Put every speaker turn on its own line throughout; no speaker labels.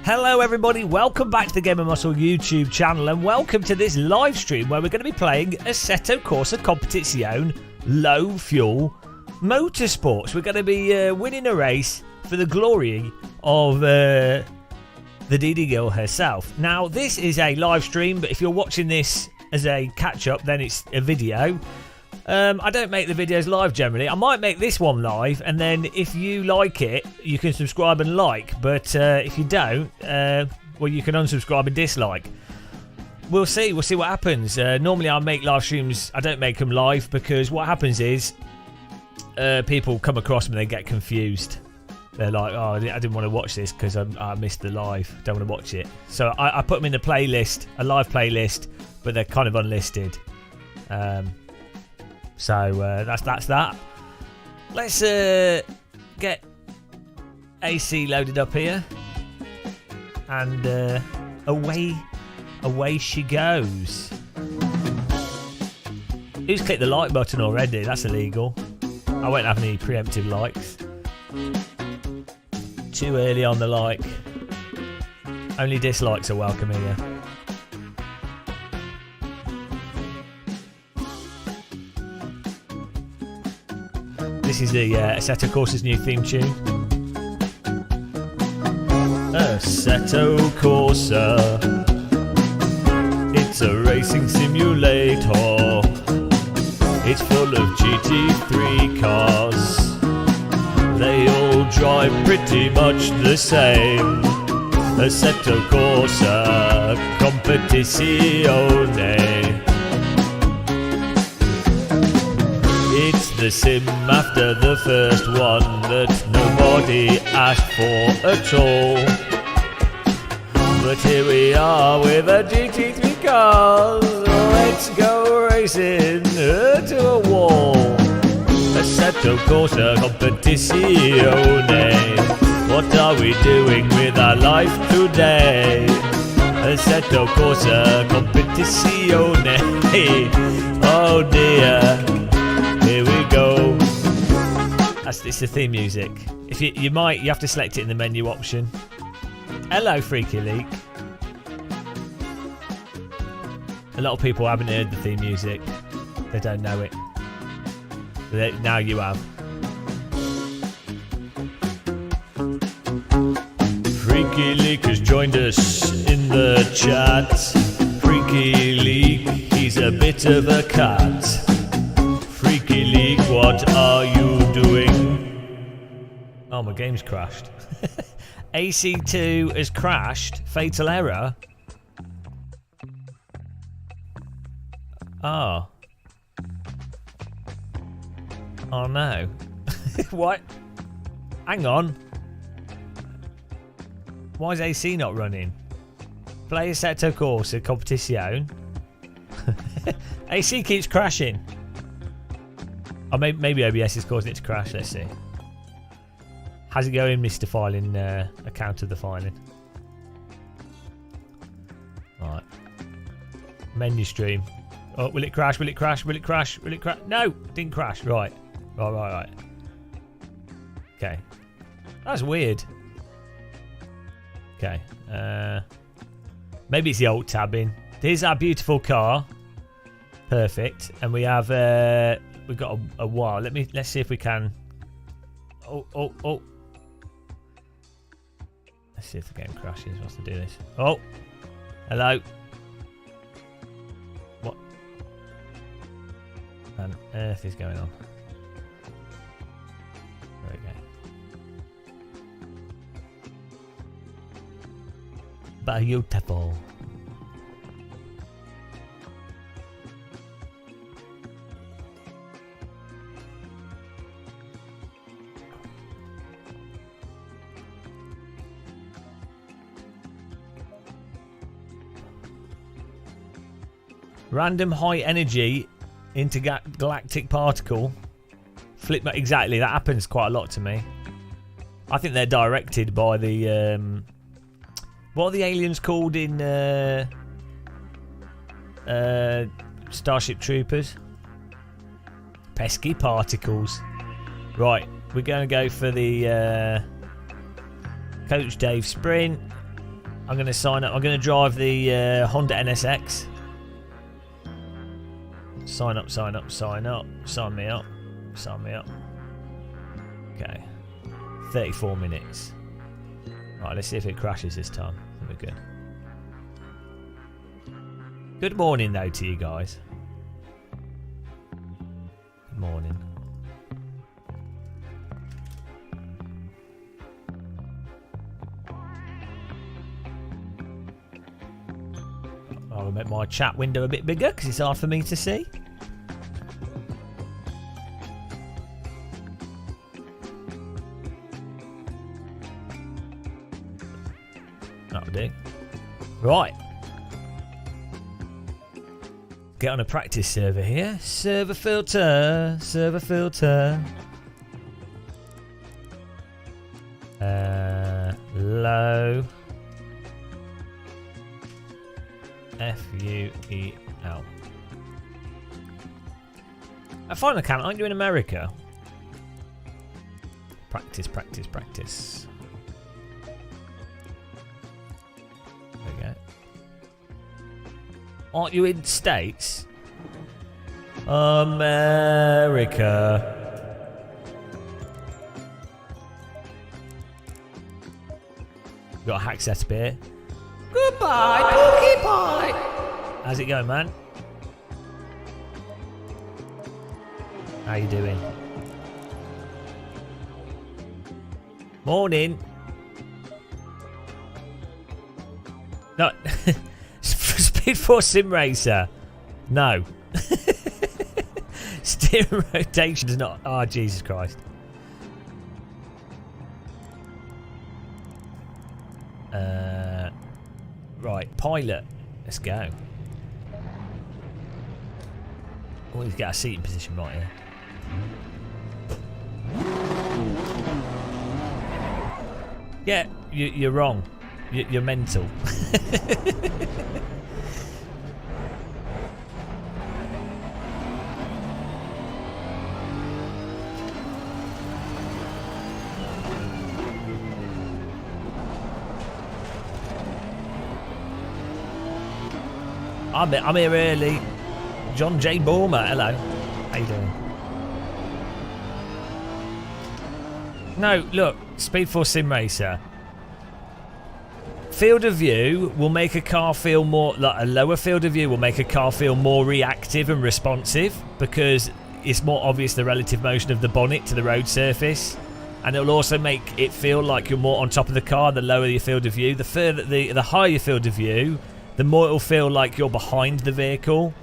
Hello everybody, welcome back to the Game of Muscle YouTube channel and welcome to this live stream where we're going to be playing Assetto Corsa Competizione low fuel motorsports. We're going to be winning a race for the glory of the DD girl herself. Now this is a live stream, but if you're watching this as a catch up then it's a video. I don't make the videos live generally. I might make this one live, and then if you like it, you can subscribe and like. But if you don't, well, you can unsubscribe and dislike. We'll see. We'll see what happens. Normally, I make live streams. I don't make them live because what happens is people come across them and they get confused. They're like, "Oh, I didn't want to watch this because I missed the live. Don't want to watch it." So I put them in a playlist, a live playlist, but they're kind of unlisted. So that's that. Let's get AC loaded up here, and away she goes. Who's clicked the like button already? That's illegal. I won't have any preemptive likes. Too early on the like. Only dislikes are welcome here. This is the Assetto Corsa's new theme tune. Assetto Corsa. It's a racing simulator. It's full of GT3 cars. They all drive pretty much the same. Assetto Corsa Competizione. It's the sim after the first one that nobody asked for at all. But here we are with a GT3 cars. Let's go racing to a wall. Assetto Corsa Competizione. What are we doing with our life today? Assetto Corsa Competizione. Oh dear. Here we go. It's the theme music. If you have to select it in the menu option. Hello, Freaky Leak. A lot of people haven't heard the theme music. They don't know it. Now you have. Freaky Leak has joined us in the chat. Freaky Leak, he's a bit of a cat. Freaky Leak, what are you doing? Oh, my game's crashed. AC2 has crashed. Fatal error. Oh. Oh no. What? Hang on. Why is AC not running? Play Assetto Corsa Competizione. AC keeps crashing. Or maybe OBS is causing it to crash. Let's see. How's it going, Mr. Filing? Account of the filing. Alright. Menu stream. Oh, will it crash? Will it crash? Will it crash? Will it crash? No! Didn't crash. Right. Right. Okay. That's weird. Okay. Maybe it's the alt tabbing. Here's our beautiful car. Perfect. And we have... we've got a while. Let's see if we can. Oh. Let's see if the game crashes. Wants to do this. Oh, hello. What on earth is going on? There we go. Beautiful. Random high energy intergalactic particle. Flip exactly. That happens quite a lot to me. I think they're directed by the what are the aliens called in Starship Troopers? Pesky particles. Right, we're going to go for the Coach Dave sprint. I'm going to sign up. I'm going to drive the Honda NSX. Sign up, sign up, sign up. Sign me up. Sign me up. Okay. 34 minutes. Right, let's see if it crashes this time. We're good. Good morning, though, to you guys. Good morning. I'll make my chat window a bit bigger because it's hard for me to see. That'll do. Right. Get on a practice server here. Server filter. Server filter. Low. F-U-E-L. I find I can. Aren't you in America? Practice, practice, practice. There we go. Aren't you in States? America. Got a hack setup here. Goodbye, Porky Pie. How's it going, man? How you doing? Morning. No. Speed Force Sim Racer. No. Steering rotation is not. Oh, Jesus Christ. Right, pilot. Let's go. Always get our seating position right here. Yeah, you're wrong. You're mental. I'm here early. John J. Bormer, hello. How you doing? No, look, Speed Force Sim Racer. Field of view will make a car feel more, like a lower field of view will make a car feel more reactive and responsive because it's more obvious the relative motion of the bonnet to the road surface. And it'll also make it feel like you're more on top of the car the lower your field of view. The higher your field of view, the more it'll feel like you're behind the vehicle.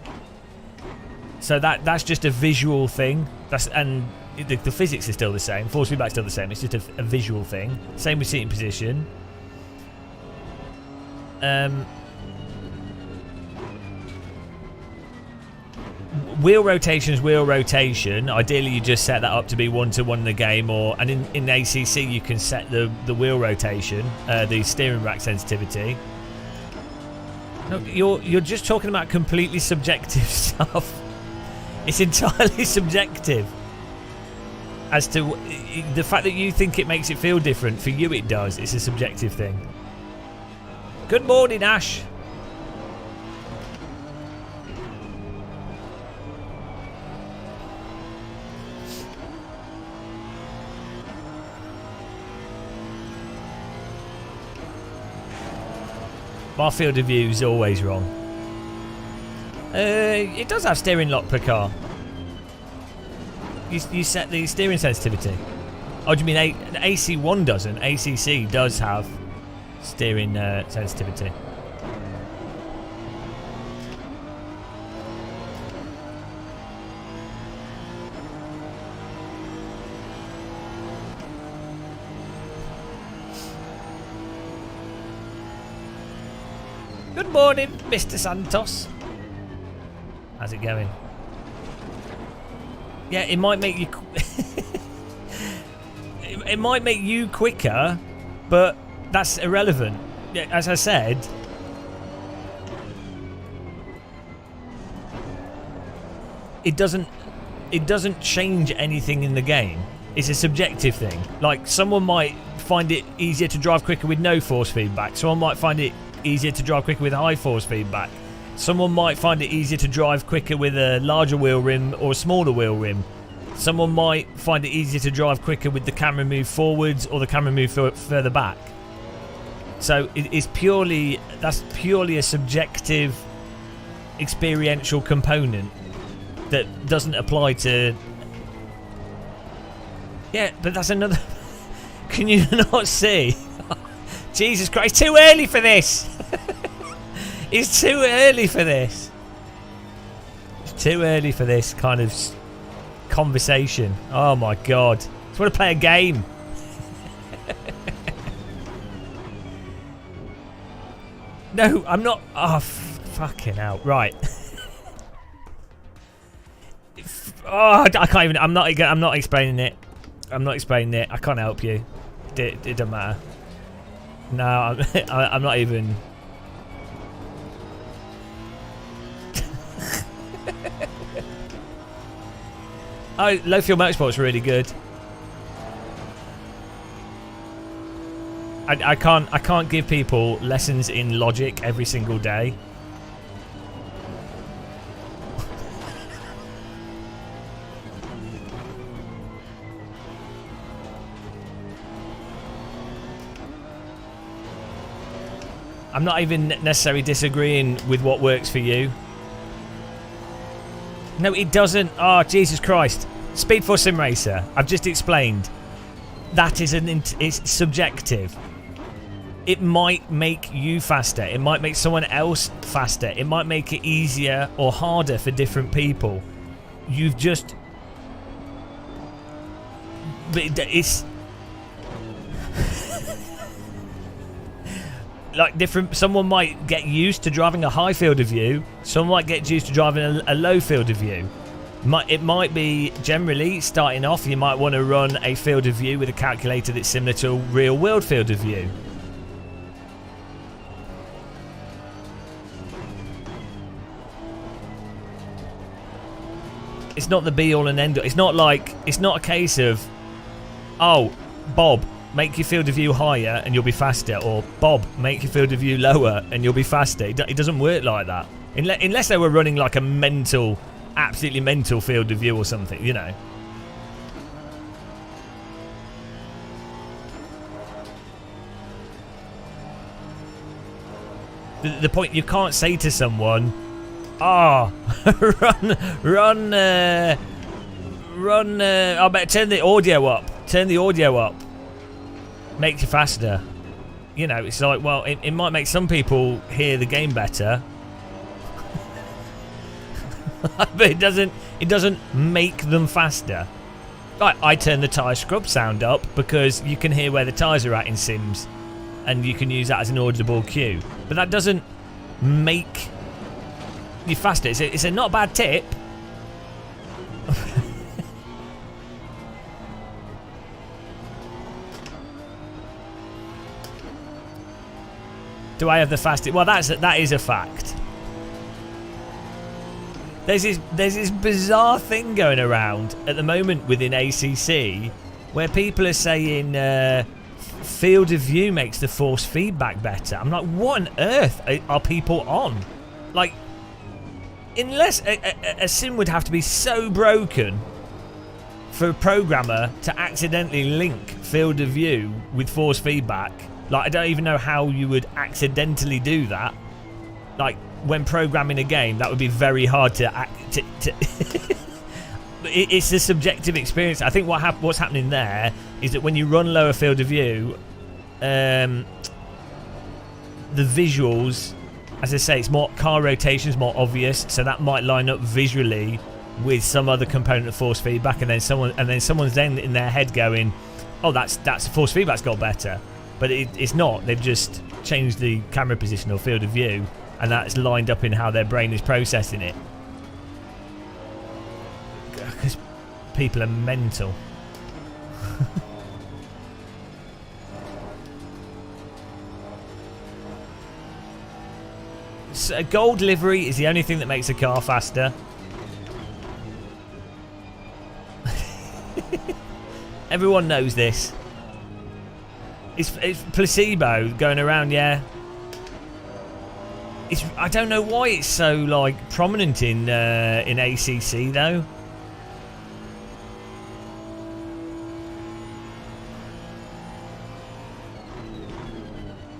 So that's just a visual thing. And the physics is still the same. Force feedback's still the same. It's just a visual thing. Same with seating position. Wheel rotation is wheel rotation. Ideally, you just set that up to be 1-to-1 in the game, and in ACC you can set the wheel rotation, the steering rack sensitivity. No, you're just talking about completely subjective stuff. It's entirely subjective. As to the fact that you think it makes it feel different, for you it does. It's a subjective thing. Good morning, Ash. My field of view is always wrong. It does have steering lock per car. You set the steering sensitivity. Oh, do you mean AC1 doesn't? ACC does have steering sensitivity. Good morning, Mr. Santos. How's it going? Yeah, it might make you... it might make you quicker, but that's irrelevant. As I said... It doesn't change anything in the game. It's a subjective thing. Like, someone might find it easier to drive quicker with no force feedback. Someone might find it easier to drive quicker with high force feedback. Someone might find it easier to drive quicker with a larger wheel rim or a smaller wheel rim. Someone might find it easier to drive quicker with the camera move forwards or the camera move further back. So that's purely a subjective experiential component that doesn't apply to... Yeah, but that's another... Can you not see? Jesus Christ, it's too early for this! It's too early for this. It's too early for this kind of conversation. Oh my God. I just want to play a game. No, I'm not. Oh, fucking hell. Right. Oh, I can't even. I'm not explaining it. I'm not explaining it. I can't help you. It doesn't matter. No, I'm not even. Oh, low fuel motorsport's really good. I can't give people lessons in logic every single day. I'm not even necessarily disagreeing with what works for you. No, it doesn't. Oh, Jesus Christ. Speed Force Sim Racer. I've just explained. That is it's subjective. It might make you faster. It might make someone else faster. It might make it easier or harder for different people. You've just... But it's... like different... Someone might get used to driving a high field of view. Someone might get used to driving a low field of view. It might be, generally, starting off, you might want to run a field of view with a calculator that's similar to a real world field of view. It's not the be all and end all. It's not like, it's not a case of, oh, Bob, make your field of view higher and you'll be faster, or Bob, make your field of view lower and you'll be faster. It doesn't work like that. Unless they were running like a mental, absolutely mental field of view or something, you know. The point, you can't say to someone, oh, run, I better turn the audio up, makes you faster. You know, it's like, well, it might make some people hear the game better, but it doesn't make them faster. Like, I turn the tyre scrub sound up because you can hear where the tyres are at in Sims, and you can use that as an audible cue. But that doesn't make you faster. It's a not bad tip. Do I have the fastest? Well, that is a fact. There's this bizarre thing going around at the moment within ACC where people are saying field of view makes the force feedback better. I'm like, what on earth are people on? Like, unless a sim would have to be so broken for a programmer to accidentally link field of view with force feedback. Like, I don't even know how you would accidentally do that. Like, when programming a game, that would be very hard to it's a subjective experience. I think what's happening there is that when you run lower field of view, the visuals, as I say, it's more car rotations, more obvious, so that might line up visually with some other component of force feedback, and then someone's then in their head going, oh, that's force feedback's got better, but it's not. They've just changed the camera position or field of view, and that's lined up in how their brain is processing it. Because people are mental. So a gold livery is the only thing that makes a car faster. Everyone knows this. It's placebo going around, yeah. I don't know why it's so like prominent in ACC though.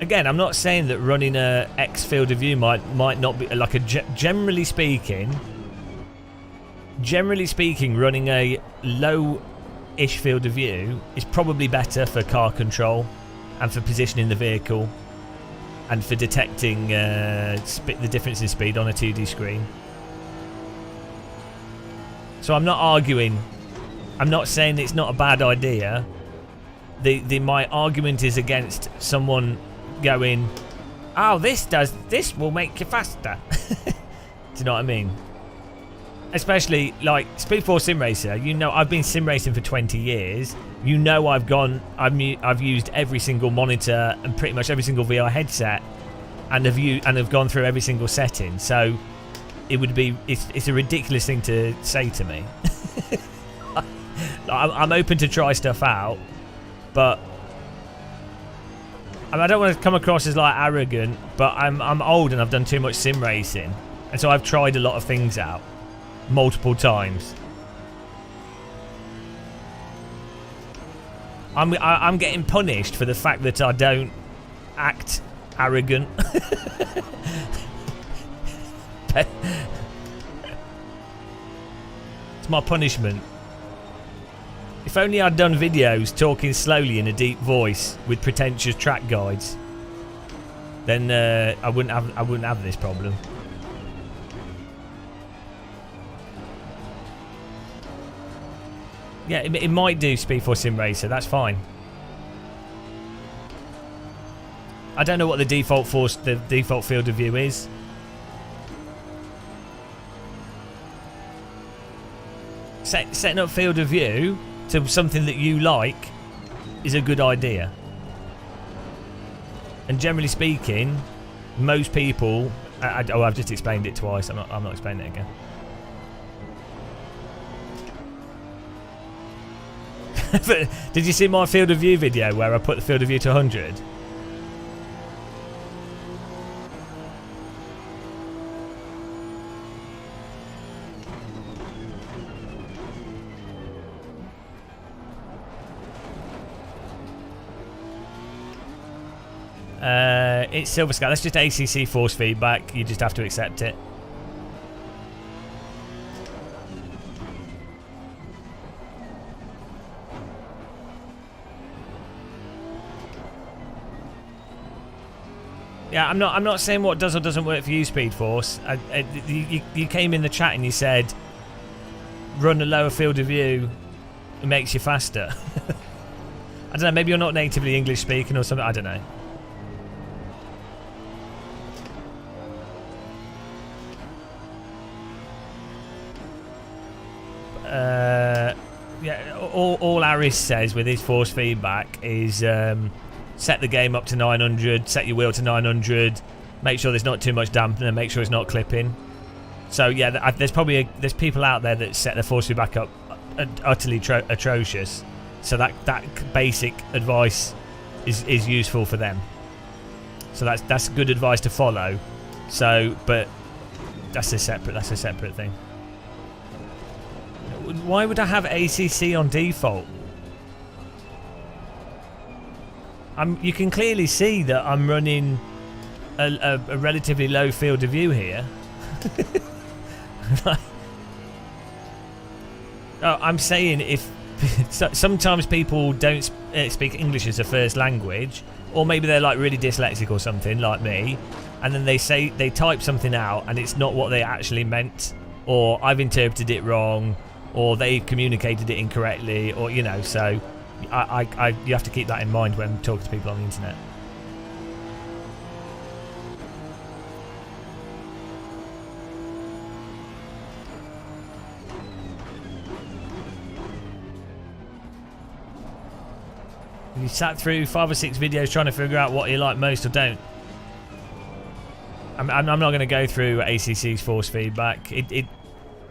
Again, I'm not saying that running a X field of view might not be like a generally speaking, running a low-ish field of view is probably better for car control and for positioning the vehicle and for detecting the difference in speed on a 2D screen. So I'm not arguing. I'm not saying it's not a bad idea. My argument is against someone going, oh, this will make you faster. Do you know what I mean? Especially like Speed Force Sim Racer. You know, I've been sim racing for 20 years. You know, I've used every single monitor and pretty much every single VR headset, and have gone through every single setting. So it's a ridiculous thing to say to me. I'm open to try stuff out, but I don't want to come across as like arrogant, but I'm old and I've done too much sim racing, and so I've tried a lot of things out multiple times. I'm getting punished for the fact that I don't act arrogant. It's my punishment. If only I'd done videos talking slowly in a deep voice with pretentious track guides, then I wouldn't have this problem. Yeah, it might do Speed Force Sim Racer. That's fine. I don't know what the default field of view is. Setting up field of view to something that you like is a good idea. And generally speaking, most people... I've just explained it twice. I'm not explaining it again. Did you see my field of view video where I put the field of view to 100? It's Silver Sky. That's just ACC force feedback. You just have to accept it. Yeah, I'm not saying what does or doesn't work for you, Speed Force. You came in the chat and you said run a lower field of view, it makes you faster. I don't know, maybe you're not natively English speaking or something, I don't know. Yeah, all Aris says with his force feedback is set the game up to 900, set your wheel to 900, make sure there's not too much dampener, make sure it's not clipping. So yeah, there's people out there that set their force feedback up utterly atrocious. So that basic advice is useful for them. So that's good advice to follow. So, but that's a separate thing. Why would I have ACC on default? You can clearly see that I'm running a relatively low field of view here. I'm saying if sometimes people don't speak English as a first language, or maybe they're like really dyslexic or something like me, and then they type something out and it's not what they actually meant, or I've interpreted it wrong, or they've communicated it incorrectly, or you know. So you have to keep that in mind when talking to people on the internet. You sat through 5 or 6 videos trying to figure out what you like most or don't. I'm not going to go through ACC's force feedback.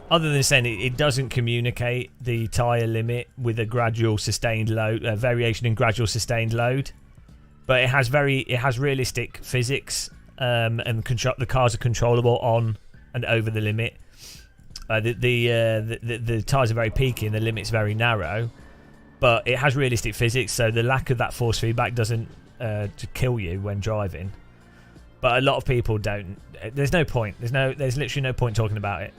Other than saying it doesn't communicate the tyre limit with a gradual sustained load, variation in gradual sustained load. but it has realistic physics, and the cars are controllable on and over the limit. The tyres are very peaky and the limit's very narrow, but it has realistic physics, so the lack of that force feedback doesn't kill you when driving. But a lot of people don't. There's no point. There's literally no point talking about it.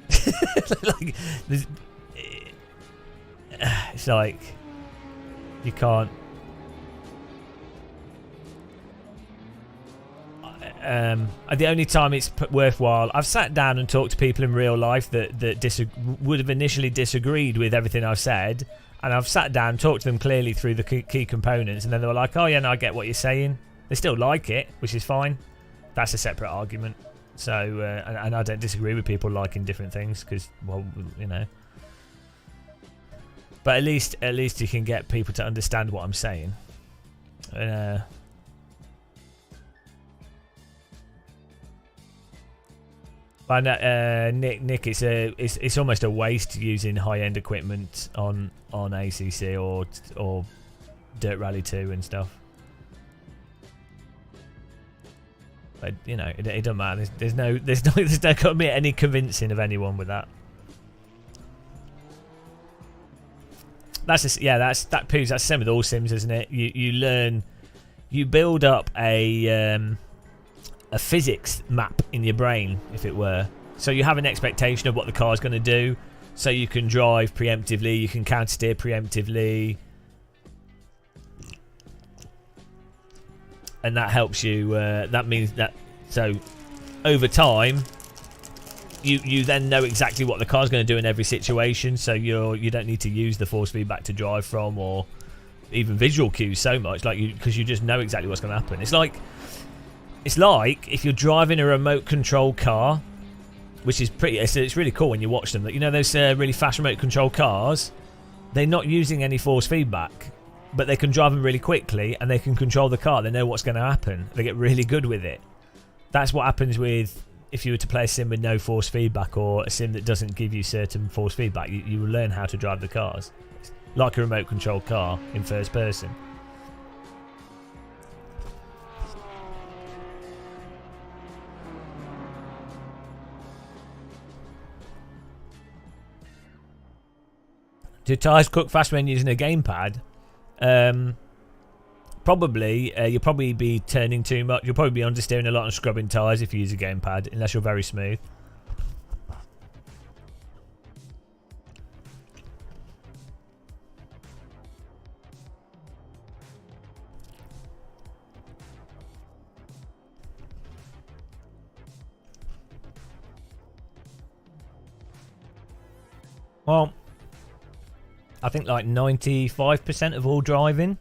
Like, it's like you can't. The only time it's worthwhile, I've sat down and talked to people in real life that would have initially disagreed with everything I've said, and I've sat down and talked to them clearly through the key components, and then they were like, oh yeah, no, I get what you're saying. They still like it, which is fine. That's a separate argument. So, and I don't disagree with people liking different things, because, well, you know. But at least you can get people to understand what I'm saying. But Nick, it's almost a waste using high-end equipment on ACC or Dirt Rally 2 and stuff. But you know, it doesn't matter. There's no going to be any convincing of anyone with that. That's the same with all sims, isn't it? You build up a physics map in your brain, if it were. So you have an expectation of what the car's going to do, so you can drive preemptively, you can counter steer preemptively, and that helps you. That means that, so over time you then know exactly what the car's going to do in every situation, so you don't need to use the force feedback to drive from, or even visual cues so much, like because you just know exactly what's going to happen. It's like if you're driving a remote control car, which is it's really cool when you watch them. You know those really fast remote control cars, they're not using any force feedback, but they can drive them really quickly and they can control the car. They know what's going to happen. They get really good with it. That's what happens with if you were to play a sim with no force feedback, or a sim that doesn't give you certain force feedback. You will learn how to drive the cars like a remote control car in first person. Do tyres cook fast when using a gamepad? Probably. You'll probably be turning too much. You'll probably be understeering a lot and scrubbing tyres if you use a gamepad, unless you're very smooth. Well, I think like 95% of all driving,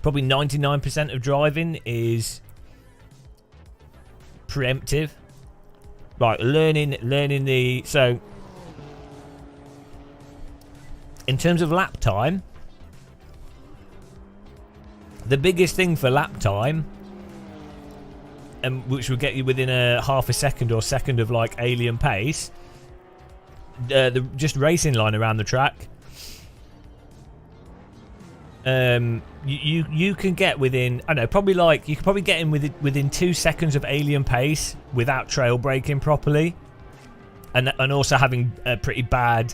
probably 99% of driving is preemptive. Like learning the, so in terms of lap time, the biggest thing for lap time, and which will get you within a half a second or second of like alien pace, the just racing line around the track. You can get within, I don't know, probably like, you could probably get in within 2 seconds of alien pace without trail braking properly, and also having a pretty bad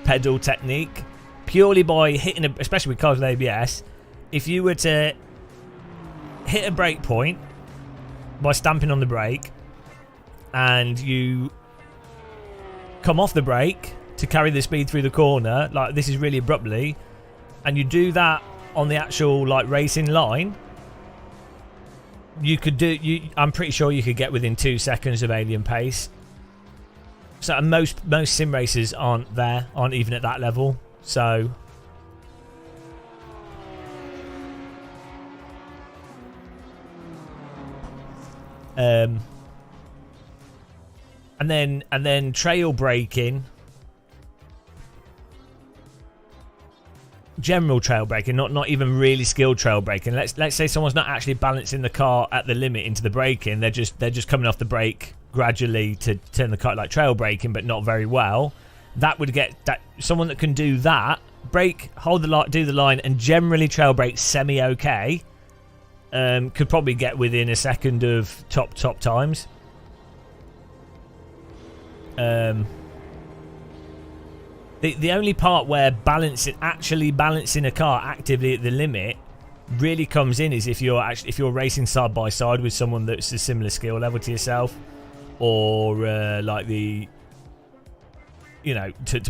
pedal technique, purely by hitting especially with cars with ABS. If you were to hit a brake point by stamping on the brake, and you come off the brake to carry the speed through the corner, like this is really abruptly, and you do that on the actual like racing line, you could do, I'm pretty sure you could get within 2 seconds of alien pace. So most sim racers aren't even at that level. So and then trail braking, general trail braking, not even really skilled trail braking. Let's say someone's not actually balancing the car at the limit into the braking. They're just coming off the brake gradually to turn the car, like trail braking, but not very well. That would get that someone that can do that, brake, hold the line, do the line, and generally trail brake semi okay. could probably get within a second of top times. The only part where actually balancing a car actively at the limit really comes in is if you're racing side by side with someone that's a similar skill level to yourself, or like to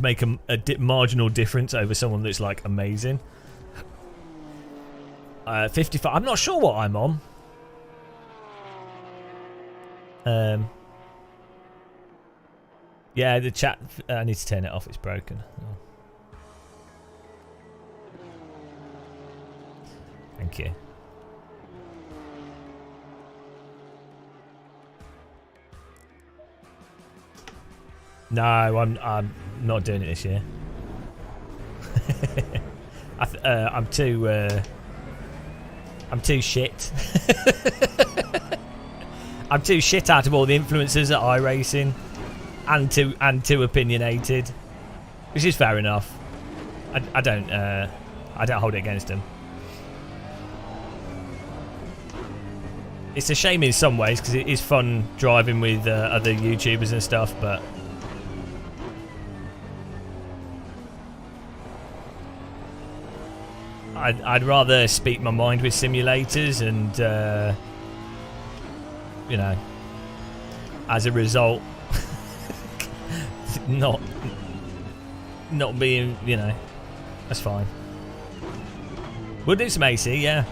make a marginal difference over someone that's like amazing. 55. I'm not sure what I'm on. Yeah, the chat. I need to turn it off. It's broken. Oh. Thank you. No, I'm not doing it this year. I'm too shit. I'm too shit out of all the influencers at iRacing, and too opinionated, which is fair enough. I don't hold it against them. It's a shame in some ways because it is fun driving with other YouTubers and stuff, but I'd rather speak my mind with simulators and as a result not being, that's fine. We'll do some AC, yeah.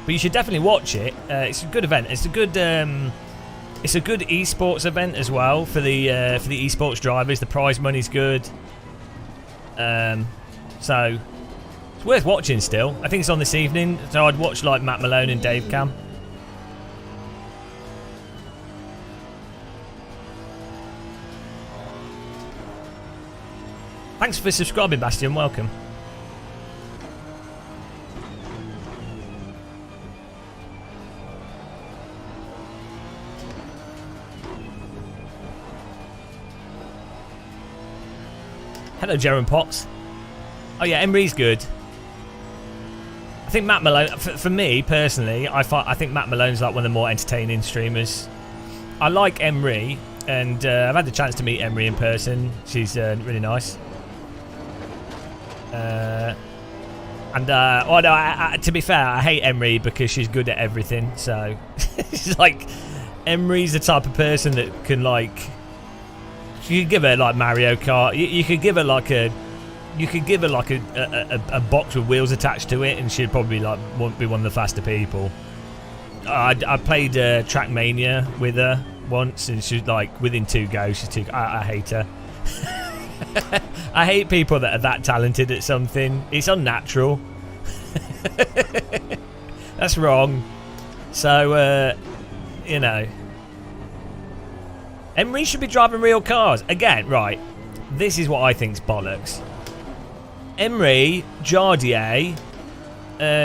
But you should definitely watch it. It's a good event. It's a good esports event as well for the esports drivers. The prize money's good. So it's worth watching still. I think it's on this evening, so I'd watch like Matt Malone and Dave Cam. Thanks for subscribing, Bastian. Welcome. Hello, Jaron Potts. Oh yeah, Emery's good. I think Matt Malone, for me personally, I think Matt Malone's like one of the more entertaining streamers. I like Emery, and I've had the chance to meet Emery in person. She's really nice. To be fair, I hate Emery because she's good at everything. So she's like, Emery's the type of person that can like. You could give her like Mario Kart. You could give her like a box with wheels attached to it, and she'd probably like be one of the faster people. I played Trackmania with her once, and she's like within 2 goes. I hate her. I hate people that are that talented at something. It's unnatural. That's wrong. So Emery should be driving real cars. Again, right, this is what I think's bollocks. Emery, Jardier,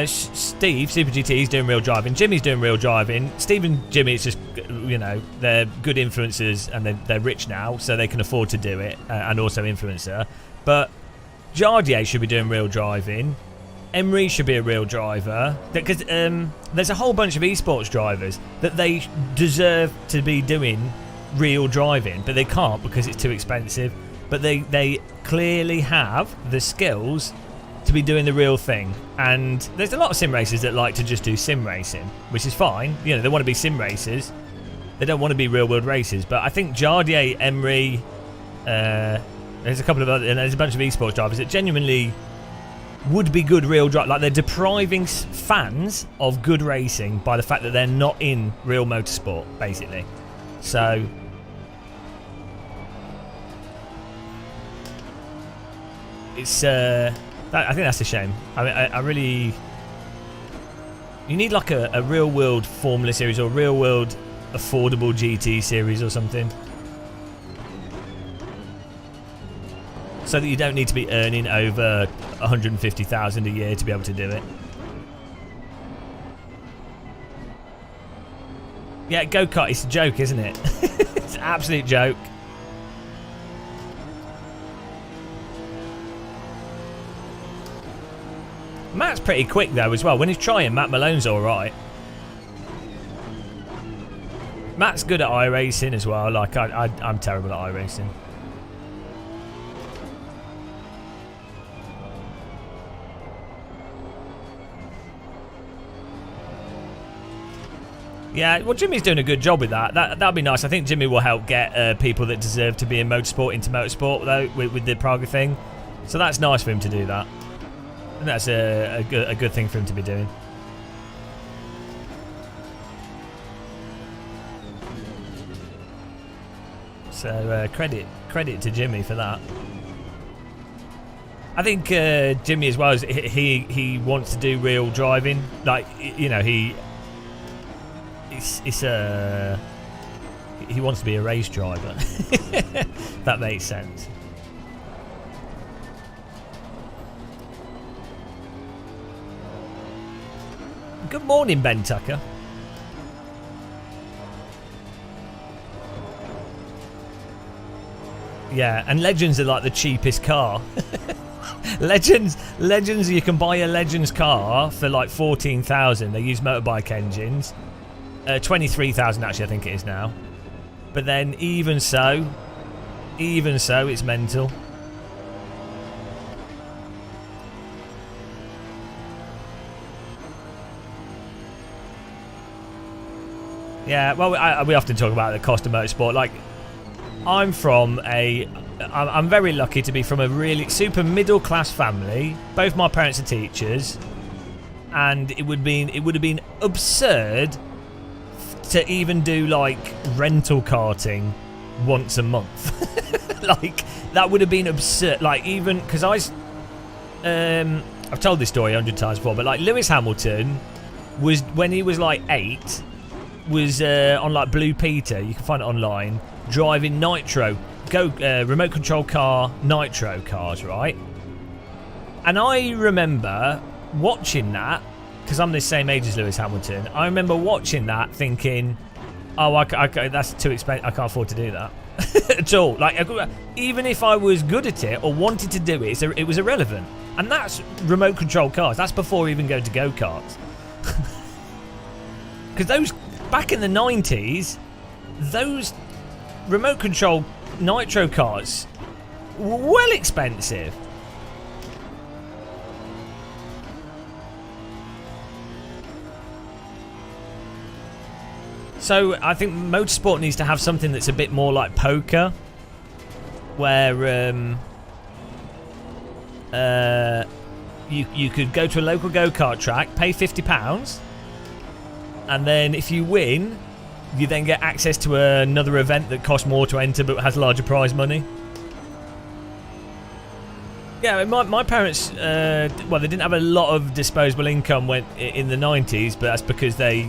Steve, Super GT's doing real driving. Jimmy's doing real driving. Steve and Jimmy, it's just, they're good influencers and they're rich now, so they can afford to do it and also influencer. But Jardier should be doing real driving. Emery should be a real driver. Because there's a whole bunch of esports drivers that they deserve to be doing real driving, but they can't because it's too expensive. But they clearly have the skills to be doing the real thing. And there's a lot of sim racers that like to just do sim racing, which is fine. They want to be sim racers. They don't want to be real world racers. But I think Jardier, Emery, there's a couple of other, and there's a bunch of esports drivers that genuinely would be good real drive. Like, they're depriving fans of good racing by the fact that they're not in real motorsport, basically. So it's I think that's a shame. I mean, I really, you need like a real world Formula series or real world affordable GT series or something, so that you don't need to be earning over 150,000 a year to be able to do it. Yeah, go-kart, it's a joke, isn't it? It's an absolute joke. Matt's pretty quick though as well. When he's trying, Matt Malone's alright. Matt's good at iRacing as well. Like, I'm terrible at iRacing. Yeah, well, Jimmy's doing a good job with that. That'll be nice. I think Jimmy will help get people that deserve to be in motorsport into motorsport, though, with the Praga thing. So that's nice for him to do that. And that's a good thing for him to be doing. So credit to Jimmy for that. I think Jimmy as well, is he wants to do real driving. Like, you know, he wants to be a race driver. That makes sense. Good morning, Ben Tucker. Yeah, and Legends are like the cheapest car. Legends, you can buy a Legends car for like 14,000. They use motorbike engines. 23,000 actually, I think it is now. But then even so, it's mental. Yeah, well, we often talk about the cost of motorsport. Like, I'm very lucky to be from a really super middle class family. Both my parents are teachers, and it would have been absurd to even do like rental karting once a month. Like, that would have been absurd. Like, even because I've told this story 100 times before, but like Lewis Hamilton was, when he was like 8, was on like Blue Peter, you can find it online, driving nitro remote control car nitro cars, right? And I remember watching that, because I'm the same age as Lewis Hamilton. I remember watching that thinking, oh, that's too expensive, I can't afford to do that. At all. Like, even if I was good at it or wanted to do it, it was irrelevant. And that's remote control cars. That's before even going to go-karts. Because those, back in the 90s, those remote control nitro cars were well expensive. So I think motorsport needs to have something that's a bit more like poker, where you could go to a local go-kart track, pay £50, and then if you win, you then get access to another event that costs more to enter but has larger prize money. Yeah, my parents, well, they didn't have a lot of disposable income in the 90s, but that's because they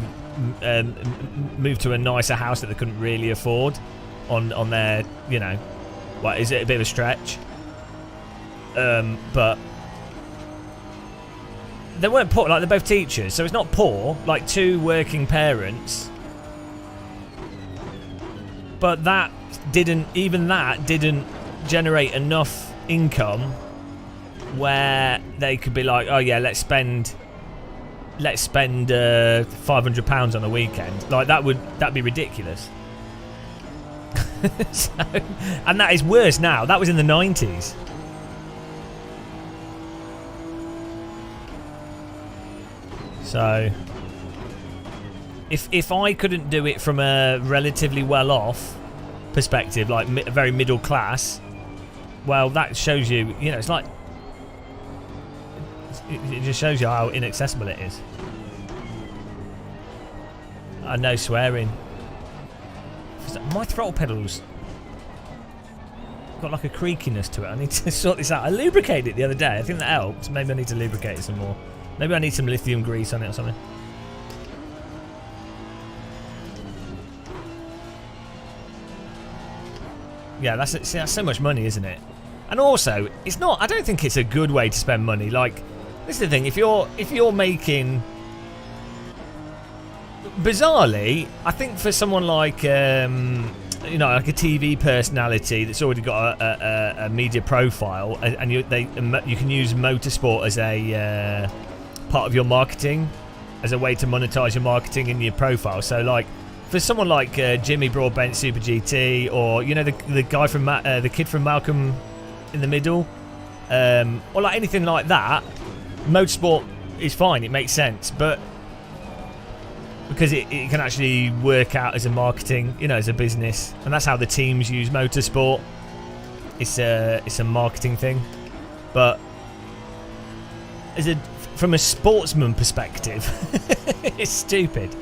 moved to a nicer house that they couldn't really afford on their, you know, what is it, a bit of a stretch, but they weren't poor. Like, they're both teachers, so it's not poor, like two working parents, but that didn't generate enough income where they could be like, oh yeah, let's spend £500 on a weekend. Like, that'd be ridiculous. So, and that is worse now. That was in the 90s. So if I couldn't do it from a relatively well-off perspective, like very middle class, well, that shows you, you know, it's like, it just shows you how inaccessible it is. And no swearing. My throttle pedals got like a creakiness to it. I need to sort this out. I lubricated it the other day. I think that helps. Maybe I need to lubricate it some more. Maybe I need some lithium grease on it or something. Yeah, that's so much money, isn't it? And also, it's not, I don't think it's a good way to spend money. Like, this is the thing, if you're making, bizarrely, I think for someone like you know, like a TV personality that's already got a media profile, and you can use motorsport as a part of your marketing as a way to monetize your marketing in your profile. So like for someone like Jimmy Broadbent Super GT, or you know the guy from the kid from Malcolm in the Middle, or like anything like that, motorsport is fine, it makes sense, but because it can actually work out as a marketing, you know, as a business, and that's how the teams use motorsport. It's a marketing thing, but from a sportsman perspective, it's stupid.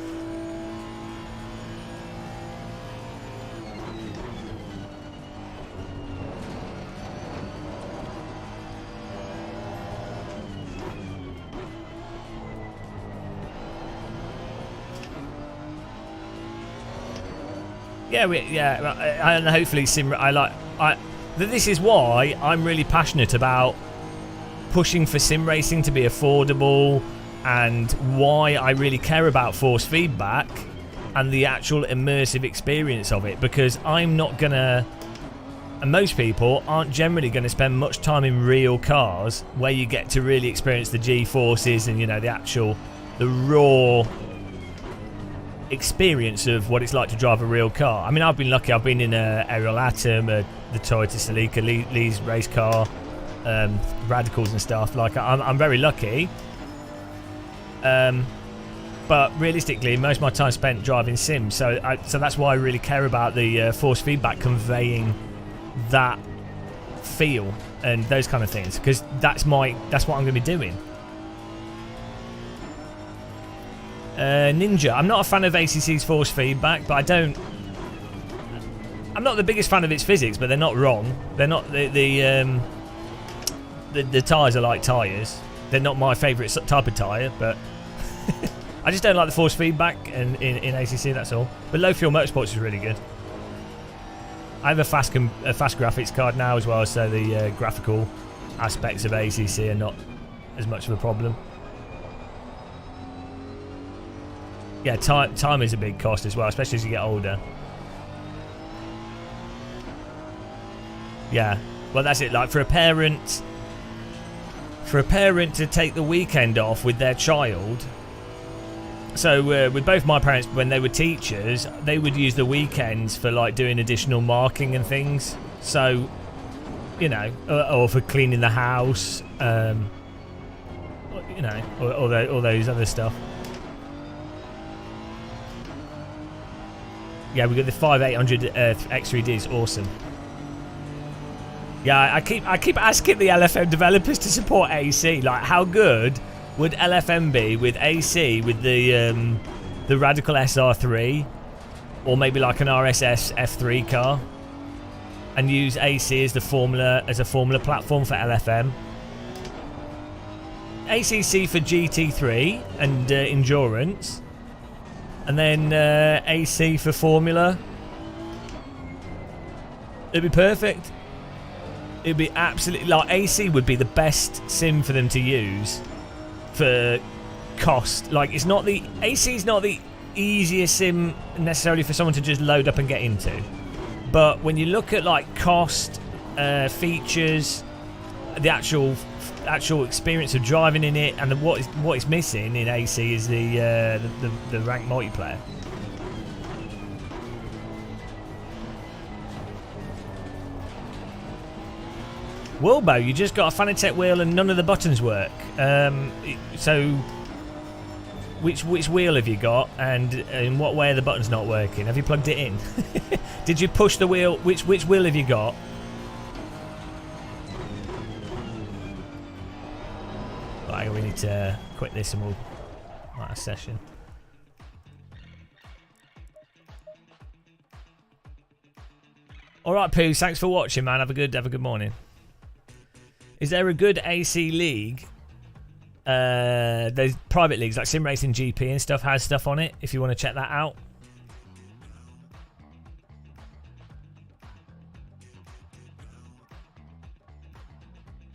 And hopefully this is why I'm really passionate about pushing for sim racing to be affordable, and why I really care about force feedback and the actual immersive experience of it, because I'm not gonna, and most people aren't generally going to spend much time in real cars where you get to really experience the G-forces and, you know, the raw experience of what it's like to drive a real car. I mean, I've been lucky. I've been in a Aerial Atom, the Toyota Celica, Lee's race car, Radicals and stuff. Like, I'm very lucky. But realistically, most of my time spent driving sims. So that's why I really care about the force feedback conveying that feel and those kind of things, because that's what I'm going to be doing. Ninja, I'm not a fan of ACC's force feedback, but I'm not the biggest fan of its physics, but they're not wrong. They're not the tyres are like tyres. They're not my favourite type of tyre, but I just don't like the force feedback in ACC, that's all. But low fuel motorsports is really good. I have a fast graphics card now as well, so the graphical aspects of ACC are not as much of a problem. Yeah, time is a big cost as well, especially as you get older. Yeah, well that's it. Like for a parent to take the weekend off with their child. So with both my parents, when they were teachers, they would use the weekends for like doing additional marking and things. So, you know, or for cleaning the house, you know, all those other stuff. Yeah, we got the 5800 X3Ds, awesome. Yeah, I keep asking the LFM developers to support AC. Like, how good would LFM be with AC, with the Radical SR3, or maybe like an RSS F3 car, and use AC as a formula platform for LFM. ACC for GT3 and endurance. And then AC for Formula. It'd be perfect. It'd be absolutely, like, AC would be the best sim for them to use for cost. Like, it's not the AC's not the easiest sim necessarily for someone to just load up and get into. But when you look at like cost, features, the actual experience of driving in it, and what is missing in AC is the ranked multiplayer. Wilbo, you just got a Fanatec wheel and none of the buttons work. So which wheel have you got, and in what way are the buttons not working? Have you plugged it in? Did you push the wheel? Which wheel have you got? Right, we need to quit this and we'll write a session. Alright, Pooh, thanks for watching, man. Have a good morning. Is there a good AC league? There's private leagues like Sim Racing GP and stuff has stuff on it if you want to check that out.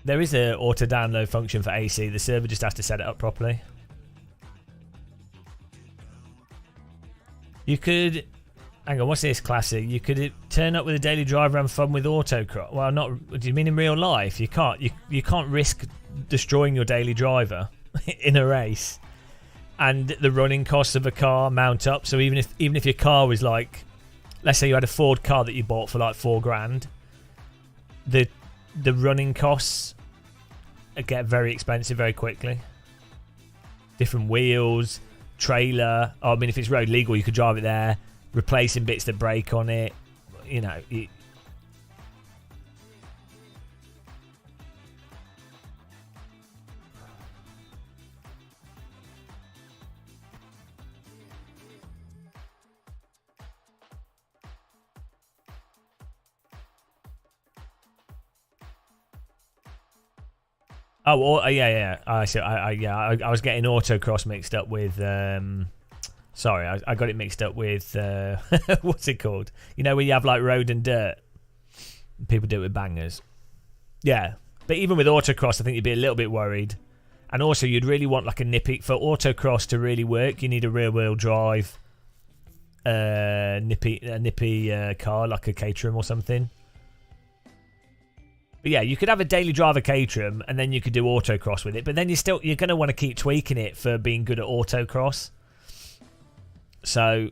There is a auto download function for AC. The server just has to set it up properly. You could, hang on, what's this classic? You could turn up with a daily driver and fun with autocross. Well, not. Do you mean in real life? You can't. You can't risk destroying your daily driver. in a race, and the running costs of a car mount up. So even if your car was like, let's say you had a Ford car that you bought for like $4,000, the running costs get very expensive very quickly. Different wheels, trailer. I mean, if it's road legal, you could drive it there. Replacing bits that break on it, you know. Oh, yeah. I was getting autocross mixed up with. Sorry, I got it mixed up with what's it called? You know, when you have like road and dirt. People do it with bangers. Yeah, but even with autocross, I think you'd be a little bit worried. And also, you'd really want like a nippy for autocross to really work. You need a rear-wheel drive, nippy car like a Caterham or something. But yeah, you could have a daily driver Caterham, and then you could do autocross with it. But then you're going to want to keep tweaking it for being good at autocross. So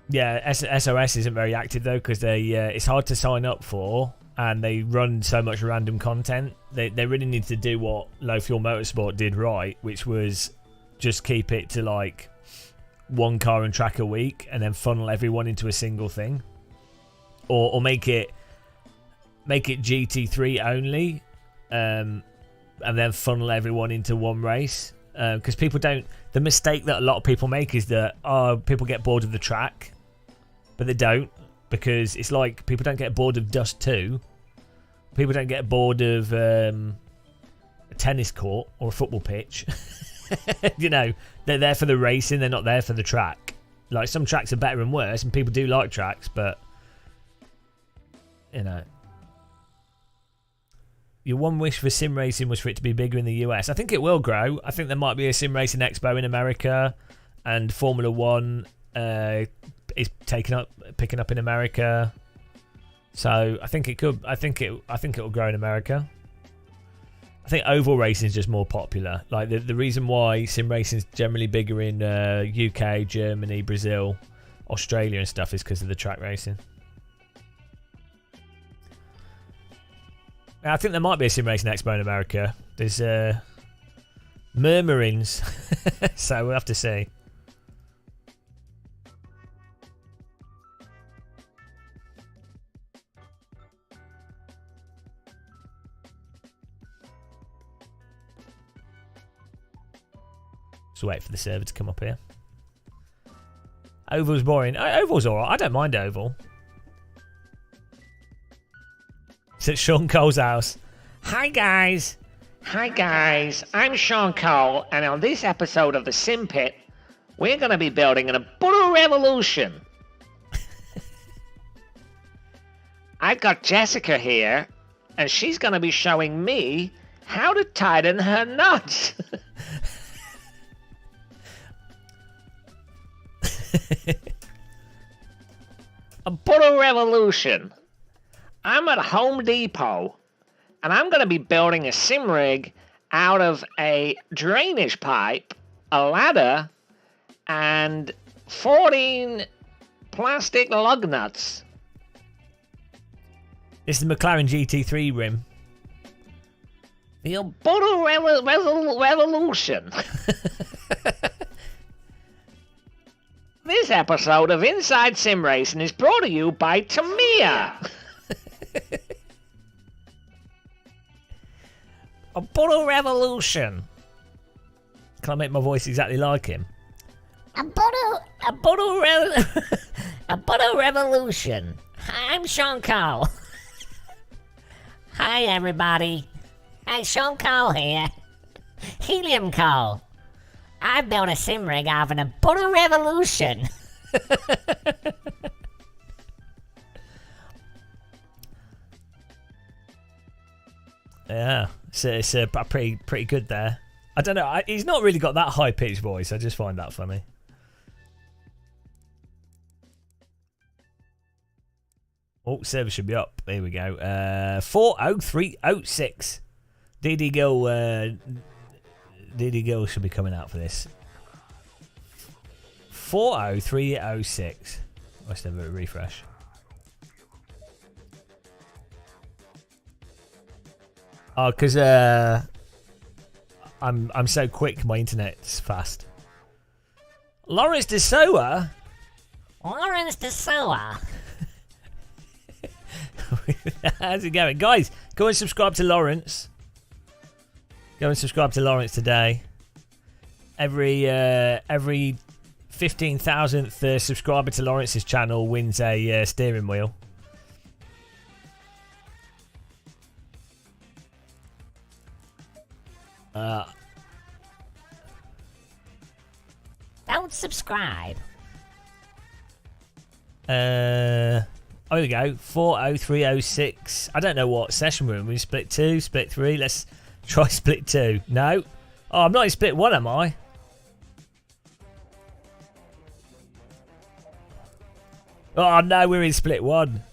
yeah, SOS isn't very active though, because it's hard to sign up for, and they run so much random content. They really need to do what Low Fuel Motorsport did right, which was just keep it to like one car and track a week, and then funnel everyone into a single thing, or make it GT3 only, and then funnel everyone into one race. Because people don't. The mistake that a lot of people make is that people get bored of the track, but they don't, because it's like people don't get bored of Dust 2. People don't get bored of a tennis court or a football pitch. You know, they're there for the racing, they're not there for the track. Like, some tracks are better and worse, and people do like tracks, but you know. Your one wish for sim racing was for it to be bigger in the US. I think it will grow. I think there might be a sim racing expo in America, and Formula One is picking up in America. So I think it could. I think it will grow in America. I think oval racing is just more popular. Like the reason why sim racing is generally bigger in UK, Germany, Brazil, Australia, and stuff is because of the track racing. I think there might be a sim racing expo in America. There's murmurings, so we'll have to see. Just wait for the server to come up here. Oval's boring. Oval's alright. I don't mind oval. It's at Sean Cole's house.
Hi guys, I'm Sean Cole, and on this episode of the Sim Pit, we're going to be building an Ubuntu revolution. I've got Jessica here, and she's going to be showing me how to tighten her nuts. Ubuntu revolution. I'm at Home Depot, and I'm going to be building a sim rig out of a drainage pipe, a ladder, and 14 plastic lug nuts.
This is the McLaren GT3 rim.
The Ubuntu revolution. This episode of Inside Sim Racing is brought to you by Tamiya.
Ubuntu revolution. Can I make my voice exactly like him?
Ubuntu revolution. I'm Sean Cole. Hi everybody. Hi, Sean Cole here. Helium Cole. I built a sim rig out of an Ubuntu revolution.
Yeah, So it's pretty good there. I don't know. He's not really got that high pitched voice. I just find that funny. Oh, server should be up. Here we go. 40306. DD Gill should be coming out for this. 40306. Let's have a refresh. Oh, because I'm so quick. My internet's fast. Lawrence De Soa.
Lawrence De Soa.
How's it going, guys? Go and subscribe to Lawrence. Go and subscribe to Lawrence today. Every 15,000th subscriber to Lawrence's channel wins a steering wheel.
Don't subscribe.
Oh, here we go. 40306. I don't know what session we're in. We split 2, split 3. Let's try split 2. No. Oh, I'm not in split 1, am I? Oh, no, we're in split 1.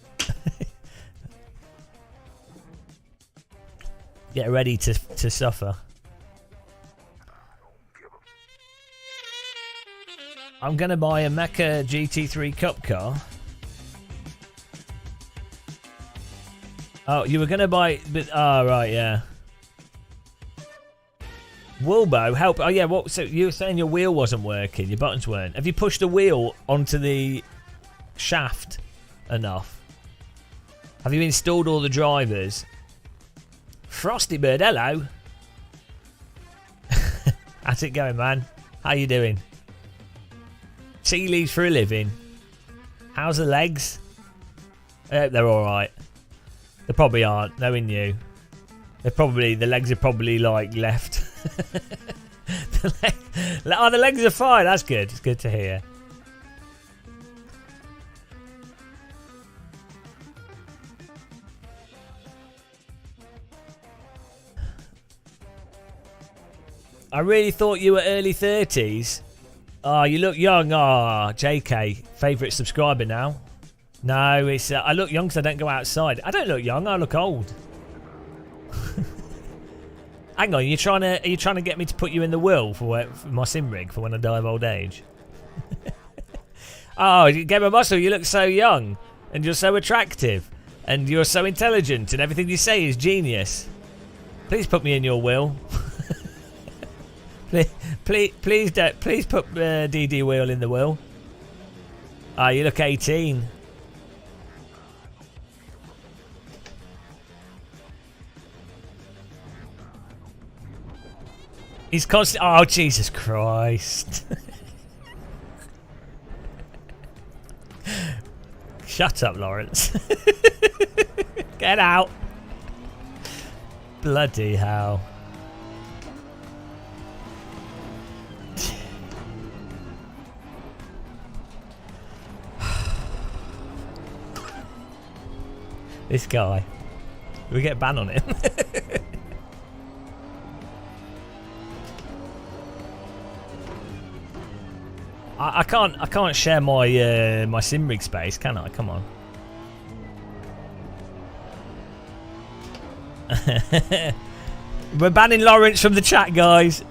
Get ready to suffer. I'm going to buy a Mecha GT3 Cup car. Oh, you were going to buy... But, oh, right, yeah. Wilbo, help. Oh, yeah, what? So you were saying your wheel wasn't working. Your buttons weren't. Have you pushed the wheel onto the shaft enough? Have you installed all the drivers? Frosty Bird, hello. How's it going, man? How you doing? Tea leaves for a living. How's the legs? They're alright. They probably aren't, knowing you. The legs are probably like left. The legs are fine. That's good. It's good to hear. I really thought you were early 30s. Oh, you look young. Oh, JK, favourite subscriber now. No, it's I look young because I don't go outside. I don't look young. I look old. Hang on, are you trying to get me to put you in the will for my sim rig for when I die of old age? Oh, Gamer Muscle, you look so young and you're so attractive and you're so intelligent and everything you say is genius. Please put me in your will. please put DD Wheel in the will. Ah, you look 18. He's constantly... Oh, Jesus Christ. Shut up, Lawrence. Get out. Bloody hell. This guy. We get banned on him. I can't share my my sim rig space, can I? Come on. We're banning Lawrence from the chat, guys.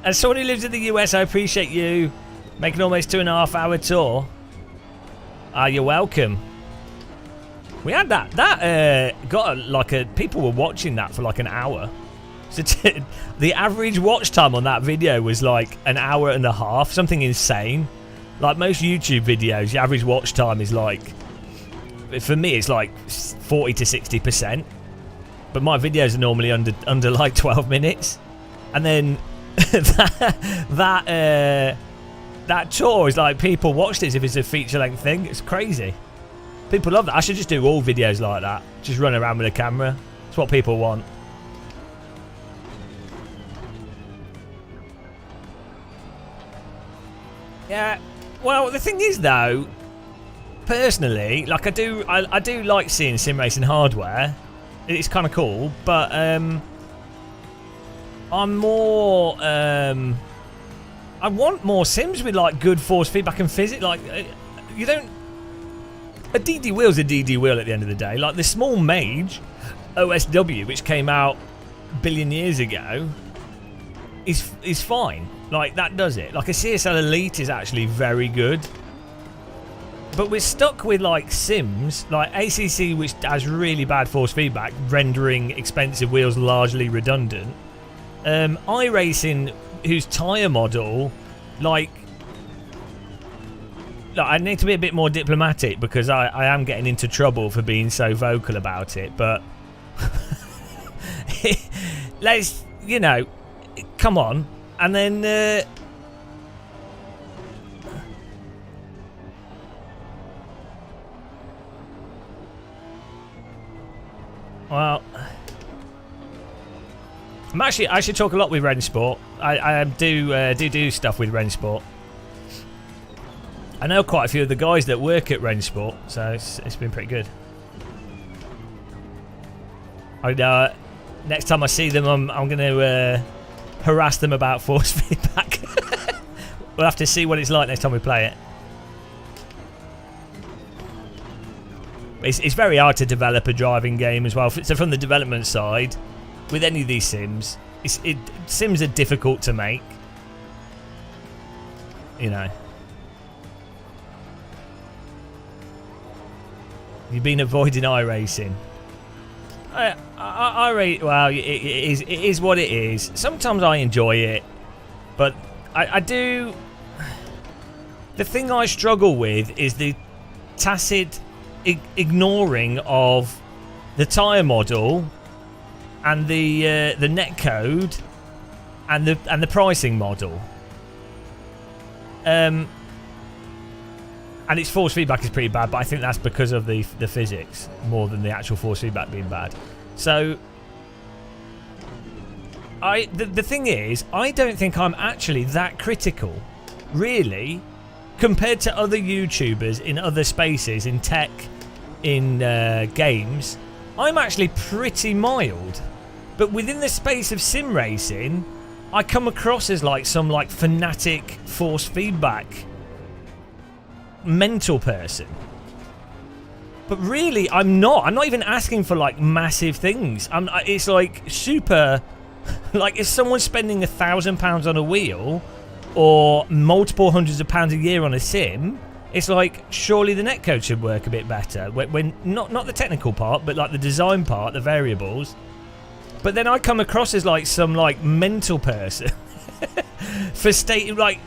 As someone who lives in the US, I appreciate you making almost 2.5 hour tour. You're welcome. We had people were watching that for like an hour. So the average watch time on that video was like an hour and a half, something insane. Like most YouTube videos, the average watch time is like, for me, it's like 40 to 60%. But my videos are normally under like 12 minutes, and then that tour is like people watched it as if it's a feature-length thing. It's crazy. People love that. I should just do all videos like that. Just run around with a camera. It's what people want. Yeah. Well, the thing is, though, personally, like I do like seeing sim racing hardware. It's kind of cool, but I'm more. I want more sims with like good force feedback and physics. Like you don't. A DD wheel's a DD wheel at the end of the day. Like the small Mage OSW, which came out a billion years ago, is fine. Like that does it. Like a CSL Elite is actually very good. But we're stuck with like sims like ACC, which has really bad force feedback, rendering expensive wheels largely redundant. iRacing, whose tyre model, like I need to be a bit more diplomatic because I am getting into trouble for being so vocal about it. But let's, you know, come on. And then well, I should talk a lot with Rensport. I do stuff with Rensport. I know quite a few of the guys that work at Rensport, so it's been pretty good. Next time I see them, I'm going to harass them about force feedback. We'll have to see what it's like next time we play it. It's very hard to develop a driving game as well. So from the development side, with any of these sims, sims are difficult to make. You know. You've been avoiding iRacing. Well, it is what it is. Sometimes I enjoy it, but I do. The thing I struggle with is the tacit ignoring of the tyre model and the netcode and the pricing model. And its force feedback is pretty bad, but I think that's because of the physics more than the actual force feedback being bad. So the thing is, I don't think I'm actually that critical, really, compared to other YouTubers in other spaces, in tech, in games. I'm actually pretty mild, but within the space of sim racing, I come across as like some like fanatic force feedback mental person. But really, I'm not even asking for like massive things. It's like super, like if someone's spending £1,000 on a wheel or multiple hundreds of pounds a year on a sim, it's like surely the netcode should work a bit better. When not the technical part, but like the design part, the variables. But then I come across as like some like mental person for stating like.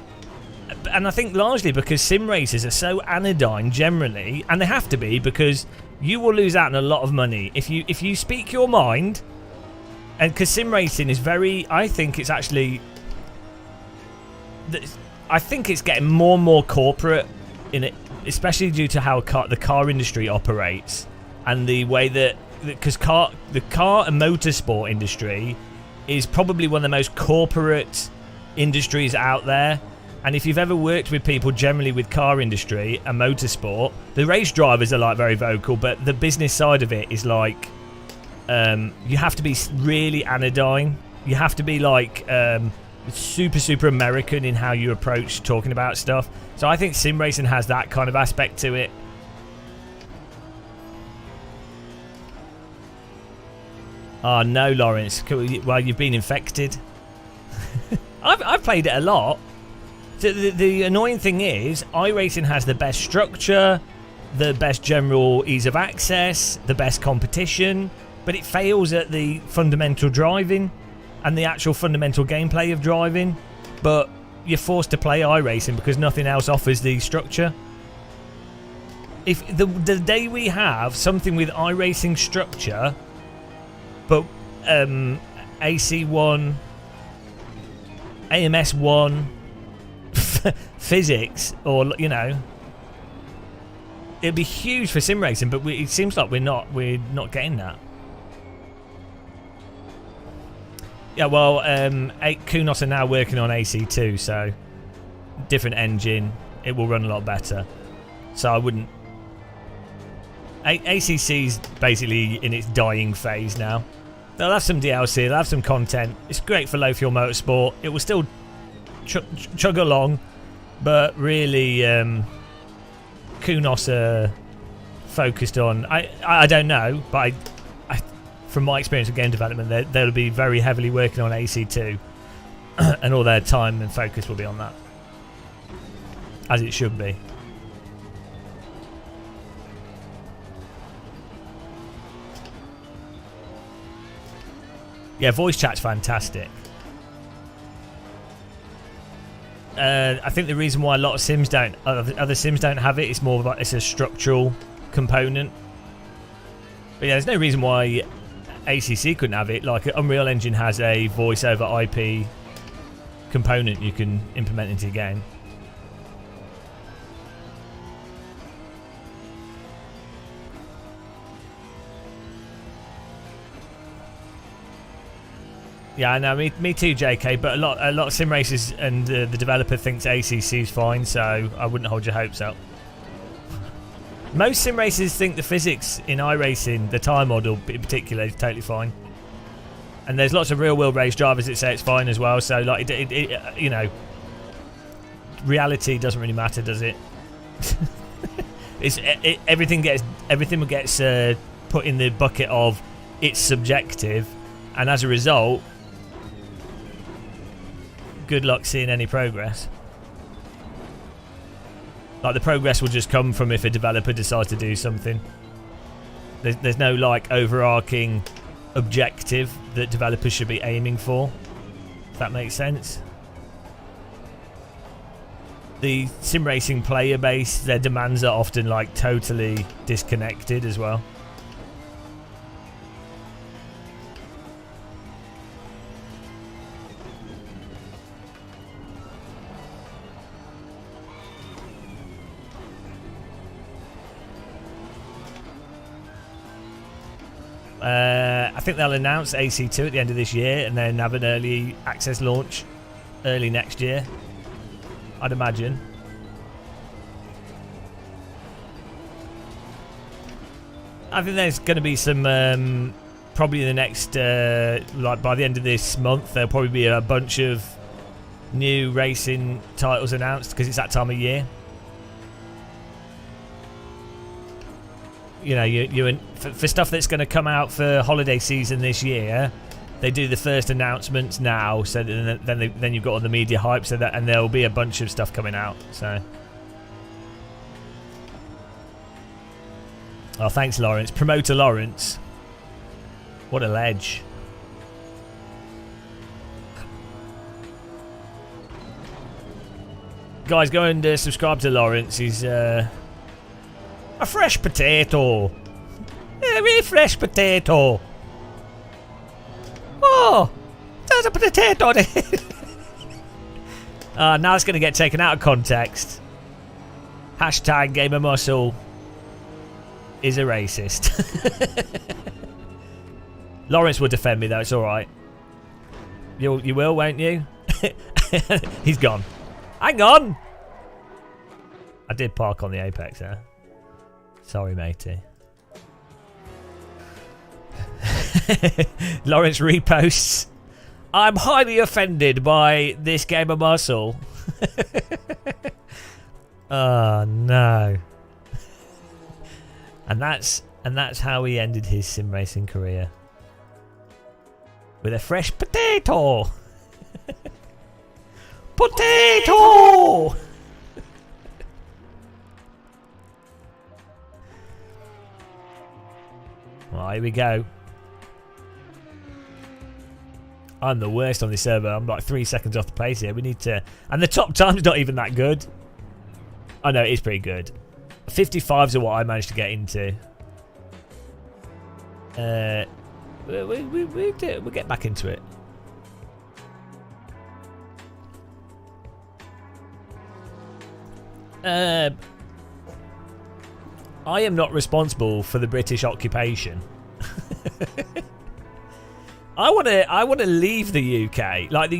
And I think largely because sim races are so anodyne generally, and they have to be because you will lose out on a lot of money if you speak your mind. And because sim racing is very, I think it's actually, I think it's getting more and more corporate in it, especially due to how the car industry operates and the way that because the car and motorsport industry is probably one of the most corporate industries out there. And if you've ever worked with people generally with car industry and motorsport, the race drivers are like very vocal, but the business side of it is like you have to be really anodyne. You have to be like super American in how you approach talking about stuff. So I think sim racing has that kind of aspect to it. Oh no, Lawrence. Well, you've been infected. I've played it a lot. The annoying thing is, iRacing has the best structure, the best general ease of access, the best competition, but it fails at the fundamental driving and the actual fundamental gameplay of driving. But you're forced to play iRacing because nothing else offers the structure. If the day we have something with iRacing structure, but AC1, AMS1, physics, or you know, it'd be huge for sim racing, but it seems like we're not getting that. Yeah, well, Kunos are now working on AC2, so different engine, it will run a lot better. So I wouldn't. ACC's basically in its dying phase now. They'll have some DLC, they'll have some content. It's great for low fuel motorsport. It will still chug along, but really, Kunos are focused on. I don't know, but from my experience of game development, they'll be very heavily working on AC2, and all their time and focus will be on that, as it should be. Yeah, voice chat's fantastic. I think the reason why a lot of sims don't, other sims don't have it, it's more about it's a structural component. But yeah, there's no reason why ACC couldn't have it. Like Unreal Engine has a voice over IP component you can implement into your game. Yeah, no, me too, JK. But a lot of sim racers and the developer thinks ACC is fine, so I wouldn't hold your hopes up. Most sim racers think the physics in iRacing, the tire model in particular, is totally fine. And there's lots of real-world race drivers that say it's fine as well. So, like, you know, reality doesn't really matter, does it? Everything gets put in the bucket of it's subjective, and as a result, good luck seeing any progress. Like, the progress will just come from if a developer decides to do something. There's no, like, overarching objective that developers should be aiming for, if that makes sense. The sim racing player base, their demands are often, like, totally disconnected as well. I think they'll announce AC2 at the end of this year and then have an early access launch early next year, I'd imagine. I think there's going to be some, probably in the next, like by the end of this month, there'll probably be a bunch of new racing titles announced because it's that time of year. You know, for stuff that's going to come out for holiday season this year, they do the first announcements now, so then you've got all the media hype, so that, and there'll be a bunch of stuff coming out. So, oh, thanks, Lawrence. Promoter Lawrence, what a ledge. Guys, go and subscribe to Lawrence. He's a fresh potato. A really fresh potato. Oh, there's a potato there. Now it's going to get taken out of context. Hashtag Gamer Muscle is a racist. Lawrence will defend me though, it's alright. You will, won't you? He's gone. Hang on! I did park on the apex there. Sorry, matey. Lawrence reposts. I'm highly offended by this game of muscle. Oh no. And that's how he ended his sim racing career. With a fresh potato. Potato! Well, here we go. I'm the worst on this server. I'm like 3 seconds off the pace here. We need to... And the top time's not even that good. I know, it is pretty good. 55s are what I managed to get into. We'll get back into it. I am not responsible for the British occupation. I want to leave the UK, like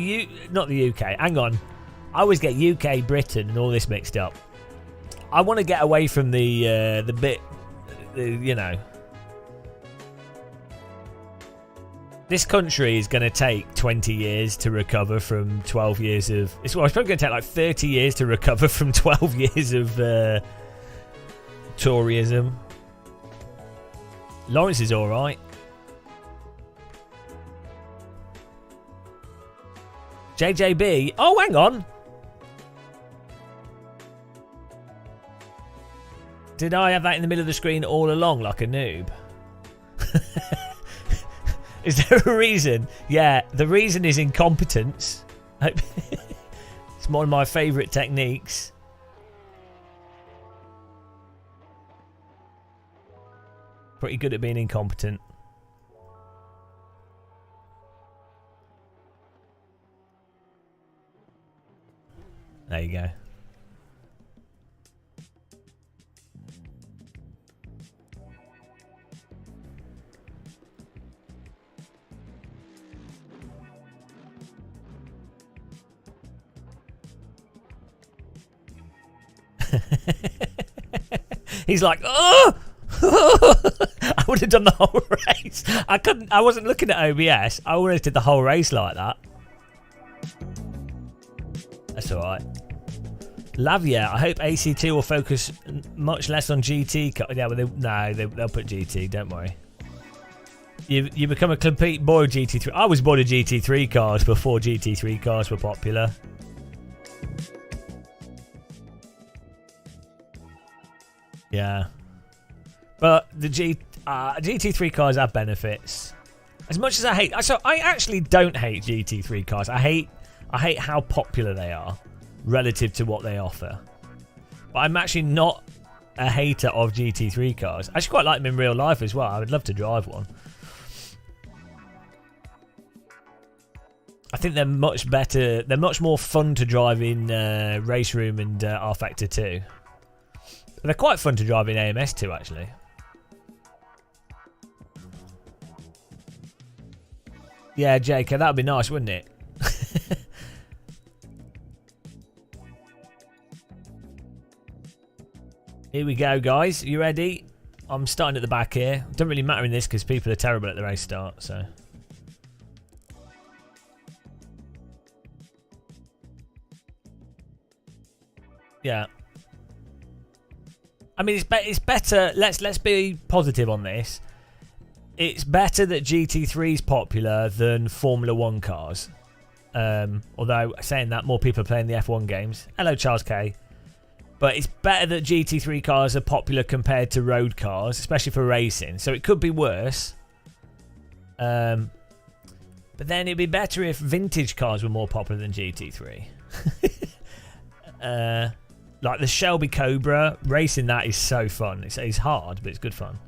not the UK. Hang on, I always get UK, Britain, and all this mixed up. I want to get away from the bit, you know. This country is going to take 20 years to recover from 12 years of... It's probably going to take like 30 years to recover from 12 years of tourism. Lawrence is alright. JJB. Oh, hang on. Did I have that in the middle of the screen all along like a noob? Is there a reason? Yeah, the reason is incompetence. It's one of my favourite techniques. Pretty good at being incompetent. There you go. He's like, oh! I would have done the whole race. I couldn't. I wasn't looking at OBS. I would have did the whole race like that. That's all right. Lavia, I hope AC2 will focus much less on GT. Yeah, well, they'll put GT. Don't worry. You become a complete boy of GT3. I was bored of GT3 cars before GT3 cars were popular. Yeah, but the GT3 cars have benefits. As much as I hate, so I actually don't hate GT3 cars. I hate how popular they are relative to what they offer. But I'm actually not a hater of GT3 cars. I actually quite like them in real life as well. I would love to drive one. I think they're much better. They're much more fun to drive in Race Room and R Factor 2. They're quite fun to drive in AMS2, actually. Yeah, JK, that would be nice, wouldn't it? Here we go, guys. You ready? I'm starting at the back here. Doesn't really matter in this because people are terrible at the race start, so... Yeah. I mean, it's better. Let's be positive on this. It's better that GT3 is popular than Formula 1 cars. Although, saying that, more people are playing the F1 games. Hello, Charles K. But it's better that GT3 cars are popular compared to road cars, especially for racing. So it could be worse. But then it'd be better if vintage cars were more popular than GT3. Like the Shelby Cobra, racing that is so fun. It's hard, but it's good fun.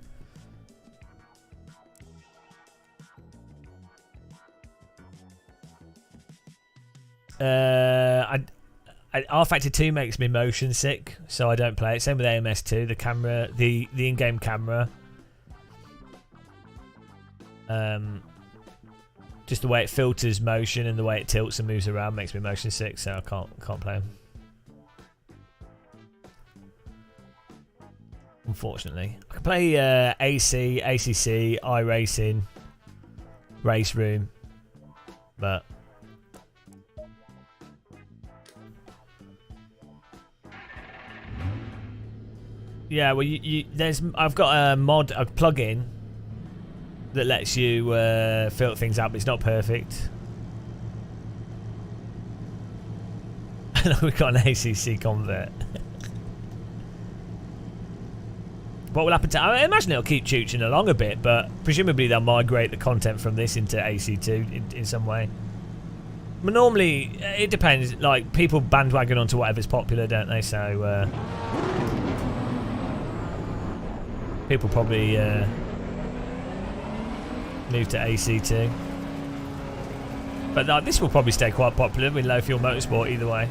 R Factor 2 makes me motion sick, so I don't play it. Same with AMS2, the camera, the in-game camera. Just the way it filters motion and the way it tilts and moves around makes me motion sick, so I can't play them. Unfortunately, I can play AC, ACC, iRacing, Race Room, but yeah, well, I've got a mod, a plugin that lets you filter things out, but it's not perfect. We've got an ACC convert. What will happen to... I imagine it'll keep chooching along a bit, but presumably they'll migrate the content from this into AC2 in some way. But normally, it depends. Like, people bandwagon onto whatever's popular, don't they? So, people probably move to AC2. But this will probably stay quite popular with low fuel motorsport either way.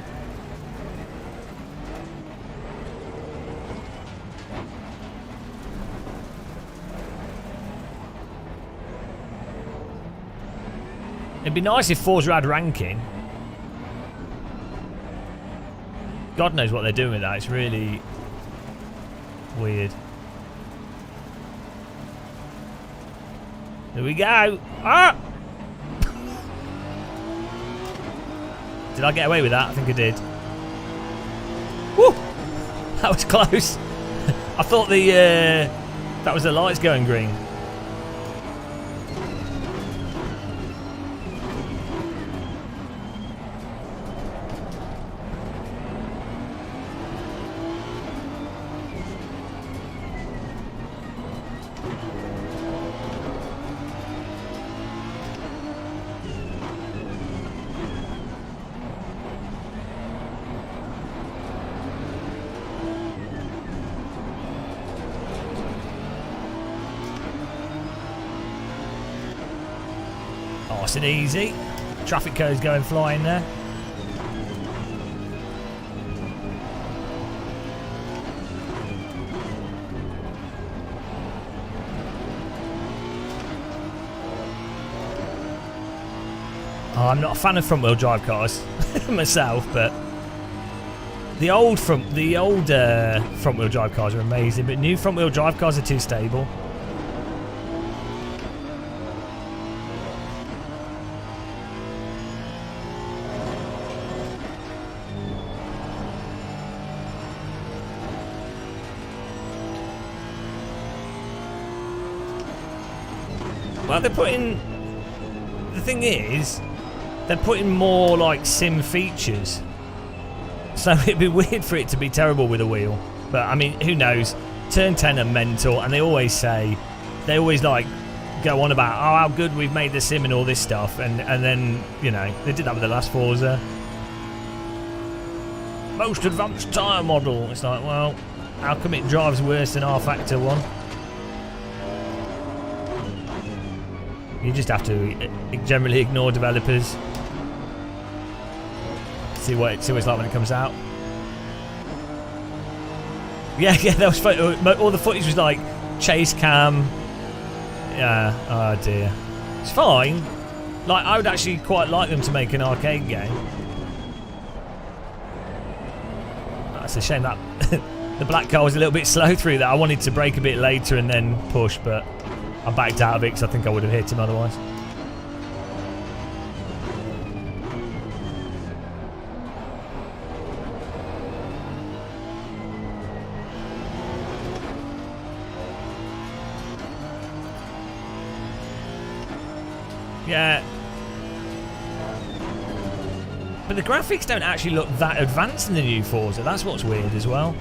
It'd be nice if Forza had ranking. God knows what they're doing with that. It's really weird. Here we go. Ah! Did I get away with that? I think I did. Woo! That was close. I thought that was the lights going green. Nice and easy. Traffic code's going flying there. Oh, I'm not a fan of front wheel drive cars myself, but the old front wheel drive cars are amazing, but new front wheel drive cars are too stable. Well, they're putting... The thing is, they're putting more, like, sim features. So it'd be weird for it to be terrible with a wheel. But, I mean, who knows? Turn 10 are mental, and they always, like, go on about, oh, how good we've made the sim and all this stuff. And then, you know, they did that with the last Forza. Most advanced tyre model. It's like, well, how come it drives worse than R-Factor 1? You just have to generally ignore developers. See what it's like when it comes out. Yeah, that was all the footage was like chase cam. Yeah, oh dear. It's fine. Like, I would actually quite like them to make an arcade game. That's a shame that the black car was a little bit slow through that. I wanted to brake a bit later and then push, but I backed out of it because I think I would have hit him otherwise. Yeah. But the graphics don't actually look that advanced in the new Forza. That's what's weird as well.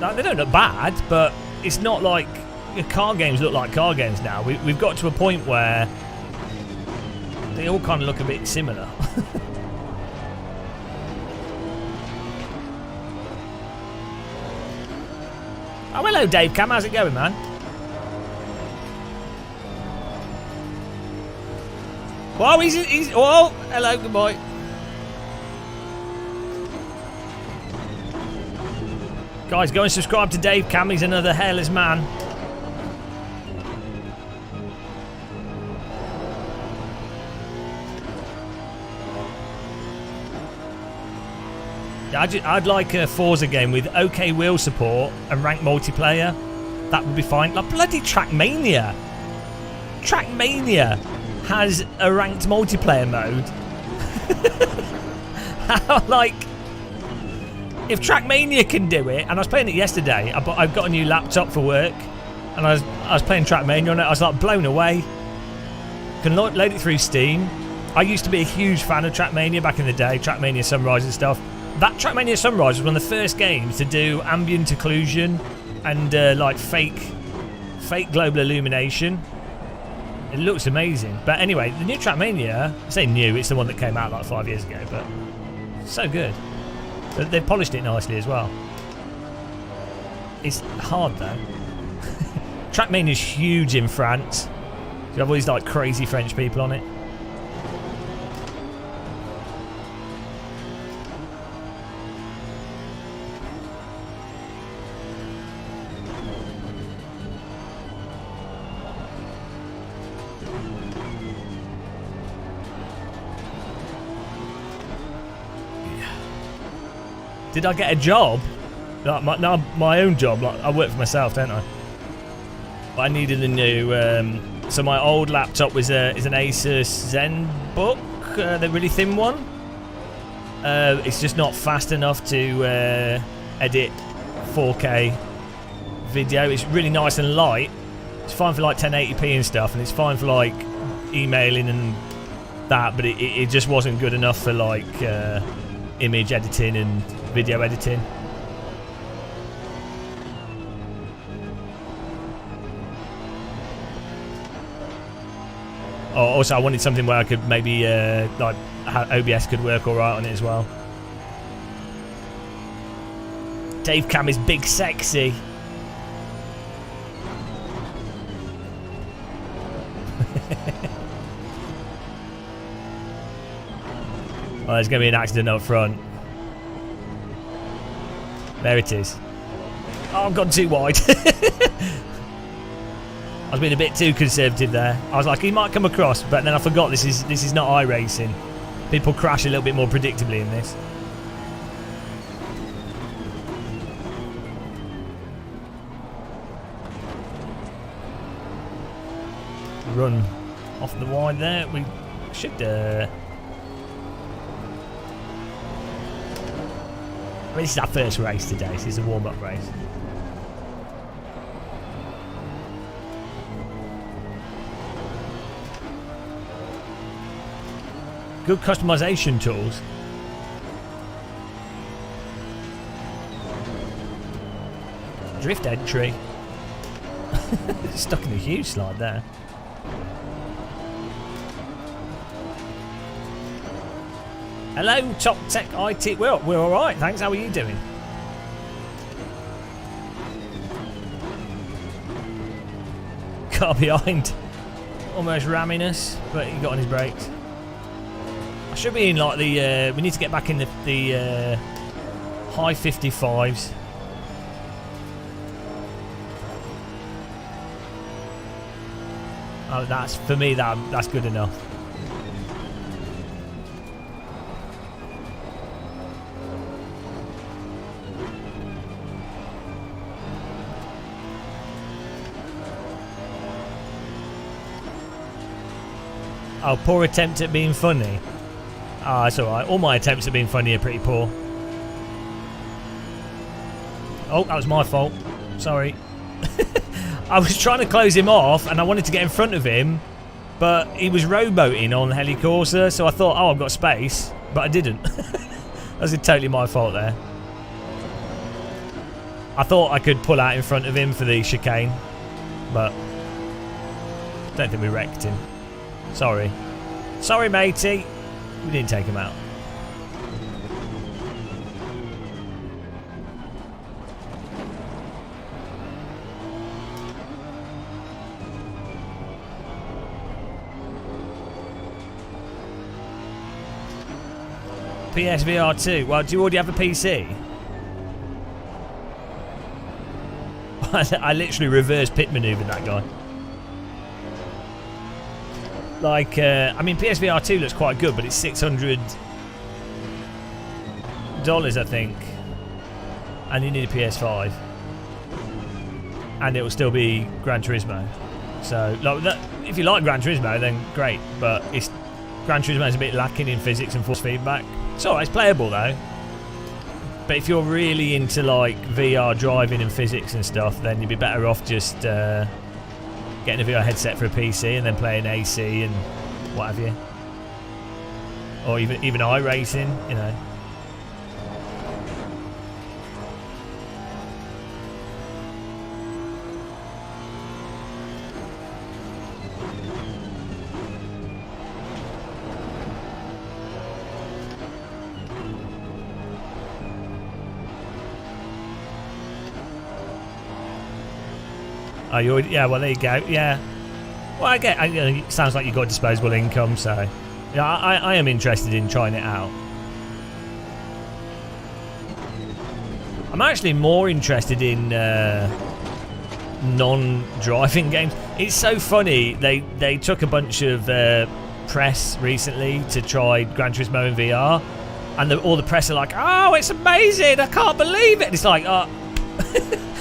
Like, they don't look bad, but it's not like car games look like car games now. We've got to a point where they all kind of look a bit similar. Oh, hello, Dave Cam. How's it going, man? Whoa, he's oh, hello, good boy. Guys, go and subscribe to Dave Cam. He's another hairless man. I'd like a Forza game with OK wheel support and ranked multiplayer. That would be fine. Like bloody Trackmania. Trackmania has a ranked multiplayer mode. Like, if Trackmania can do it, and I was playing it yesterday. I've got a new laptop for work, and I was playing Trackmania on it. I was like blown away. Can load it through Steam. I used to be a huge fan of Trackmania back in the day. Trackmania Sunrise and stuff. That Trackmania Sunrise was one of the first games to do ambient occlusion and like fake global illumination. It looks amazing. But anyway, the new Trackmania, I say new, it's the one that came out like 5 years ago, but so good. But they've polished it nicely as well. It's hard though. Trackmania's huge in France. You have all these like crazy French people on it. Did I get a job? Like my own job. Like, I work for myself, don't I? But I needed a new So my old laptop is an Asus ZenBook, the really thin one. It's just not fast enough to edit 4K video. It's really nice and light. It's fine for like 1080p and stuff, and it's fine for like emailing and that, but it just wasn't good enough for like image editing and video editing. Oh, also I wanted something where I could maybe like OBS could work alright on it as well. Dave Cam is big sexy. Oh, there's going to be an accident up front. There it is. Oh, I've gone too wide. I was being a bit too conservative there. I was like, he might come across, but then I forgot this is not iRacing. People crash a little bit more predictably in this. Run off the wide there. We should I mean, this is our first race today. This is a warm-up race. Good customization tools. Drift entry. Stuck in a huge slide there. Hello, Top Tech IT. We're all right, thanks. How are you doing? Car behind, almost ramming us, but he got on his brakes. I should be in like the. We need to get back in the high 55s. Oh, that's for me. That's good enough. Oh, poor attempt at being funny. Ah, it's alright. All my attempts at being funny are pretty poor. Oh, that was my fault. Sorry. I was trying to close him off and I wanted to get in front of him, but he was rowboating on Assetto Corsa, so I thought, oh, I've got space, but I didn't. That was totally my fault there. I thought I could pull out in front of him for the chicane, but don't think we wrecked him. Sorry. Sorry, matey. We didn't take him out. PSVR 2. Well, do you already have a PC? I literally reverse pit maneuvered that guy. Like, I mean, PSVR 2 looks quite good, but it's $600, I think. And you need a PS5. And it will still be Gran Turismo. So, like, that, if you like Gran Turismo, then great. But Gran Turismo is a bit lacking in physics and force feedback. It's alright, it's playable though. But if you're really into, like, VR driving and physics and stuff, then you'd be better off just getting a VR headset for a PC and then playing AC and what have you, or even iRacing, you know. Oh, yeah, well, there you go. Yeah. Well, it sounds like you've got disposable income, so yeah, I am interested in trying it out. I'm actually more interested in non-driving games. It's so funny. They took a bunch of press recently to try Gran Turismo in VR, and all the press are like, "Oh, it's amazing! I can't believe it!" And it's like,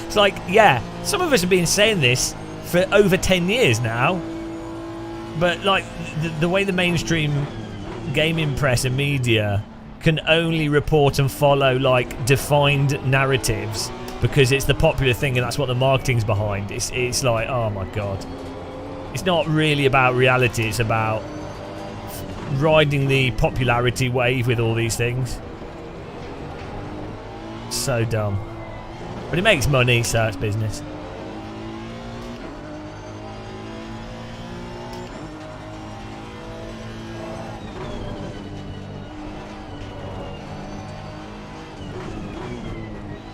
it's like, yeah, some of us have been saying this for over 10 years now. But like the way the mainstream gaming press and media can only report and follow like defined narratives because it's the popular thing and that's what the marketing's behind. It's like, oh my god. It's not really about reality, it's about riding the popularity wave with all these things. So dumb. But it makes money, so it's business.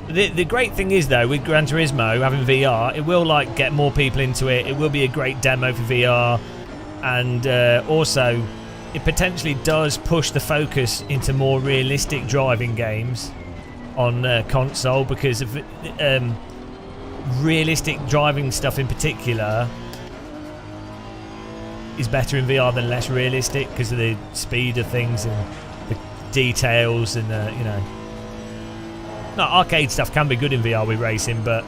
The great thing is though, with Gran Turismo having VR, it will like get more people into it. It will be a great demo for VR, and also it potentially does push the focus into more realistic driving games on console, because of realistic driving stuff in particular is better in VR than less realistic because of the speed of things and the details and you know. No, arcade stuff can be good in VR with racing, but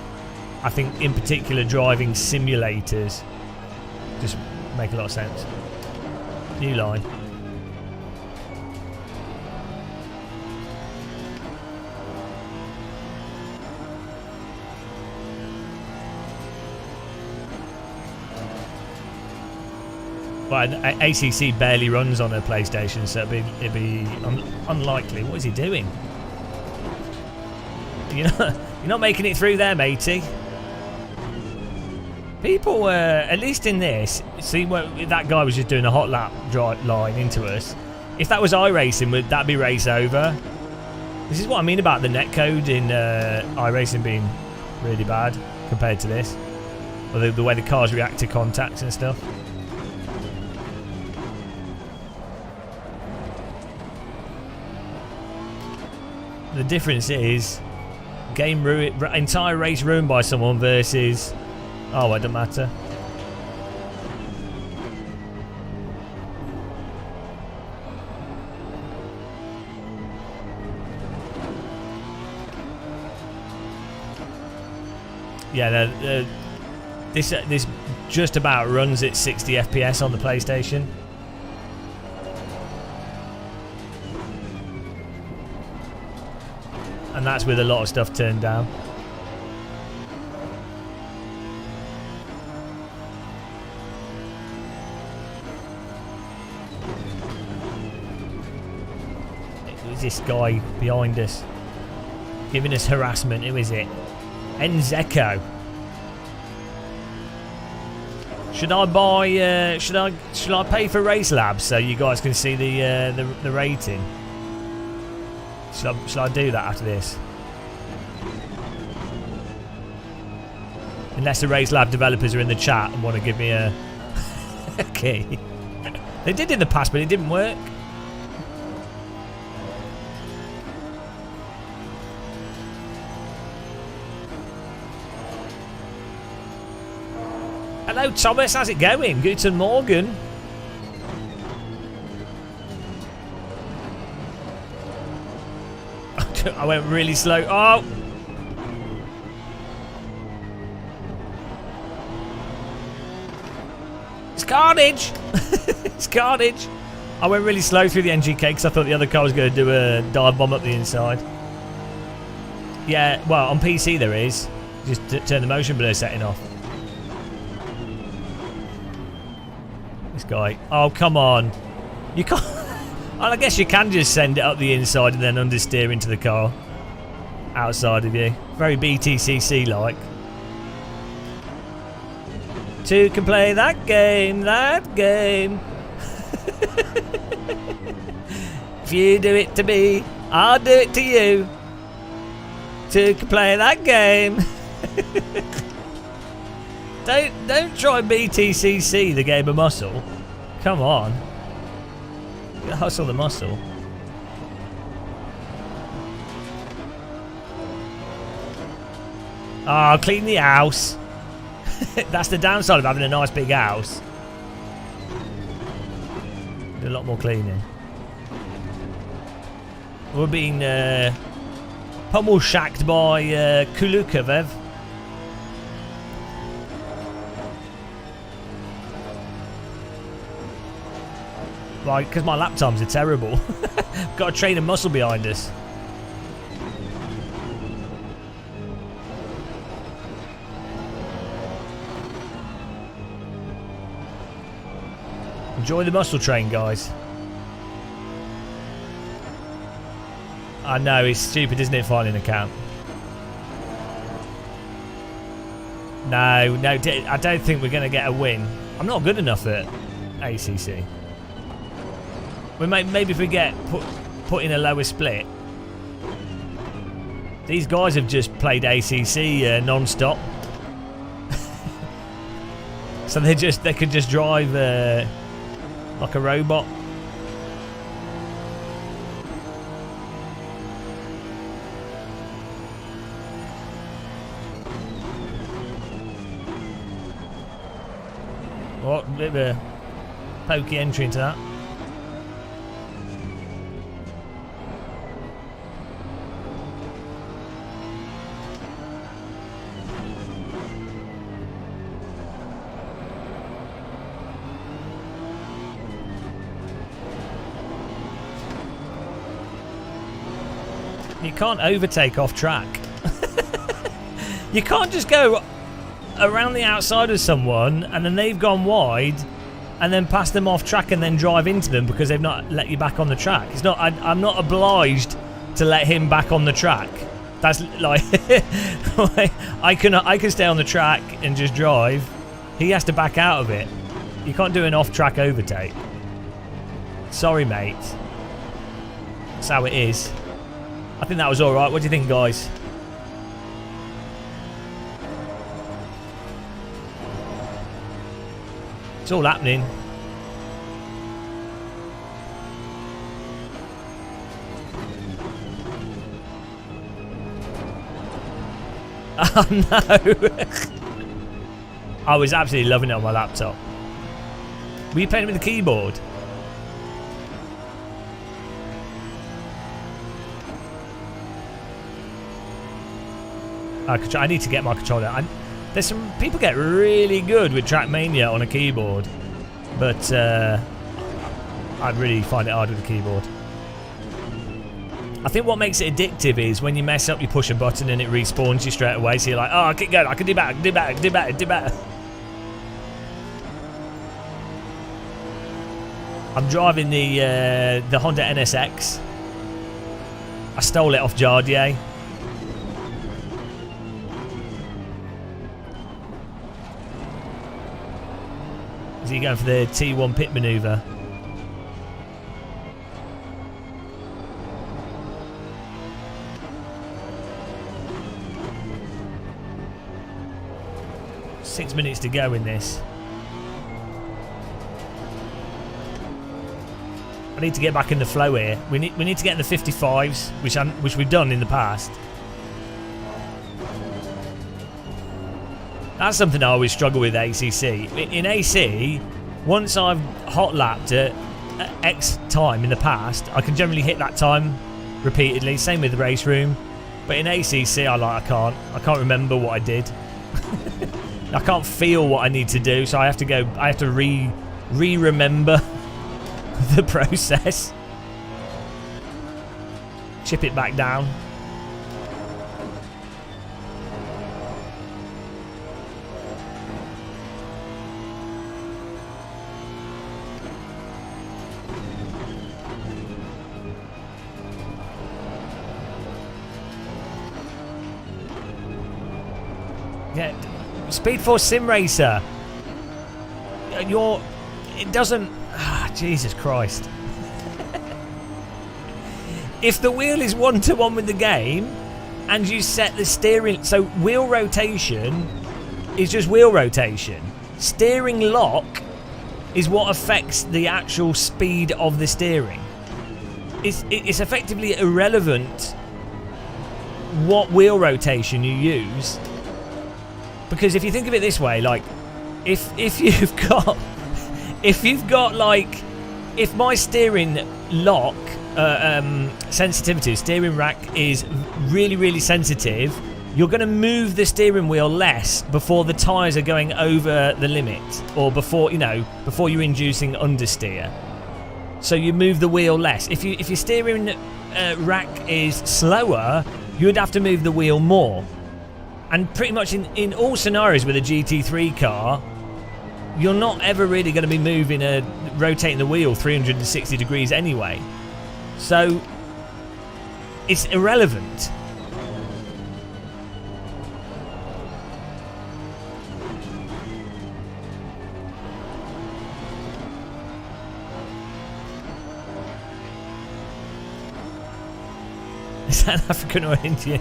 I think in particular driving simulators just make a lot of sense. New line. But ACC barely runs on a PlayStation, so it'd be unlikely. What is he doing? You're not making it through there, matey. People, at least in this, see, that guy was just doing a hot lap line into us. If that was iRacing, would that be race over? This is what I mean about the netcode in iRacing being really bad compared to this. Or the way the cars react to contacts and stuff. The difference is entire race ruined by someone versus, oh, it doesn't matter. Yeah, this just about runs at 60 FPS on the PlayStation. And that's with a lot of stuff turned down. Who's this guy behind us? Giving us harassment. Who is it? Enzeco. Should I buy? Should I pay for Race Labs so you guys can see the rating? Should I do that after this? Unless the Race Lab developers are in the chat and want to give me a key. They did in the past, but it didn't work. Hello, Thomas. How's it going? Guten Morgen. I went really slow. Oh! It's carnage! It's carnage! I went really slow through the NGK because I thought the other car was going to do a dive bomb up the inside. Yeah, well, on PC there is. Just turn the motion blur setting off. This guy. Oh, come on. You can't... Well, I guess you can just send it up the inside and then understeer into the car outside of you. Very BTCC-like. Two can play that game, If you do it to me, I'll do it to you. Two can play that game. Don't try BTCC, the game of muscle. Come on. Hustle the muscle. Oh, clean the house. That's the downside of having a nice big house. Do a lot more cleaning. We're being pummel shacked by Kulukovev. Like, because my lap times are terrible. Got to train a muscle behind us. Enjoy the muscle train, guys. I know, it's stupid, isn't it, finding a camp? No, I don't think we're going to get a win. I'm not good enough at ACC. Maybe if we get put in a lower split. These guys have just played ACC non-stop. So they could just drive like a robot. What a bit of a pokey entry into that. You can't overtake off track. You can't just go around the outside of someone and then they've gone wide and then pass them off track and then drive into them because they've not let you back on the track. It's not. I'm not obliged to let him back on the track. That's like I can stay on the track and just drive. He has to back out of it. You can't do an off-track overtake. Sorry, mate. That's how it is. I think that was all right. What do you think, guys? It's all happening. Oh no! I was absolutely loving it on my laptop. Were you playing with the keyboard? I need to get my controller. There's some people get really good with Trackmania on a keyboard, but I'd really find it hard with a keyboard. I think what makes it addictive is when you mess up, you push a button and it respawns you straight away. So you're like, oh, I keep going, I can do better, do better, do better, do better. I'm driving the Honda NSX. I stole it off Jardier. Is he going for the T1 pit manoeuvre? Six minutes to go in this. I need to get back in the flow here. We need to get in the 55s, which we've done in the past. That's something I always struggle with ACC. In AC, once I've hot lapped at X time in the past, I can generally hit that time repeatedly. Same with the race room. But in ACC, I can't remember what I did. I can't feel what I need to do, so I have to re-remember the process. Chip it back down. Yeah, Speed Force Sim Racer. It doesn't. Jesus Christ. If the wheel is 1-to-1 with the game, and you set the steering, so wheel rotation is just wheel rotation. Steering lock is what affects the actual speed of the steering. It's effectively irrelevant what wheel rotation you use. Because if you think of it this way, like, if my steering lock sensitivity, steering rack is really, really sensitive, you're going to move the steering wheel less before the tyres are going over the limit, or before you're inducing understeer. so you move the wheel less. If your steering rack is slower, you would have to move the wheel more. And pretty much in all scenarios with a GT3 car, you're not ever really going to be rotating the wheel 360 degrees anyway. So it's irrelevant. Is that African or Indian?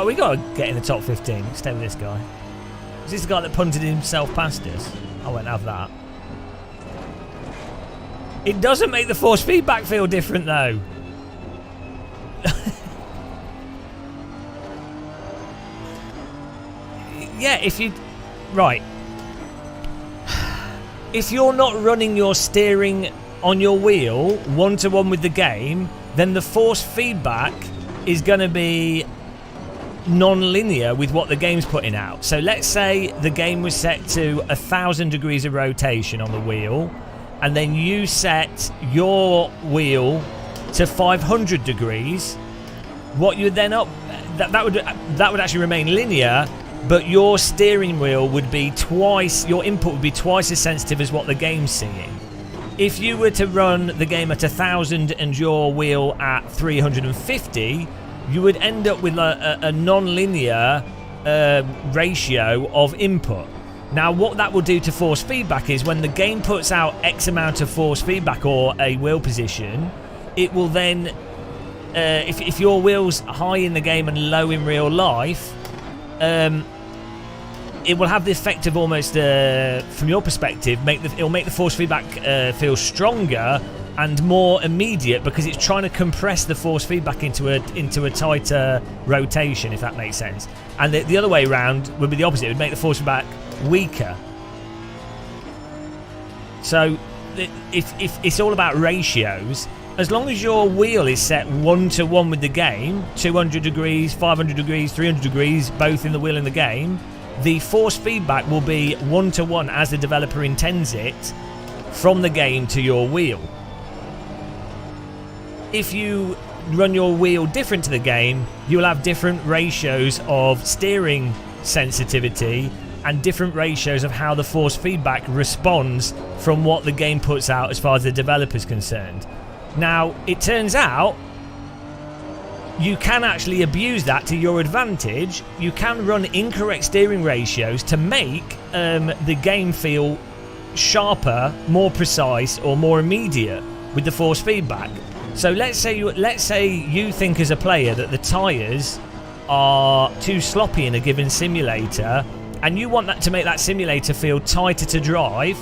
We got to get in the top 15. Stay with this guy. Is this the guy that punted himself past us? I won't have that. It doesn't make the force feedback feel different though. Yeah, if you... Right. If you're not running your steering on your wheel one-to-one with the game, then the force feedback is going to be non-linear with what the game's putting out. So let's say the game was set to 1,000 degrees of rotation on the wheel, and then you set your wheel to 500 degrees. What you then up that would actually remain linear, but your steering wheel would be twice, your input would be twice as sensitive as what the game's seeing. If you were to run the game at 1,000 and your wheel at 350, you would end up with a non-linear ratio of input. Now, what that will do to force feedback is when the game puts out X amount of force feedback or a wheel position, it will then, if your wheel's high in the game and low in real life, it will have the effect of almost, from your perspective, it'll make the force feedback feel stronger and more immediate because it's trying to compress the force feedback into a tighter rotation, if that makes sense. And the other way around would be the opposite. It would make the force feedback weaker. So if it's all about ratios, as long as your wheel is set one-to-one with the game, 200 degrees, 500 degrees, 300 degrees, both in the wheel and the game, the force feedback will be one-to-one as the developer intends it from the game to your wheel. If you run your wheel different to the game, you'll have different ratios of steering sensitivity and different ratios of how the force feedback responds from what the game puts out as far as the developer's concerned. Now, it turns out you can actually abuse that to your advantage. You can run incorrect steering ratios to make the game feel sharper, more precise, or more immediate with the force feedback. So let's say you think as a player that the tyres are too sloppy in a given simulator, and you want that to make that simulator feel tighter to drive.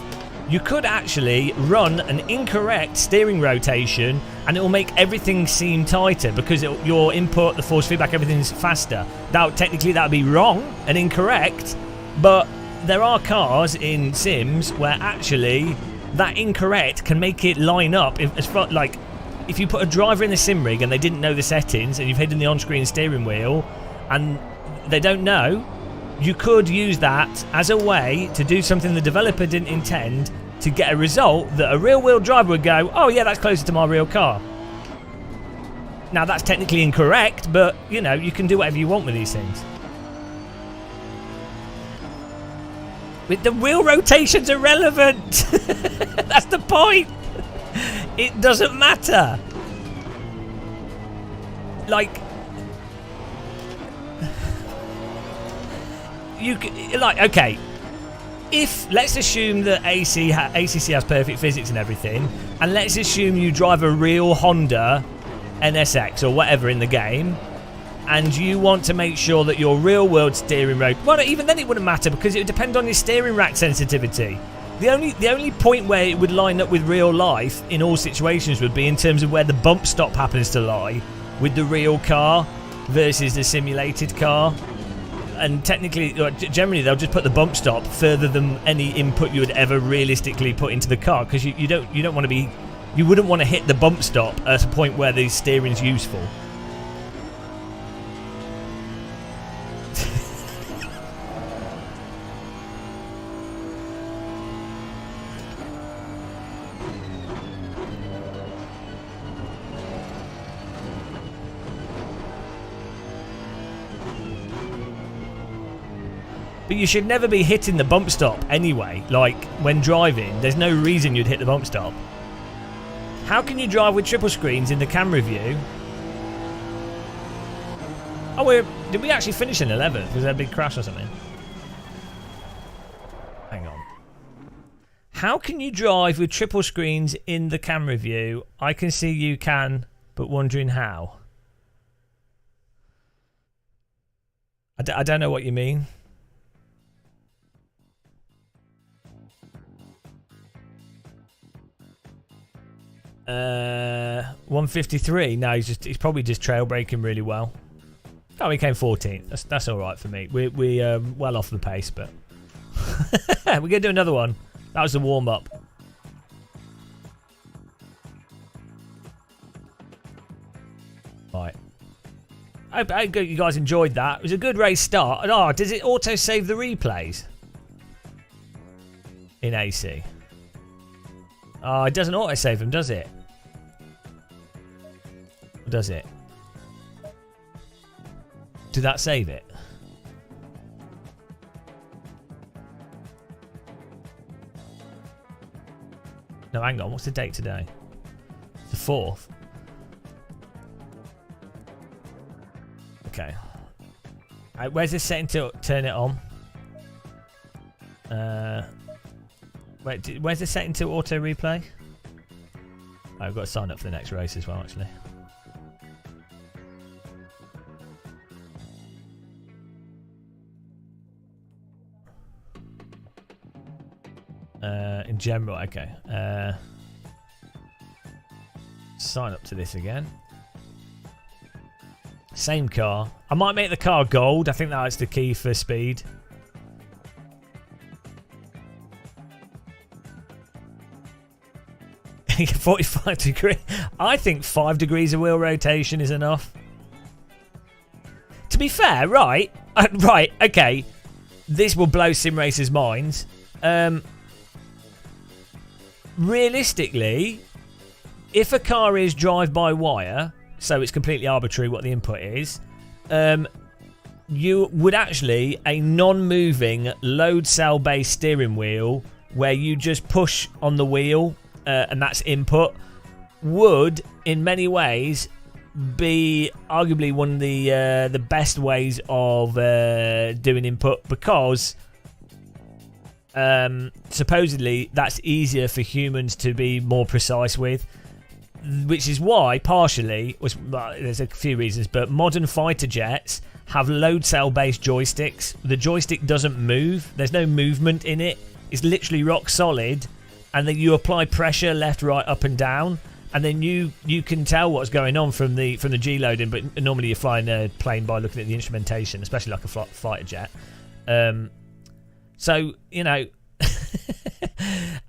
You could actually run an incorrect steering rotation, and it will make everything seem tighter because your input, the force feedback, everything's faster. Now, technically, that would be wrong and incorrect, but there are cars in sims where actually that incorrect can make it line up. If you put a driver in the sim rig and they didn't know the settings, and you've hidden the on-screen steering wheel, and they don't know, you could use that as a way to do something the developer didn't intend to get a result that a real-world driver would go, oh yeah, that's closer to my real car. Now, that's technically incorrect, but, you know, you can do whatever you want with these things. With the wheel rotation's irrelevant. That's the point. It doesn't matter. Okay, if let's assume that ACC has perfect physics and everything, and let's assume you drive a real Honda NSX or whatever in the game, and you want to make sure that your real world steering rack, well, even then it wouldn't matter because it would depend on your steering rack sensitivity. The only point where it would line up with real life in all situations would be in terms of where the bump stop happens to lie with the real car versus the simulated car. and technically, generally, they'll just put the bump stop further than any input you would ever realistically put into the car, because you don't want to be, you wouldn't want to hit the bump stop at a point where the steering's useful. But you should never be hitting the bump stop anyway. Like, when driving, there's no reason you'd hit the bump stop. How can you drive with triple screens in the camera view? Oh, did we actually finish in 11th? Was there a big crash or something? Hang on. How can you drive with triple screens in the camera view? I can see you can, but wondering how. I don't know what you mean. 153. No, he's probably just trail braking really well. Oh, he came 14th. That's all right for me. We well off the pace, but we're gonna do another one. That was the warm up. Right. I hope you guys enjoyed that. It was a good race start. Oh, does it auto save the replays in AC? Oh, it doesn't auto save them, does it? Or does it? Did that save it? No, hang on. What's the date today? The 4th. Okay. Where's this setting to turn it on? Wait, where's the setting to auto replay? Oh, I've got to sign up for the next race as well, actually. In general, okay. Sign up to this again. Same car. I might make the car gold. I think that's the key for speed. Yeah, 45 degrees. I think 5 degrees of wheel rotation is enough. To be fair, right, okay. This will blow sim racers' minds. Realistically, if a car is drive-by-wire, so it's completely arbitrary what the input is, you would actually, a non-moving load cell-based steering wheel where you just push on the wheel and that's input, would, in many ways, be arguably one of the best ways of doing input, because supposedly that's easier for humans to be more precise with, which is why partially there's a few reasons, but modern fighter jets have load cell based joysticks. The joystick doesn't move, there's no movement in it, it's literally rock solid, and then you apply pressure left, right, up and down, and then you can tell what's going on from the G loading. But normally you're flying a plane by looking at the instrumentation, especially like a fighter jet. So, you know,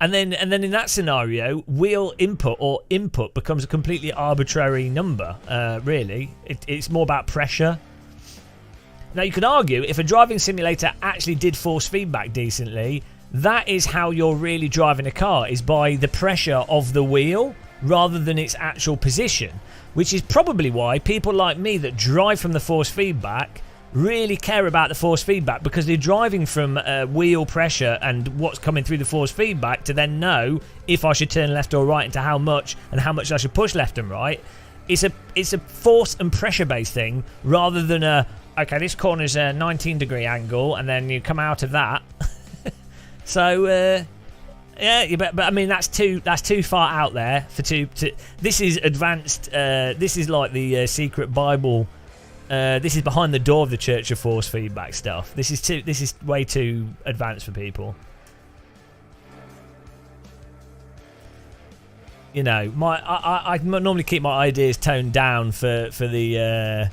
and then in that scenario, wheel input or input becomes a completely arbitrary number. Really, it's more about pressure. Now you could argue if a driving simulator actually did force feedback decently, that is how you're really driving a car, is by the pressure of the wheel rather than its actual position, which is probably why people like me that drive from the force feedback really care about the force feedback, because they're driving from wheel pressure and what's coming through the force feedback to then know if I should turn left or right and to how much, and how much I should push left and right. It's a force and pressure based thing rather than okay, this corner's a 19-degree angle and then you come out of that. So yeah, but I mean that's too far out there for this is advanced. This is like the secret Bible. This is behind the door of the Church of Force feedback stuff. This is way too advanced for people. You know, I normally keep my ideas toned down for the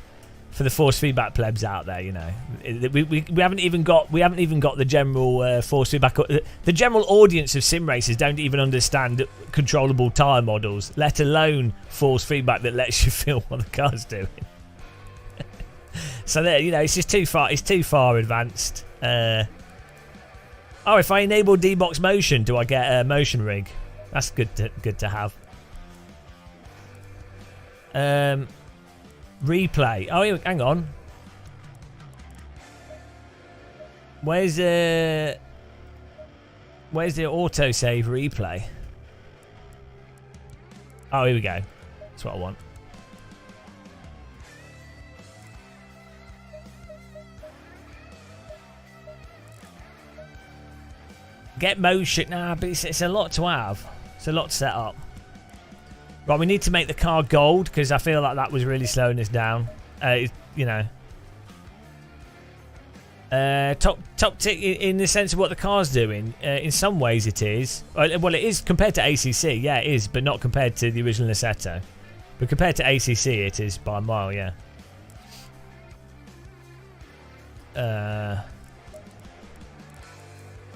for the force feedback plebs out there, you know, we haven't even got the general force feedback. The general audience of sim racers don't even understand controllable tyre models, let alone force feedback that lets you feel what the car's doing. So there, you know, it's just too far. It's too far advanced. Oh, if I enable D-Box motion, do I get a motion rig? That's good to have. Replay. Oh, hang on. Where's the autosave replay? Oh, here we go. That's what I want. Get motion. Nah, but it's a lot to have. It's a lot to set up. Right, we need to make the car gold because I feel like that was really slowing us down. You know, top tick in the sense of what the car's doing. In some ways, it is. Well, it is compared to ACC. Yeah, it is, but not compared to the original Assetto. But compared to ACC, it is by a mile. Yeah.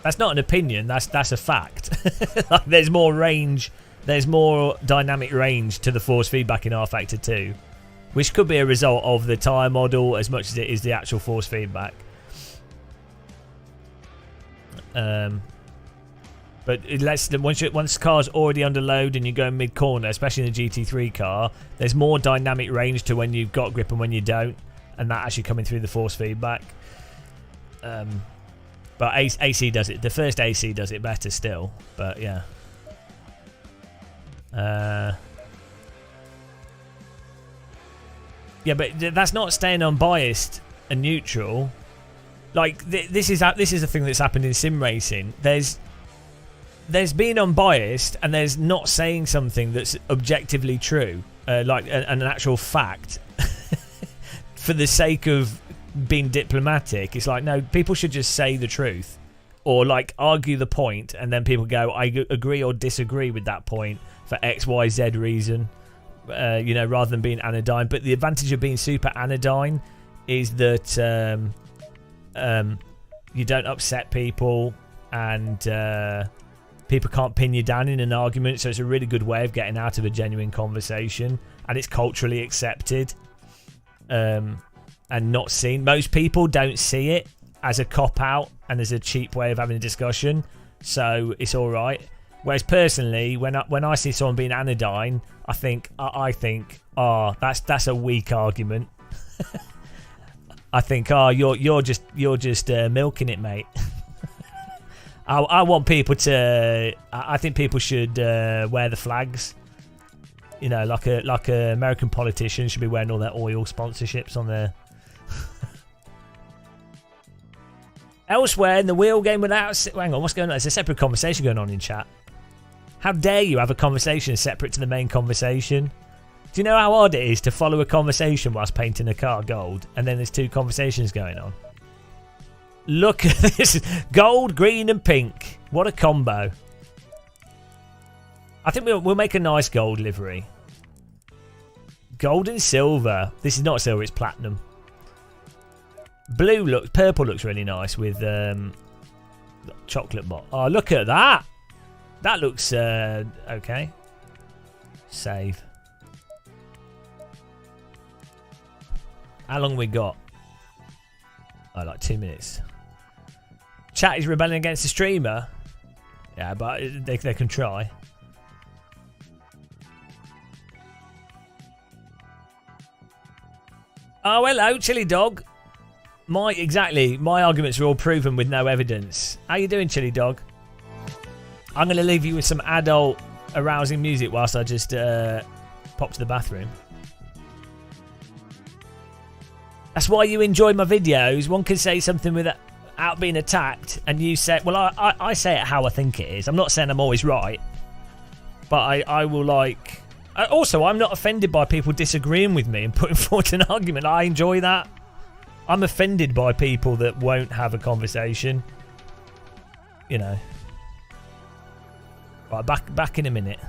That's not an opinion. That's a fact. Like, there's more range. There's more dynamic range to the force feedback in R Factor 2, which could be a result of the tyre model as much as it is the actual force feedback. But once the car's already under load and you go mid corner, especially in a GT3 car, there's more dynamic range to when you've got grip and when you don't, and that actually coming through the force feedback. But AC does it. The first AC does it better still. But yeah. Yeah, but that's not staying unbiased and neutral. Like this is the thing that's happened in sim racing. There's being unbiased and there's not saying something that's objectively true, like an actual fact, for the sake of being diplomatic. It's like, no, people should just say the truth, or like argue the point, and then people go, I agree or disagree with that point for X, Y, Z reason, you know, rather than being anodyne. But the advantage of being super anodyne is that you don't upset people, and people can't pin you down in an argument. So it's a really good way of getting out of a genuine conversation, and it's culturally accepted and not seen. Most people don't see it as a cop-out and as a cheap way of having a discussion, so it's all right. Whereas personally, when I see someone being anodyne, I think, oh, that's a weak argument. I think, oh, you're just milking it, mate. I want people to. I think people should wear the flags. You know, like a American politician should be wearing all their oil sponsorships on their. Elsewhere in the wheel game without. Hang on, what's going on? There's a separate conversation going on in chat. How dare you have a conversation separate to the main conversation? Do you know how hard it is to follow a conversation whilst painting a car gold, and then there's two conversations going on? Look at this. Gold, green and pink. What a combo. I think we'll make a nice gold livery. Gold and silver. This is not silver, it's platinum. Purple looks really nice with chocolate bot. Oh, look at that. That looks okay. Save. How long we got? Oh, like 2 minutes. Chat is rebelling against the streamer. Yeah, but they can try. Oh, hello, Chili Dog. My arguments are all proven with no evidence. How you doing, Chili Dog? I'm going to leave you with some adult, arousing music whilst I just pop to the bathroom. That's why you enjoy my videos. One can say something without being attacked, and you say, well, I say it how I think it is. I'm not saying I'm always right, but I will like... Also, I'm not offended by people disagreeing with me and putting forward an argument. I enjoy that. I'm offended by people that won't have a conversation. You know. Right, back in a minute.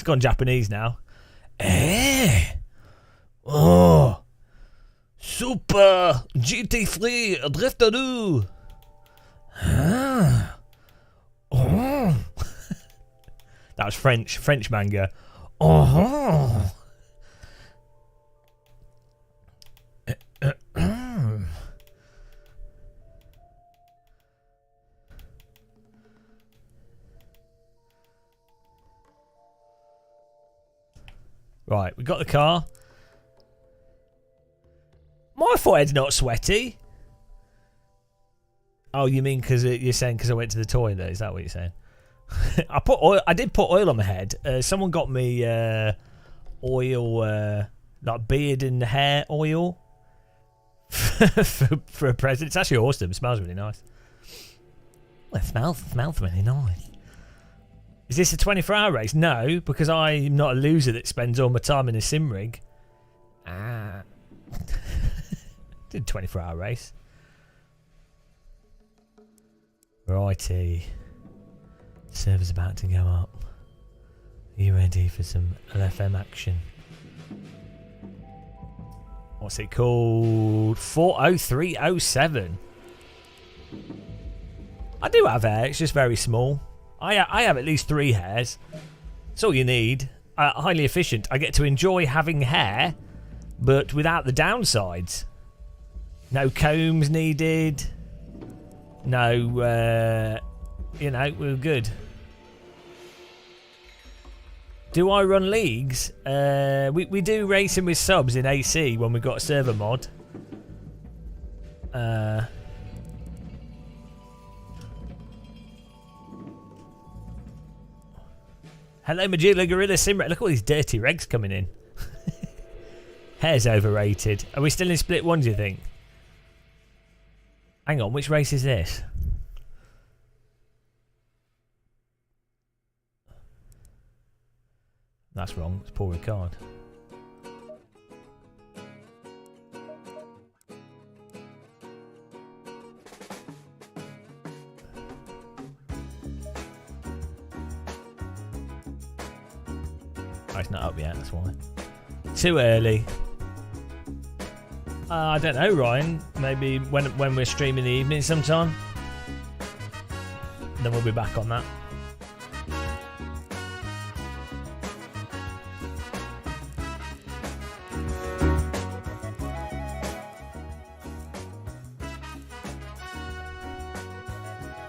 It's gone Japanese now. Oh. Super GT3 Drifter. Oh. That was French manga. Oh. Right, we got the car. My forehead's not sweaty. Oh, you mean because you're saying because I went to the toilet? Is that what you're saying? I did put oil on my head. Someone got me oil, like beard and hair oil for a present. It's actually awesome. It smells really nice. Well, it smells really nice. Is this a 24-hour race? No, because I'm not a loser that spends all my time in a sim rig. Did a 24-hour race. Righty. Server's about to go up. Are you ready for some LFM action? What's it called? 40307. I do have hair, it's just very small. I have at least 3 hairs. That's all you need. Highly efficient. I get to enjoy having hair, but without the downsides. No combs needed. No, we're good. Do I run leagues? We do racing with subs in AC when we've got a server mod. Hello, Majula Gorilla Simra. Look at all these dirty regs coming in. Hair's overrated. Are we still in split 1, do you think? Hang on, which race is this? That's wrong. It's Paul Ricard. Oh, it's not up yet, that's why. Too early. I don't know, Ryan. Maybe when we're streaming the evening sometime. Then we'll be back on that.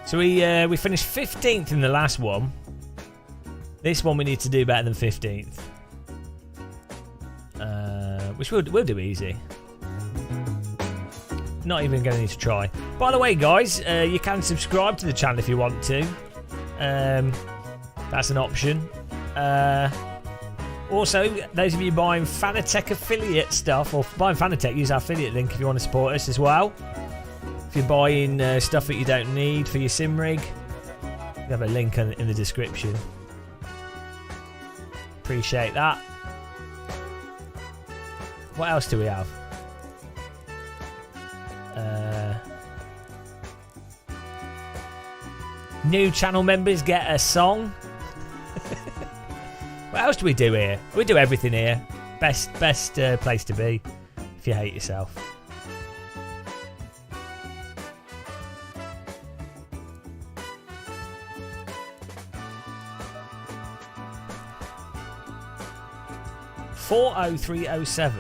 So we finished 15th in the last one. This one we need to do better than 15th. Which we'll do easy. Not even going to need to try. By the way, guys, you can subscribe to the channel if you want to. That's an option. Also, those of you buying Fanatec affiliate stuff, or buying Fanatec, use our affiliate link if you want to support us as well. If you're buying stuff that you don't need for your sim rig, we have a link in the description. Appreciate that. What else do we have? New channel members get a song. What else do we do here? We do everything here. Best place to be if you hate yourself. .40307.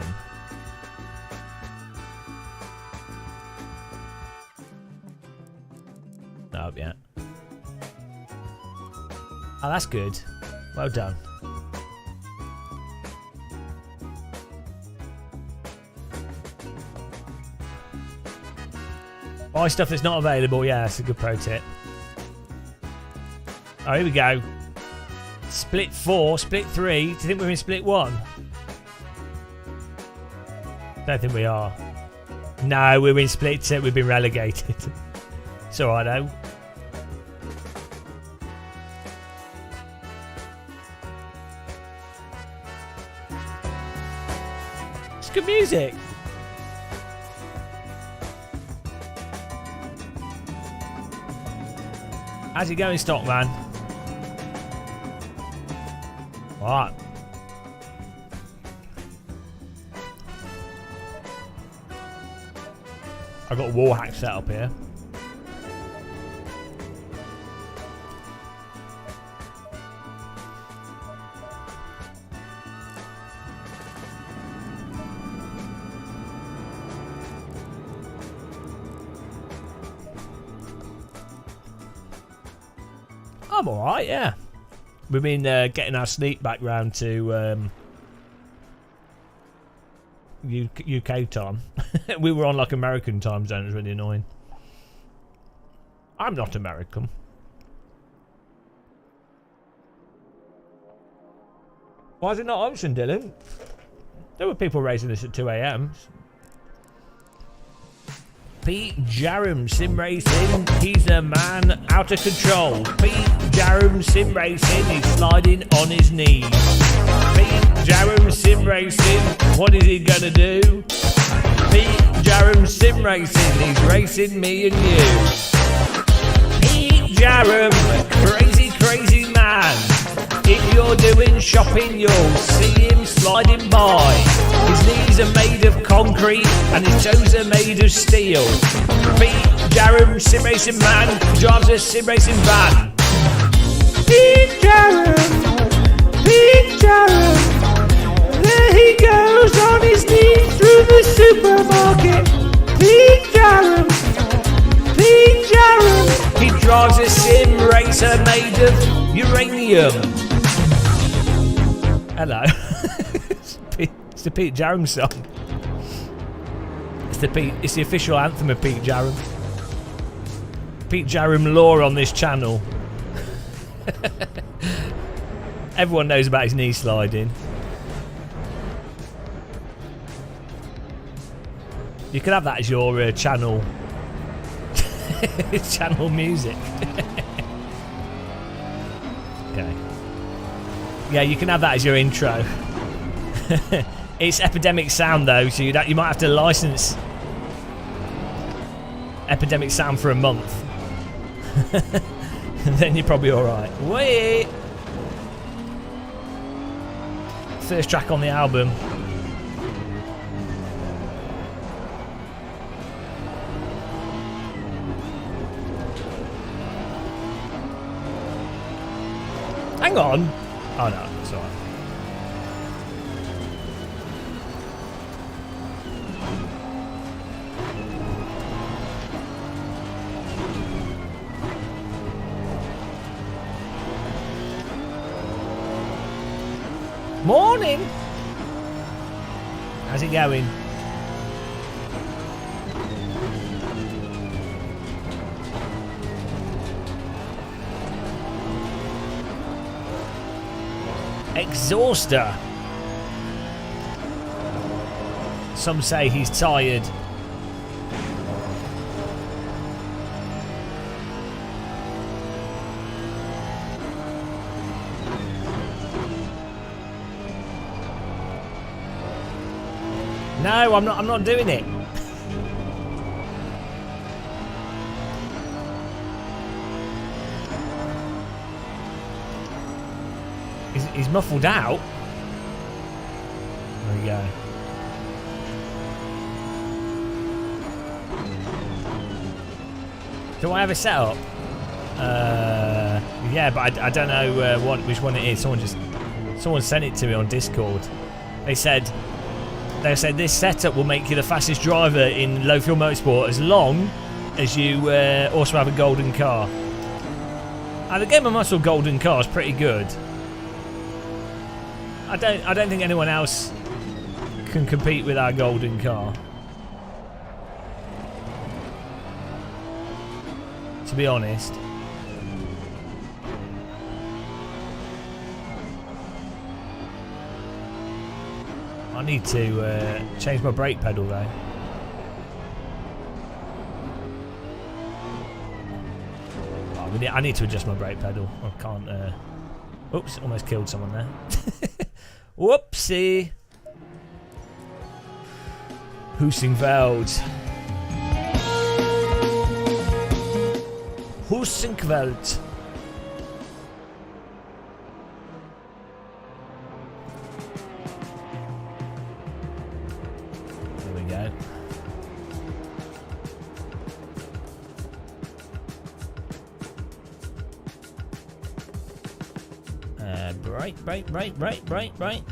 No, yeah. Oh, that's good. Well done. Buy stuff that's not available. Yeah, that's a good pro tip. Oh, here we go. Split 4, split 3. Do you think we're in split 1? Don't think we are. No, we're in split 2. We've been relegated. It's alright though. It's good music. How's it going, Stockman? Alright. I've got a wall hack set up here. I'm alright, yeah. We've been getting our sleep back round to UK time. We were on like American time zone. It was really annoying. I'm not American. Why is it not option, Dylan? There were people raising this at 2 a.m. Pete Jarum sim racing, he's a man out of control. Pete Jarum sim racing, he's sliding on his knees. Pete Jarum sim racing, what is he gonna do? Pete Jarum sim racing, he's racing me and you. Pete Jarum, crazy, crazy man. If you're doing shopping, you'll see him sliding by. His knees are made of concrete and his toes are made of steel. Pete Jarum, sim racing man, drives a sim racing van. Pete Jarum, Pete Jarum, there he goes on his knees through the supermarket. Pete Jarum, Pete Jarum, he drives a sim racer made of uranium. Hello. It's the Pete Jarum song. It's the official anthem of Pete Jarum. Pete Jarum lore on this channel. Everyone knows about his knee sliding. You could have that as your channel. Channel music. Okay. Yeah, you can have that as your intro. It's Epidemic Sound though, so you might have to license Epidemic Sound for a month. And then you're probably alright. Wait! First track on the album. Hang on! Oh no, it's alright. Morning! How's it going? Exhauster. Some say he's tired. No, I'm not doing it. He's muffled out. There we go. Do I have a setup? Yeah, but I don't know which one it is. Someone sent it to me on Discord. They said this setup will make you the fastest driver in low fuel motorsport as long as you also have a golden car. The Game of Muscle golden car is pretty good. I don't think anyone else can compete with our golden car. To be honest. I need to change my brake pedal though. Oh, I need to adjust my brake pedal. I can't. Oops! Almost killed someone there. Whoopsie. Husingveld. Right.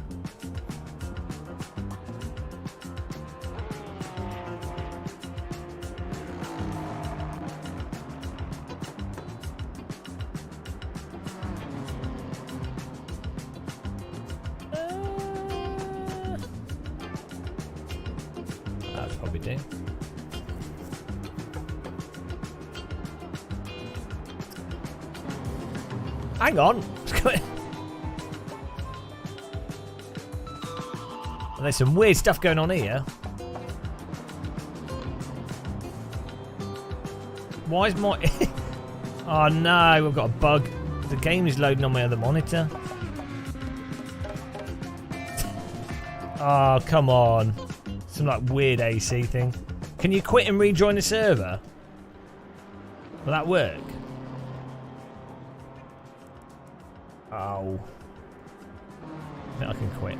That would probably do. Hang on. There's some weird stuff going on here. Why is my... Oh no, we've got a bug. The game is loading on my other monitor. Oh, come on. Some like weird AC thing. Can you quit and rejoin the server? Will that work? Oh. I think I can quit.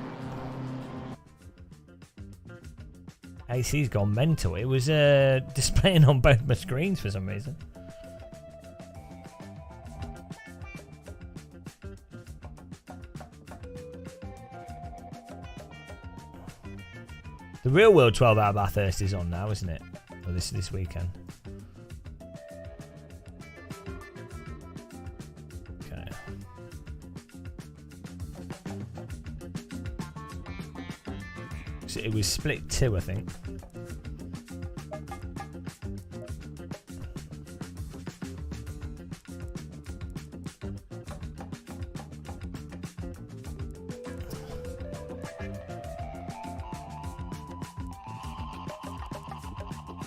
AC's gone mental. It was displaying on both my screens for some reason. The real world 12-hour Bathurst is on now, isn't it? Or this weekend. Okay. So it was split 2, I think.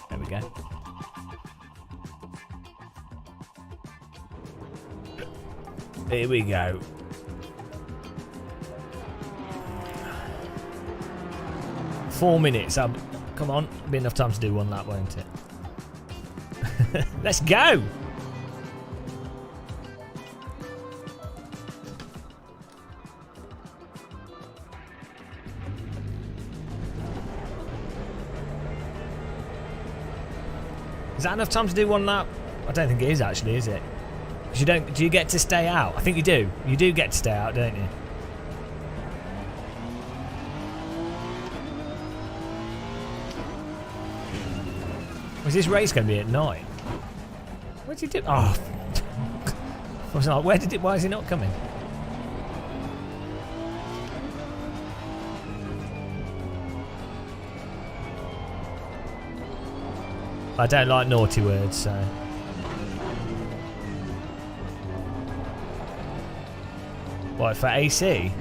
There we go. Here we go. Four minutes. Come on. Be enough time to do one lap, won't it? Let's go. Is that enough time to do one lap? I don't think it is actually, is it? Because you don't. Do you get to stay out? I think you do. You do get to stay out, don't you? Was this race going to be at night? What did he do? Oh, I was like, where did it? Why is he not coming? I don't like naughty words, so. What, for AC?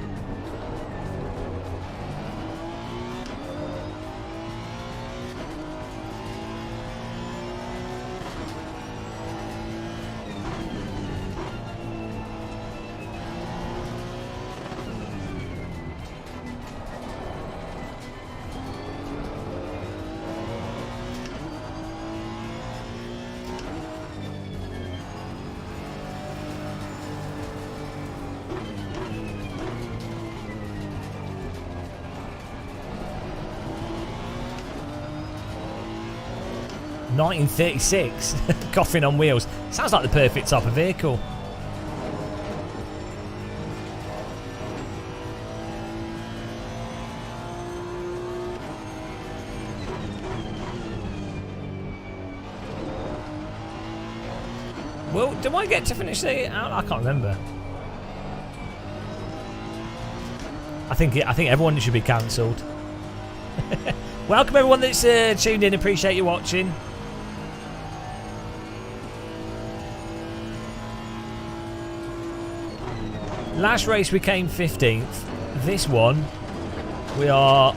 (1936) Coffin on wheels. Sounds like the perfect type of vehicle. Well, do I get to finish the out? I can't remember. I think everyone should be cancelled. Welcome everyone that's tuned in. Appreciate you watching. Last race we came 15th. This one we are.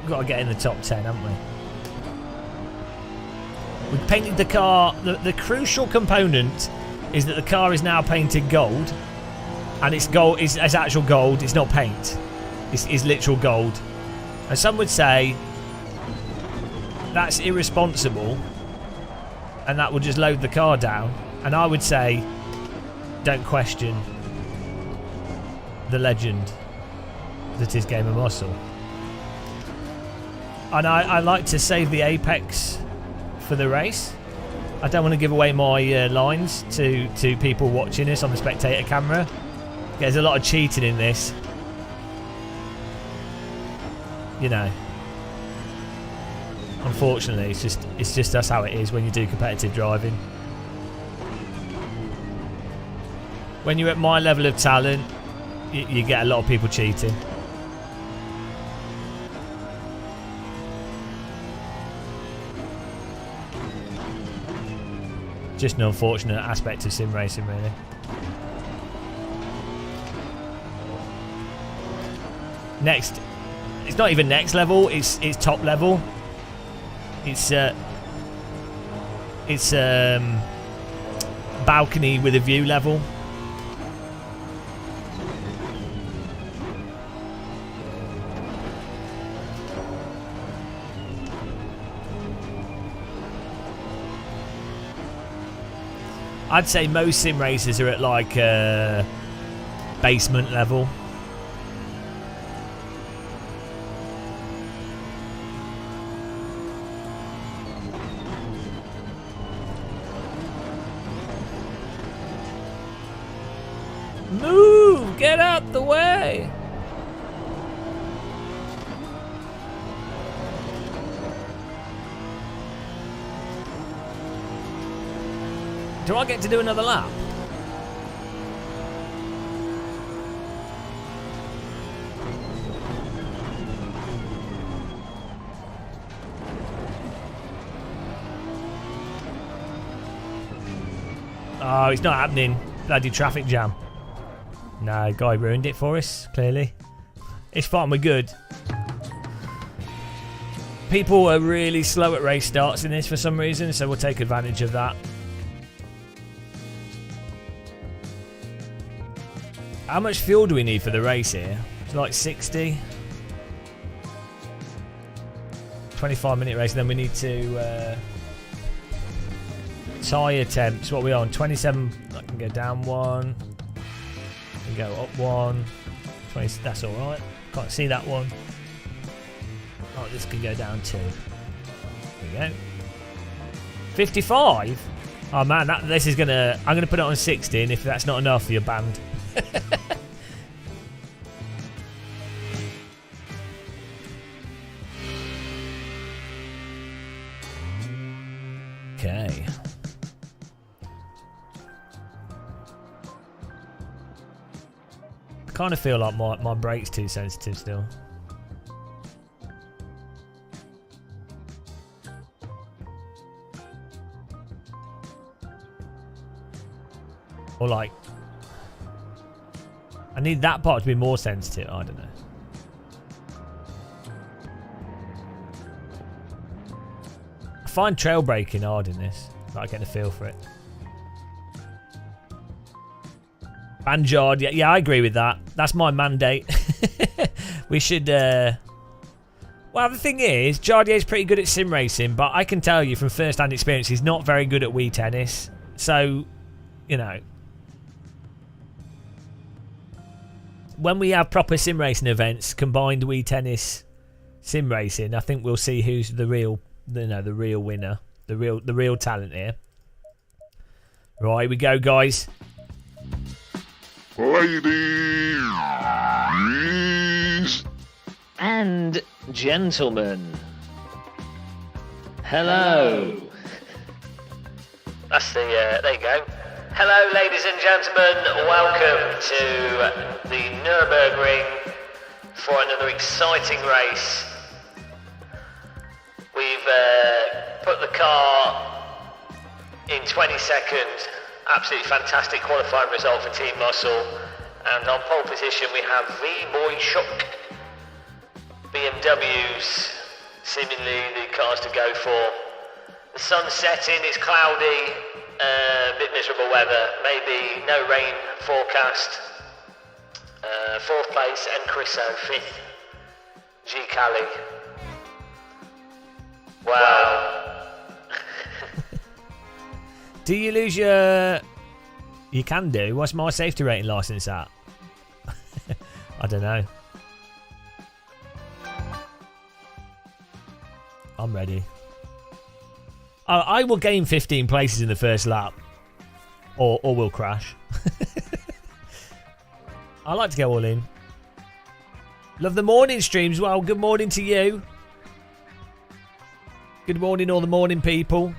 We've got to get in the top 10, haven't we? We painted the car. The crucial component is that the car is now painted gold, and it's gold. It's actual gold. It's not paint. It's literal gold. And some would say that's irresponsible, and that would just load the car down. And I would say, don't question the legend that is Game of Muscle. And I like to save the apex for the race. I don't want to give away my lines to people watching us on the spectator camera. There's a lot of cheating in this. You know. Unfortunately, it's just that's how it is when you do competitive driving. When you're at my level of talent, you get a lot of people cheating. Just an unfortunate aspect of sim racing, really. Next, it's not even next level. It's top level. It's balcony with a view level. I'd say most sim racers are at like basement level. Move! Get out the way! Do I get to do another lap? Oh, it's not happening. Bloody traffic jam. No, guy ruined it for us, clearly. It's fine, we're good. People are really slow at race starts in this for some reason, so we'll take advantage of that. How much fuel do we need for the race here? It's like 60. 25-minute race, and then we need to tyre temps. What are we on? 27. I can go down one. Can go up one. 20. That's all right. Can't see that one. Oh, this can go down two. There we go. 55. Oh man, this is gonna. I'm gonna put it on 60, and if that's not enough, you're banned. Okay. I kind of feel like my brake's too sensitive still. Or like, I need that part to be more sensitive. I don't know. I find trail braking hard in this. Like, I get a feel for it. Banjard, yeah, I agree with that. That's my mandate. We should. Well, the thing is, Jardier's pretty good at sim racing, but I can tell you from first-hand experience, he's not very good at Wii Tennis. So, you know, when we have proper sim racing events, combined Wii Tennis, sim racing, I think we'll see who's the real, the real winner, the real talent here. Right, here we go, guys.
Ladies and gentlemen, hello. That's the, there you go. Hello, ladies and gentlemen, welcome to the Nürburgring for another exciting race. We've put the car in 20 seconds. Absolutely fantastic qualifying result for Team Muscle. And on pole position we have V-Boy Shook. BMWs, seemingly the cars to go for. The sun's setting, it's cloudy, a bit miserable weather, maybe no rain forecast. Fourth place, Encriso, fifth, G Cali. Wow.
Do you lose your... You can do. What's my safety rating license at? I don't know. I'm ready. I will gain 15 places in the first lap. Or we'll crash. I like to go all in. Love the morning streams. Well, good morning to you. Good morning, all the morning people.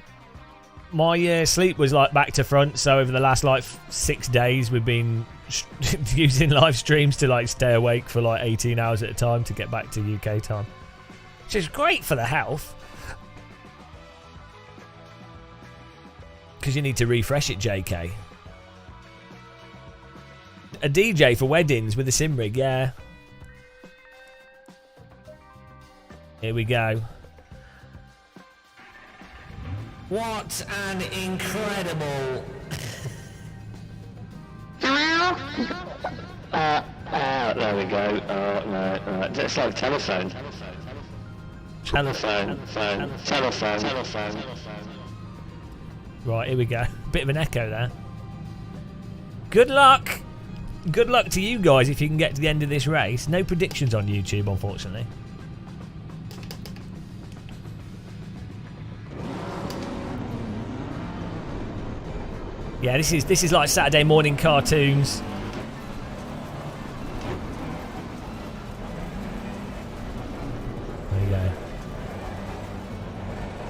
My sleep was like back to front, so over the last like 6 days we've been using live streams to like stay awake for like 18 hours at a time to get back to UK time, which is great for the health, because you need to refresh it. JK, a DJ for weddings with a sim rig. Yeah, here we go. What an incredible...
there we go. Oh, no. It's like telephone. Telephone.
Right, here we go. Bit of an echo there. Good luck! Good luck to you guys if you can get to the end of this race. No predictions on YouTube, unfortunately. Yeah, this is like Saturday morning cartoons. There you go.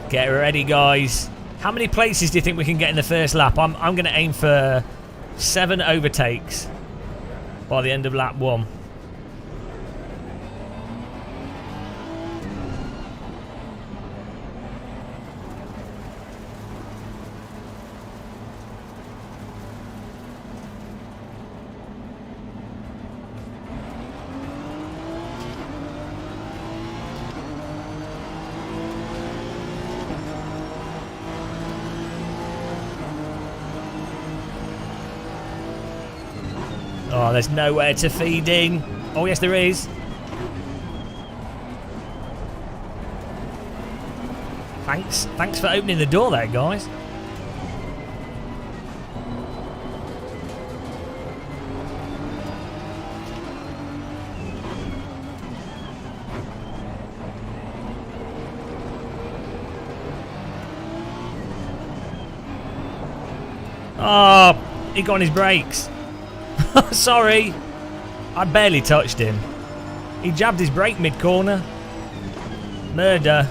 Get ready, guys. How many places do you think we can get in the first lap? I'm going to aim for 7 overtakes by the end of lap 1. Oh, there's nowhere to feed in. Oh, yes, there is. Thanks for opening the door there, guys. Oh, he got on his brakes. Sorry, I barely touched him. He jabbed his brake mid-corner. Murder.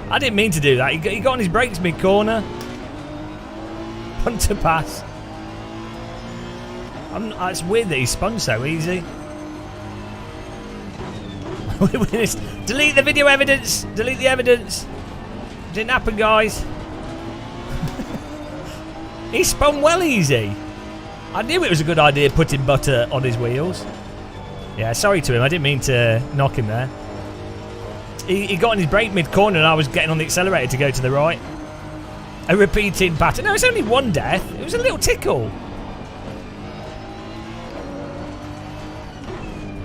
I didn't mean to do that. He got on his brakes mid-corner. Punter pass. It's weird that he spun so easy. Delete the video evidence. Delete the evidence. Didn't happen, guys. He spun well easy. I knew it was a good idea putting butter on his wheels. Yeah, sorry to him. I didn't mean to knock him there. He got on his brake mid-corner and I was getting on the accelerator to go to the right. A repeating pattern. No, it's only one death. It was a little tickle.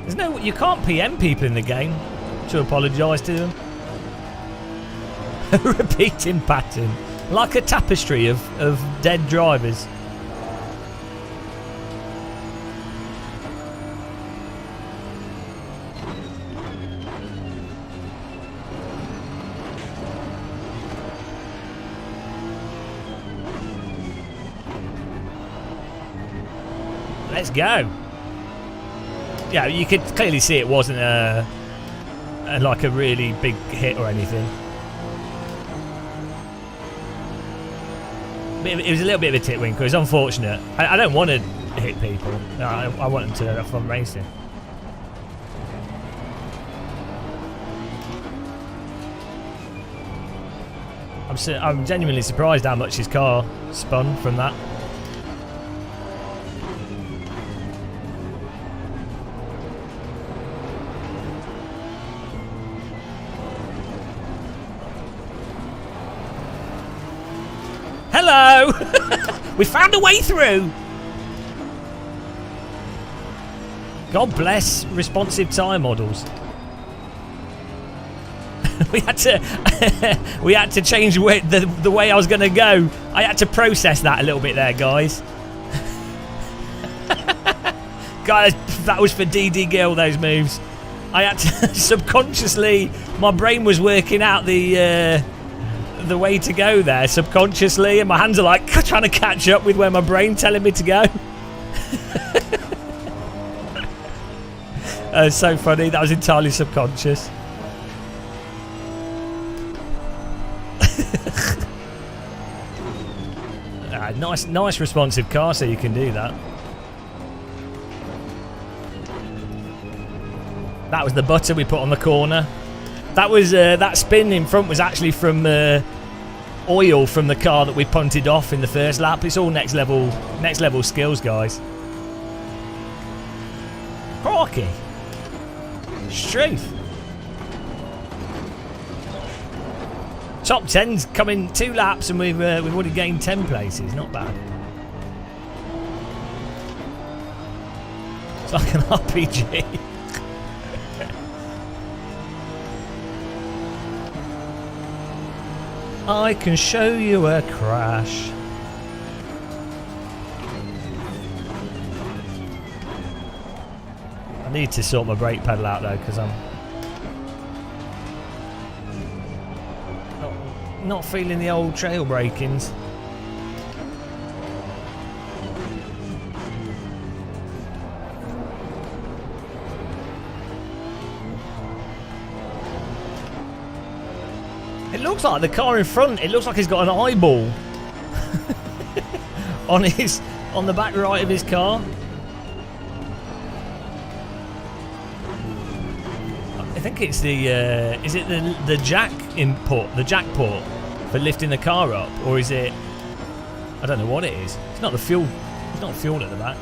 There's no... You can't PM people in the game to apologise to them. A repeating pattern. Like a tapestry of dead drivers. Let's go. Yeah, you could clearly see it wasn't like a really big hit or anything. It was a little bit of a tit winkle. It's unfortunate. I don't want to hit people. I want them to have fun racing. I'm genuinely surprised how much his car spun from that. Hello! We found a way through! God bless responsive tyre models. we had to change the way I was going to go. I had to process that a little bit there, guys. Guys, that was for DD Gill, those moves. I had to subconsciously, my brain was working out the way to go there subconsciously, and my hands are like trying to catch up with where my brain telling me to go. It's so funny. That was entirely subconscious. Nice responsive car, so you can do that. That was the butter we put on the corner. That was that spin in front was actually from oil from the car that we punted off in the first lap. It's all next level skills, guys. Crikey. Struth. Top 10's coming 2 laps and we've already gained 10 places. Not bad. It's like an RPG. I can show you a crash. I need to sort my brake pedal out though, because I'm not feeling the old trail brakings. It looks like the car in front, it looks like he's got an eyeball on the back right of his car. I think it's the is it the jack input, the jack port for lifting the car up, or is it? I don't know what it is. It's not the fuel. It's not fuel at the back.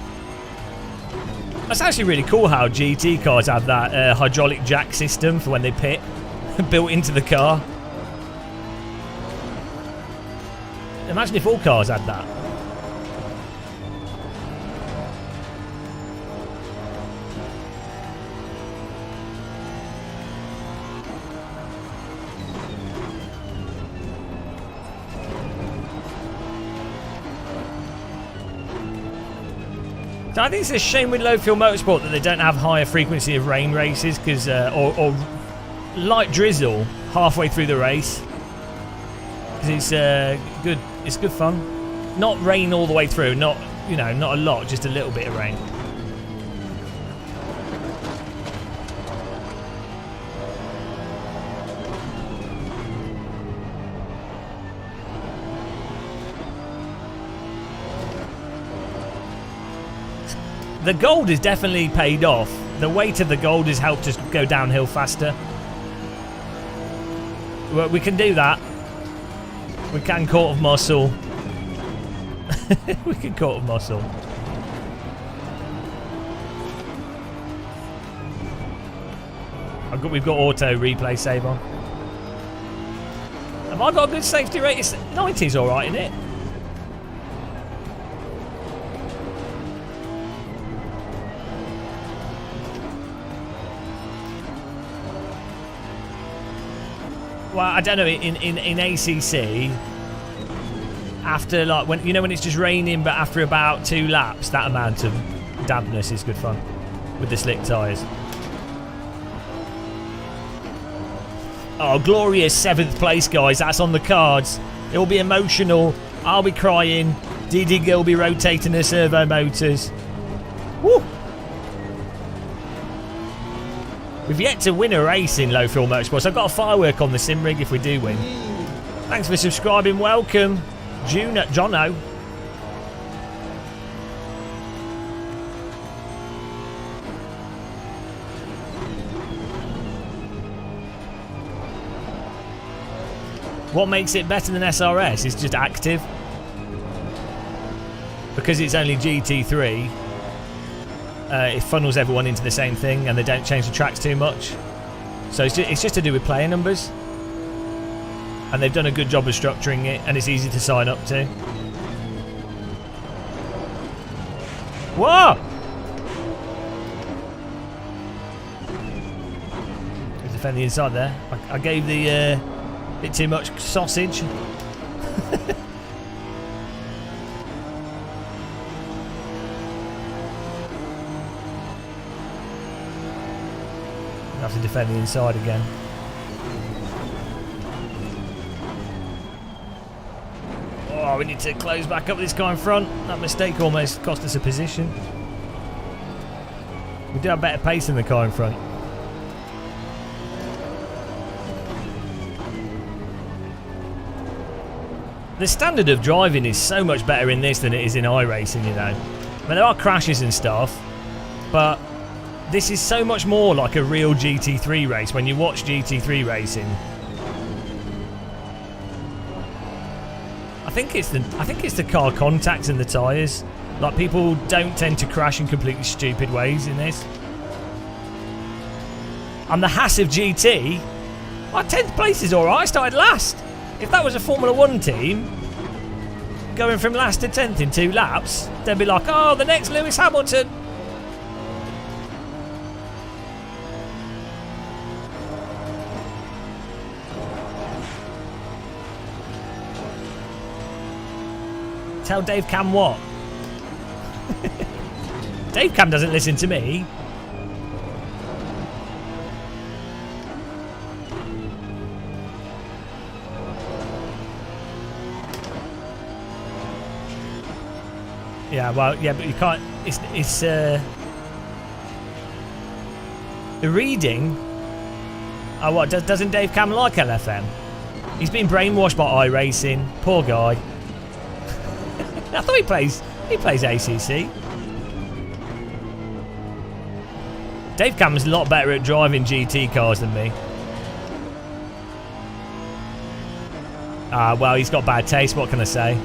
That's actually really cool how GT cars have that hydraulic jack system for when they pit built into the car. Imagine if all cars had that. So I think it's a shame with low fuel motorsport that they don't have higher frequency of rain races, because or light drizzle halfway through the race, because it's good. It's good fun. Not rain all the way through. Not not a lot. Just a little bit of rain. The gold is definitely paid off. The weight of the gold has helped us go downhill faster. Well, we can do that. We can quarter muscle. We can quarter muscle. We've got auto replay save on. Have I got a good safety rate? 90's alright, isn't it? Well, I don't know. In ACC, after like when it's just raining, but after about 2 laps, that amount of dampness is good fun with the slick tyres. Oh, glorious 7th place, guys! That's on the cards. It will be emotional. I'll be crying. DD will be rotating her servo motors. Woo! We've yet to win a race in low fuel motorsports. I've got a firework on the sim rig if we do win. Thanks for subscribing. Welcome, Jono. What makes it better than SRS is just active. Because it's only GT3. It funnels everyone into the same thing and they don't change the tracks too much. So it's just to do with player numbers. And they've done a good job of structuring it, and it's easy to sign up to. Whoa! Defend the inside there. I gave the bit too much sausage. have to defend the inside again. Oh, we need to close back up this guy in front. That mistake almost cost us a position. We do have better pace than the car in front. The standard of driving is so much better in this than it is in iRacing, you know. I mean, there are crashes and stuff, but this is so much more like a real GT3 race when you watch GT3 racing. I think it's the car contacts and the tyres. Like, people don't tend to crash in completely stupid ways in this. And the Haas of GT, my 10th place is alright, I started last. If that was a Formula 1 team, going from last to 10th in 2 laps, they'd be like, oh, the next Lewis Hamilton. Tell Dave Cam what? Dave Cam doesn't listen to me. Yeah, well, yeah, but you can't. It's the reading. Oh, what? Doesn't Dave Cam like LFM? He's been brainwashed by iRacing. Poor guy. I thought he plays ACC. Dave Cam's a lot better at driving GT cars than me. Well, he's got bad taste. What can I say?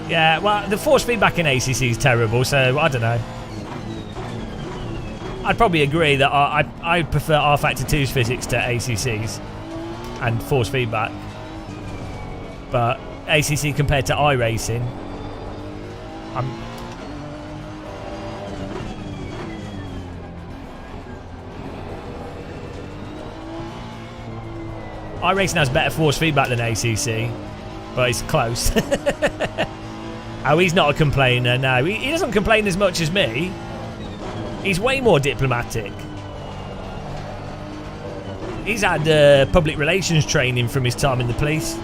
Yeah, well, the force feedback in ACC is terrible, so I don't know. I'd probably agree that I prefer R Factor 2's physics to ACC's and force feedback. But ACC compared to iRacing, iRacing has better force feedback than ACC, but it's close. Oh, he's not a complainer, no. He doesn't complain as much as me. He's way more diplomatic. He's had public relations training from his time in the police.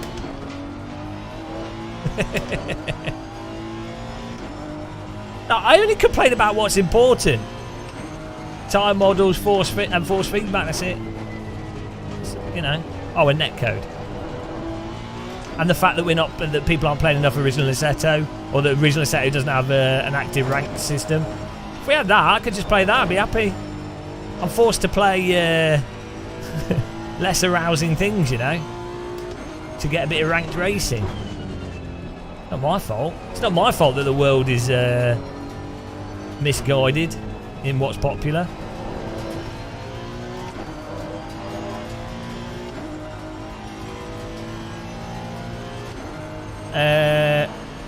No, I only complain about what's important. Tyre models, force feedback, that's it. You know. Oh, and netcode. And the fact that people aren't playing enough original Assetto, or that original Assetto doesn't have an active ranked system. If we had that, I could just play that, I'd be happy. I'm forced to play less arousing things, you know, to get a bit of ranked racing. Not my fault. It's not my fault that the world is misguided in what's popular.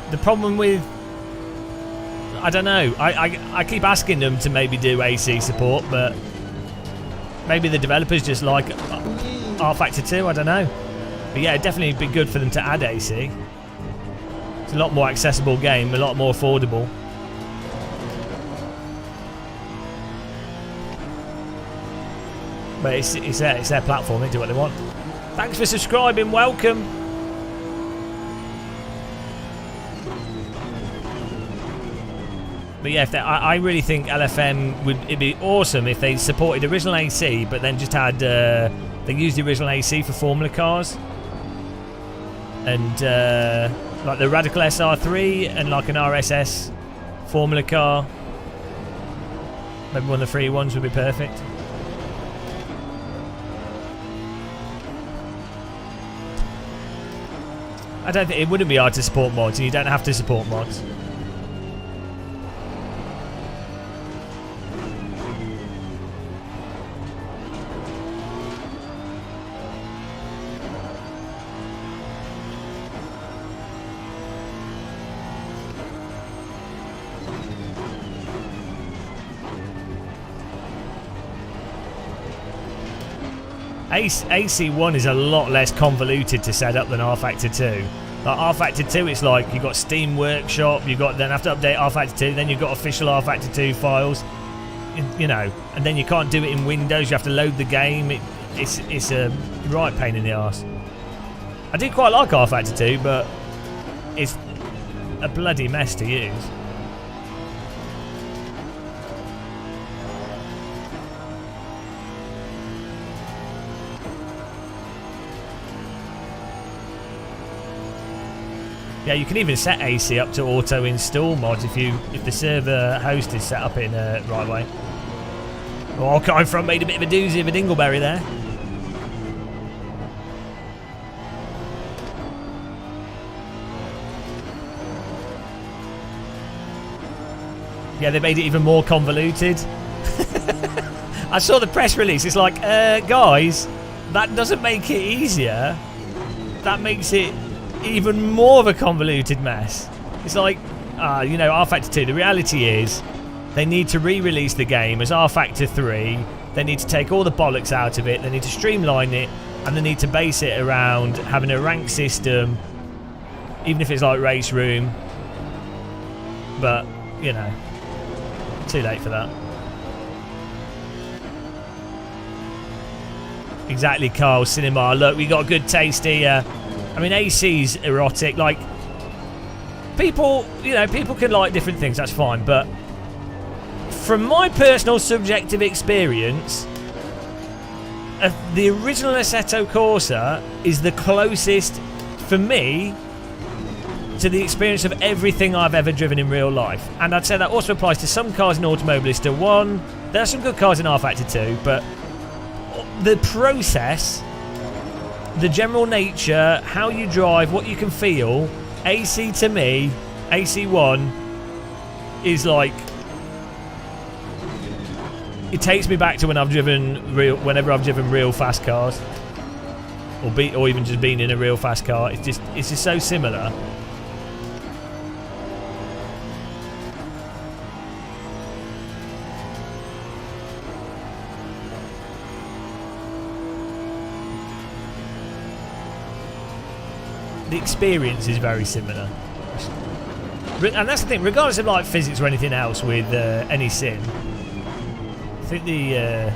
The problem with, I don't know, I keep asking them to maybe do AC support, but maybe the developers just like R Factor 2, I don't know. But yeah, it'd definitely be good for them to add AC. It's a lot more accessible game, a lot more affordable. But it's their platform, they do what they want. Thanks for subscribing, welcome. But yeah, I really think LFM it'd be awesome if they supported original AC, but then just had they used the original AC for Formula cars, and like the Radical SR3 and like an RSS Formula car. Maybe one of the free ones would be perfect. I don't think it wouldn't be hard to support mods, and you don't have to support mods. AC1 is a lot less convoluted to set up than R Factor 2. Like R Factor 2, it's like you've got Steam Workshop, then have to update R Factor 2, then you've got official R Factor 2 files. you know, and then you can't do it in Windows. You have to load the game. It's a right pain in the arse. I do quite like R-Factor 2, but it's a bloody mess to use. Yeah, you can even set AC up to auto-install mods if the server host is set up in right way. Oh, Kind Front made a bit of a doozy of a dingleberry there. Yeah, they made it even more convoluted. I saw the press release. It's like, guys, that doesn't make it easier. That makes it even more of a convoluted mess. It's like, you know, R-Factor 2, the reality is they need to re-release the game as R-Factor 3. They need to take all the bollocks out of it. They need to streamline it, and they need to base it around having a rank system, even if it's like Race Room. But, you know, too late for that. Exactly, Carl. Cinema. Look, we got a good taste here. I mean, AC's erotic. Like, people, you know, people can like different things. That's fine. But from my personal subjective experience, the original Assetto Corsa is the closest, for me, to the experience of everything I've ever driven in real life. And I'd say that also applies to some cars in Automobilista 1. There are some good cars in R-Factor 2, but the process, the general nature, how you drive, what you can feel, AC to me, AC1 is like, it takes me back to when whenever I've driven real fast cars, or even just being in a real fast car. It's just so similar. The experience is very similar, and that's the thing. Regardless of like physics or anything else with any sim, I think the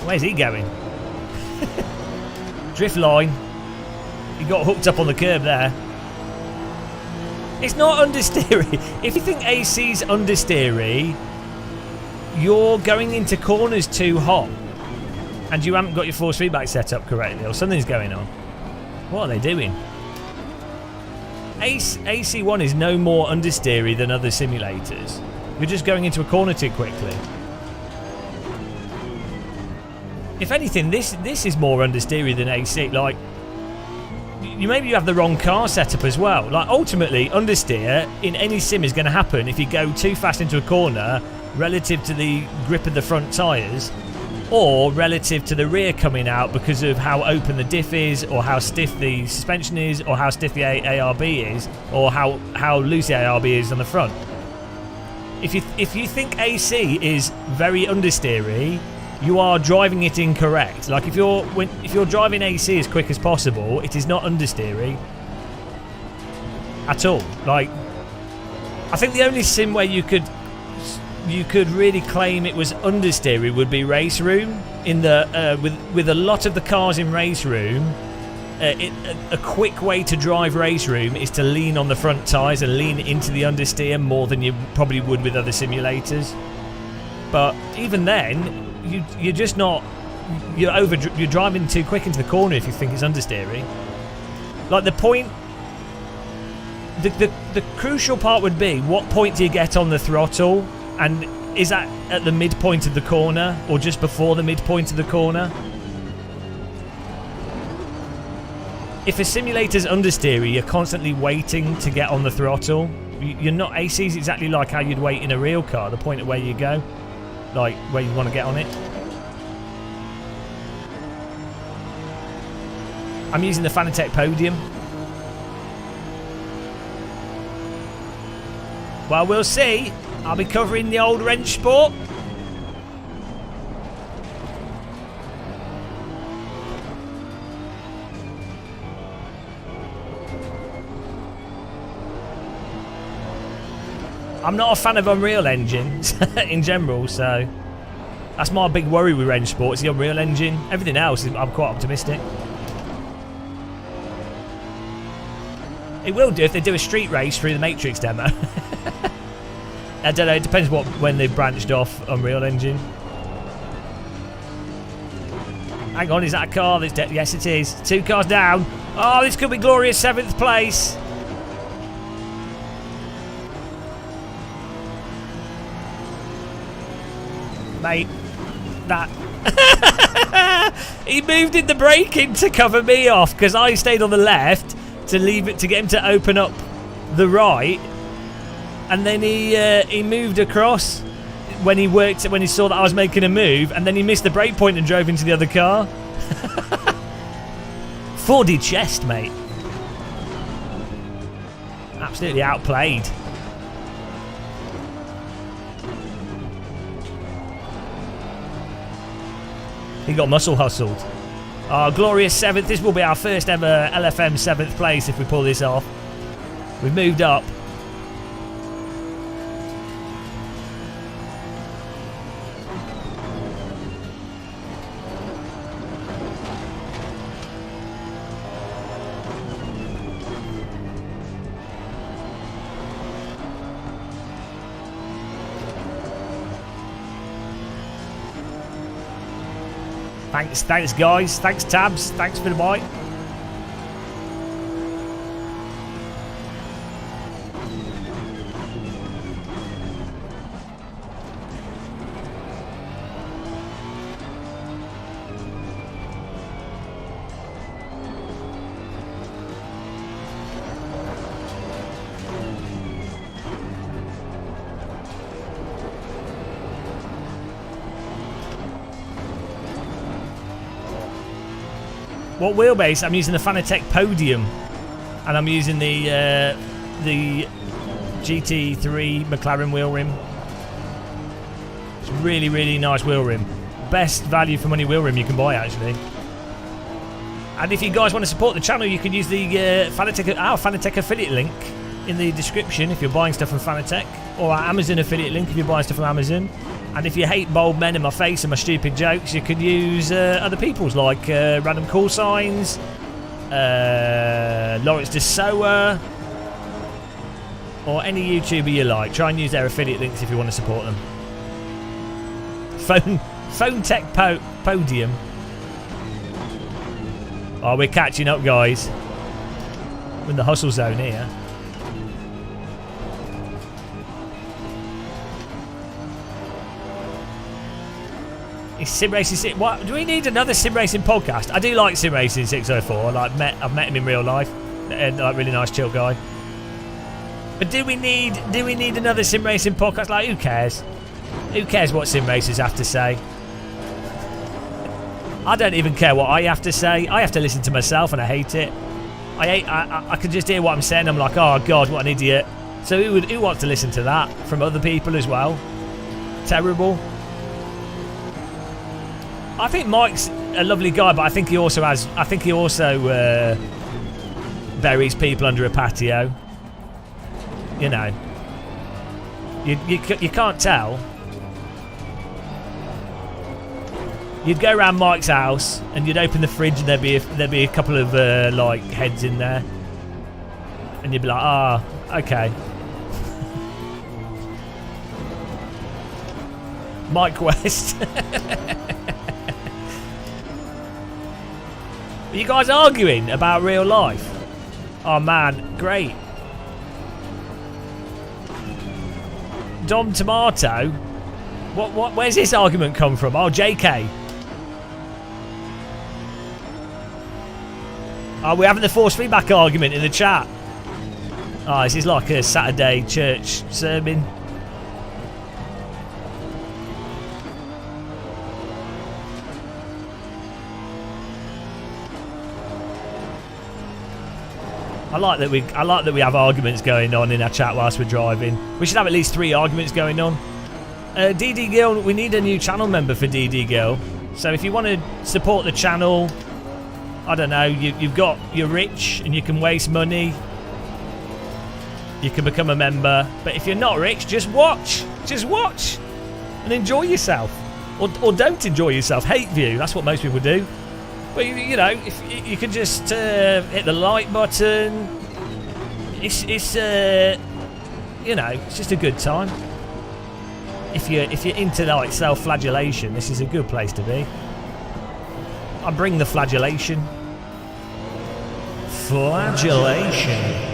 where's he going? Drift line. He got hooked up on the curb there. It's not understeery. If you think AC's understeery, you're going into corners too hot. And you haven't got your force feedback set up correctly, or something's going on. What are they doing? AC1 is no more understeery than other simulators. You're just going into a corner too quickly. If anything, this is more understeery than AC. Like, maybe you have the wrong car setup as well. Like, ultimately, understeer in any sim is going to happen if you go too fast into a corner relative to the grip of the front tyres, or relative to the rear coming out because of how open the diff is, or how stiff the suspension is, or how stiff the ARB is, or how loose the ARB is on the front. If you think AC is very understeery, you are driving it incorrect. Like, if you're driving AC as quick as possible, it is not understeery at all. Like, I think the only sim where you could really claim it was understeery would be Race Room. In the with a lot of the cars in Race Room, a quick way to drive Race Room is to lean on the front tyres and lean into the understeer more than you probably would with other simulators. But even then, you're just not, you're driving too quick into the corner if you think it's understeery. Like, the point, the crucial part would be, what point do you get on the throttle? And is that at the midpoint of the corner, or just before the midpoint of the corner? If a simulator's understeery, you're constantly waiting to get on the throttle. You're not. AC's exactly like how you'd wait in a real car, the point at where you go, like where you want to get on it. I'm using the Fanatec Podium. Well, we'll see. I'll be covering the old wrench sport. I'm not a fan of Unreal Engine in general, so that's my big worry with Range Sports, the Unreal Engine. Everything else, I'm quite optimistic. It will do if they do a street race through the Matrix demo. I don't know, it depends when they branched off Unreal Engine. Hang on, is that a car that's dead? Yes, it is. 2 cars down. Oh, this could be glorious 7th place. Mate, that... He moved in the braking to cover me off because I stayed on the left to leave it to get him to open up the right, and then he moved across when he saw that I was making a move, and then he missed the brake point and drove into the other car. 4D chest, mate. Absolutely outplayed. He got muscle hustled. Oh, glorious 7th. This will be our first ever LFM 7th place if we pull this off. We've moved up. Thanks guys. Thanks Tabs. Thanks for the bite. What wheelbase? I'm using the Fanatec Podium, and I'm using the GT3 McLaren wheel rim. It's really, really nice wheel rim. Best value for money wheel rim you can buy, actually. And if you guys want to support the channel, you can use the Fanatec affiliate link in the description if you're buying stuff from Fanatec, or our Amazon affiliate link if you're buying stuff from Amazon. And if you hate bold men in my face and my stupid jokes, you could use other people's, like Random Call Signs, Lawrence De Soa, or any YouTuber you like. Try and use their affiliate links if you want to support them. Phone Tech Podium. Oh, we're catching up, guys. We're in the hustle zone here. Sim Racing. What do we need another sim racing podcast? I do like Sim Racing 604. I've met him in real life, and like really nice, chill guy. But do we need another sim racing podcast? Like, who cares? Who cares what sim racers have to say? I don't even care what I have to say. I have to listen to myself, and I hate it. I can just hear what I'm saying. I'm like, oh god, what an idiot. So who wants to listen to that from other people as well? Terrible. I think Mike's a lovely guy, but I think he also buries people under a patio. You know, you can't tell. You'd go around Mike's house and you'd open the fridge and there'd be a couple of like heads in there, and you'd be like, ah, okay. Mike West. Are you guys arguing about real life? Oh man, great. Dom Tomato? Where's this argument come from? Oh, JK. Oh, we're having the force feedback argument in the chat. Oh, this is like a Saturday church sermon. I like that we have arguments going on in our chat whilst we're driving. We should have at least 3 arguments going on. DD Gill, we need a new channel member for DD Gill. So if you want to support the channel, I don't know, you're rich and you can waste money. You can become a member. But if you're not rich, just watch. Just watch. And enjoy yourself. Or don't enjoy yourself. Hate view. That's what most people do. But, you know, if you can just hit the like button. It's you know, it's just a good time. If you're into like self-flagellation, this is a good place to be. I bring the flagellation. Flagellation.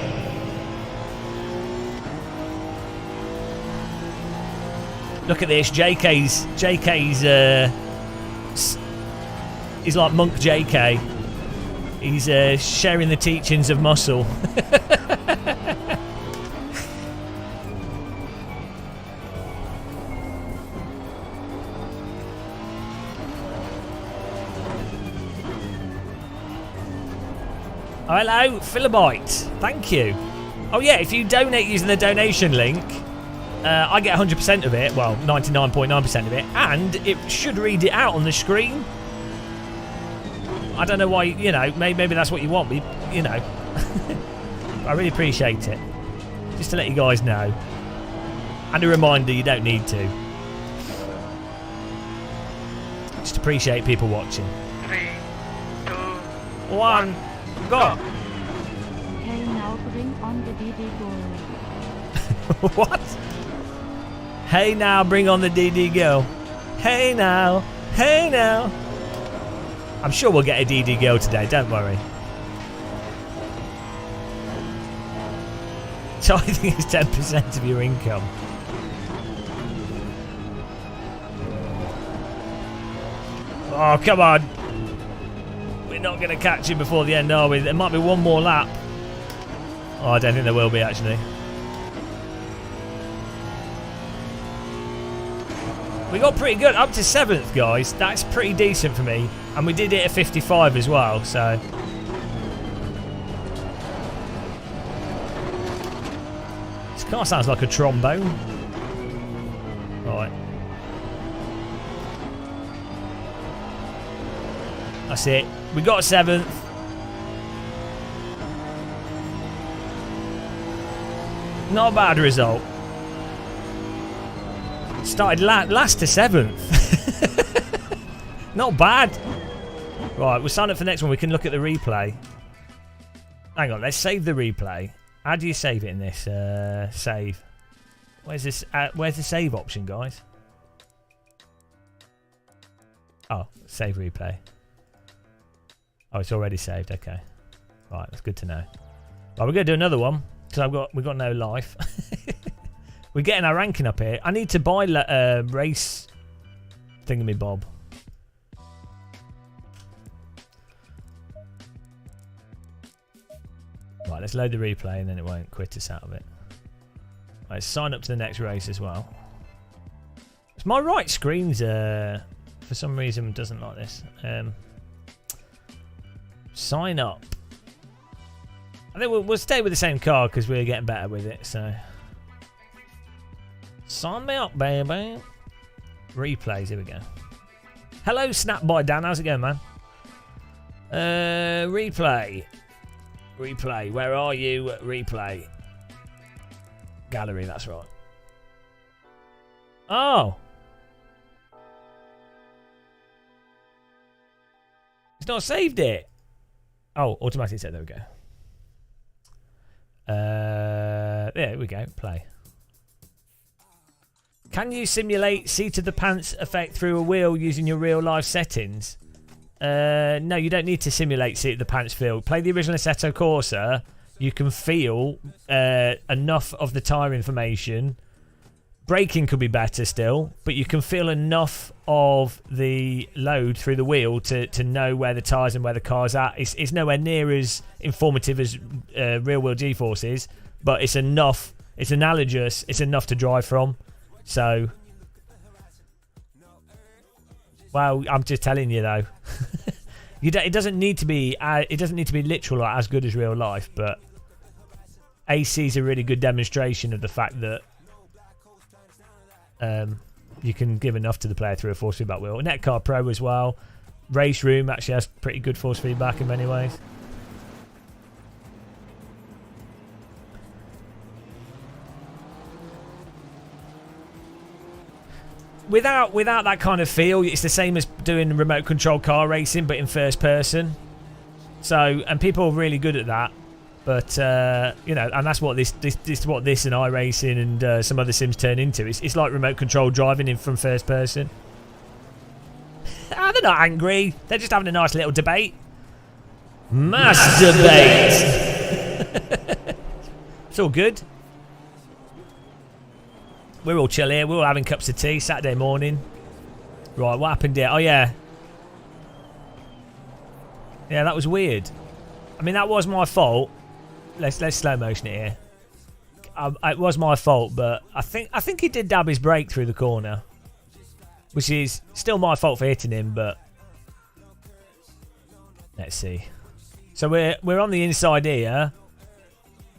Look at this, JK's he's like Monk JK. He's sharing the teachings of muscle. Oh, hello, Philobite. Thank you. Oh yeah, if you donate using the donation link, I get 100% of it. Well, 99.9% of it, and it should read it out on the screen. I don't know why. You know, maybe that's what you want. But, you know, I really appreciate it. Just to let you guys know, and a reminder, you don't need to. Just appreciate people watching.
3, 2,
1. Go.
Hey, now bring on the DD goal.
What? Hey now, bring on the DD girl. Hey now, hey now. I'm sure we'll get a DD girl today, don't worry. So I think it's 10% of your income. Oh, come on. We're not going to catch him before the end, are we? There might be one more lap. Oh, I don't think there will be, actually. We got pretty good, up to 7th, guys. That's pretty decent for me. And we did it at 55 as well, so... This car sounds like a trombone. Right. That's it. We got 7th. Not a bad result. Started last to 7th. Not bad. Right, we'll sign up for the next one. We can look at the replay. Hang on, let's save the replay. How do you save it in this? Save. Where's this? Where's the save option, guys? Oh, save replay. Oh, it's already saved. Okay. Right, that's good to know. Right, we're gonna do another one because we've got no life. We're getting our ranking up here. I need to buy race thingamabob. Right, let's load the replay and then it won't quit us out of it. Right, let's sign up to the next race as well. It's my right screen's for some reason doesn't like this. Sign up. I think we'll stay with the same car because we're getting better with it. So sign me up, baby. Replays. Here we go. Hello, Snap by Dan. How's it going, man? Replay. Replay. Where are you? Replay. Gallery. That's right. Oh. It's not saved it. Oh, automatically set. There we go. There we go. Play. Can you simulate seat of the pants effect through a wheel using your real life settings? No, you don't need to simulate seat of the pants feel. Play the original Assetto Corsa. You can feel enough of the tyre information. Braking could be better still, but you can feel enough of the load through the wheel to know where the tyres and where the car's at. It's nowhere near as informative as rear-wheel G-force is, but it's enough. It's analogous. It's enough to drive from. So, well, I'm just telling you though. It doesn't need to be. It doesn't need to be literal or as good as real life, but AC is a really good demonstration of the fact that you can give enough to the player through a force feedback wheel. Netcar Pro as well. Race Room actually has pretty good force feedback in many ways. without that kind of feel, it's the same as doing remote control car racing, but in first person. So, and people are really good at that. But you know, and that's what this what this and iRacing and some other sims turn into. It's like remote control driving in from first person. Ah, they're not angry. They're just having a nice little debate. Masturbate. It's all good. We're all chill here. We're all having cups of tea Saturday morning. Right, what happened here? Oh yeah. Yeah, that was weird. I mean, that was my fault. Let's slow motion it here. It was my fault, but I think he did dab his brake through the corner, which is still my fault for hitting him. But let's see. So we're on the inside here.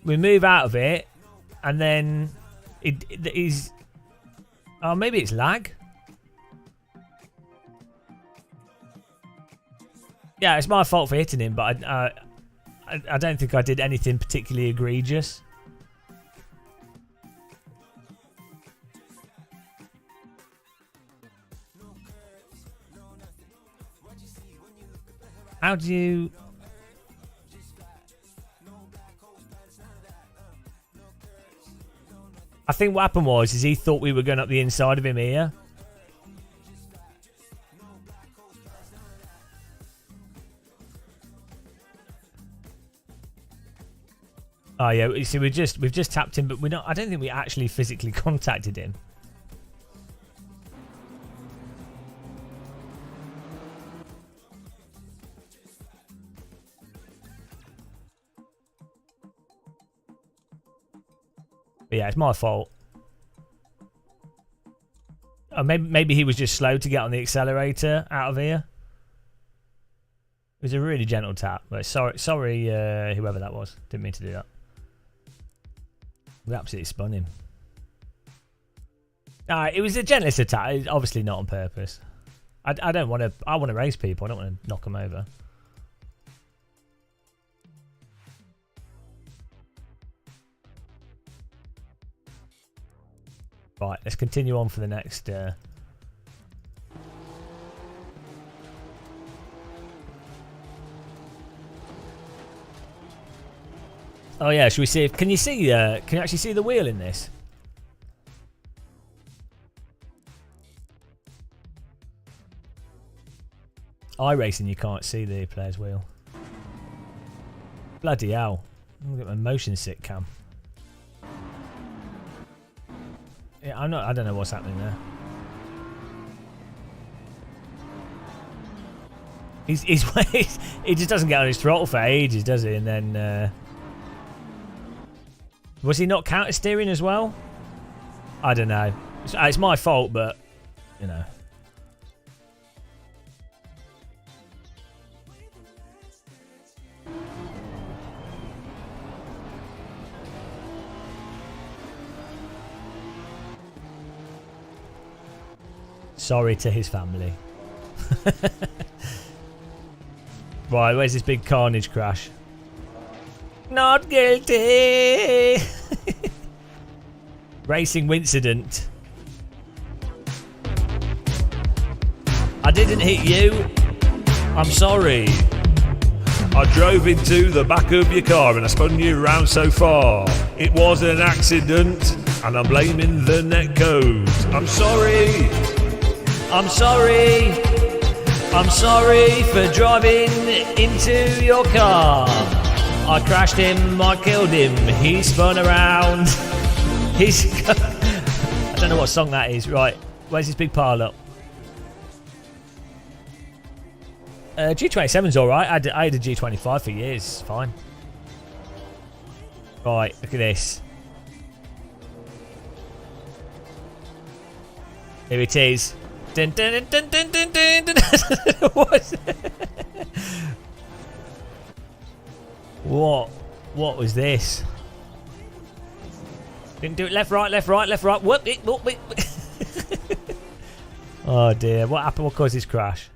We move out of it, and then he's. Oh, maybe it's lag. Yeah, it's my fault for hitting him, but I don't think I did anything particularly egregious. How do you... I think what happened was he thought we were going up the inside of him here. Oh yeah, you see, we've just tapped him, but we're not. I don't think we actually physically contacted him. But yeah, it's my fault. Maybe he was just slow to get on the accelerator out of here. It was a really gentle tap, but sorry, whoever that was. Didn't mean to do that. We absolutely spun him. It was the gentlest attack. It's obviously not on purpose. I don't want to. I want to race people. I don't want to knock them over. Right, let's continue on for the next. Oh yeah, should we see if can you see can you actually see the wheel in this? iRacing you can't see the player's wheel. Bloody hell. I'm gonna get my motion sick cam. Yeah, I don't know what's happening there. He just doesn't get on his throttle for ages, does he? And then was he not counter steering as well? I don't know. It's my fault, but you know. Sorry to his family. Right, where's this big carnage crash? Not guilty. Racing incident. I didn't hit you. I'm sorry.
I drove into the back of your car and I spun you around so far. It was an accident and I'm blaming the netcode. I'm sorry.
I'm sorry. I'm sorry for driving into your car. I crashed him, I killed him, he spun around. I don't know what song that is. Right, where's this big pile up? G27's alright. I had a G25 for years, it's fine. Right, look at this. Here it is. Dun, dun, dun, dun, dun, dun, dun. What was this? Didn't do it left, right, left, right, left, right. Whoop it, whoop it. Oh dear, what happened? What caused this crash?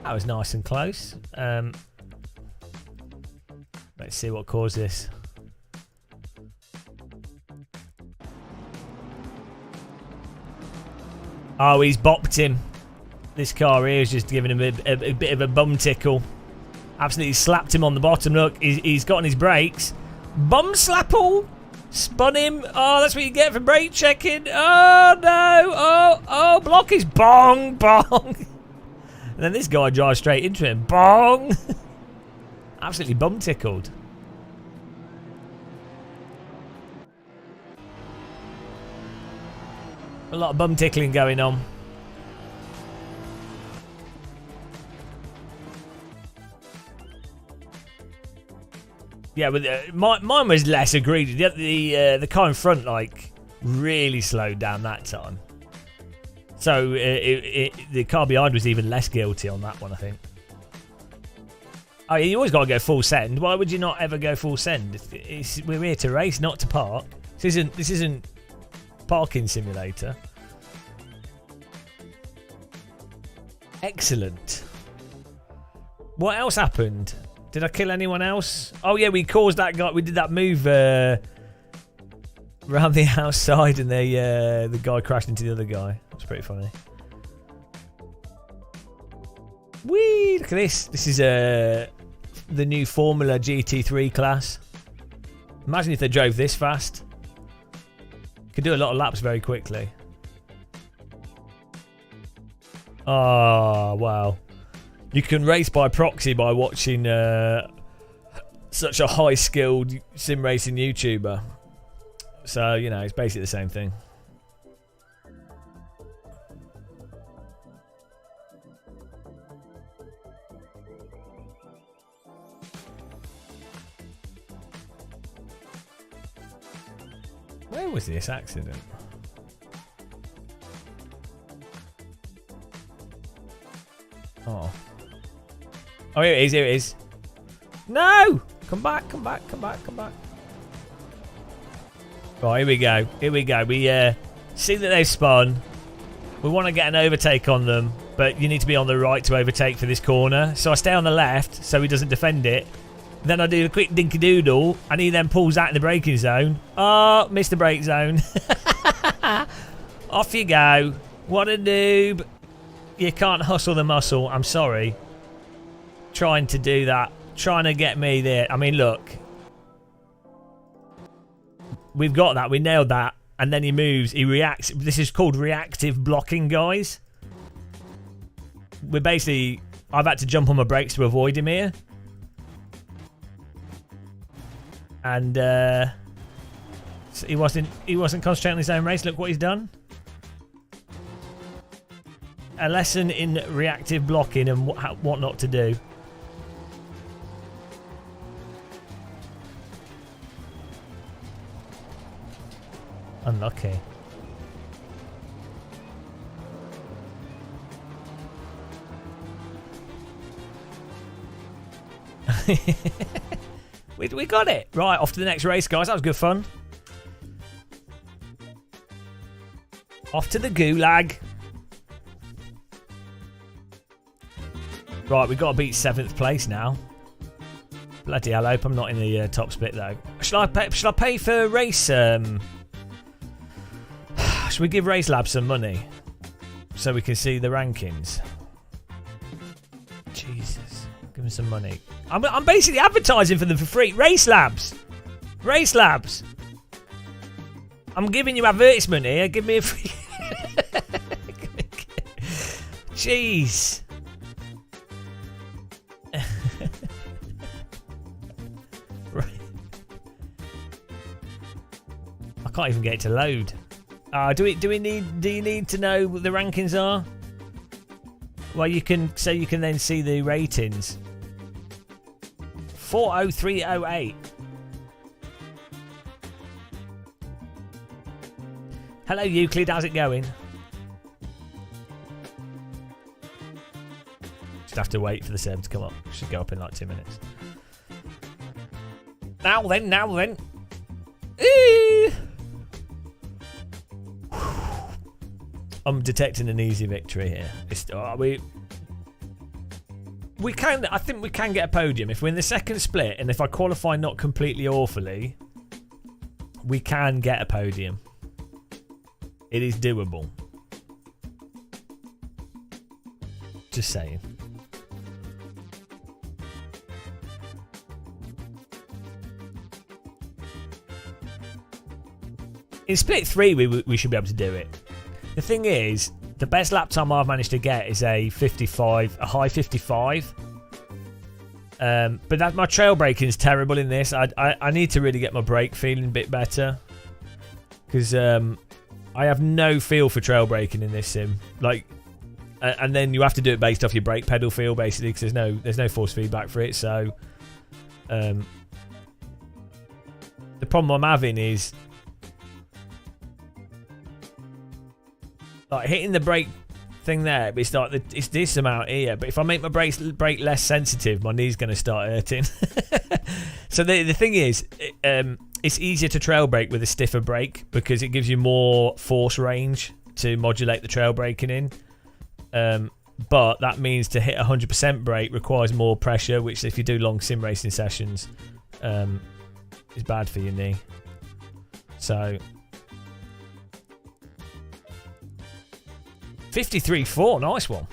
That was nice and close. Let's see what caused this. Oh, he's bopped him. This car here is just giving him a bit of a bum tickle. Absolutely slapped him on the bottom. Look, he's got on his brakes. Bum slapple. Spun him. Oh, that's what you get for brake checking. Oh, no. Oh, block is bong, bong. And then this guy drives straight into him. Bong. Absolutely bum tickled. A lot of bum tickling going on. Yeah, but mine was less egregious. The car in front, like, really slowed down that time. So the car behind was even less guilty on that one, I think. Oh, you always got to go full send. Why would you not ever go full send? We're here to race, not to park. This isn't parking simulator. Excellent. What else happened? Did I kill anyone else? Oh yeah, we caused that guy. We did that move around the outside, and the guy crashed into the other guy. That's pretty funny. Whee! Look at this. This is the new Formula GT3 class. Imagine if they drove this fast. Could do a lot of laps very quickly. Oh, wow. You can race by proxy by watching such a high-skilled sim racing YouTuber. So, you know, it's basically the same thing. Where was this accident? Oh. Oh, here it is, here it is. No! Come back, come back, come back, come back. Right, here we go. Here we go. We see that they've spun. We want to get an overtake on them, but you need to be on the right to overtake for this corner. So I stay on the left so he doesn't defend it. Then I do a quick dinky doodle, and he then pulls out in the braking zone. Oh, missed the brake zone. Off you go. What a noob. You can't hustle the muscle. I'm sorry. Trying to do that. Trying to get me there. I mean, look. We've got that. We nailed that. And then he moves. He reacts. This is called reactive blocking, guys. We're basically... I've had to jump on my brakes to avoid him here. And so he wasn't concentrating on his own race. Look what he's done. A lesson in reactive blocking and what not to do. Unlucky. We got it. Right, off to the next race, guys. That was good fun. Off to the gulag. Right, we've got to beat 7th place now. Bloody hell, I hope I'm not in the top split, though. Shall I pay for race... Should we give Race Lab some money? So we can see the rankings? Jesus. Give them some money. I'm basically advertising for them for free. Race Labs. Race Labs. I'm giving you advertisement here. Give me a free... Jeez. Right. I can't even get it to load. Do you need to know what the rankings are? Well, you can then see the ratings. 40308. Hello Euclid, how's it going? Just have to wait for the server to come up. Should go up in like 2 minutes. Now then. I'm detecting an easy victory here. we can. I think we can get a podium if we're in the second split, and if I qualify not completely awfully, we can get a podium. It is doable. Just saying. In split 3, we should be able to do it. The thing is, the best lap time I've managed to get is a 55, a high 55. But that my trail braking is terrible in this. I need to really get my brake feeling a bit better, because I have no feel for trail braking in this sim. Like, and then you have to do it based off your brake pedal feel, basically, because there's no force feedback for it. So the problem I'm having is like hitting the brake thing there, but it's like it's this amount here. But if I make my brake less sensitive, my knee's going to start hurting. So the thing is, it's easier to trail brake with a stiffer brake because it gives you more force range to modulate the trail braking in. But that means to hit 100% brake requires more pressure, which if you do long sim racing sessions, is bad for your knee. So 53.4, nice one.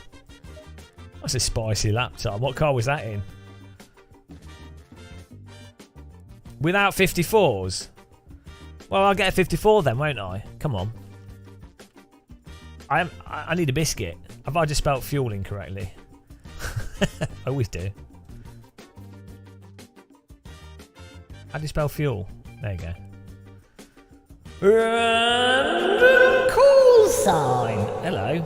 That's a spicy lap time. What car was that in? Without 54s? Well, I'll get a 54 then, won't I? Come on. I need a biscuit. Have I just spelt fuel incorrectly? I always do. How do you spell fuel? There you go. Random call sign. Hello.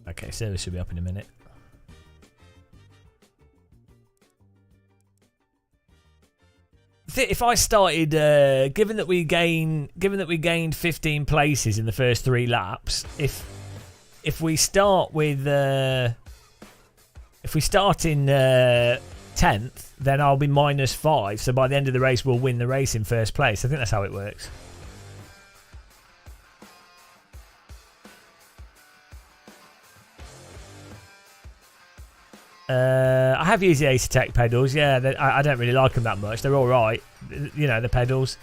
Okay, service should be up in a minute. If I started, given that we gained 15 places in the first 3 laps, if we start with, if we start in 10th, then I'll be -5. So by the end of the race, we'll win the race in first place. I think that's how it works. I have used the Assetto pedals. Yeah, I don't really like them that much. They're all right. You know, the pedals.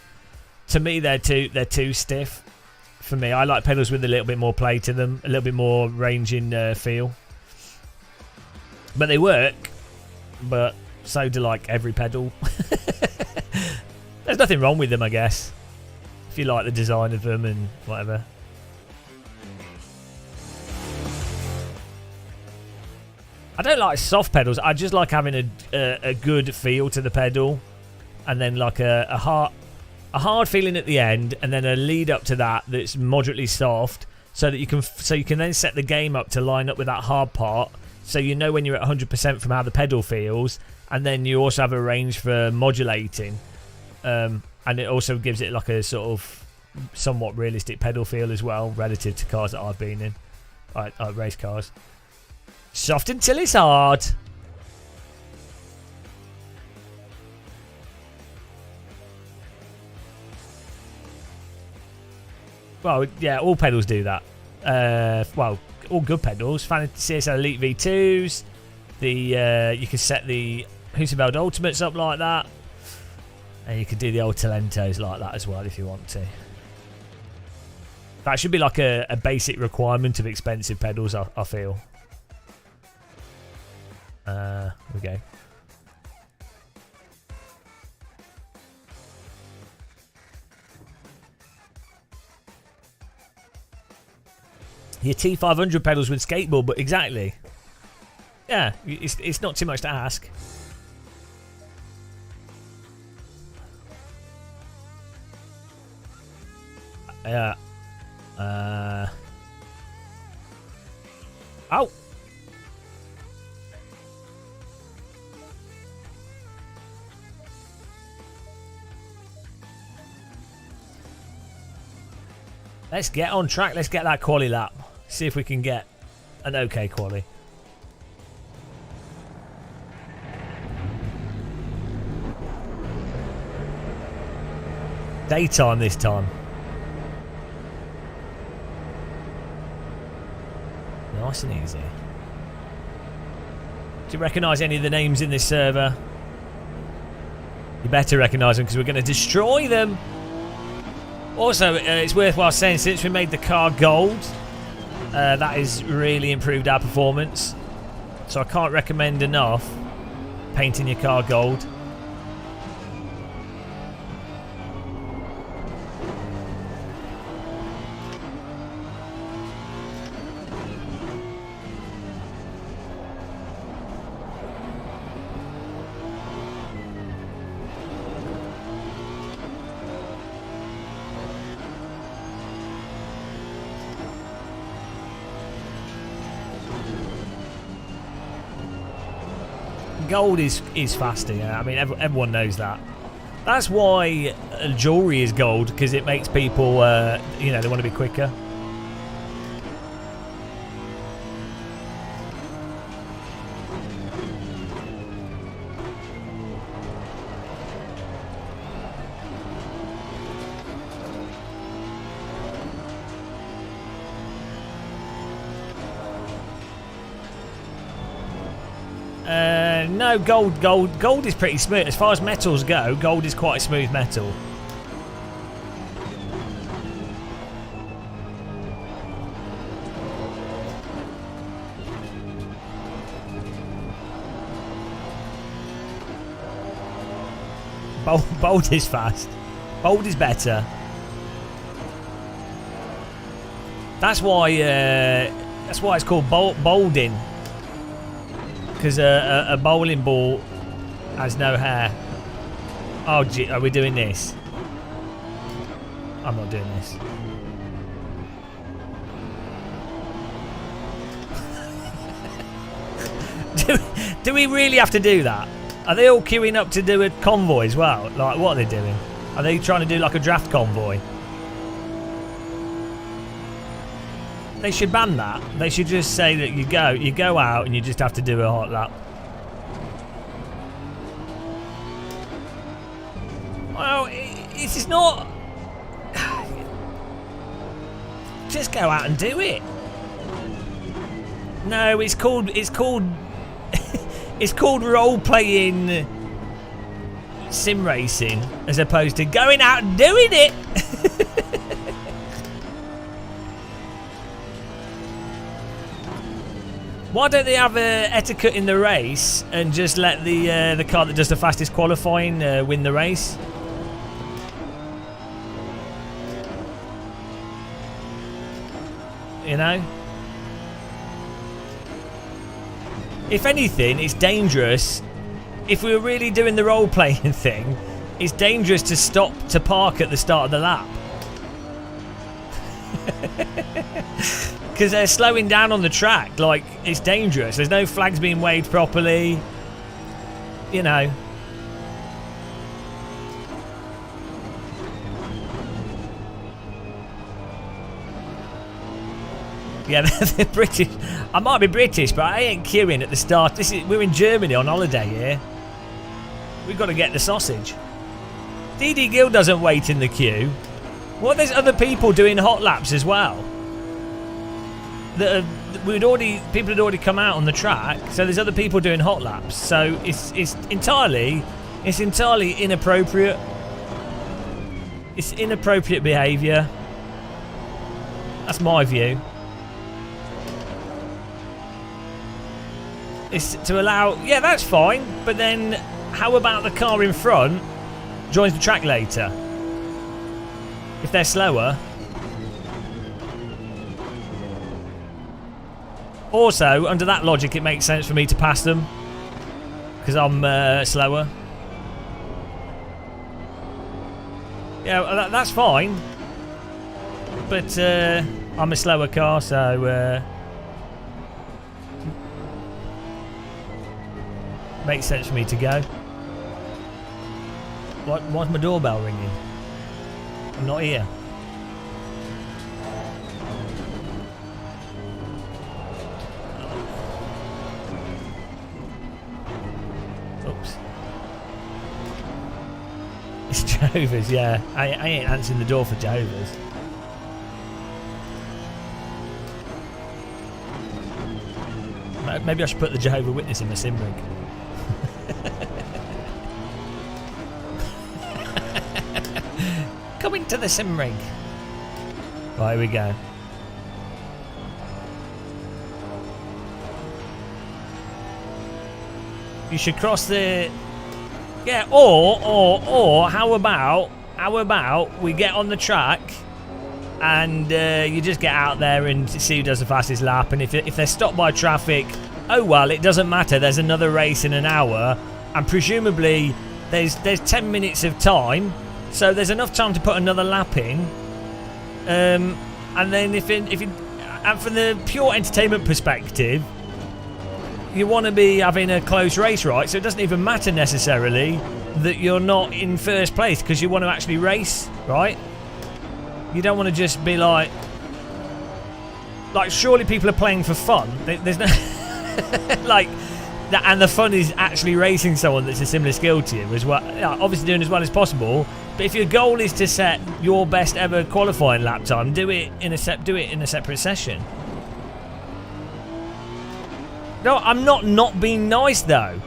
To me, they're too stiff. For me, I like pedals with a little bit more play to them, a little bit more range in feel. But they work. But so do like every pedal. There's nothing wrong with them, I guess, if you like the design of them and whatever. I don't like soft pedals. I just like having a good feel to the pedal, and then like a hard feeling at the end, and then a lead up to that that's moderately soft, so that you can then set the game up to line up with that hard part, so you know when you're at 100% from how the pedal feels, and then you also have a range for modulating, and it also gives it like a sort of somewhat realistic pedal feel as well, relative to cars that I've been in, like race cars. Soft until it's hard. Well, yeah, all pedals do that. Well, all good pedals. Fanatec CSL Elite V2s. You can set the Husaveld Ultimates up like that, and you can do the old Talentos like that as well if you want to. That should be like a basic requirement of expensive pedals, I feel. Here we go. Your T500 pedals with skateboard, but exactly. Yeah, it's not too much to ask. Yeah. Oh. Let's get on track. Let's get that quali lap. See if we can get an okay quali. Daytime this time. Nice and easy. Do you recognise any of the names in this server? You better recognise them because we're going to destroy them. Also, it's worthwhile saying since we made the car gold, that has really improved our performance. So I can't recommend enough painting your car gold. Gold is faster, yeah. I mean, everyone knows that. That's why jewellery is gold, because it makes people, you know, they want to be quicker. No, gold is pretty smooth. As far as metals go, gold is quite a smooth metal. Bold is fast. Bold is better. That's why it's called bolding. Because a bowling ball has no hair. Oh, gee, are we doing this? I'm not doing this. do we really have to do that? Are they all queuing up to do a convoy as well? Like, what are they doing? Are they trying to do like a draft convoy? They should ban that. They should just say that you go out and you just have to do a hot lap. Well, it is not. Just go out and do it. No, it's called it's called role-playing sim racing as opposed to going out and doing it. Why don't they have etiquette in the race and just let the car that does the fastest qualifying win the race? You know? If anything, it's dangerous. If we were really doing the role-playing thing, it's dangerous to stop to park at the start of the lap. Because they're slowing down on the track. Like, it's dangerous. There's no flags being waved properly. You know. Yeah, they're British. I might be British, but I ain't queuing at the start. We're in Germany on holiday here. We've got to get the sausage. DD Gill doesn't wait in the queue. Well, there's other people doing hot laps as well. People had already come out on the track, so there's other people doing hot laps. So it's entirely inappropriate. It's inappropriate behaviour. That's my view. It's to allow, yeah, that's fine, but then how about the car in front joins the track later? If they're slower. Also, under that logic, it makes sense for me to pass them because I'm slower. Yeah, that's fine. But I'm a slower car, so makes sense for me to go. Why's my doorbell ringing? I'm not here. Oops. Jehovah's, yeah. I ain't answering the door for Jehovah's. Maybe I should put the Jehovah Witness in my sim rig. Coming to the sim rig. Right, here we go. You should cross the... Yeah, or how about we get on the track and you just get out there and see who does the fastest lap, and if they're stopped by traffic, oh well, it doesn't matter. There's another race in an hour, and presumably there's 10 minutes of time, so there's enough time to put another lap in. And then and from the pure entertainment perspective, you want to be having a close race, right? So it doesn't even matter necessarily that you're not in first place, because you want to actually race, right? You don't want to just be like surely people are playing for fun. There's no like that, and the fun is actually racing someone that's a similar skill to you as well. Obviously doing as well as possible. But if your goal is to set your best ever qualifying lap time, do it in a separate session. No, I'm not being nice though.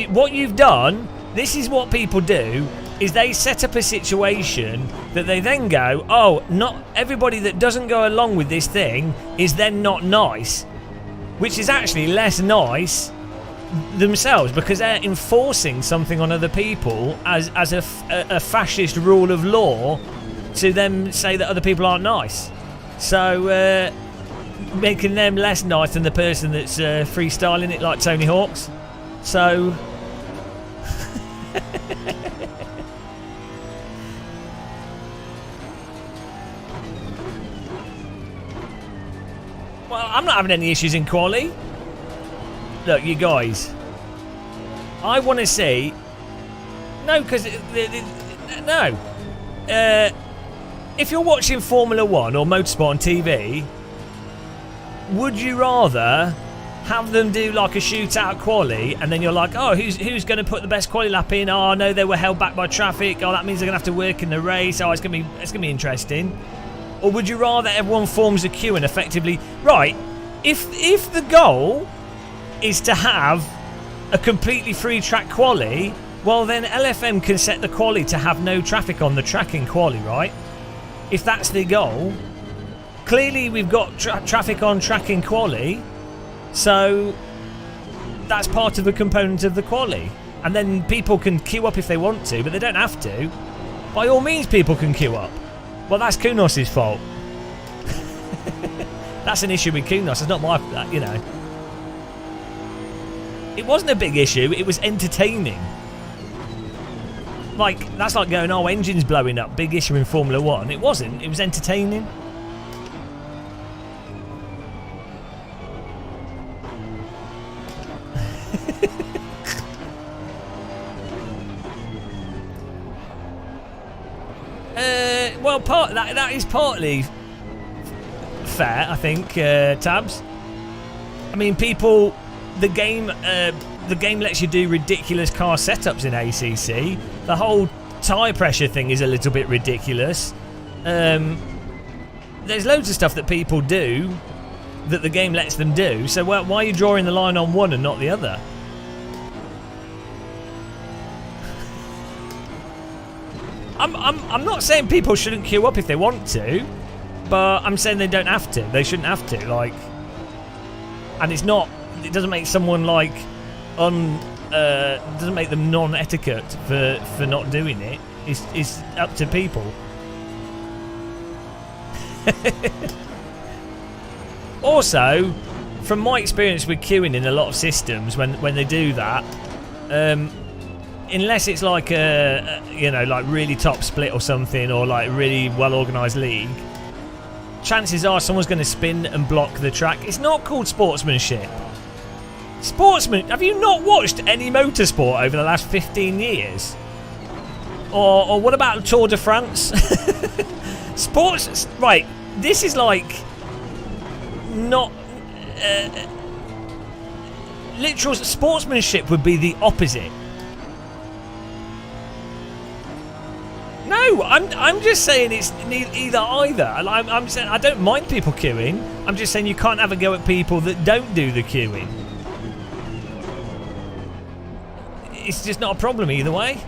What you've done, this is what people do, is they set up a situation that they then go, oh, not everybody that doesn't go along with this thing is then not nice, which is actually less nice themselves, because they're enforcing something on other people as a fascist rule of law to then say that other people aren't nice. So making them less nice than the person that's freestyling it like Tony Hawk's. So well, I'm not having any issues in quali. Look, you guys, I want to see. No, because no. If you're watching Formula 1 or motorsport on TV, would you rather have them do like a shootout quali, and then you're like, oh, who's going to put the best quali lap in? Oh no, they were held back by traffic. Oh, that means they're going to have to work in the race. Oh, it's going to be interesting. Or would you rather everyone forms a queue and effectively, right? If the goal is to have a completely free track quali, well then LFM can set the quali to have no traffic on the track in quali, right? If that's the goal. Clearly we've got traffic on track in quali, so that's part of the component of the quali. And then people can queue up if they want to, but they don't have to. By all means people can queue up. Well, that's Kunos' fault. That's an issue with Kunos. It's not my, you know. It wasn't a big issue. It was entertaining. Like, that's like going, oh, engine's blowing up. Big issue in Formula 1. It wasn't. It was entertaining. Well, that is partly fair, I think, Tabs. I mean, people, the game lets you do ridiculous car setups in ACC. The whole tyre pressure thing is a little bit ridiculous. There's loads of stuff that people do that the game lets them do. So why are you drawing the line on one and not the other? I'm not saying people shouldn't queue up if they want to, but I'm saying they don't have to. They shouldn't have to. Like, and it's not. It doesn't make someone like doesn't make them non-etiquette for not doing it. It's up to people. Also, from my experience with queuing in a lot of systems, when they do that, unless it's like a like really top split or something, or like really well organised league, chances are someone's going to spin and block the track. It's not called sportsmanship. Have you not watched any motorsport over the last 15 years? Or what about Tour de France? Sports, right, this is like not literal sportsmanship would be the opposite. No, I'm just saying it's either either. I'm saying I don't mind people queuing. I'm just saying you can't have a go at people that don't do the queuing. It's just not a problem either way.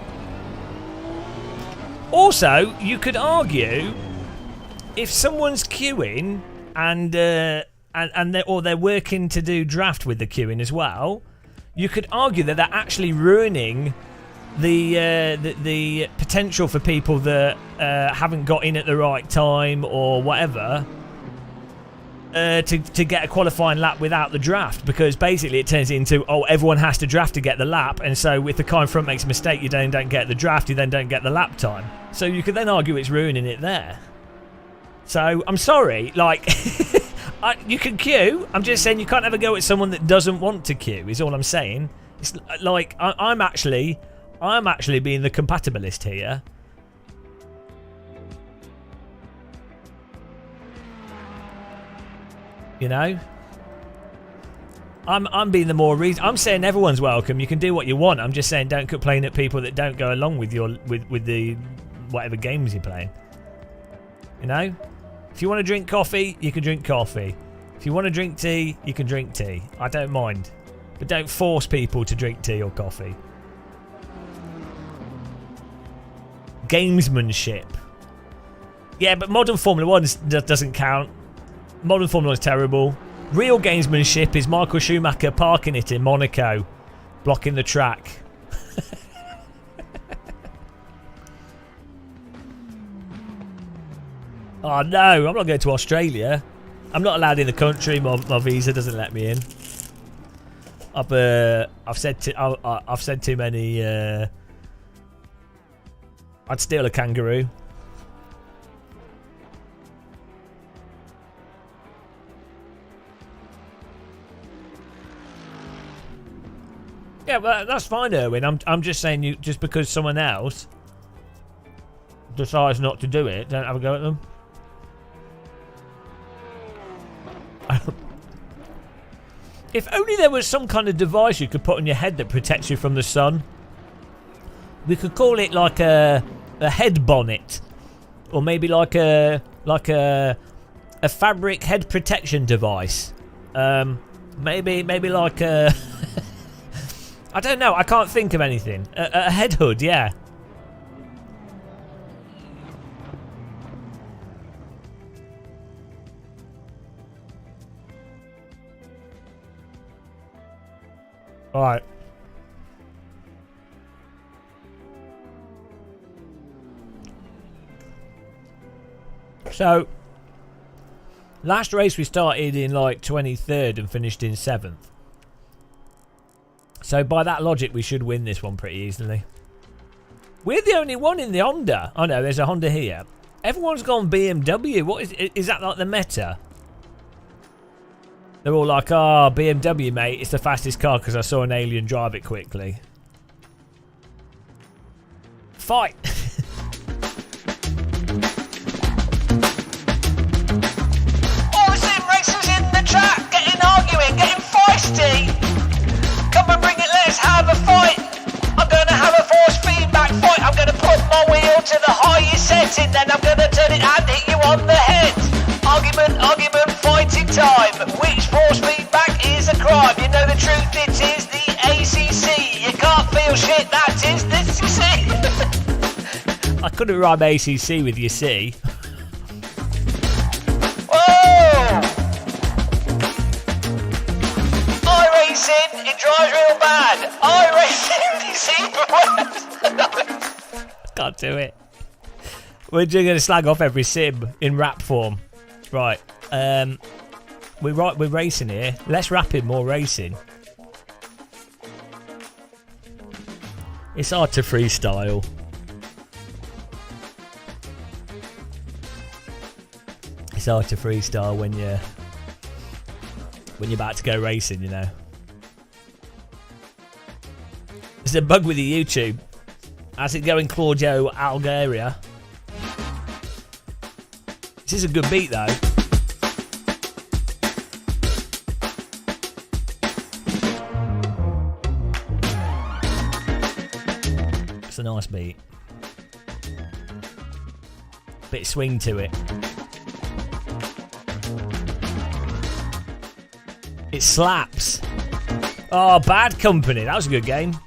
Also, you could argue if someone's queuing and they're working to do draft with the queuing as well, you could argue that they're actually ruining the potential for people that haven't got in at the right time or whatever to get a qualifying lap without the draft, because basically it turns into, oh, everyone has to draft to get the lap, and so if the car in front makes a mistake, you then don't get the draft, you then don't get the lap time. So you could then argue it's ruining it there. So I'm sorry, like you can queue. I'm just saying you can't ever go at someone that doesn't want to queue. Is all I'm saying. It's like I'm actually being the compatibilist here. You know, I'm being the more reason. I'm saying everyone's welcome. You can do what you want. I'm just saying don't complain at people that don't go along with your with the whatever games you're playing. You know, if you want to drink coffee, you can drink coffee. If you want to drink tea, you can drink tea. I don't mind, but don't force people to drink tea or coffee. Gamesmanship. Yeah, but modern Formula 1 doesn't count. Modern Formula 1 is terrible. Real gamesmanship is Michael Schumacher parking it in Monaco, blocking the track. Oh no, I'm not going to Australia. I'm not allowed in the country. My visa doesn't let me in. I've said too many. I'd steal a kangaroo. Yeah, well, that's fine, Erwin. I'm just saying, you just because someone else decides not to do it, don't have a go at them. If only there was some kind of device you could put on your head that protects you from the sun. We could call it like a head bonnet, or maybe like a fabric head protection device. Maybe like a I don't know. I can't think of anything. A head hood, yeah. All right. So, last race we started in like 23rd and finished in 7th. So by that logic, we should win this one pretty easily. We're the only one in the Honda. Oh no, there's a Honda here. Everyone's gone BMW. What is that like the meta? They're all like, oh, BMW, mate. It's the fastest car because I saw an alien drive it quickly. Fight!
All the sim racers in the track, arguing, getting feisty. Come and bring it, let's have a fight. I'm going to have a force feedback fight. I'm going to put my wheel to the highest setting, then I'm going to turn it and hit you on the head. Argument, fighting time. Which force feedback is a crime? You know the truth, it is the ACC. You can't feel shit, that is the CC.
I couldn't rhyme ACC with you see.
Whoa! iRacing, it drives real bad. iRacing, it's even worse.
Can't do it. We're just going to slag off every sim in rap form. Right. We're racing here. Less rapping, more racing. It's hard to freestyle. It's hard to freestyle when you're about to go racing, you know. There's a bug with the YouTube. How's it going, Claudio Algaria? This is a good beat, though. It's a nice beat. Bit of swing to it. It slaps. Oh, Bad Company. That was a good game.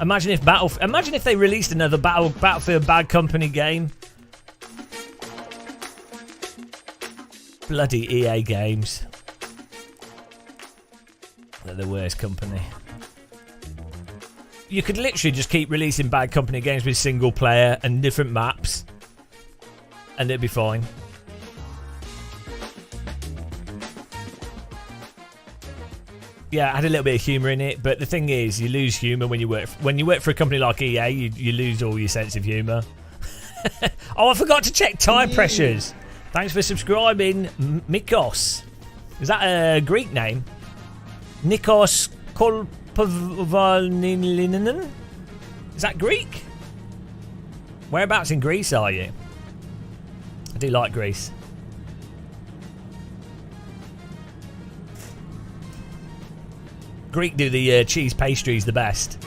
Imagine if they released another Battlefield Bad Company game. Bloody EA games. They're the worst company. You could literally just keep releasing Bad Company games with single player and different maps, and it'd be fine. Yeah, it had a little bit of humour in it, but the thing is, you lose humour when you work for a company like EA. You lose all your sense of humour. Oh, I forgot to check tire pressures. Thanks for subscribing, Mikos. Is that a Greek name? Nikos Kolpavalnilinen? Is that Greek? Whereabouts in Greece are you? I do like Greece. Greek do the cheese pastries the best.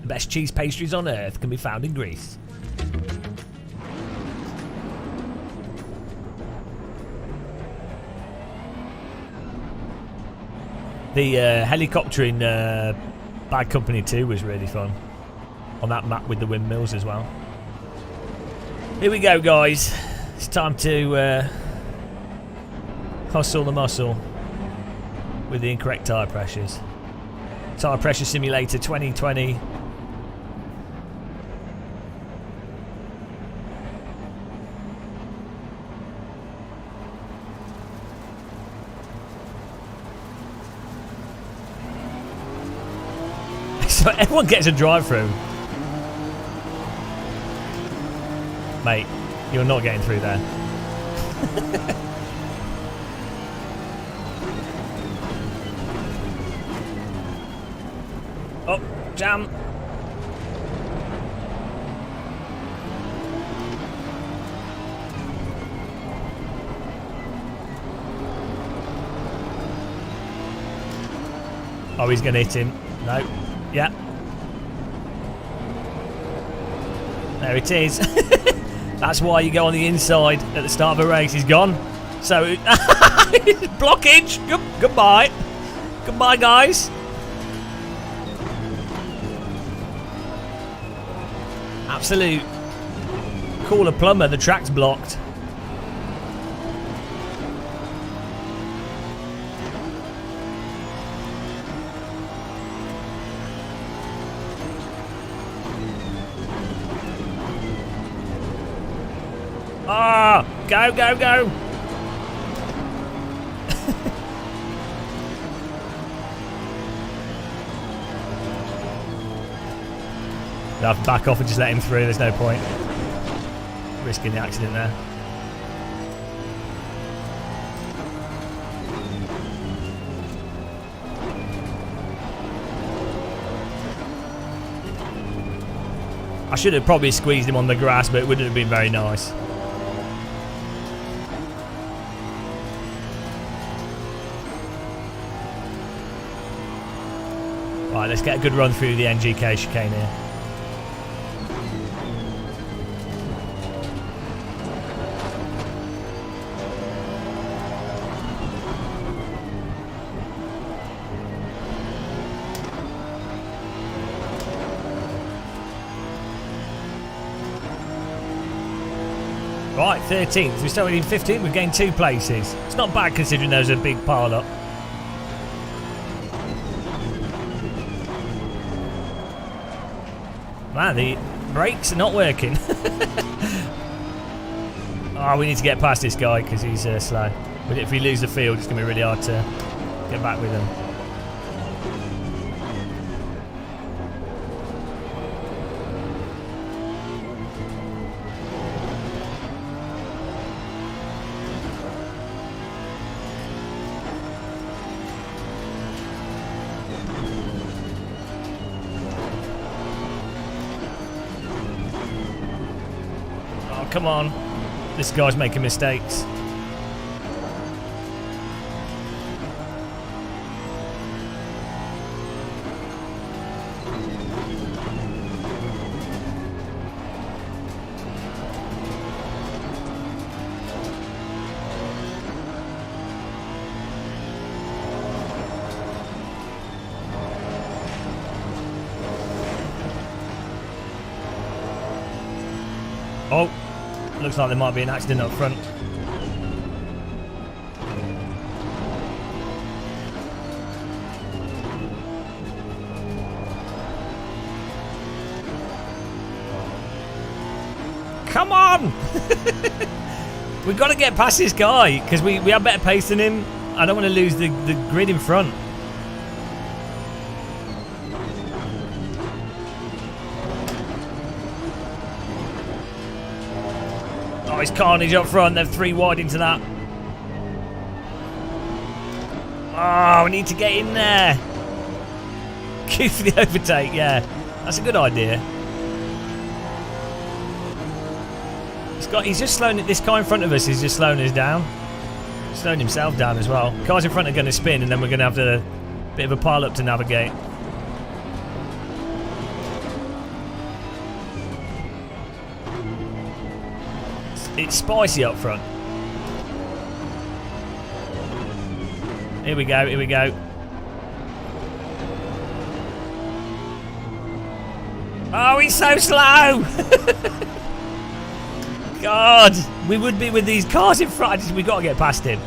The best cheese pastries on earth can be found in Greece. The helicopter in Bad Company 2 was really fun. On that map with the windmills as well. Here we go, guys. It's time to hustle the muscle with the incorrect tyre pressures. Tyre Pressure Simulator 2020. So everyone gets a drive-through. Mate, you're not getting through there. Oh, jam. Oh, he's going to hit him. No. Yeah. There it is. That's why you go on the inside at the start of a race. He's gone. So, blockage. Goodbye. Goodbye, guys. Absolute. Call a plumber. The track's blocked. Ah! Go, go, go! I'll have to back off and just let him through, there's no point risking the accident there. I should have probably squeezed him on the grass, but it wouldn't have been very nice. Right, let's get a good run through the NGK chicane here. Right, 13th. We started in 15th. We've gained 2 places. It's not bad considering there's a big pile up. Man, the brakes are not working. Oh, we need to get past this guy because he's slow. But if we lose the field, it's going to be really hard to get back with him. Come on. This guy's making mistakes. Oh, looks like there might be an accident up front. Come on! We've got to get past this guy because we have better pace than him. I don't want to lose the grid in front. Oh, it's carnage up front. They're 3 wide into that. Oh, we need to get in there. Queue for the overtake, yeah. That's a good idea. He's just slowing it. This car in front of us is just slowing us down. Slowing himself down as well. Cars in front are going to spin, and then we're going to have a bit of a pile up to navigate. It's spicy up front. Here we go, here we go. Oh, he's so slow! God, we would be with these cars in front. We've got to get past him.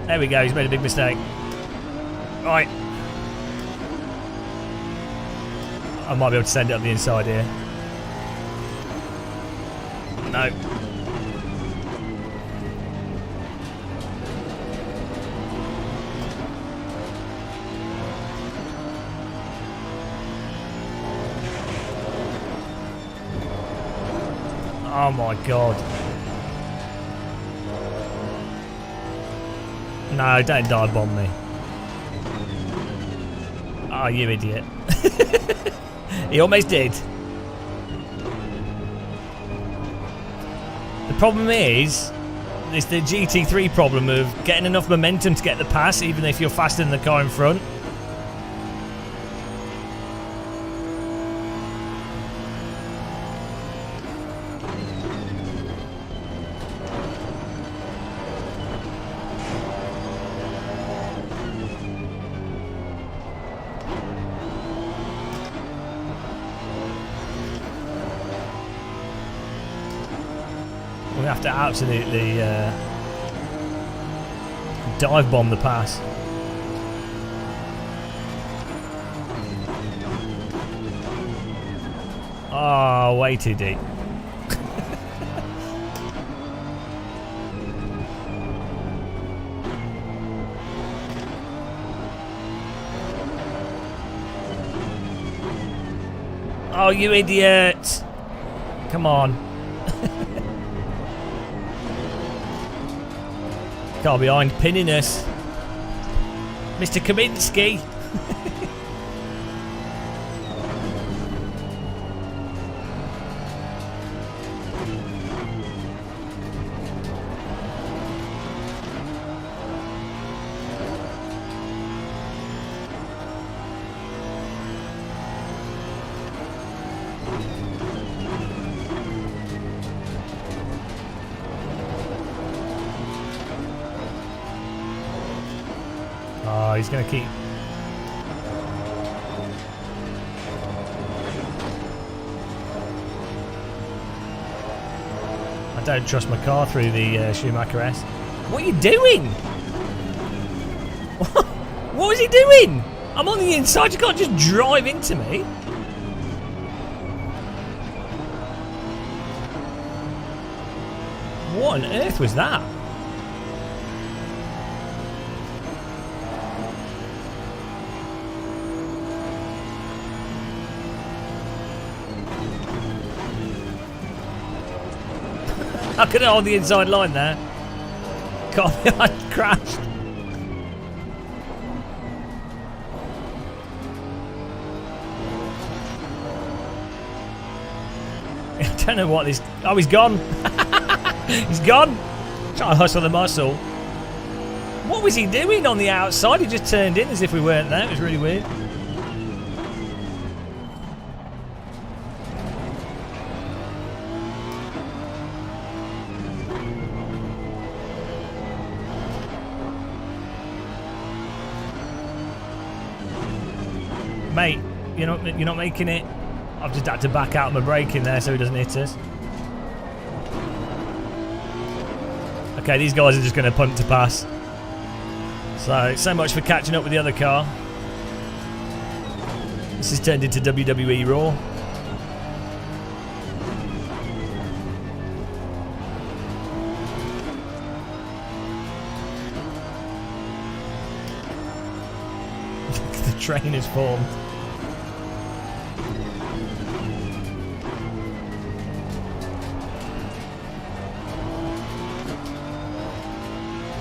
There we go, he's made a big mistake. Right. I might be able to send it up the inside here. No. Oh my god. No, don't dive bomb me. Oh, you idiot. He almost did. The problem is, it's the GT3 problem of getting enough momentum to get the pass, even if you're faster than the car in front. We have to absolutely dive bomb the pass. Oh, way too deep. Oh, you idiot! Come on. Car behind, pinning us. Mr. Kaminsky. Oh, he's going to keep... I don't trust my car through the Schumacher S. What are you doing? What was he doing? I'm on the inside, you can't just drive into me. What on earth was that? I couldn't hold the inside line there. God, I crashed. I don't know what this... Oh, he's gone. He's gone. Trying to hustle the muscle. What was he doing on the outside? He just turned in as if we weren't there. It was really weird. Mate, you're not making it. I've just had to back out my braking there so he doesn't hit us. Okay, these guys are just going to punt to pass. So much for catching up with the other car. This has turned into WWE Raw. The train is formed.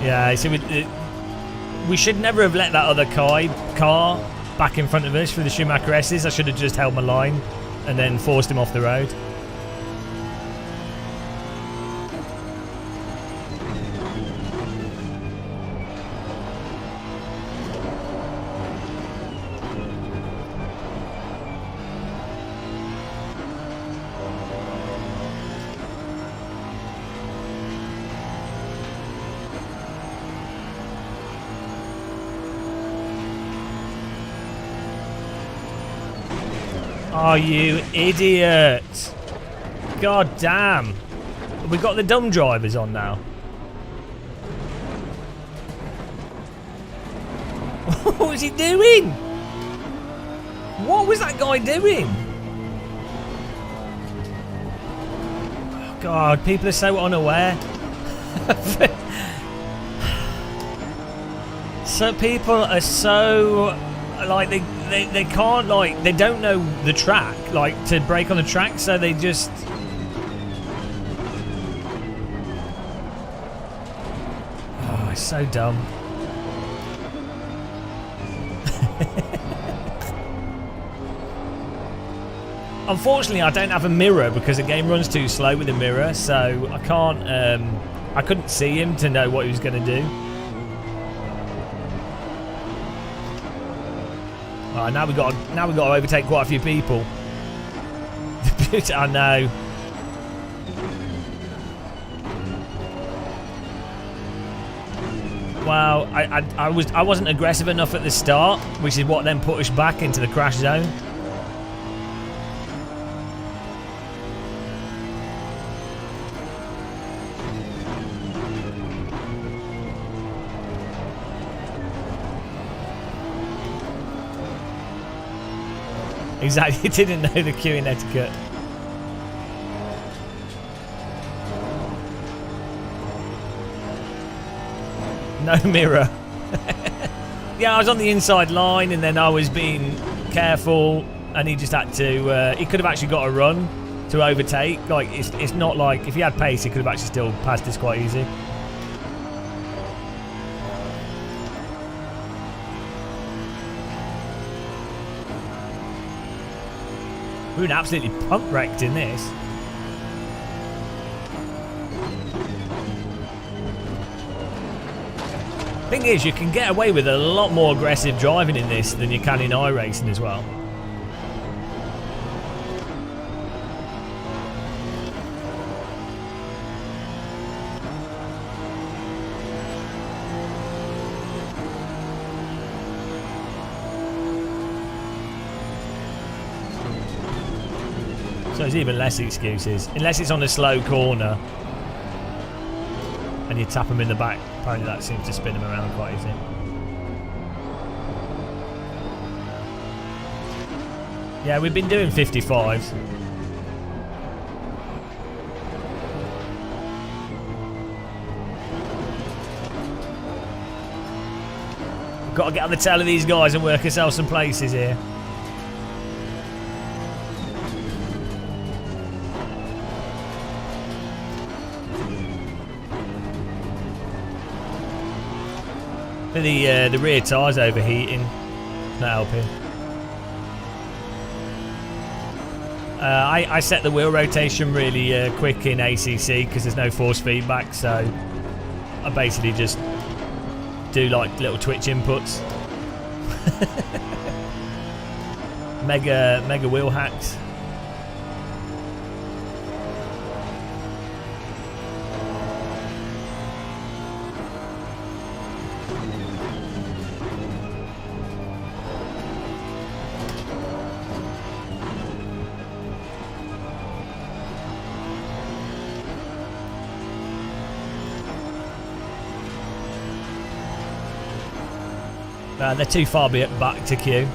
Yeah, so we should never have let that other car back in front of us for the Schumacher S's. I should have just held my line and then forced him off the road. Oh, you idiot. God damn. We got the dumb drivers on now. What was he doing? What was that guy doing? Oh, God, people are so unaware. So people are so like they can't, like, they don't know the track, like, to brake on the track, so they just it's so dumb. Unfortunately, I don't have a mirror because the game runs too slow with a mirror, so I can't I couldn't see him to know what he was going to do. Now we got to overtake quite a few people. I know. Wow, I wasn't aggressive enough at the start, which is what then put us back into the crash zone. Exactly, didn't know the queuing etiquette. No mirror. Yeah, I was on the inside line and then I was being careful and he just had to, he could have actually got a run to overtake. Like, it's not like, if he had pace, he could have actually still passed this quite easy. We were absolutely pump wrecked in this. Thing is, you can get away with a lot more aggressive driving in this than you can in iRacing as well. So there's even less excuses. Unless it's on a slow corner and you tap them in the back. Apparently that seems to spin them around quite easy. Yeah, we've been doing 55s. We've got to get on the tail of these guys and work ourselves some places here. The rear tyre's overheating. Not helping. I set the wheel rotation really quick in ACC because there's no force feedback, so I basically just do like little twitch inputs. mega wheel hacks. They're too far back to queue.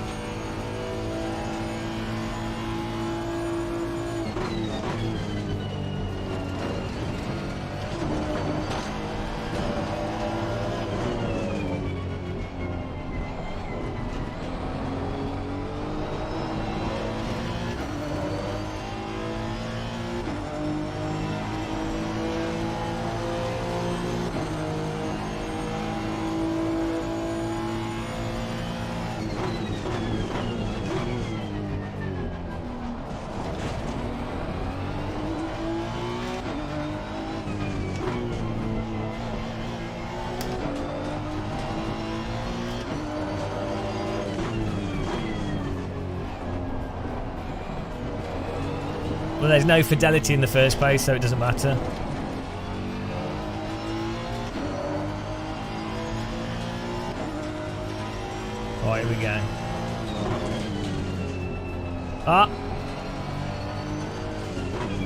Well, there's no fidelity in the first place, so it doesn't matter. Right, here we go. Ah!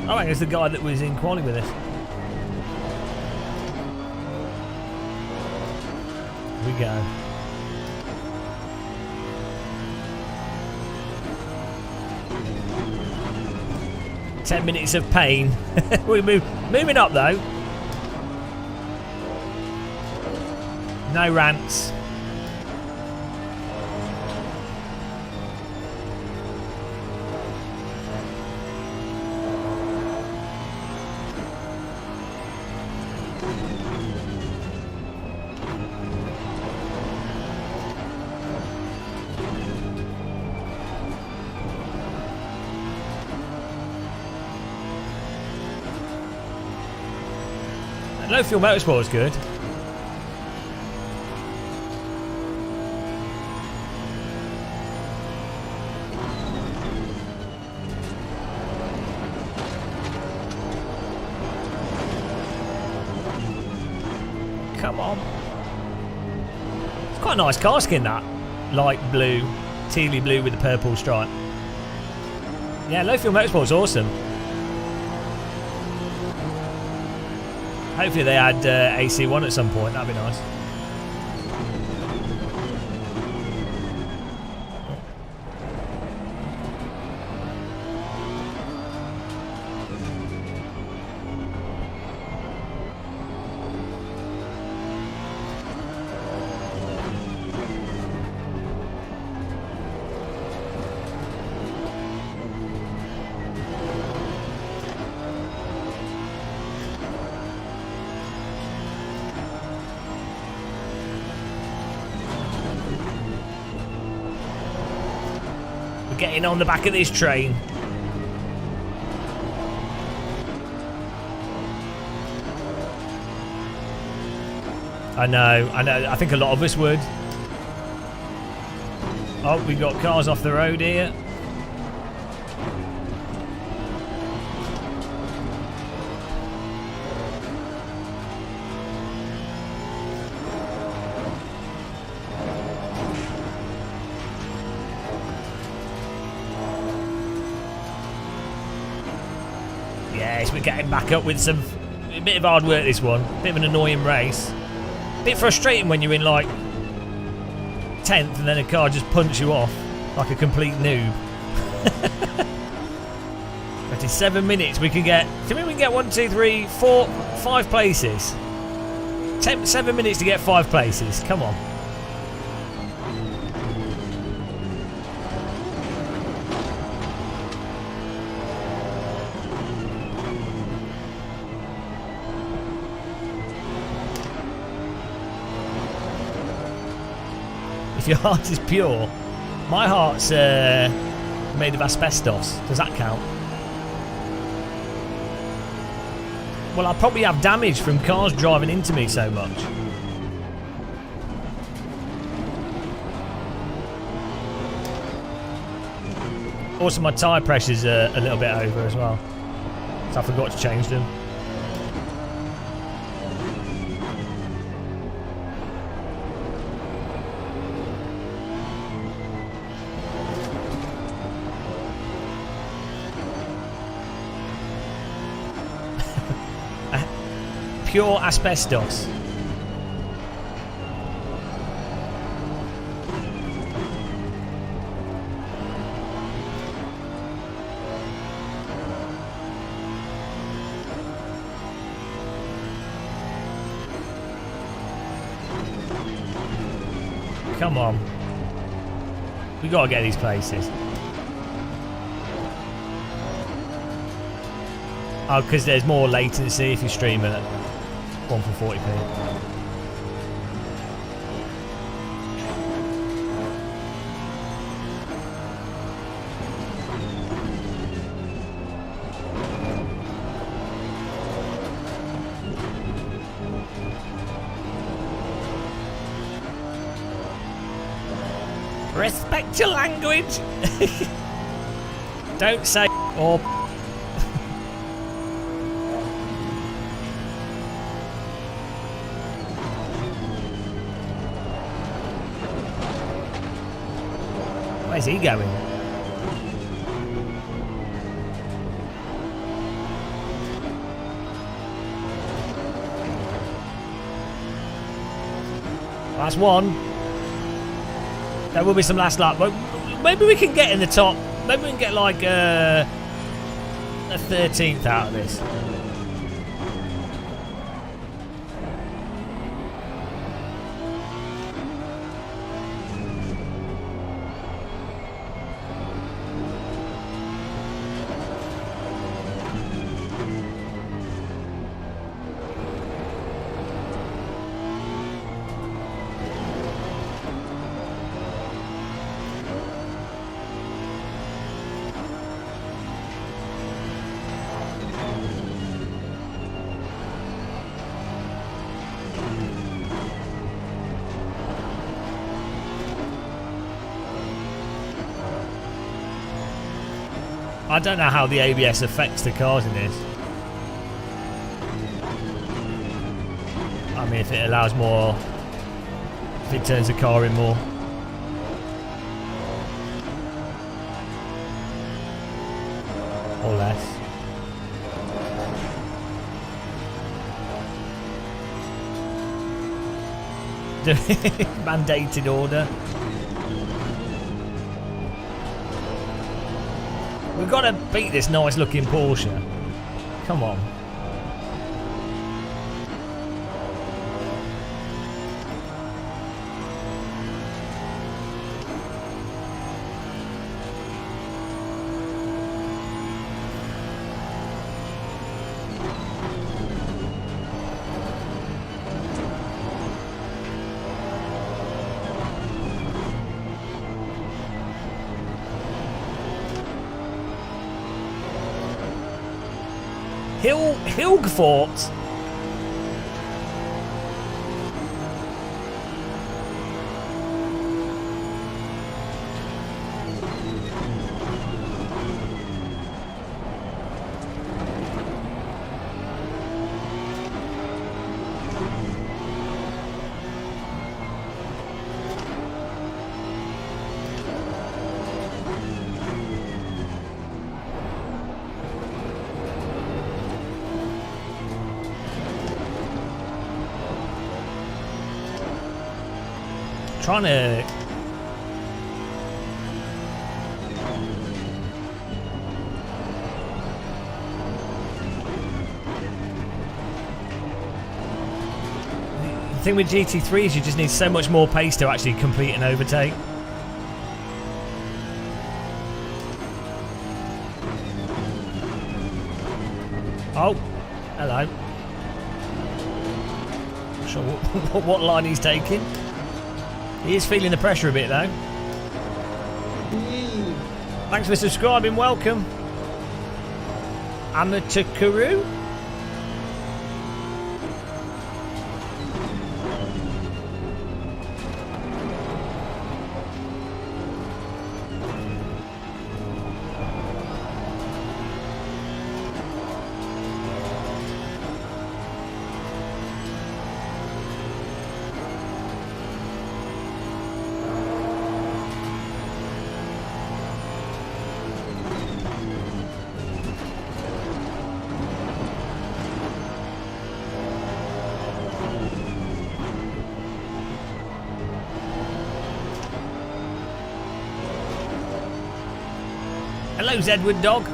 I think it's the guy that was in quali with us. Here we go. "10 minutes of pain." We're moving up though. No rants. Low fuel motorsport is good. Come on. It's quite a nice car skin, that. Light blue, tealy blue with the purple stripe. Yeah, low fuel motorsport is awesome. Hopefully they add AC1 at some point, that'd be nice. Getting on the back of this train. I know. I think a lot of us would. Oh, we've got cars off the road here. Yes, we're getting back up with a bit of hard work this one. Bit of an annoying race. Bit frustrating when you're in like 10th and then a car just punts you off like a complete noob. 7 minutes we can get. Do you mean we can get 1, 2, 3, 4, 5 places? 7 minutes to get 5 places. Come on. If your heart is pure, my heart's made of asbestos. Does that count? Well, I'll probably have damage from cars driving into me so much. Also, my tyre pressure's a little bit over as well, so I forgot to change them. Pure asbestos. Come on. We gotta get these places. Oh, because there's more latency if you stream at 140p. Respect your language. Don't say or. Where's he going? Last one. There will be some last lap. Maybe we can get in the top. Maybe we can get like a 13th out of this. I don't know how the ABS affects the cars in this. I mean, if it allows more, if it turns the car in more. Or less. Mandated order. We've got to beat this nice looking Porsche. Come on. Hilgfort. Trying to the thing with GT3 is you just need so much more pace to actually complete an overtake. Oh, hello. Not sure what line he's taking. He is feeling the pressure a bit though. Thanks for subscribing, welcome. Amateur Kuru. Hello, Edward Dog.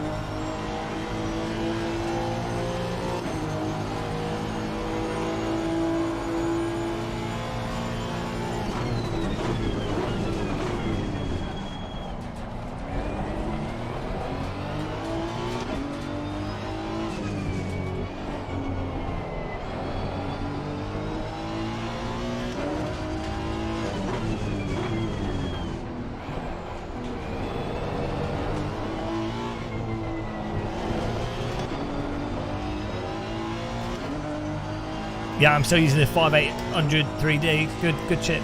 Yeah, I'm still using the 5800 3D. Good chip.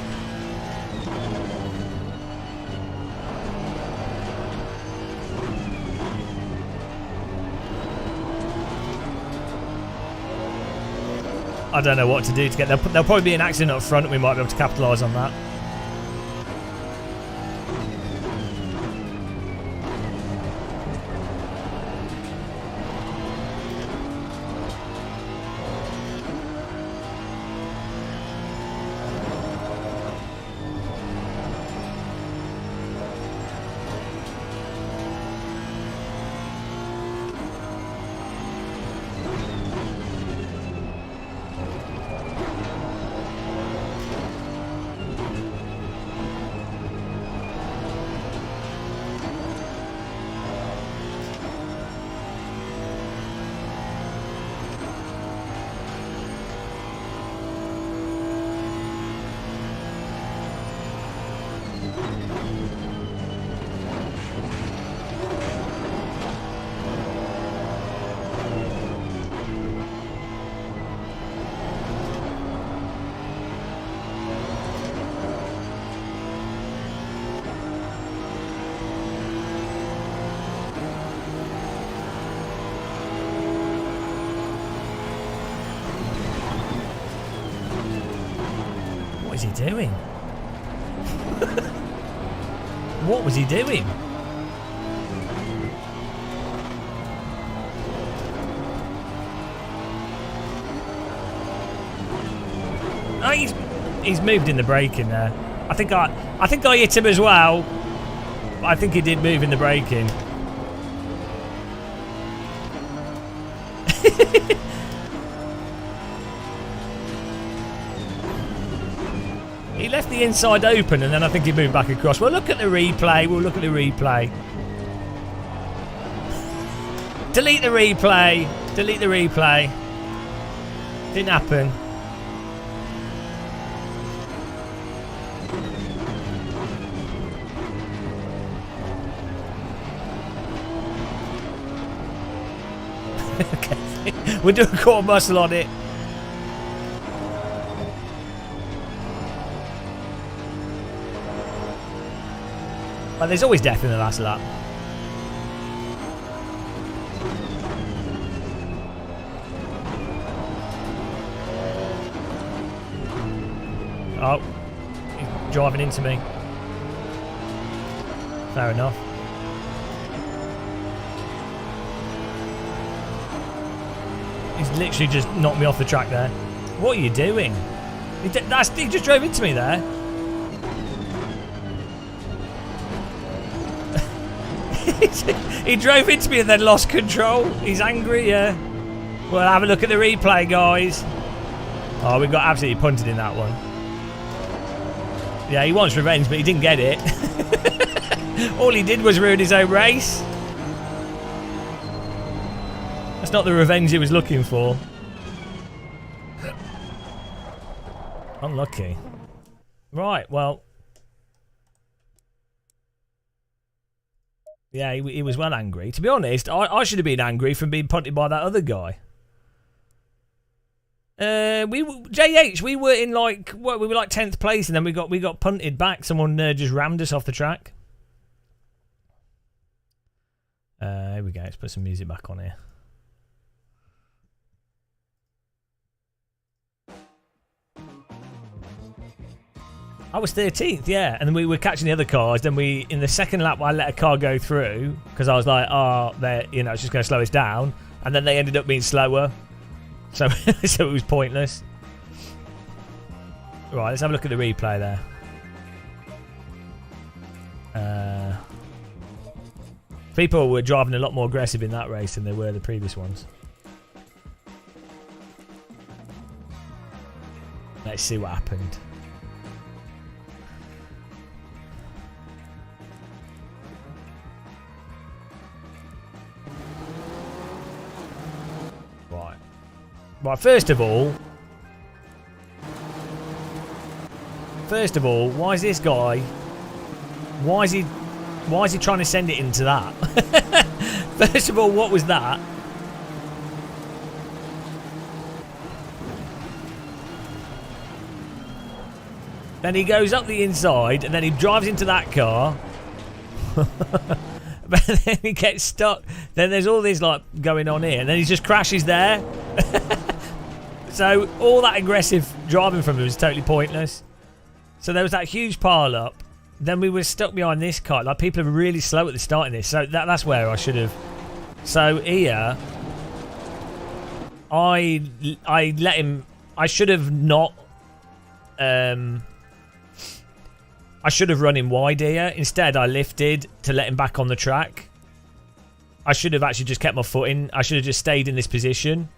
I don't know what to do to get there. There'll probably be an accident up front and we might be able to capitalise on that. What is he doing? What was he doing? Oh, he's moved in the braking there. I think I hit him as well. I think he did move in the braking. He left the inside open and then I think he moved back across. We'll look at the replay. Delete the replay. Didn't happen. Okay. We'll do a quarter muscle on it. Well, there's always death in the last lap. Oh, he's driving into me. Fair enough. He's literally just knocked me off the track there. What are you doing? He just drove into me there. He drove into me and then lost control. He's angry, yeah. Well, have a look at the replay, guys. Oh, we got absolutely punted in that one. Yeah, he wants revenge, but he didn't get it. All he did was ruin his own race. That's not the revenge he was looking for. Unlucky. Right, well. Yeah, he was well angry. To be honest, I should have been angry from being punted by that other guy. JH, we were in like what? We were like 10th place, and then we got punted back. Someone just rammed us off the track. Here we go. Let's put some music back on here. I was 13th, yeah, and then we were catching the other cars. Then in the second lap, I let a car go through because I was like, oh, it's just going to slow us down. And then they ended up being slower, so so it was pointless. Right, let's have a look at the replay there. People were driving a lot more aggressive in that race than they were the previous ones. Let's see what happened. Right, first of all, why is this guy? Why is he trying to send it into that? First of all, what was that? Then he goes up the inside, and then he drives into that car. But then he gets stuck. Then there's all this like going on here, and then he just crashes there. So all that aggressive driving from him was totally pointless. So there was that huge pile up. Then we were stuck behind this car. Like, people are really slow at the start of this. So that's where I should have. So here, I let him. I should have not. I should have run him wide here. Instead, I lifted to let him back on the track. I should have actually just kept my foot in. I should have just stayed in this position.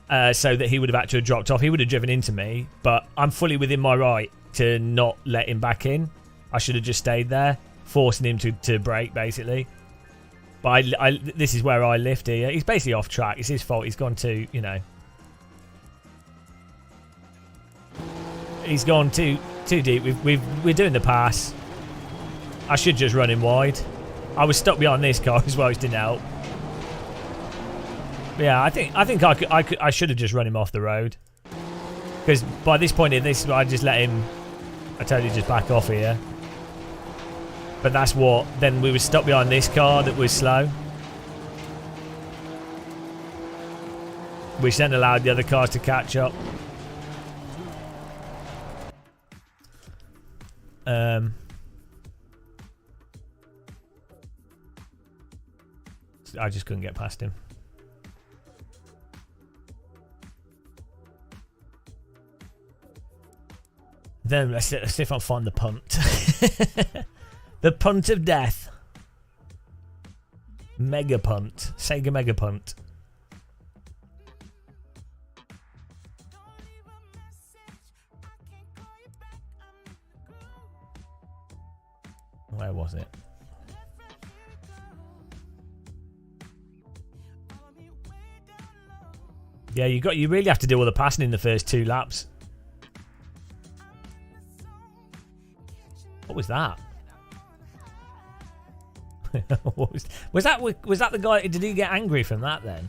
So that he would have actually dropped off. He would have driven into me, but I'm fully within my right to not let him back in. I should have just stayed there, forcing him to brake, basically. But this is where I lift here. He's basically off track. It's his fault. He's gone too, you know. He's gone too deep. We're doing the pass. I should just run him wide. I was stuck behind this car as well, which didn't help. Yeah, I think I should have just run him off the road, because by this point in this, I just let him. I totally just back off here. But that's what. Then we were stuck behind this car that was slow, which then allowed the other cars to catch up. I just couldn't get past him. Then let's see if I can find the punt. The punt of death. Mega punt. Sega Mega punt. Where was it? Yeah, you really have to do all the passing in the first 2 laps. What was that? was that the guy? Did he get angry from that then?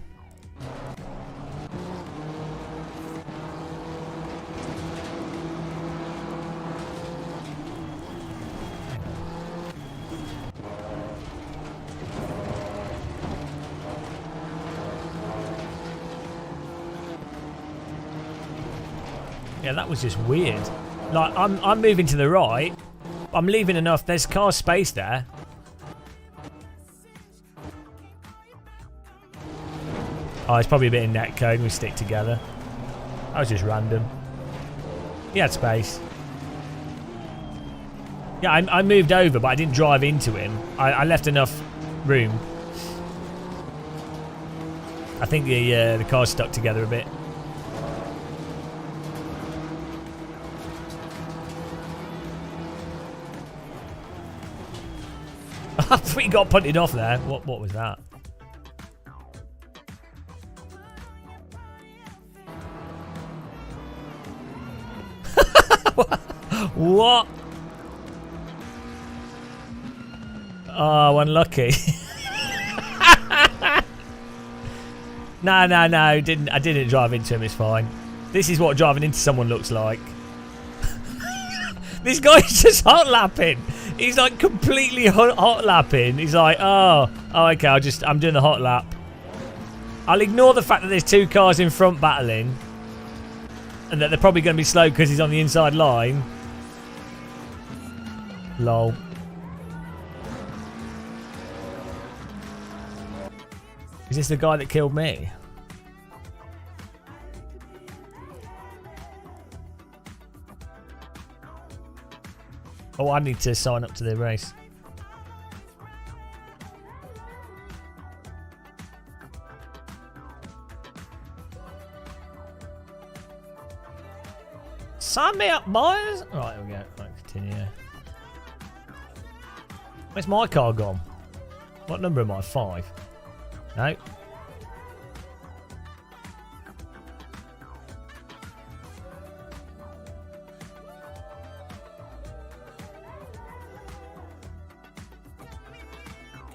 Yeah, that was just weird. Like, I'm moving to the right. I'm leaving enough. There's car space there. Oh, it's probably a bit in netcode. We stick together. That was just random. He had space. Yeah, I moved over, but I didn't drive into him. I left enough room. I think the car's stuck together a bit. We got punted off there. What was that? What? Oh, unlucky. No. I didn't drive into him. It's fine. This is what driving into someone looks like. This guy's just hot lapping. He's like completely hot lapping. He's like, oh, okay. I'm doing the hot lap. I'll ignore the fact that there's 2 cars in front battling, and that they're probably going to be slow because he's on the inside line. Lol. Is this the guy that killed me? Oh, I need to sign up to the race. Sign me up, boys! Right, here we go. Right, continue. Where's my car gone? What number am I? 5? No.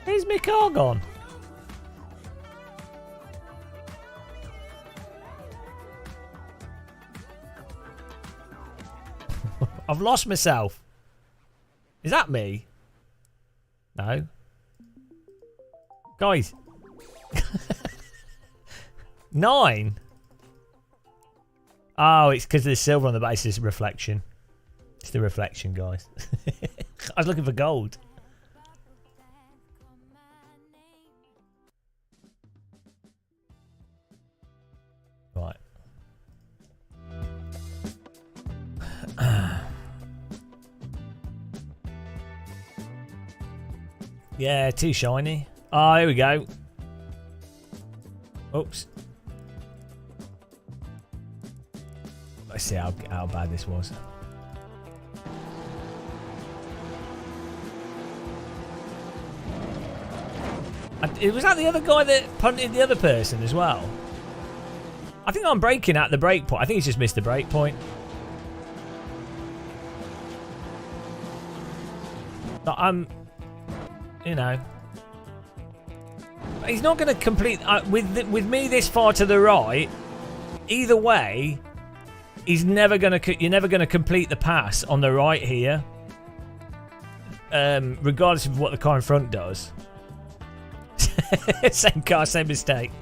Where's my car gone? I've lost myself. Is that me? No. Guys. 9. Oh, it's because there's silver on the base. It's reflection. It's the reflection, guys. I was looking for gold. Right. Yeah, too shiny. Oh, here we go. Oops. Let's see how bad this was. Was that the other guy that punted the other person as well? I think I'm braking at the break point. I think he's just missed the break point. But I'm, you know, he's not going to complete with me this far to the right. Either way, he's never going to. You're never going to complete the pass on the right here, regardless of what the car in front does. Same car, same mistake.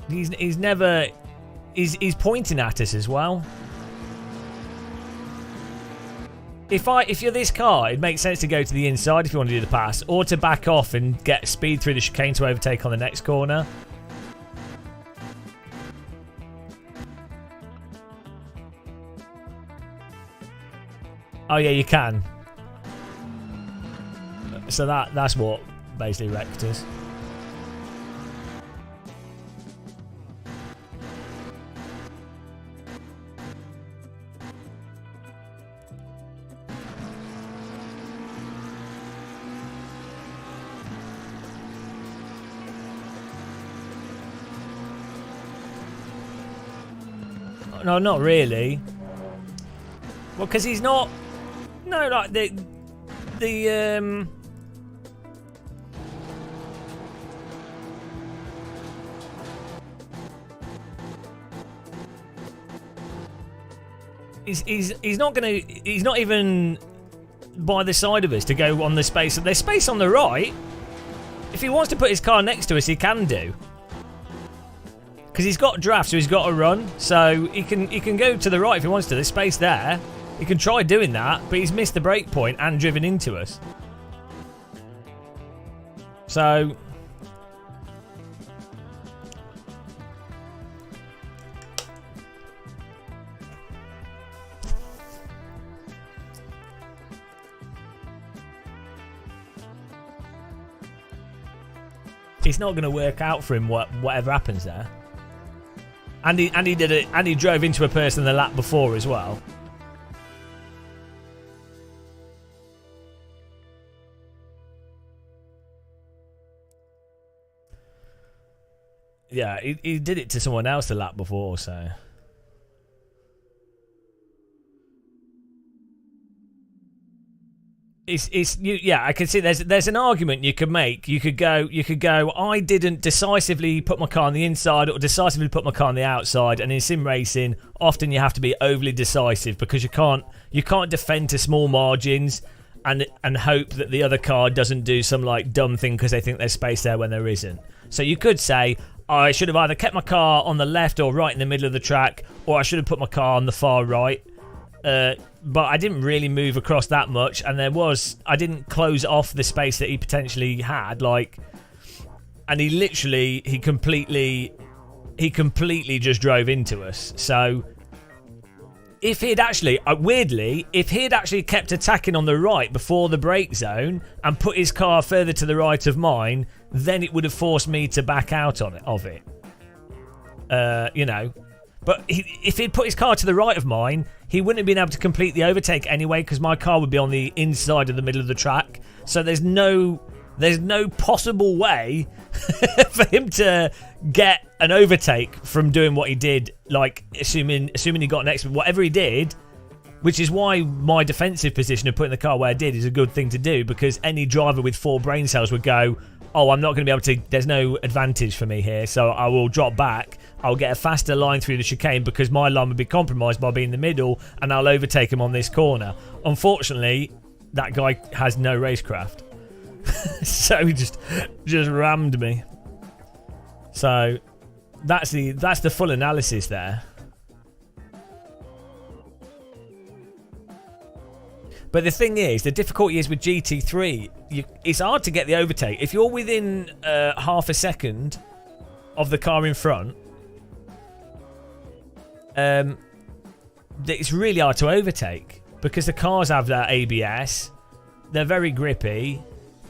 He's never. He's pointing at us as well. If you're this car, it makes sense to go to the inside if you want to do the pass, or to back off and get speed through the chicane to overtake on the next corner. Oh yeah, you can. So that's what basically wrecked us. No, not really. Well, because he's not. No, like the he's not gonna. He's not even by the side of us to go on the space. There's space on the right. If he wants to put his car next to us, he can do. Because he's got draft, so he's got to run. So he can go to the right if he wants to. There's space there. He can try doing that, but he's missed the break point and driven into us. So it's not going to work out for him whatever happens there. And he did it, and he drove into a person the lap before as well. Yeah, he did it to someone else the lap before, so. Yeah, I can see there's an argument you could make. You could go, I didn't decisively put my car on the inside or decisively put my car on the outside, and in sim racing, often you have to be overly decisive because you can't defend to small margins and hope that the other car doesn't do some like dumb thing because they think there's space there when there isn't. So you could say, I should have either kept my car on the left or right in the middle of the track, or I should have put my car on the far right. But I didn't really move across that much, and I didn't close off the space that he potentially had, and he completely just drove into us. So if he'd actually, weirdly, if he'd actually kept attacking on the right before the brake zone and put his car further to the right of mine, then it would have forced me to back out of it. You know. But if he'd put his car to the right of mine, he wouldn't have been able to complete the overtake anyway because my car would be on the inside of the middle of the track. So there's no possible way for him to get an overtake from doing what he did, like assuming he got next to whatever he did, which is why my defensive position of putting the car where I did is a good thing to do, because any driver with 4 brain cells would go, oh, I'm not going to be able to, there's no advantage for me here, so I will drop back. I'll get a faster line through the chicane because my line would be compromised by being in the middle, and I'll overtake him on this corner. Unfortunately, that guy has no racecraft. So he just rammed me. So that's the full analysis there. But the thing is, the difficulty is with GT3, it's hard to get the overtake. If you're within half a second of the car in front, it's really hard to overtake because the cars have that ABS. They're very grippy,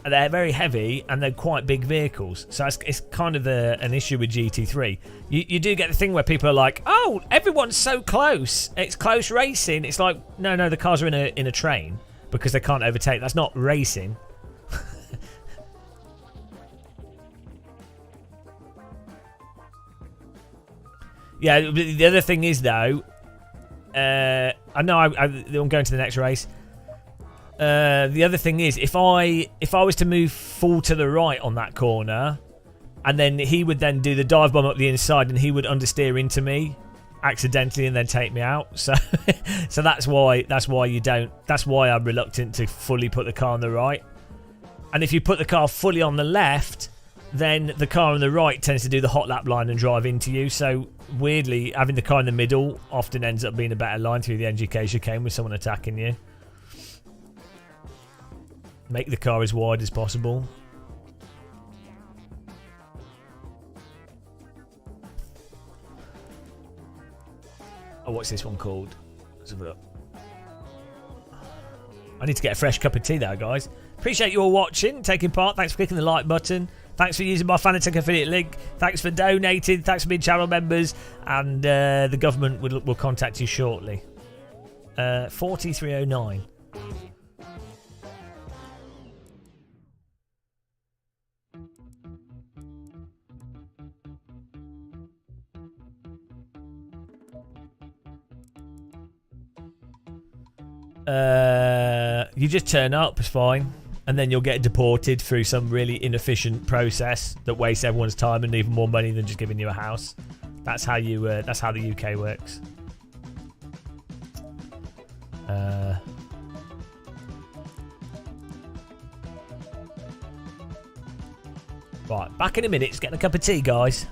they're very heavy, and they're quite big vehicles. So it's kind of an issue with GT3. You do get the thing where people are like, oh, everyone's so close. It's close racing. It's like, no, the cars are in a train because they can't overtake. That's not racing. Yeah, the other thing is, though, I know I'm going to the next race. The other thing is, if I was to move full to the right on that corner, and then he would then do the dive bomb up the inside, and he would understeer into me accidentally and then take me out. So that's why I'm reluctant to fully put the car on the right. And if you put the car fully on the left, then the car on the right tends to do the hot lap line and drive into you. So weirdly, having the car in the middle often ends up being a better line through the NGK chicane with someone attacking you. Make the car as wide as possible. Oh, what's this one called? Let's have a look. I need to get a fresh cup of tea though, guys. Appreciate you all watching, taking part. Thanks for clicking the like button. Thanks for using my Fanatec affiliate link. Thanks for donating. Thanks for being channel members. And the government will contact you shortly. 4309. You just turn up, it's fine, and then you'll get deported through some really inefficient process that wastes everyone's time and even more money than just giving you a house. That's how that's how the UK works. Right, back in a minute. Just getting a cup of tea, guys.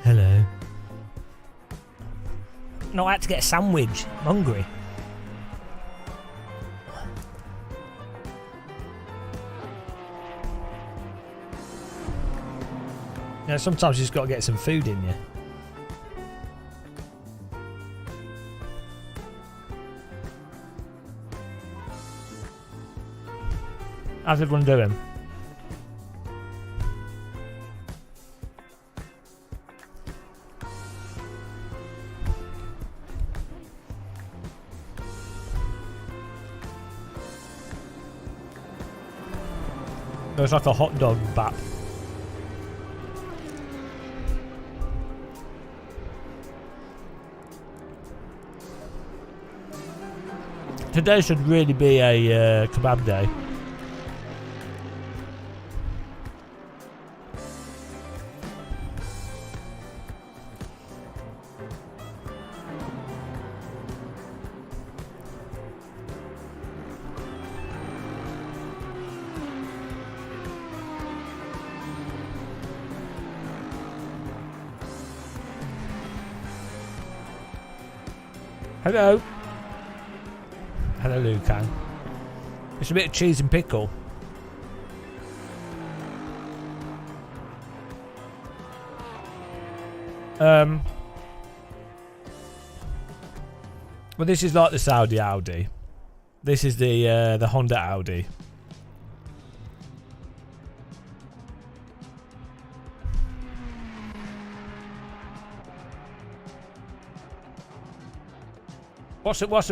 Hello. No, I had to get a sandwich. I'm hungry. You know, sometimes you just got to get some food in you. How's everyone doing? It's like a hot dog bap. Today should really be a kebab day. Hello. Hello, Lucan. It's a bit of cheese and pickle. Well, this is like the Saudi Audi. This is the Honda Audi.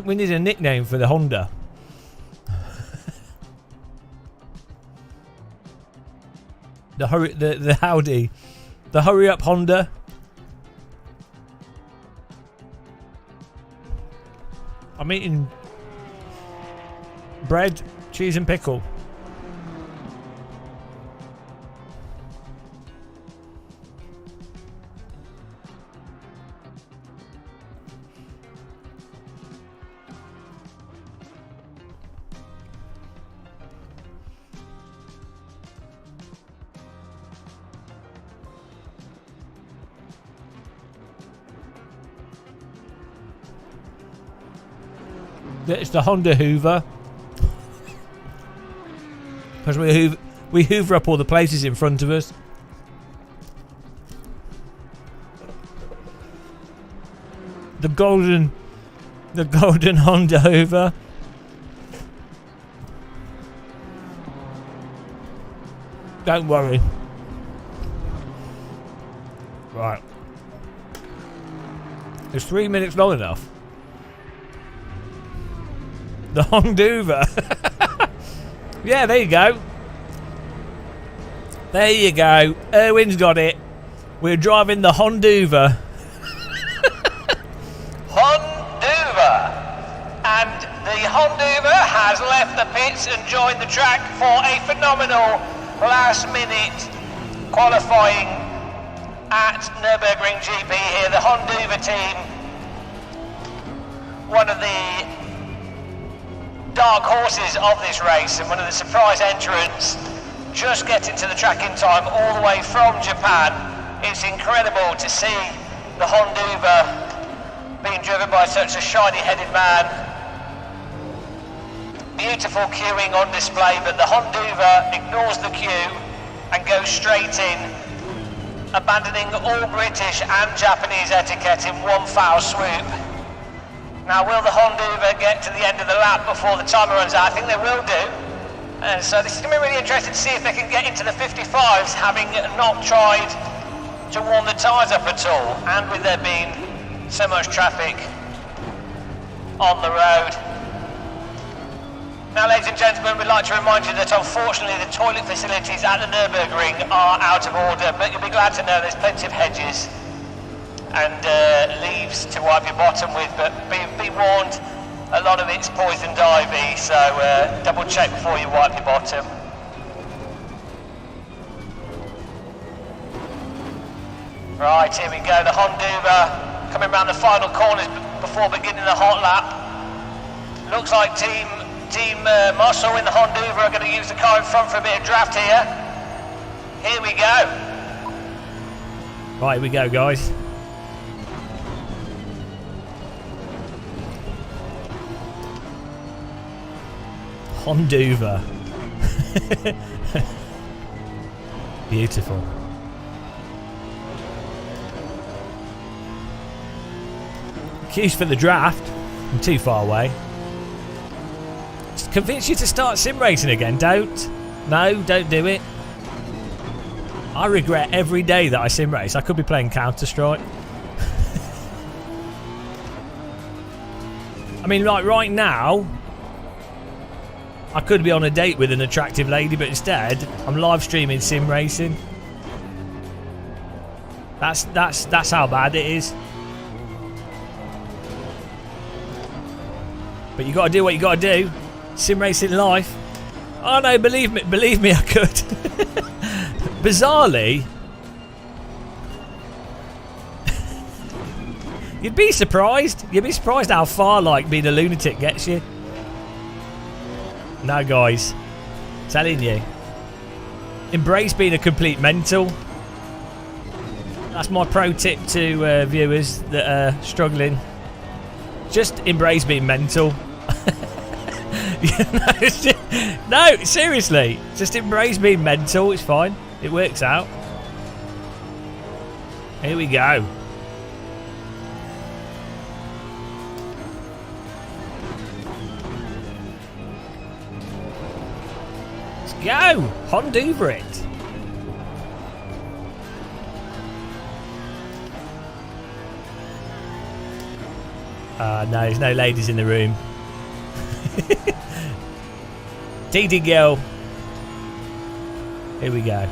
We need a nickname for the Honda. the Audi. The hurry up Honda. I'm eating bread, cheese and pickle. It's the Honda Hoover. Because we hoover up all the places in front of us. The golden Honda Hoover. Don't worry. Right. Is 3 minutes long enough? The Honduva. Yeah, there you go. There you go. Erwin's got it. We're driving the Honduva.
Honduva. And the Honduva has left the pits and joined the track for a phenomenal last-minute qualifying at Nürburgring GP here. The Honduva team, one of the dark horses of this race and one of the surprise entrants, just getting to the track in time all the way from Japan. It's incredible to see the Honduva being driven by such a shiny-headed man. Beautiful queuing on display, but the Honduva ignores the queue and goes straight in, abandoning all British and Japanese etiquette in one foul swoop. Now, will the Honduva get to the end of the lap before the timer runs out? I think they will do. And so this is going to be really interesting to see if they can get into the 55s, having not tried to warm the tyres up at all, and with there being so much traffic on the road. Now, ladies and gentlemen, we'd like to remind you that unfortunately the toilet facilities at the Nürburgring are out of order, but you'll be glad to know there's plenty of hedges and leaves to wipe your bottom with, but be warned, a lot of it's poisoned ivy, so double check before you wipe your bottom. Right, here we go, the Honduva coming around the final corners before beginning the hot lap. Looks like Team Muscle in the Honduva are going to use the car in front for a bit of draft here. Here we go.
Right, here we go, guys. Honduva. Beautiful. Queues for the draft. I'm too far away. Just convince you to start sim racing again. Don't. No, don't do it. I regret every day that I sim race. I could be playing Counter-Strike. I mean, like right now, I could be on a date with an attractive lady, but instead I'm live streaming sim racing. That's how bad it is. But you got to do what you got to do. Sim racing life. Oh no, believe me, I could. Bizarrely, you'd be surprised. You'd be surprised how far like being a lunatic gets you. No, guys, telling you, embrace being a complete mental. That's my pro tip to viewers that are struggling. Just embrace being mental. No, seriously. Just embrace being mental. It's fine. It works out. Here we go. Let's go. Honduva it. No, there's no ladies in the room. DD girl. Here we go.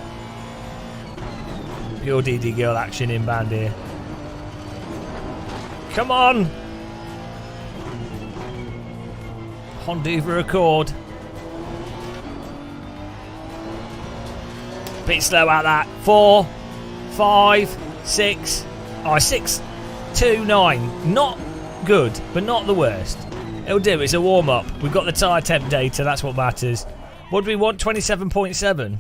Pure DD girl action inbound here. Come on. Honduva Accord. Bit slow out that. 4, 5, 6. Oh, 6, 2, 9. Not good, but not the worst. It'll do. It's a warm-up. We've got the tyre temp data. That's what matters. What do we want? 27.7.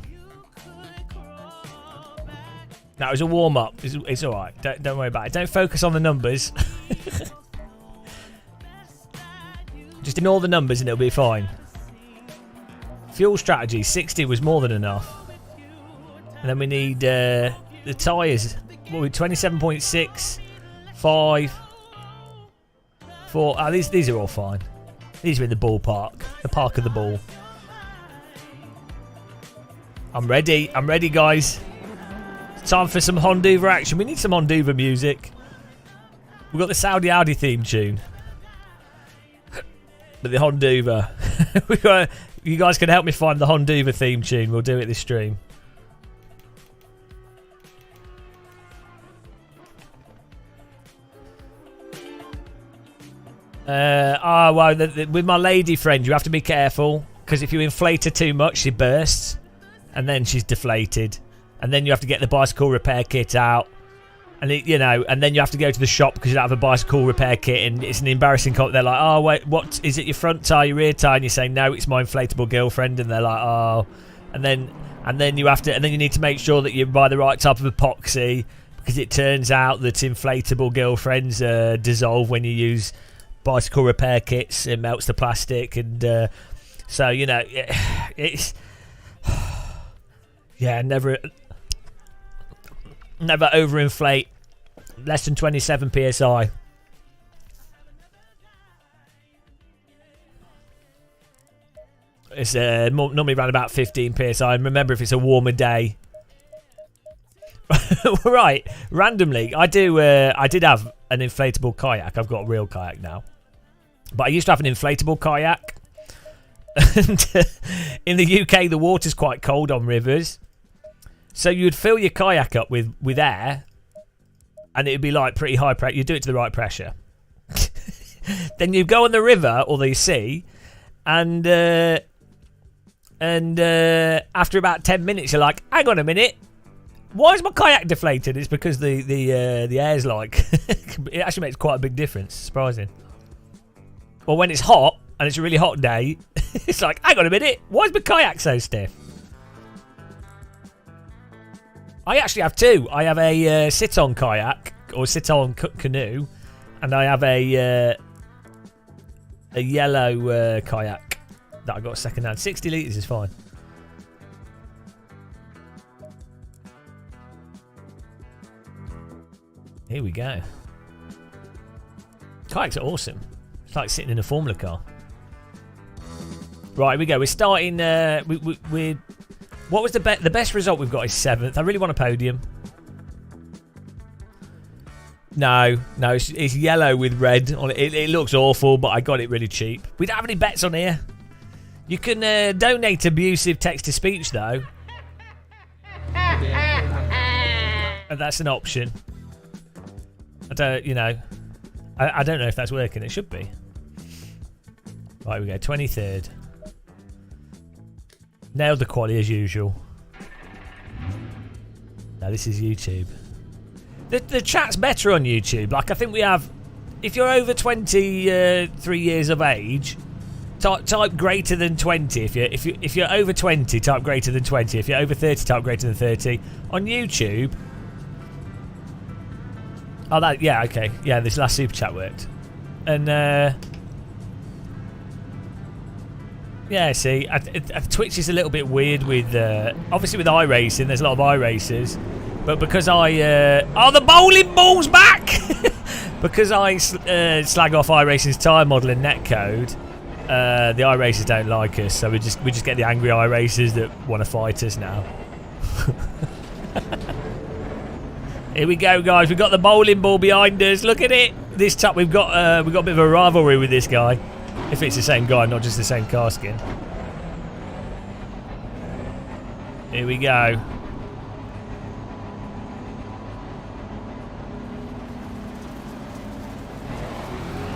That was a warm-up. It's all right. Don't worry about it. Don't focus on the numbers. Just ignore the numbers and it'll be fine. Fuel strategy. 60 was more than enough. And then we need the tyres. What are we? 27.6, 5, 4. Oh, these are all fine. These are in the ballpark. The park of the ball. I'm ready. I'm ready, guys. It's time for some Honduva action. We need some Honduva music. We've got the Saudi Audi theme tune. But the Honduva. You guys can help me find the Honduva theme tune. We'll do it this stream. Well, with my lady friend, you have to be careful because if you inflate her too much, she bursts, and then she's deflated, and then you have to get the bicycle repair kit out, and and then you have to go to the shop because you don't have a bicycle repair kit, and it's an embarrassing. They're like, "Oh, wait, what is it? Your front tire, your rear tire?" And you say, "No, it's my inflatable girlfriend," and they're like, "Oh," and then you have to, and then you need to make sure that you buy the right type of epoxy because it turns out that inflatable girlfriends dissolve when you use bicycle repair kits. It melts the plastic, and so it's never overinflate. Less than 27 psi. It's normally around about 15 psi. And remember, if it's a warmer day. Right, randomly, I did have an inflatable kayak. I've got a real kayak now, but I used to have an inflatable kayak. And in the UK, the water's quite cold on rivers, so you'd fill your kayak up with air, and it'd be like pretty high pressure. You do it to the right pressure. Then you go on the river or the sea, and after about 10 minutes, you're like, hang on a minute. Why is my kayak deflated? It's because the air's like... It actually makes quite a big difference. Surprising. Well, when it's hot, and it's a really hot day, it's like, hang on a minute. Why is my kayak so stiff? I actually have two. I have a sit-on kayak, or sit-on canoe, and I have a yellow kayak that I got second-hand. 60 litres is fine. Here we go. Kayaks are awesome. It's like sitting in a Formula car. Right, here we go. We're starting. What was the best result we've got is 7th. I really want a podium. No, it's yellow with red on it. It looks awful, but I got it really cheap. We don't have any bets on here. You can donate abusive text-to-speech though. And that's an option. I don't know if that's working. It should be. Right, we go. 23rd. Nailed the quali as usual. Now this is YouTube. The chat's better on YouTube. Like I think we have. If you're over 23 years of age, type greater than 20. If you're over 20, type greater than 20. If you're over 30, type greater than 30. On YouTube. Oh, yeah, okay. Yeah, this last super chat worked. And Yeah, see, Twitch is a little bit weird with, obviously with iRacing, there's a lot of iRacers, but because oh, the bowling ball's back! Because I slag off iRacing's tyre model and netcode, the iRacers don't like us, so we just get the angry iRacers that want to fight us now. Here we go, guys, we've got the bowling ball behind us, look at it! This time we've got a bit of a rivalry with this guy. If it's the same guy, not just the same car skin. Here we go.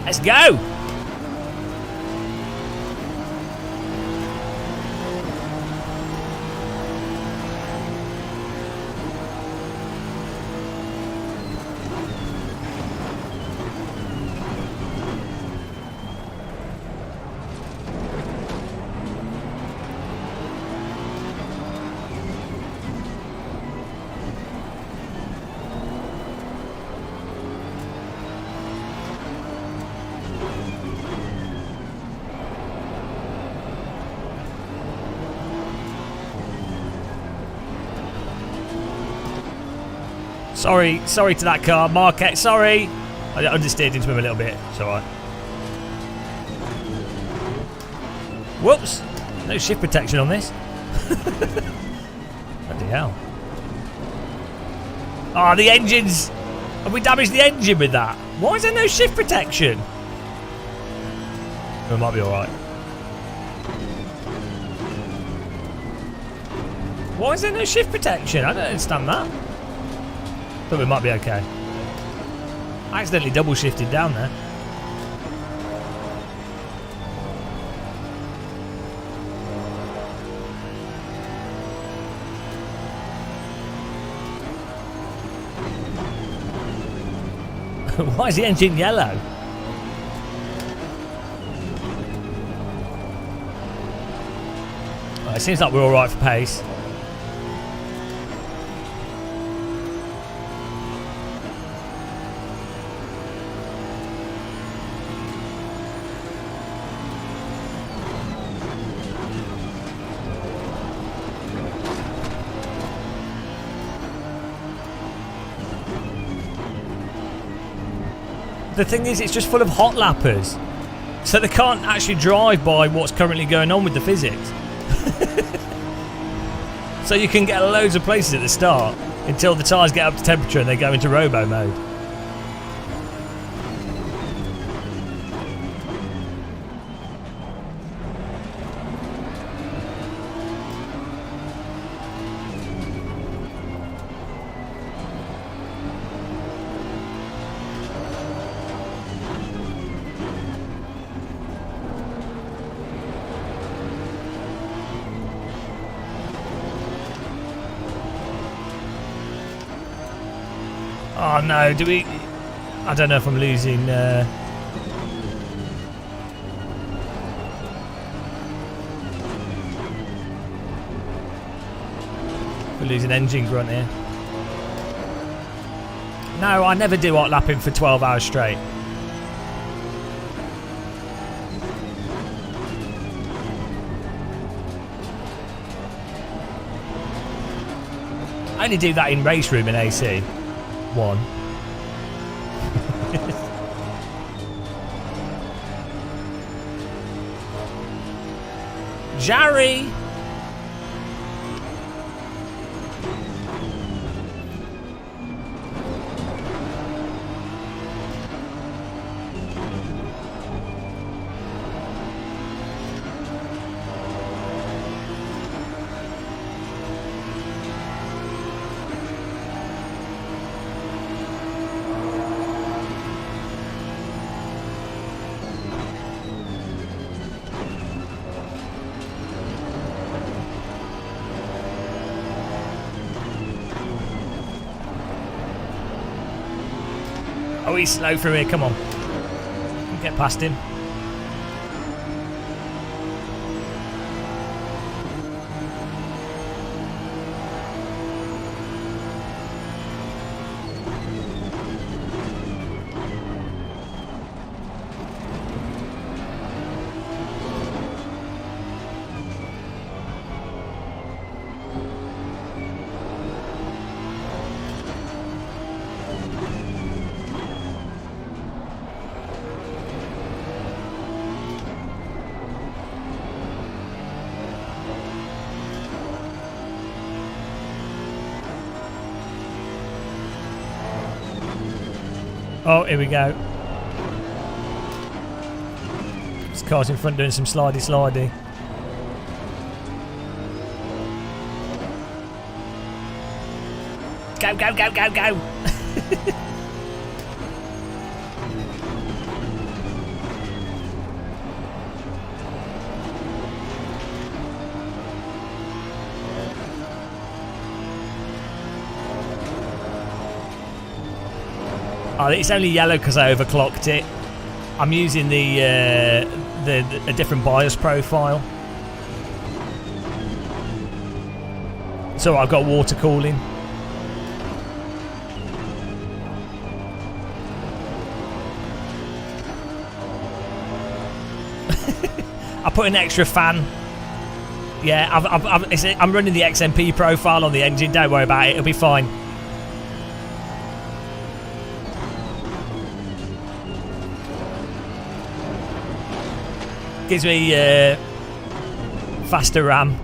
Let's go! Sorry to that car, Marquette, sorry. I understeered into him a little bit, it's alright. Whoops, no shift protection on this. Bloody hell. Oh, the engines! Have we damaged the engine with that? Why is there no shift protection? It might be alright. Why is there no shift protection? I don't understand that. But we might be okay. I accidentally double shifted down there. Why is the engine yellow? Well, it seems like we're alright for pace. The thing is, it's just full of hot lappers. So they can't actually drive by what's currently going on with the physics. So you can get loads of places at the start until the tyres get up to temperature and they go into robo mode. Oh no, do we... I don't know if I'm losing... We're losing engine grunt here. No, I never do hot lapping for 12 hours straight. I only do that in race room in AC. One. Jerry! Oh, he's slow through here, come on. Get past him. Oh, here we go. This car's in front doing some slidey. Go. Oh, it's only yellow because I overclocked it. I'm using a different BIOS profile. So I've got water cooling. I put an extra fan. Yeah, I'm running the XMP profile on the engine. Don't worry about it. It'll be fine. Gives me faster RAM.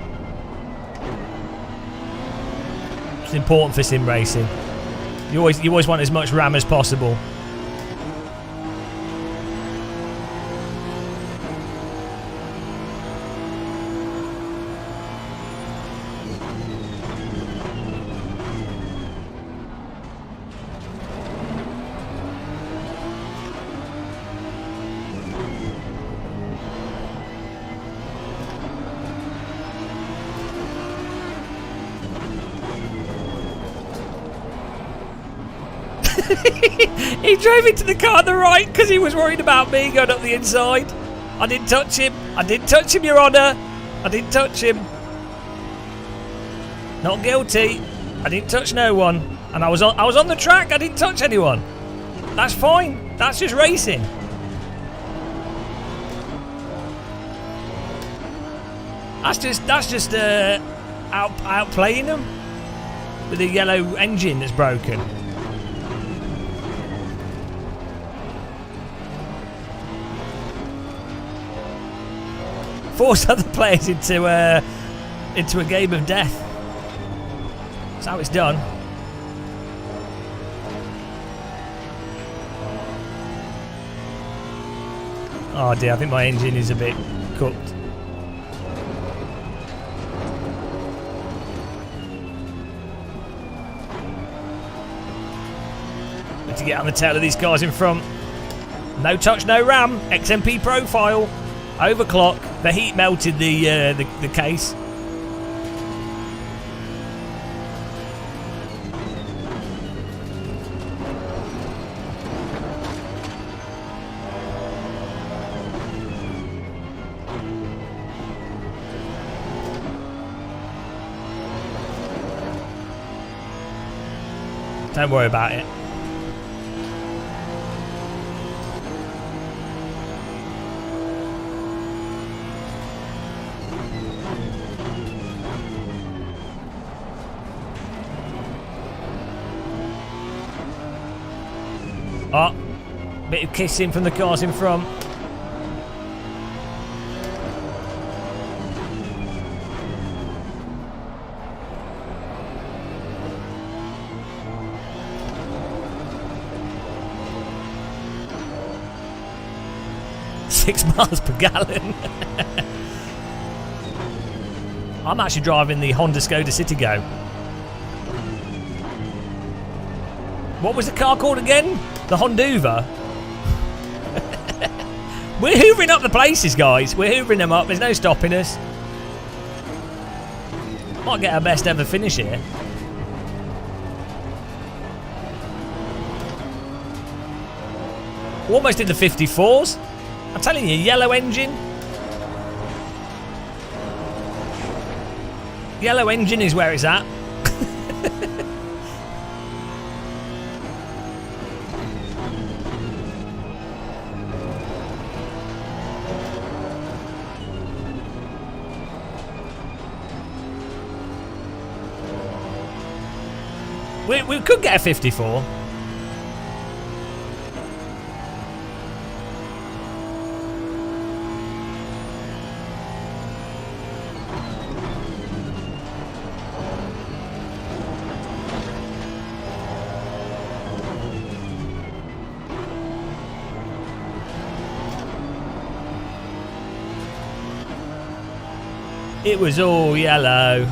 It's important for sim racing. You always want as much RAM as possible. He drove into the car on the right because he was worried about me going up the inside. I didn't touch him. Your Honour. I didn't touch him. Not guilty. I didn't touch no one. And I was on the track. I didn't touch anyone. That's fine. That's just racing. That's just outplaying them with a yellow engine that's broken. Force other players into a game of death. That's how it's done. Oh dear, I think my engine is a bit cooked. Need to get on the tail of these cars in front. No touch, no ram. XMP profile. Overclock. The heat melted the case. Don't worry about it. Oh, bit of kissing from the cars in front. £6 per gallon. I'm actually driving the Honda Skoda Citigo. What was the car called again? The Honduva. We're hoovering up the places, guys. We're hoovering them up. There's no stopping us. Might get our best ever finish here. We're almost in the 54s. I'm telling you, yellow engine. Yellow engine is where it's at. We could get a 54. It was all yellow.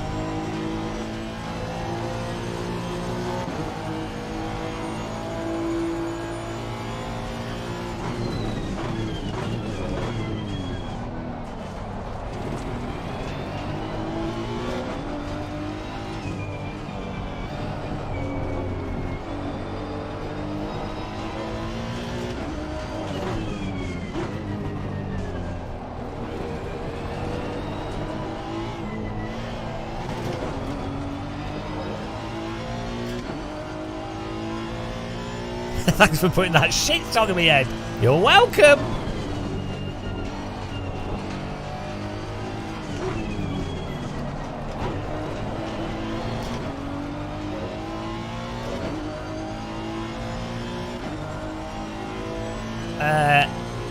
Thanks for putting that shit song in my head. You're welcome.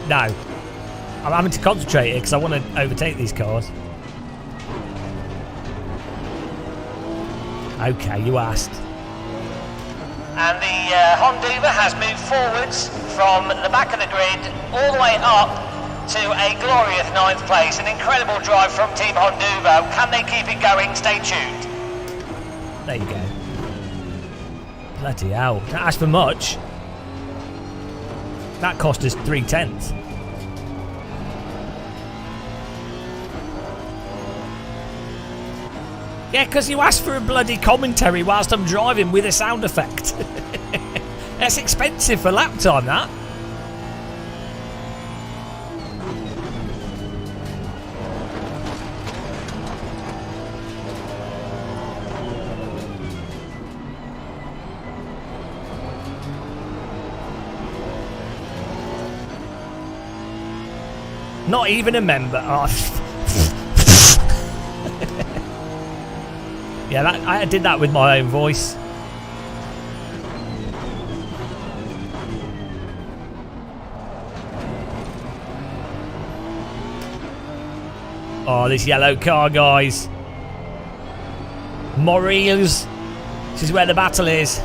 No. I'm having to concentrate here because I want to overtake these cars. Okay, you asked.
And the Honduva has moved forwards from the back of the grid all the way up to a glorious 9th place. An incredible drive from Team Honduva. Can they keep it going? Stay tuned.
There you go. Bloody hell. Don't ask for much. That cost us 3/10. Yeah, because you asked for a bloody commentary whilst I'm driving with a sound effect. That's expensive for lap time, that. Not even a member. Oh. Yeah, I did that with my own voice. Oh, this yellow car, guys. Morils. This is where the battle is.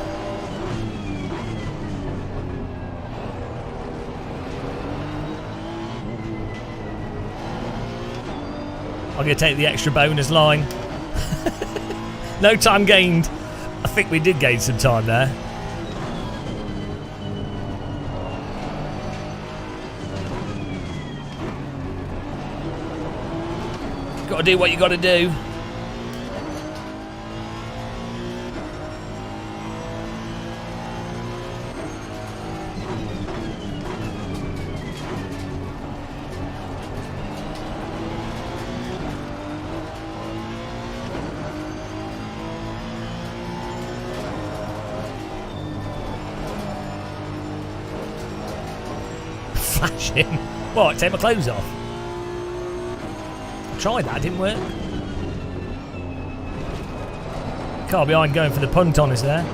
I'm going to take the extra bonus line. No time gained. I think we did gain some time there. Got to do what you got to do. Flash him. What? Take my clothes off? I tried that, didn't work. Car behind going for the punt on us there.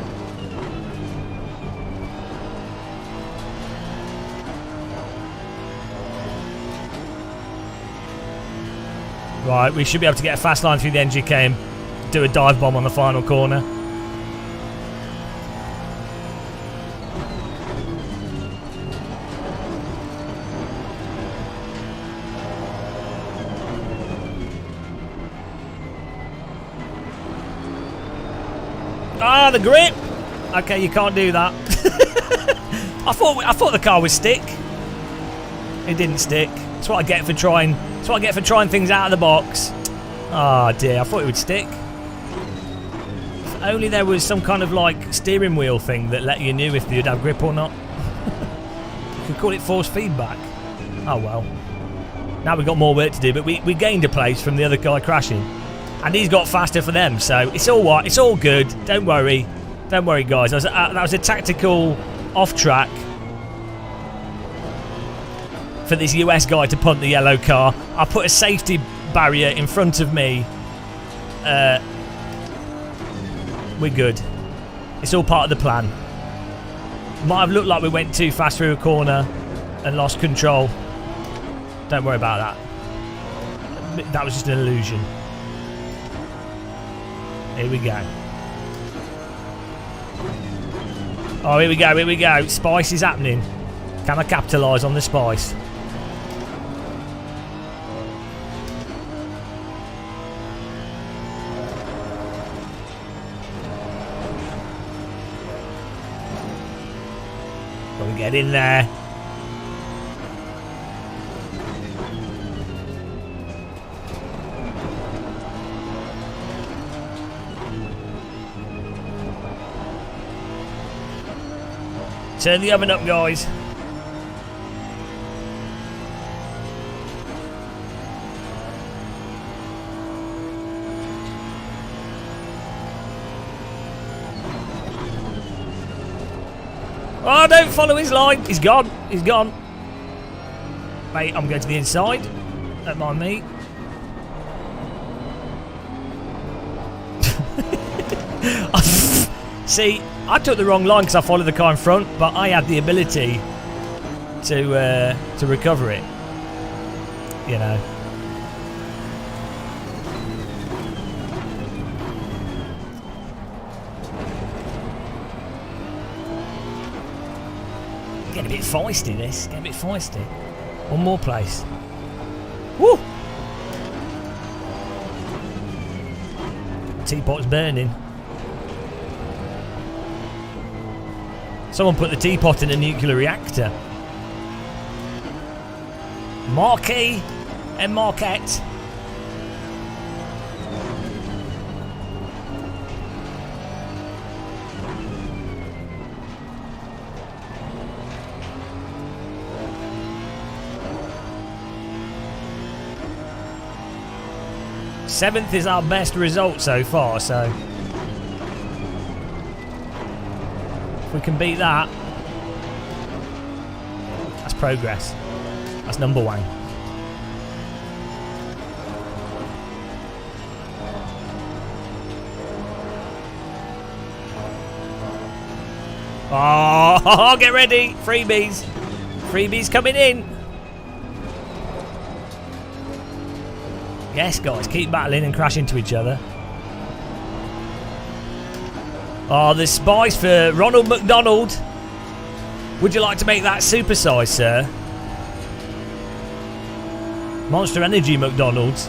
Right, we should be able to get a fast line through the NGK and do a dive bomb on the final corner. Ah, the grip. Okay, you can't do that. I thought the car would stick. It didn't stick. That's what I get for trying. That's what I get for trying things out of the box. Ah, dear. I thought it would stick. If only there was some kind of like steering wheel thing that let you know if you'd have grip or not. You could call it force feedback. Oh well. Now we've got more work to do, but we gained a place from the other guy crashing. And he's got faster for them, so it's all right. It's all good. Don't worry. Don't worry, guys. That was a tactical off-track for this US guy to punt the yellow car. I put a safety barrier in front of me. We're good. It's all part of the plan. Might have looked like we went too fast through a corner and lost control. Don't worry about that. That was just an illusion. Here we go. Oh, here we go, here we go. Spice is happening. Can I capitalise on the spice? Get in there. Turn the oven up, guys. Oh, don't follow his line. He's gone. He's gone. Mate, I'm going to the inside. Don't mind me. See, I took the wrong line because I followed the car in front, but I had the ability to recover it. You know. Getting a bit feisty, this. Getting a bit feisty. One more place. Woo! Teapot's burning. Someone put the teapot in a nuclear reactor. Marquis and Marquette. Seventh is our best result so far, so if we can beat that, that's progress. That's number one. Oh, get ready. Freebies. Freebies coming in. Yes, guys, keep battling and crash into each other. Oh, there's spice for Ronald McDonald. Would you like to make that supersize, sir? Monster Energy McDonald's.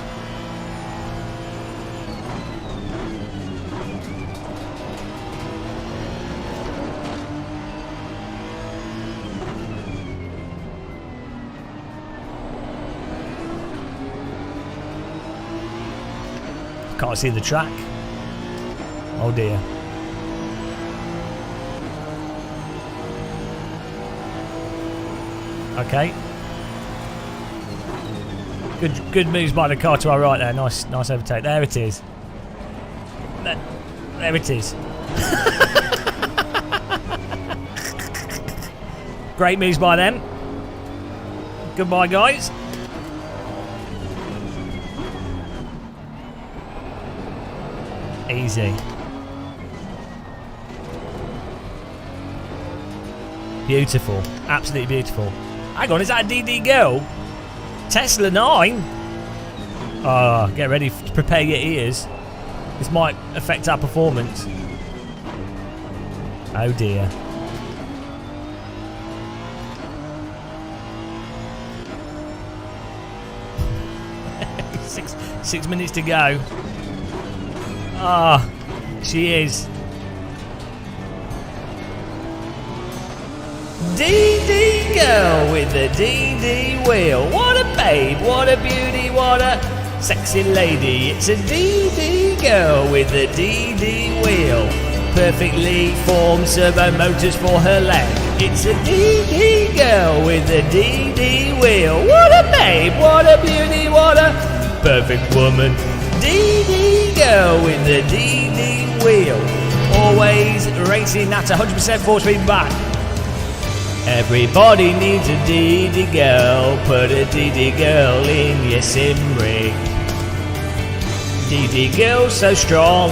Can't see the track. Oh dear. Okay. Good moves by the car to our right there. Nice overtake. There it is. There it is. Great moves by them. Goodbye, guys. Easy. Beautiful. Absolutely beautiful. Hang on, is that a DD girl? Tesla 9? Oh, get ready to prepare your ears. This might affect our performance. Oh dear. Six minutes to go. Ah, she is. DD girl with the DD wheel. What a babe, what a beauty, what a sexy lady. It's a DD girl with the DD wheel. Perfectly formed servo motors for her leg. It's a DD girl with the DD wheel. What a babe, what a beauty, what a perfect woman. DD girl with the DD wheel. Always racing at 100% force feedback. Everybody needs a DD girl. Put a DD girl in your sim rig. DD girl so strong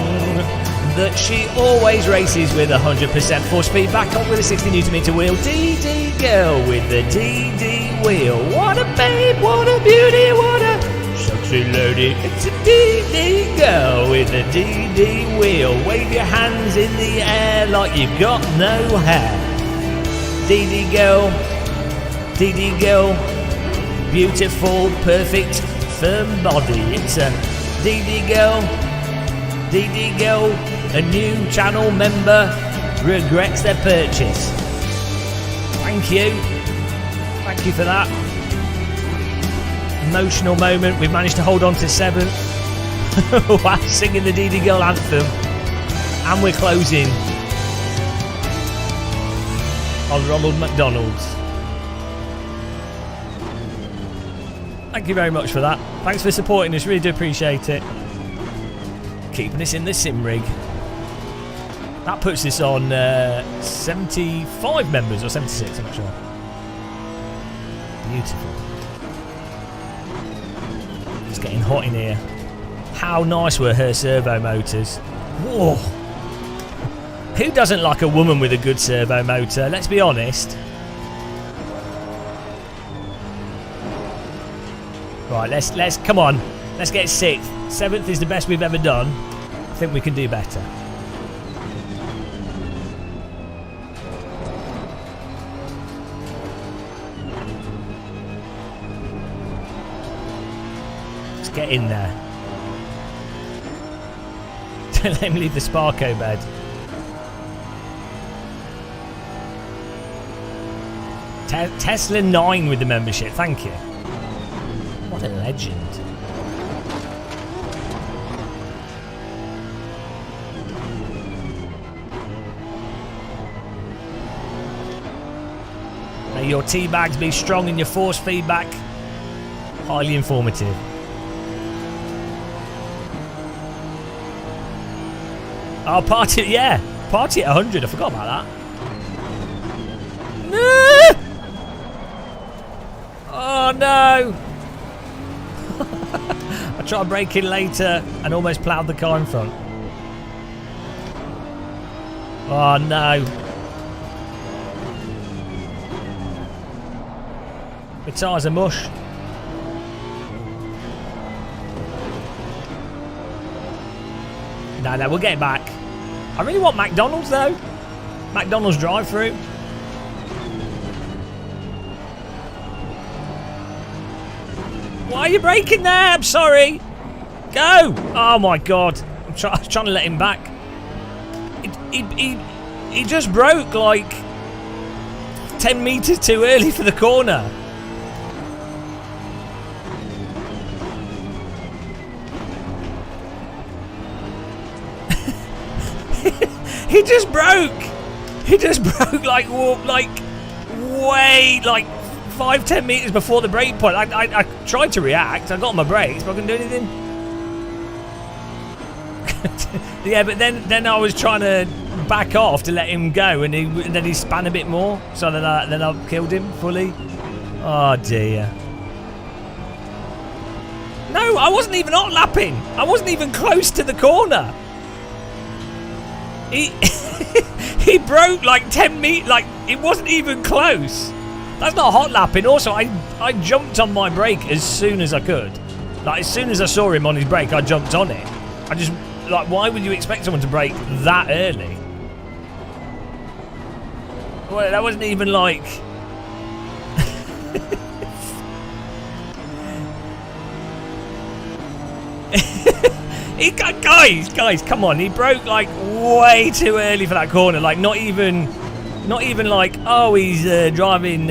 that she always races with 100% force feedback on with a 60 Nm wheel. DD girl with the DD wheel. What a babe, what a beauty, what a sexy lady. It's a DD girl with a DD wheel. Wave your hands in the air like you've got no hair. DD girl, beautiful, perfect, firm body. It's a DD girl, a new channel member regrets their purchase. Thank you. Thank you for that. Emotional moment. We've managed to hold on to 7th. While singing the DD Girl anthem. And we're closing on Ronald McDonald's. Thank you very much for that. Thanks for supporting us. Really do appreciate it. Keeping us in the sim rig. That puts us on 75 members or 76, I'm not sure. Beautiful. It's getting hot in here. How nice were her servo motors? Whoa! Who doesn't like a woman with a good servo motor? Let's be honest. Right, let's come on. Let's get 6th. 7th is the best we've ever done. I think we can do better. Let's get in there. Don't let him leave the Sparko bed. Tesla 9 with the membership, thank you. What a legend. May your tea bags be strong and your force feedback highly informative. Oh, party, yeah. Party at 100, I forgot about that. No! Oh no! I tried to brake in later and almost ploughed the car in front. Oh no. The tyres are mush. No, we'll get it back. I really want McDonald's though. McDonald's drive-through. Why are you braking there? I'm sorry. Go! Oh my god. I'm trying to let him back. He just broke like 10 metres too early for the corner. He just broke. He just broke like way 5-10 metres before the brake point. I tried to react. I got on my brakes, but I couldn't do anything. Yeah, but then I was trying to back off to let him go, and then he span a bit more. So then I killed him fully. Oh dear. No, I wasn't even hot lapping. I wasn't even close to the corner. He broke like 10 metres. Like it wasn't even close. That's not hot lapping. Also, I jumped on my brake as soon as I could. Like as soon as I saw him on his brake, I jumped on it. I just like, why would you expect someone to brake that early? Well, that wasn't even like. Guys, come on! He broke like way too early for that corner. Like not even like, oh, he's driving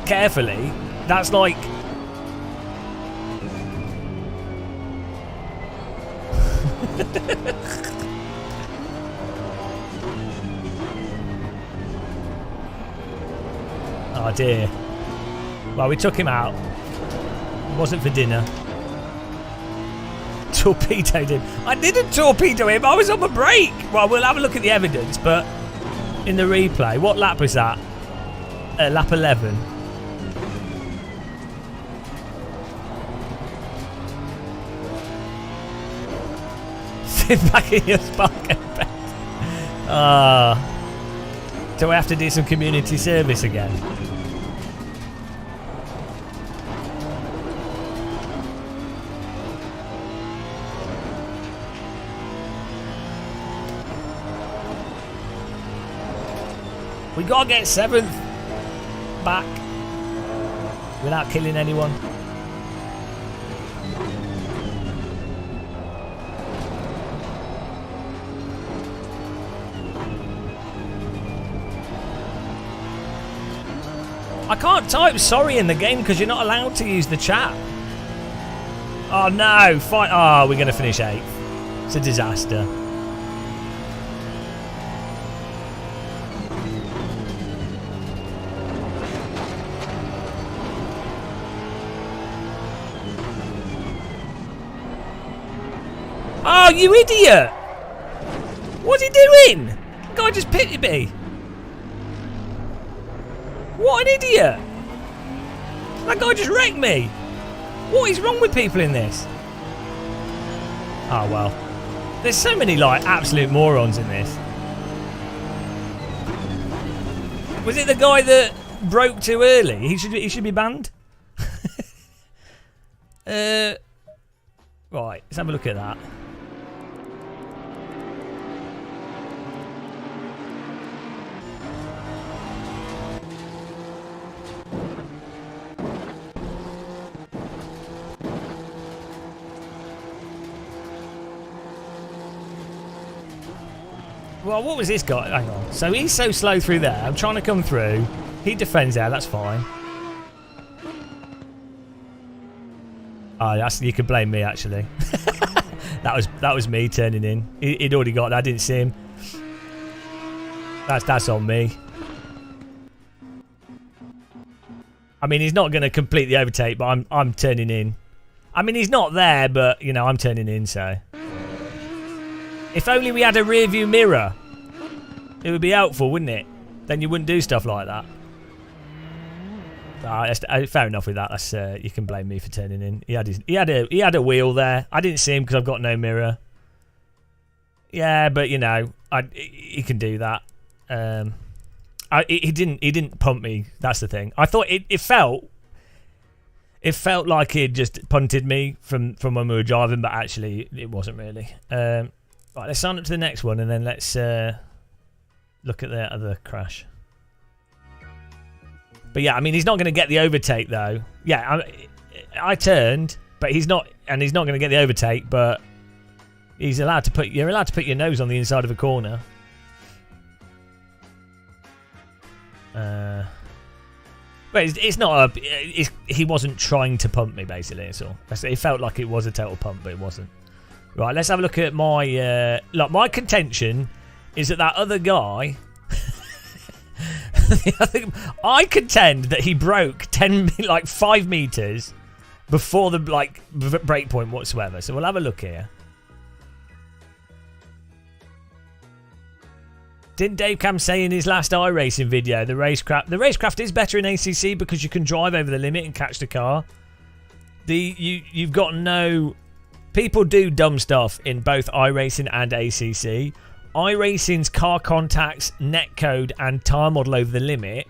carefully. That's like. Oh dear. Well, we took him out. It wasn't for dinner. Torpedoed him. I didn't torpedo him. I was on my brake. Well, we'll have a look at the evidence, but in the replay, what lap was that? Lap 11. Sit back in your Sparko bed. Do I have to do some community service again? We gotta get 7th back without killing anyone. I can't type sorry in the game because you're not allowed to use the chat. Oh no, fight. Oh, we're going to finish 8th. It's a disaster. Oh, you idiot! What's he doing? The guy just pitted me. What an idiot! That guy just wrecked me. What is wrong with people in this? Oh well. There's so many like absolute morons in this. Was it the guy that broke too early? He should be banned. Right, let's have a look at that. Well, what was this guy? Hang on. So he's so slow through there. I'm trying to come through. He defends there. That's fine. Oh, you could blame me actually. that was me turning in. He'd already got that. I didn't see him. That's on me. I mean, he's not going to complete the overtake, but I'm turning in. I mean, he's not there, but you know, I'm turning in. So. If only we had a rear view mirror, it would be helpful, wouldn't it? Then you wouldn't do stuff like that. Fair enough with that. That's you can blame me for turning in. He had a wheel there. I didn't see him because I've got no mirror. Yeah, but you know, he can do that. He didn't pump me. That's the thing. I thought it felt like he'd just punted me from when we were driving, but actually it wasn't really. Right, let's sign up to the next one and then let's look at the other crash. But yeah, I mean, he's not going to get the overtake though. Yeah, I turned, but he's not going to get the overtake. But you're allowed to put your nose on the inside of a corner. But it's not he wasn't trying to pump me basically. That's all. It felt like it was a total pump, but it wasn't. Right, let's have a look at my my contention is that other guy. I contend that he broke 5 meters before the break point whatsoever. So we'll have a look here. Didn't Dave Cam say in his last iRacing video the racecraft is better in ACC because you can drive over the limit and catch the car. You've got no. People do dumb stuff in both iRacing and ACC. iRacing's car contacts, netcode, and tyre model over the limit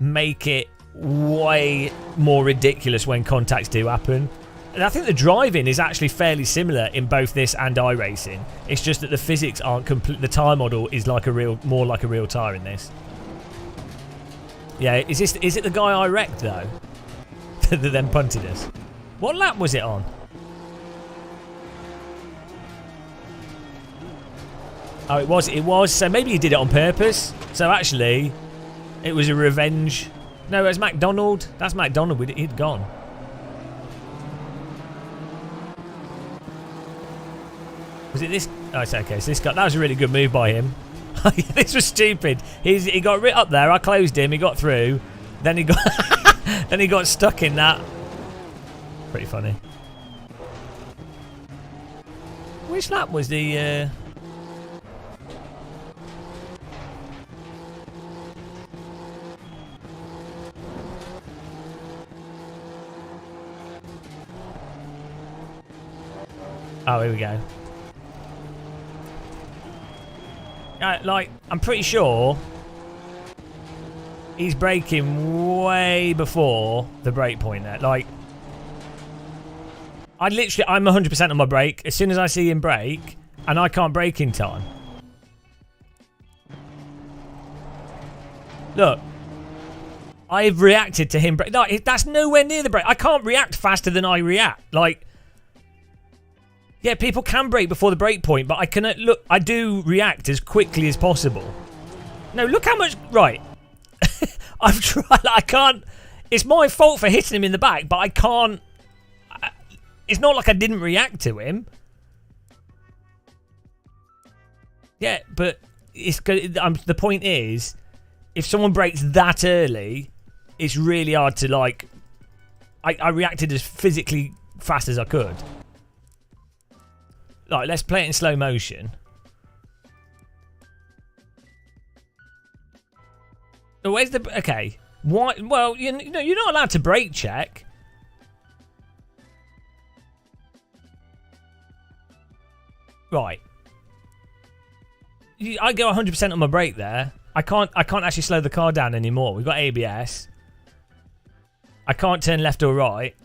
make it way more ridiculous when contacts do happen. And I think the driving is actually fairly similar in both this and iRacing. It's just that the physics aren't complete. The tyre model is more like a real tyre in this. Yeah, is it the guy I wrecked though? That then punted us? What lap was it on? Oh, it was. So maybe he did it on purpose. So actually, it was a revenge. No, it was McDonald. That's McDonald. He'd gone. Was it this? Oh, it's okay. So this guy. That was a really good move by him. This was stupid. He got up there. I closed him. He got through. Then he got stuck in that. Pretty funny. Which lap was the? Oh, here we go. I'm pretty sure he's braking way before the brake point there. I'm 100% on my brake. As soon as I see him brake, and I can't brake in time. Look. I've reacted to him. That's nowhere near the brake. I can't react faster than I react. Yeah, people can brake before the brake point, but I do react as quickly as possible. No, look how much. Right. I've tried. I can't. It's my fault for hitting him in the back, but I can't. It's not like I didn't react to him. Yeah, but it's good. The point is, if someone brakes that early, it's really hard to like. I reacted as physically fast as I could. Like, let's play it in slow motion. Oh, where's the... Okay. Why? Well, you know, you're not allowed to brake check. Right. I go 100% on my brake there. I can't actually slow the car down anymore. We've got ABS. I can't turn left or right.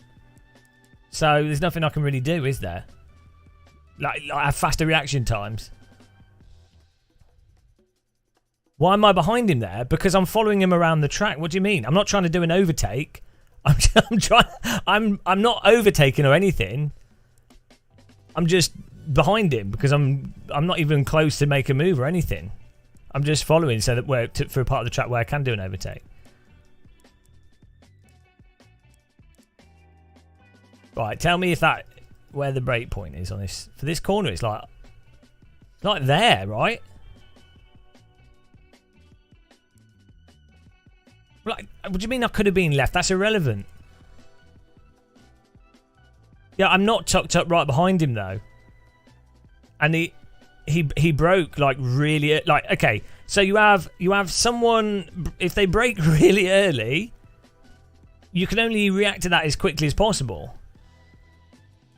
So there's nothing I can really do, is there? Like I have faster reaction times. Why am I behind him there? Because I'm following him around the track. What do you mean? I'm not trying to do an overtake. I'm not overtaking or anything. I'm just behind him because I'm not even close to make a move or anything. I'm just following so that we're for a part of the track where I can do an overtake. Right, tell me if that where the brake point is on this for this corner. It's like there, right? Like, what do you mean I could have been left? That's irrelevant. Yeah, I'm not tucked up right behind him though. And he broke like really like okay. So you have someone if they brake really early, you can only react to that as quickly as possible.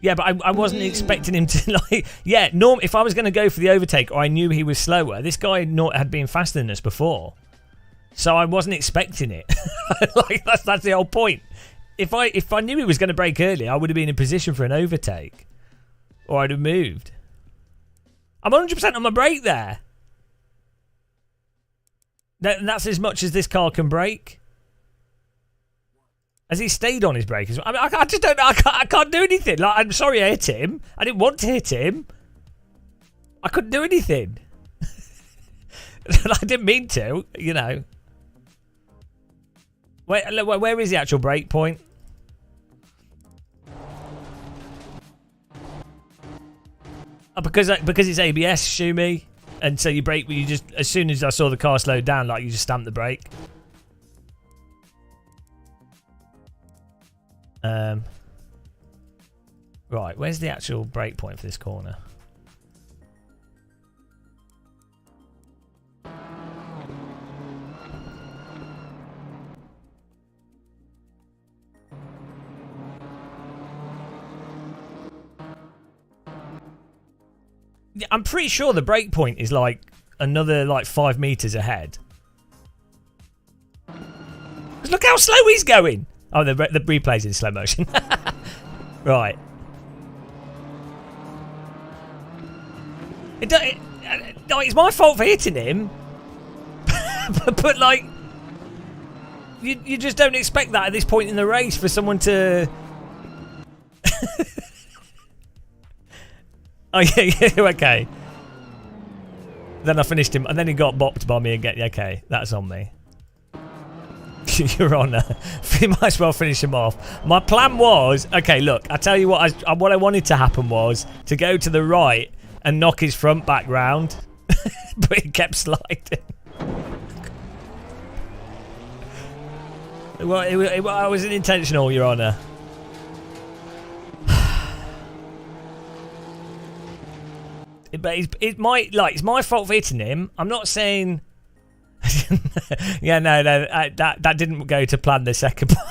Yeah, but I wasn't expecting him to like. Yeah, if I was going to go for the overtake or I knew he was slower, this guy had been faster than us before, so I wasn't expecting it. Like that's the whole point. If I knew he was going to brake early, I would have been in position for an overtake, or I'd have moved. I'm 100% on my brake there. That's as much as this car can brake. Has he stayed on his brake? I mean, I just don't know. I can't do anything. Like, I'm sorry I hit him. I didn't want to hit him. I couldn't do anything. I didn't mean to, you know. Where is the actual brake point? Oh, because it's ABS, Shumi. And so you brake, you just, as soon as I saw the car slow down, like, you just stamped the brake. Right, where's the actual brake point for this corner? Yeah, I'm pretty sure the brake point is like another like 5 meters ahead. 'Cause look how slow he's going. Oh, the replay's in slow motion. Right. It's my fault for hitting him. but like, you just don't expect that at this point in the race for someone to. Oh yeah, okay. Then I finished him, and then he got bopped by me again. Okay, that's on me. Your Honour, you might as well finish him off. My plan was, okay, look, I tell you what I wanted to happen was to go to the right and knock his front back round, but he kept sliding. Well, it wasn't intentional, Your Honour. But it's my fault for hitting him. I'm not saying. Yeah, no, that didn't go to plan. The second part.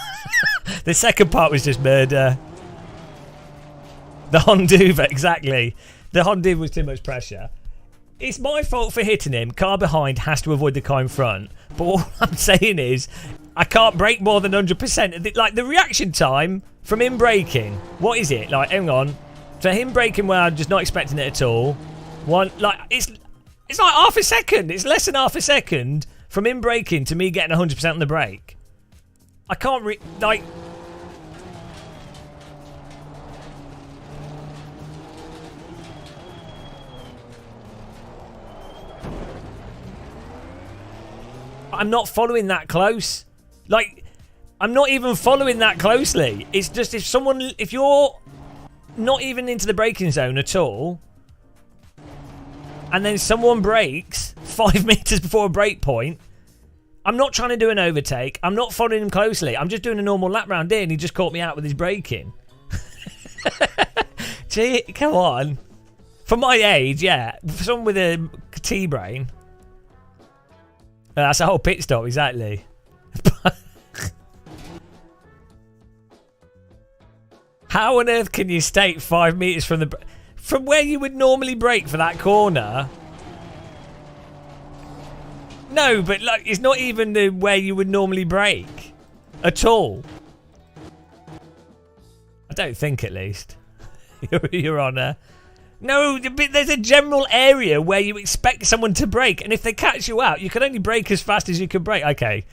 The second part was just murder. The Honduva, exactly. The Honduva was too much pressure. It's my fault for hitting him. Car behind has to avoid the car in front. But all I'm saying is, I can't brake more than 100%. Like the reaction time from him braking. What is it? Like, hang on. So him braking where I'm just not expecting it at all. It's like half a second. It's less than half a second from him braking to me getting 100% on the brake. I can't like. I'm not following that close. I'm not even following that closely. It's just if you're not even into the braking zone at all, and then someone brakes 5 meters before a brake point, I'm not trying to do an overtake. I'm not following him closely. I'm just doing a normal lap round here, and he just caught me out with his braking. Gee, come on. For my age, yeah. For someone with a T-brain. That's a whole pit stop, exactly. How on earth can you state 5 meters from where you would normally brake for that corner? No, but like it's not even where you would normally brake at all. I don't think, at least. Your Honour. No, but there's a general area where you expect someone to brake, and if they catch you out, you can only brake as fast as you can brake. Okay,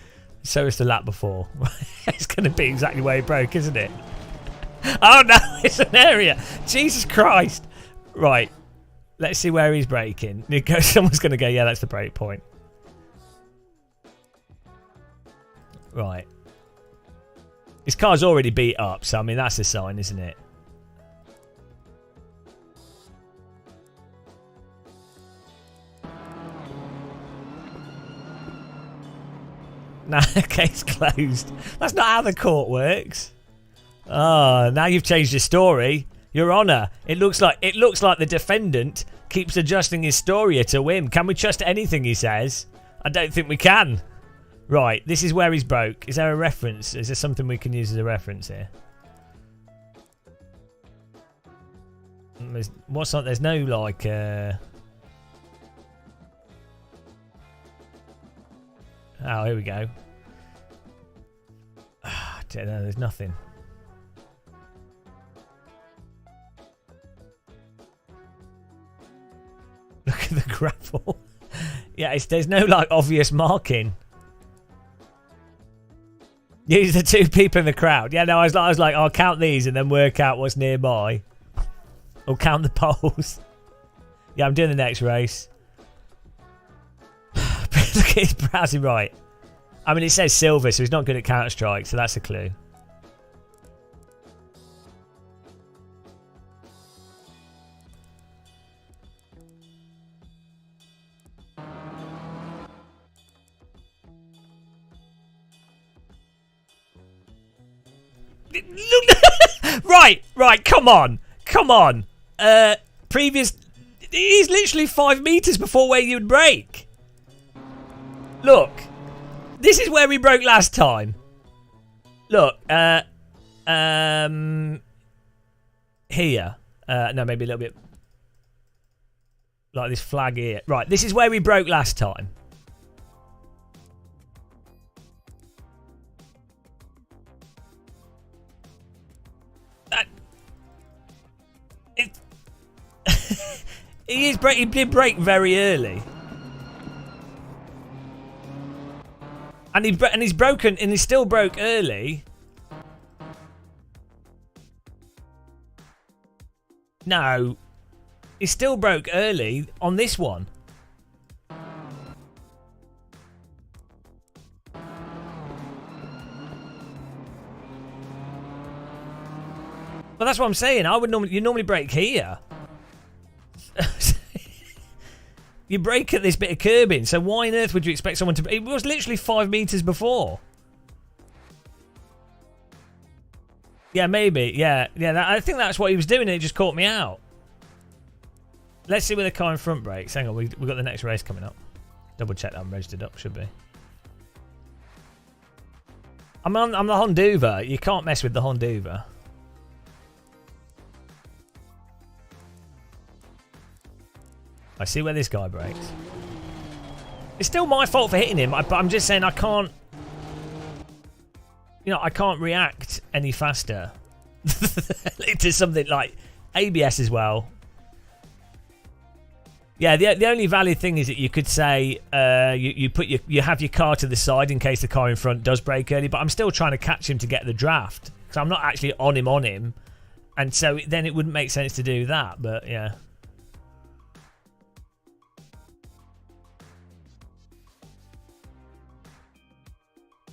so is the lap before. It's going to be exactly where he broke, isn't it? Oh no, it's an area. Jesus Christ. Right, let's see where he's braking. Someone's going to go, yeah, that's the brake point. Right. His car's already beat up, so I mean, that's a sign, isn't it? No, case closed. That's not how the court works. Oh, now you've changed your story. Your Honour, it looks like the defendant keeps adjusting his story to win. Can we trust anything he says? I don't think we can. Right, this is where he's broke. Is there a reference? Is there something we can use as a reference here? There's no like oh, here we go. No, there's nothing. Look at the gravel. Yeah, there's no like obvious marking. Use the two people in the crowd. Yeah, no, I was like, I'll count these and then work out what's nearby. Or count the poles. Yeah, I'm doing the next race. Look at his browsing, right. I mean, it says silver, so he's not good at Counter-Strike, so that's a clue. Right, come on. He's literally 5 meters before where you'd brake. Look, this is where we broke last time. Look, here. No, maybe a little bit like this flag here. Right, this is where we broke last time. He did brake very early, and he's broken, and he still broke early. No, he still broke early on this one. But that's what I'm saying. You normally brake here. You brake at this bit of curbing, so why on earth would you expect someone to... It was literally 5 meters before. Yeah, maybe. Yeah. I think that's what he was doing, and it just caught me out. Let's see where the car in front brakes. Hang on, we've got the next race coming up. Double check that I'm registered up, should be. I'm the Honduva. You can't mess with the Honduva. I see where this guy breaks. It's still my fault for hitting him, but I'm just saying I can't... You know, I can't react any faster to something like ABS as well. Yeah, the only valid thing is that you could say you have your car to the side in case the car in front does brake early, but I'm still trying to catch him to get the draft. So I'm not actually on him, and so then it wouldn't make sense to do that, but yeah.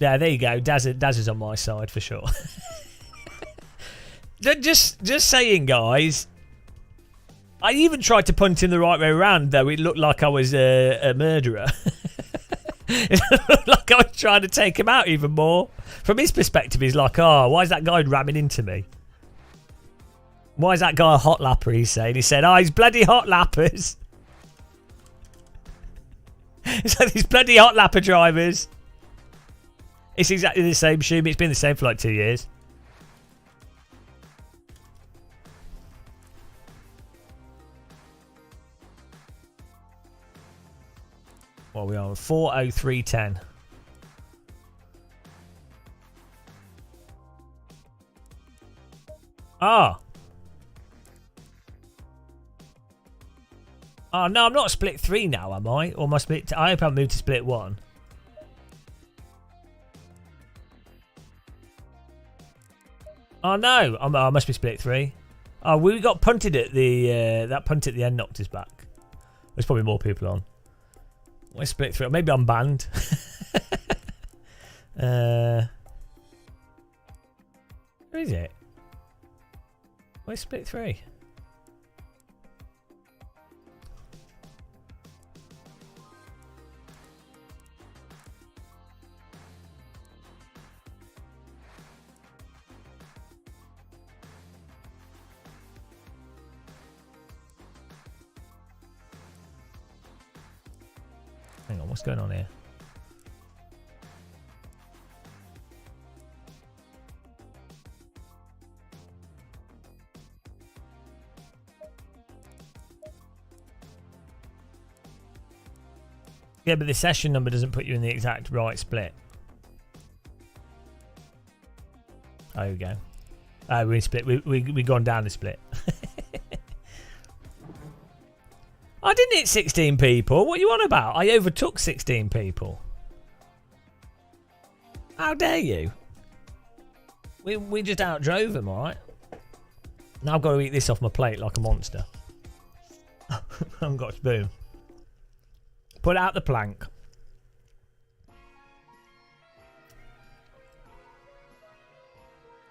Yeah, there you go. Daz is on my side for sure. just saying, guys. I even tried to punt him the right way around, though it looked like I was a murderer. It looked like I was trying to take him out even more. From his perspective, he's like, oh, why is that guy ramming into me? Why is that guy a hot lapper, he's saying? He said, oh, he's bloody hot lappers. He said, these bloody hot lapper drivers. It's exactly the same, Shumi. It's been the same for like 2 years. What are we on? 4:03:10. Ah. Oh, no, I'm not split 3 now, am I? Or am I split... I hope I moved to split 1. Oh, no. I must be split 3. Oh, we got punted at the... that punt at the end knocked us back. There's probably more people on. We're split 3. Maybe I'm banned. Where is it? Where's split 3? Hang on, what's going on here? Yeah, but the session number doesn't put you in the exact right split. Oh, here we go. Oh, we split. We gone down the split. I didn't hit 16 people. What are you on about? I overtook 16 people. How dare you? We just outdrove them, alright? Now I've got to eat this off my plate like a monster. I haven't got a spoon. Put out the plank.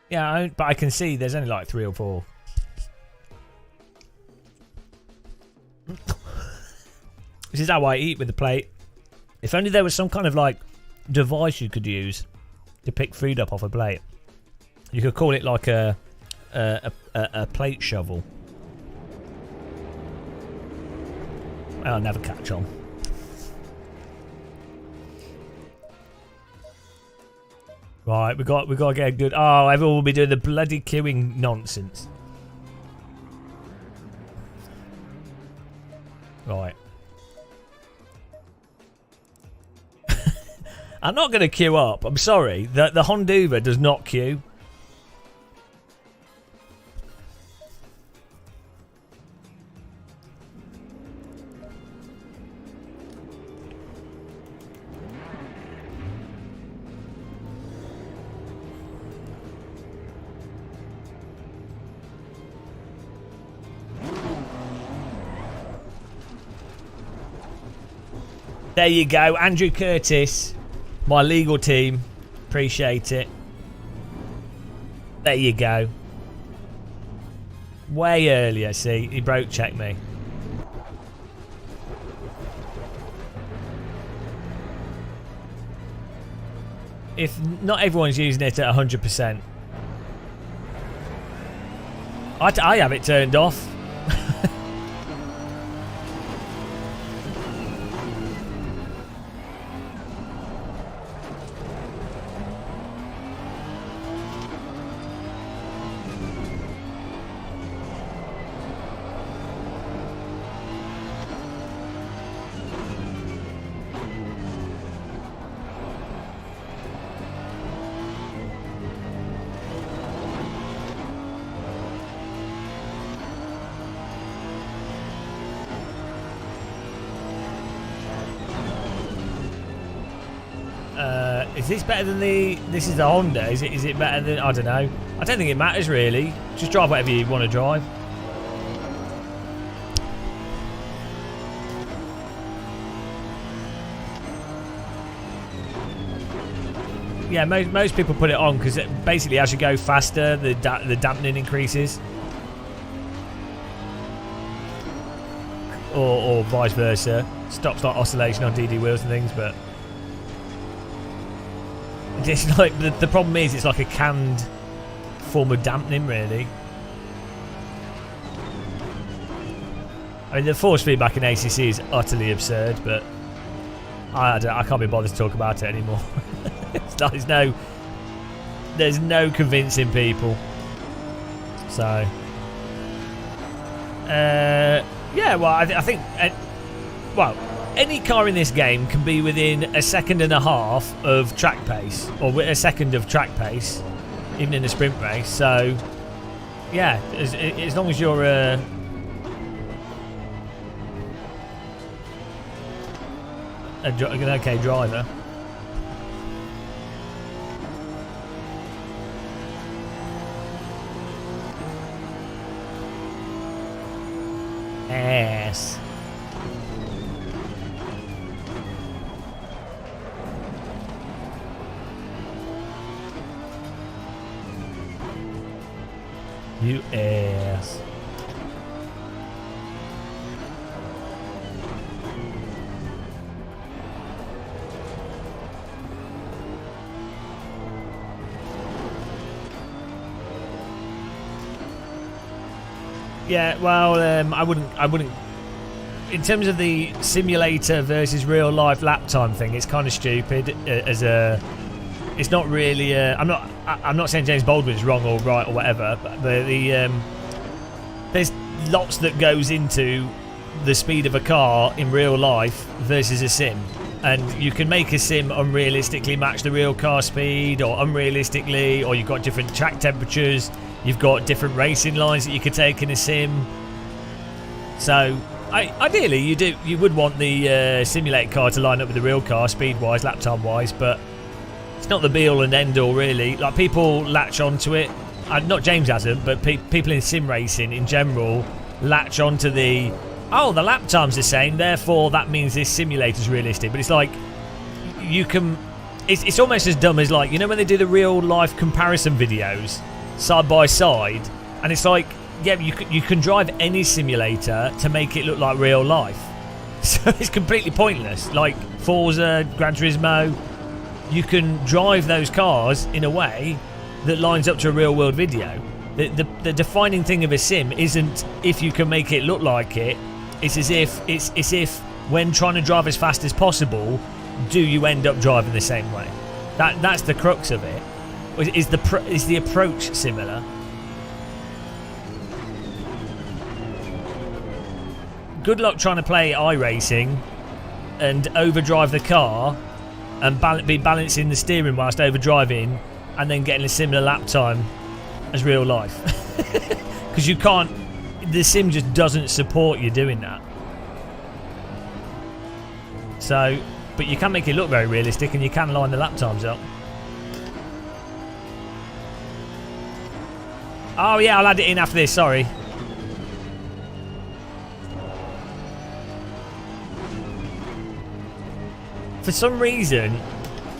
Yeah, but I can see there's only like 3 or 4. This is how I eat with the plate. If only there was some kind of like device you could use to pick food up off a plate. You could call it like a plate shovel. I'll never catch on. Right, we got to get a good. Oh, everyone will be doing the bloody queuing nonsense. Right. I'm not going to queue up. I'm sorry. The Honduva does not queue. There you go, Andrew Curtis. My legal team. Appreciate it. There you go. Way earlier, see? He broke checked me. If not everyone's using it at 100%. I have it turned off. Is this better than the... This is the Honda. Is it better than... I don't know. I don't think it matters, really. Just drive whatever you want to drive. Yeah, most people put it on because basically as you go faster, the dampening increases. Or vice versa. Stops like oscillation on DD wheels and things, but it's like the problem is it's like a canned form of dampening, really. I mean, the force feedback in ACC is utterly absurd, but I can't be bothered to talk about it anymore. There's no convincing people. So, yeah, well, I think, well, any car in this game can be within a second and a half of track pace, or a second of track pace, even in a sprint race. So, yeah, as long as you're an okay driver. Ass. You ass. Yeah, well, I wouldn't. In terms of the simulator versus real life lap time thing, it's kind of stupid. It's not really. I'm not saying James Baldwin's wrong or right or whatever, but there's lots that goes into the speed of a car in real life versus a sim. And you can make a sim unrealistically match the real car speed, or unrealistically, or you've got different track temperatures. You've got different racing lines that you could take in a sim. So, ideally, you would want the simulated car to line up with the real car, speed-wise, lap time-wise, but it's not the be-all and end-all, really. Like, people latch onto it. Not James hasn't, but people in sim racing in general latch onto the lap time's the same, therefore that means this simulator's realistic. But it's like, you can... It's almost as dumb as, like, you know when they do the real-life comparison videos side by side, and it's like, yeah, you can drive any simulator to make it look like real life. So it's completely pointless. Like Forza, Gran Turismo, you can drive those cars in a way that lines up to a real world video. The defining thing of a sim isn't if you can make it look like it. It's as if when trying to drive as fast as possible, do you end up driving the same way? That's the crux of it. Is the approach similar? Good luck trying to play iRacing and overdrive the car and be balancing the steering whilst overdriving and then getting a similar lap time as real life. Because you can't, the sim just doesn't support you doing that. So, but you can make it look very realistic and you can line the lap times up. Oh yeah, I'll add it in after this, sorry. For some reason,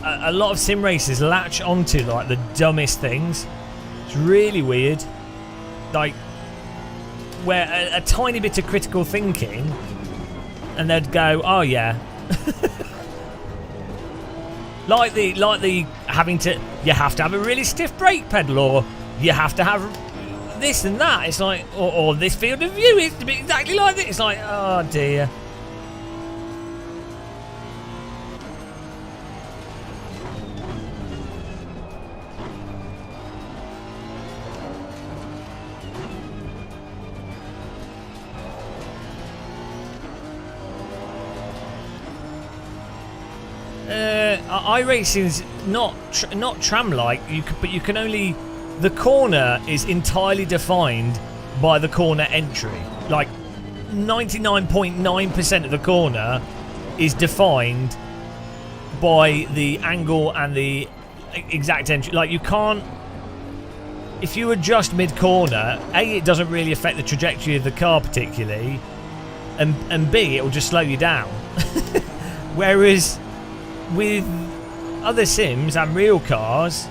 a lot of sim racers latch onto like the dumbest things. It's really weird. Like, where a tiny bit of critical thinking and they'd go, oh yeah. like the having to, you have to have a really stiff brake pedal, or you have to have this and that. It's like, or this field of view is to be exactly like this. It's like, oh dear. iRacing's not tram-like, but you can only... The corner is entirely defined by the corner entry. Like, 99.9% of the corner is defined by the angle and the exact entry. Like, you can't... If you adjust mid-corner, A, it doesn't really affect the trajectory of the car particularly, and B, it will just slow you down. Whereas with other sims and real cars,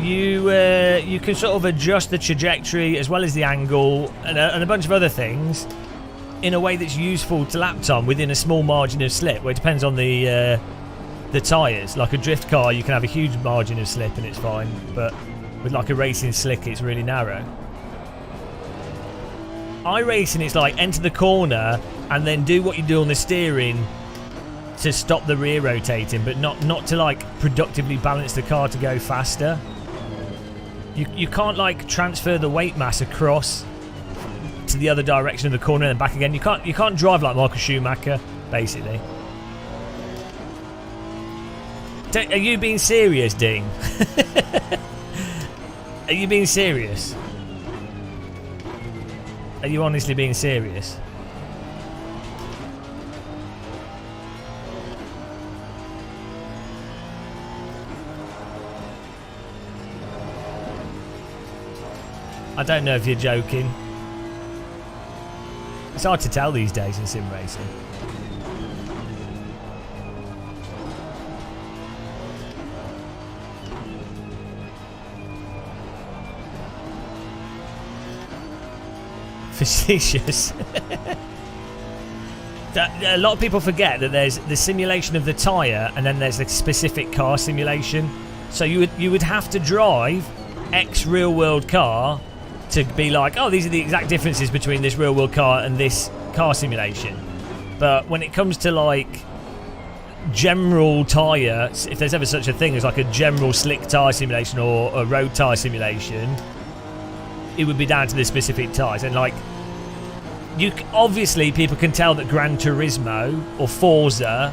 you can sort of adjust the trajectory as well as the angle and a bunch of other things in a way that's useful to lap time within a small margin of slip, where it depends on the tyres. Like a drift car, you can have a huge margin of slip and it's fine, but with like a racing slick, it's really narrow. iRacing, it's like enter the corner and then do what you do on the steering to stop the rear rotating, but not to like productively balance the car to go faster. You can't like transfer the weight mass across to the other direction of the corner and then back again. You can't drive like Michael Schumacher, basically. Are you being serious, Dean? Are you being serious? Are you honestly being serious? I don't know if you're joking. It's hard to tell these days in sim racing. Facetious. A lot of people forget that there's the simulation of the tyre and then there's the specific car simulation. So you would have to drive X real world car to be like, oh, these are the exact differences between this real world car and this car simulation. But when it comes to like general tyre, if there's ever such a thing as like a general slick tyre simulation or a road tyre simulation, it would be down to the specific tyres. And like, obviously people can tell that Gran Turismo or Forza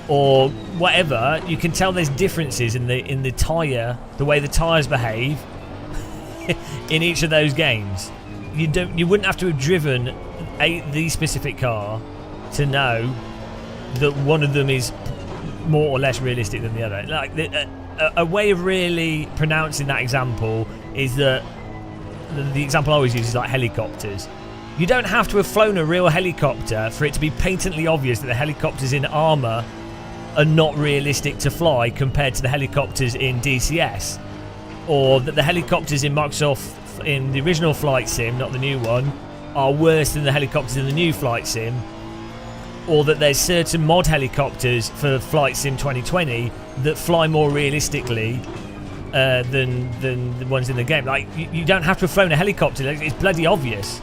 or whatever, you can tell there's differences in the tyre, the way the tyres behave in each of those games. You wouldn't have to have driven the specific car to know that one of them is more or less realistic than the other. Like a way of really pronouncing that example is that the example I always use is like helicopters. You don't have to have flown a real helicopter for it to be patently obvious that the helicopters in armour are not realistic to fly compared to the helicopters in DCS, or that the helicopters in Microsoft in the original flight sim, not the new one, are worse than the helicopters in the new flight sim, or that there's certain mod helicopters for Flight Sim 2020 that fly more realistically than the ones in the game. Like you don't have to have flown a helicopter. It's bloody obvious.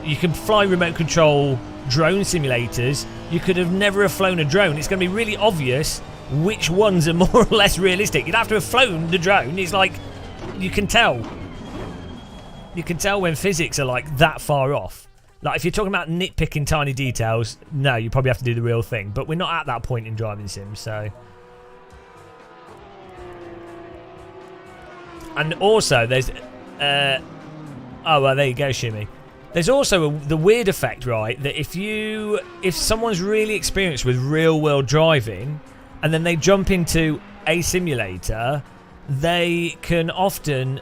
You can fly remote control drone simulators. You could have never have flown a drone. It's going to be really obvious which ones are more or less realistic. You'd have to have flown the drone. It's like you can tell. You can tell when physics are like that far off. Like if you're talking about nitpicking tiny details, no, you probably have to do the real thing. But we're not at that point in driving sims, so. And also, there's oh well, there you go, Shimmy. There's also the weird effect, right? That if someone's really experienced with real world driving, and then they jump into a simulator, they can often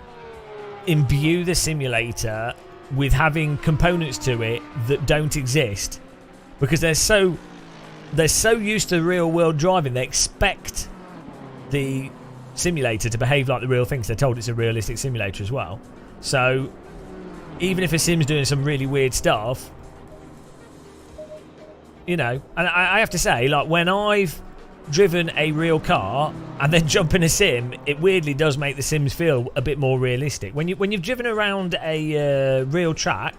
imbue the simulator with having components to it that don't exist, because they're so used to real world driving, they expect the simulator to behave like the real thing, 'cause they're told it's a realistic simulator as well. So even if a sim's doing some really weird stuff, you know, and I have to say, like when I've driven a real car and then jump in a sim, it weirdly does make the sims feel a bit more realistic. When you've driven around a real track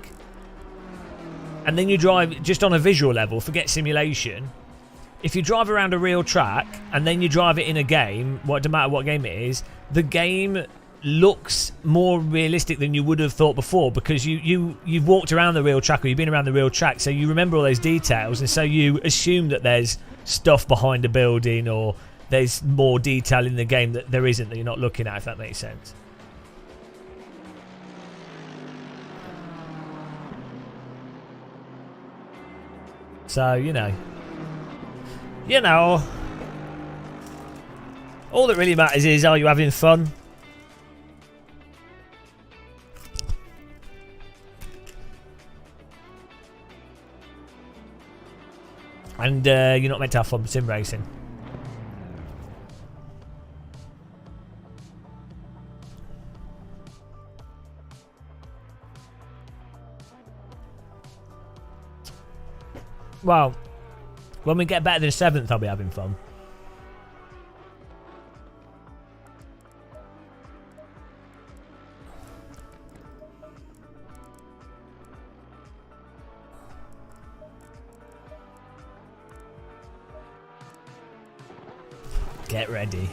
and then you drive just on a visual level, forget simulation. If you drive around a real track and then you drive it in a game, no matter what game it is, the game looks more realistic than you would have thought before, because you've walked around the real track, or you've been around the real track, so you remember all those details, and so you assume that there's stuff behind a building, or there's more detail in the game that there isn't, that you're not looking at, if that makes sense. So, you know, all that really matters is, are you having fun? And you're not meant to have fun with sim racing. Well, when we get better than 7th, I'll be having fun. Get ready.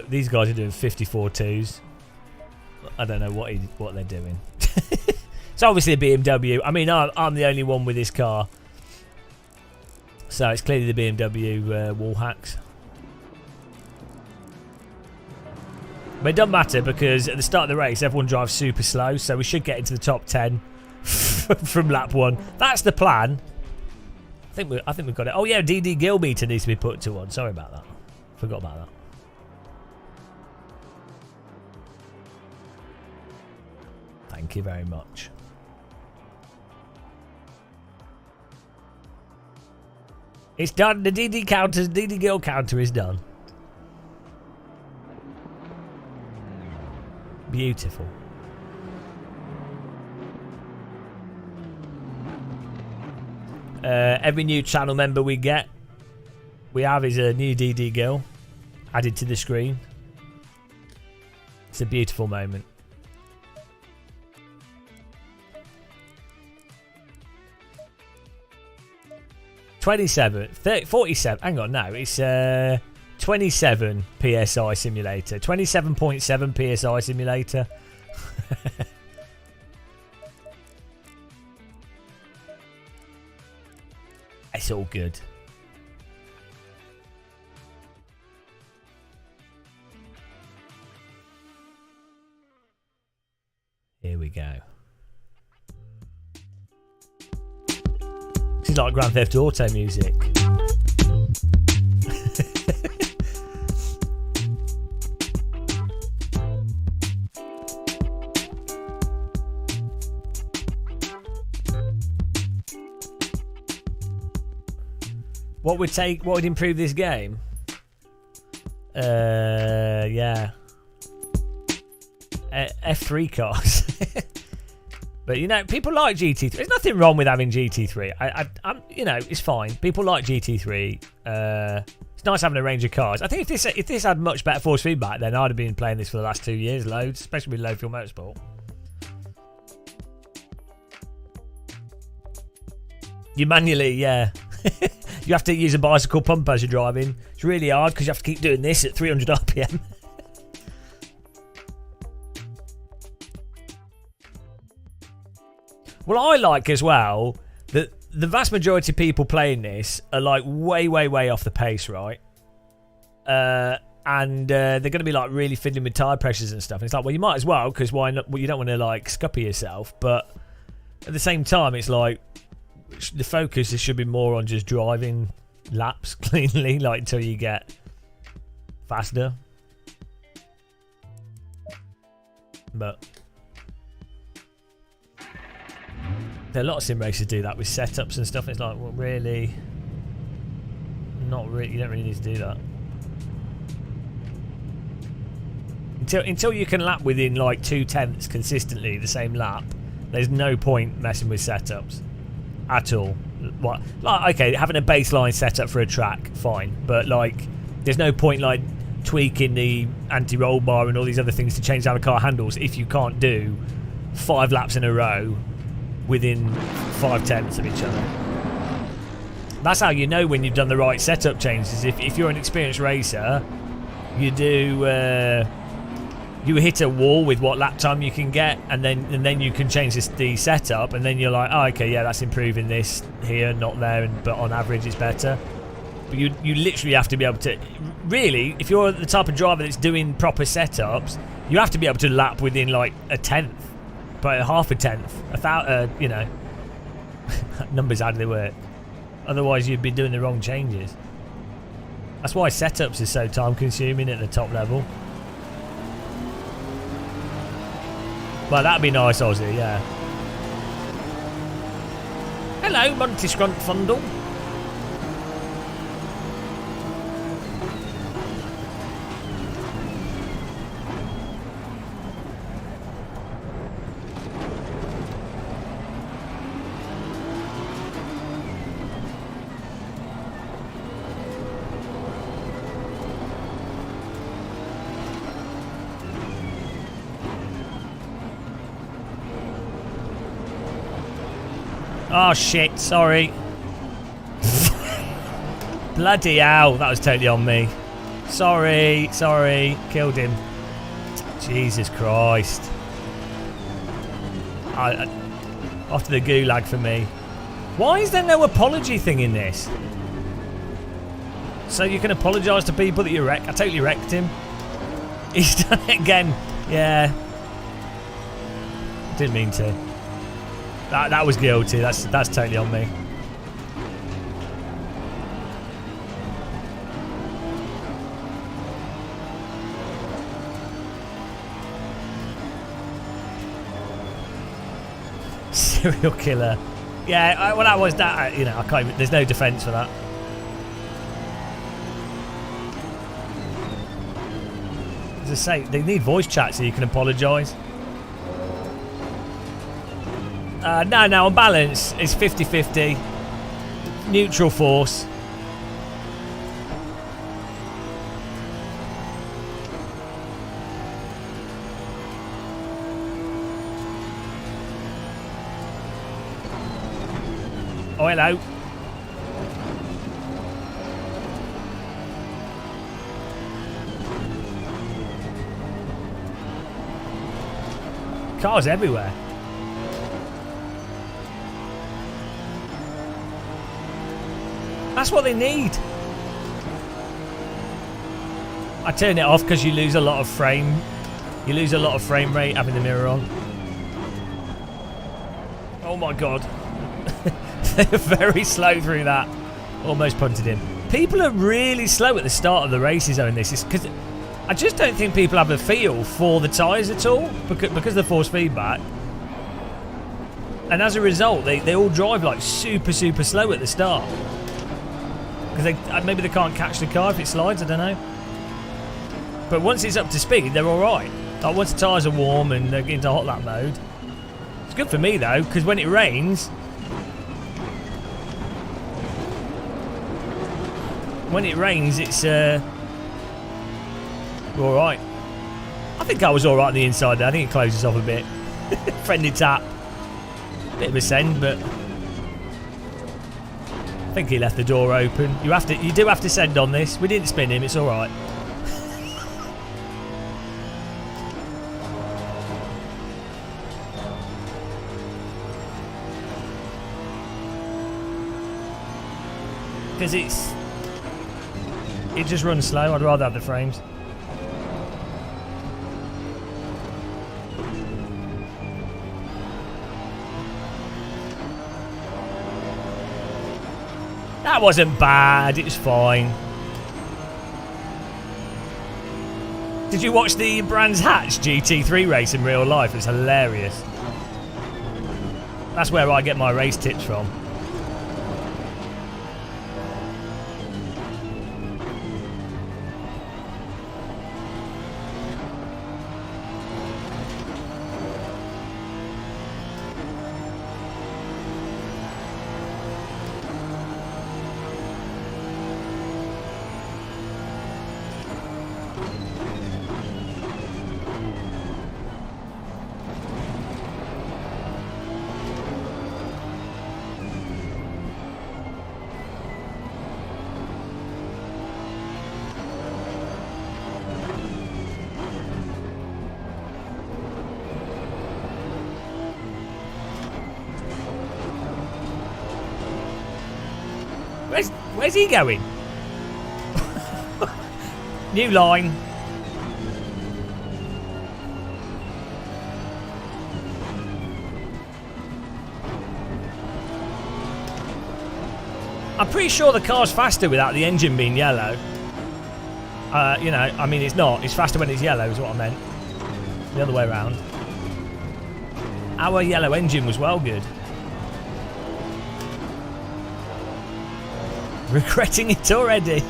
These guys are doing 54.2s. I don't know what they're doing. It's obviously a BMW. I mean, I'm the only one with this car, so it's clearly the BMW wall hacks. But it doesn't matter because at the start of the race, everyone drives super slow, so we should get into the top 10 from lap 1. That's the plan. I think we've got it. Oh yeah, DD Gill meter needs to be put to 1. Sorry about that. Forgot about that. Thank you very much. It's done. The DD Gill counter is done. Beautiful. Every new channel member we have is a new DD Gill added to the screen. It's a beautiful moment. $27, 30, 47. Hang on, no, it's 27 PSI simulator. 27.7 PSI simulator. It's all good. Here we go. This is like Grand Theft Auto music. What would improve this game? Yeah. F3 cars. But you know, people like GT3. There's nothing wrong with having GT3. I'm, you know, it's fine. People like GT3. It's nice having a range of cars. I think if this had much better force feedback, then I'd have been playing this for the last 2 years, loads, especially with low fuel motorsport. You manually, yeah. You have to use a bicycle pump as you're driving. It's really hard because you have to keep doing this at 300 RPM. Well, I like as well that the vast majority of people playing this are like way off the pace, right? And they're going to be like really fiddling with tyre pressures and stuff. And it's like, well, you might as well because why not? Well, you don't want to like scupper yourself, but at the same time, it's like the focus should be more on just driving laps cleanly, like until you get faster. But a lot of sim racers do that with setups and stuff. It's like, well, really, not really. You don't really need to do that until you can lap within like 2/10 consistently the same lap. There's no point messing with setups at all. What? Like, okay, having a baseline setup for a track, fine, but like, there's no point like tweaking the anti-roll bar and all these other things to change how the car handles if you can't do 5 laps in a row within 5/10 of each other. That's how you know when you've done the right setup changes. If you're an experienced racer, you do you hit a wall with what lap time you can get, and then you can change the setup, and then you're like, oh, okay, yeah, that's improving this here, not there, but on average it's better. But you literally have to be able to, really, if you're the type of driver that's doing proper setups, you have to be able to lap within like 1/10. But half a tenth, you know, numbers how do they work? Otherwise, you'd be doing the wrong changes. That's why setups are so time-consuming at the top level. Well, that'd be nice, Ozzy. Yeah. hello, Monty Scruntfundle. Oh shit, sorry. Bloody hell, that was totally on me. Sorry, killed him. Jesus Christ. Off to the gulag for me. Why is there no apology thing in this? So you can apologise to people that you wreck. I totally wrecked him. He's done it again. Yeah. Didn't mean to. That was guilty. That's totally on me. Serial killer. Yeah, well, that was that. You know, I can't even, there's no defence for that. As I say, they need voice chat so you can apologise. No, on balance, it's 50-50. Neutral force. Oh, hello. Cars everywhere. That's what they need. I turn it off because you lose a lot of frame. You lose a lot of frame rate having the mirror on. Oh my god. They're very slow through that. Almost punted him. People are really slow at the start of the races on this. Because I just don't think people have a feel for the tyres at all. Because of the force feedback. And as a result, they all drive like super slow at the start. Because maybe they can't catch the car if it slides, I don't know. But once it's up to speed, they're alright. Like once the tyres are warm and they're into hot lap mode. It's good for me though, because when it rains... When it rains, it's alright. I think I was alright on the inside there. I think it closes off a bit. Friendly tap. Bit of a send, but... I think he left the door open. You do have to send on this. We didn't spin him, it's alright. Because it just runs slow. I'd rather have the frames. That wasn't bad, it was fine. Did you watch the Brands Hatch GT3 race in real life? It's hilarious. That's where I get my race tips from. Where's he going? New line. I'm pretty sure the car's faster without the engine being yellow. You know, I mean it's not. It's faster when it's yellow is what I meant. The other way around. Our yellow engine was well good. Regretting it already.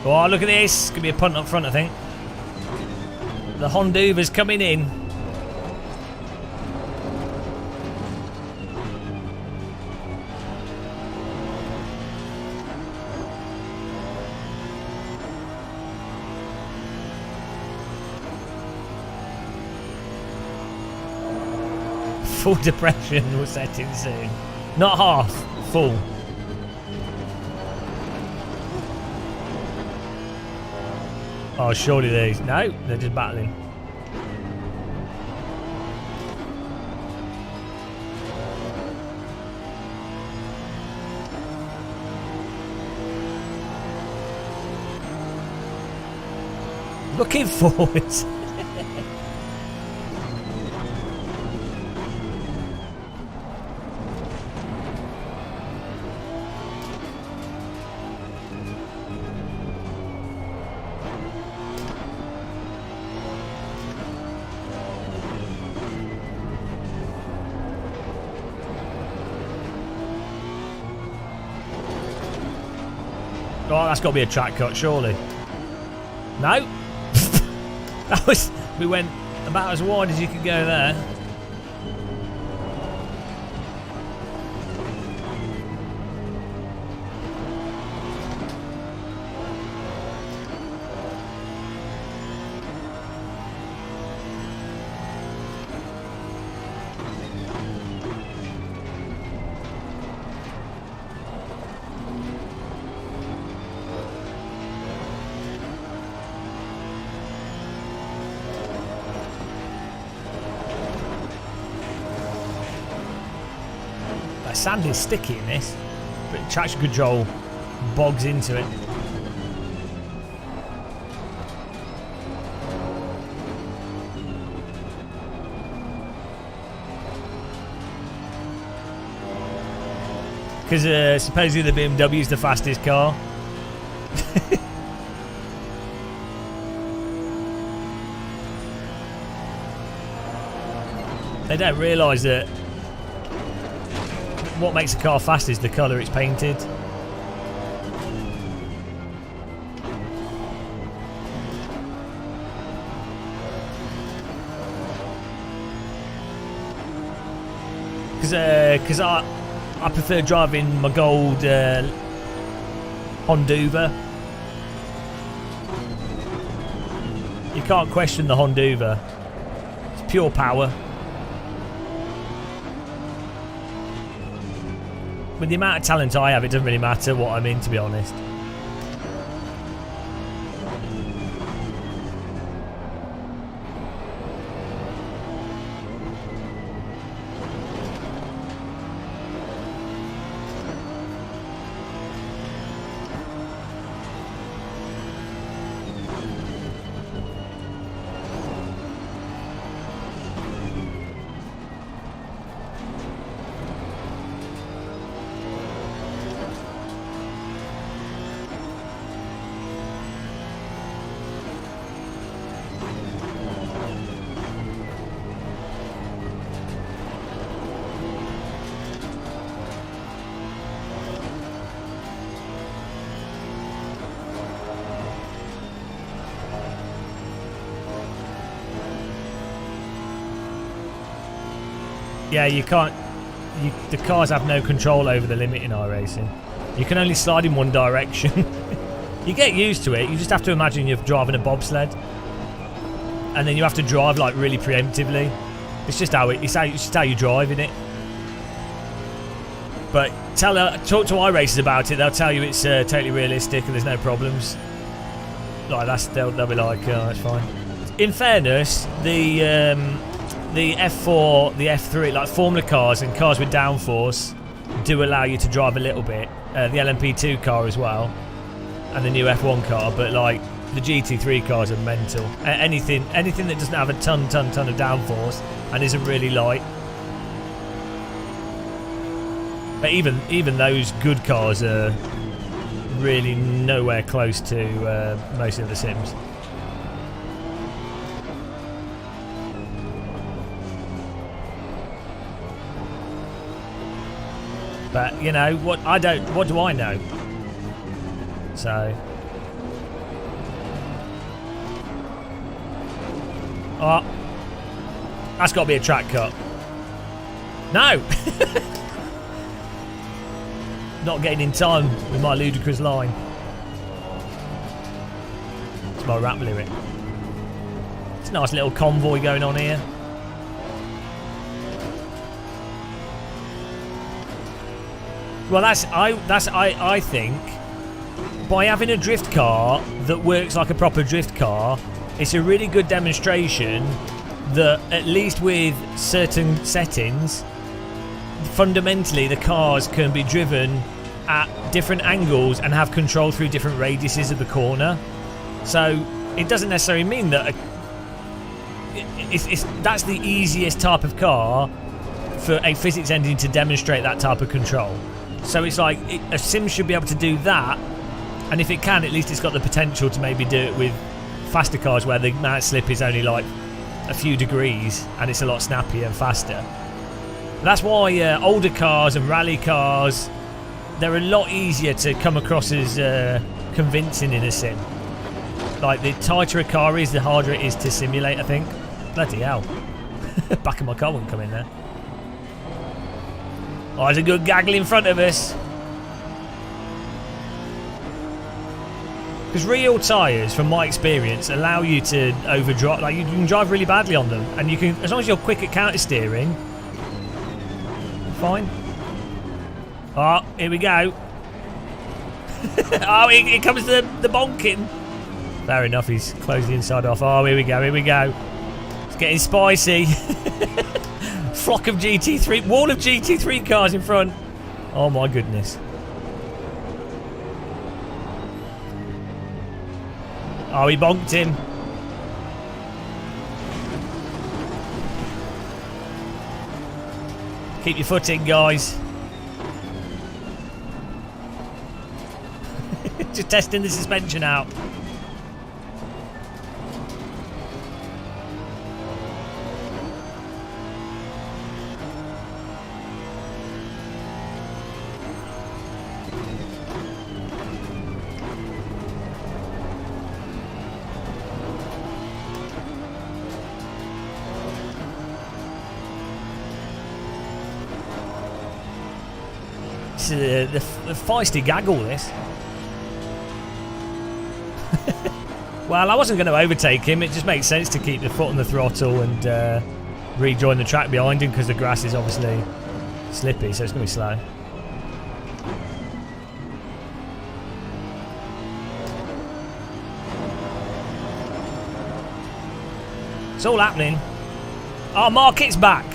Oh, look at this. Could be a punt up front, I think. The Honduva's coming in. Full depression will set in soon. Not half, full. Oh, surely these. No, they're just battling. Looking forwards. Oh, that's got to be a track cut, surely. No. That was. We went about as wide as you could go there. Sand is sticky in this, but traction control bogs into it. Because supposedly the BMW is the fastest car. They don't realise that what makes a car fast is the colour it's painted. Because I prefer driving my gold Honduva. You can't question the Honduva. It's pure power. With the amount of talent I have, it doesn't really matter what I'm in, to be honest. Yeah, you can't. The cars have no control over the limit in iRacing. You can only slide in one direction. You get used to it. You just have to imagine you're driving a bobsled, and then you have to drive like really preemptively. It's just it's just how you drive in it. But talk to iRacers about it. They'll tell you it's totally realistic and there's no problems. Like they'll be like, oh, that's fine. In fairness, the F4, the F3, like Formula cars and cars with downforce do allow you to drive a little bit. The LMP2 car as well, and the new F1 car. But like the GT3 cars are mental. Anything that doesn't have a ton of downforce and isn't really light. But even those good cars are really nowhere close to most of the sims. But you know what? What do I know? So. Oh, that's got to be a track cut. No! Not getting in time with my ludicrous line. It's my rap lyric. It's a nice little convoy going on here. Well, I think by having a drift car that works like a proper drift car, it's a really good demonstration that at least with certain settings, fundamentally the cars can be driven at different angles and have control through different radiuses of the corner. So it doesn't necessarily mean that that's the easiest type of car for a physics engine to demonstrate that type of control. So it's like a sim should be able to do that, and if it can, at least it's got the potential to maybe do it with faster cars where the amount of slip is only like a few degrees and it's a lot snappier and faster. That's why older cars and rally cars, they're a lot easier to come across as convincing in a sim. Like, the tighter a car is, the harder it is to simulate, I think. Bloody hell. Back of my car wouldn't come in there. Oh, there's a good gaggle in front of us. Because real tyres, from my experience, allow you to overdrive. Like, you can drive really badly on them, and you can, as long as you're quick at counter steering, fine. Oh, here we go. Oh, here comes the bonking. Fair enough, he's closed the inside off. Oh, here we go, here we go. It's getting spicy. Flock of GT3, wall of GT3 cars in front. Oh my goodness. Oh, he bonked him. Keep your foot in, guys. Just testing the suspension out. The feisty gaggle, this. Well, I wasn't going to overtake him. It just makes sense to keep the foot on the throttle and rejoin the track behind him because the grass is obviously slippy, so it's going to be slow. It's all happening. Oh, Market's back.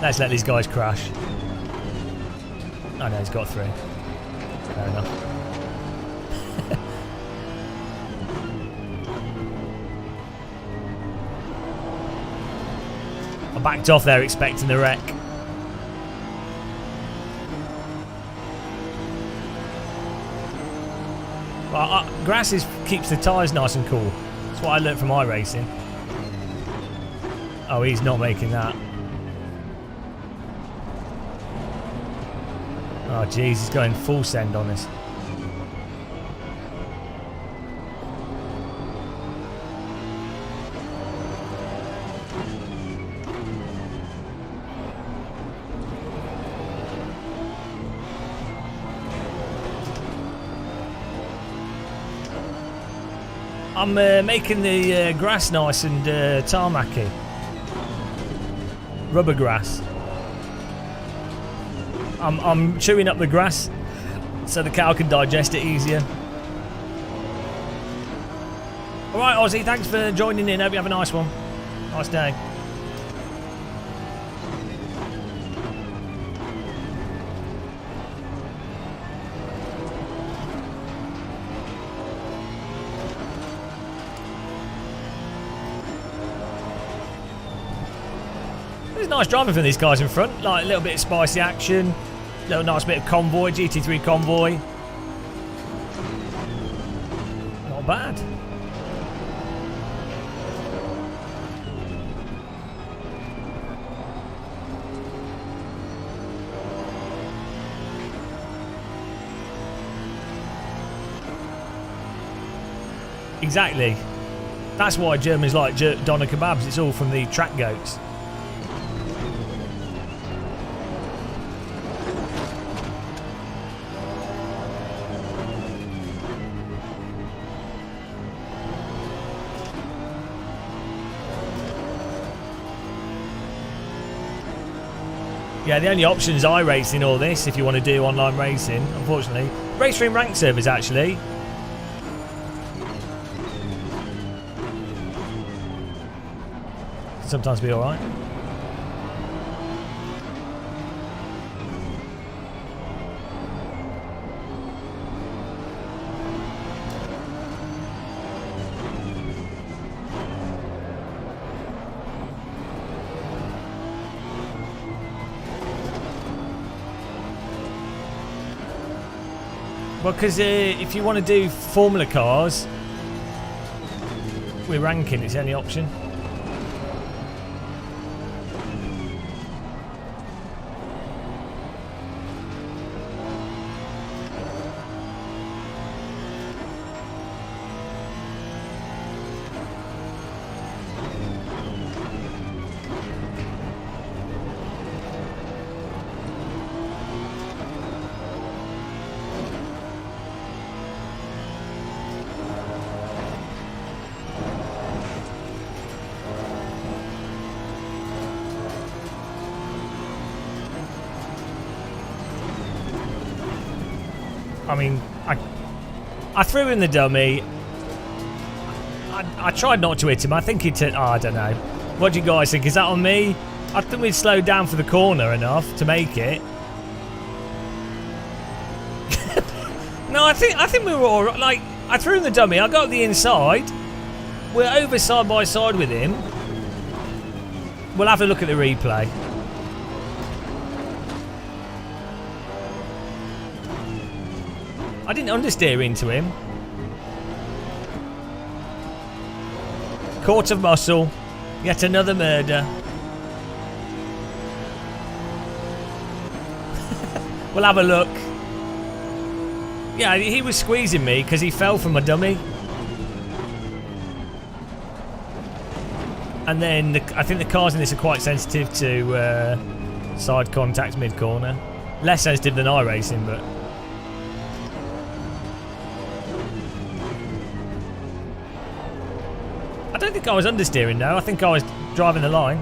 Let's let these guys crash. Oh no, he's got through. Fair enough. I backed off there expecting the wreck. Well, grass keeps the tyres nice and cool. That's what I learnt from iRacing. Oh, he's not making that. Oh jeez, he's going full send on us. I'm making the grass nice and tarmacy. Rubber grass. I'm chewing up the grass so the cow can digest it easier. Alright, Ozzy, thanks for joining in. Hope you have a nice one. Nice day. It's nice driving for these guys in front. Like a little bit of spicy action. Little nice bit of convoy, GT3 convoy. Not bad. Exactly. That's why Germans like doner kebabs. It's all from the track goats. Yeah, the only option is iRacing in all this if you want to do online racing, unfortunately. Race Stream ranked servers, actually. Can sometimes be alright. Well, because if you want to do Formula cars, we're ranking, it's the only option. I mean, I threw in the dummy. I tried not to hit him. I think he took. Oh, I don't know. What do you guys think? Is that on me? I think we'd slowed down for the corner enough to make it. No, I think we were all right. Like, I threw in the dummy. I got the inside. We're over side by side with him. We'll have a look at the replay. I didn't understeer into him. Court of muscle. Yet another murder. We'll have a look. Yeah, he was squeezing me because he fell from a dummy. And then I think the cars in this are quite sensitive to side contacts mid-corner. Less sensitive than iRacing, but... I don't think I was understeering though. I think I was driving the line.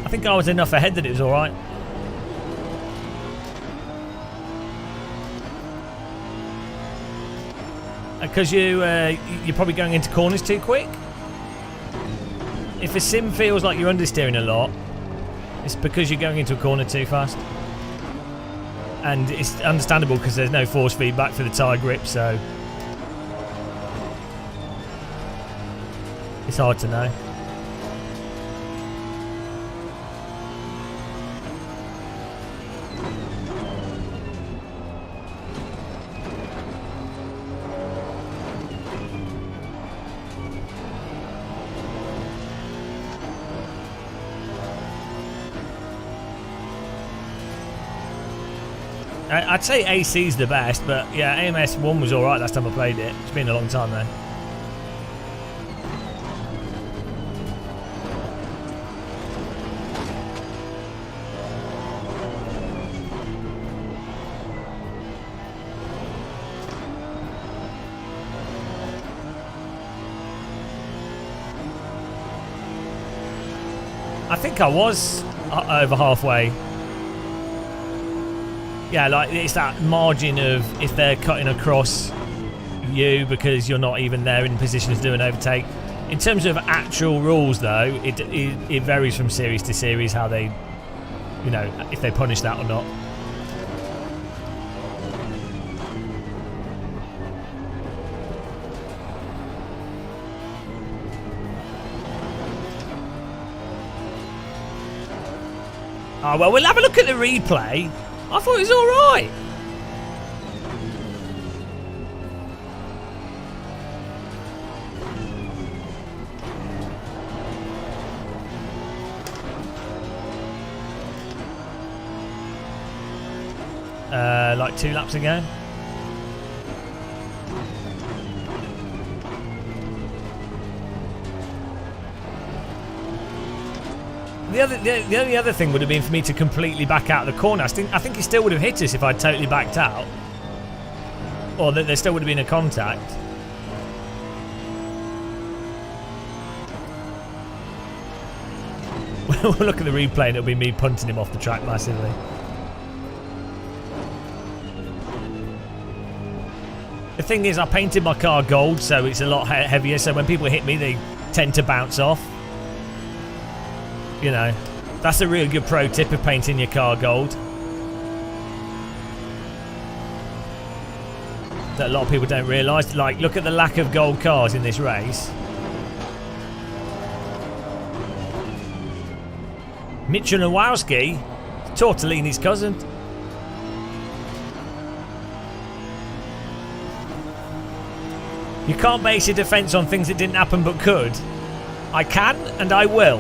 I think I was enough ahead that it was alright. Because you're probably going into corners too quick. If a sim feels like you're understeering a lot, it's because you're going into a corner too fast. And it's understandable because there's no force feedback for the tyre grip, so it's hard to know. I'd say AC's the best, but yeah, AMS 1 was alright last time I played it. It's been a long time though. I think I was over halfway. Yeah, like it's that margin of if they're cutting across you because you're not even there in position to do an overtake. In terms of actual rules, though, it varies from series to series how they, you know, if they punish that or not. Oh, well, we'll have a look at the replay. I thought it was alright. like 2 laps ago. The only other thing would have been for me to completely back out of the corner. I think he still would have hit us if I'd totally backed out. Or that there still would have been a contact. We'll look at the replay and it'll be me punting him off the track massively. The thing is, I painted my car gold, so it's a lot heavier, so when people hit me, they tend to bounce off. You know, that's a really good pro tip of painting your car gold. That a lot of people don't realise. Like, look at the lack of gold cars in this race. Mitchell Nowowski, Tortellini's cousin. You can't base your defence on things that didn't happen but could. I can and I will.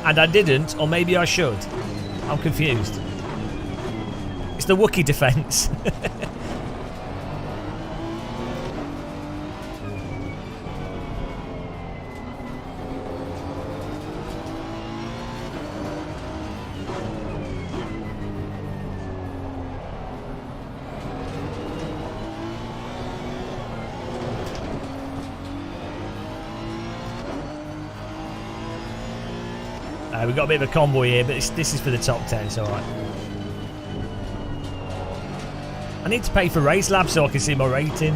And I didn't, or maybe I should. I'm confused. It's the Wookiee defence. We've got a bit of a convoy here, but this is for the top 10, it's alright. I need to pay for Race Lab so I can see my rating.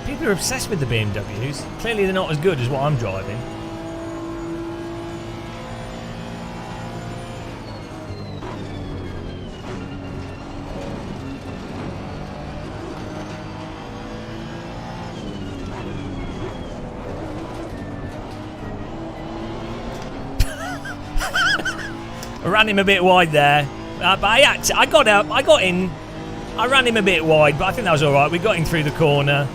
People are obsessed with the BMWs. Clearly they're not as good as what I'm driving. I ran him a bit wide there. But I got up, I got in. I ran him a bit wide, but I think that was alright. We got him through the corner.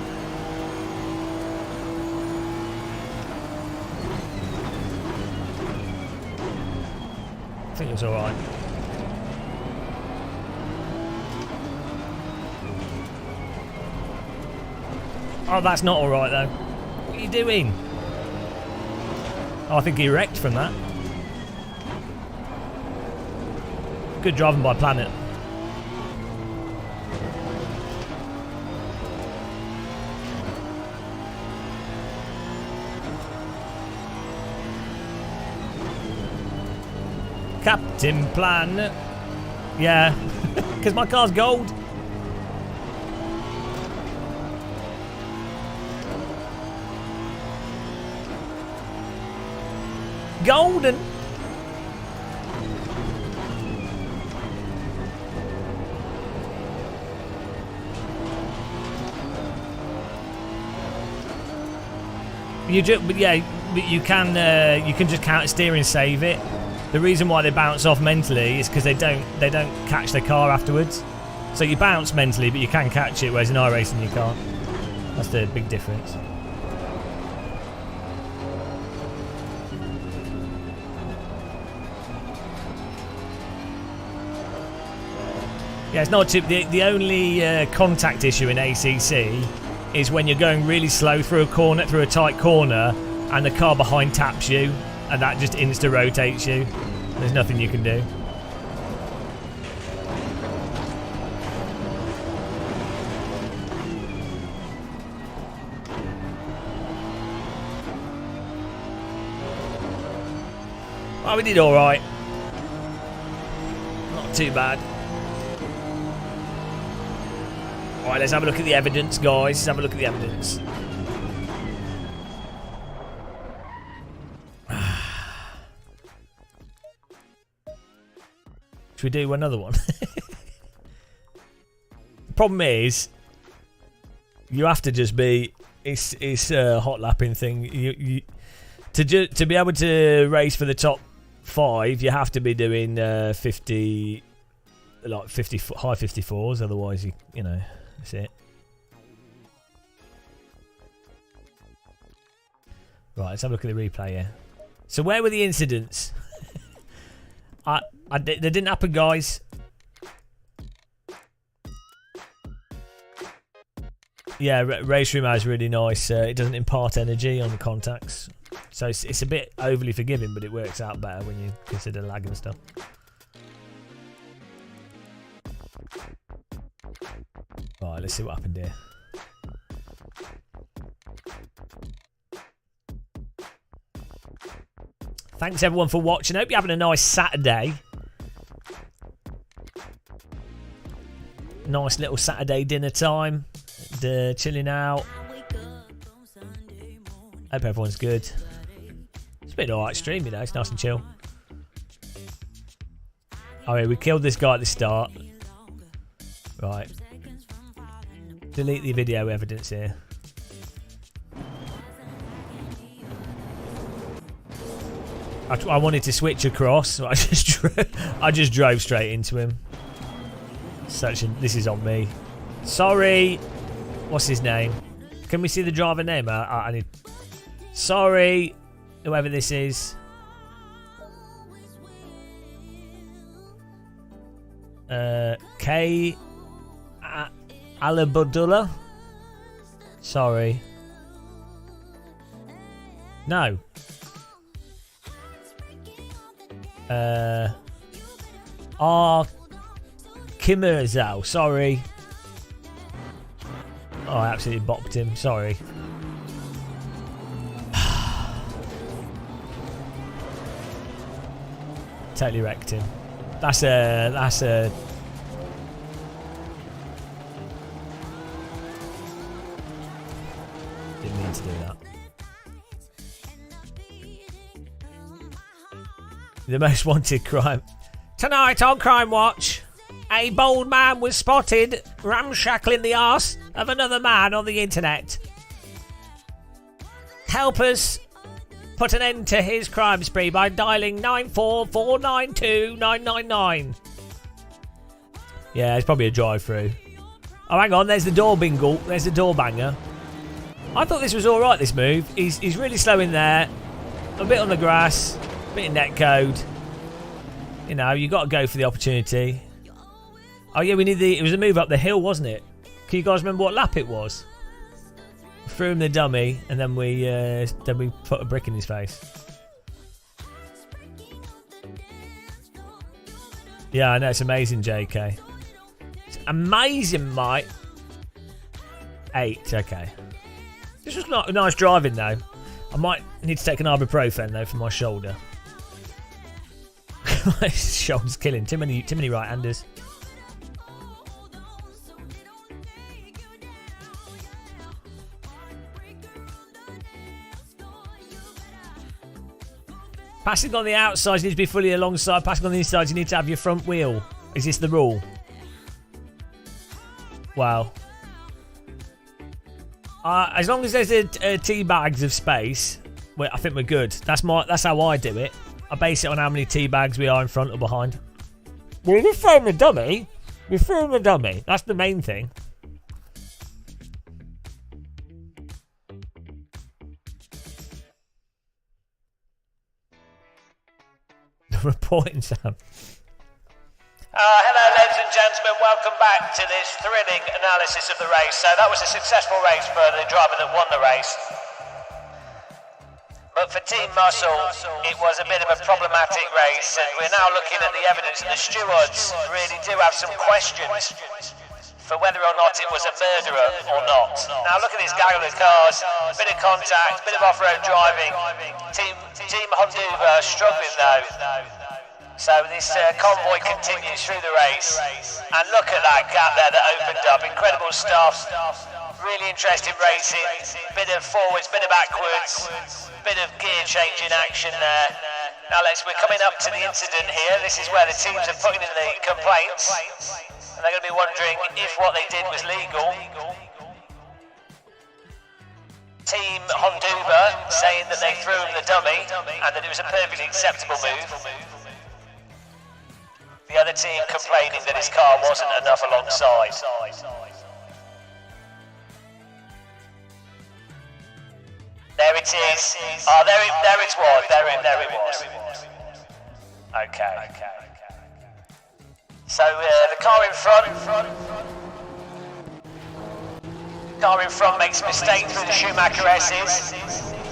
I think it was alright. Oh, that's not alright though. What are you doing? Oh, I think he wrecked from that. Good driving by Planet. Captain Plan. Yeah, because my car's gold. Golden. But you can just counter steer and save it. The reason why they bounce off mentally is because they don't catch their car afterwards. So you bounce mentally, but you can catch it, whereas in iRacing you can't. That's the big difference. Yeah, it's not the only contact issue in ACC is when you're going really slow through a tight corner, and the car behind taps you, and that just insta-rotates you. There's nothing you can do. Well, we did alright. Not too bad. Right, let's have a look at the evidence, guys. Let's have a look at the evidence. Should we do another one? The problem is, you have to just be. It's a hot lapping thing. To be able to race for the top 5, you have to be doing 50, like 50 high 54s. Otherwise, you know, that's it. Right, let's have a look at the replay here. So where were the incidents? They didn't happen, guys. Yeah, race room has really nice. It doesn't impart energy on the contacts, so it's a bit overly forgiving, but it works out better when you consider lag and stuff. Right, let's see what happened here. Thanks everyone for watching. Hope you're having a nice Saturday. Nice little Saturday dinner time. Chilling out. Hope everyone's good. It's been an alright stream, you know. It's nice and chill. Oh yeah, we killed this guy at the start. Right. Delete the video evidence here. I wanted to switch across, so I just drove straight into him. This is on me. Sorry. What's his name? Can we see the driver name? I need. Sorry, whoever this is. K. Alabudullah. Sorry. No. Kimmerzal. Sorry. Oh, I absolutely bopped him. Sorry. Totally wrecked him. That's a. Didn't mean to do that. The most wanted crime. Tonight on Crime Watch, a bold man was spotted ramshackling the arse of another man on the internet. Help us put an end to his crime spree by dialing 94492 Yeah, it's probably a drive-through. Oh, hang on, there's the door bingle. There's the door banger. I thought this was alright, this move. He's really slow in there. A bit on the grass. A bit of netcode. You know, you got to go for the opportunity. Oh yeah, it was a move up the hill, wasn't it? Can you guys remember what lap it was? Threw him the dummy, and then we put a brick in his face. Yeah, I know, it's amazing, JK. It's amazing, mate. 8, okay. This was not nice driving though. I might need to take an ibuprofen though for my shoulder. My shoulder's killing. Too many right-handers. Passing on the outside, you need to be fully alongside. Passing on the inside, you need to have your front wheel. Is this the rule? Wow. As long as there's a tea bags of space, I think we're good. That's how I do it. I base it on how many tea bags we are in front or behind. Well, we're throwing the dummy. We're throwing the dummy. That's the main thing. Reporting sound. Hello ladies and gentlemen, welcome back to this thrilling analysis of the race. So that was a successful race for the driver that won the race. But for Team Muscle, it was a bit of a problematic race, and we're now looking at the evidence, and the stewards really do have some questions for whether or not it was a murderer or not. Now look at this gaggle of cars, bit of contact, bit of off-road driving. Team Honduva struggling though. So this convoy continues through the race, and look at that gap there that opened up. Incredible stuff. Really interesting racing. Bit of forwards, bit of backwards, bit of gear changing action there. Now we're coming up to the incident here. This is where the teams are putting in the complaints, and they're going to be wondering if what they did was legal. Team Honduba saying that they threw him the dummy and that it was a perfectly acceptable move. The other team complaining that his car wasn't enough alongside. There it is. Oh, there it was. Okay. So the car in front makes a mistake through the Schumacher S's.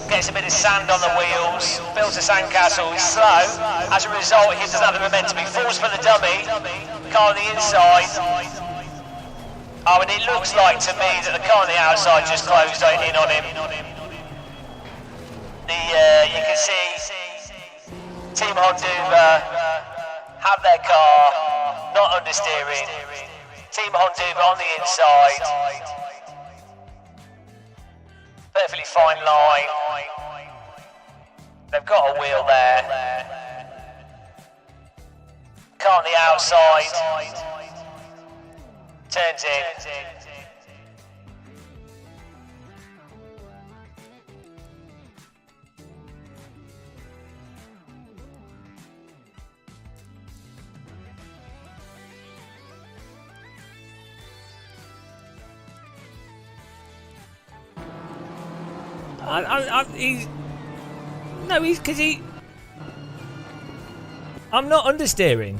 Gets a bit of sand on the wheels, builds a sandcastle, he's slow. As a result, he doesn't have the momentum. He falls for the dummy, car on the inside. Oh, and it looks like to me that the car on the outside just closed in on him. You can see Team Honduba have their car, not understeering. Team Honduba on the inside. Perfectly fine line. They've got a wheel there. Car on the outside. Turns in. I'm not understeering.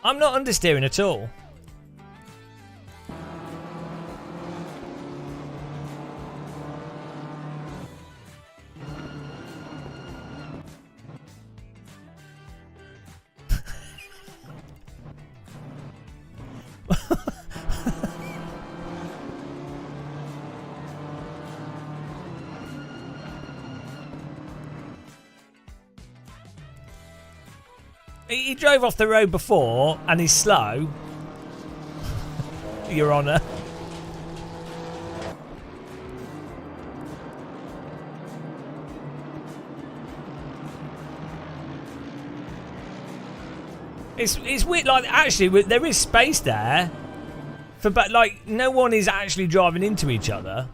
I'm not understeering at all. He drove off the road before and he's slow. Your Honour. It's weird, like, actually there is space there but like no one is actually driving into each other.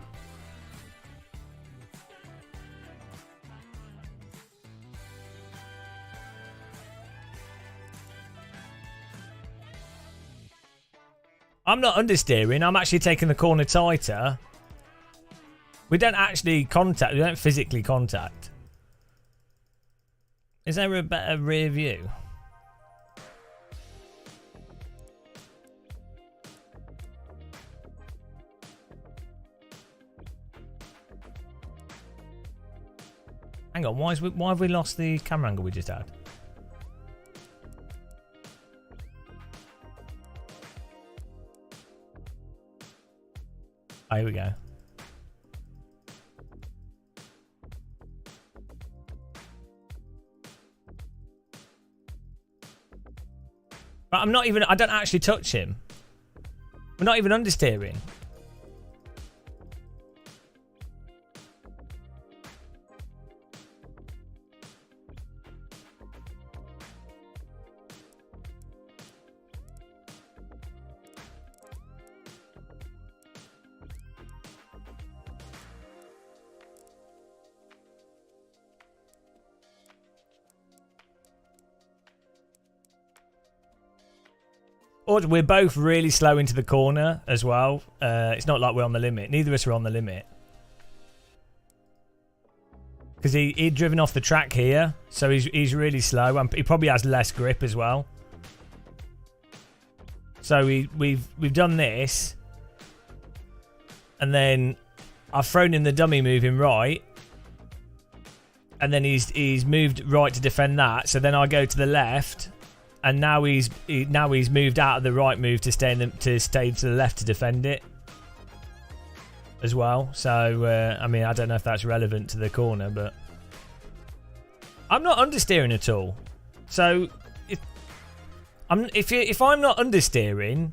I'm not understeering, I'm actually taking the corner tighter. We don't actually contact, we don't physically contact. Is there a better rear view? Hang on, why have we lost the camera angle we just had? Oh, here we go. But I don't actually touch him. We're not even understeering. We're both really slow into the corner as well. It's not like we're on the limit. Neither of us are on the limit. Because he'd driven off the track here, so he's really slow. And he probably has less grip as well. So we've done this. And then I've thrown in the dummy moving right. And then he's moved right to defend that. So then I go to the left. And now he's moved out of the right move to stay to the left to defend it as well. So I mean, I don't know if that's relevant to the corner, but I'm not understeering at all. So if I'm not understeering,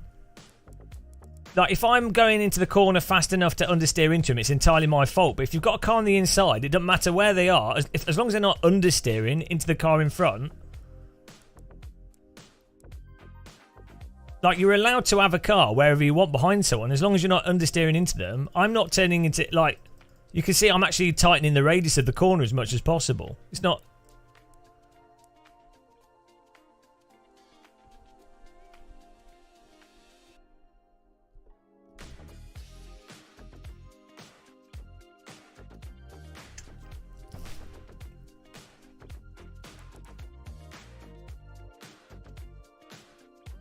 like if I'm going into the corner fast enough to understeer into him, it's entirely my fault. But if you've got a car on the inside, it doesn't matter where they are, as long as they're not understeering into the car in front. Like, you're allowed to have a car wherever you want behind someone, as long as you're not understeering into them. I'm not turning into, like, you can see I'm actually tightening the radius of the corner as much as possible. It's not...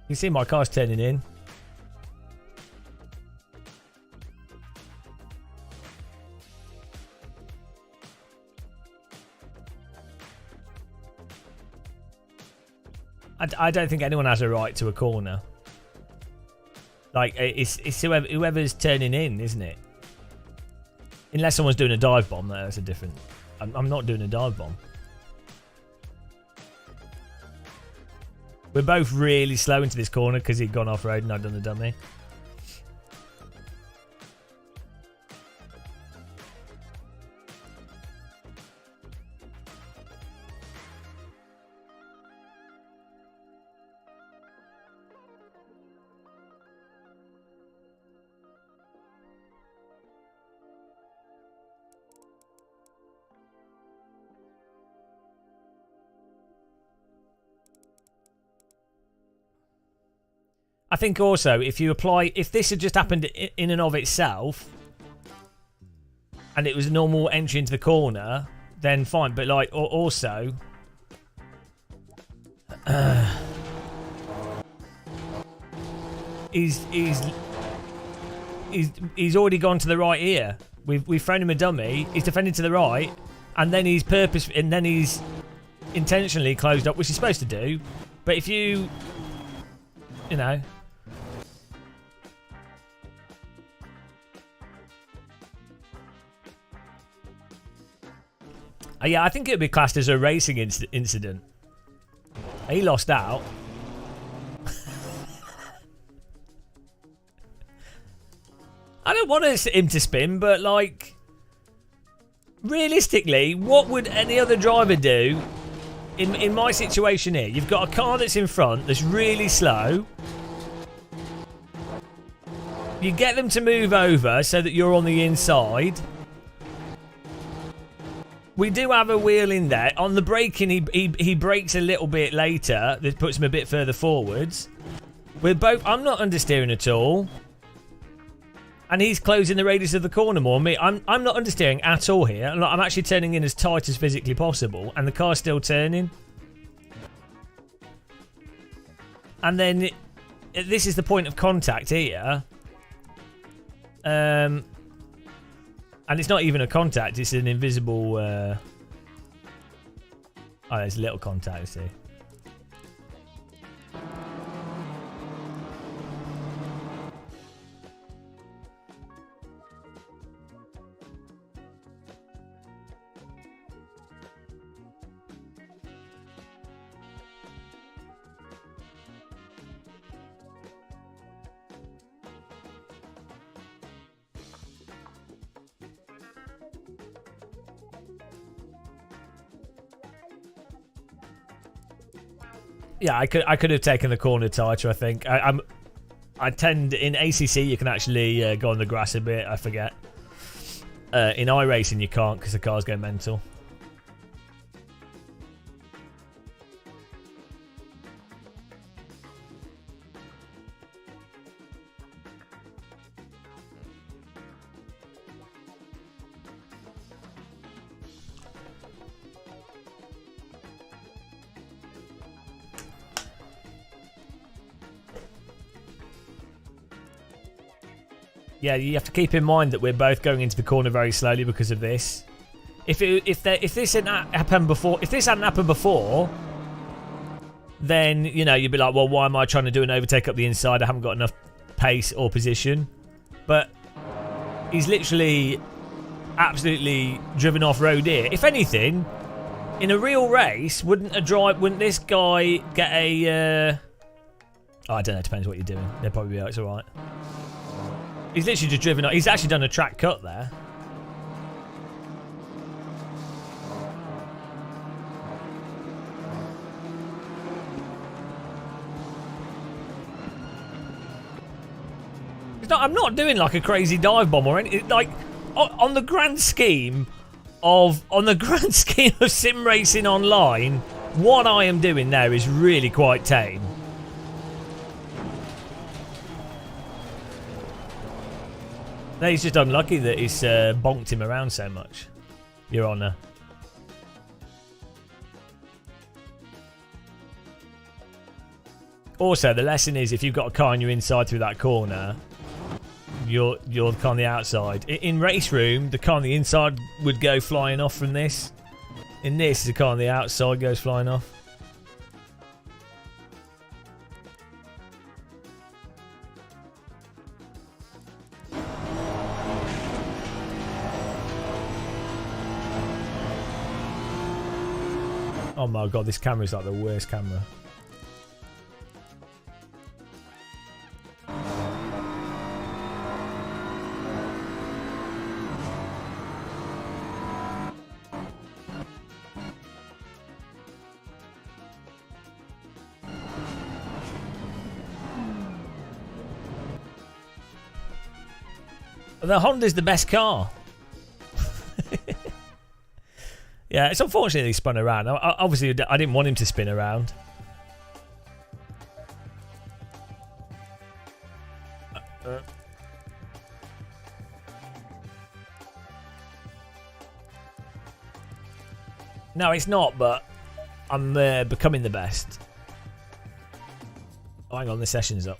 You see my car's turning in. I don't think anyone has a right to a corner. Like, it's whoever's turning in, isn't it? Unless someone's doing a dive bomb, that's a different... I'm not doing a dive bomb. We're both really slow into this corner because he'd gone off-road and I'd done the dummy. I think also, if this had just happened in and of itself, and it was a normal entry into the corner, then fine. But like, also, he's already gone to the right here. We've thrown him a dummy. He's defending to the right, and then he's intentionally closed up, which he's supposed to do. But if you know. Yeah, I think it would be classed as a racing incident. He lost out. I don't want him to spin, but like, realistically, what would any other driver do in my situation here? You've got a car that's in front that's really slow. You get them to move over so that you're on the inside. We do have a wheel in there. On the braking, he brakes a little bit later. That puts him a bit further forwards. I'm not understeering at all. And he's closing the radius of the corner more. I'm not understeering at all here. I'm actually turning in as tight as physically possible. And the car's still turning. And then this is the point of contact here. And it's not even a contact, it's an invisible... Oh, there's a little contact, you see. Yeah, I could have taken the corner tighter, I think. I tend... In ACC, you can actually go on the grass a bit, I forget. In iRacing, you can't because the cars go mental. Yeah, you have to keep in mind that we're both going into the corner very slowly because of this. If this hadn't happened before, then you know you'd be like, well, why am I trying to do an overtake up the inside? I haven't got enough pace or position. But he's literally absolutely driven off road here. If anything, In a real race, wouldn't this guy get a... I don't know, it depends what you're doing. They'll probably be like, it's alright. He's literally just driven up. He's actually done a track cut there. I'm not doing like a crazy dive bomb or anything. Like on the grand scheme of sim racing online, what I am doing there is really quite tame. No, he's just unlucky that he's bonked him around so much, Your Honour. Also, the lesson is if you've got a car and you're inside through that corner, you're the car on the outside. In race room, the car on the inside would go flying off from this. In this, the car on the outside goes flying off. Oh my god, this camera is like the worst camera. The Honda's the best car. Yeah, it's unfortunate he spun around. Obviously, I didn't want him to spin around. No, it's not, but I'm becoming the best. Oh, hang on, the session's up.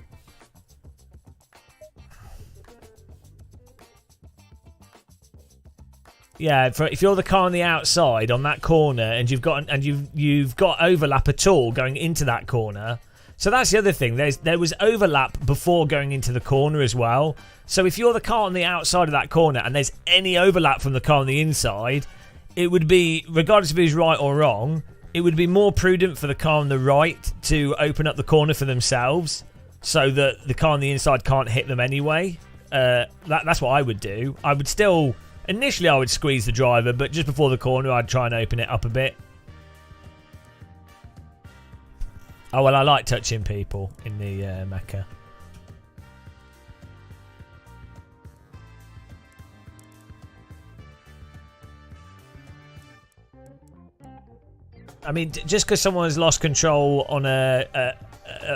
Yeah, if you're the car on the outside on that corner and you've got overlap at all going into that corner. So that's the other thing. There was overlap before going into the corner as well. So if you're the car on the outside of that corner and there's any overlap from the car on the inside, it would be, regardless if it was right or wrong, it would be more prudent for the car on the right to open up the corner for themselves so that the car on the inside can't hit them anyway. That's what I would do. I would still... Initially, I would squeeze the driver, but just before the corner, I'd try and open it up a bit. Oh, well, I like touching people in the Mecca. I mean, just because someone's lost control on a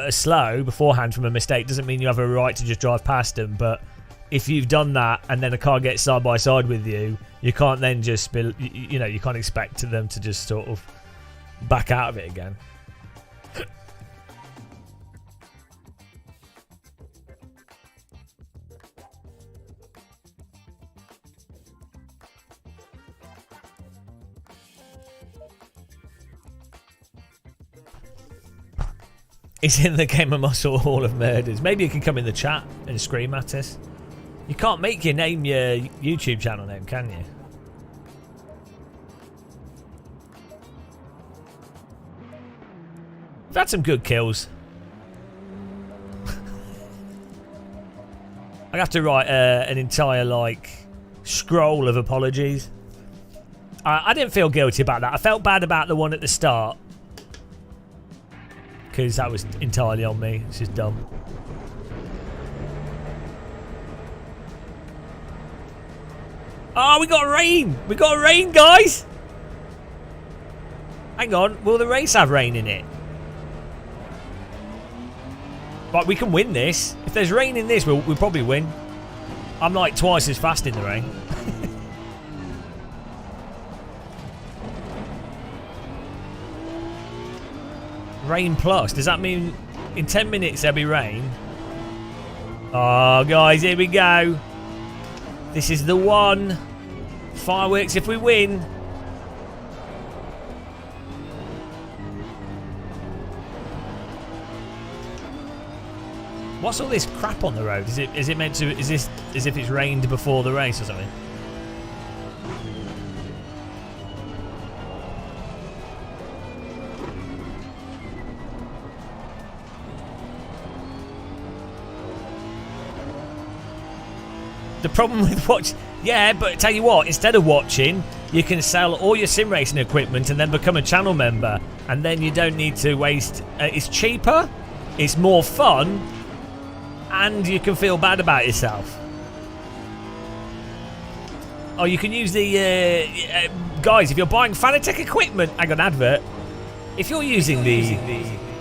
slow beforehand from a mistake doesn't mean you have a right to just drive past them, but... If you've done that and then a car gets side by side with you, you can't then just be, you know, you can't expect them to just sort of back out of it again. He's in the Game of Muscle Hall of Murders. Maybe you can come in the chat and scream at us. You can't make your name your YouTube channel name, can you? We've had some good kills. I have to write an entire scroll of apologies. I didn't feel guilty about that. I felt bad about the one at the start because that was entirely on me. It's just dumb. Oh, we got rain! We got rain, guys! Hang on, will the race have rain in it? Right, we can win this. If there's rain in this, we'll probably win. I'm like twice as fast in the rain. Rain plus. Does that mean in 10 minutes there'll be rain? Oh, guys, here we go. This is the one. Fireworks if we win. What's all this crap on the road? Is it meant to? Is this as if it's rained before the race or something? The problem with watch... Yeah, but tell you what, instead of watching, you can sell all your sim racing equipment and then become a channel member. And then you don't need to waste... it's cheaper, it's more fun, and you can feel bad about yourself. Oh, you can use the... guys, if you're buying Fanatec equipment... Hang on, advert. If you're using the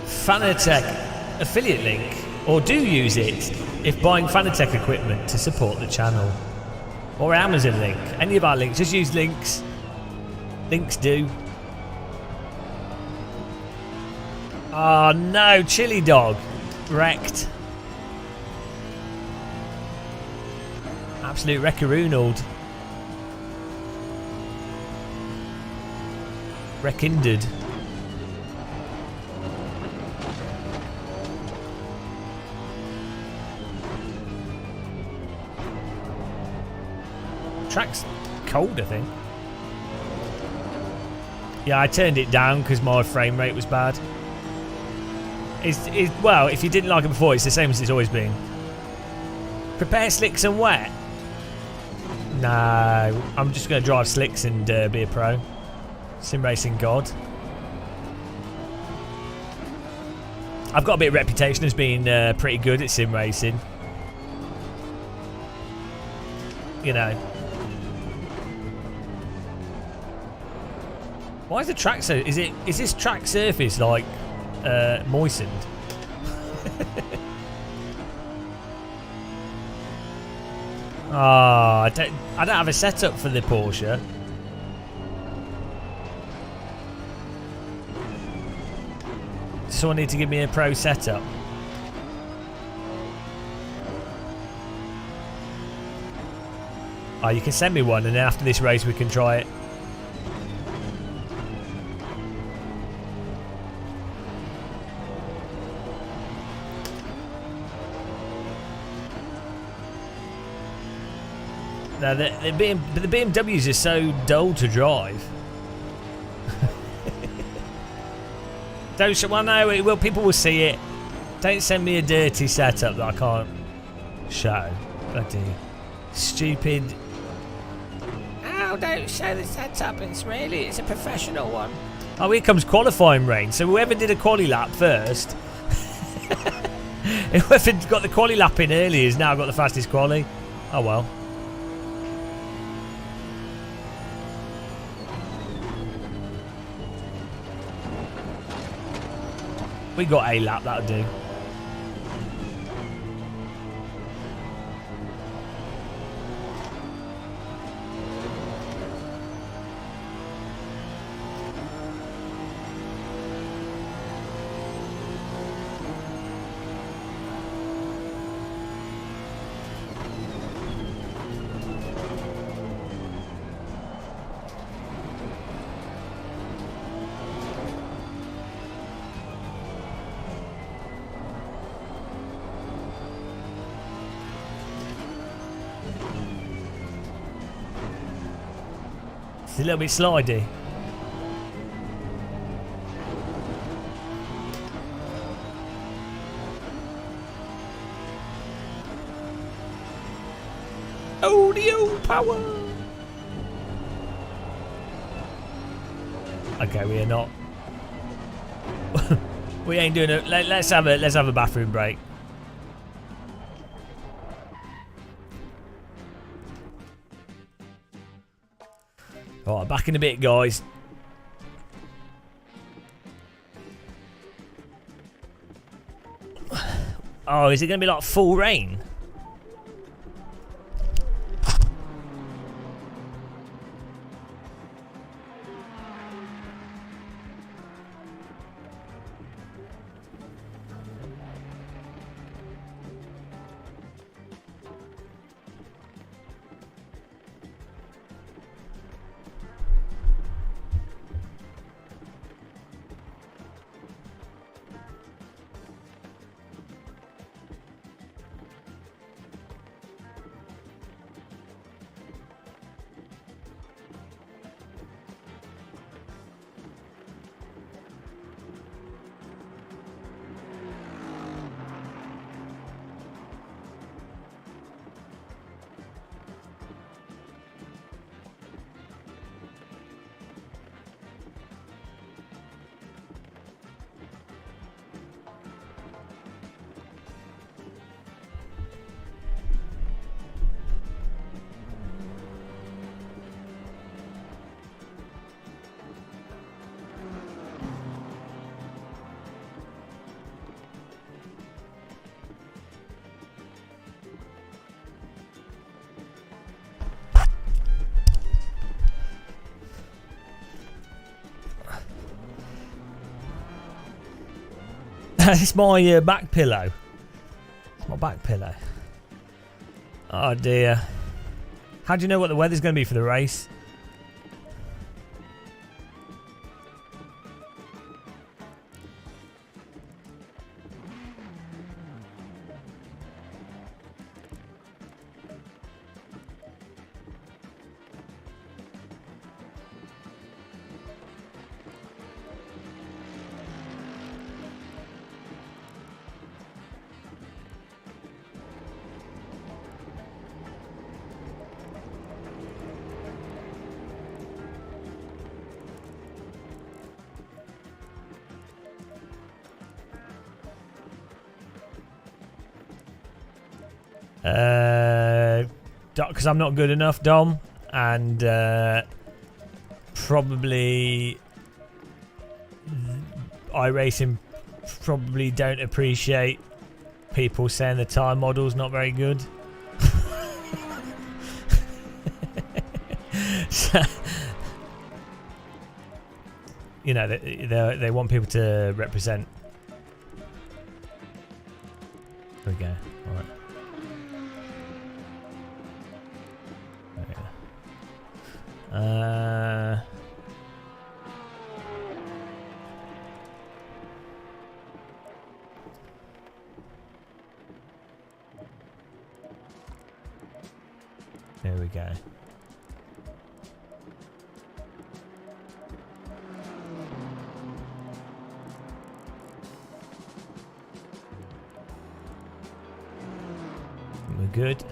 Fanatec affiliate link, or do use it if buying Fanatec equipment to support the channel, or Amazon link, any of our links, just use links. Links do. Oh no, Chili Dog. Wrecked. Absolute wreckaroonald. Wreckinded. Track's cold, I think. Yeah, I turned it down because my frame rate was bad. Well, if you didn't like it before, it's the same as it's always been. Prepare slicks and wet. No, I'm just going to drive slicks and be a pro. Sim racing god. I've got a bit of reputation as being pretty good at sim racing. You know. Why is the track so... Is this track surface like moistened? I don't have a setup for the Porsche. Someone need to give me a pro setup. Oh, you can send me one, and then after this race we can try it. No, the BMWs are so dull to drive. Don't. Well, no, it will. People will see it. Don't send me a dirty setup that I can't show. Bloody stupid.
Oh, don't show the setup. It's a professional one.
Oh, here comes qualifying rain. So whoever did a quali lap first, whoever got the quali lap in early has now got the fastest quali. Oh well. We got a lap, that'll do. It's a little bit slidey. Audio power. Okay, we are not. We ain't doing it. Let's have a bathroom break. Alright, back in a bit, guys. Oh, is it going to be like full rain? It's my back pillow. It's my back pillow. Oh dear. How do you know what the weather's going to be for the race? Because I'm not good enough, Dom, and probably iRacing probably don't appreciate people saying the time model's not very good. So, you know, they want people to represent. There we go. All right. There we go. We're good.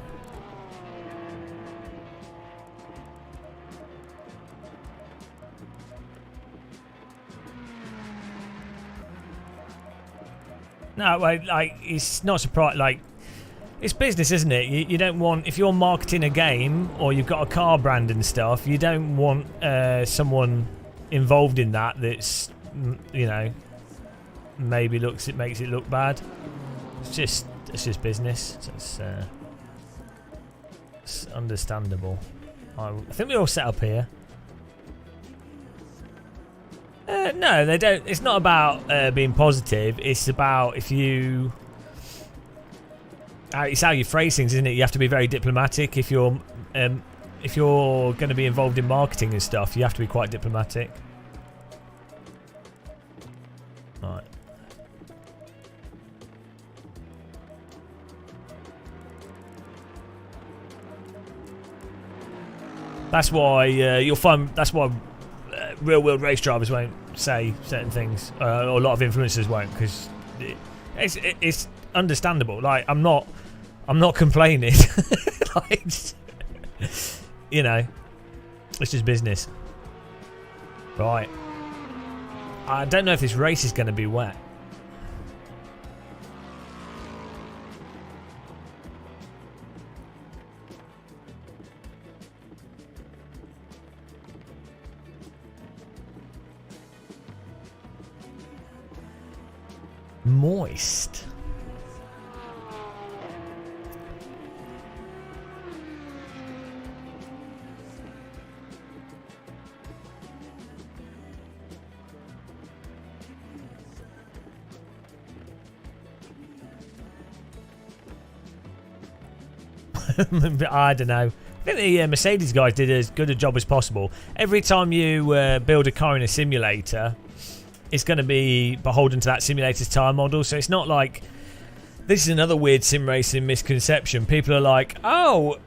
No, like it's not surprising. Like, it's business, isn't it? You don't want, if you're marketing a game or you've got a car brand and stuff, you don't want someone involved in that that's, you know, maybe makes it look bad. It's just business. So it's understandable. I think we're all set up here. No, they don't. It's not about being positive. It's about if you. It's how you phrase things, isn't it? You have to be very diplomatic. If you're going to be involved in marketing and stuff, you have to be quite diplomatic. Right. That's why you'll find. That's why real world race drivers won't say certain things, or a lot of influencers won't, because it's understandable. Like, I'm not complaining. Like, you know, it's just business. Right. I don't know if this race is going to be wet. Moist. I don't know. I think the Mercedes guys did as good a job as possible. Every time you build a car in a simulator, it's going to be beholden to that simulator's time model. So it's not like... This is another weird sim racing misconception. People are like, oh,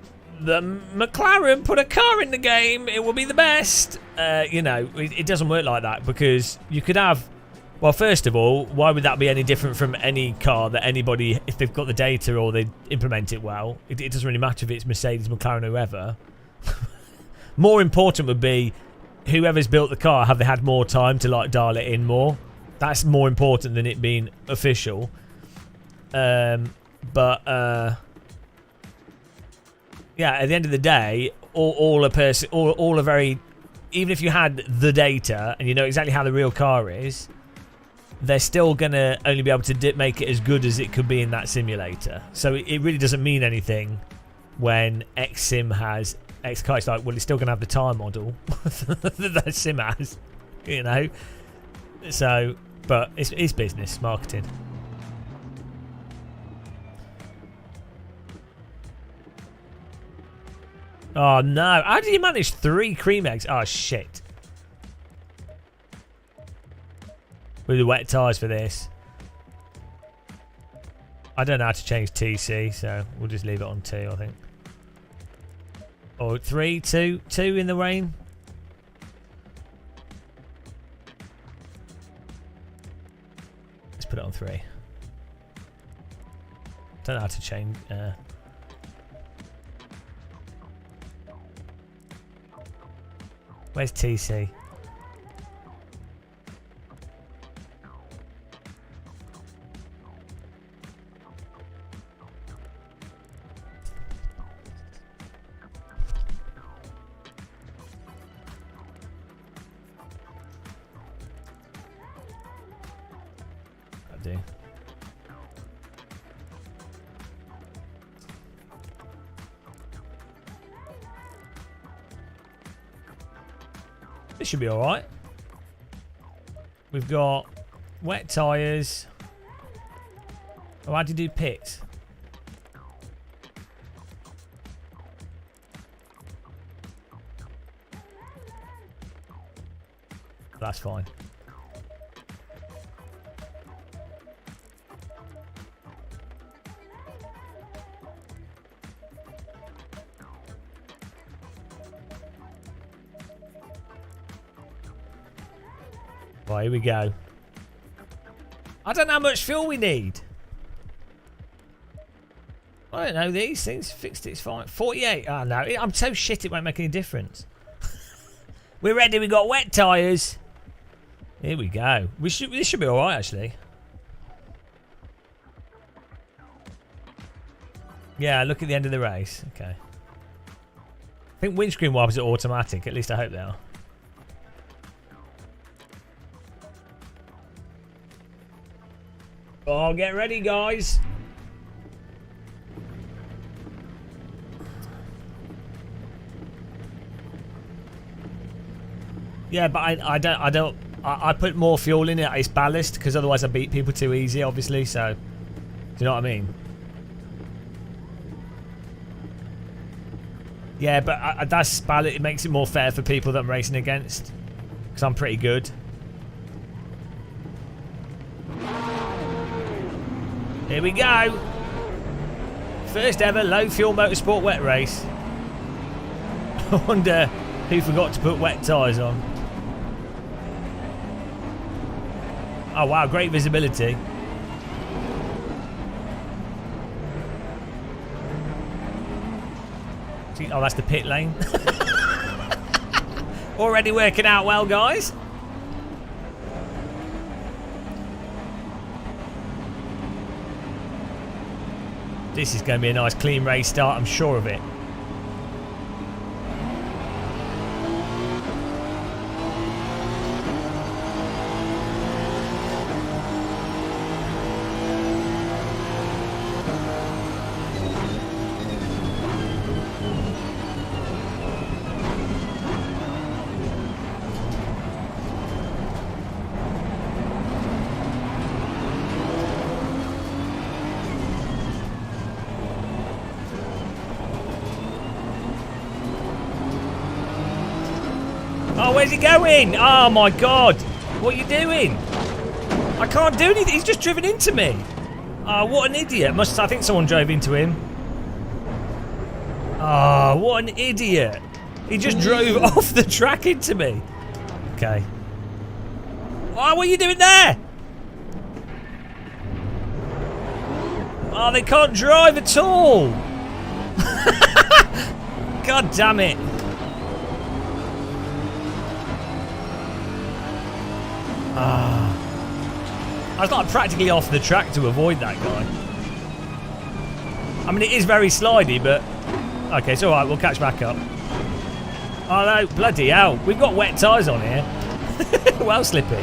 the McLaren put a car in the game, it will be the best. You know, it doesn't work like that, because you could have... Well, first of all, why would that be any different from any car that anybody, if they've got the data or they implement it well? It doesn't really matter if it's Mercedes, McLaren, whoever. More important would be whoever's built the car, have they had more time to like dial it in more? That's more important than it being official. Yeah, at the end of the day, all a very, even if you had the data and you know exactly how the real car is, they're still gonna only be able to make it as good as it could be in that simulator. So it really doesn't mean anything when X sim has X car. It's like, well, it's still gonna have the time model that that sim has, you know. So, but it's business marketing. Oh no. How did you manage 3 cream eggs? Oh shit. With the wet tyres for this. I don't know how to change TC, so we'll just leave it on 2, I think. Or 3, 2 in the rain. Let's put it on 3. Don't know how to change. Where's TC? I do. This should be alright. We've got wet tyres. Oh, how do you do pits? That's fine. Right, here we go. I don't know how much fuel we need. I don't know, these things fixed it's fine. 48. Oh no, I'm so shit it won't make any difference. We're ready, we got wet tyres. Here we go. This should be alright actually. Yeah, look at the end of the race. Okay. I think windscreen wipers are automatic, at least I hope they are. Oh, get ready, guys. Yeah, but I put more fuel in it. It's ballast because otherwise I beat people too easy, obviously. So, do you know what I mean? Yeah, but that's ballast. It makes it more fair for people that I'm racing against because I'm pretty good. Here we go. First ever low fuel motorsport wet race. I wonder who forgot to put wet tyres on. Oh wow, great visibility. Oh, that's the pit lane. Already working out well, guys. This is going to be a nice clean race start, I'm sure of it. Oh, where's he going? Oh my god. What are you doing? I can't do anything. He's just driven into me. Oh, what an idiot. I think someone drove into him. Oh, what an idiot. He just drove off the track into me. Okay. Oh, what are you doing there? Oh, they can't drive at all. God damn it. I was like practically off the track to avoid that guy. I mean, it is very slidey, but... Okay, it's alright, we'll catch back up. Oh no, bloody hell. We've got wet tyres on here. Well slippy.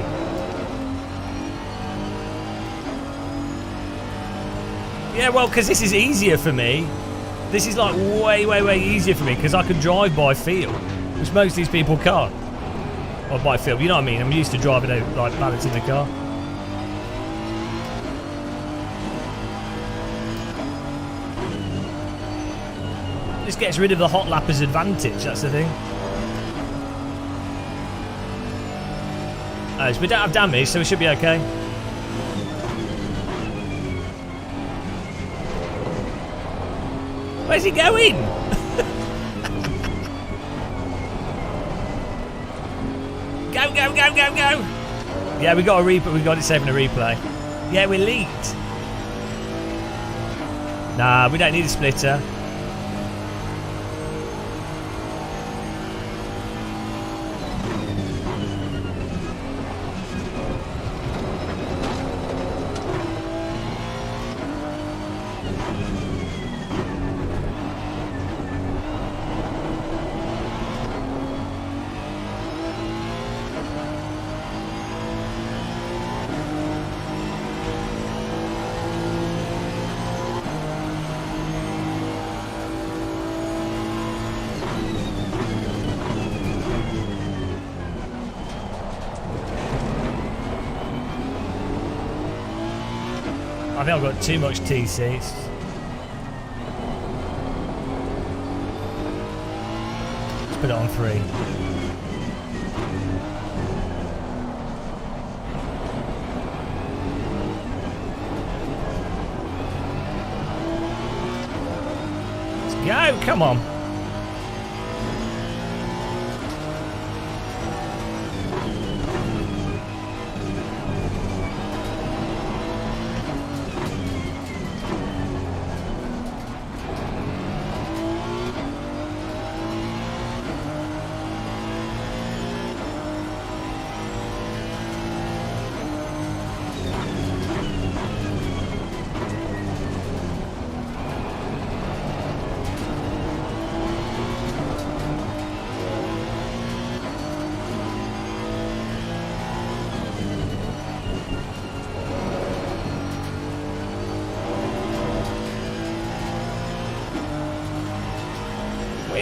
Yeah, well, because this is easier for me. This is like way easier for me because I can drive by feel, which most of these people can't. Or by feel, you know what I mean? I'm used to driving out, like, balancing the car. This gets rid of the hot lappers advantage, that's the thing. So we don't have damage, so we should be okay. Where's he going? Go, go, go, go, go! Yeah, we got a replay. We got it saving a replay. Yeah, we leaked. Nah, we don't need a splitter. I think I've got too much TC. Let's put it on 3. Let's go, come on.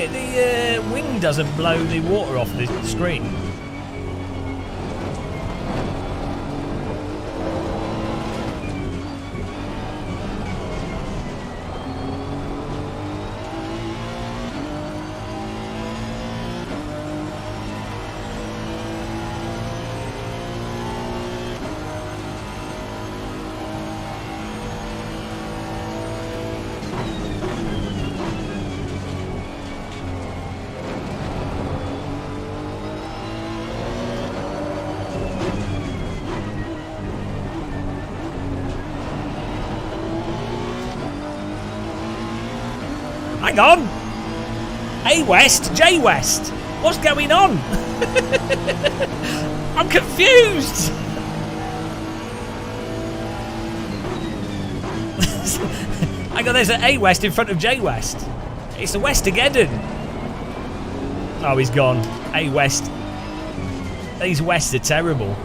The wind doesn't blow the water off the screen. Hang on! A West, J West! What's going on? I'm confused! Hang on, there's an A West in front of J West. It's the West-ageddon. Oh, he's gone. A West. These Wests are terrible.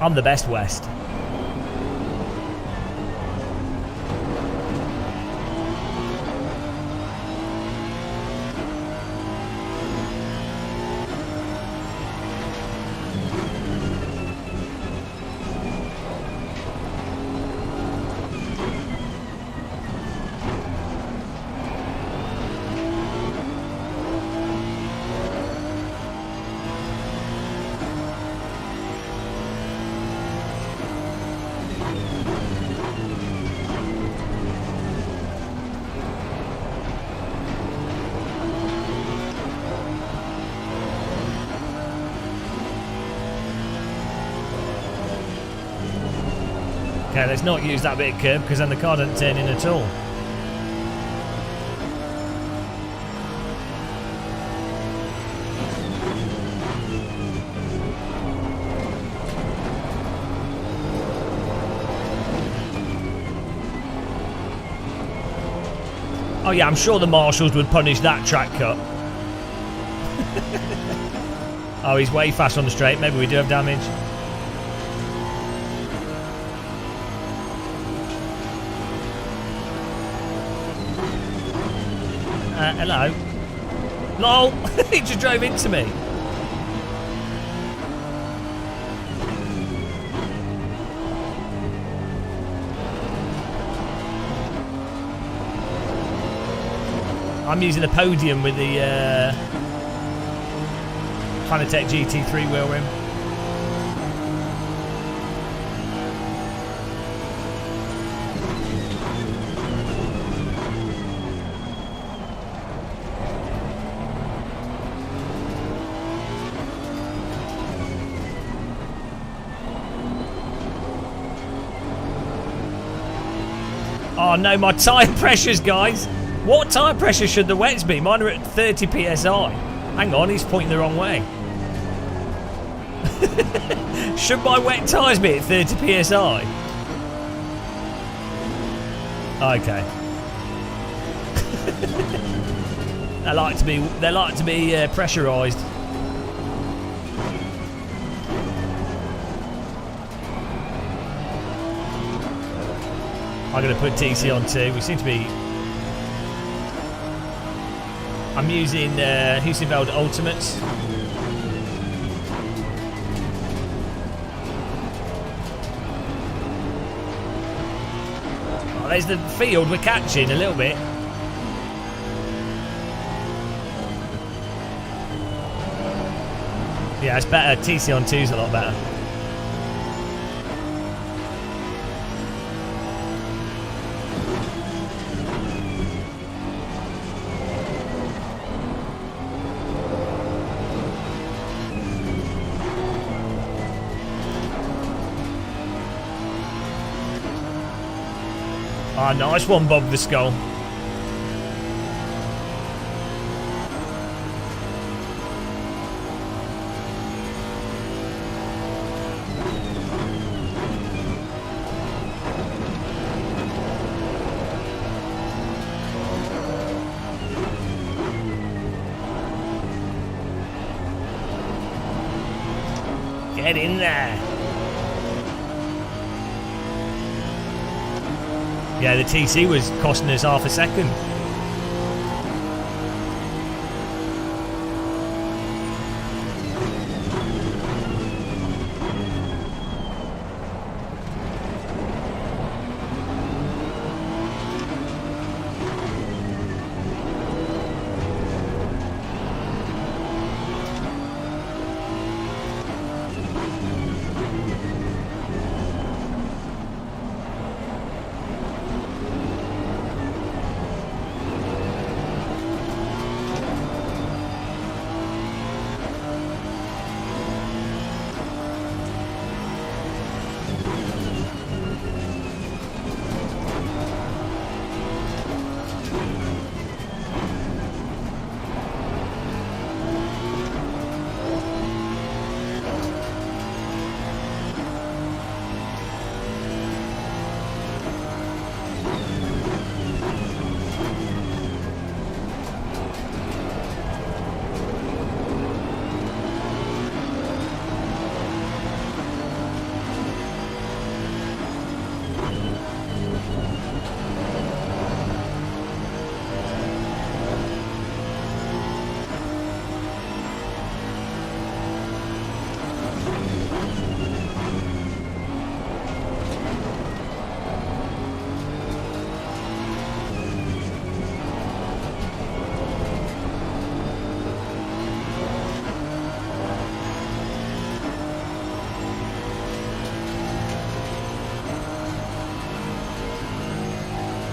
I'm the best West. Okay, let's not use that bit of curb because then the car doesn't turn in at all. Oh yeah, I'm sure the marshals would punish that track cut. Oh, he's way fast on the straight. Maybe we do have damage. Hello. LOL! He just drove into me. I'm using a podium with the Fanatec GT3 wheel rim. Oh no, my tyre pressures, guys. What tyre pressure should the wets be? Mine are at 30 psi. Hang on, he's pointing the wrong way. Should my wet tyres be at 30 psi? Okay. They like to be pressurised. I'm going to put TC on too. We seem to be. I'm using Hussenfeld Ultimates. Oh, there's the field we're catching a little bit. Yeah, it's better. TC on 2 is a lot better. Ah, nice one, Bob the Skull. Get in there. Yeah, the TC was costing us half a second.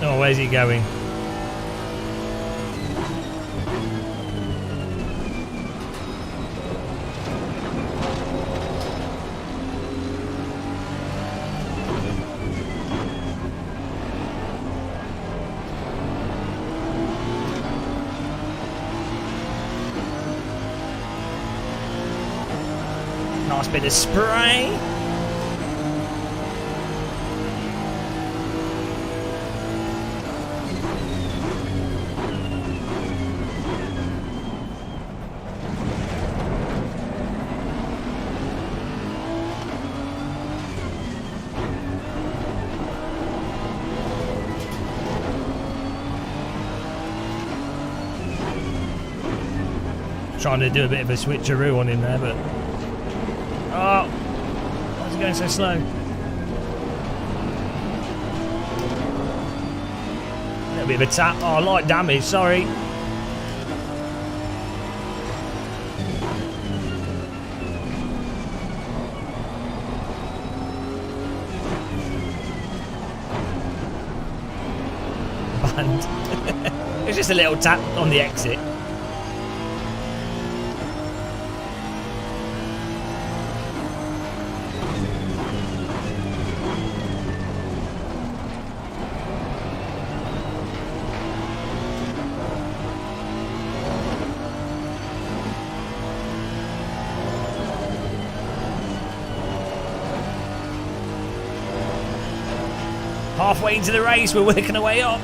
Oh, where's he going? Nice bit of spray. Trying to do a bit of a switcheroo on him there, but oh, why is he going so slow? A little bit of a tap. Oh, light damage. Sorry. beforehand. It's just a little tap on the exit. Halfway into the race, we're working our way up.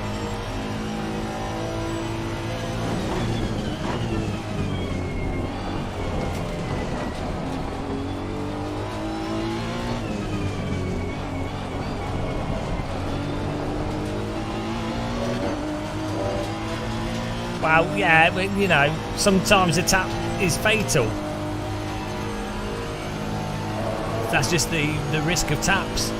Well, yeah, but, you know, sometimes a tap is fatal. That's just the risk of taps.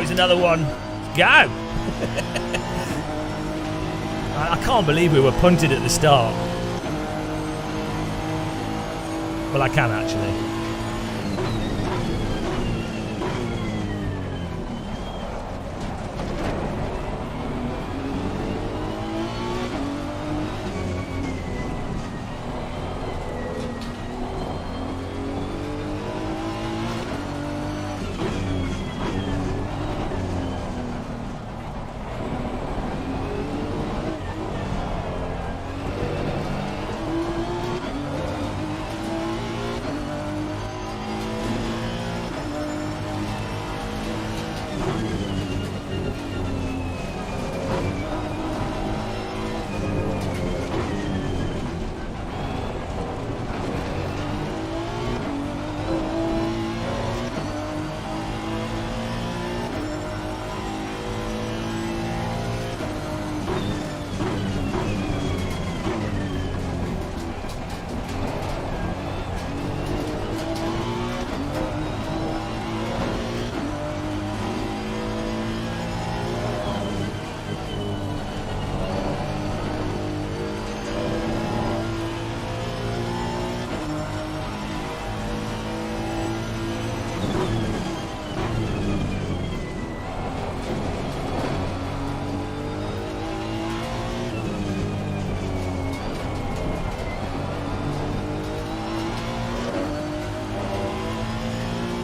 Here's another one. Go! I can't believe we were punted at the start. Well, I can actually.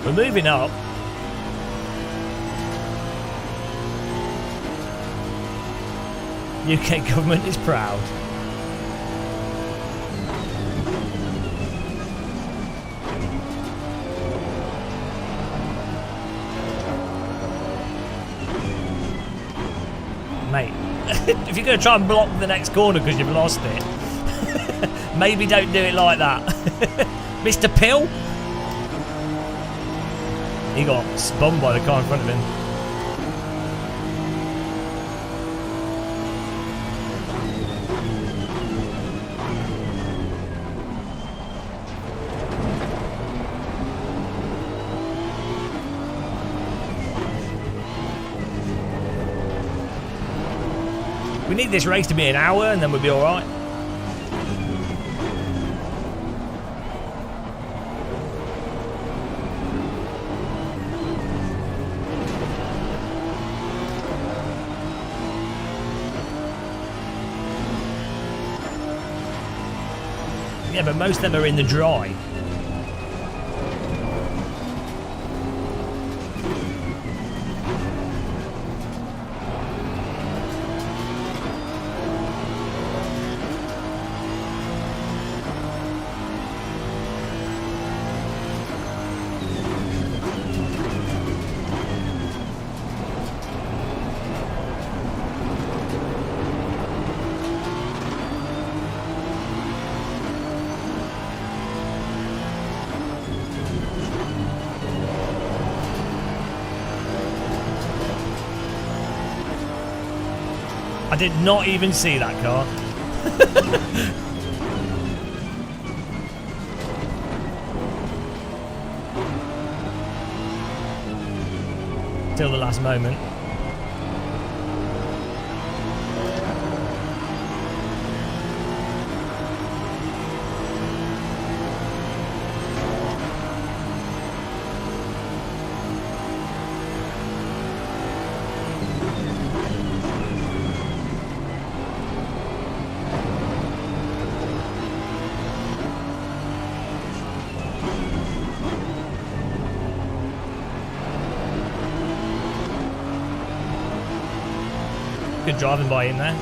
We're moving up. UK government is proud. Mate, if you're going to try and block the next corner because you've lost it, maybe don't do it like that. Mr. Pill? He got spun by the car in front of him. We need this race to be an hour and then we'll be alright. Yeah, but most of them are in the dry. I did not even see that car. Till the last moment. Good driving by him there.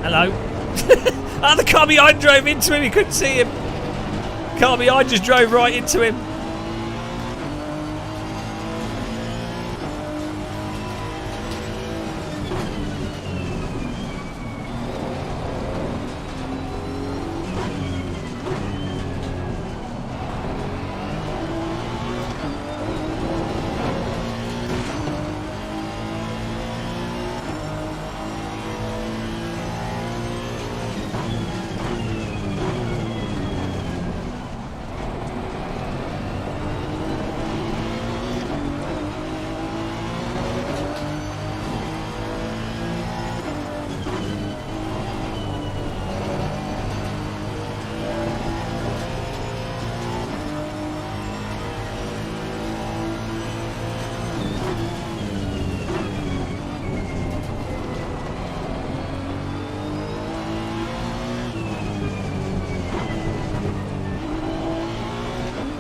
Hello. Ah, the car behind drove into him. He couldn't see him. Car behind just drove right into him.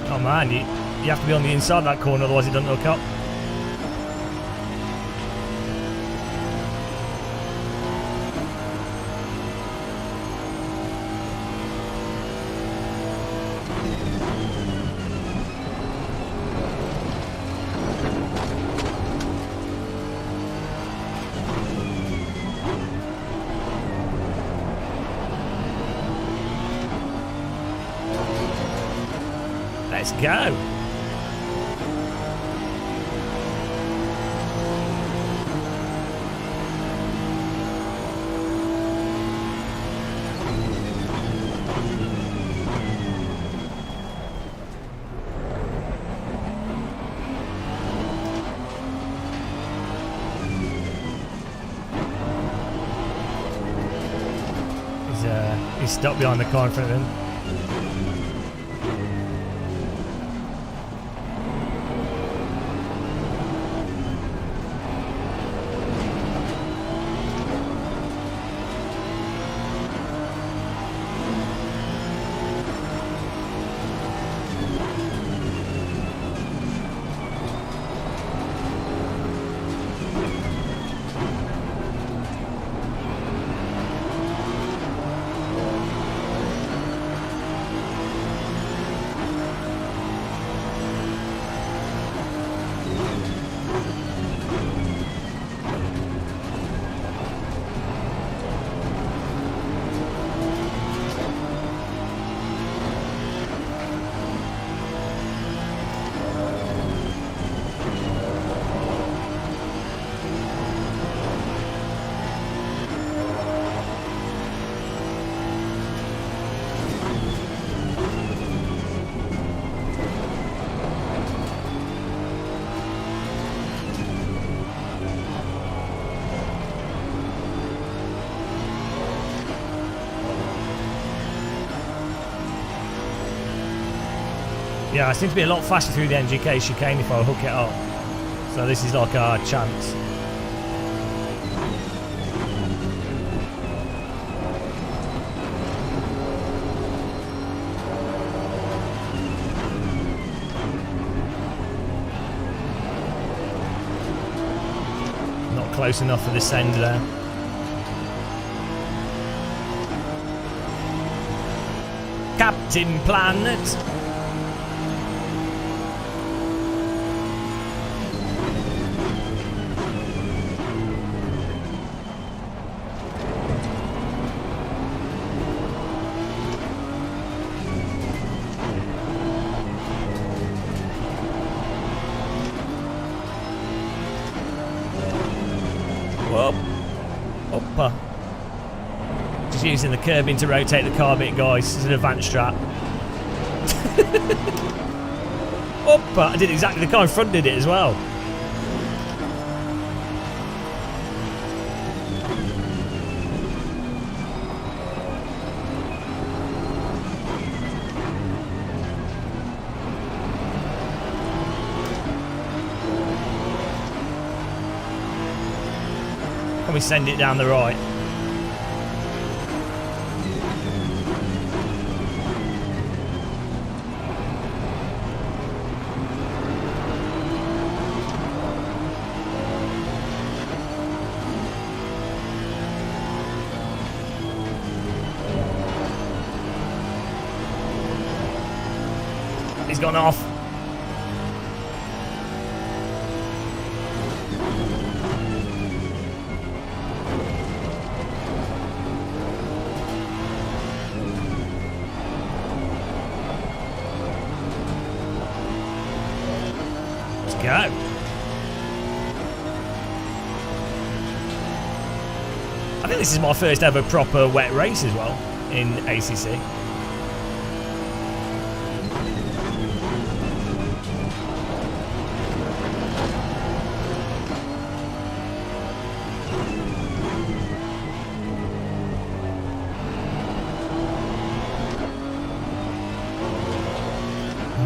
Oh man, you have to be on the inside of that corner, otherwise it doesn't hook up. Let's go. He's stuck behind the car in front of him. Yeah, I seem to be a lot faster through the NGK chicane if I hook it up. So this is like our chance. Not close enough for this end there. Captain Planet. Up. Just using the curbing to rotate the car a bit, guys. It's an advanced strat. Up. I did exactly, the car in front did it as well. we send it down the right. He's gone off. Let's go. I think this is my first ever proper wet race as well in ACC.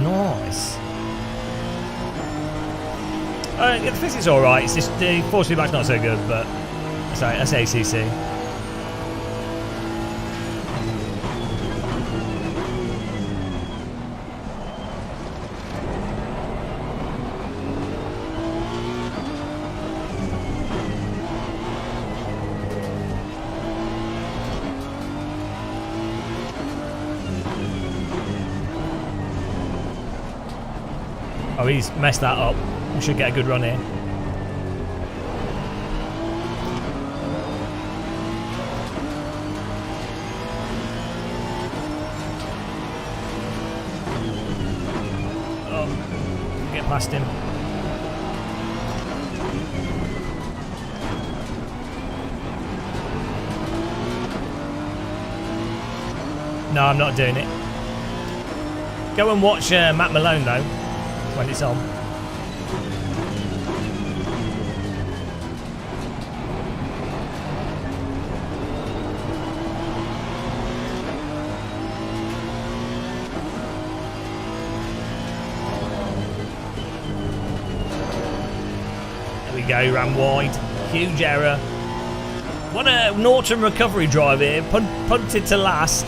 Nice. The physics are alright, it's just the force feedback's not so good, but sorry, that's ACC. Oh, he's messed that up. We should get a good run here. Oh, get past him. No, I'm not doing it. Go and watch Matt Malone though. When it's on. There we go, ran wide. Huge error. What a Norton recovery drive here. Punted to last.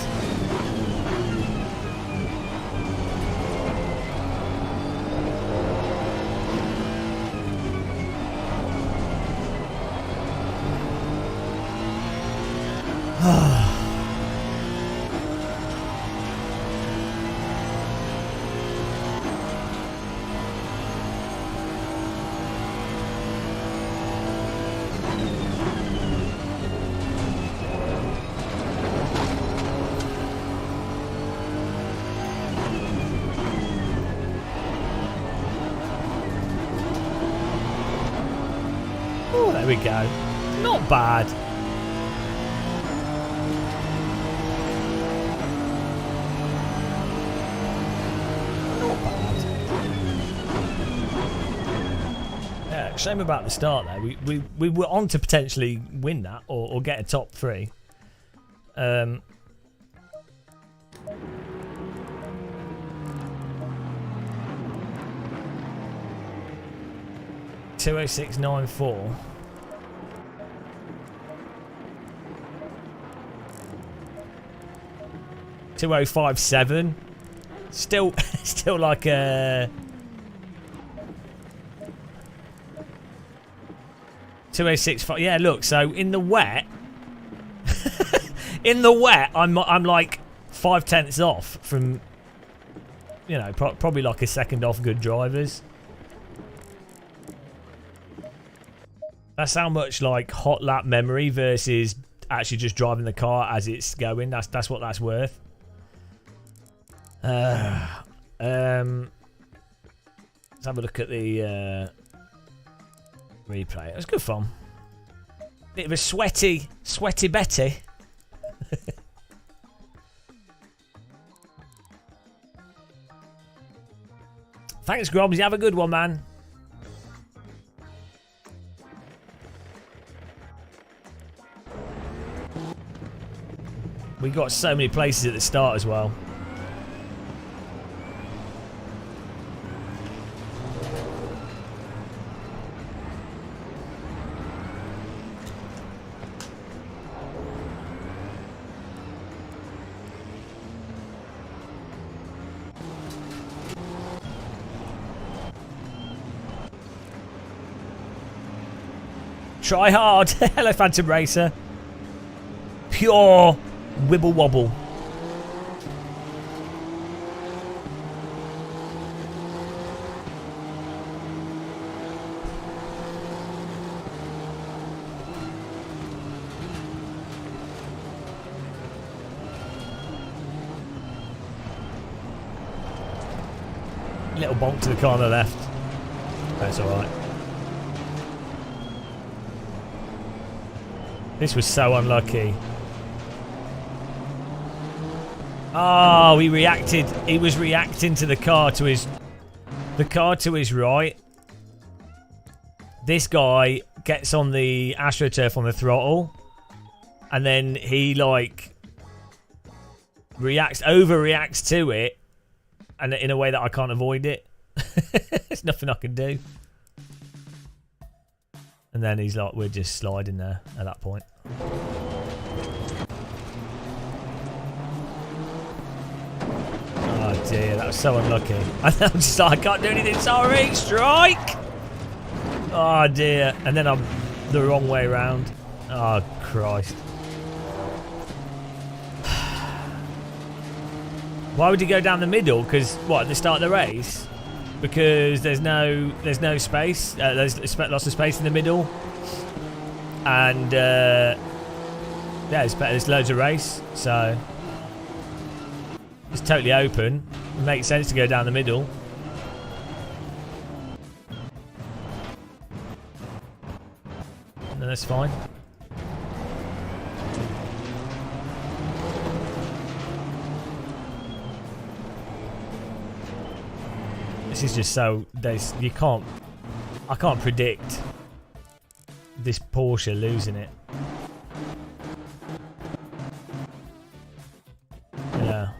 Oh, there we go. Not bad. Not bad. Yeah, shame about the start there. We were on to potentially win that or get a top three. 206.94. $205.7. Still like a 206.5. Yeah, look. So in the wet, I'm like 5/10 off from, you know, probably like a second off good drivers. That's how much like hot lap memory versus actually just driving the car as it's going. That's what that's worth. Let's have a look at the replay. It was good fun. Bit of a sweaty Betty. Thanks, Grobs. You have a good one, man. We got so many places at the start as well. Try hard. Hello, Phantom Racer. Pure wibble wobble. Little bonk to the car on the left. That's alright. This was so unlucky. Oh, he reacted. He was reacting to the car to his right. This guy gets on the AstroTurf on the throttle, and then he like overreacts to it, and in a way that I can't avoid it. There's nothing I can do. And then he's like, we're just sliding there at that point. Oh dear, that was so unlucky. And I'm just like, I can't do anything, sorry, strike! Oh dear, and then I'm the wrong way around. Oh Christ. Why would he go down the middle? Because, what, at the start of the race? Because there's no space. There's lots of space in the middle. And, yeah, there's loads of race. So, it's totally open. It makes sense to go down the middle. And that's fine. This is just so I can't predict this Porsche losing it. Yeah.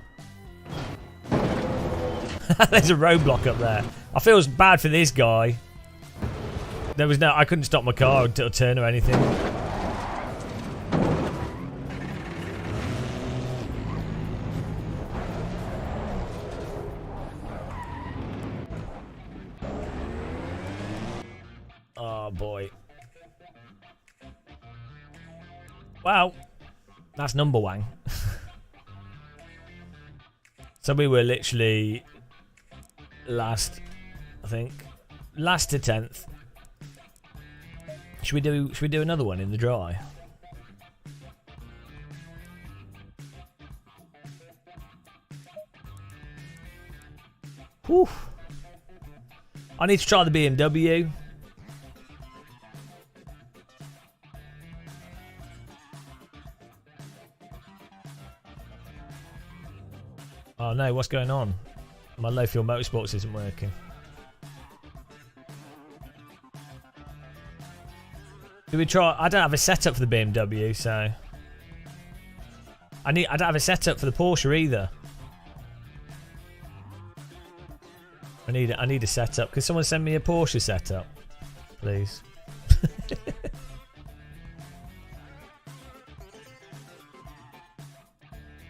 There's a roadblock up there. I feel bad for this guy. I couldn't stop my car until turn or anything. Oh boy. Wow. That's number one. So we were literally last, I think. Last to 10th. Should we do another one in the dry? Whew. I need to try the BMW. Oh no, what's going on? My low fuel motorsports isn't working. Do we try? I don't have a setup for the BMW, so I don't have a setup for the Porsche either. I need a setup. Could someone send me a Porsche setup, please?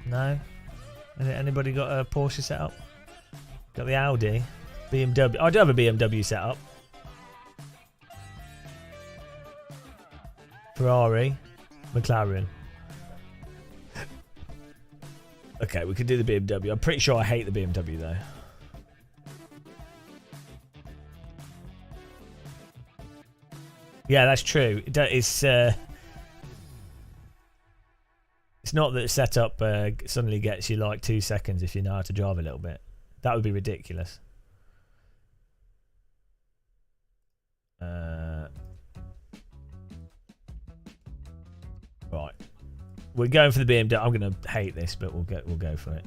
No. Anybody got a Porsche setup? Got the Audi, BMW. I do have a BMW setup. Ferrari, McLaren. Okay, we could do the BMW. I'm pretty sure I hate the BMW though. Yeah, that's true. It's not that setup suddenly gets you like 2 seconds if you know how to drive a little bit. That would be ridiculous. Right, we're going for the BMW. I'm gonna hate this, but we'll go for it.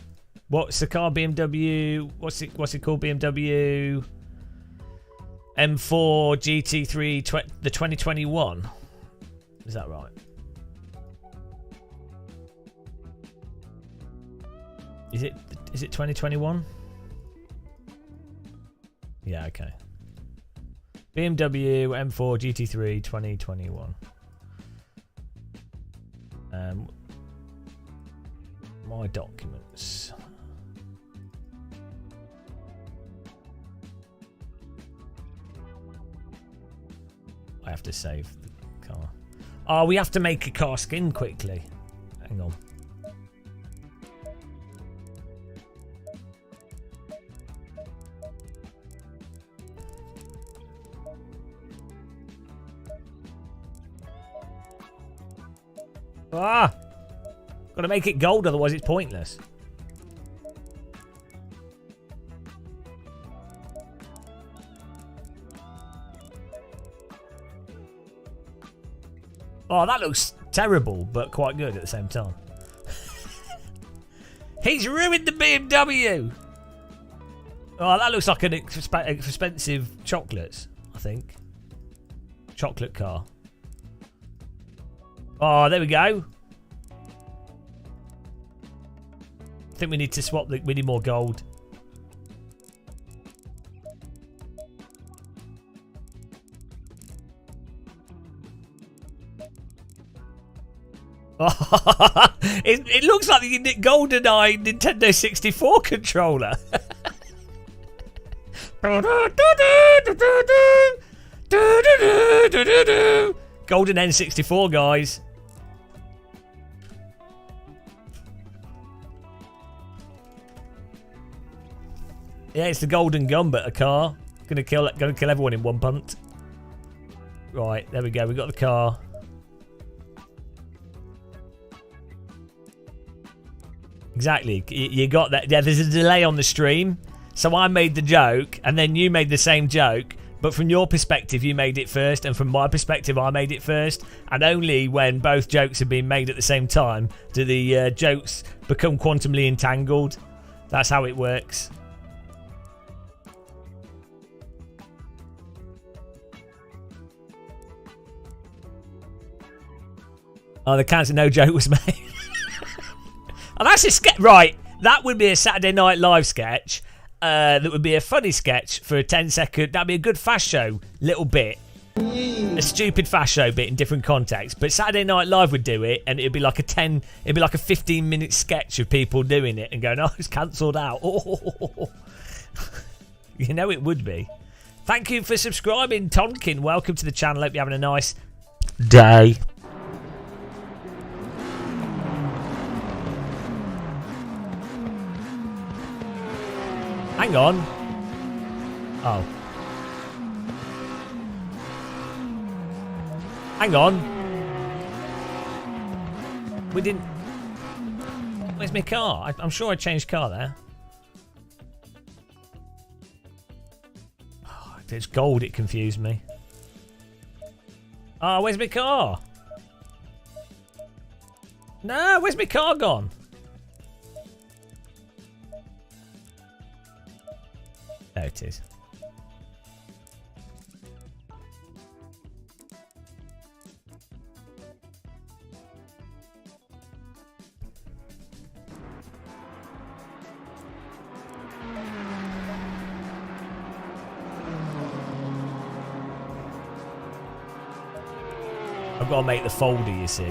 What's the car? BMW. What's it called? BMW M4 GT3 the 2021. Is that right? Is it 2021? Yeah, okay. BMW M4 GT3 2021. My documents. I have to save car. Oh, we have to make a car skin quickly. Hang on. Ah! Gotta make it gold, otherwise it's pointless. Oh, that looks terrible, but quite good at the same time. He's ruined the BMW! Oh, that looks like an expensive chocolates, I think. Chocolate car. Oh, there we go. I think we need to swap we need more gold. It looks like the GoldenEye Nintendo 64 controller. Golden N64, guys. Yeah, it's the golden Gumbit, a car. Gonna kill everyone in one punt. Right, there we go. We got the car. Exactly. You got that. Yeah, there's a delay on the stream. So I made the joke, and then you made the same joke. But from your perspective, you made it first, and from my perspective, I made it first. And only when both jokes have been made at the same time do the jokes become quantumly entangled. That's how it works. Oh, the cancer no joke was made. Oh, that's a sketch. Right, that would be a Saturday Night Live sketch. That would be a funny sketch for a 10-second. That'd be a good fast show little bit. A stupid fast show bit in different contexts. But Saturday Night Live would do it, and it'd be like a 15-minute sketch of people doing it and going, "Oh, it's cancelled out." Oh. You know it would be. Thank you for subscribing, Tonkin. Welcome to the channel. Hope you're having a nice day. Hang on. Oh. Hang on. We didn't... Where's my car? I'm sure I changed car there. Oh, if it's gold, it confused me. Oh, where's my car? No, where's my car gone? There it is. I've got to make the folder, you see.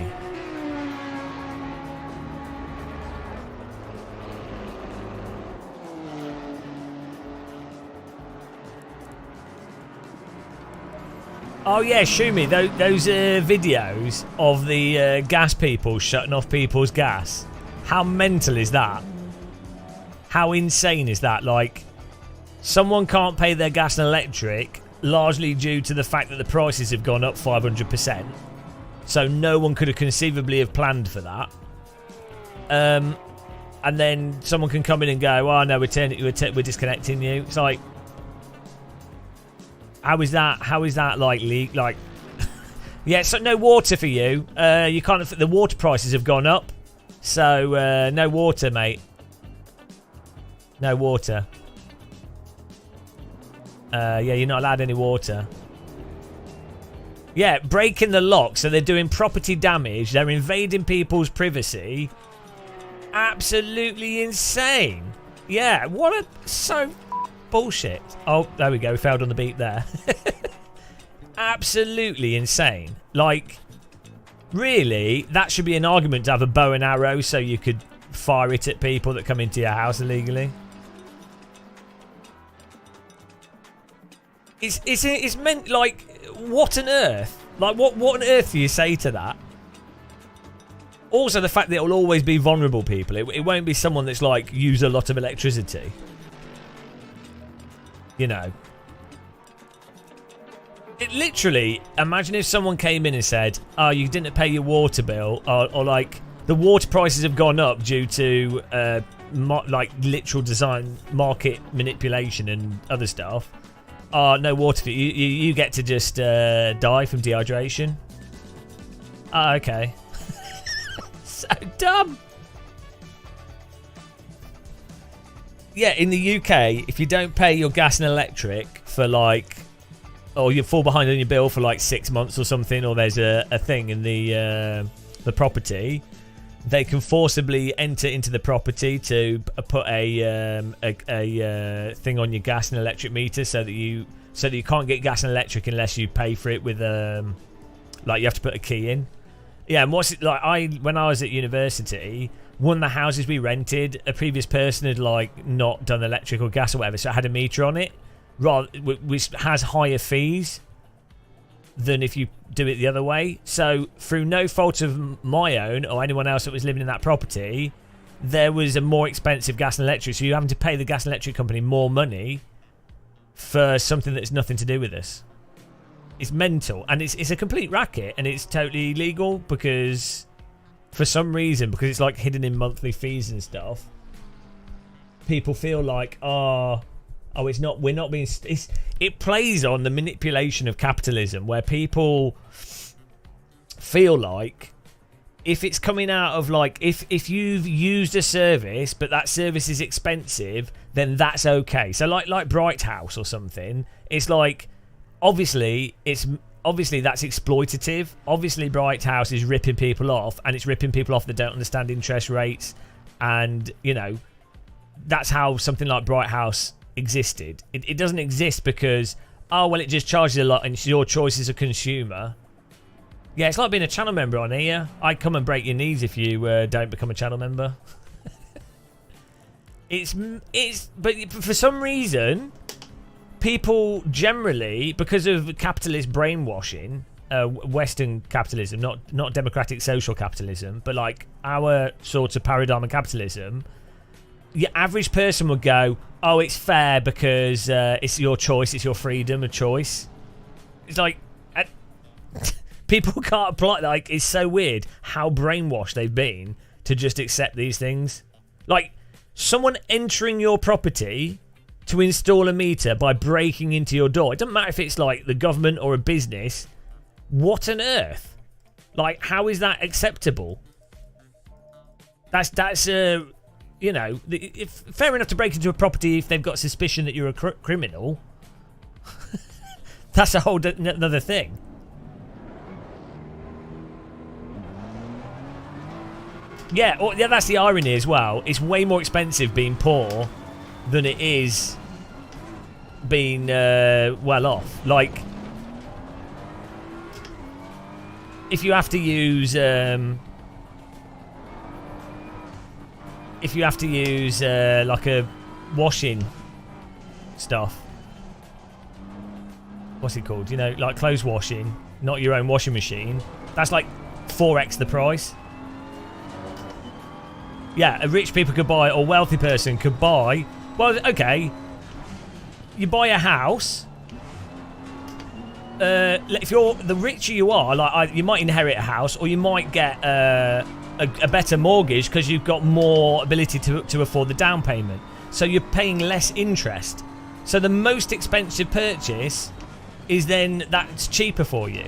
Oh yeah, Shumi, those videos of the gas people shutting off people's gas. How mental is that? How insane is that? Like, someone can't pay their gas and electric, largely due to the fact that the prices have gone up 500%. So no one could have conceivably have planned for that. And then someone can come in and go, "Oh no, we're disconnecting you." It's like, How is that likely? Like, yeah, so no water for you. You can't. The water prices have gone up, so no water, mate. No water. Yeah, you're not allowed any water. Yeah, breaking the lock, so they're doing property damage. They're invading people's privacy. Absolutely insane. Yeah, so bullshit. Oh, there we go. We failed on the beat there. Absolutely insane. Like, really, that should be an argument to have a bow and arrow so you could fire it at people that come into your house illegally. It's meant, like, what on earth? Like, what on earth do you say to that? Also, the fact that it will always be vulnerable people. It won't be someone that's, like, use a lot of electricity. You know. It literally, imagine if someone came in and said, oh, you didn't pay your water bill, or like, the water prices have gone up due to, like, literal design, market manipulation and other stuff. Oh, no water for you. You get to just die from dehydration. Oh, okay. So dumb. Yeah, in the UK, if you don't pay your gas and electric for like, or you fall behind on your bill for like 6 months or something, or there's a thing in the property, they can forcibly enter into the property to put a thing on your gas and electric meter so that you can't get gas and electric unless you pay for it with like you have to put a key in. Yeah, and what's it like? When I was at university, one of the houses we rented, a previous person had like not done electric or gas or whatever, so it had a meter on it, which has higher fees than if you do it the other way. So through no fault of my own or anyone else that was living in that property, there was a more expensive gas and electric, so you're having to pay the gas and electric company more money for something that's nothing to do with us. It's mental, and it's a complete racket, and it's totally illegal because for some reason, because it's like hidden in monthly fees and stuff, people feel like it's not, we're not being, it plays on the manipulation of capitalism, where people feel like if it's coming out of like, if you've used a service but that service is expensive, then that's okay. So like Bright House or something, it's like, obviously that's exploitative. Obviously Bright House is ripping people off, and it's ripping people off that don't understand interest rates, and you know, that's how something like Bright House existed. It doesn't exist because, oh well, it just charges a lot and it's your choice as a consumer. Yeah, it's like being a channel member on here. I'd come and break your knees if you don't become a channel member. But for some reason, people generally, because of capitalist brainwashing, Western capitalism, not democratic social capitalism, but like our sort of paradigm of capitalism, your average person would go, oh, it's fair because it's your choice, it's your freedom of choice. It's like, people can't apply, like, it's so weird how brainwashed they've been to just accept these things. Like, someone entering your property to install a meter by breaking into your door, it doesn't matter if it's like the government or a business, what on earth? Like, how is that acceptable? That's you know, fair enough to break into a property if they've got suspicion that you're a criminal. That's a whole another thing. Yeah, that's the irony as well. It's way more expensive being poor than it is being well off. Like, if you have to use like a washing stuff, what's it called? You know, like clothes washing, not your own washing machine. That's like 4x the price. Yeah, a rich people could buy, or wealthy person could buy. Well, okay, you buy a house. If you're the richer you are, like you might inherit a house, or you might get a better mortgage because you've got more ability to afford the down payment. So you're paying less interest. So the most expensive purchase is then that's cheaper for you,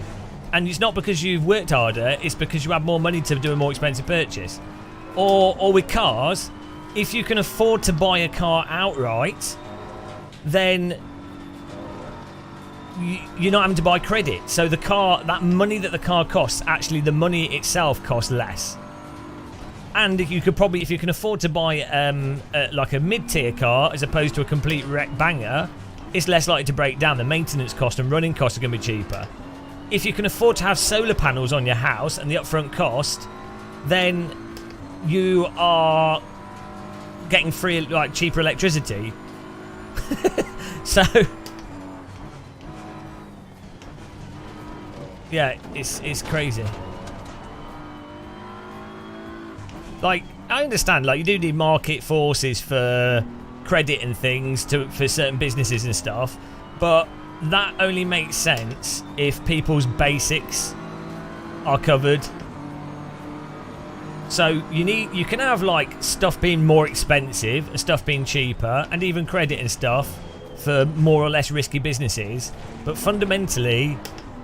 and it's not because you've worked harder. It's because you have more money to do a more expensive purchase. Or with cars, if you can afford to buy a car outright, then you're not having to buy credit. So the car, that money that the car costs, actually the money itself costs less. And you could probably, if you can afford to buy like a mid-tier car as opposed to a complete wreck banger, it's less likely to break down. The maintenance cost and running costs are going to be cheaper. If you can afford to have solar panels on your house and the upfront cost, then you are getting free, like, cheaper electricity. Yeah, it's crazy. Like, I understand, like, you do need market forces for credit and things for certain businesses and stuff, but that only makes sense if people's basics are covered. So you can have like stuff being more expensive and stuff being cheaper, and even credit and stuff for more or less risky businesses, but fundamentally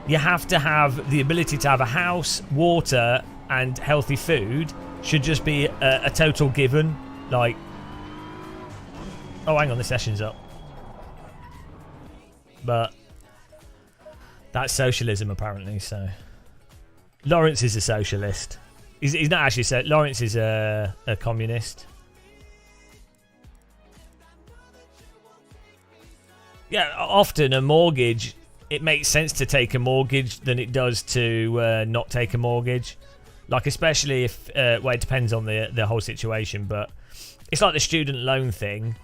you have to have the ability to have a house, water and healthy food should just be a total given. Like, oh, hang on, the session's up. But that's socialism apparently. So Lawrence is a socialist. He's not actually. So Lawrence is a communist. Yeah, often a mortgage. It makes sense to take a mortgage than it does to not take a mortgage. Like, especially if well, it depends on the whole situation, but it's like the student loan thing.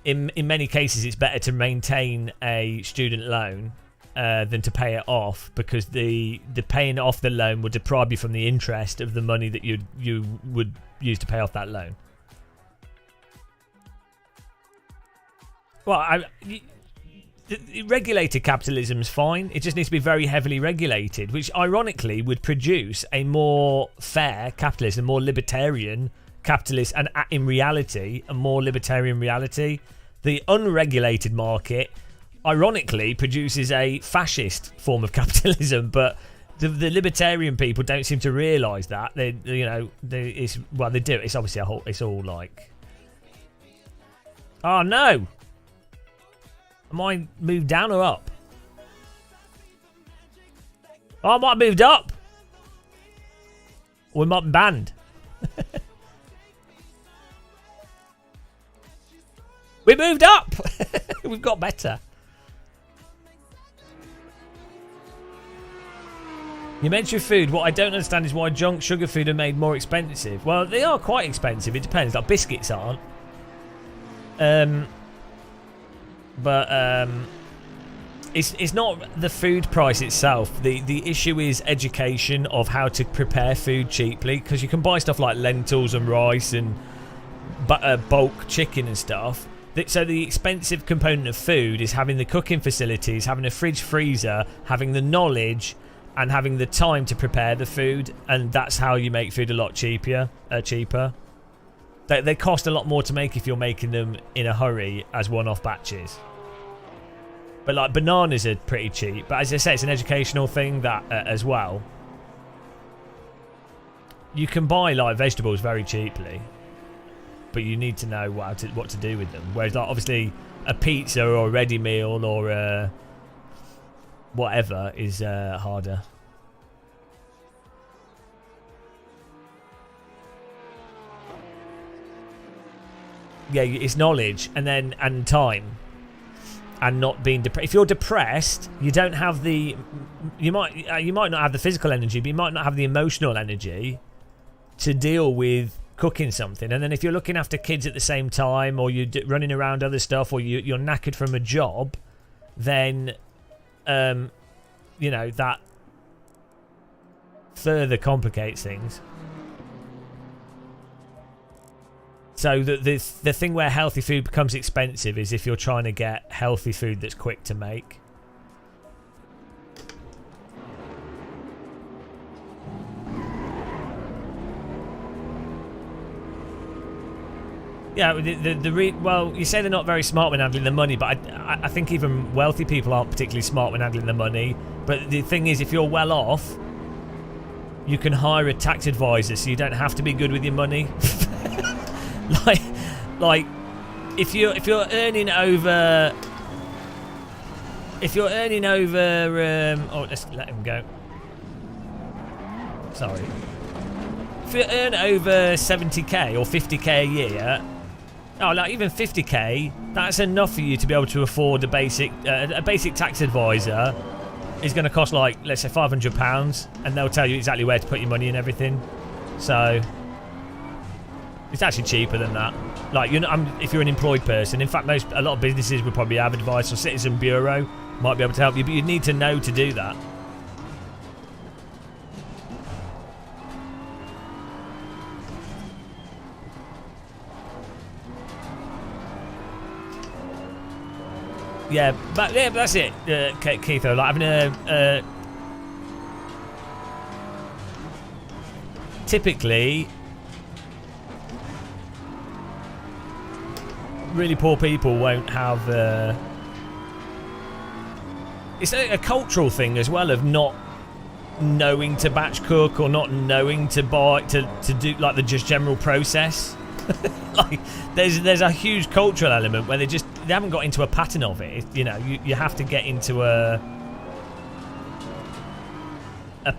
In many cases, it's better to maintain a student loan than to pay it off, because the paying off the loan would deprive you from the interest of the money that you would use to pay off that loan. Well, regulated capitalism is fine. It just needs to be very heavily regulated, which ironically would produce a more fair capitalist, a more libertarian capitalist, and in reality, a more libertarian reality. The unregulated market, ironically, produces a fascist form of capitalism, but the libertarian people don't seem to realise that. They do. It's obviously it's all like, oh no. Am I moved down or up? Oh, I might have moved up. Or we might be banned. We moved up. We've got better. You mentioned food. What I don't understand is why junk sugar food are made more expensive. Well, they are quite expensive. It depends. Like, biscuits aren't. But it's not the food price itself. The issue is education of how to prepare food cheaply, because you can buy stuff like lentils and rice and bulk chicken and stuff. So the expensive component of food is having the cooking facilities, having a fridge freezer, having the knowledge and having the time to prepare the food, and that's how you make food a lot cheaper. They cost a lot more to make if you're making them in a hurry as one-off batches. But like bananas are pretty cheap. But as I say, it's an educational thing that as well. You can buy like vegetables very cheaply, but you need to know what to do with them. Whereas like obviously a pizza or a ready meal or whatever is harder. Yeah, it's knowledge and time, and not being depressed. If you're depressed, you don't have the. You might not have the physical energy, but you might not have the emotional energy to deal with cooking something. And then if you're looking after kids at the same time, or you're running around other stuff, or you're knackered from a job, then that further complicates things. So the thing where healthy food becomes expensive is if you're trying to get healthy food that's quick to make. Yeah, well, you say they're not very smart when handling the money, but I think even wealthy people aren't particularly smart when handling the money. But the thing is, if you're well off, you can hire a tax advisor, so you don't have to be good with your money. like if you're earning over oh, let's let him go. Sorry. If you earn over 70k or 50k a year, like even 50k, that's enough for you to be able to afford a basic tax advisor. Is going to cost like, let's say, £500, and they'll tell you exactly where to put your money and everything. So it's actually cheaper than that. Like, if you're an employed person, in fact, a lot of businesses would probably have advice, or Citizen Bureau might be able to help you, but you'd need to know to do that. yeah, but that's it, Keith. Though, like having a typically really poor people won't have. It's a cultural thing as well of not knowing to batch cook or not knowing to buy to do like the just general process. Like there's a huge cultural element where they haven't got into a pattern of it. You know, you have to get into a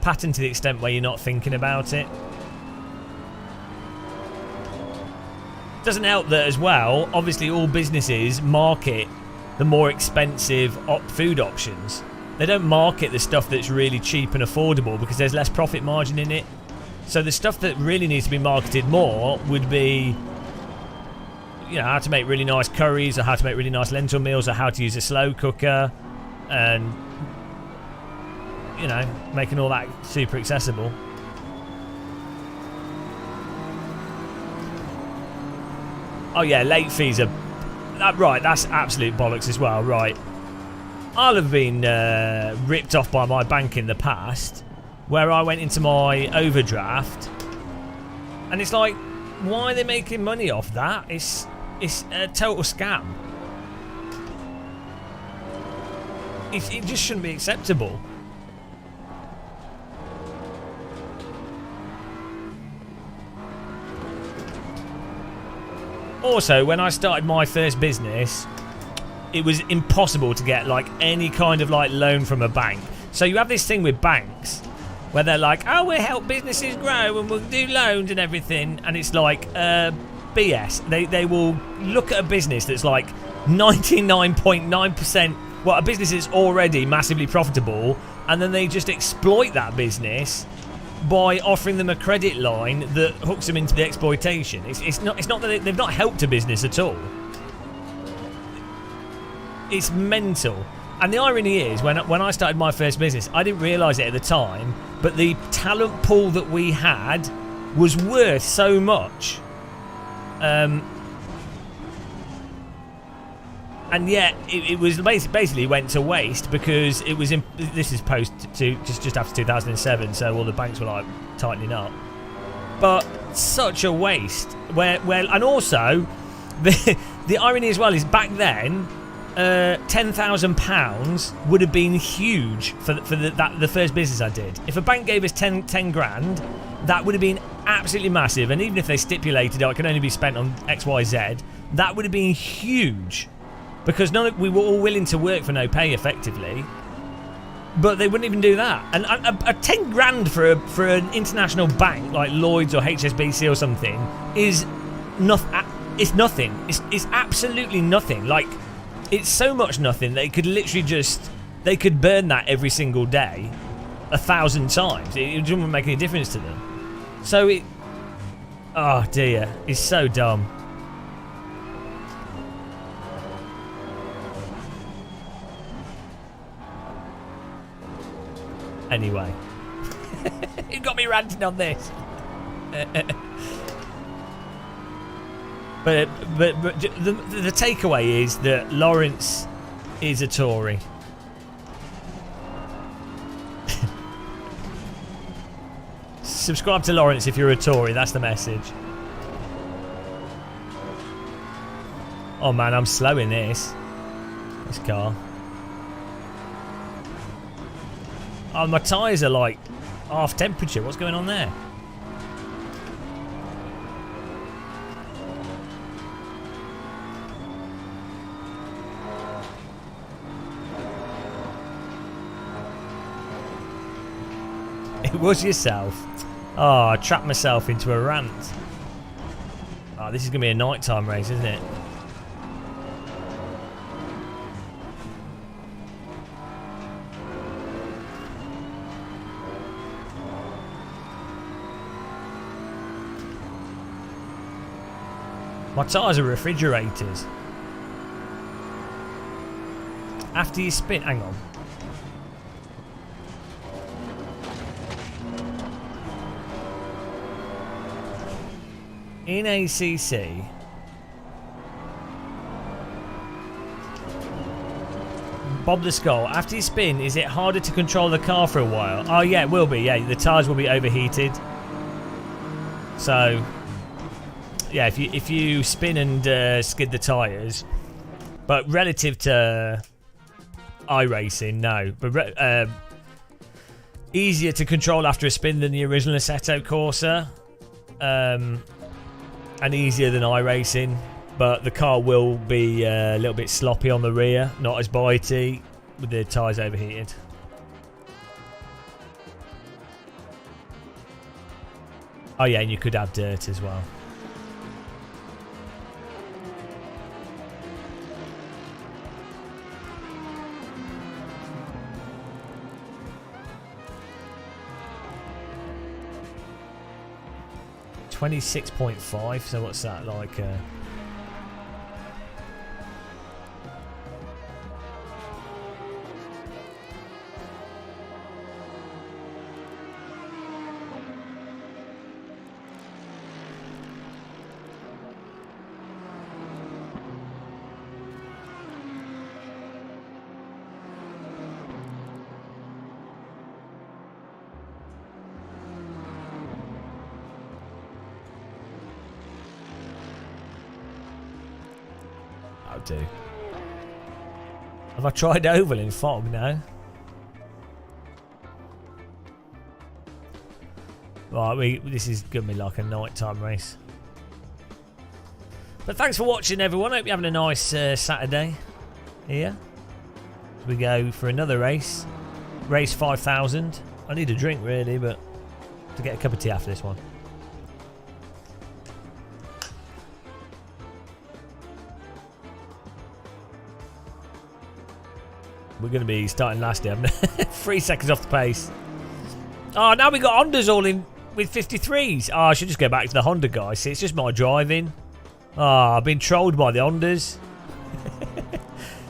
pattern to the extent where you're not thinking about it. Doesn't help that as well. Obviously, all businesses market the more expensive food options. They don't market the stuff that's really cheap and affordable because there's less profit margin in it. So the stuff that really needs to be marketed more would be, you know, how to make really nice curries or how to make really nice lentil meals or how to use a slow cooker and, you know, making all that super accessible. Oh yeah, late fees are... right, that's absolute bollocks as well, right. I'll have been ripped off by my bank in the past where I went into my overdraft and it's like, why are they making money off that? It's a total scam. It just shouldn't be acceptable. Also, when I started my first business, it was impossible to get like any kind of like loan from a bank. So you have this thing with banks where they're like, oh, we'll help businesses grow and we'll do loans and everything, and it's like BS. They will look at a business that's like 99.9%, well, a business that's already massively profitable, and then they just exploit that business by offering them a credit line that hooks them into the exploitation. It's not that they've not helped a business at all. It's mental. And the irony is, when I started my first business, I didn't realise it at the time, but the talent pool that we had was worth so much. And yet it was basically went to waste because it was this is post to just after 2007, so all the banks were like tightening up. But such a waste. Where and also the irony as well is back then, £10,000 would have been huge for the first business I did. If a bank gave us 10 grand, that would have been absolutely massive. And even if they stipulated it can only be spent on XYZ, that would have been huge. Because we were all willing to work for no pay, effectively, but they wouldn't even do that. And a 10 grand for an international bank like Lloyd's or HSBC or something is nothing. It's nothing. It's absolutely nothing. Like, it's so much nothing they could literally they could burn that every single day 1,000 times. It wouldn't make any difference to them. So oh dear, it's so dumb. Anyway, you got me ranting on this. but the takeaway is that Lawrence is a Tory. Subscribe to Lawrence if you're a Tory. That's the message. Oh man, I'm slow in this car. Oh, my tyres are like half temperature. What's going on there? It was yourself. Oh, I trapped myself into a rant. Oh, this is going to be a nighttime race, isn't it? My tyres are refrigerators. After you spin... Hang on. In ACC... Bob the Skull. After you spin, is it harder to control the car for a while? Oh yeah, it will be. Yeah, the tyres will be overheated. So, yeah, if you spin and skid the tyres, but relative to iRacing, no. But easier to control after a spin than the original Assetto Corsa, and easier than iRacing. But the car will be a little bit sloppy on the rear, not as bitey, with the tyres overheated. Oh yeah, and you could have dirt as well. $26.5, so what's that like? Do. Have I tried oval in fog now? Right, this is gonna be like a nighttime race. But thanks for watching, everyone. Hope you're having a nice Saturday here. We go for another race. Race 5000. I need a drink really, but to get a cup of tea after this one. We're going to be starting last here. 3 seconds off the pace. Oh, now we got Hondas all in with 53s. Oh, I should just go back to the Honda guys. See, it's just my driving. Oh, I've been trolled by the Hondas.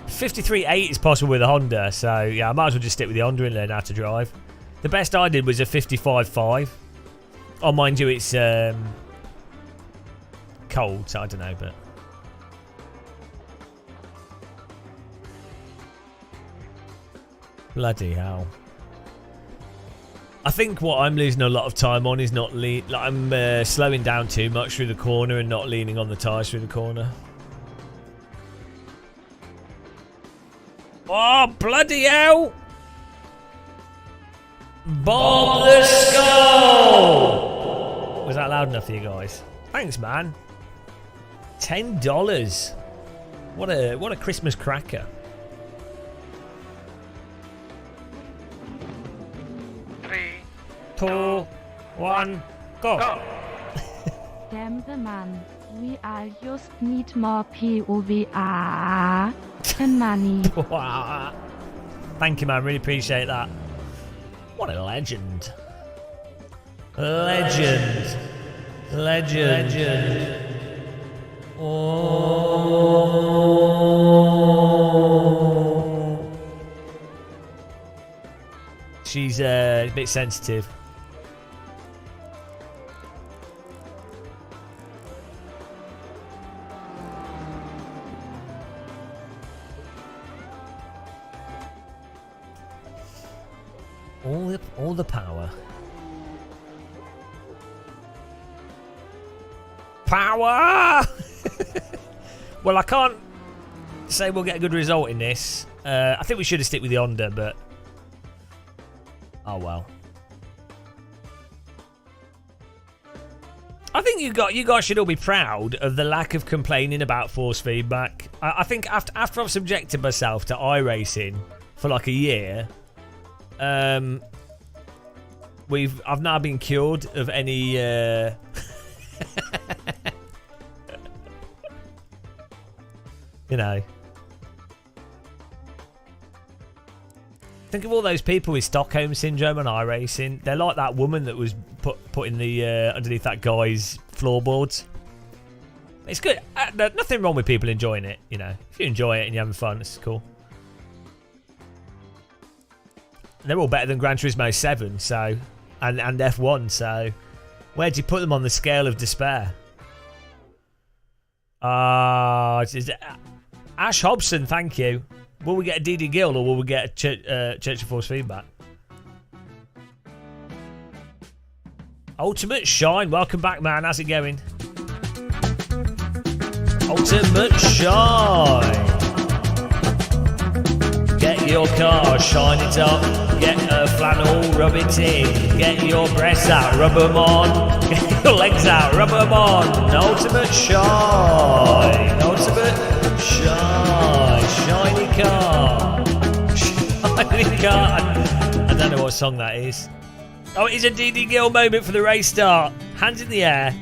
53.8 is possible with a Honda. So, yeah, I might as well just stick with the Honda and learn how to drive. The best I did was a 55.5. Oh, mind you, it's cold, so I don't know, but... Bloody hell. I think what I'm losing a lot of time on is not I'm slowing down too much through the corner and not leaning on the tyres through the corner. Oh, bloody hell! Bob the Skull! Was that loud enough for you guys? Thanks, man. $10. What a Christmas cracker.
3,
2, 1, go!
Damn the man. We are just need more POVR and money.
Thank you, man. Really appreciate that. What a legend. Legend. Legend. Oh. She's a bit sensitive. All the power. Power! Well, I can't say we'll get a good result in this. I think we should have stick with the Honda, but oh well. I think you guys should all be proud of the lack of complaining about force feedback. I think after I've subjected myself to iRacing for like a year, I've now been cured of any you know. Think of all those people with Stockholm syndrome and iRacing. They're like that woman that was put in the underneath that guy's floorboards. It's good. Nothing wrong with people enjoying it, you know. If you enjoy it and you're having fun, it's cool. They're all better than Gran Turismo 7, so and F1, so where do you put them on the scale of despair? Ash Hobson, thank you. Will we get a DD Guild or will we get a Church of Force feedback? Ultimate Shine, welcome back, man. How's it going? Ultimate Shine. Get your car, shine it up. Get a flannel, rub it in. Get your breasts out, rub them on. Get your legs out, rub them on. Ultimate Shine. Ultimate Shine. Shiny car. Shiny car. I don't know what song that is. Oh, it is a DD Gill moment for the race start. Hands in the air.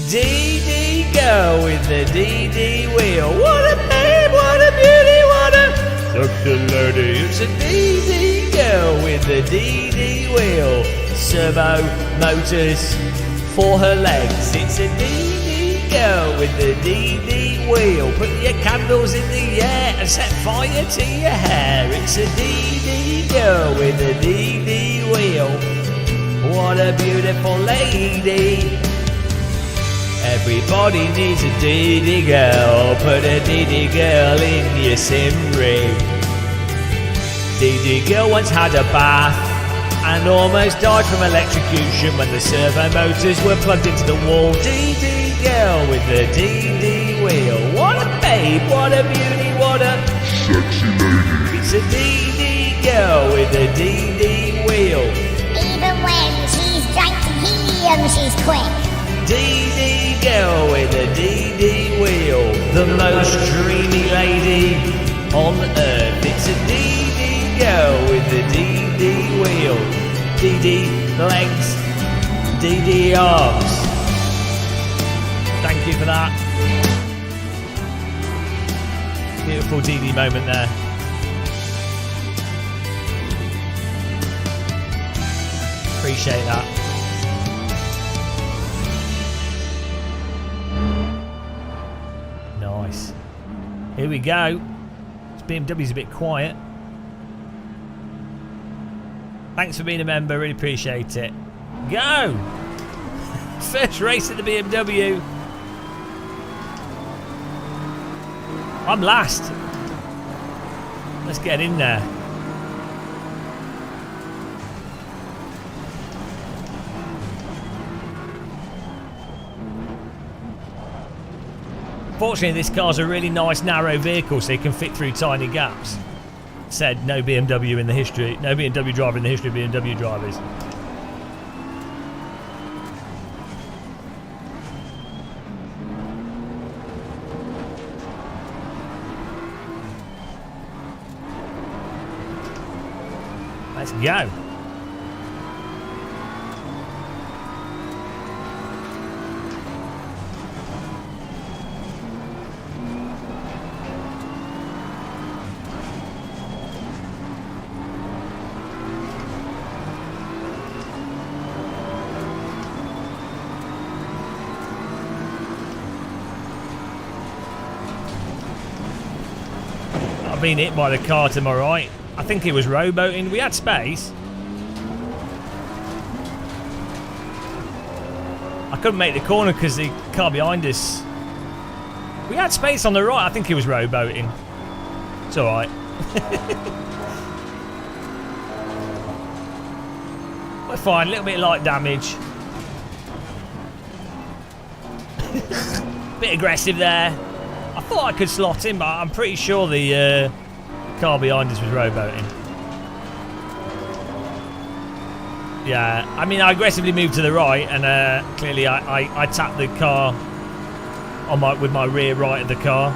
DD go with the DD wheel. What a babe, what a beauty, what a sexy lady. It's a DD go with the DD wheel. Servo motors for her legs. It's a DD go with the DD wheel. Put your candles in the air and set fire to your hair. It's a DD go with the DD wheel. What a beautiful lady. Everybody needs a DD girl. Put a DD girl in your sim rig. DD girl once had a bath and almost died from electrocution when the servo motors were plugged into the wall. DD girl with the DD wheel. What a babe, what a beauty, what a sexy lady. It's a DD girl with a DD wheel.
Even when she's drank helium, she's quick.
DD girl with a DD wheel. The most dreamy lady on earth. It's a DD girl with the DD wheel. DD legs, DD arms. Thank you for that. Beautiful DD moment there. Appreciate that. Nice. Here we go. This BMW's a bit quiet. Thanks for being a member, really appreciate it. Go! First race at the BMW. I'm last. Let's get in there. Fortunately, this car's a really nice narrow vehicle, so you can fit through tiny gaps. Said no BMW in the history, no BMW driver in the history of BMW drivers. Let's go. I've been hit by the car to my right. I think it was rowboating. We had space. I couldn't make the corner because the car behind us. We had space on the right. I think it was rowboating. It's alright. We're fine. A little bit of light damage. Bit aggressive there. I thought I could slot in, but I'm pretty sure the car behind us was rowboating. Yeah, I mean, I aggressively moved to the right, and clearly I tapped the car on with my rear right of the car,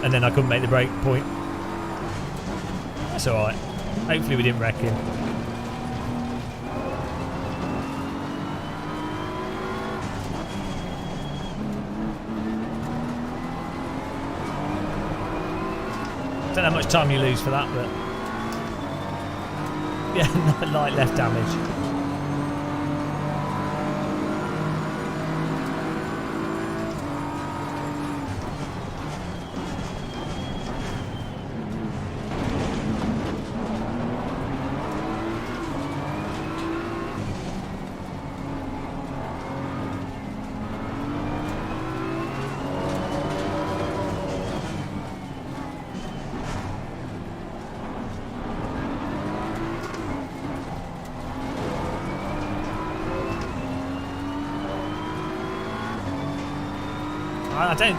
and then I couldn't make the brake point. That's alright. Hopefully we didn't wreck him. Don't know how much time you lose for that, but yeah, light left damage. I don't.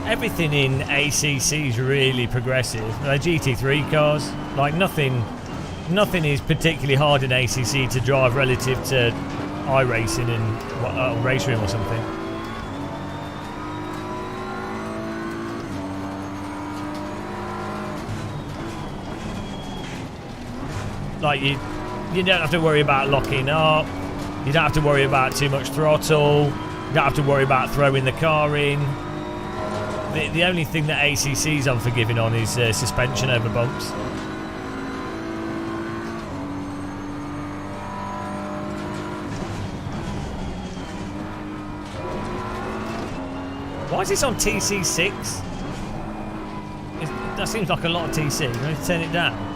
Everything in ACC is really progressive. They're GT3 cars. Like nothing is particularly hard in ACC to drive relative to iRacing and Race Room or something. Like you don't have to worry about locking up. You don't have to worry about too much throttle. You don't have to worry about throwing the car in. The only thing that ACC's unforgiving on is suspension over bumps. Why is this on TC6? That seems like a lot of TC. Can I turn it down?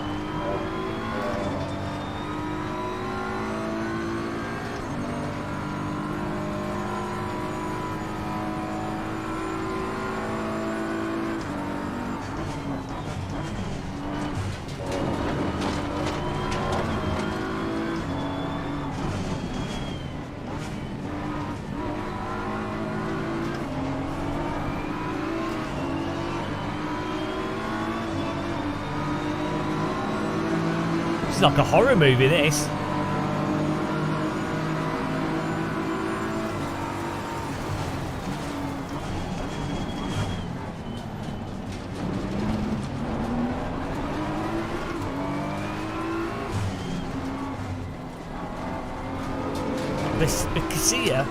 It's like a horror movie, this. This Casilla.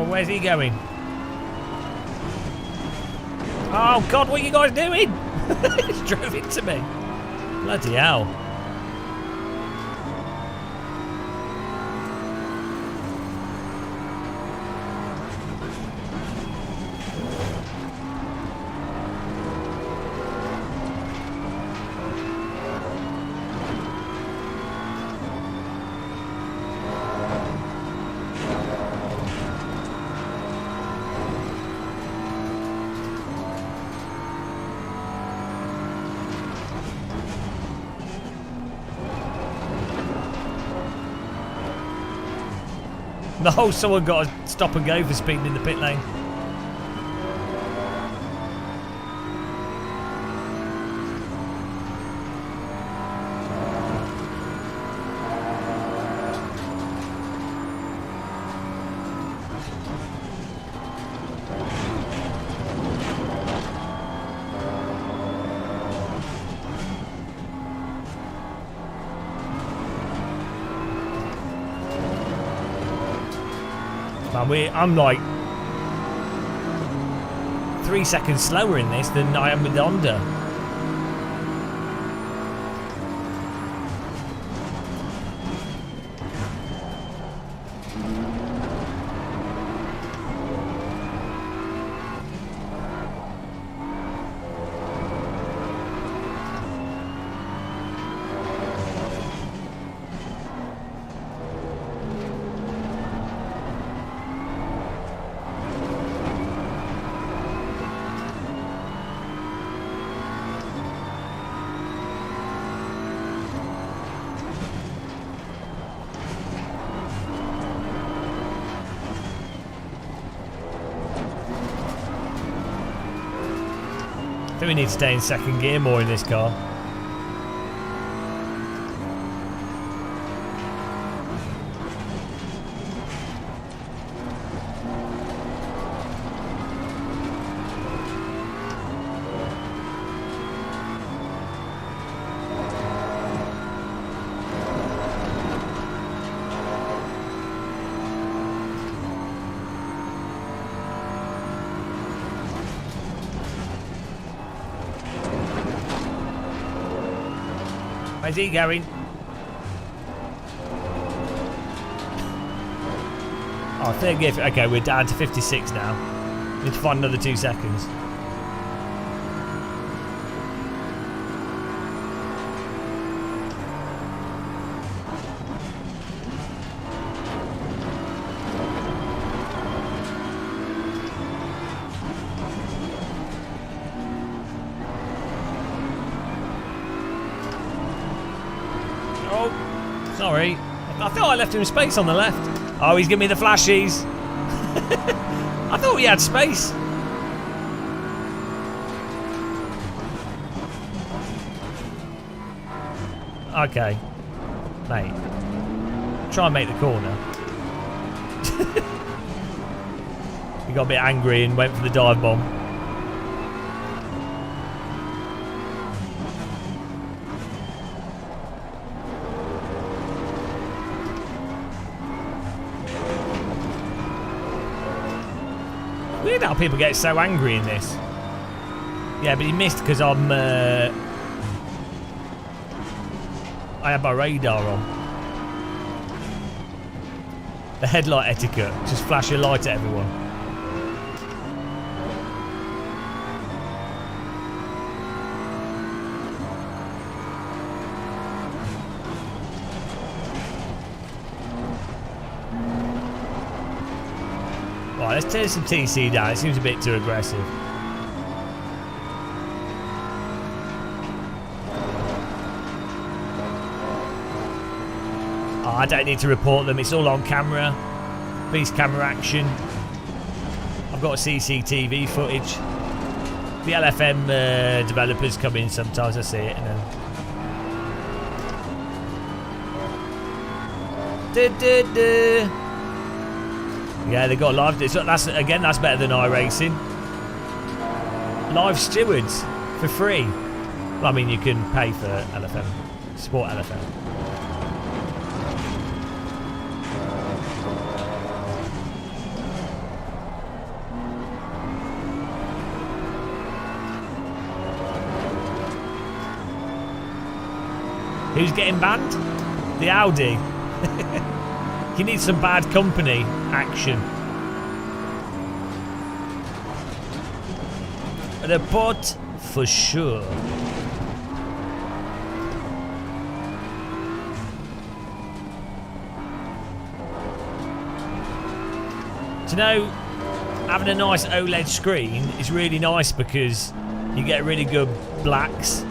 Where's he going? Oh God, what are you guys doing? He drove into me. Bloody hell. No, someone got to stop and go for speeding in the pit lane. I'm like 3 seconds slower in this than I am with the Honda. I think we need to stay in second gear more in this car. Where's he going? Oh, third gear. Okay, we're down to 56 now. Need to find another 2 seconds. Oh, sorry. I thought I left him space on the left. Oh, he's giving me the flashies. I thought we had space. Okay. Mate. Try and make the corner. He got a bit angry and went for the dive bomb. Weird how people get so angry in this. Yeah, but he missed because I had my radar on. The headlight etiquette. Just flash your light at everyone. Right, let's turn some TC down. It seems a bit too aggressive. Oh, I don't need to report them. It's all on camera. Police camera action. I've got CCTV footage. The LFM developers come in sometimes. I see it and then. Yeah, they got live. That's better than iRacing. Live stewards for free. Well, I mean, you can pay for LFM, Sport LFM. Who's getting banned? The Audi. You need some bad company action. Report for sure. Do you know, having a nice OLED screen is really nice because you get really good blacks.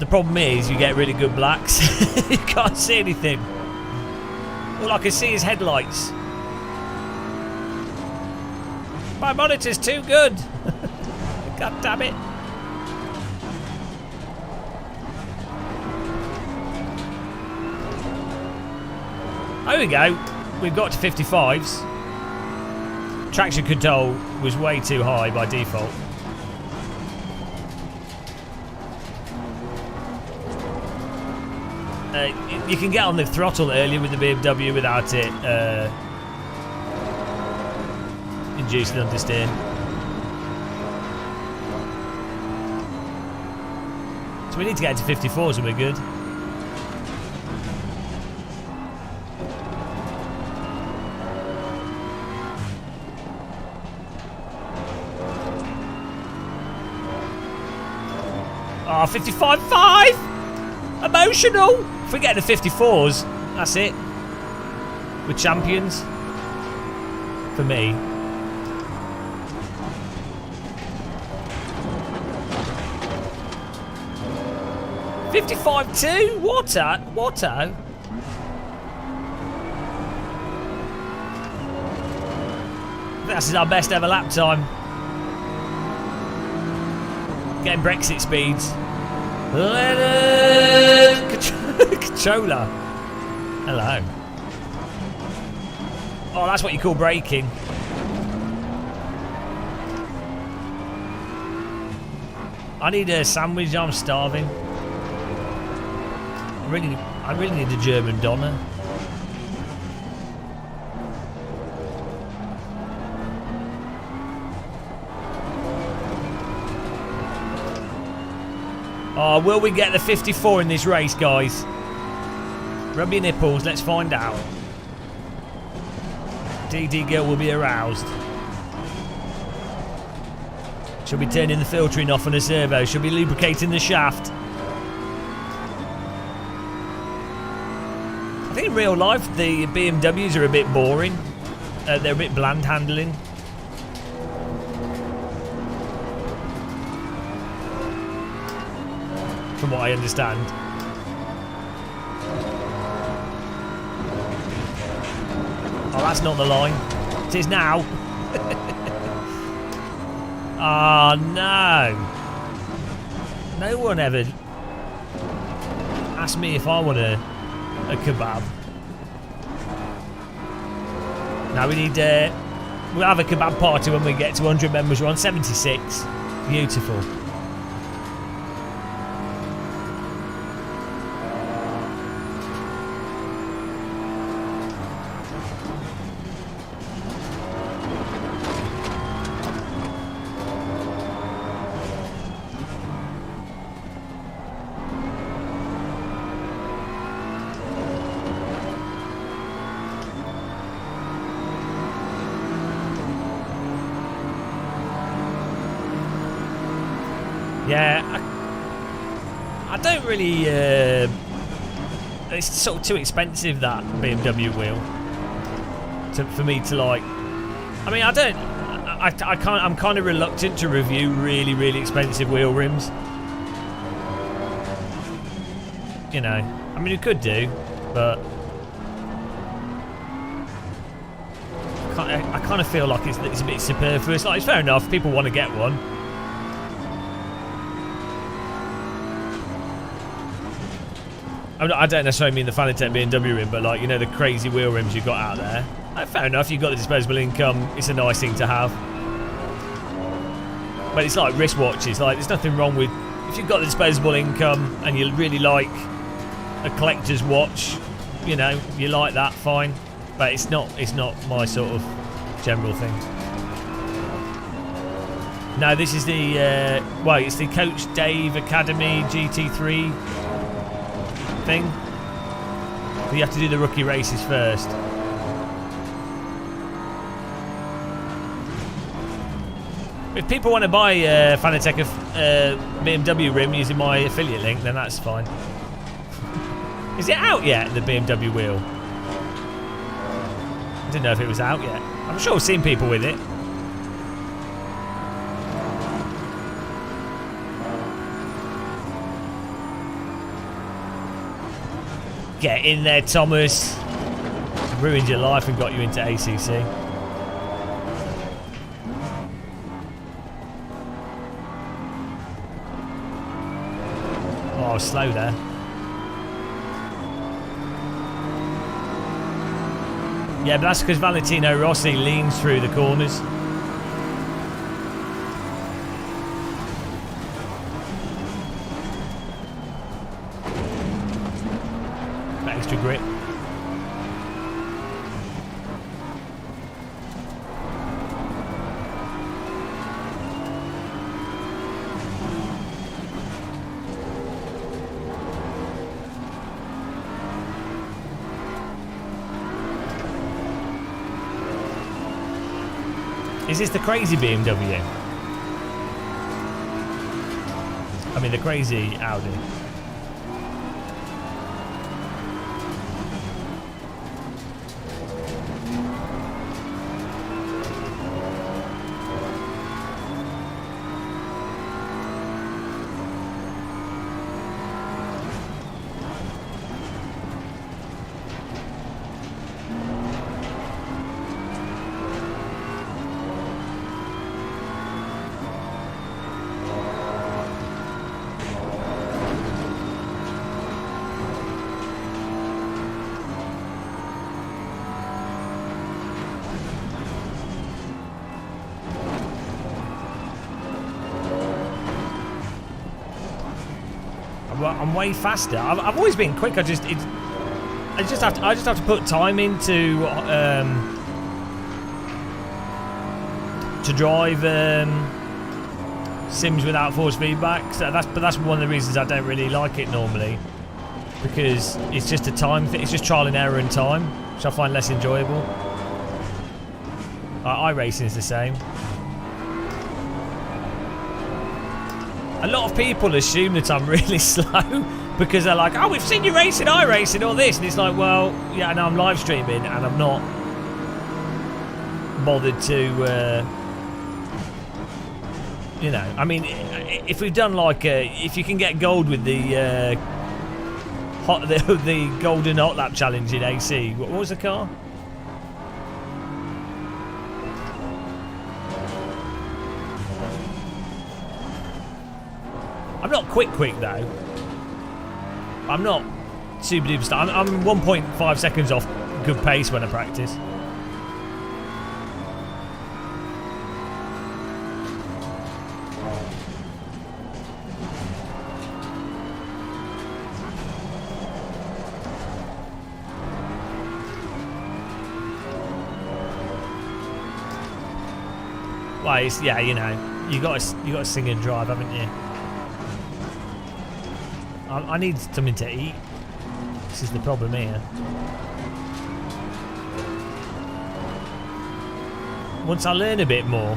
The problem is you get really good blacks. You can't see anything. All I can see is headlights. My monitor's too good. God damn it. There we go. We've got to 55s. Traction control was way too high by default. You can get on the throttle earlier with the BMW without it inducing understeer. So we need to get to 54s and we're good. Oh, 55.5! Emotional! If we get the 54s, that's it. We're champions. For me. $55.2? What a? This is our best ever lap time. Getting Brexit speeds. Controller. Hello. Oh, that's what you call braking. I need a sandwich. I'm starving. I really need a German doner. Oh, will we get the 54 in this race, guys? Rub your nipples, let's find out. DD girl will be aroused. She'll be turning the filtering off on a servo. She'll be lubricating the shaft. I think in real life the BMWs are a bit boring. They're a bit bland handling. From what I understand. Oh, that's not the line. It is now. Oh, no. No one ever asked me if I want a kebab. Now we need... we'll have a kebab party when we get to 100 members. We're on 76. Beautiful. Yeah, I don't really. It's sort of too expensive, that BMW wheel, for me to like. I mean, I don't. I can't. I'm kind of reluctant to review really, really expensive wheel rims. You know, I mean, you could do, but I kind of feel like it's a bit superfluous. Like, it's fair enough. People want to get one. I don't necessarily mean the Fanatec BMW rim, but like, you know, the crazy wheel rims you've got out there. Fair enough, you've got the disposable income. It's a nice thing to have. But it's like wristwatches. Like, there's nothing wrong with, if you've got the disposable income and you really like a collector's watch, you know, you like that, fine. But it's not my sort of general thing. No, this is the it's the Coach Dave Academy GT3 thing. But you have to do the rookie races first. If people want to buy Fanatec BMW rim using my affiliate link, then that's fine. Is it out yet, the BMW wheel? I didn't know if it was out yet. I'm sure I've seen people with it. Get in there, Thomas. Ruined your life and got you into ACC. Oh, slow there. Yeah, but that's because Valentino Rossi leans through the corners. Extra grip. Is this the crazy BMW? I mean, the crazy Audi. I'm way faster. I've always been quick. I just have to put time into to drive sims without force feedback. So that's one of the reasons I don't really like it normally, because it's just a time thing. It's just trial and error in time, which I find less enjoyable. iRacing is the same. A lot of people assume that I'm really slow because they're like, oh, we've seen you racing iRacing, all this. And it's like, well, yeah, I know I'm live streaming and I'm not bothered to, you know, I mean, if we've done like, if you can get gold with the Golden Hot Lap Challenge in AC, what was the car? I'm not quick though. I'm not super duper star. I'm 1.5 seconds off good pace when I practice. Well, it's, yeah, you know, you got to sing and drive, haven't you? I need something to eat. This is the problem here. Once I learn a bit more,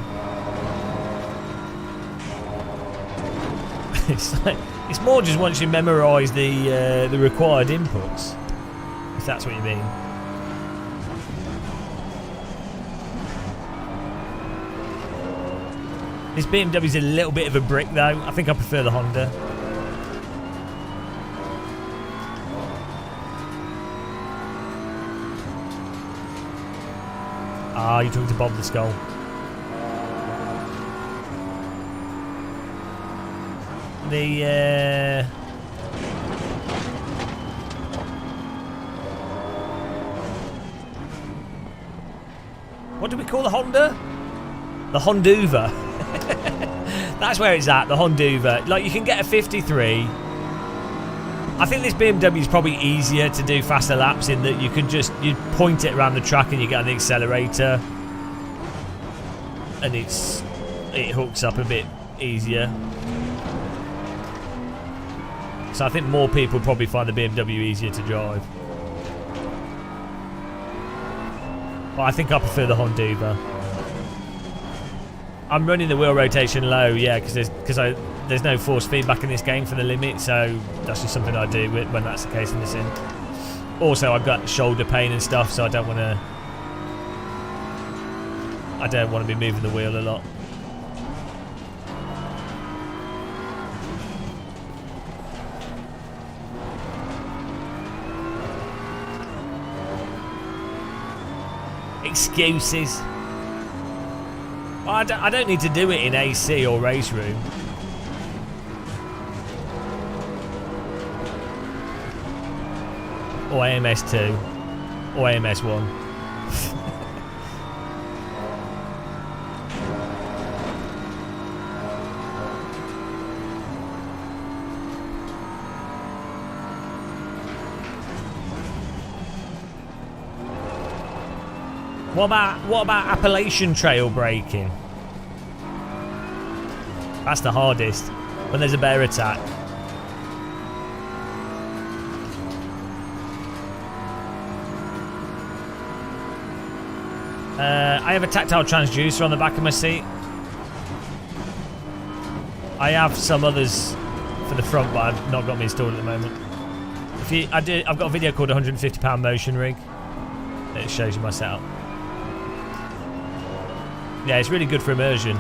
it's more just once you memorise the required inputs, if that's what you mean. This BMW's a little bit of a brick though. I think I prefer the Honda. Ah, you're talking to Bob the Skull. What do we call the Honda? The Honduva. That's where it's at, the Honduva. Like, you can get a 53. I think this BMW is probably easier to do faster laps in that you point it around the track and you get on the accelerator, and it hooks up a bit easier. So I think more people probably find the BMW easier to drive. But I think I prefer the Honduva. I'm running the wheel rotation low, yeah, because there's no force feedback in this game for the limit, so that's just something I do when that's the case in this sim. Also, I've got shoulder pain and stuff, so I don't want to be moving the wheel a lot. Excuses. I don't need to do it in AC or race room. Or AMS2. Or AMS1. What about Appalachian Trail braking? That's the hardest, when there's a bear attack. I have a tactile transducer on the back of my seat. I have some others for the front, but I've not got them installed at the moment. I've got a video called 150 pound motion rig. It shows you my setup. Yeah, it's really good for immersion.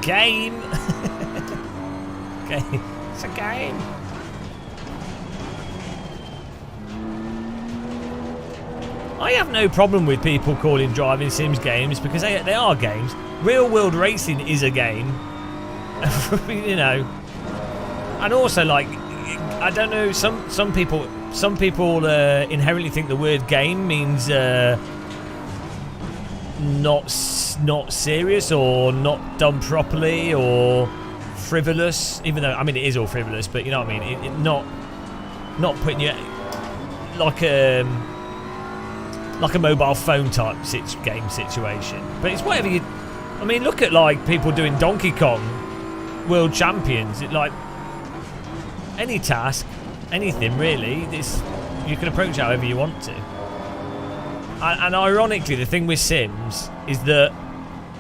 Game. Okay, it's a game. I have no problem with people calling driving sims games because they are games. Real world racing is a game. You know. And also, like, I don't know, some people inherently think the word game means not serious or not done properly or frivolous, even though, I mean, it is all frivolous, but you know what I mean, it not putting you like like a mobile phone type game situation. But it's whatever you. I mean, look at like people doing Donkey Kong World Champions. It like any task, anything really. You can approach it however you want to. And ironically, the thing with Sims is that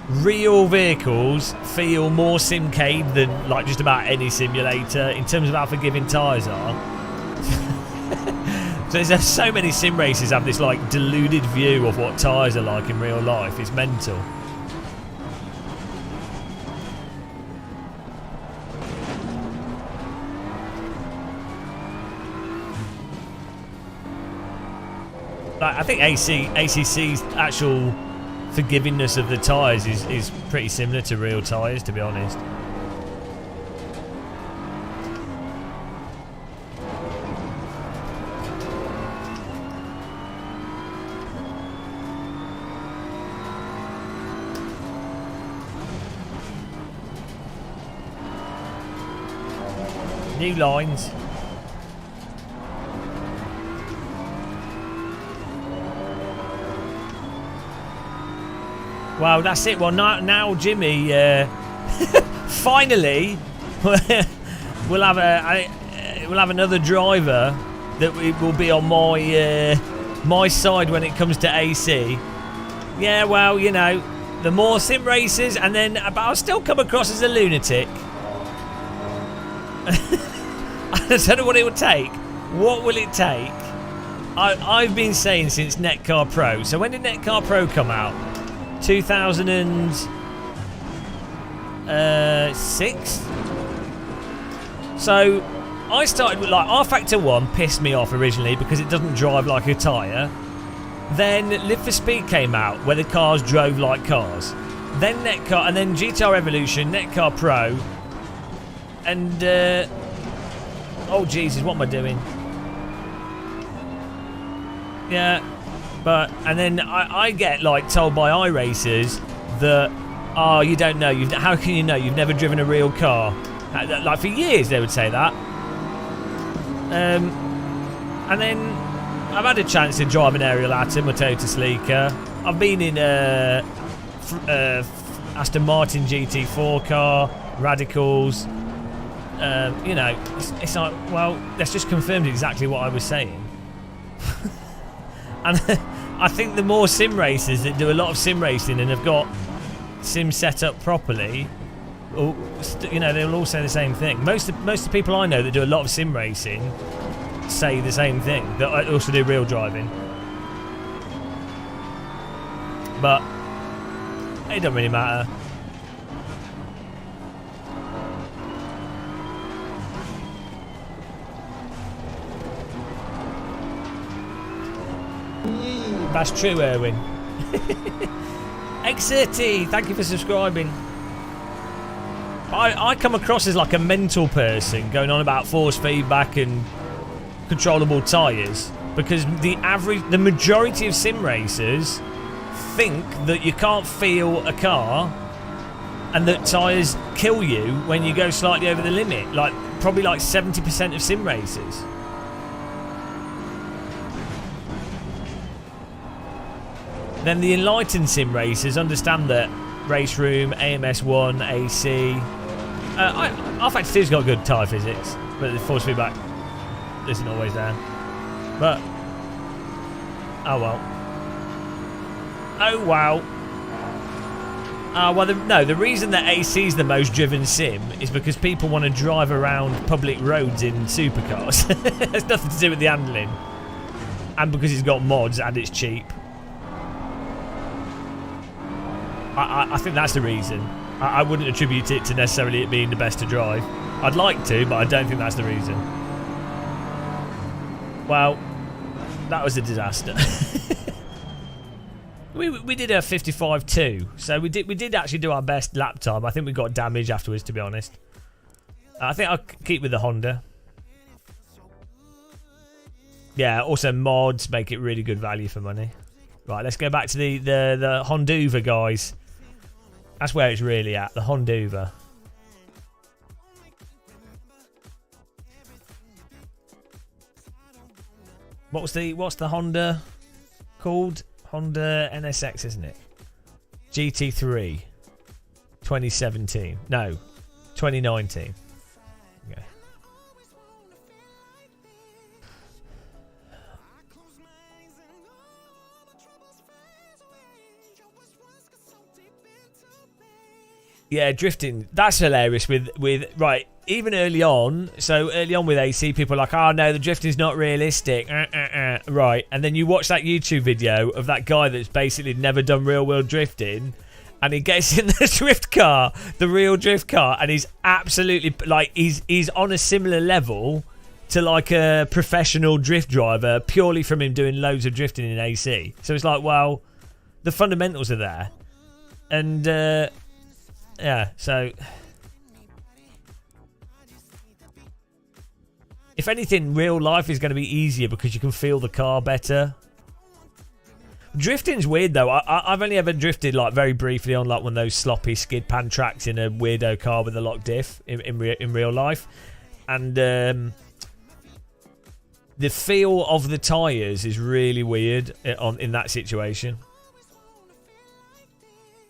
real vehicles feel more simcade than like just about any simulator in terms of how forgiving tyres are. So there's so many sim races have this like deluded view of what tyres are like in real life. It's mental. Like, I think ACC's actual forgivingness of the tyres is pretty similar to real tyres, to be honest. New lines. Wow, that's it. Well, now Jimmy, finally, we'll have another driver that will be on my side when it comes to AC. Yeah, well, you know, the more sim races, and then but I'll still come across as a lunatic. I don't know what it will take. What will it take? I've been saying since Netcar Pro. So when did Netcar Pro come out? 2006. So I started with like R-Factor 1 pissed me off originally because it doesn't drive like a tyre. Then Live for Speed came out where the cars drove like cars. Then Netcar, and then GTR Evolution, Netcar Pro, and oh Jesus, what am I doing? Yeah. But, and then I get like told by iRacers that, oh, you don't know, how can you know, you've never driven a real car? Like for years they would say that. And then I've had a chance to drive an Ariel Atom, a Toyota Sleeker. I've been in Aston Martin GT4 car, Radicals. You know, it's like, well, that's just confirmed exactly what I was saying. And I think the more sim racers that do a lot of sim racing and have got sim set up properly, you know, they'll all say the same thing. Most of the people I know that do a lot of sim racing say the same thing. That also do real driving, but it doesn't really matter. That's true, Erwin. X30, thank you for subscribing. I come across as like a mental person going on about force feedback and controllable tyres because the majority of sim racers think that you can't feel a car and that tyres kill you when you go slightly over the limit. Like probably like 70% of sim racers. Then the enlightened sim racers understand that race room, AMS1, AC. R-Factor 2's got good tyre physics, but the force feedback isn't always there. But oh well. Oh wow. Well, the reason that AC is the most driven sim is because people want to drive around public roads in supercars. It has nothing to do with the handling, and because it's got mods and it's cheap. I think that's the reason. I wouldn't attribute it to necessarily it being the best to drive. I'd like to, but I don't think that's the reason. Well, that was a disaster. we did a 55.2, so we did actually do our best lap time. I think we got damage afterwards, to be honest. I think I'll keep with the Honda. Yeah, also mods make it really good value for money. Right, let's go back to the Honduva, guys. That's where it's really at, the Honduva. What's the Honda called? Honda NSX, isn't it? GT3. 2017. No. 2019. Okay. Yeah, drifting. That's hilarious with right, even early on. So early on with AC, people are like, oh no, the drifting's not realistic. Right. And then you watch that YouTube video of that guy that's basically never done real world drifting, and he gets in the drift car, the real drift car, and he's absolutely like he's on a similar level to like a professional drift driver purely from him doing loads of drifting in AC. So it's like, well, the fundamentals are there. And yeah, so if anything, real life is going to be easier because you can feel the car better. Drifting's weird though. I've only ever drifted like very briefly on like one of those sloppy skid pan tracks in a weirdo car with a locked diff in real life, and the feel of the tyres is really weird in that situation.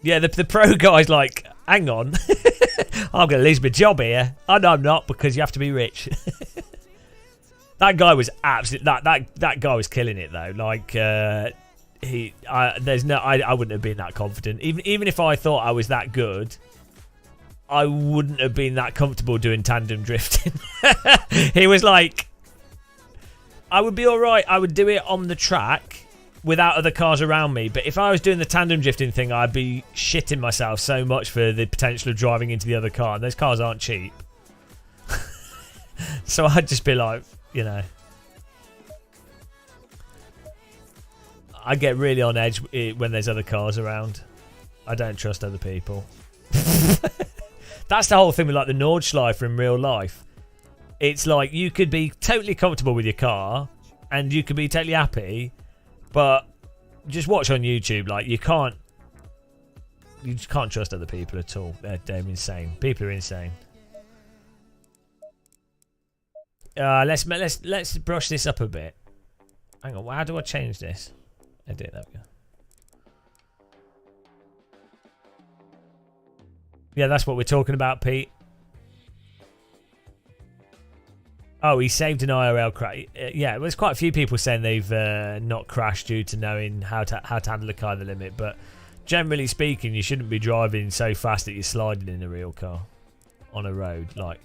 Yeah, the pro guy's like, hang on, I'm going to lose my job here. Oh, no, I'm not, because you have to be rich. That guy was absolutely that guy was killing it though. Like I wouldn't have been that confident. Even if I thought I was that good, I wouldn't have been that comfortable doing tandem drifting. He was like, I would be all right. I would do it on the track without other cars around me, but if I was doing the tandem drifting thing, I'd be shitting myself so much for the potential of driving into the other car, and those cars aren't cheap. So I'd just be like, you know, I get really on edge when there's other cars around. I don't trust other people. That's the whole thing with like the Nordschleifer in real life. It's like you could be totally comfortable with your car and you could be totally happy, but just watch on YouTube. Like you just can't trust other people at all. They're insane. People are insane. Let's brush this up a bit. Hang on, how do I change this? Edit, there we go. Yeah, that's what we're talking about, Pete. Oh, he saved an IRL crash. Yeah, there's quite a few people saying they've not crashed due to knowing how to handle the car the limit. But generally speaking, you shouldn't be driving so fast that you're sliding in a real car on a road. Like,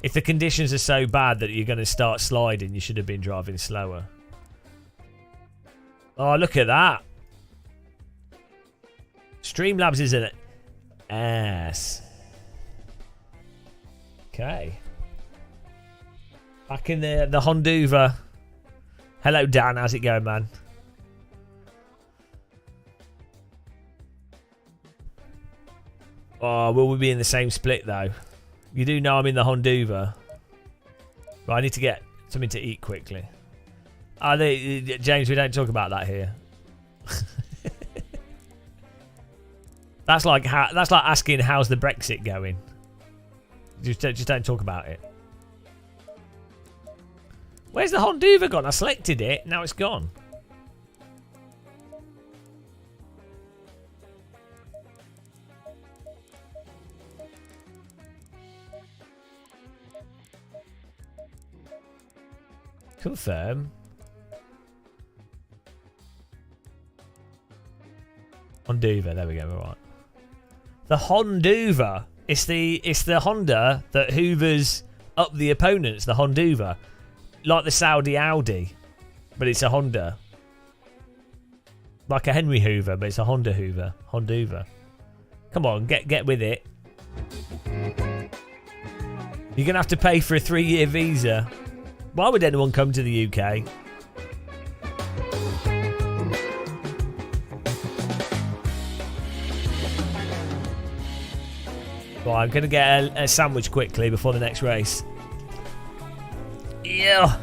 if the conditions are so bad that you're going to start sliding, you should have been driving slower. Oh, look at that. Streamlabs is an ass. Okay. Back in the Honduva. Hello, Dan. How's it going, man? Oh, will we be in the same split, though? You do know I'm in the Honduva. Right, I need to get something to eat quickly. James, we don't talk about that here. That's like asking how's the Brexit going. Just don't talk about it. Where's the Honduva gone? I selected it. Now it's gone. Confirm. Honduva. There we go. All right. The Honduva. It's the Honda that hoovers up the opponents. The Honduva. Like the Saudi Audi, but it's a Honda. Like a Henry Hoover, but it's a Honda Hoover. Honduva. Come on, get with it. You're going to have to pay for a 3-year visa. Why would anyone come to the UK? Well, I'm going to get a sandwich quickly before the next race. Yeah.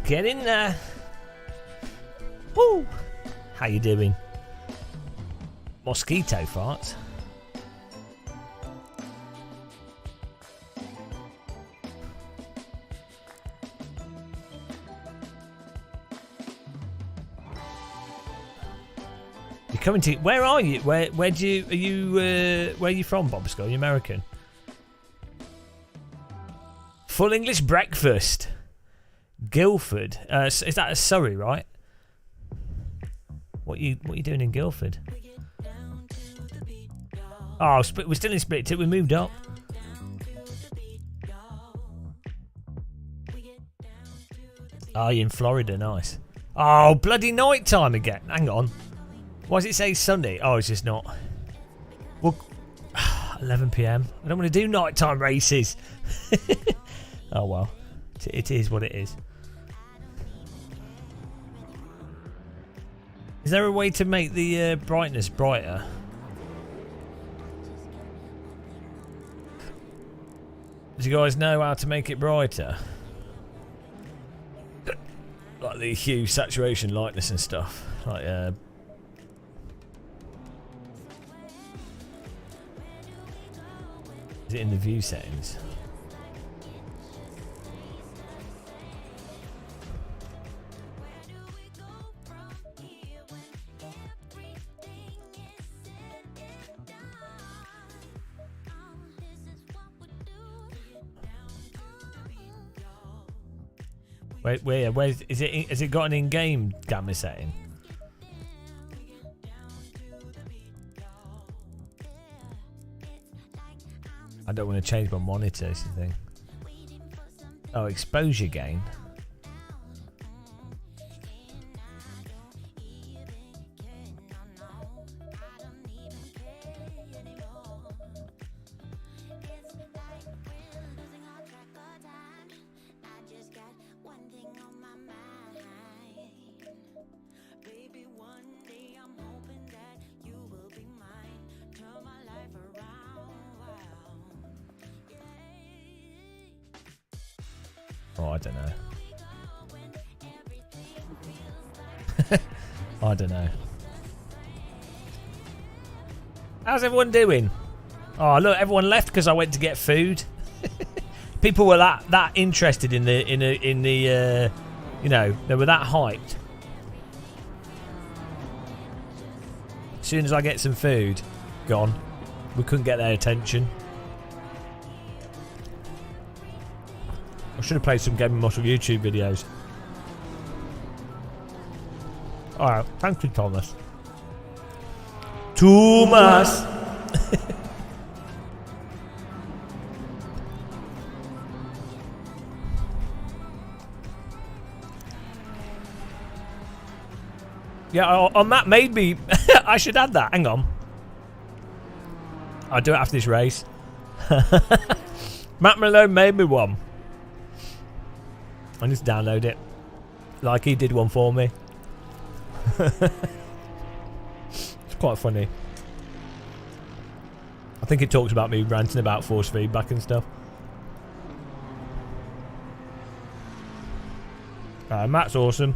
Get in there. Woo! How you doing? Mosquito farts. You're coming to. Where are you? Where do you? Are you? Where are you from, Bobsco? Are you American? Full English breakfast. Guildford. Is that a Surrey, right? What you doing in Guildford? Oh, we're still in Split Tip. We moved up. Oh, you're in Florida. Nice. Oh, bloody night time again. Hang on. Why does it say Sunday? Oh, it's just not. Well, 11 p.m. I don't want to do nighttime races. Oh well, it is what it is. Is there a way to make the brightness brighter? Do you guys know how to make it brighter? Like the hue, saturation, lightness and stuff. Like is it in the view settings? Where is it? Has it got an in-game gamma setting? I don't want to change my monitor. Is the thing. Oh, exposure gain. Oh, I don't know. I don't know. How's everyone doing? Oh, look, everyone left because I went to get food. People were that interested in the you know, they were that hyped. As soon as I get some food, gone. We couldn't get their attention. I should have played some Game of Muscle YouTube videos. Alright, thank you, Thomas. Thomas! Yeah, Matt made me. I should add that. Hang on. I'll do it after this race. Matt Malone made me one. I need to download it. Like he did one for me. It's quite funny. I think it talks about me ranting about force feedback and stuff. Matt's awesome.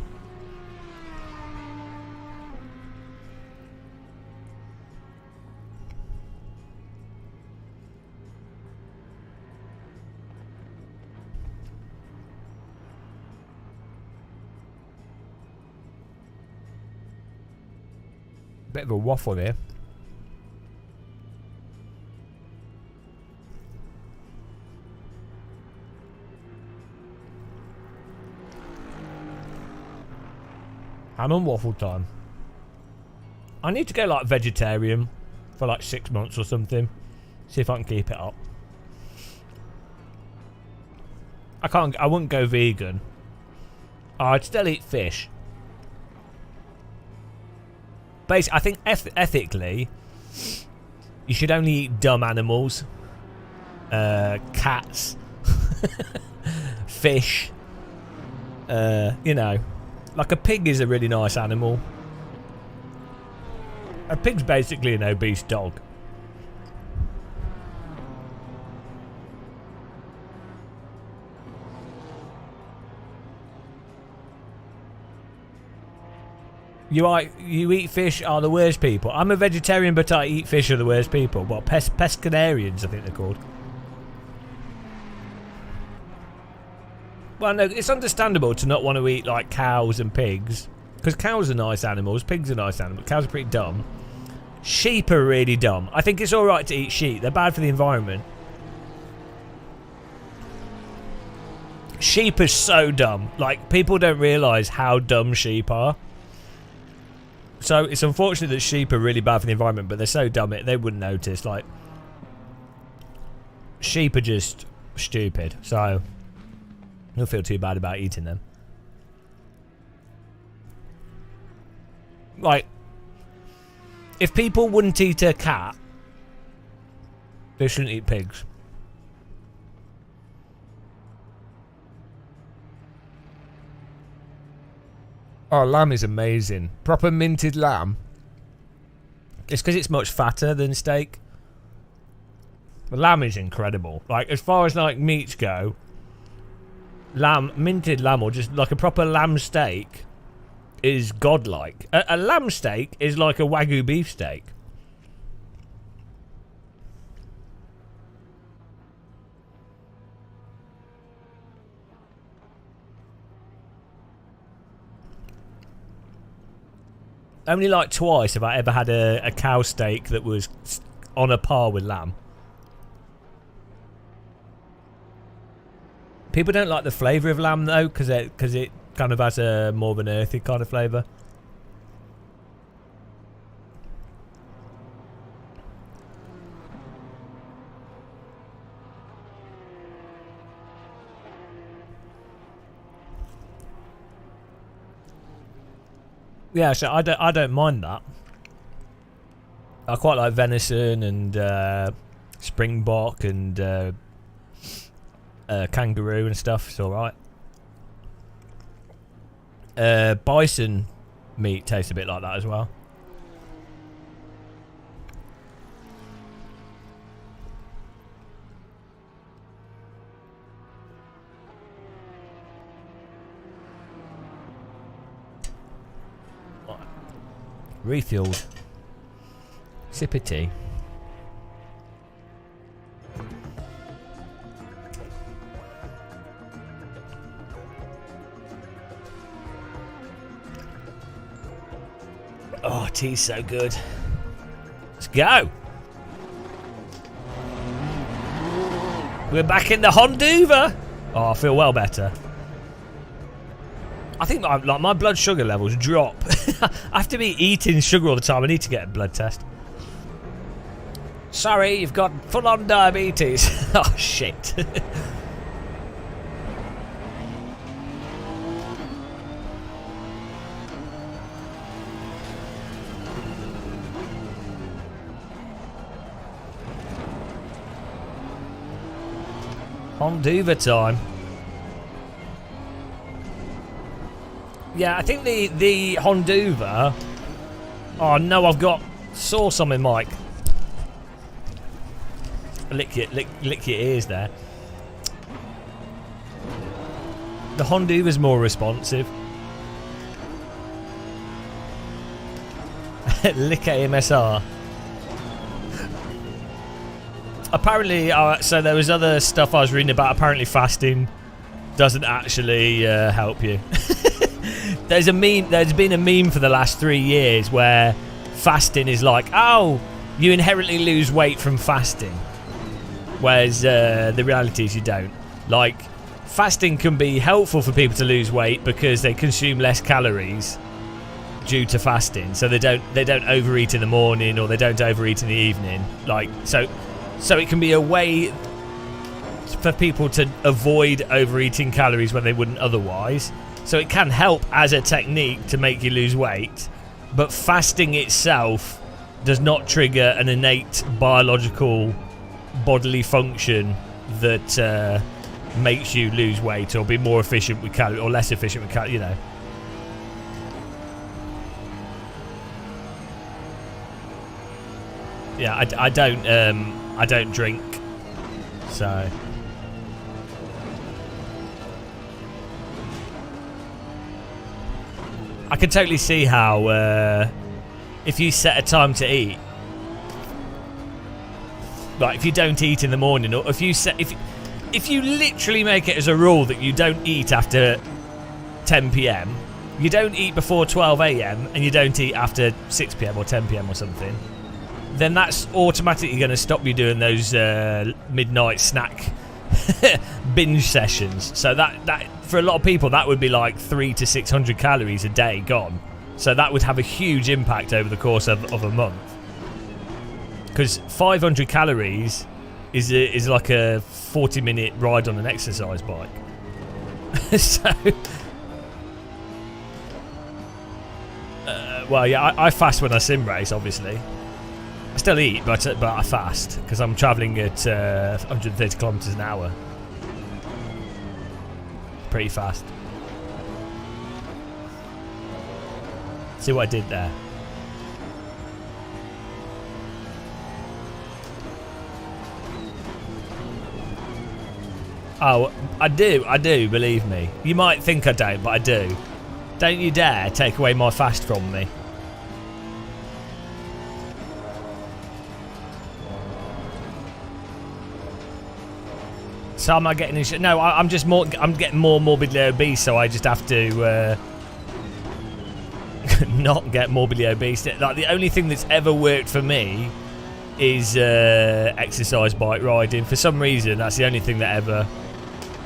Bit of a waffle here. I'm on waffle time. I need to go like vegetarian for like 6 months or something. See if I can keep it up. I wouldn't go vegan. I'd still eat fish. Basically, I think ethically, you should only eat dumb animals. Cats. Fish. You know. Like a pig is a really nice animal. A pig's basically an obese dog. You eat fish are the worst people. I'm a vegetarian, but I eat fish are the worst people. Well, pescatarians, I think they're called. Well, no, it's understandable to not want to eat like cows and pigs, because cows are nice animals, pigs are nice animals. Cows are pretty dumb. Sheep are really dumb. I think it's all right to eat sheep. They're bad for the environment. Sheep are so dumb. Like, people don't realise how dumb sheep are. So it's unfortunate that sheep are really bad for the environment, but they're so dumb they wouldn't notice. Like, sheep are just stupid. So I don't feel too bad about eating them. Like, if people wouldn't eat a cat, they shouldn't eat pigs. Oh, lamb is amazing. Proper minted lamb. It's because it's much fatter than steak. The lamb is incredible. Like, as far as like meats go, minted lamb, or just like a proper lamb steak, is godlike. A lamb steak is like a Wagyu beef steak. Only like twice have I ever had a cow steak that was on a par with lamb. People don't like the flavour of lamb though, because it kind of has a more of an earthy kind of flavour. Yeah, so I don't mind that. I quite like venison and springbok and kangaroo and stuff. It's all right. Bison meat tastes a bit like that as well. Refueled. Sip of tea. Oh, tea's so good. Let's go. We're back in the Honduva. Oh, I feel well better. I think like my blood sugar levels drop. I have to be eating sugar all the time. I need to get a blood test. Sorry, you've got full-on diabetes. Oh, shit. Honduva time. Yeah, I think the Honduva. Oh no, I've got sauce on my mic. Lick your ears there. The Honduva's more responsive. Lick at MSR. Apparently, so there was other stuff I was reading about. Apparently, fasting doesn't actually help you. There's been a meme for the last 3 years where fasting is like, oh, you inherently lose weight from fasting. Whereas the reality is you don't. Like, fasting can be helpful for people to lose weight because they consume less calories due to fasting. So they don't overeat in the morning, or they don't overeat in the evening. Like, so it can be a way for people to avoid overeating calories when they wouldn't otherwise. So it can help as a technique to make you lose weight, but fasting itself does not trigger an innate biological bodily function that makes you lose weight or be more efficient with calories or less efficient with calories, you know. Yeah, I don't drink, so. I can totally see how if you set a time to eat, like if you don't eat in the morning, or if you literally make it as a rule that you don't eat after 10 p.m, you don't eat before 12 a.m, and you don't eat after 6 p.m. or 10 p.m. or something, then that's automatically going to stop you doing those midnight snack binge sessions. So that for a lot of people, that would be like 300 to 600 calories a day gone. So that would have a huge impact over the course of a month. Because 500 calories is like a 40-minute ride on an exercise bike. So, well, yeah, I fast when I sim race, obviously. I still eat, but I fast because I'm travelling at 130 kilometres an hour. Pretty fast. See what I did there? Oh, I do, believe me. You might think I don't, but I do. Don't you dare take away my fast from me. So am I getting in no, I'm getting more morbidly obese, so I just have to not get morbidly obese. Like, the only thing that's ever worked for me is exercise bike riding. For some reason, that's the only thing that ever...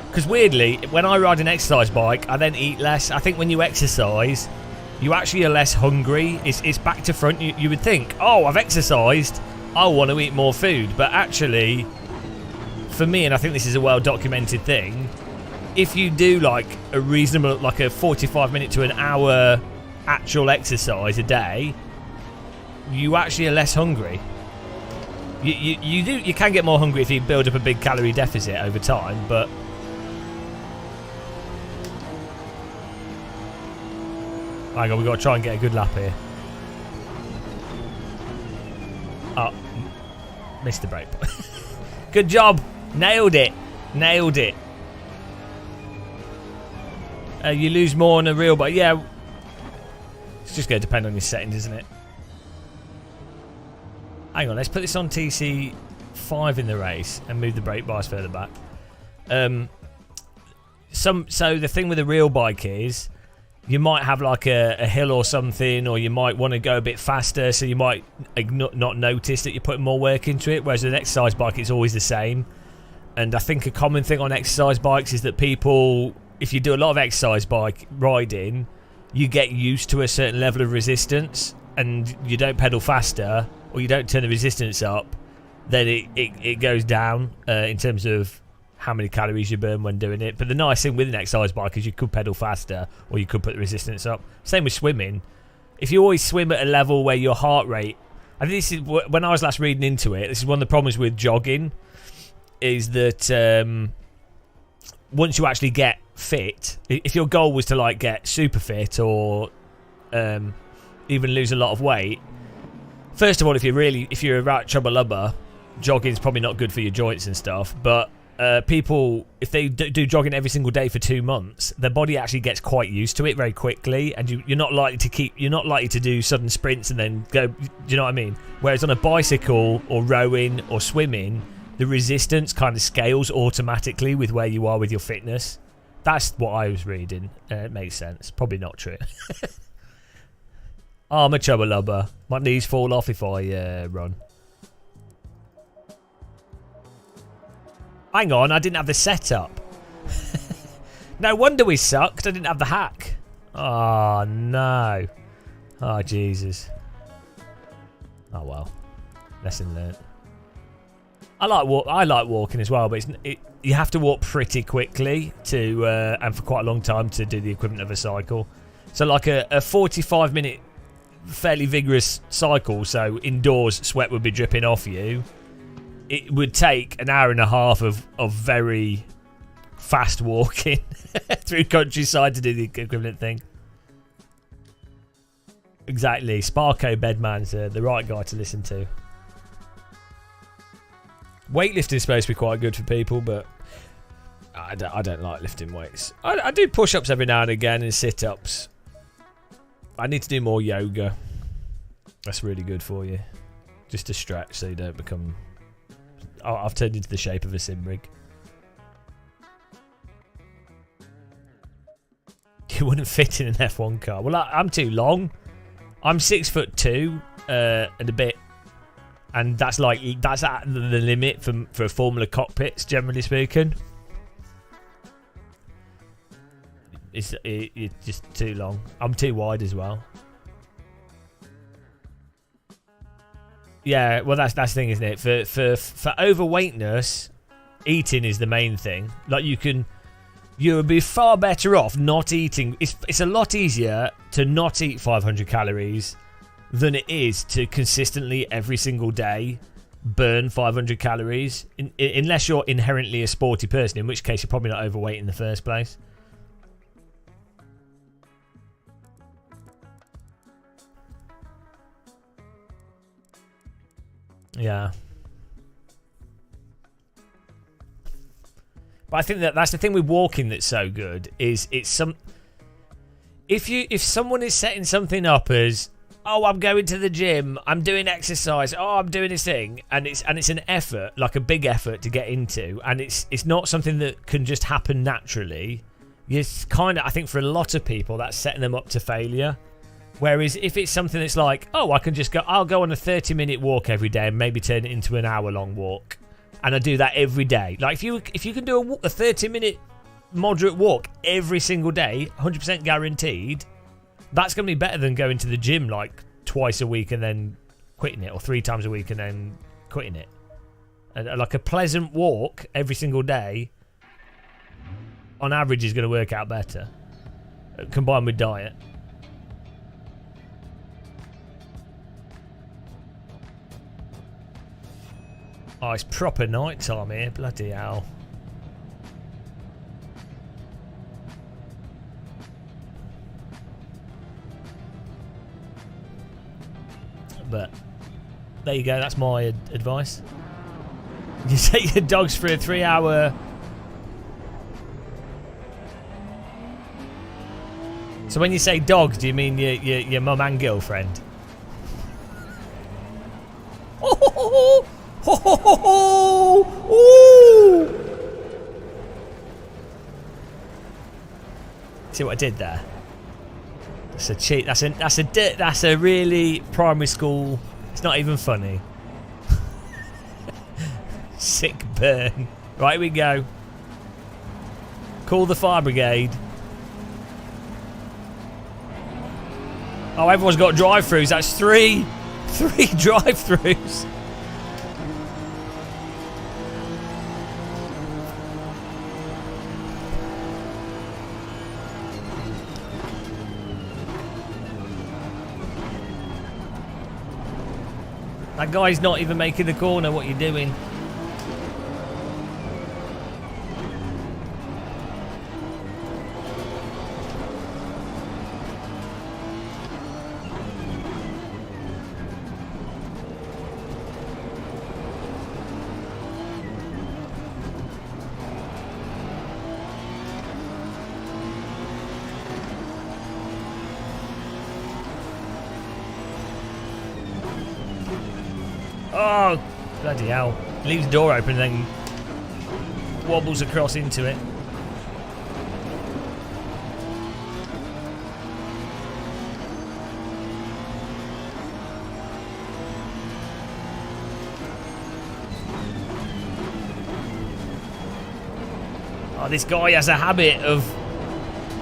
Because weirdly, when I ride an exercise bike, I then eat less. I think when you exercise, you actually are less hungry. It's back to front. You would think, oh, I've exercised, I want to eat more food. But actually, for me, and I think this is a well-documented thing, if you do like a reasonable, like a 45-minute to an hour actual exercise a day, you actually are less hungry. You can get more hungry if you build up a big calorie deficit over time, but... Hang on, we've got to try and get a good lap here. Oh, missed the brake. Good job. Nailed it. Nailed it. You lose more on a real bike. Yeah. It's just going to depend on your settings, isn't it? Hang on, let's put this on TC5 in the race and move the brake bars further back. So the thing with a real bike is you might have like a hill or something, or you might want to go a bit faster, so you might not notice that you're putting more work into it, whereas with an exercise bike it's always the same. And I think a common thing on exercise bikes is that people, if you do a lot of exercise bike riding, you get used to a certain level of resistance, and you don't pedal faster, or you don't turn the resistance up, then it goes down in terms of how many calories you burn when doing it. But the nice thing with an exercise bike is you could pedal faster, or you could put the resistance up. Same with swimming. If you always swim at a level where your heart rate... I think this is, when I was last reading into it, this is one of the problems with jogging, is that once you actually get fit, if your goal was to like get super fit or even lose a lot of weight, first of all, if you're a right chubba-lubba, jogging's probably not good for your joints and stuff. But people, if they do jogging every single day for 2 months, their body actually gets quite used to it very quickly, and you're not likely to do sudden sprints and then go. Do you know what I mean? Whereas on a bicycle or rowing or swimming, the resistance kind of scales automatically with where you are with your fitness. That's what I was reading. It makes sense. Probably not true. Oh, I'm a chubba-lubba. My knees fall off if I run. Hang on, I didn't have the setup. No wonder we sucked. I didn't have the hack. Oh, no. Oh, Jesus. Oh, well. Lesson learnt. I like walking as well, but you have to walk pretty quickly to and for quite a long time to do the equivalent of a cycle. So like a 45-minute fairly vigorous cycle, so indoors sweat would be dripping off you, it would take an hour and a half of very fast walking through countryside to do the equivalent thing. Exactly. Sparko Bedman's the right guy to listen to. Weightlifting is supposed to be quite good for people, but I don't like lifting weights. I do push-ups every now and again and sit-ups. I need to do more yoga. That's really good for you. Just to stretch so you don't become... Oh, I've turned into the shape of a sim rig. You wouldn't fit in an F1 car. Well, I'm too long. I'm 6'2" and a bit. And that's at the limit for Formula cockpits, generally speaking. It's just too long. I'm too wide as well. Yeah, well that's the thing, isn't it? For overweightness, eating is the main thing. Like you would be far better off not eating. It's a lot easier to not eat 500 calories than it is to consistently every single day burn 500 calories, unless you're inherently a sporty person, in which case you're probably not overweight in the first place. Yeah. But I think that's the thing with walking that's so good, is it's some... If someone is setting something up as, oh, I'm going to the gym, I'm doing exercise, oh, I'm doing this thing, and it's an effort, like a big effort to get into, and it's not something that can just happen naturally. It's kind of, I think for a lot of people, that's setting them up to failure. Whereas if it's something that's like, oh, I'll go on a 30-minute walk every day and maybe turn it into an hour-long walk, and I do that every day. Like if you can do a 30-minute moderate walk every single day, 100% guaranteed, that's going to be better than going to the gym like twice a week and then quitting it, or 3 times a week and then quitting it. And like a pleasant walk every single day, on average, is going to work out better, combined with diet. Oh, it's proper night time here. Bloody hell. But there you go. That's my advice. You take your dogs for a 3-hour... So when you say dogs, do you mean your mum and girlfriend? Oh! Ho, ho, ho, ho. Ooh. See what I did there? That's a cheat. That's a really primary school. It's not even funny. Sick burn. Right, here we go. Call the fire brigade. Oh, everyone's got drive-throughs. That's three drive-throughs. That guy's not even making the corner. What are you doing? Oh, bloody hell. Leaves the door open and then wobbles across into it. Oh, this guy has a habit of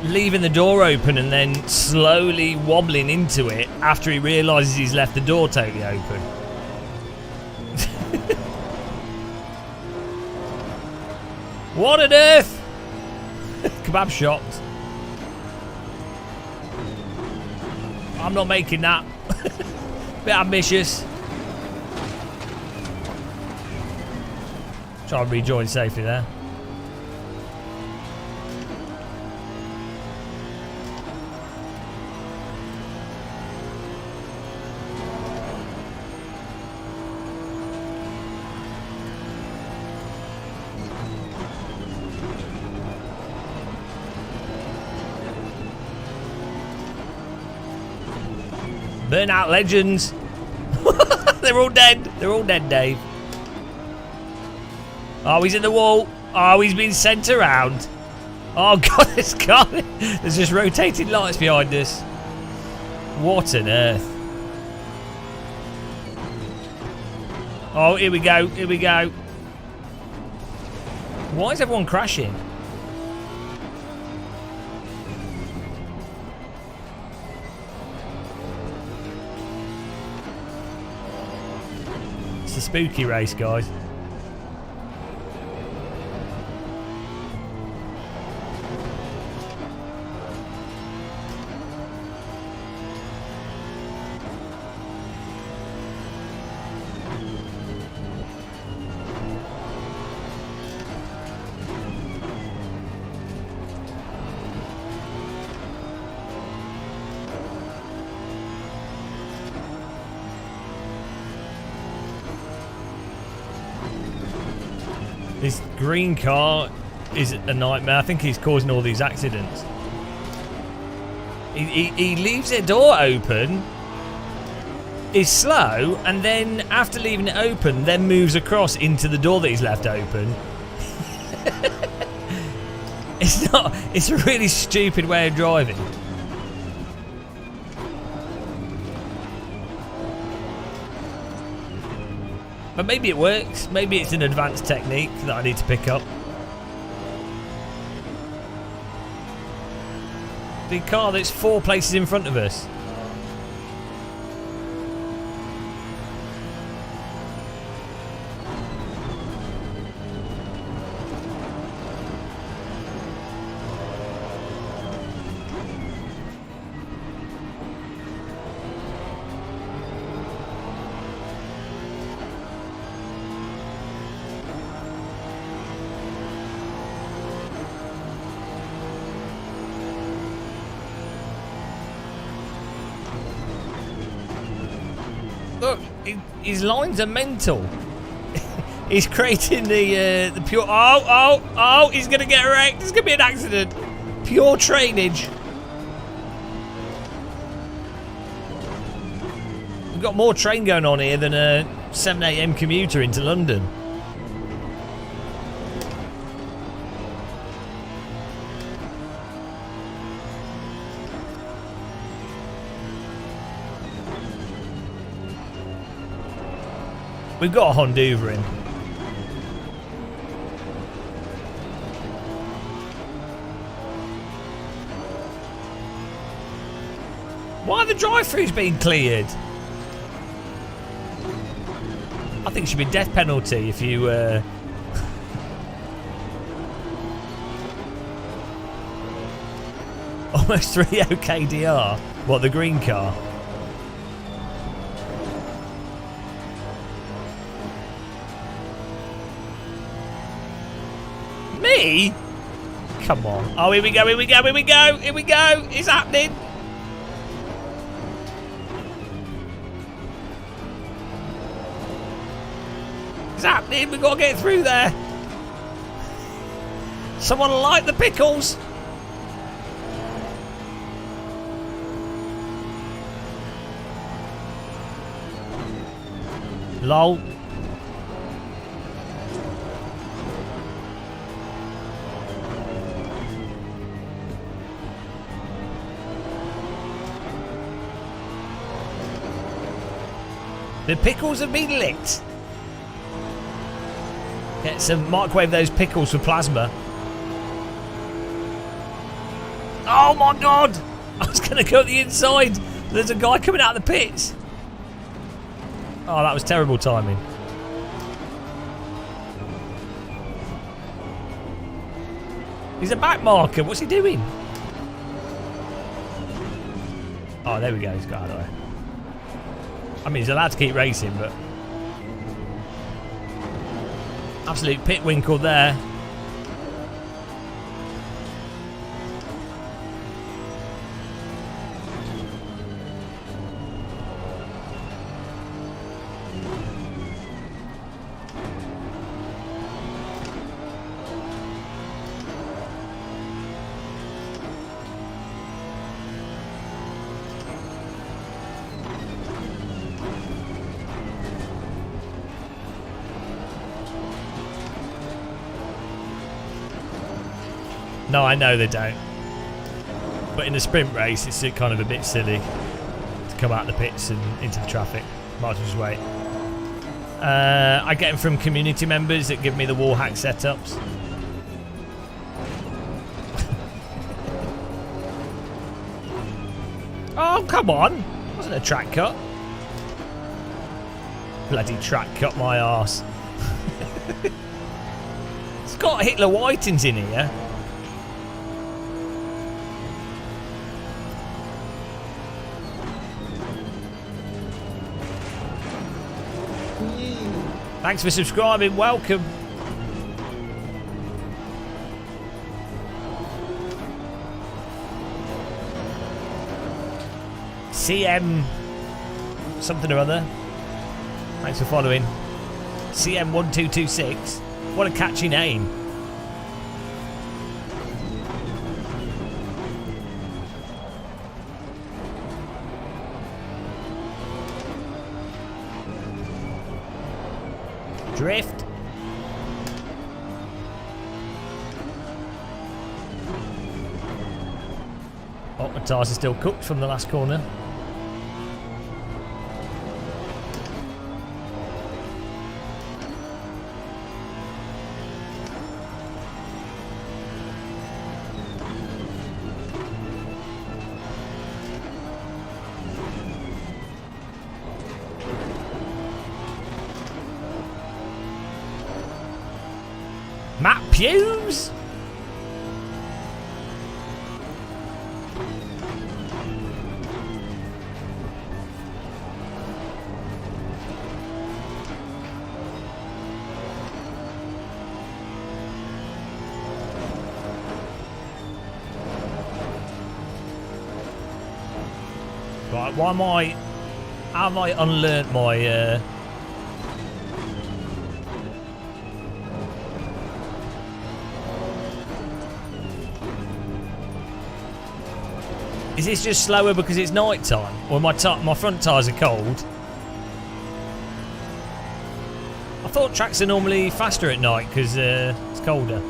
leaving the door open and then slowly wobbling into it after he realises he's left the door totally open. What on earth? Kebab shops. I'm not making that. Bit ambitious. Try and rejoin safely there. Burnout legends. They're all dead. They're all dead, Dave. Oh, he's in the wall. Oh, he's been sent around. Oh, God, this car. There's just rotating lights behind us. What on earth? Oh, here we go. Here we go. Why is everyone crashing? It's a spooky race, guys. This green car is a nightmare. I think he's causing all these accidents. He leaves the door open, is slow, and then after leaving it open, then moves across into the door that he's left open. It's a really stupid way of driving. But maybe it works. Maybe it's an advanced technique that I need to pick up. The car that's 4 places in front of us. Look, his lines are mental. He's creating the pure... Oh, he's going to get wrecked. There's going to be an accident. Pure trainage. We've got more train going on here than a 7 AM commuter into London. We've got a Honduva in. Why are the drive-thrus being cleared? I think it should be death penalty if you... Almost 3 OKDR. What, the green car? Me? Come on. Oh, here we go, here we go, here we go, here we go. It's happening. It's happening. We've got to get through there. Someone light the pickles. Lol. The pickles have been licked. Get some microwave those pickles for plasma. Oh my god! I was going to go the inside. There's a guy coming out of the pits. Oh, that was terrible timing. He's a back marker. What's he doing? Oh, there we go. He's got out of the way. I mean, he's allowed to keep racing, but... Absolute pit winkle there. No, I know they don't. But in a sprint race, it's kind of a bit silly to come out the pits and into the traffic. Might as well just wait. I get them from community members that give me the wall hack setups. Oh, come on. Wasn't a track cut. Bloody track cut my arse. It's got Hitler Whitings in here. Thanks for subscribing. Welcome. CM something or other. Thanks for following. CM1226. What a catchy name. Drift. Oh, my tyres are still cooked from the last corner. Matt Hughes? Right, why am I... How have I unlearnt my... Is this just slower because it's night time? Or my front tyres are cold? I thought tracks are normally faster at night because it's colder.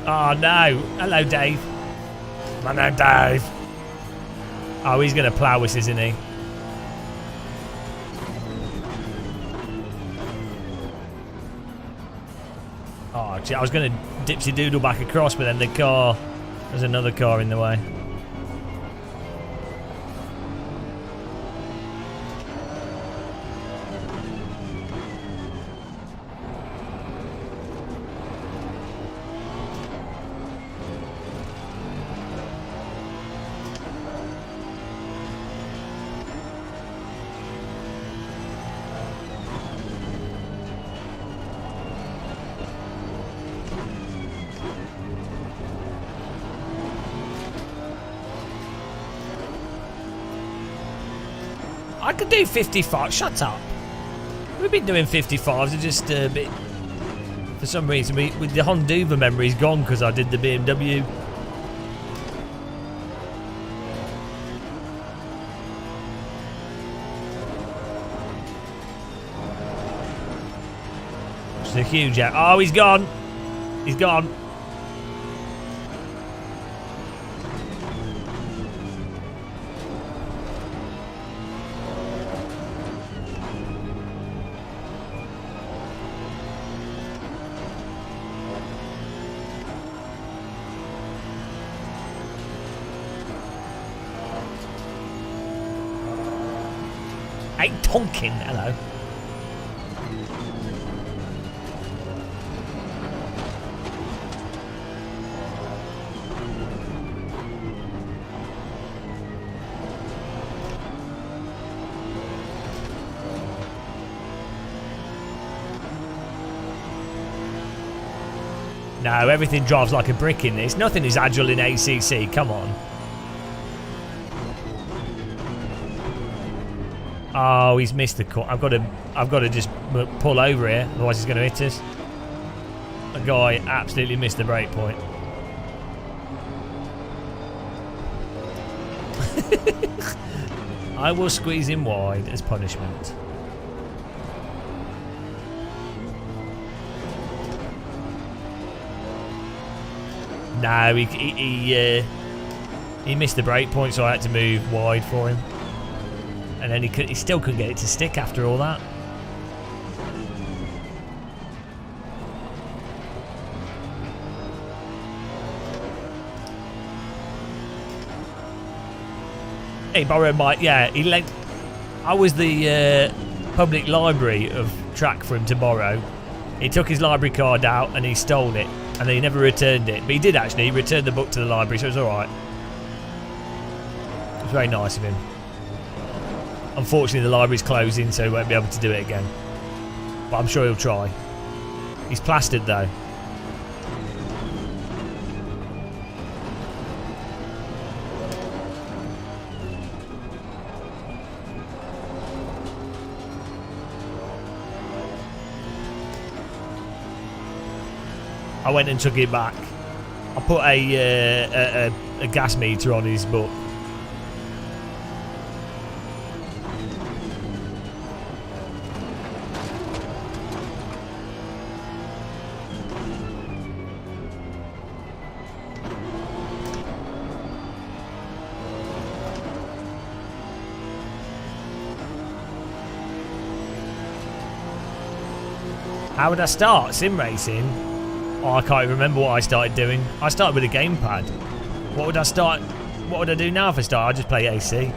Oh no. Hello, Dave. My name, Dave. Oh, he's going to plough us, isn't he? Oh, gee, I was going to dipsy doodle back across, but then there's another car in the way. I could do 55. Shut up. We've been doing 55s. It's just a bit... For some reason, with the Honduva memory's gone because I did the BMW. It's a huge... Oh, he's gone. He's gone. Hey, Tonkin, hello. No, everything drives like a brick in this. Nothing is agile in ACC, come on. Oh, he's missed the corner. I've got to just pull over here, otherwise he's going to hit us. a guy absolutely missed the break point. I will squeeze him wide as punishment. No, he missed the break point, so I had to move wide for him. And then he still couldn't get it to stick after all that. He borrowed my, yeah, he lent, I was the public library of track for him to borrow. He took his library card out and he stole it, and he never returned it. But he did actually, he returned the book to the library, so it was alright. It was very nice of him. Unfortunately the library's closing, so he won't be able to do it again. But I'm sure he'll try. He's plastered though. I went and took it back. I put a gas meter on his book. How would I start? Sim racing? Oh, I can't even remember what I started doing. I started with a gamepad. What would I start? What would I do now if I start? I'd just play AC.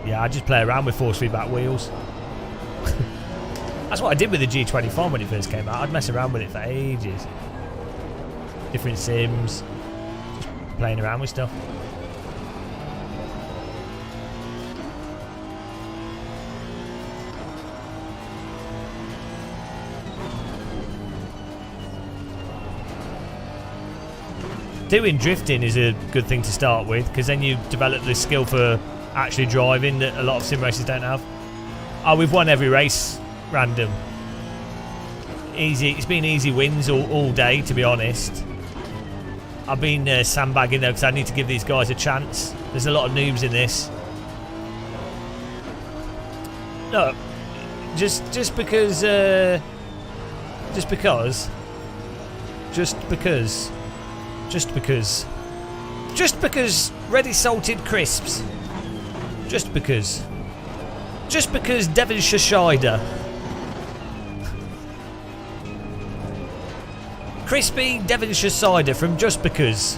Yeah, I'd just play around with force feedback wheels. That's what I did with the G25 when it first came out. I'd mess around with it for ages. Different sims. Just playing around with stuff. Doing drifting is a good thing to start with, because then you develop the skill for actually driving that a lot of sim racers don't have. Oh, we've won every race random. Easy. It's been easy wins all day, to be honest. I've been sandbagging though, because I need to give these guys a chance. There's a lot of noobs in this. Look, just because ready salted crisps. Just because Devonshire cider. Crispy Devonshire cider from Just Because.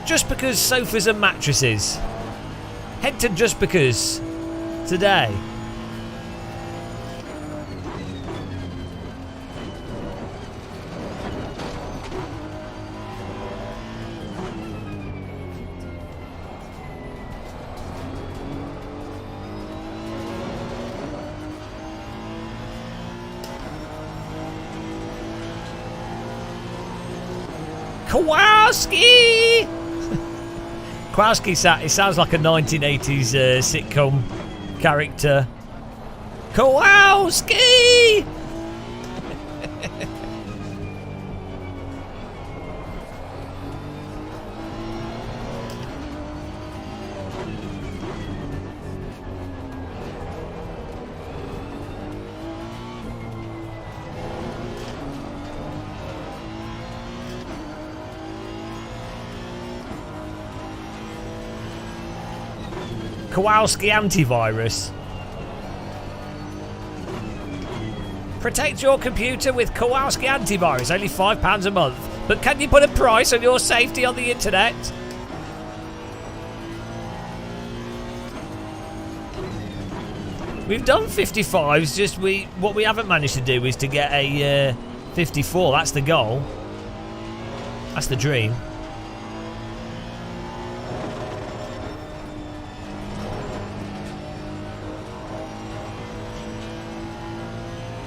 Just Because sofas and mattresses. Head to Just Because today. Kowalski! Kowalski, it sounds like a 1980s sitcom character. Kowalski! Kowalski antivirus. Protect your computer with Kowalski antivirus, only £5 a month. But can you put a price on your safety on the internet? We've done 55s, just what we haven't managed to do is to get a 54. That's the goal. That's the dream.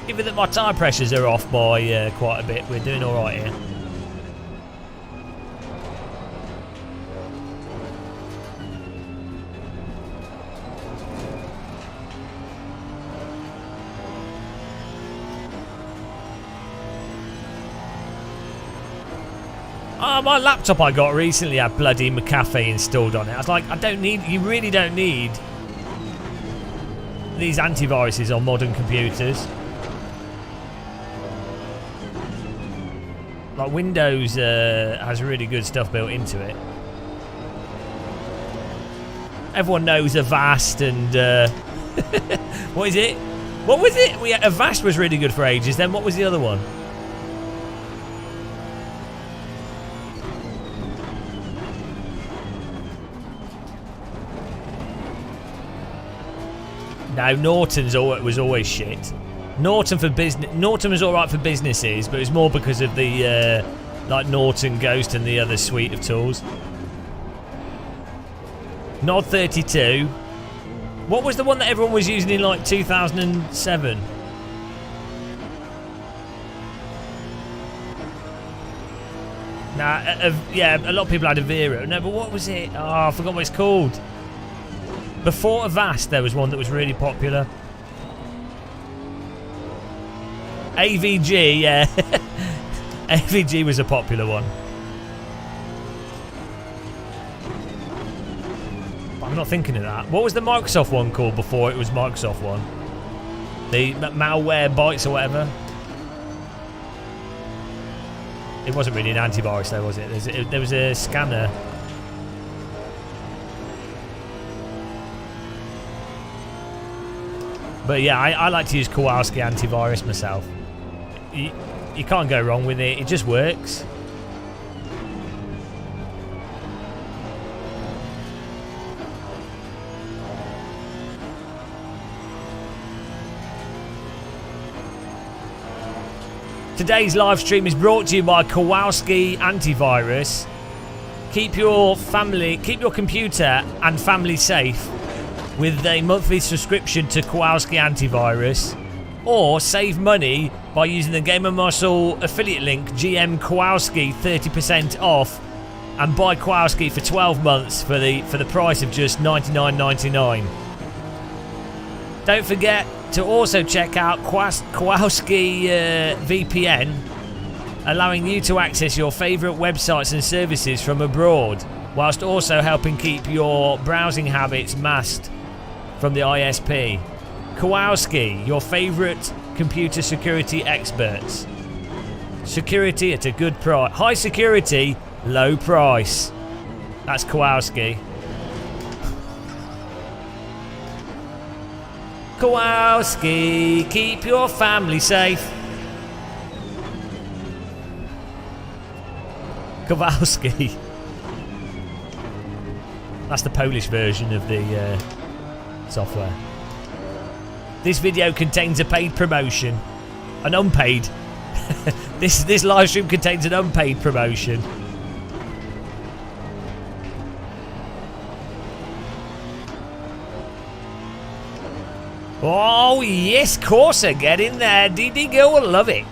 Given that my tyre pressures are off by quite a bit, we're doing alright here. Oh, my laptop I got recently had bloody McAfee installed on it. I was like, you really don't need these antiviruses on modern computers. Like Windows has really good stuff built into it. Everyone knows Avast and what is it? What was it? Avast was really good for ages. Then what was the other one? No, Norton's was always shit. Norton was all right for businesses, but it was more because of the like Norton Ghost and the other suite of tools. Nod 32. What was the one that everyone was using in like 2007? Nah, yeah, a lot of people had a Vero. No, but what was it? Oh, I forgot what it's called. Before Avast, there was one that was really popular. AVG, yeah. AVG was a popular one. But I'm not thinking of that. What was the Microsoft one called before it was Microsoft one? The malware bytes or whatever? It wasn't really an antivirus though, was it? There was a scanner. But yeah, I like to use Kowalski antivirus myself. You can't go wrong with it. It just works. Today's live stream is brought to you by Kowalski Antivirus. Keep your computer and family safe with a monthly subscription to Kowalski Antivirus, or save money by using the Gamer Muscle affiliate link GM Kowalski 30% off, and buy Kowalski for 12 months for the price of just $99.99. Don't forget to also check out Kowalski VPN, allowing you to access your favourite websites and services from abroad, whilst also helping keep your browsing habits masked from the ISP. Kowalski, your favourite computer security experts. Security at a good price. High security, low price. That's Kowalski. Kowalski, keep your family safe. Kowalski. That's the Polish version of the software. This video contains a paid promotion. An unpaid. This live stream contains an unpaid promotion. Oh yes, Corsa, get in there. DD Go will love it.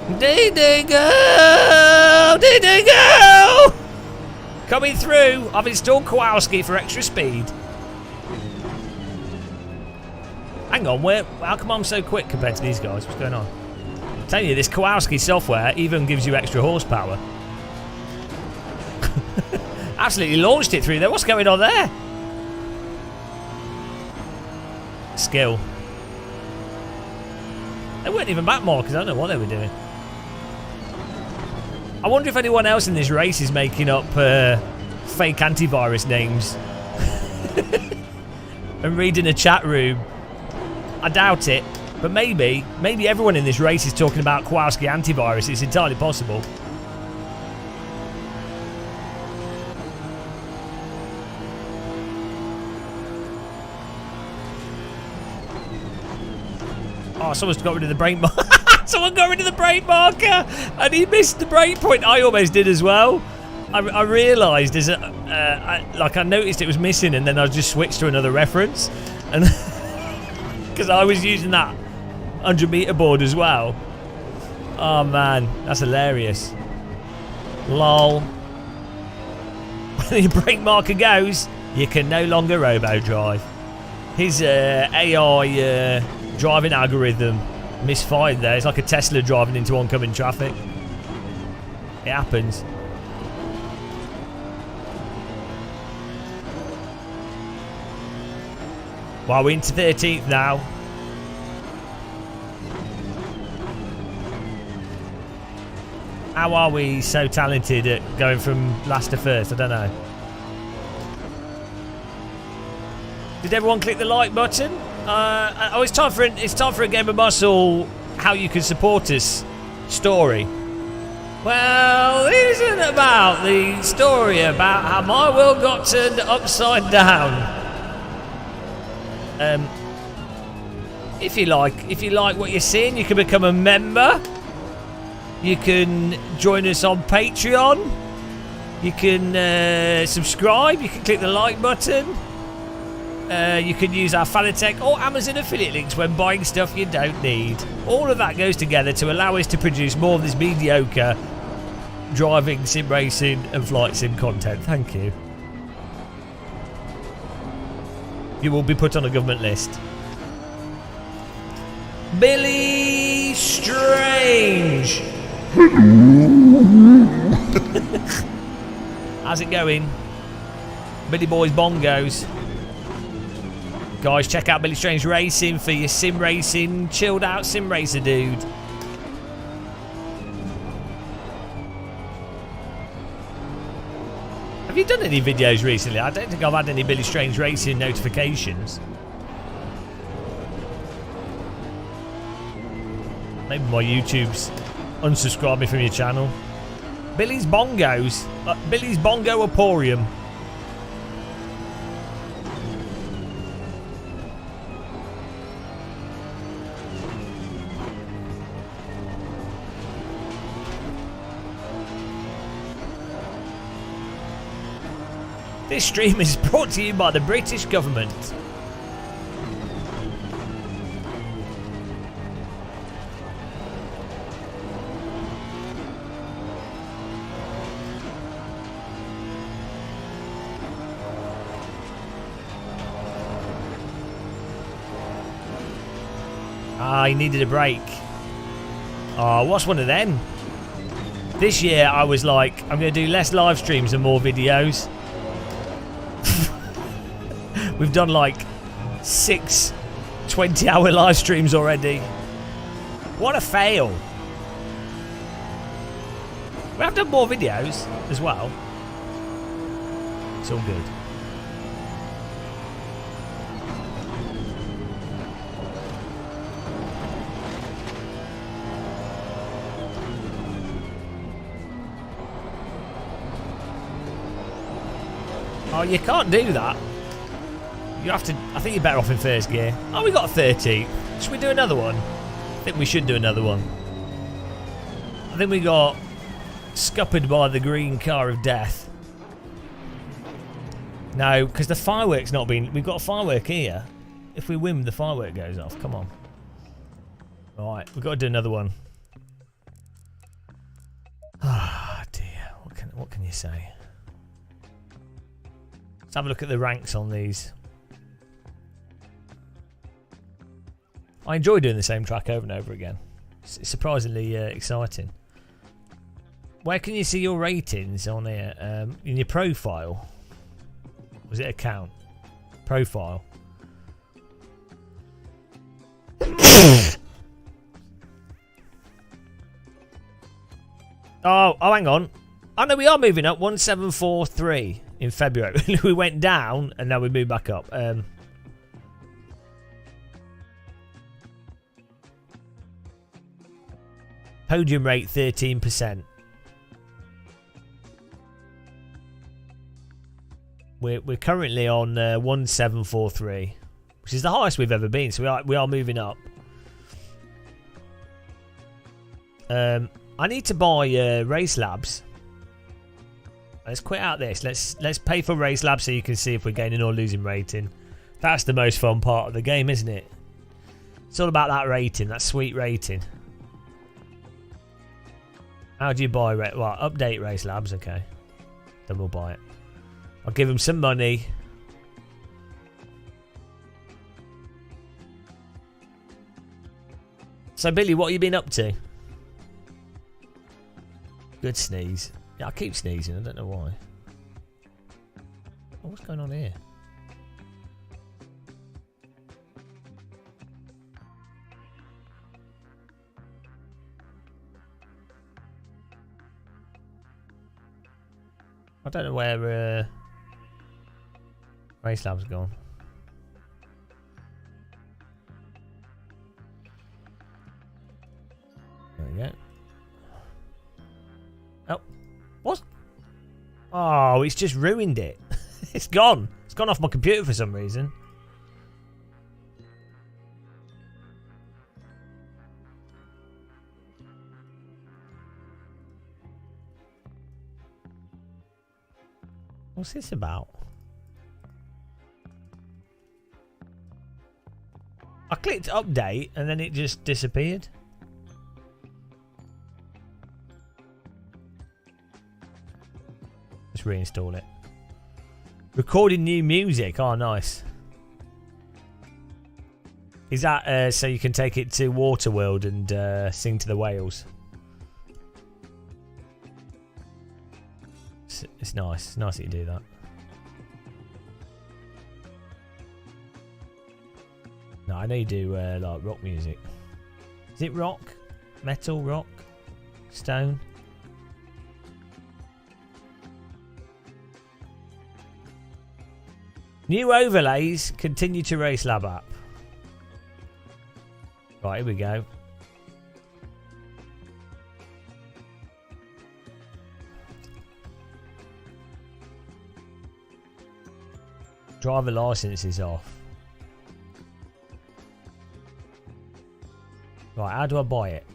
DD Go! DD Go! Coming through. I've installed Kowalski for extra speed. Hang on, how come I'm so quick compared to these guys? What's going on? I'm telling you, this Kowalski software even gives you extra horsepower. Absolutely launched it through there. What's going on there? Skill. They weren't even back markers. I don't know what they were doing. I wonder if anyone else in this race is making up fake antivirus names and reading a chat room. I doubt it, but maybe everyone in this race is talking about Kowalski antivirus. It's entirely possible. Oh, someone's got rid of the brake marker. Someone got rid of the brake marker, and he missed the brake point. I almost did as well. I realised I noticed it was missing, and then I just switched to another reference, and because I was using that 100-metre board as well. Oh man, that's hilarious. Lol. When your brake marker goes, you can no longer robo-drive. His AI driving algorithm misfired there. It's like a Tesla driving into oncoming traffic. It happens. Well, we're into 13th now. How are we so talented at going from last to first? I don't know. Did everyone click the like button? Oh, it's time for a Game of Muscle. How you can support us story. Well, it isn't about the story about how my world got turned upside down. If you like what you're seeing, you can become a member. You can join us on Patreon. You can subscribe. You can click the like button. You can use our Fanatec or Amazon affiliate links when buying stuff you don't need. All of that goes together to allow us to produce more of this mediocre driving, sim racing and flight sim content. Thank you. You will be put on a government list. Billy Strange. How's it going? Billy Boy's bongos. Guys, check out Billy Strange Racing for your sim racing, chilled out sim racer dude. Have you done any videos recently? I don't think I've had any Billy Strange Racing notifications. Maybe my YouTube's unsubscribed me from your channel. Billy's Bongos. Billy's Bongo Emporium. This stream is brought to you by the British government. Ah, he needed a break. Oh, what's one of them? This year I was like, I'm going to do less live streams and more videos. We've done like 6 20-hour live streams already. What a fail. We have done more videos as well. It's all good. Oh, you can't do that. You have to. I think you're better off in first gear. Oh, we got 30. Should we do another one? I think we should do another one. I think we got scuppered by the green car of death. No, because the firework's not been. We've got a firework here. If we win, the firework goes off. Come on. All right, we've got to do another one. Ah, dear. What can you say? Let's have a look at the ranks on these. I enjoy doing the same track over and over again. It's surprisingly exciting. Where can you see your ratings on here? In your profile? Was it account? Profile. Oh, hang on. Oh no, we are moving up. 1743 in February. We went down and now we moved back up. Podium rate 13%. We're currently on 1743, which is the highest we've ever been. So we are moving up. I need to buy Race Labs. Let's quit out this. Let's pay for Race Labs so you can see if we're gaining or losing rating. That's the most fun part of the game, isn't it? It's all about that rating, that sweet rating. How do you buy well, update Race Labs, okay. Then we'll buy it. I'll give him some money. So Billy, what have you been up to? Good sneeze. Yeah, I keep sneezing, I don't know why. Oh, what's going on here? I don't know where Race Lab's gone. There we go. Oh, what? Oh, it's just ruined it. It's gone. It's gone off my computer for some reason. What's this about? I clicked update and then it just disappeared. Let's reinstall it. Recording new music. Oh, nice. Is that so you can take it to Waterworld and sing to the whales? It's nice. It's nice that you do that. No, I know you do like rock music. Is it rock? Metal? Rock? Stone? New overlays. Continue to Race Lab app. Right, here we go. Driver license is off. Right, how do I buy it?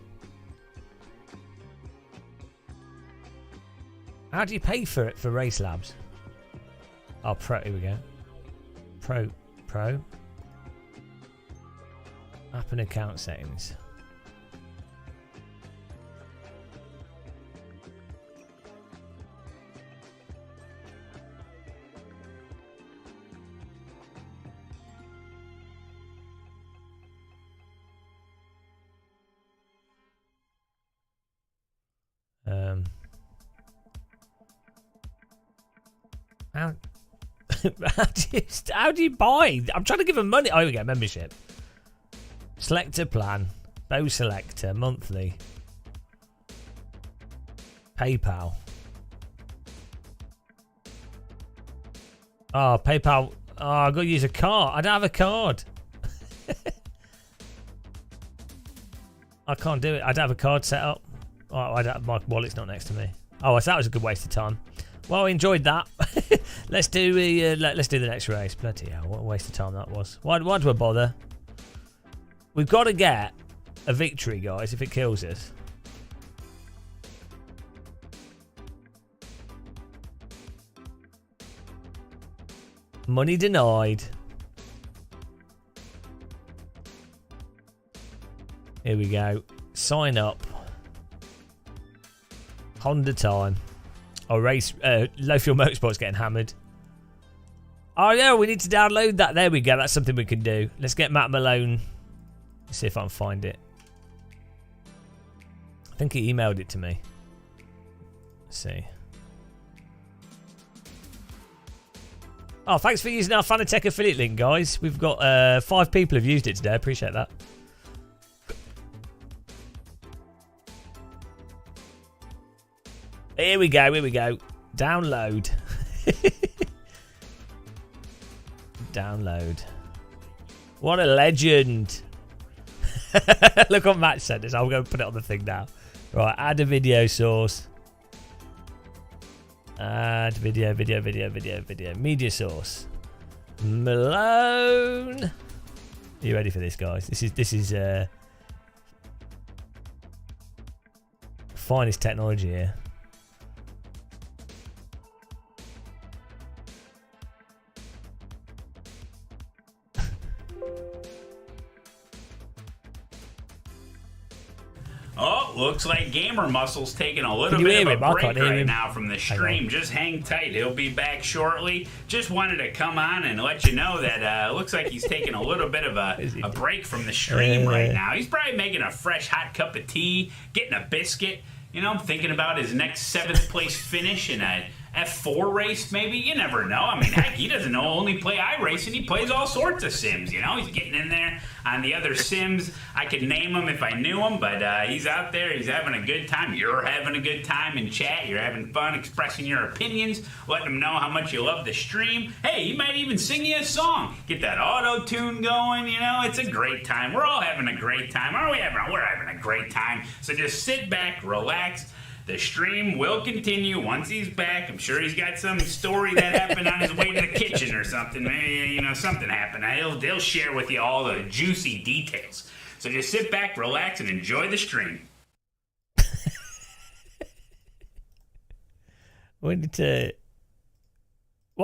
How do you pay for it for Race Labs? Oh, Pro, here we go. Pro. App and account settings. How do you buy? I'm trying to give them money. Oh, here we go. Membership. Selector plan. Bow selector. Monthly. PayPal. Oh, PayPal. Oh, I've got to use a card. I don't have a card. I can't do it. I don't have a card set up. Oh, I don't, my wallet's not next to me. Oh, so that was a good waste of time. Well, I enjoyed that. Let's do the next race. Bloody hell, what a waste of time that was. Why do I bother? We've got to get a victory, guys, if it kills us. Money denied. Here we go. Sign up. Honda time. Oh, race. Low Fuel Motorsport's getting hammered. Oh, yeah, we need to download that. There we go. That's something we can do. Let's get Matt Malone. Let's see if I can find it. I think he emailed it to me. Let's see. Oh, thanks for using our Fanatec affiliate link, guys. We've got 5 people have used it today. Appreciate that. Here we go, here we go. Download. Download. What a legend. Look what Matt sent us. I'll go put it on the thing now. Right, add a video source. Add video. Media source. Malone. Are you ready for this, guys? This is finest technology here.
Oh, looks like Gamer Muscle's taking a little bit of a break right now from the stream. Just hang tight. He'll be back shortly. Just wanted to come on and let you know that looks like he's taking a little bit of a break from the stream right now. He's probably making a fresh hot cup of tea, getting a biscuit. You know, I'm thinking about his next 7th place finish in a F4 race, maybe. You never know. I mean, heck, he doesn't only play iRacing. He plays all sorts of sims, you know. He's getting in there on the other sims. I could name him if I knew him, but he's out there. He's having a good time. You're having a good time in chat. You're having fun expressing your opinions, letting him know how much you love the stream. Hey, he might even sing you a song. Get that auto-tune going, you know. It's a great time. We're all having a great time. We're having a great time. So just sit back, relax. The stream will continue once he's back. I'm sure he's got some story that happened on his way to the kitchen or something. Maybe, you know, something happened. He'll share with you all the juicy details. So just sit back, relax, and enjoy the stream.
Why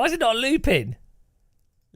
is it not looping?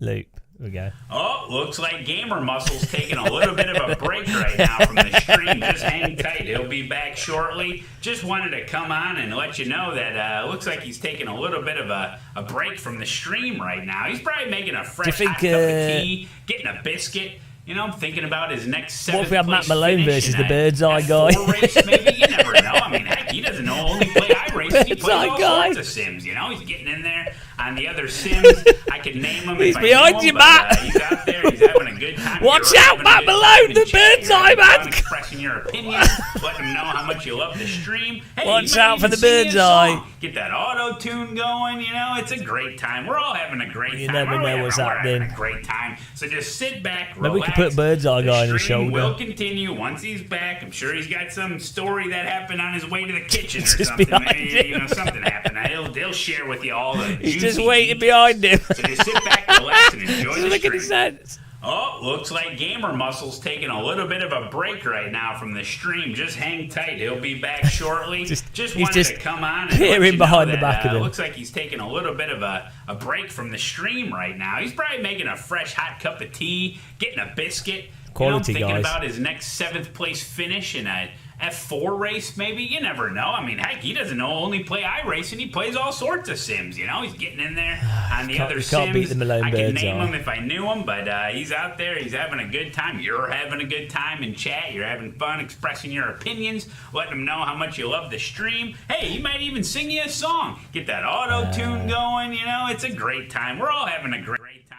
Loop. There we go.
Oh, looks like Gamer Muscle's taking a little bit of a break right now from the stream. Just hang tight. He'll be back shortly. Just wanted to come on and let you know that looks like he's taking a little bit of a break from the stream right now. He's probably making a fresh hot cup of tea, getting a biscuit. You know, I'm thinking about his next seventh.
What if we have Matt Malone versus the Bird's Eye
guy?
guy?
Maybe, you never know. I mean, heck, he doesn't only play iRacing. He plays all sorts of sims. You know, he's getting in there on the other sims. I could name him.
He's
if
behind
I knew
you,
him,
Matt.
But, he's out there. He's having a good time.
Watch out, Matt Malone, the Bird's Eye man.
Expressing your opinion, letting him know how much you love the stream. Hey,
watch out for the Bird's Eye.
Get that auto tune going. You know, it's a great time. We're all having a great time.
You never know what's happening.
Having a great time. So just sit back, relax.
Maybe we could put Bird's Eye guy on his shoulder.
Will continue once he's back. I'm sure he's got some story that happened on his way to the kitchen or
Just
something.
behind
Maybe,
him.
you know, something happened. He'll share with you all the
He's
juicy
just waiting
details.
behind him.
So just sit back, relax, and enjoy the
Look at
stream.
his sense.
Oh, looks like Gamer Muscle's taking a little bit of a break right now from the stream. Just hang tight. He'll be back shortly. Just wanted to come on and
peering
let you
behind
know
the
that,
back of him.
looks like he's taking a little bit of a break from the stream right now. He's probably making a fresh hot cup of tea, getting a biscuit.
Quality,
thinking
guys.
about his next 7th place finish in a F4 race, maybe. You never know. I mean, heck, he doesn't only play iRacing. He plays all sorts of sims. You know, he's getting in there on the other sims.
Beat the Malone
I could
Bird's
name
Eye.
him if I knew him, but he's out there. He's having a good time. You're having a good time in chat. You're having fun expressing your opinions, letting them know how much you love the stream. Hey, he might even sing you a song. Get that auto tune going. You know, it's a great time. We're all having a great time.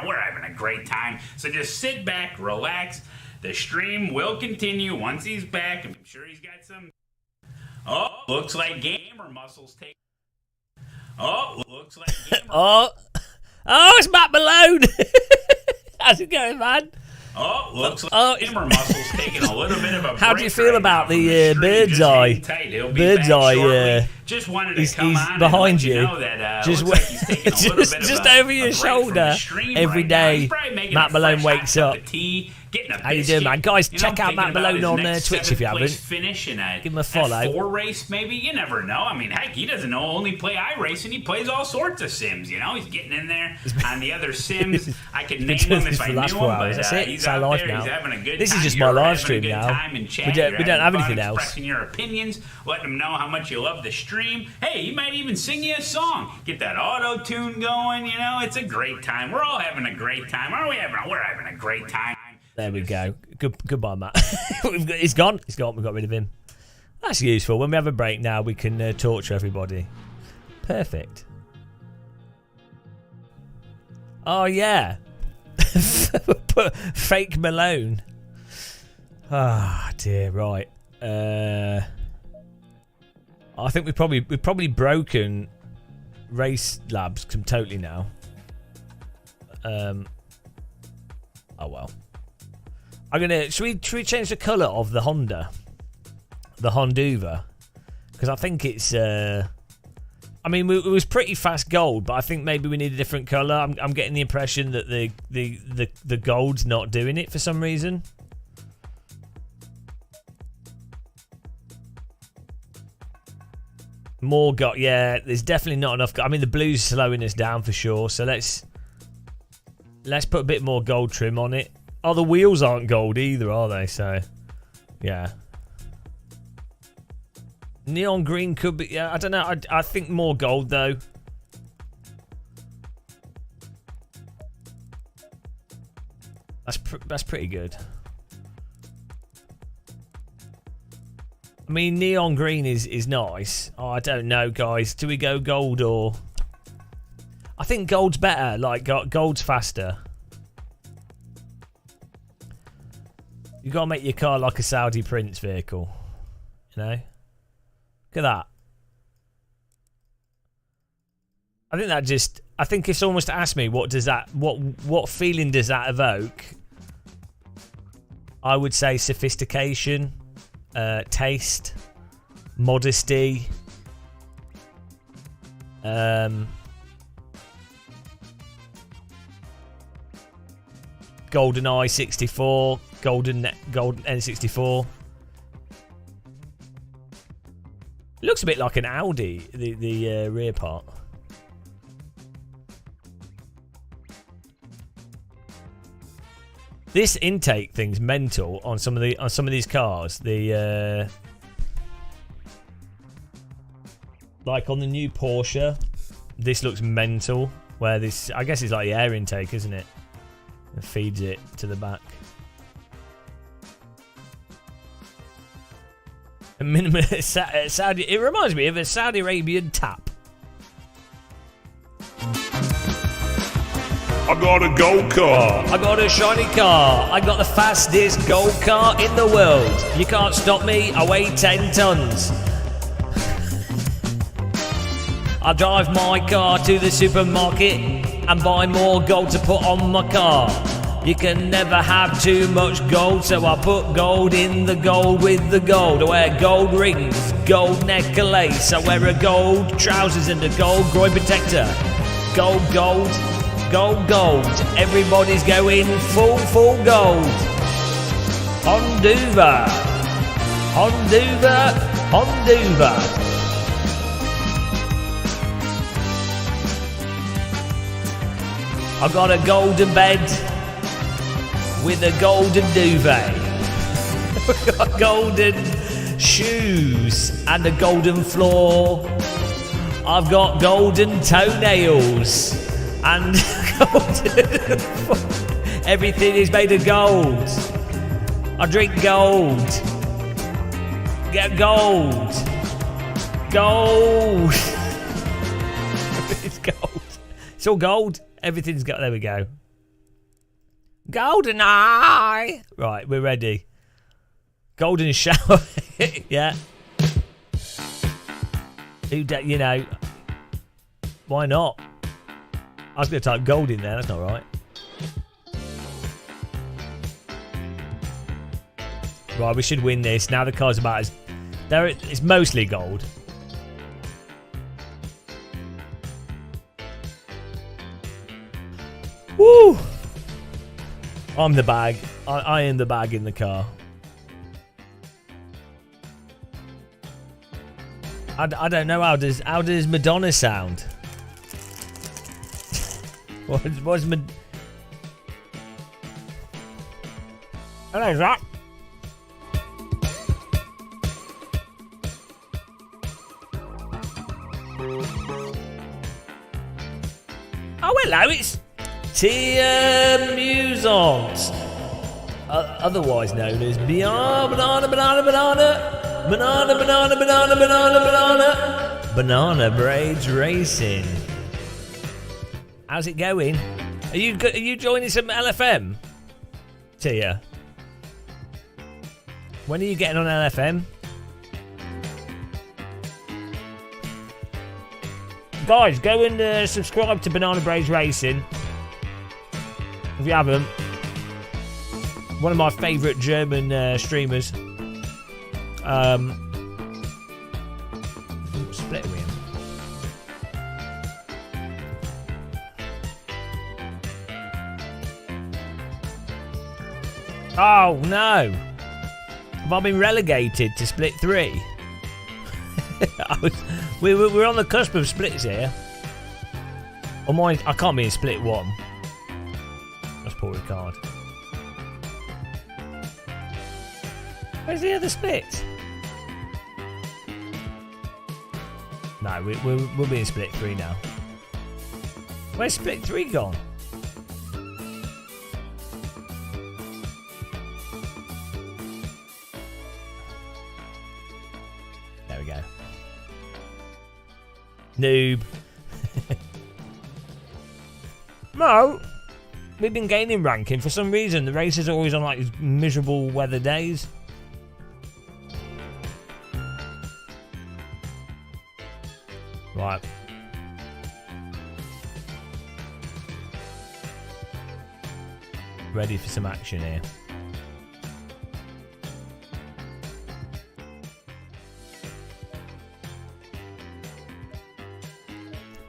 We're having a great time. So just sit back, relax. The stream will continue once he's back. I'm sure he's got some. Oh, looks like Gamer Muscle's taking. Oh, looks like Gamer.
Oh, it's Matt Malone. How's it going, man?
Oh, looks like Gamer Muscle's taking a little bit of a break.
How do you feel
right
about
now from
the
stream.
Bird's
Just
Eye?
hang tight. He'll be
Bird's
back
Eye,
shortly. Just wanted to come
he's
on
behind
and let
you.
know that
Just
looks like he's taking a little bit of
just
a,
over your
a break from
shoulder
the stream
every
right now.
day.
He's probably making
Matt
a
Malone
fresh hot
wakes
cup
up.
of tea, getting a
How you
biscuit.
doing, man? Guys,
You know,
check out
thinking
Matt
about
Malone
his
on
next
Twitch if you
7th place
haven't.
Finish in a
Give him a follow.
F4 race, maybe. You never know. I mean, heck, he doesn't only play iRacing. He plays all sorts of sims. You know, he's getting in there on the other sims. I could name him if I knew him, but
That's it.
he's
It's our
out
life
there.
now.
He's having a good time.
This is just my
You're
live
having a
stream
good
now.
time in chat.
We don't
You're
have
having
anything
fun
else.
Expressing your opinions, letting them know how much you love the stream. Hey, he might even sing you a song. Get that auto tune going. You know, it's a great time. We're all having a great time. We're having a great time.
There we go. Goodbye, Matt. He's gone. He's gone. We got rid of him. That's useful. When we have a break now, we can torture everybody. Perfect. Oh, yeah. Fake Malone. Ah, dear. Right. I think we've probably broken Race Labs totally now. Oh well. Should we change the colour of the Honda? The Honduva? Because I think it's I mean it was pretty fast gold, but I think maybe we need a different colour. I'm getting the impression that the gold's not doing it for some reason. More gold, yeah, there's definitely not enough. I mean the blue's slowing us down for sure, so let's put a bit more gold trim on it. Oh, the wheels aren't gold either, are they? So, yeah. Neon green could be... Yeah, I don't know. I think more gold, though. That's pretty good. I mean, neon green is nice. Oh, I don't know, guys. Do we go gold or... I think gold's better. Like, gold's faster. You got to make your car like a Saudi Prince vehicle. You know? Look at that. I think that just... I think if someone was to ask me what feeling does that evoke, I would say sophistication, taste, modesty, GoldenEye 64, Golden N64. It looks a bit like an Audi, the rear part. This intake thing's mental on some of these cars. The like on the new Porsche, this looks mental. Where this, I guess, it's like the air intake, isn't it? It feeds it to the back. A minimum Saudi. It reminds me of a Saudi Arabian tap.
I got a gold car.
I got a shiny car. I got the fastest gold car in the world. You can't stop me. I weigh 10 tons. I drive my car to the supermarket and buy more gold to put on my car. You can never have too much gold, so I put gold in the gold with the gold. I wear gold rings, gold necklace. I wear a gold trousers and a gold groin protector. Gold, gold. Gold, gold, everybody's going full gold. Honduva, Honduva, Honduva. I got a golden bed with a golden duvet. I got golden shoes and a golden floor. I've got golden toenails. And everything is made of gold. I drink gold. Get gold. Gold. It's gold. It's all gold. Everything's got. There we go. Golden eye. Right, we're ready. Golden shower. Yeah. You know. Why not? I was going to type gold in there, that's not right. Right, we should win this. Now the car's about as... It's mostly gold. Woo! I'm the bag. I am the bag in the car. I don't know, how does Madonna sound? What's Hello, Zach. Oh, hello, it's Tia Musons, otherwise known as Banana Braids Racing. How's it going? Are you joining some LFM, Tia? When are you getting on LFM? Guys, go and subscribe to Banana Braids Racing. If you haven't. One of my favourite German streamers. Split with him. Oh no! Have I been relegated to split 3? We're on the cusp of splits here. Or mine, I can't be in split 1. That's poor Ricard. Where's the other split? No, we'll be in split 3 now. Where's split 3 gone? we go. Noob. No. We've been gaining ranking for some reason. The races are always on like these miserable weather days. Right. Ready for some action here.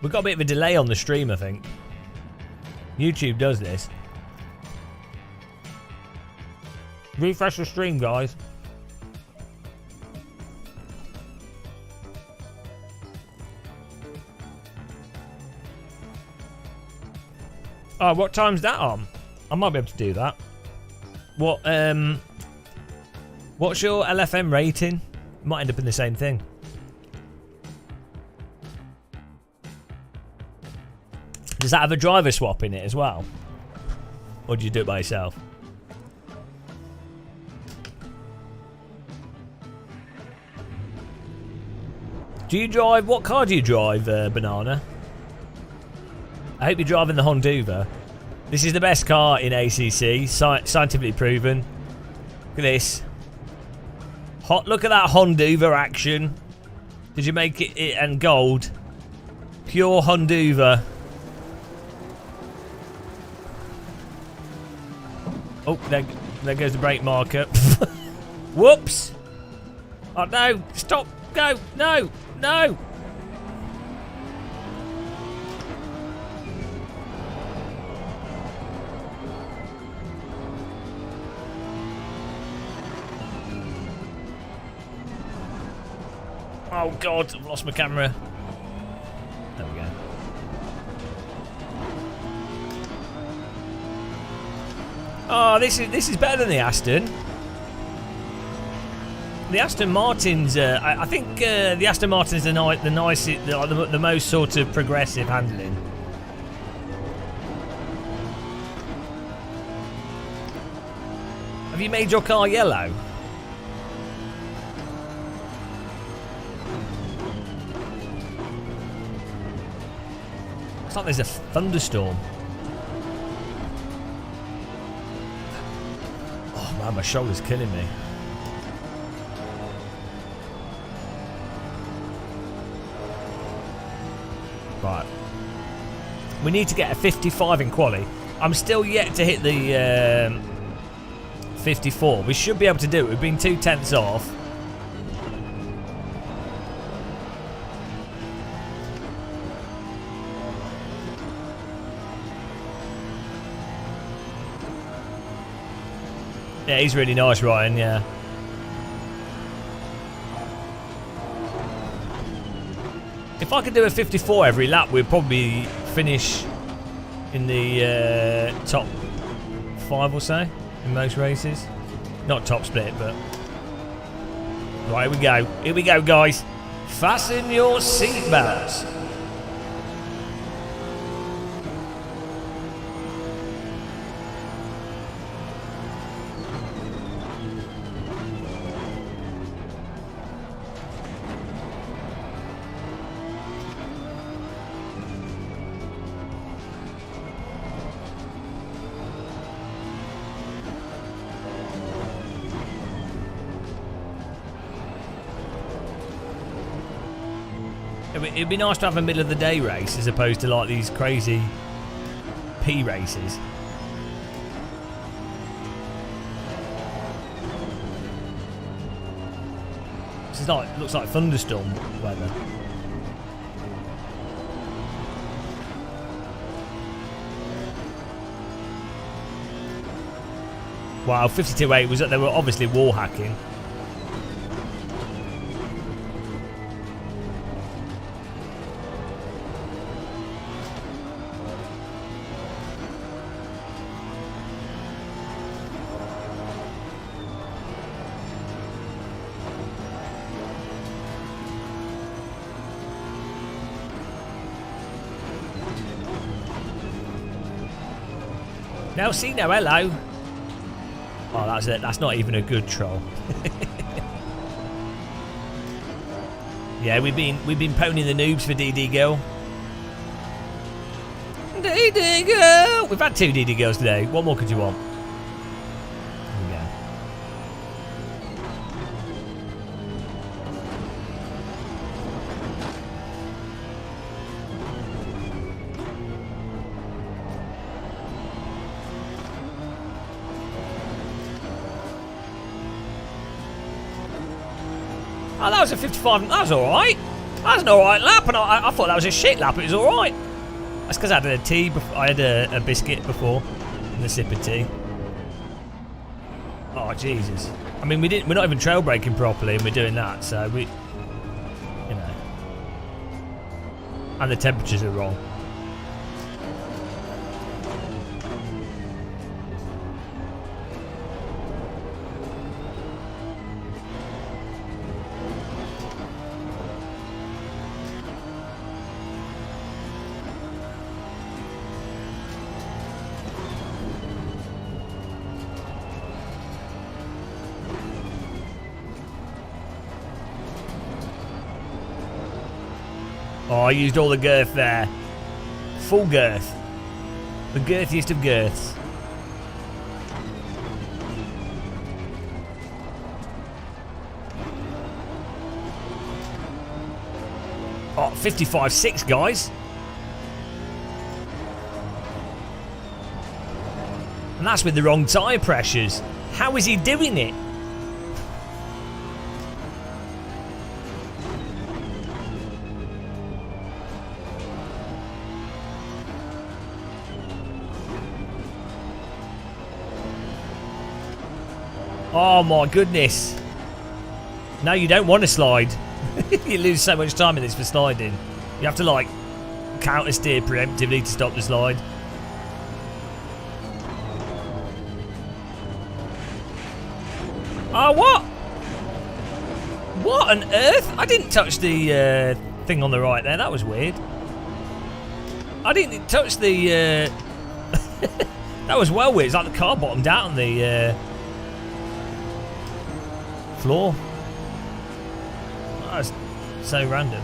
We've got a bit of a delay on the stream, I think. YouTube does this. Refresh the stream, guys. Oh, what time's that on? I might be able to do that. What? What's your LFM rating? Might end up in the same thing. Does that have a driver swap in it as well? Or do you do it by yourself? Do you drive... What car do you drive, Banana? I hope you're driving the Honduva. This is the best car in ACC. Scientifically proven. Look at this. Look at that Honduva action. Did you make it and gold? Pure Honduva. Oh, there goes the brake marker. Whoops! Oh no! Stop! Go! No! No! Oh god! I've lost my camera. There we go. Oh, this is better than the Aston. The Aston Martin's, I think the Aston Martin's the nicest, the most sort of progressive handling. Have you made your car yellow? It's like there's a thunderstorm. Man, my shoulder's killing me. Right. We need to get a 55 in quali. I'm still yet to hit the 54. We should be able to do it. We've been 2/10 off. Yeah, he's really nice, Ryan, yeah. If I could do a 54 every lap, we'd probably finish in the top 5 or so in most races. Not top split, but... Right, here we go. Here we go, guys. Fasten your seatbelts. It'd be nice to have a middle of the day race as opposed to like these crazy P races. This is like, looks like thunderstorm weather. Wow, 52.8 was that they were obviously wall hacking. Now see, no, hello. Oh, that's it. That's not even a good troll. Yeah, we've been ponying the noobs for DD Girl. DD Girl! We've had 2 DD Girls today. What more could you want? There we go. Oh, that was a 55. That was alright. That was an alright lap, and I thought that was a shit lap. It was alright. That's because I had a tea. I had a biscuit before, and a sip of tea. Oh Jesus! I mean, we're not even trail braking properly, and we're doing that. So we, you know, and the temperatures are wrong. Oh, I used all the girth there. Full girth. The girthiest of girths. Oh, 55.6, guys. And that's with the wrong tyre pressures. How is he doing it? Oh my goodness. No, you don't want to slide. You lose so much time in this for sliding. You have to like counter steer preemptively to stop the slide. Oh, what? What on earth? I didn't touch the thing on the right there. That was weird. I didn't touch the... That was well weird. It's like the car bottomed out on the... floor. That's so random.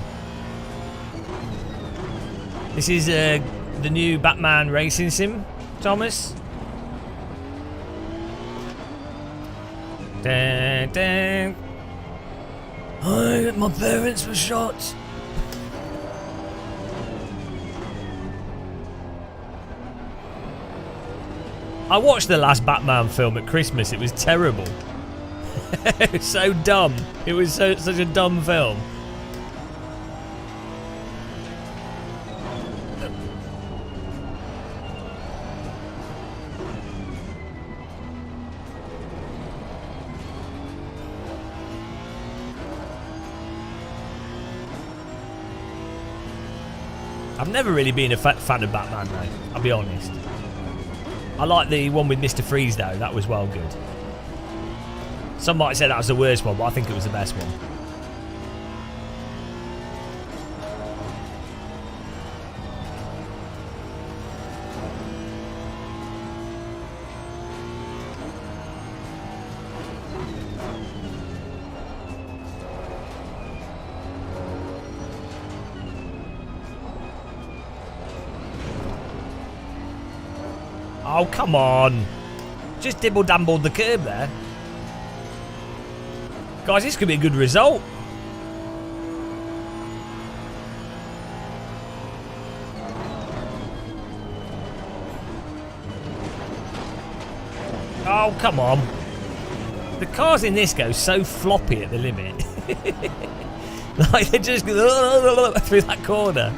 This is the new Batman racing sim, Thomas. Dun, dun. My parents were shot. I watched the last Batman film at Christmas. It was terrible. It was so dumb. It was such a dumb film. I've never really been a fan of Batman though, I'll be honest. I like the one with Mr. Freeze though, that was well good. Some might say that was the worst one, but I think it was the best one. Oh, come on. Just dibble-dambled the curb there. Guys, this could be a good result. Oh, come on. The cars in this go so floppy at the limit. Like, they just go through that corner.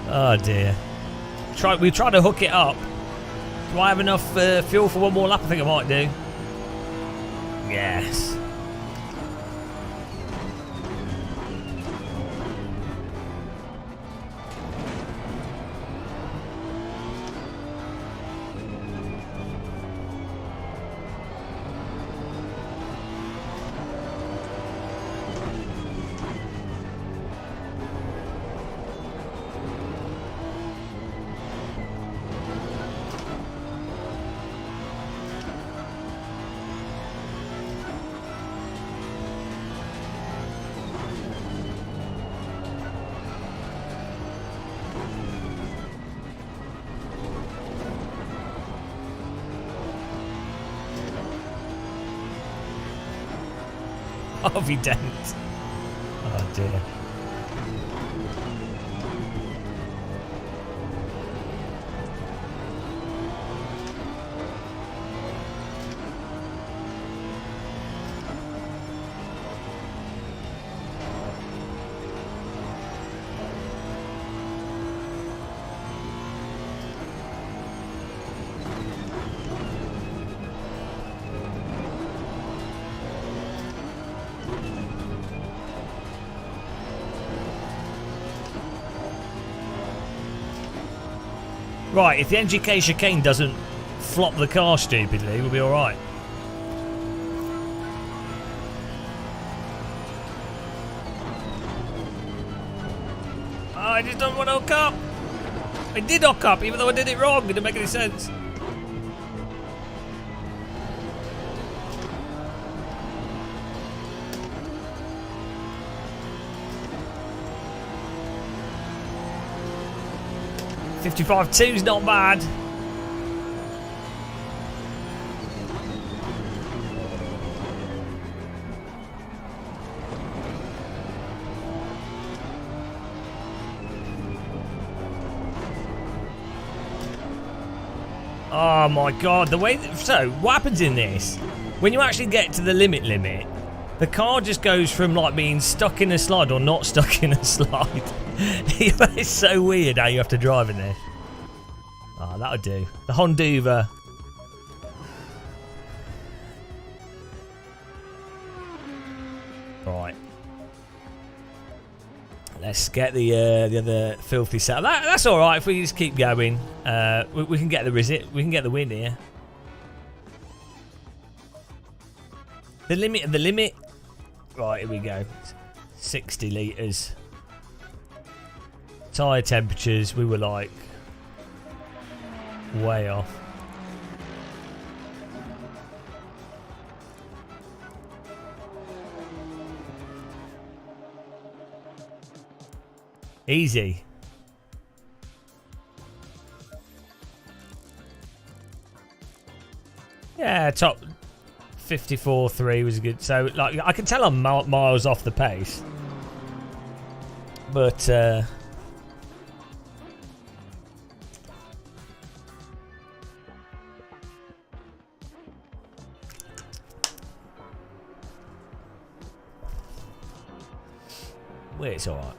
Oh, dear. We tried to hook it up. Do I have enough fuel for one more lap? I think I might do. Yes. Harvey Dent. Oh dear. Right, if the NGK chicane doesn't flop the car stupidly, we'll be alright. Oh, I just don't want to hook up. I did hook up, even though I did it wrong. It didn't make any sense. .55.2's not bad. Oh my god, the way so what happens in this? When you actually get to the limit, the car just goes from like being stuck in a slide or not stuck in a slide. It's so weird how you have to drive in this. Oh, that'll do. The Honduva. Right. Let's get the other filthy setup. That's all right if we just keep going. We can get the win here. The limit of the limit. Right, here we go. 60 litres. Tyre temperatures, we were like way off. Easy. Yeah, top 54.3 was good. So, like, I can tell I'm miles off the pace. But, it's alright.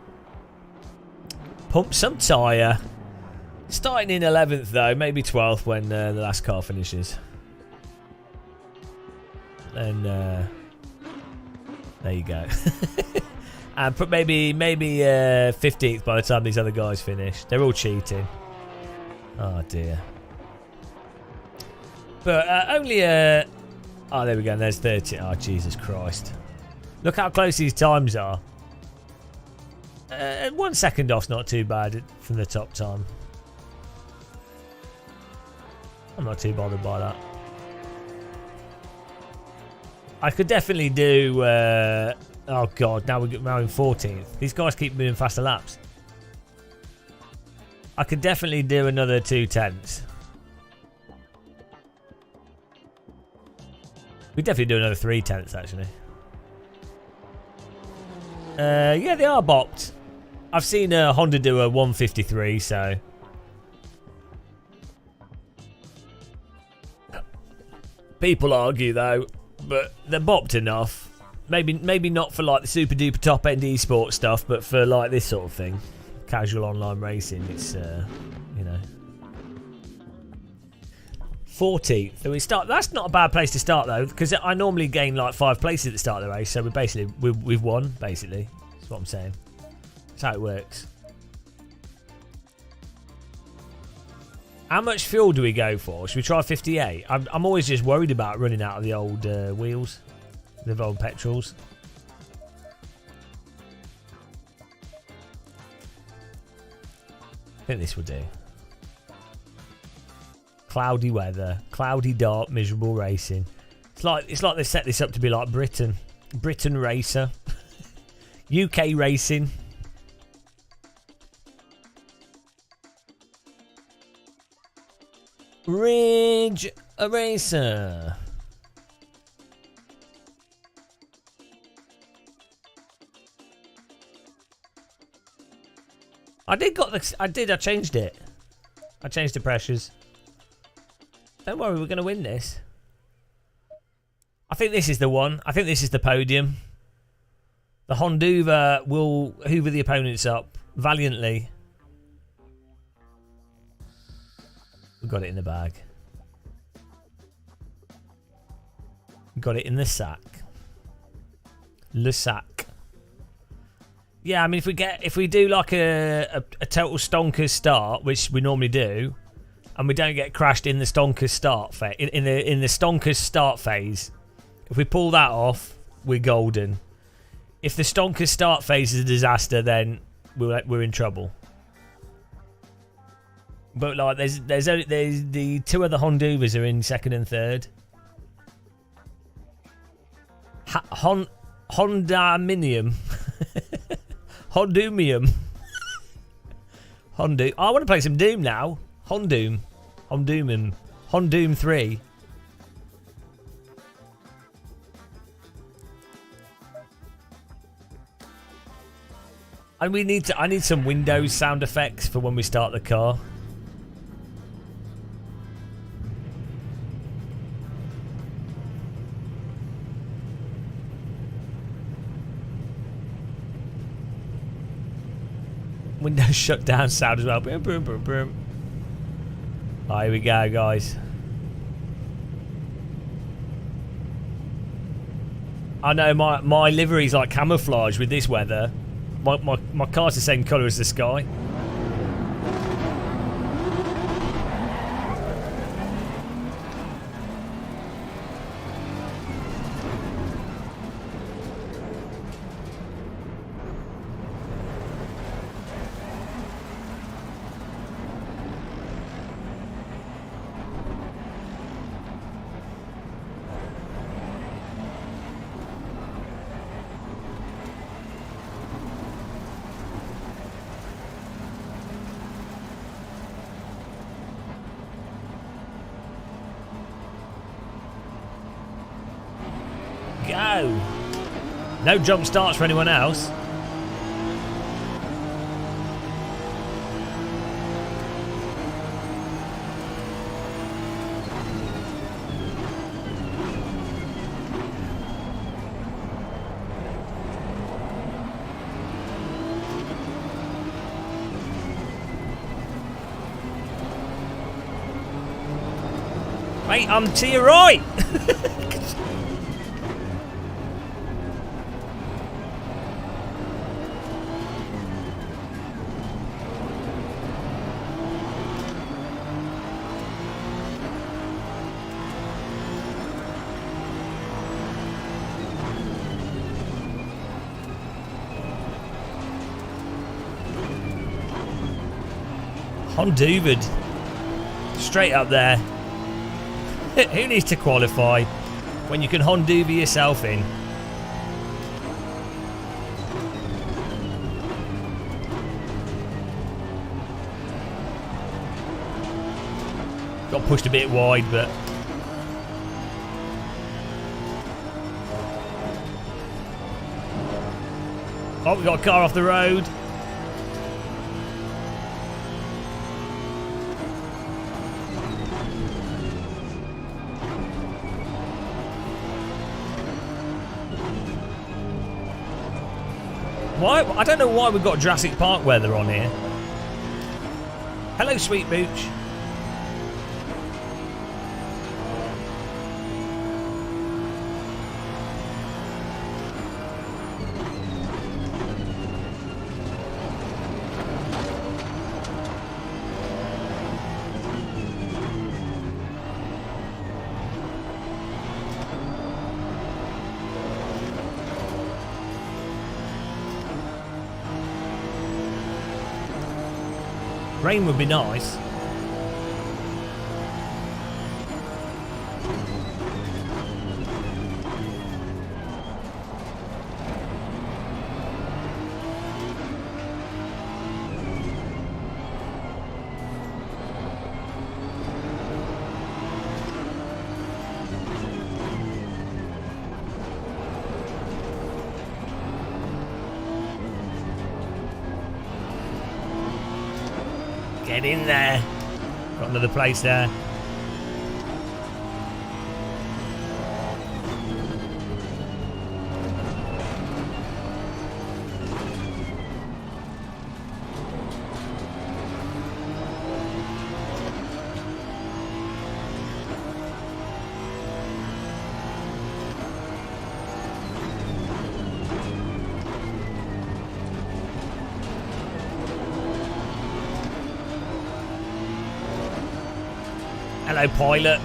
Pump some tyre. Starting in 11th though, maybe 12th when the last car finishes. And there you go. And put maybe 15th by the time these other guys finish. They're all cheating. Oh dear. But only oh, there we go. There's 30. Oh Jesus Christ! Look how close these times are. 1 second off's not too bad from the top time. I'm not too bothered by that. I could definitely do. Oh god, now we're in 14th. These guys keep moving faster laps. I could definitely do another 2 tenths. We definitely do another 3 tenths actually. Yeah, they are bopped. I've seen a Honda do a 153, so people argue though, but they're bopped enough. Maybe not for like the super duper top end esports stuff, but for like this sort of thing, casual online racing, it's you know. 14th. So we start. That's not a bad place to start though, because I normally gain like 5 places at the start of the race. So we've won basically. That's what I'm saying. That's how it works. How much fuel do we go for? Should we try 58? I'm always just worried about running out of the old wheels, the old petrols. I think this will do. Cloudy weather, cloudy, dark, miserable racing. It's like they set this up to be like Britain racer, UK racing. Ridge a racer. I changed it. I changed the pressures. Don't worry, we're going to win this. I think this is the one. I think this is the podium. The Honduva will hoover the opponents up valiantly. We got it in the bag. Got it in the sack. Le sac. Yeah, I mean, if we do like a total stonkers start, which we normally do, and we don't get crashed in the stonkers start phase, in the stonkers start phase, if we pull that off, we're golden. If the stonkers start phase is a disaster, then we're in trouble. But like, there's the two other Honduvas are in second and third. Hondaminium. Hondumium. Hondu. I want to play some Doom now. Hondoom. Hondoomum. Hondoom 3. And I need some Windows sound effects for when we start the car. Windows shut down sound as well. Boom, boom, boom, boom. Oh, here we go, guys. I know my livery's like camouflage with this weather. My car's the same colour as the sky. Go! No jump starts for anyone else. Mate, I'm to your right! Honduvid. Straight up there. Who needs to qualify when you can Honduva yourself in? Got pushed a bit wide, but... Oh, we got a car off the road. Why? I don't know why we've got Jurassic Park weather on here. Hello, Sweet Booch. Rain would be nice. Get in there. Got another place there. Hello, pilot.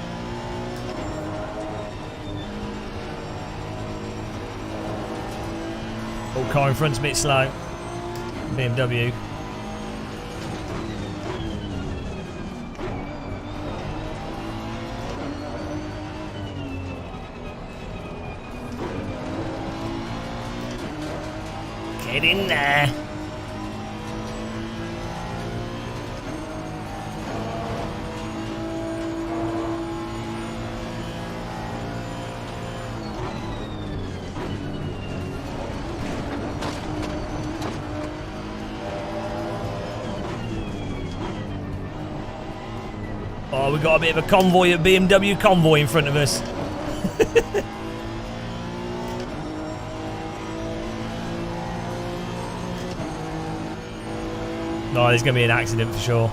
Oh, car in front's a bit slow. BMW. Get in there. Oh, we've got a bit of a convoy, a BMW convoy in front of us. No, there's going to be an accident for sure.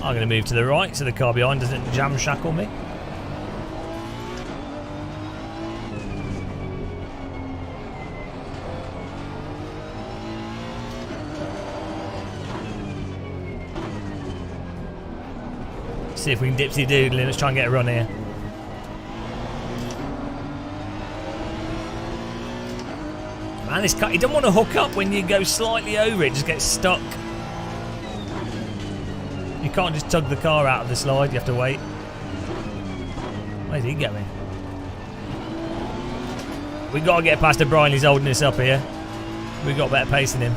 I'm going to move to the right so the car behind doesn't jam shackle me. See if we can dipsy doodle and let's try and get a run here. Man, this car, you don't want to hook up when you go slightly over it, just gets stuck. You can't just tug the car out of the slide, you have to wait. Where's he going? We've got to get past O'Brien, he's holding us up here. We've got better pace than him.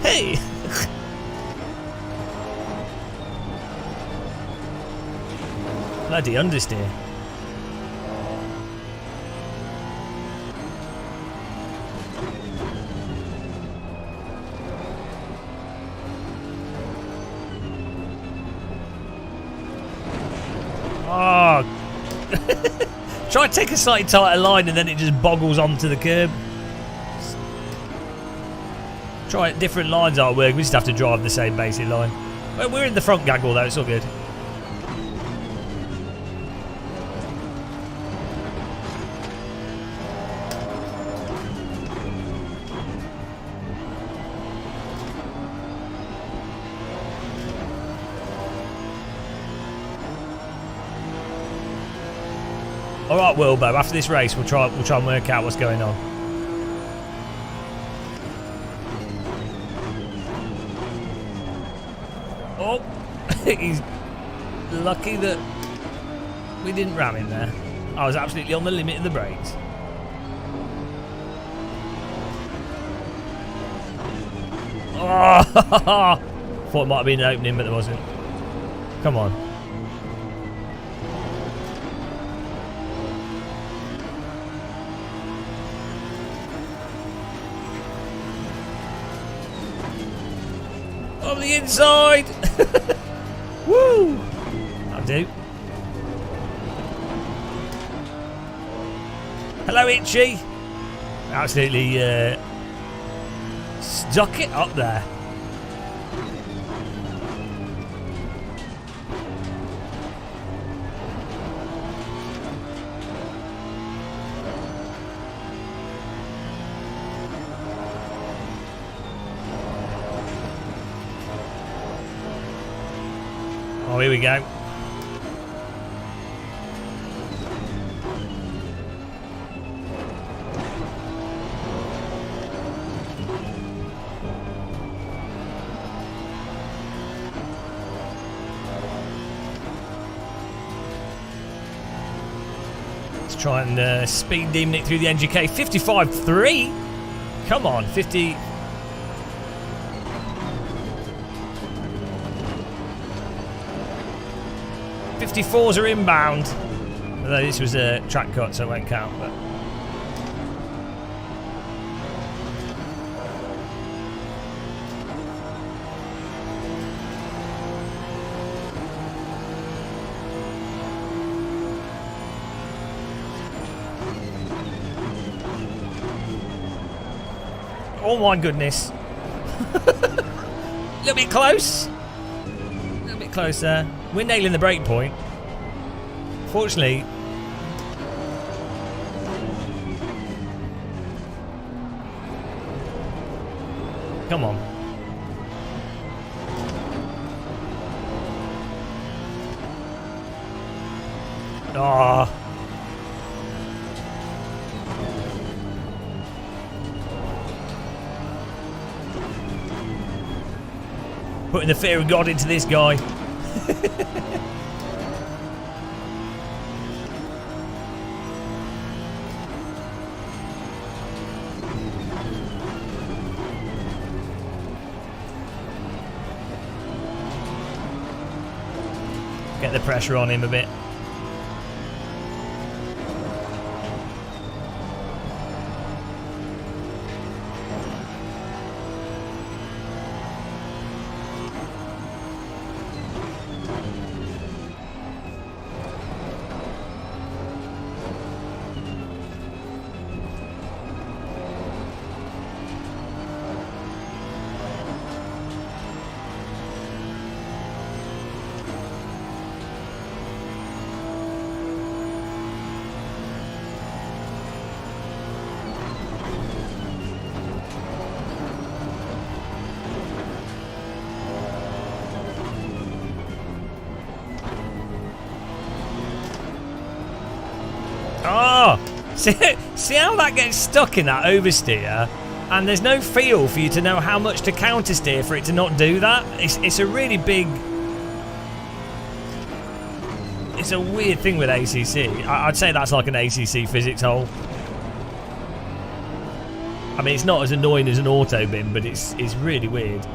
Hey! Bloody understeer. Oh! Try to take a slightly tighter line and then it just boggles onto the curb. Try it, different lines aren't working, we just have to drive the same basic line. Well, we're in the front gaggle though, it's all good. Alright Wilbo, after this race we'll try and work out what's going on. Oh, he's lucky that we didn't ram him there. I was absolutely on the limit of the brakes. Oh, thought it might have been an opening, but there wasn't. Come on. On the inside! Woo! That'll do. Hello, Itchy! Absolutely stuck it up there. Oh, here we go. Let's try and speed demon it through the NGK. 55.3. Come on, 50. 54s are inbound. Although this was a track cut, so it won't count. But oh my goodness. A little bit close. A little bit closer. We're nailing the break point. Fortunately, come on. Ah. Putting the fear of God into this guy. Get the pressure on him a bit. Oh, see how that gets stuck in that oversteer, and there's no feel for you to know how much to countersteer for it to not do that. It's a really big. It's a weird thing with ACC. I'd say that's like an ACC physics hole. I mean, it's not as annoying as an auto bin, but it's really weird.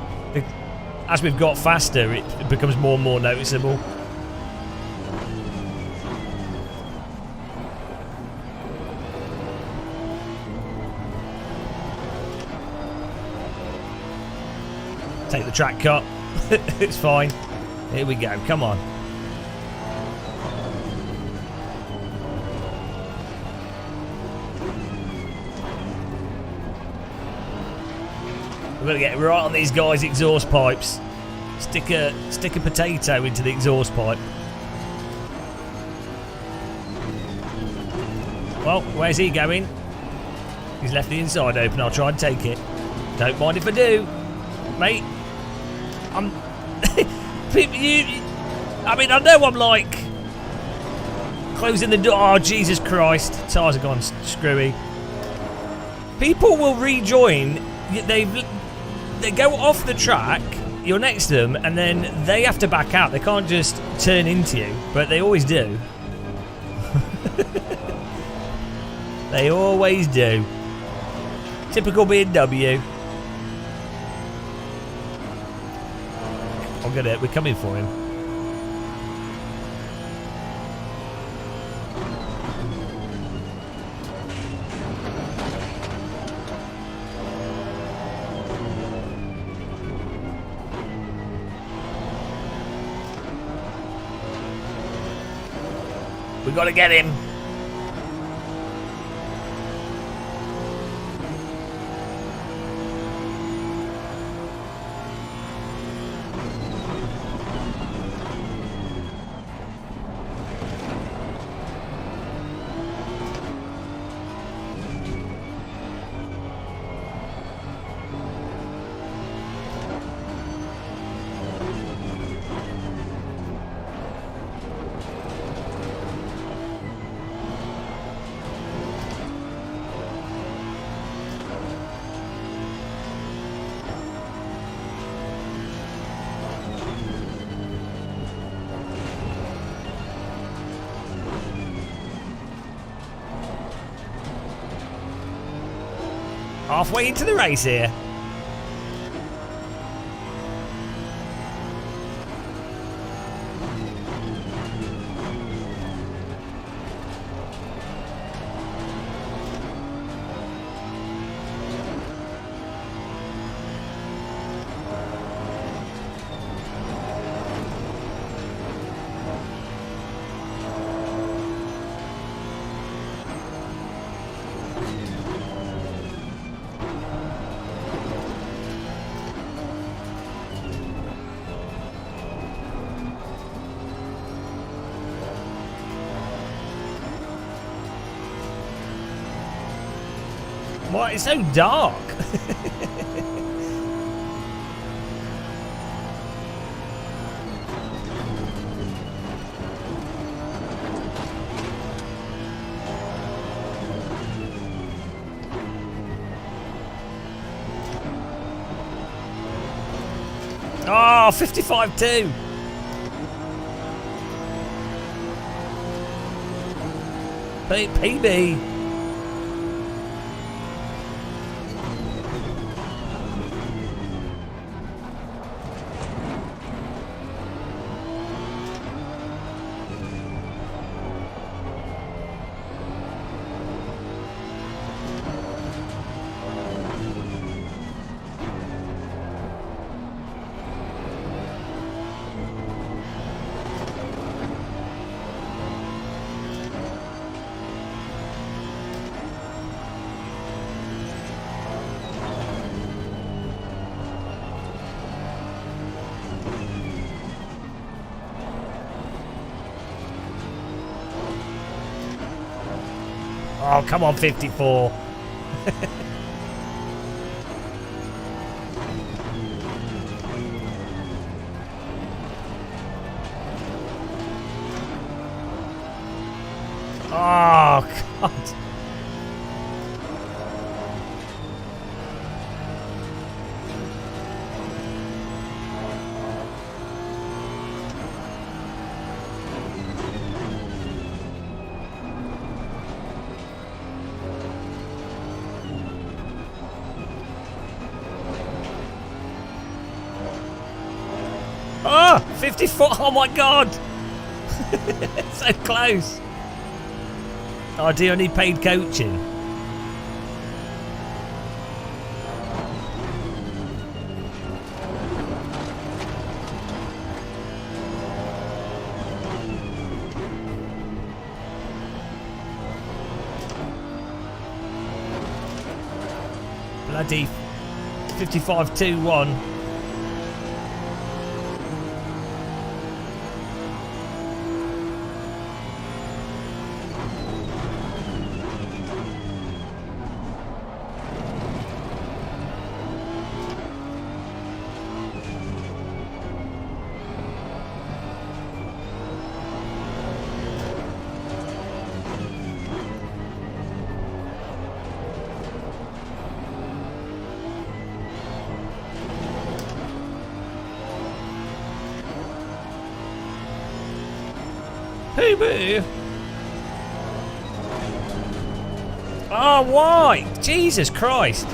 As we've got faster, it becomes more and more noticeable. Take the track cut. It's fine. Here we go. Come on. We're going to get right on these guys' exhaust pipes. Stick a potato into the exhaust pipe. Well, where's he going? He's left the inside open. I'll try and take it. Don't mind if I do, mate. I mean, I know I'm like closing the door. Oh, Jesus Christ. Tyres have gone screwy. People will rejoin. They go off the track, you're next to them, and then they have to back out. They can't just turn into you, but they always do. They always do. Typical BMW. I'll get it. We're coming for him. We gotta get him. Halfway into the race here. Why? It's so dark. Oh, 55-2. PB. Oh, come on, 54. Oh, God. Oh, 54. Oh, my God. So close. Oh, do you need paid coaching? Bloody 55-2-1. PB. Oh, why? Jesus Christ.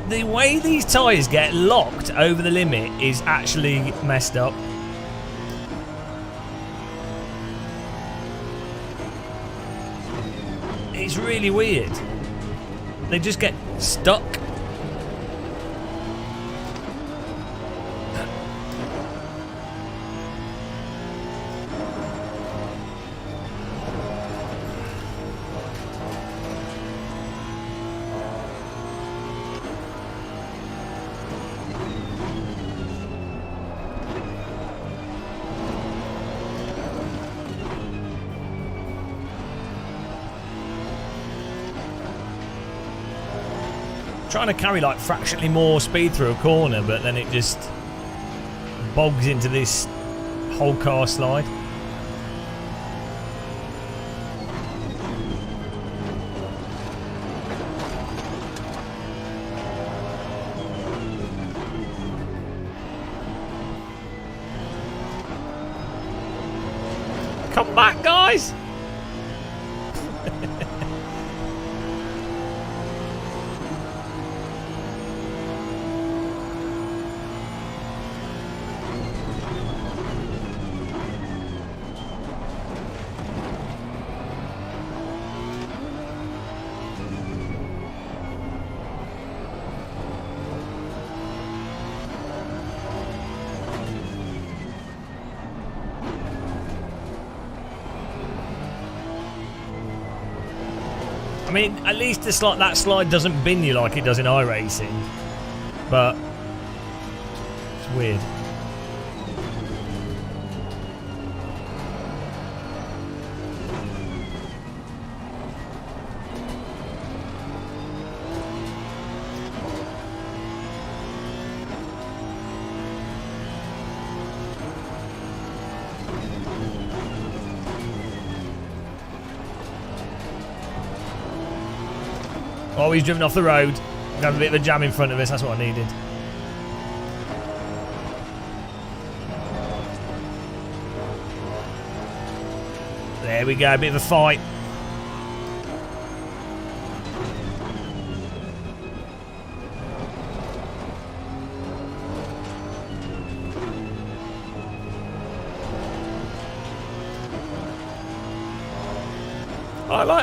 The way these tyres get locked over the limit is actually messed up. It's really weird. They just get stuck. Trying to carry like fractionally more speed through a corner, but then it just bogs into this whole car slide. Come back, guys! I mean, at least that slide doesn't bin you like it does in iRacing, but it's weird. Oh, he's driven off the road. We have a bit of a jam in front of us. That's what I needed. There we go. A bit of a fight.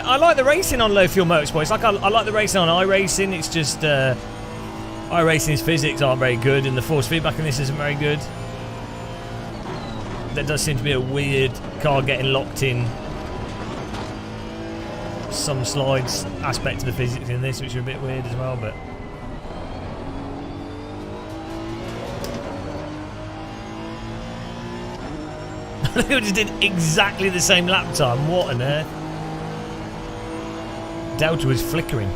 I like the racing on low fuel motorsport. It's like I like the racing on iRacing. It's just iRacing's physics aren't very good, and the force feedback in this isn't very good. There does seem to be a weird car getting locked in some slides aspect of the physics in this, which are a bit weird as well. But they just did exactly the same lap time. What on earth? Delta was flickering.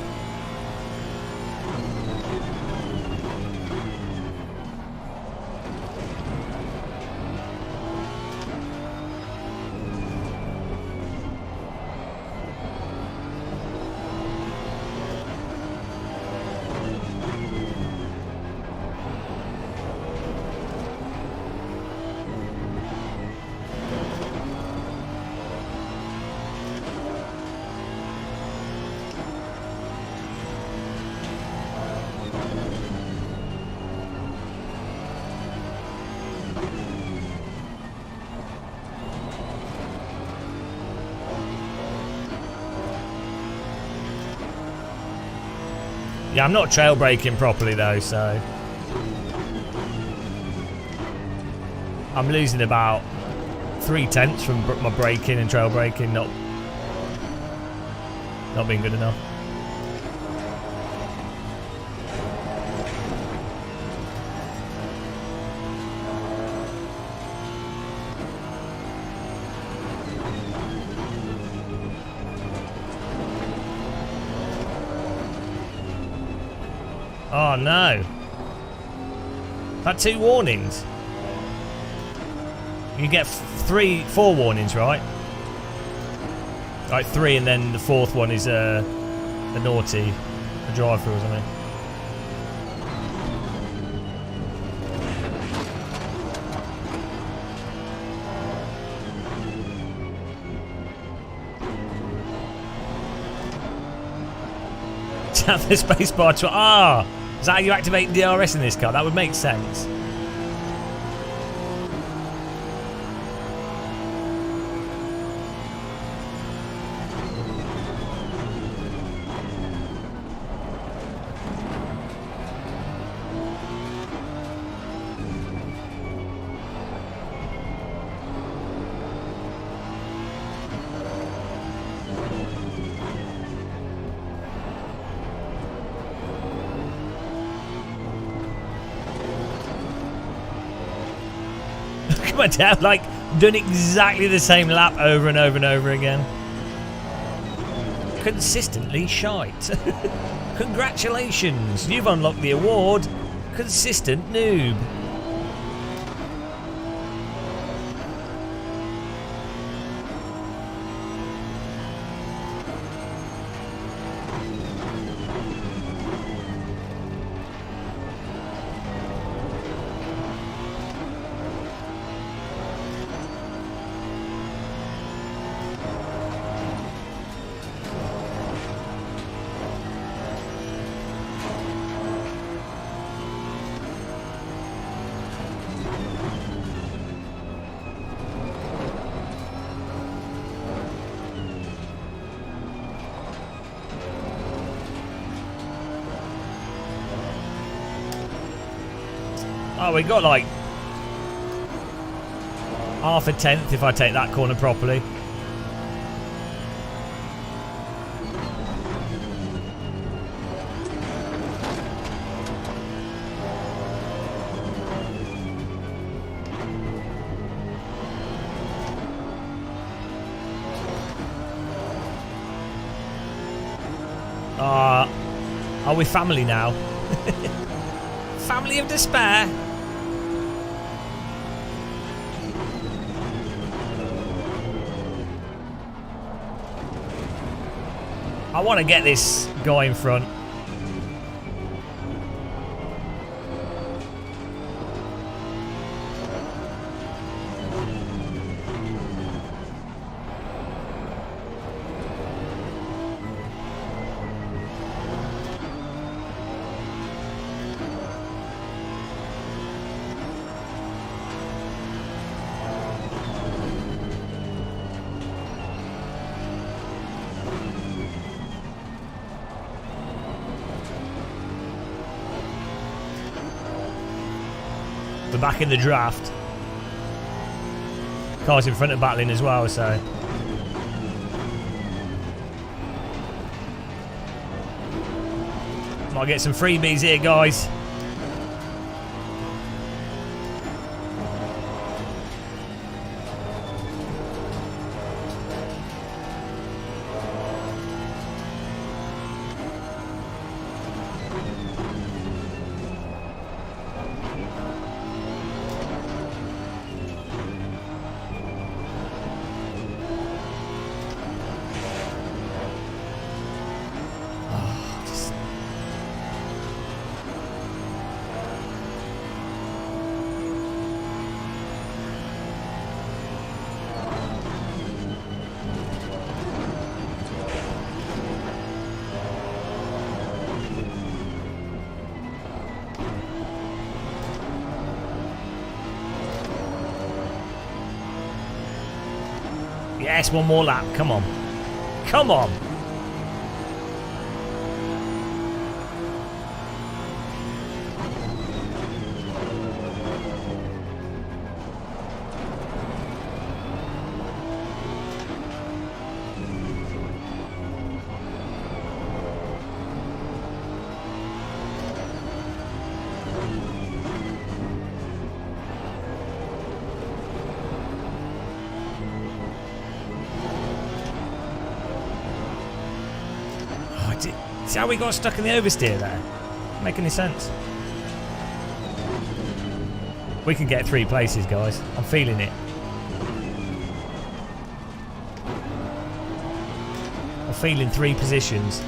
Yeah, I'm not trail braking properly though, so I'm losing about 3/10 from my braking and trail braking not being good enough. Oh no. I've had 2 warnings. You get 4 warnings, right? Like 3, and then the 4th one is a naughty, a drive-through or something. Tap the spacebar to is that how you activate DRS in this car? That would make sense. My dad, like, done exactly the same lap over and over and over again. Consistently shite. Congratulations, you've unlocked the award, Consistent Noob. Oh, we got like half a tenth if I take that corner properly. Are we family now? Family of despair. I want to get this guy in front. We're back in the draft. Cars in front of battling as well, so. Might get some freebies here, guys. Yes, one more lap. Come on. Come on. See how we got stuck in the oversteer there? Make any sense? We can get 3 places, guys. I'm feeling it. I'm feeling 3 positions.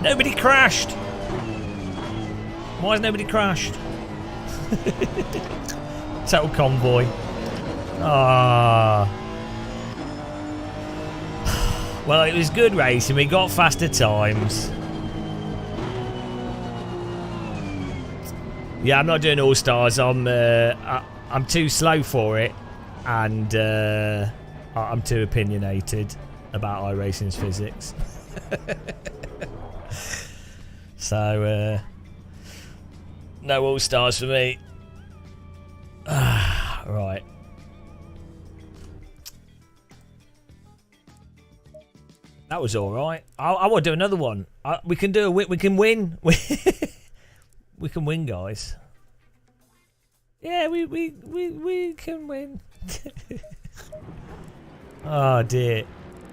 Nobody crashed. Why has nobody crashed? Total convoy. Ah. Well, it was good racing. We got faster times. Yeah, I'm not doing all stars. I'm too slow for it, and I'm too opinionated about iRacing's physics. So, no all stars for me. Right. That was all right. I want to do another one. We can do a win. We can win. We can win, guys. Yeah, we can win. Oh dear.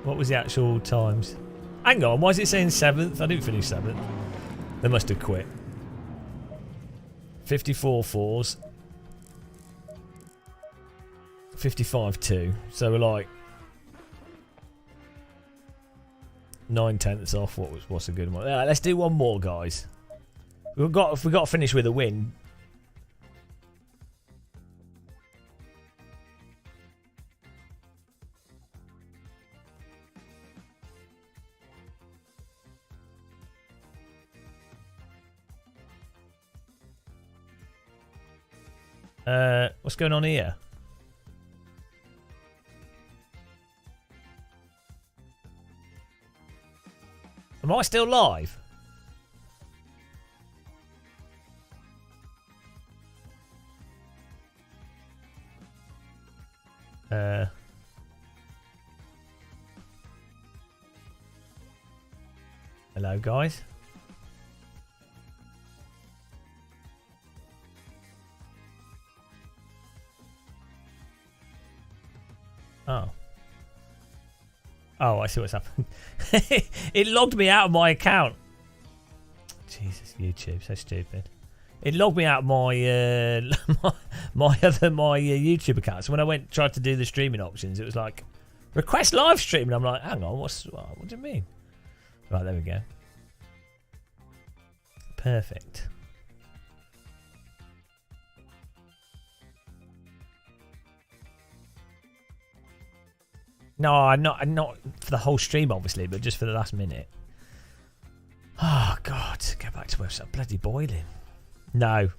What was the actual times? Hang on, why is it saying 7th? I didn't finish 7th. They must have quit. 54 fours. 55-2. So we're like 9/10 off. What's a good one? Yeah, let's do one more, guys. We've got to finish with a win. What's going on here? Am I still live? Hello, guys. Oh. Oh, I see what's happened. It logged me out of my account. Jesus, YouTube, so stupid. It logged me out of my my YouTube account. So when I tried to do the streaming options, it was like request live stream, and I'm like, hang on, what do you mean? Right, there we go. Perfect. No, I'm not for the whole stream, obviously, but just for the last minute. Oh, God. Go back to website. Bloody boiling. No.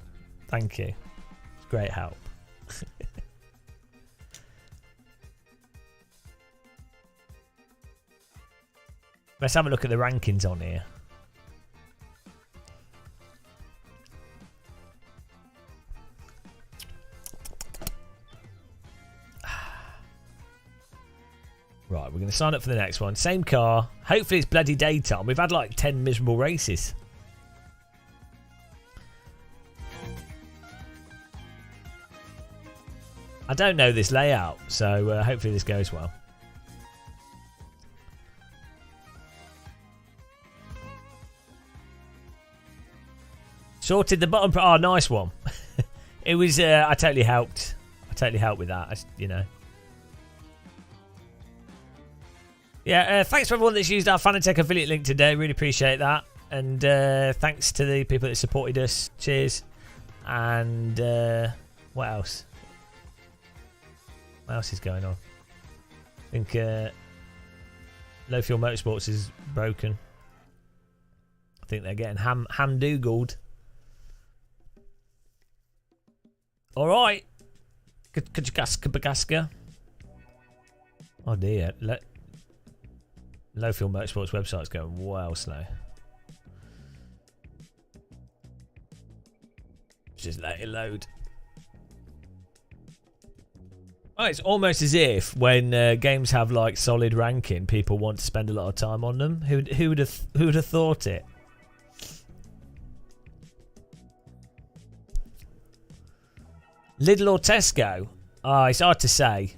Thank you. It's great help. Let's have a look at the rankings on here. Right, we're going to sign up for the next one. Same car. Hopefully it's bloody daytime. We've had like 10 miserable races. I don't know this layout, so hopefully this goes well. Sorted the bottom. Oh, nice one. It was. I totally helped. I totally helped with that. You know. Yeah. Thanks for everyone that's used our Fanatec affiliate link today. Really appreciate that. And thanks to the people that supported us. Cheers. And what else? What else is going on? I think Low Fuel Motorsports is broken. I think they're getting ham-doogled. Alright. Kajagaska. Oh dear. Low Fuel Motorsports website's going well slow. Just let it load. Oh, it's almost as if when games have like solid ranking, people want to spend a lot of time on them. Who would have thought it? Lidl or Tesco? Oh, it's hard to say.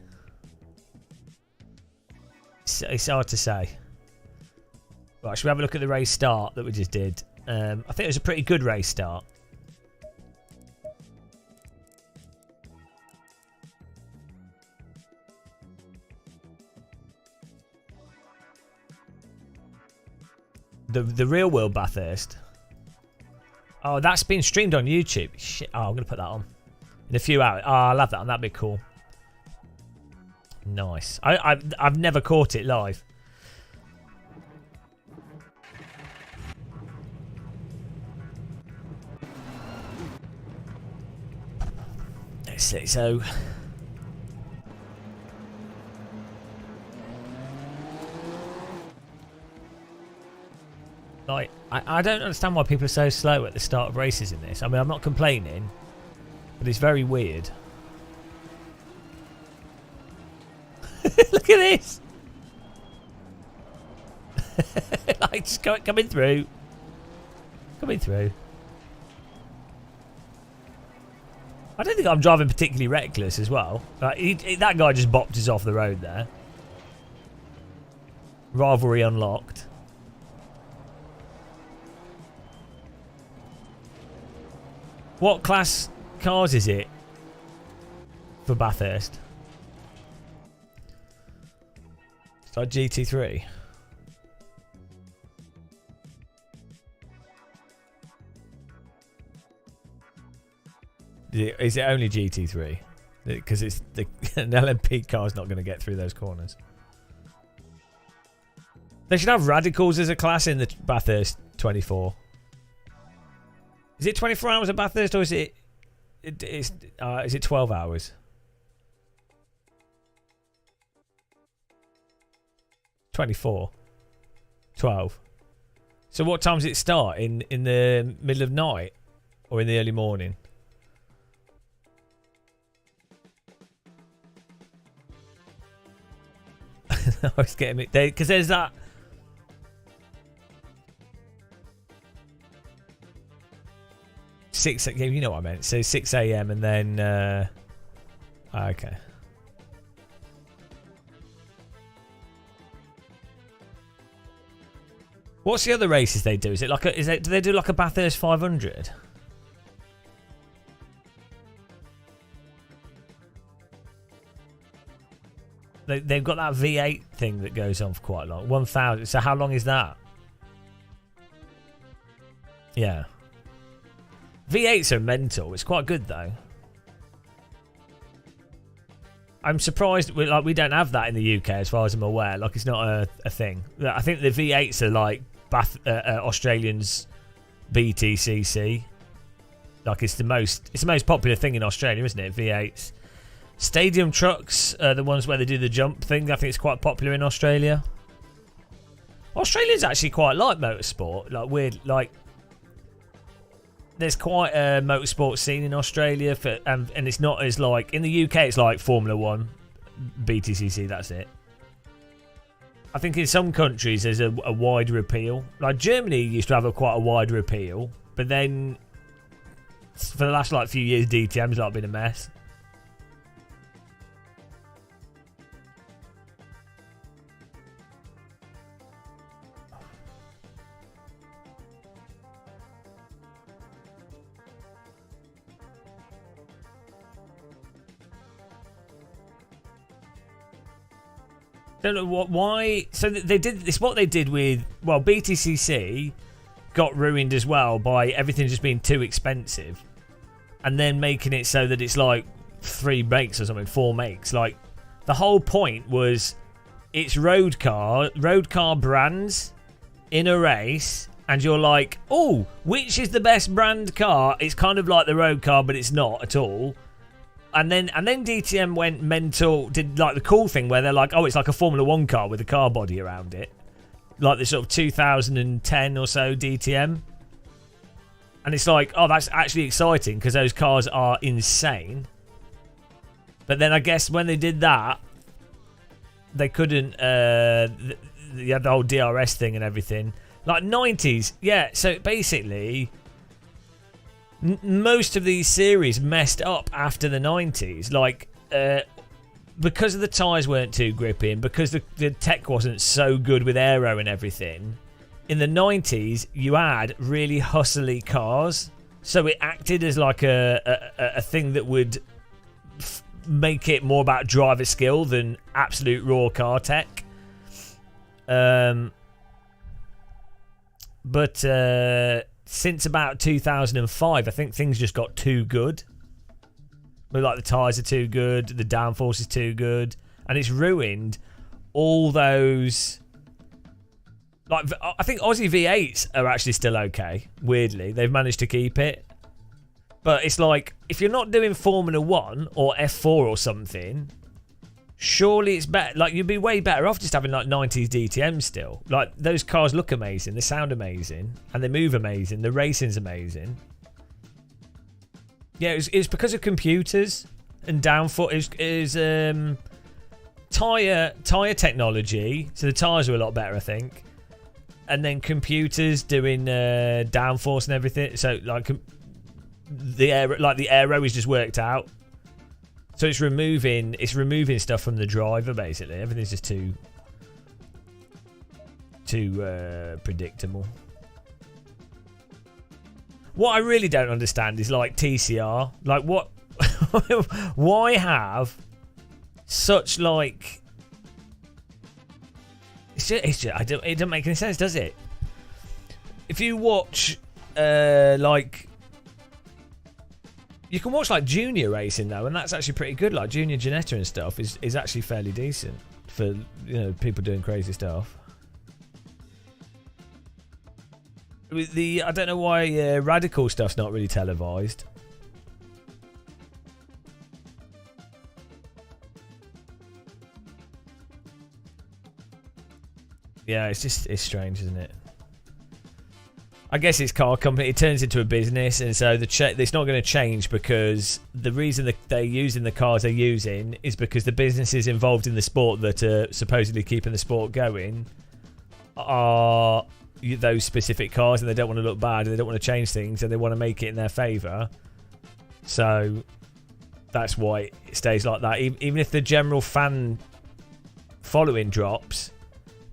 It's hard to say. Right, should we have a look at the race start that we just did? I think it was a pretty good race start. The real world Bathurst. Oh, that's been streamed on YouTube. Shit. Oh, I'm going to put that on in a few hours. Oh, I'll have that on. That'd be cool. Nice. I've never caught it live. Let's see. So... Like, I don't understand why people are so slow at the start of races in this. I mean, I'm not complaining, but it's very weird. Look at this! Like, just coming through. Coming through. I don't think I'm driving particularly reckless as well. Like, that guy just bopped us off the road there. Rivalry unlocked. What class cars is it for Bathurst? It's like GT3. Is it only GT3? Because it's an LMP car's not going to get through those corners. They should have radicals as a class in the Bathurst 24. Is it 24 hours at Bathurst or is it 12 hours? 24. 12. So what time does it start? In the middle of night or in the early morning? I was getting it because there's that. You know what I meant. So 6 a.m. and then okay. What's the other races they do? Is it like do they do like a Bathurst 500? They've got that V8 thing that goes on for quite long. 1,000. So how long is that? Yeah. V8s are mental. It's quite good though. I'm surprised we don't have that in the UK as far as I'm aware. Like it's not a thing. I think the V8s are like Australians BTCC. Like it's the most popular thing in Australia, isn't it? V8s. Stadium trucks are the ones where they do the jump thing. I think it's quite popular in Australia. Australians actually quite like motorsport. Like weird, like there's quite a motorsport scene in Australia, and it's not as like in the UK. It's like Formula One, BTCC. That's it. I think in some countries there's a wider appeal. Like Germany used to have quite a wider appeal, but then for the last like few years, DTM's like been a mess. Don't know why. So they did this. What they did with BTCC got ruined as well by everything just being too expensive, and then making it so that it's like 3 makes or something, 4 makes. Like the whole point was it's road car brands in a race, and you're like, oh, which is the best brand car? It's kind of like the road car, but it's not at all. And then DTM went mental, did like the cool thing where they're like, oh, it's like a Formula 1 car with a car body around it. Like the sort of 2010 or so DTM. And it's like, oh, that's actually exciting because those cars are insane. But then I guess when they did that, they couldn't, you had the whole DRS thing and everything. Like 90s, yeah, so basically most of these series messed up after the 90s, like because the tyres weren't too gripping, because the tech wasn't so good with aero and everything. In the 90s, you had really hustly cars, so it acted as like a thing that would make it more about driver skill than absolute raw car tech. But since about 2005, I think things just got too good. But like the tyres are too good, the downforce is too good, and it's ruined all those. Like I think Aussie V8s are actually still okay. Weirdly, they've managed to keep it. But it's like if you're not doing Formula 1 or F4 or something, surely it's better. Like you'd be way better off just having like 90s DTM still. Like those cars look amazing, they sound amazing, and they move amazing. The racing's amazing. Yeah, it's because of computers and downforce. Is tire technology. So the tires are a lot better, I think. And then computers doing downforce and everything. So like the aero is just worked out. So it's removing stuff from the driver basically. Everything's just too predictable. What I really don't understand is like TCR. Like what? Why have such like? It doesn't make any sense, does it? If you watch like. You can watch like junior racing though, and that's actually pretty good. Like junior Ginetta and stuff is actually fairly decent for people doing crazy stuff. I don't know why radical stuff's not really televised. Yeah, it's strange, isn't it? I guess it's car company. It turns into a business, and so it's not going to change because the reason that they're using the cars they're using is because the businesses involved in the sport that are supposedly keeping the sport going are those specific cars, and they don't want to look bad, and they don't want to change things, and they want to make it in their favour. So that's why it stays like that. Even if the general fan following drops,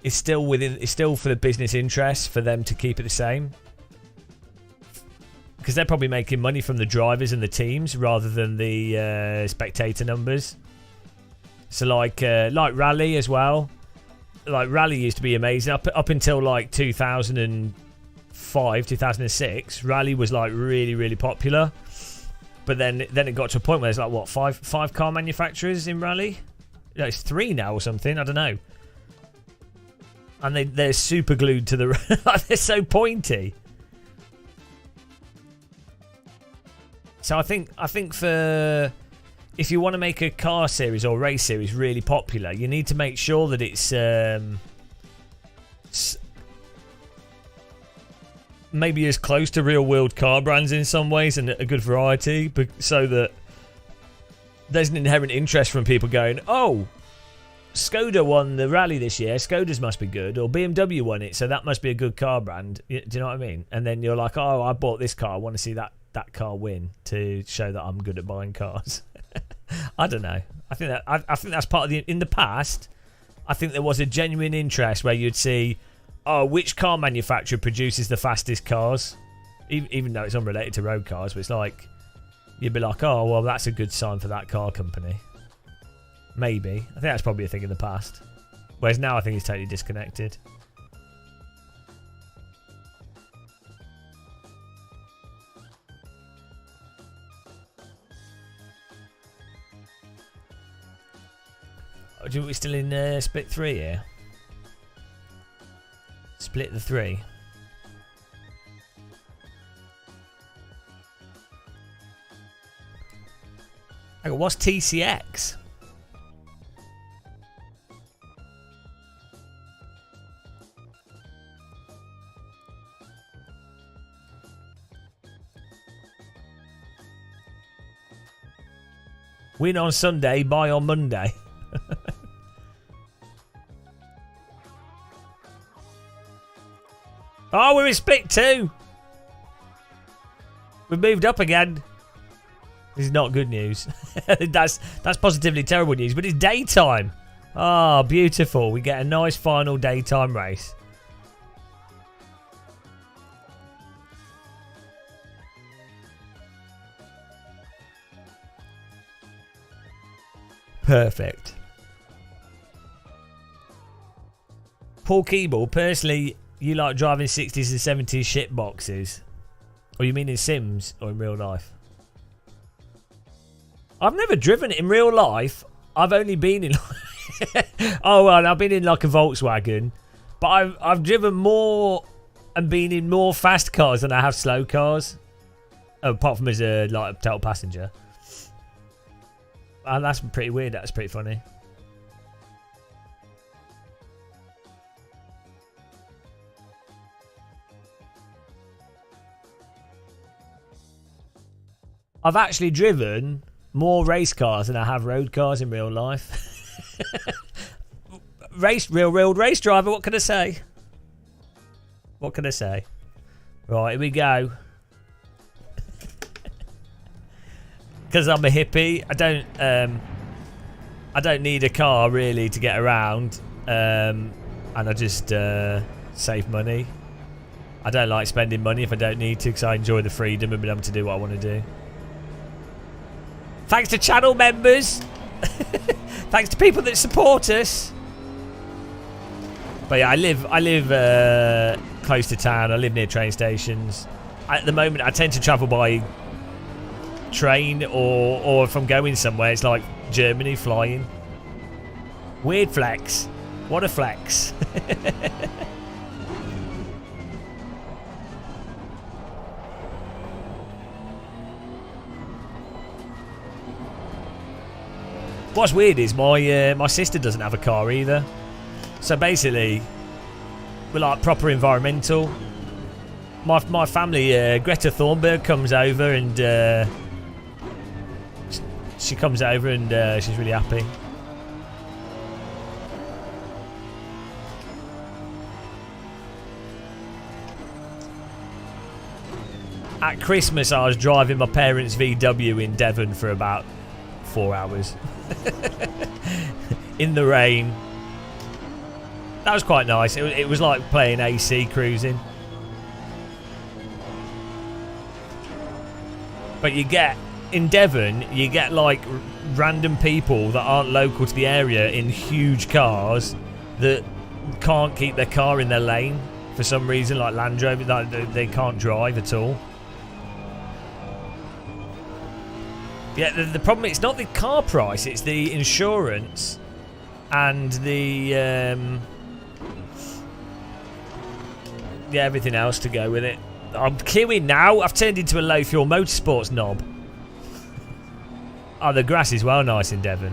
it's still for the business interests for them to keep it the same. Because they're probably making money from the drivers and the teams rather than the spectator numbers. So like Rally as well. Like Rally used to be amazing up until like 2005, 2006. Rally was like really, really popular. But then it got to a point where there's like what, five car manufacturers in Rally? No, it's 3 now or something. I don't know. And they're super glued to the like they're so pointy. So I think for if you want to make a car series or race series really popular, you need to make sure that it's maybe as close to real world car brands in some ways and a good variety, but so that there's an inherent interest from people going, oh, Skoda won the rally this year, Skodas must be good, or BMW won it, so that must be a good car brand. Do you know what I mean? And then you're like, oh, I bought this car, I want to see that car win to show that I'm good at buying cars. I don't know. I think that's part of in the past, I think there was a genuine interest where you'd see, oh, which car manufacturer produces the fastest cars, even though it's unrelated to road cars, but it's like, you'd be like, oh, well, that's a good sign for that car company. Maybe. I think that's probably a thing in the past. Whereas now I think it's totally disconnected. Oh, we're still in split 3 here. Split the 3. Hang on, what's TCX? Win on Sunday, buy on Monday. Oh, we're in split 2. We've moved up again. This is not good news. That's positively terrible news, but it's daytime. Oh, beautiful. We get a nice final daytime race. Perfect. Paul Keeble, personally, you like driving 60s and 70s shit boxes? Or you mean in Sims or in real life? I've never driven it in real life. I've only been in... oh, well, I've been in like a Volkswagen. But I've driven more and been in more fast cars than I have slow cars. Apart from as a like total passenger. And that's pretty weird. That's pretty funny. I've actually driven more race cars than I have road cars in real life. Real world race driver, what can I say? What can I say? Right, here we go. Because I'm a hippie, I don't need a car really to get around, and I just save money. I don't like spending money if I don't need to, because I enjoy the freedom of being able to do what I want to do. Thanks to channel members. Thanks to people that support us. But yeah, I live close to town. I live near train stations. At the moment, I tend to travel by train, or if I'm going somewhere, it's like Germany flying. Weird flex. What a flex. What's weird is my sister doesn't have a car either. So basically, we're like proper environmental. My family, Greta Thunberg comes over and she comes over and she's really happy. At Christmas, I was driving my parents' VW in Devon for about 4 hours. In the rain. That was quite nice. It was like playing AC cruising. But you get, in Devon, you get like random people that aren't local to the area in huge cars that can't keep their car in their lane for some reason, like Land Rover, like they can't drive at all. Yeah, the problem, it's not the car price, it's the insurance and the yeah, everything else to go with it. I'm queuing now. I've turned into a low fuel motorsports knob. Oh, the grass is well nice in Devon.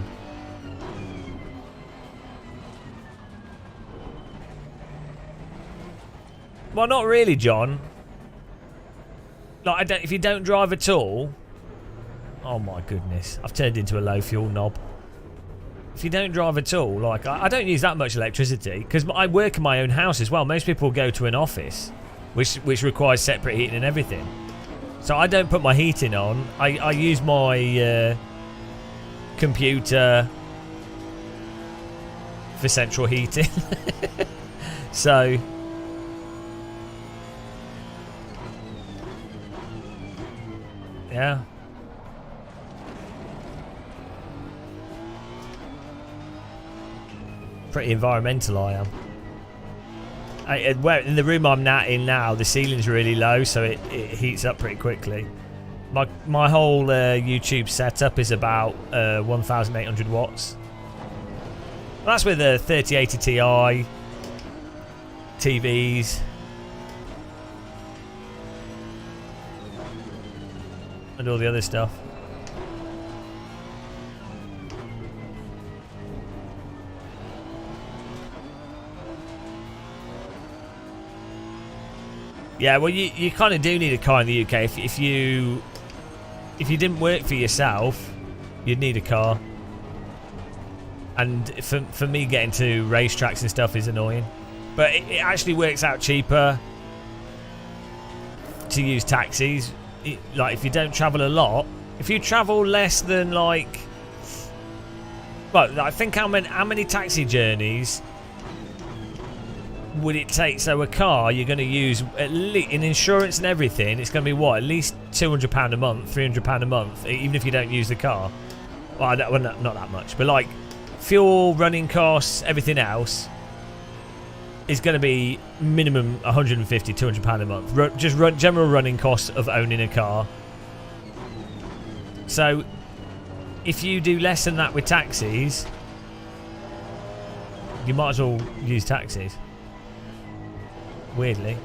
Well, not really, John. Like, if you don't drive at all. Oh my goodness, I've turned into a low fuel knob. If you don't drive at all, like I don't use that much electricity because I work in my own house as well. Most people go to an office, which requires separate heating and everything. So I don't put my heating on. I use my computer for central heating. So yeah. Pretty environmental I am. In the room I'm in now, the ceiling's really low, so it heats up pretty quickly. My whole YouTube setup is about 1,800 watts. That's with a 3080 Ti, TVs, and all the other stuff. Yeah, well, you kind of do need a car in the UK. If you didn't work for yourself, you'd need a car. And for me, getting to racetracks and stuff is annoying. But it actually works out cheaper to use taxis. Like, if you don't travel a lot, if you travel less than like, well, I think how many taxi journeys would it take? So a car, you're going to use at least in insurance and everything, it's going to be what, at least £200 a month, £300 a month, even if you don't use the car. Well, not that much, but like fuel, running costs, everything else is going to be minimum £150, £200 a month. Just general running costs of owning a car. So if you do less than that with taxis, you might as well use taxis. Weirdly.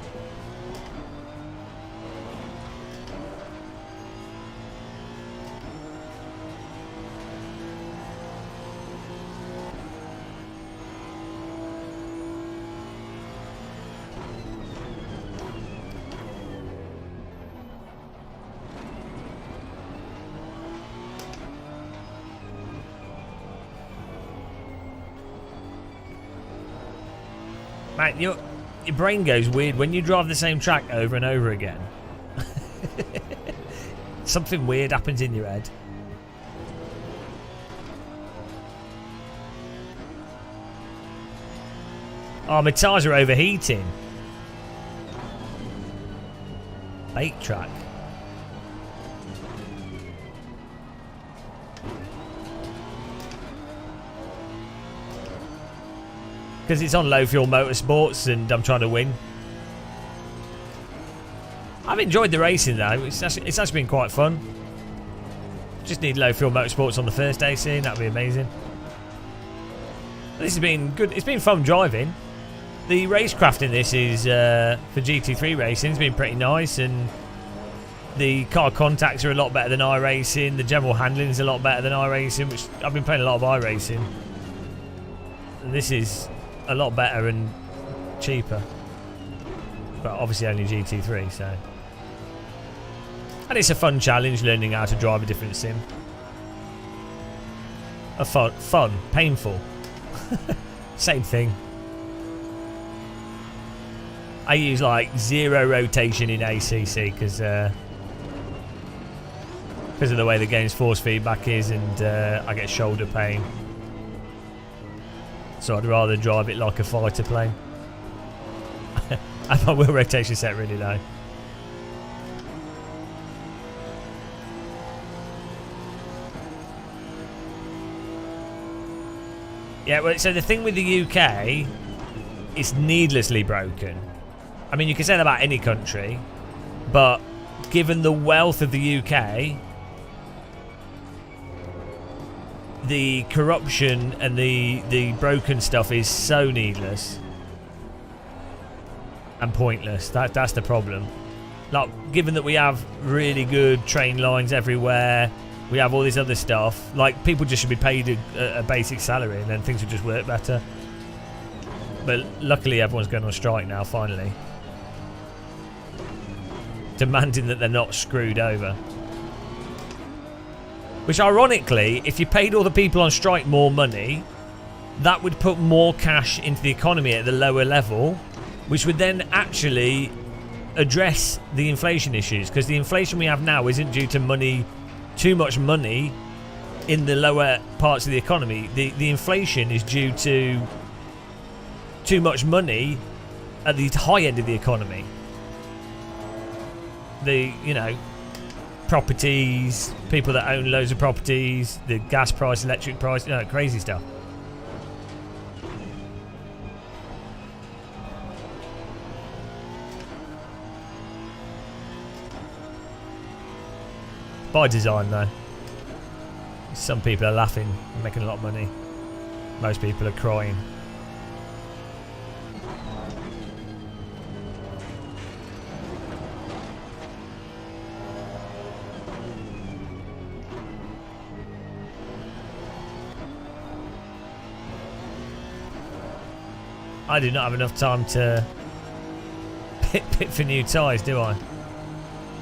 Mate, your brain goes weird when you drive the same track over and over again. Something weird happens in your head. Oh, my tyres are overheating. Bake track. Because it's on low fuel motorsports and I'm trying to win. I've enjoyed the racing though. It's actually been quite fun. Just need low fuel motorsports on the first day soon. That'd be amazing. This has been good. It's been fun driving. The racecraft in this is for GT3 racing. It's been pretty nice, and the car contacts are a lot better than iRacing. The general handling is a lot better than iRacing, which I've been playing a lot of iRacing. And this is a lot better and cheaper, but obviously only GT3, so. And it's a fun challenge learning how to drive a different sim. Fun, painful. Same thing. I use like 0 rotation in ACC because of the way the game's force feedback is, and I get shoulder pain. so I'd rather drive it like a fighter plane. And my wheel rotation set really low. Yeah, well, so the thing with the UK, it's needlessly broken. I mean, you can say that about any country, but given the wealth of the UK, the corruption and the broken stuff is so needless and pointless. That's the problem. Like, given that we have really good train lines everywhere, we have all this other stuff, like, people just should be paid a basic salary and then things would just work better. But luckily everyone's going on strike now, finally. Demanding that they're not screwed over. Which, ironically, if you paid all the people on strike more money, that would put more cash into the economy at the lower level, which would then actually address the inflation issues. Because the inflation we have now isn't due to money, too much money in the lower parts of the economy. The inflation is due to too much money at the high end of the economy. The, you know, properties, people that own loads of properties, the gas price, electric price, you know, crazy stuff. By design, though. Some people are laughing and making a lot of money. Most people are crying. I do not have enough time to pit for new tyres, do I?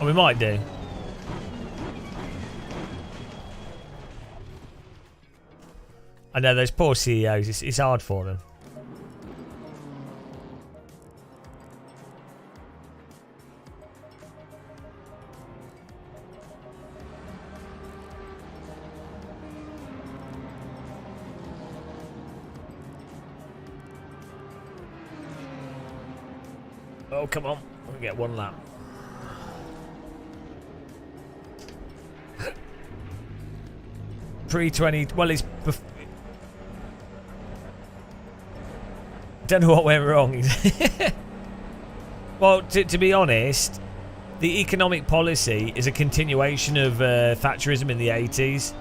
Or we might do. I know those poor CEOs, it's hard for them. Oh, come on. We'll get one lap. Pre-20... Well, it's... Don't know what went wrong. Well, to be honest, the economic policy is a continuation of Thatcherism in the 80s.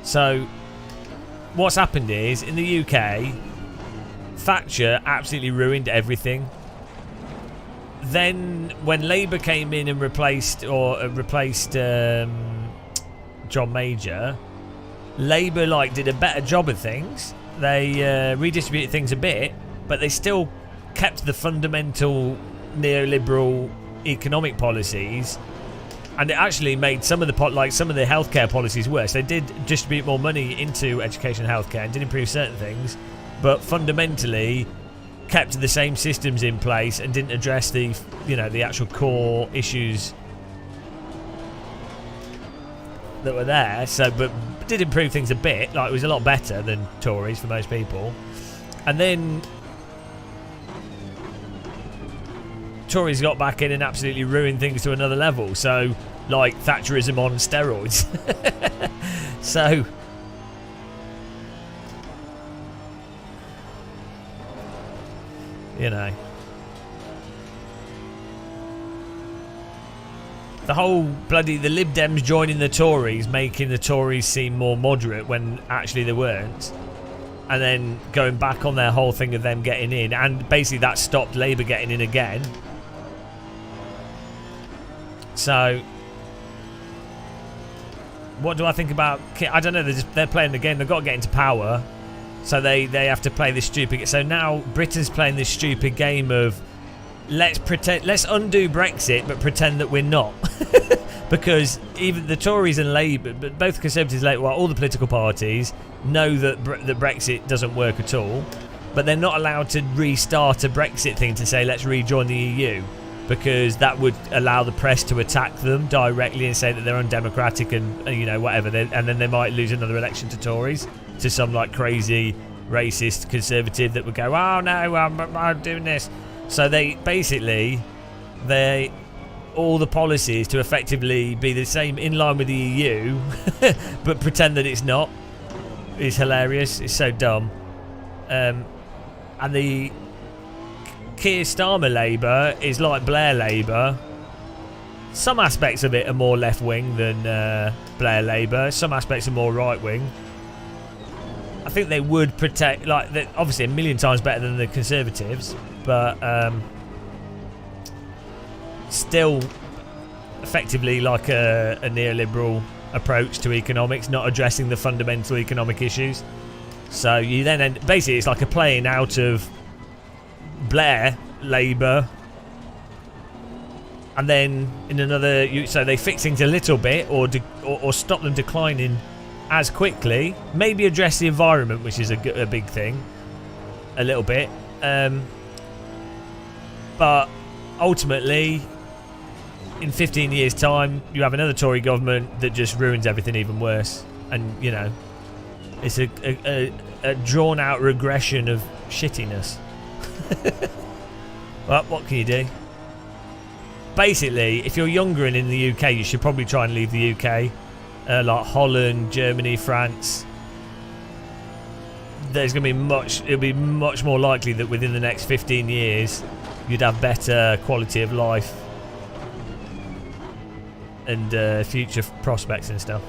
So, what's happened is, in the UK, Thatcher absolutely ruined everything. Then, when Labour came in and replaced John Major, Labour did a better job of things. They redistributed things a bit, but they still kept the fundamental neoliberal economic policies, and it actually made some of the healthcare policies worse. They did distribute more money into education and healthcare and did improve certain things, but fundamentally kept the same systems in place and didn't address the actual core issues that were there. So, but did improve things a bit. Like, it was a lot better than Tories for most people. And then Tories got back in and absolutely ruined things to another level. So, like, Thatcherism on steroids. So, you know, the whole the Lib Dems joining the Tories, making the Tories seem more moderate when actually they weren't, and then going back on their whole thing of them getting in, and basically that stopped Labour getting in again. So, what do I think about? I don't know. They're playing the game. They've got to get into power, so they have to play this stupid. So now Britain's playing this stupid game of let's undo Brexit, but pretend that we're not, because even the Tories and Labour, but both Conservatives, all the political parties know that Brexit doesn't work at all, but they're not allowed to restart a Brexit thing to say let's rejoin the EU. Because that would allow the press to attack them directly and say that they're undemocratic and whatever, and then they might lose another election to Tories, to some crazy racist conservative that would go, oh no, I'm doing this. So they basically, all the policies to effectively be the same in line with the EU, but pretend that it's not. It's hilarious. It's so dumb. And the Keir Starmer Labour is like Blair Labour. Some aspects of it are more left-wing than Blair Labour. Some aspects are more right-wing. I think they would protect, like, obviously a million times better than the Conservatives, but still effectively like a neoliberal approach to economics, not addressing the fundamental economic issues. So you then basically it's like a playing out of Blair Labour, and then in another, so they fix things a little bit or stop them declining as quickly. Maybe address the environment, which is a big thing, a little bit. But ultimately, in 15 years' time, you have another Tory government that just ruins everything even worse. And, you know, it's a drawn-out regression of shittiness. Well, what can you do? Basically, if you're younger and in the UK, you should probably try and leave the UK. Like Holland, Germany, France. There's going to be it'll be much more likely that within the next 15 years, you'd have better quality of life and future prospects and stuff.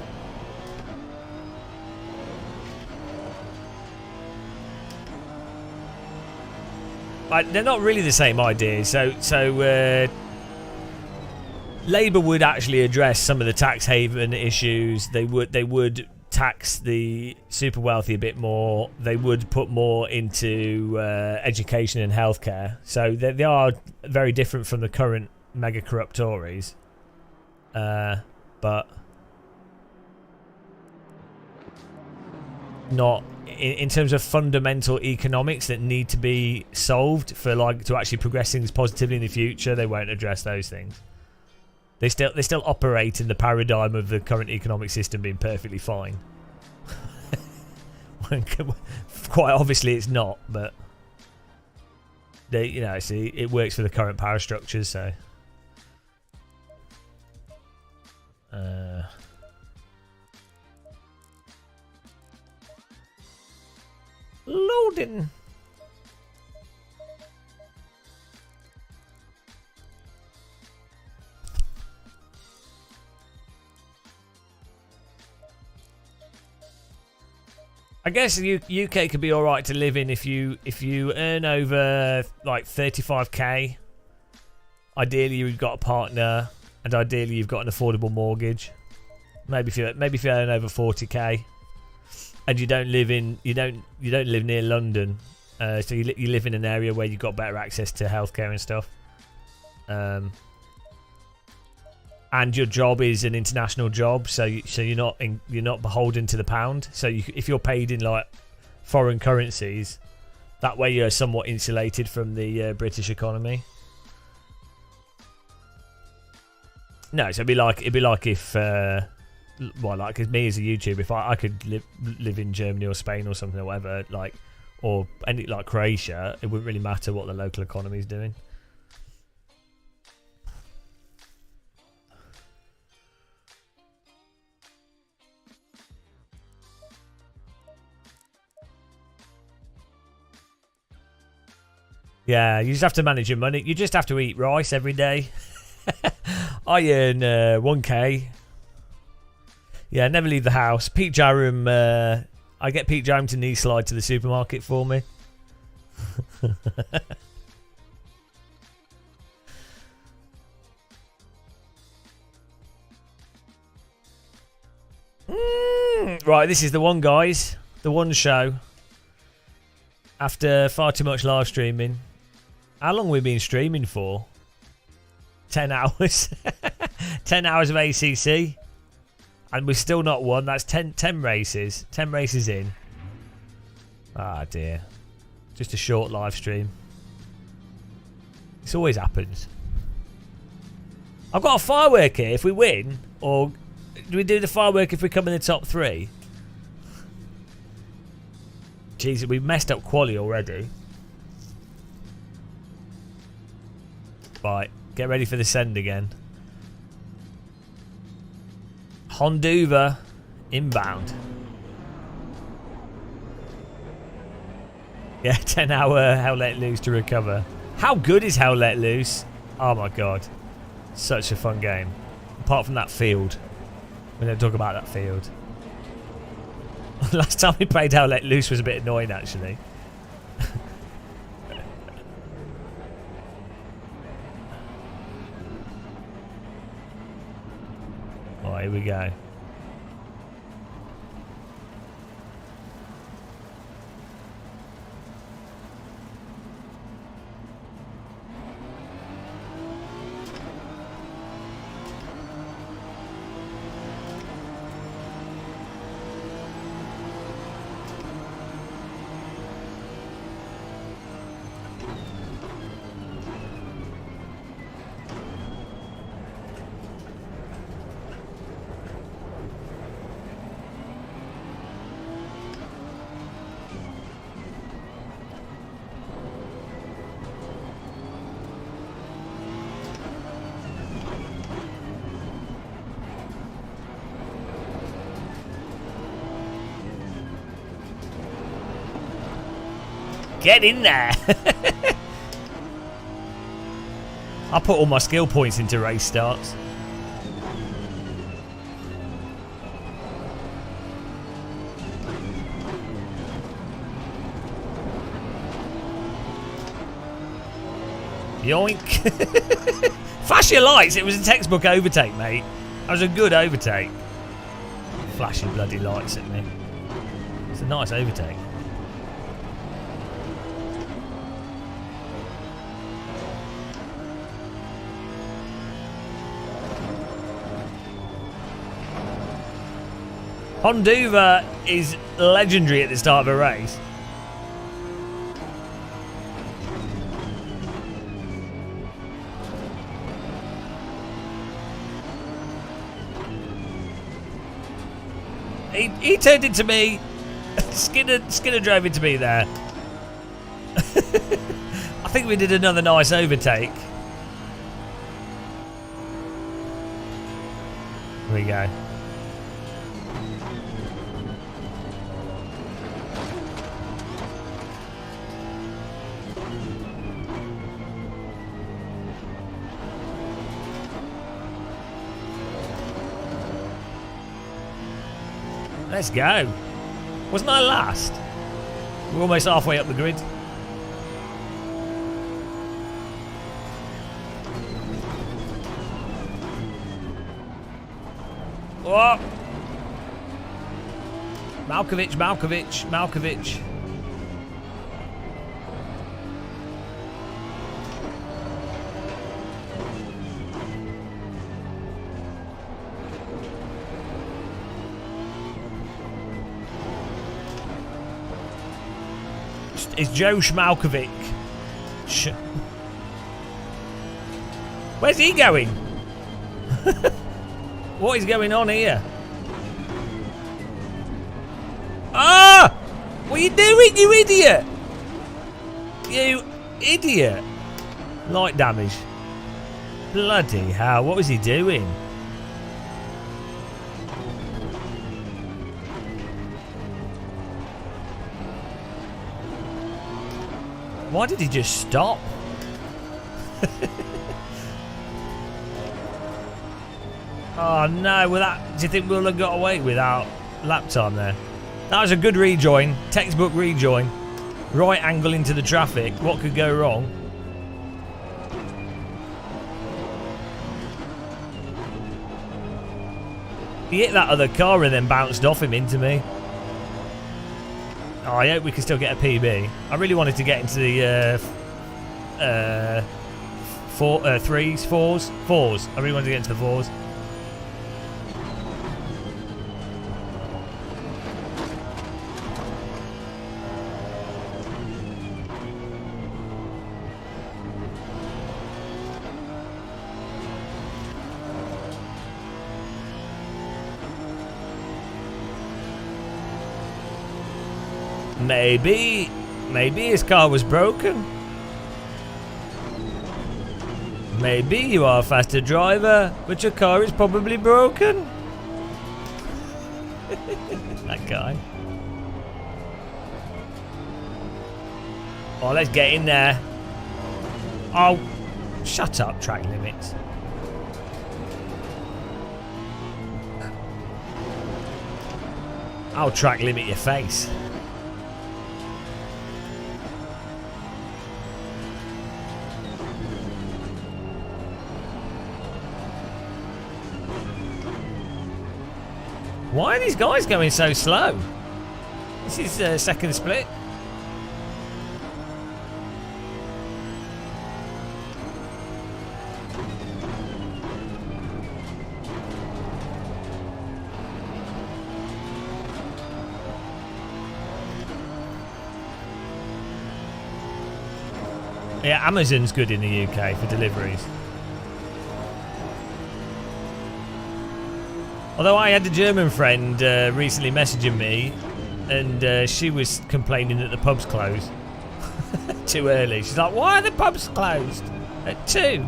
But they're not really the same ideas. So Labour would actually address some of the tax haven issues. They would tax the super wealthy a bit more. They would put more into education and healthcare. So they are very different from the current mega corrupt Tories. But not in terms of fundamental economics that need to be solved for to actually progress things positively in the future. They won't address those things. They still operate in the paradigm of the current economic system being perfectly fine. Quite obviously, it's not, but it works for the current power structures. So, loading. I guess the UK could be all right to live in if you earn over like 35k. Ideally, you've got a partner, and ideally, you've got an affordable mortgage. Maybe if you earn over 40k, and you don't live near London, so you live in an area where you've got better access to healthcare and stuff. And your job is an international job, so you're not beholden to the pound. So if you're paid in like foreign currencies, that way you're somewhat insulated from the British economy. No, so it'd be like if like me as a YouTuber, if I could live in Germany or Spain or something or whatever, or any like Croatia, it wouldn't really matter what the local economy is doing. Yeah, you just have to manage your money. You just have to eat rice every day. I earn 1k. Yeah, never leave the house. Pete Jarum, I get Pete Jarum to knee slide to the supermarket for me. Right, this is the one, guys. The one show. After far too much live streaming. How long have we been streaming for? 10 hours. 10 hours of ACC. And we've still not won. That's 10 races. 10 races in. Ah, dear. Just a short live stream. This always happens. I've got a firework here if we win. Or do we do the firework if we come in the top 3? Jesus, we messed up quali already. Right, get ready for the send again. Honduva inbound. Yeah, 10 hour Hell Let Loose to recover. How good is Hell Let Loose? Oh my god. Such a fun game. Apart from that field. We don't talk about that field. Last time we played Hell Let Loose was a bit annoying actually. Alright, here we go. Get in there! I put all my skill points into race starts. Yoink! Flash your lights! It was a textbook overtake, mate. That was a good overtake. Flashing bloody lights at me. It's a nice overtake. Honduva is legendary at the start of a race. He turned into me. Skinner drove into me there. I think we did another nice overtake. Here we go. Let's go. Wasn't I last? We're almost halfway up the grid. Oh! Malkovich. It's Joe Schmalkovic. Where's he going? What is going on here? Ah! What are you doing, you idiot? You idiot. Light damage. Bloody hell, what was he doing? Why did he just stop? Oh no, well do you think we'll have got away without lap time there? That was a good rejoin, textbook rejoin. Right angle into the traffic, what could go wrong? He hit that other car and then bounced off him into me. Oh, I hope we can still get a PB. I really wanted to get into the fours. I really wanted to get into the fours. Maybe his car was broken. Maybe you are a faster driver, but your car is probably broken. That guy. Oh, let's get in there. Oh, shut up, track limits. I'll track limit your face. Why are these guys going so slow? This is second split. Yeah, Amazon's good in the UK for deliveries. Although I had a German friend recently messaging me, and she was complaining that the pub's closed too early. She's like, "Why are the pubs closed at 2?"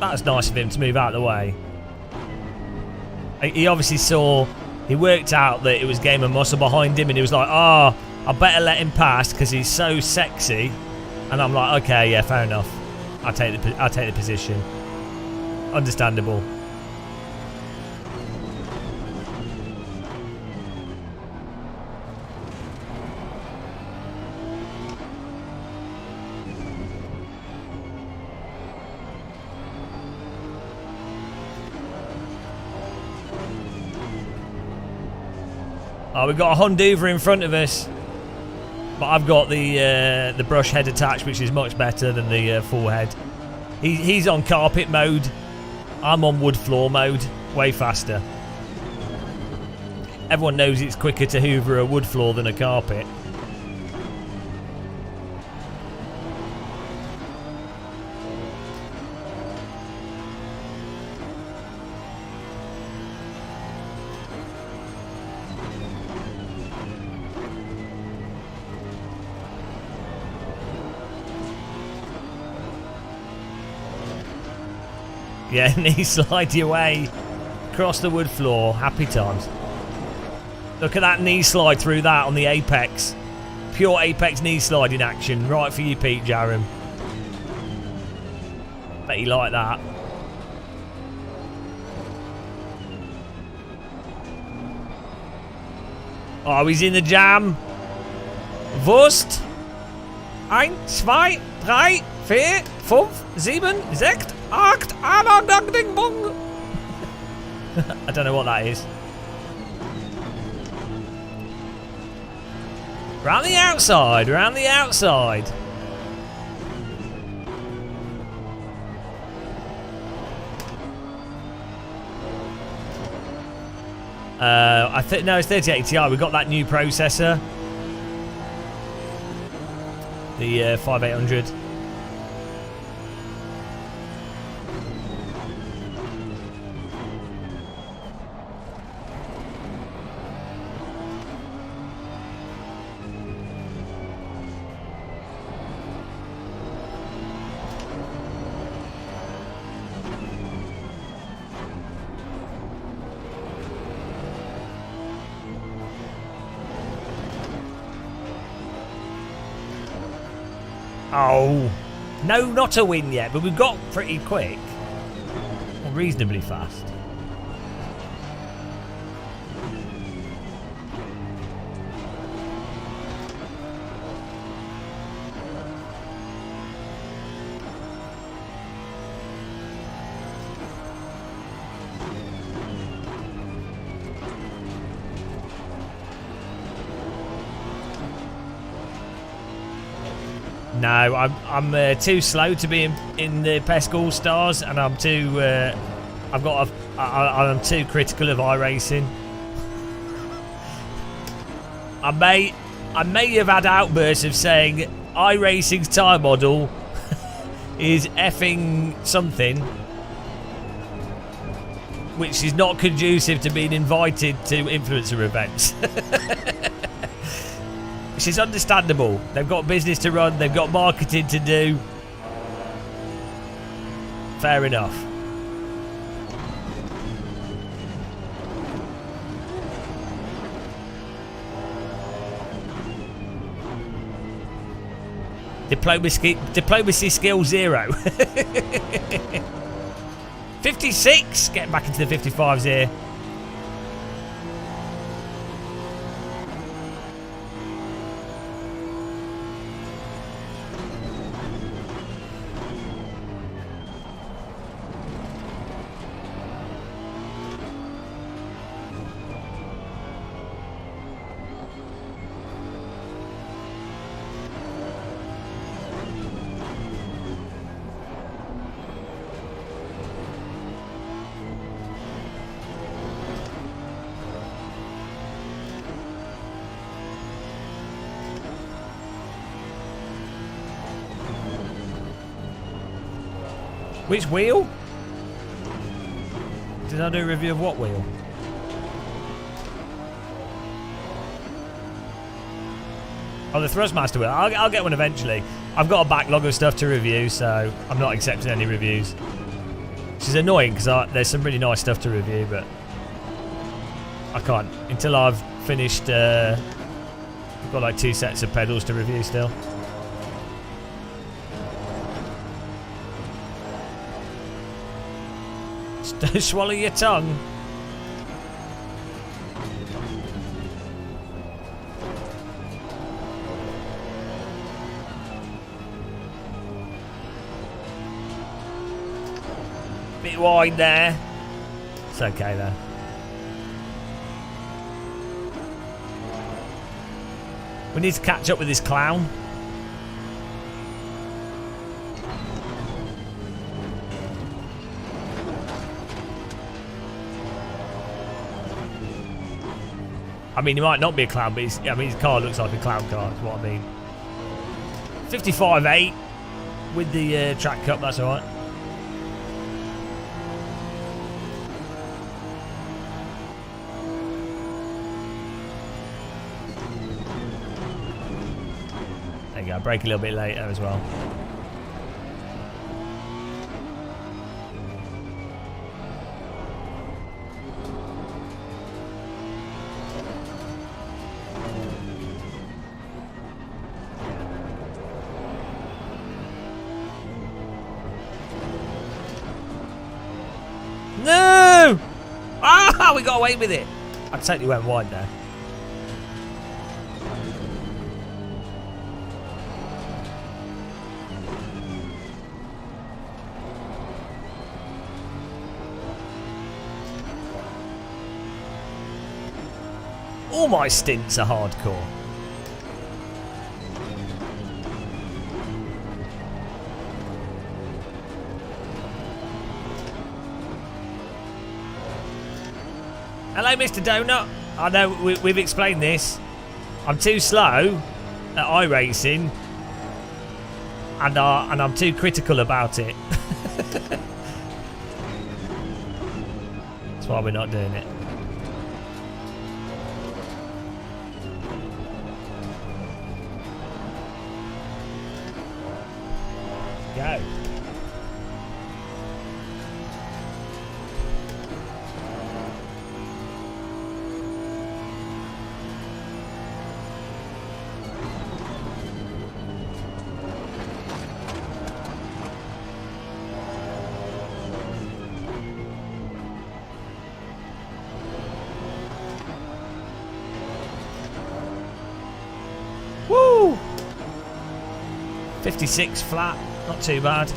That's nice of him to move out of the way. He obviously he worked out that it was Game of Muscle behind him, and he was like, "Oh, I better let him pass because he's so sexy." And I'm like, "Okay, yeah, fair enough. I'll take the position. Understandable." Oh, we've got a Honduva in front of us, but I've got the brush head attached, which is much better than the full head. He's on carpet mode. I'm on wood floor mode. Way faster. Everyone knows it's quicker to hoover a wood floor than a carpet. Yeah, knee slide your way across the wood floor. Happy times. Look at that knee slide through that on the Apex. Pure Apex knee slide in action. Right for you, Pete Jaram. Bet you like that. Oh, he's in the jam. Wurst. 1, 2, 3, 4, 5, 7, 6, 8. I don't know what that is. Round the outside, round the outside. No, it's 3080 Ti. We've got that new processor. The 5800. Oh, no, not a win yet, but we've got pretty quick. Or reasonably fast. No, I'm too slow to be in the PESC All Stars, and I'm too. I've got I'm too critical of iRacing. I may have had outbursts of saying iRacing's tyre model is effing something, which is not conducive to being invited to influencer events. Which is understandable. They've got business to run, they've got marketing to do. Fair enough. Diplomacy skill 0. 56. Getting back into the 55s here. Which wheel? Did I do a review of what wheel? Oh, the Thrustmaster wheel. I'll get one eventually. I've got a backlog of stuff to review, so I'm not accepting any reviews. Which is annoying because there's some really nice stuff to review, but I can't until I've finished. I've got like 2 sets of pedals to review still. Don't swallow your tongue. Bit wide there. It's okay though. We need to catch up with this clown. I mean, he might not be a clown, but his car looks like a clown car, is what I mean. 55.8 with the track cup, that's alright. There you go, brake a little bit later as well. No! Ah, we got away with it. I totally went wide there. All my stints are hardcore. Hello, Mr. Donut. I know we've explained this. I'm too slow at iRacing, and I'm too critical about it. That's why we're not doing it. Go. Woo! 56 flat, not too bad.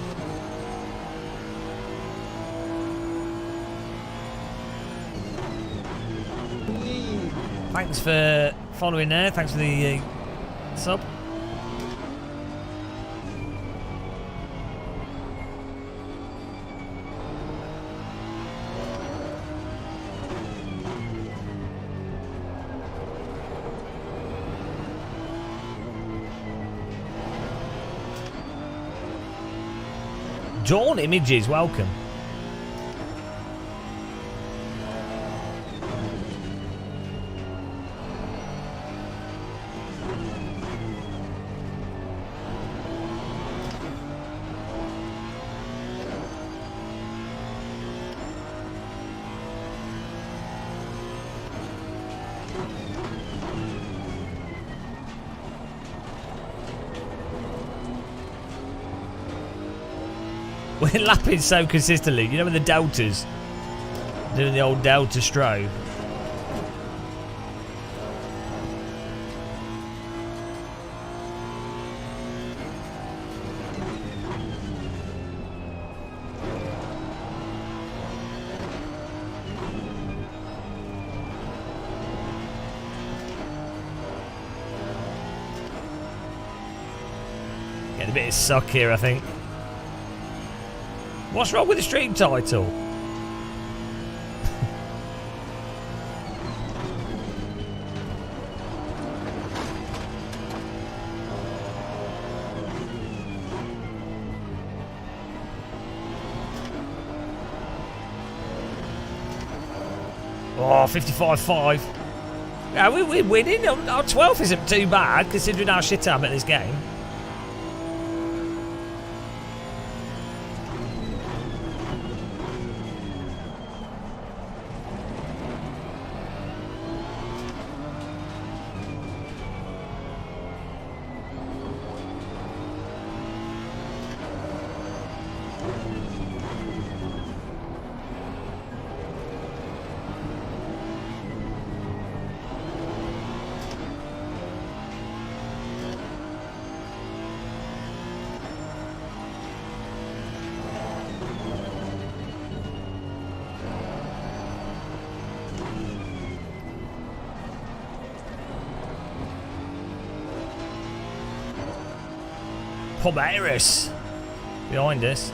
Thanks for following there. Thanks for the sub. Dawn Images, welcome. We're lapping so consistently. You know, with the deltas, doing the old delta stroke. Getting a bit of suck here, I think. What's wrong with the stream title? Oh, 55-5. Yeah, we're winning. Our 12th isn't too bad, considering how shit I'm at this game. Pomaris behind us.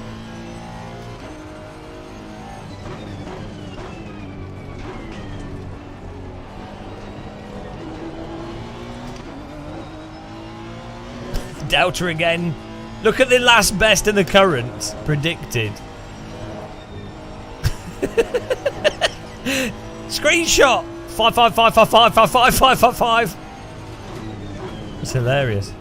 Delta again. Look at the last best and the current predicted. Screenshot 555555555. It's hilarious.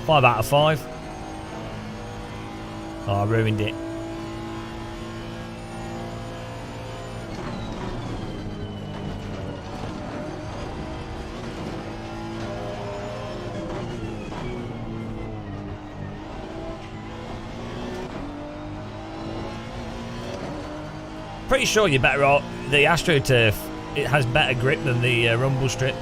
Five out of 5. Oh, I ruined it. Pretty sure you're better off. The AstroTurf, it has better grip than the Rumble Strip.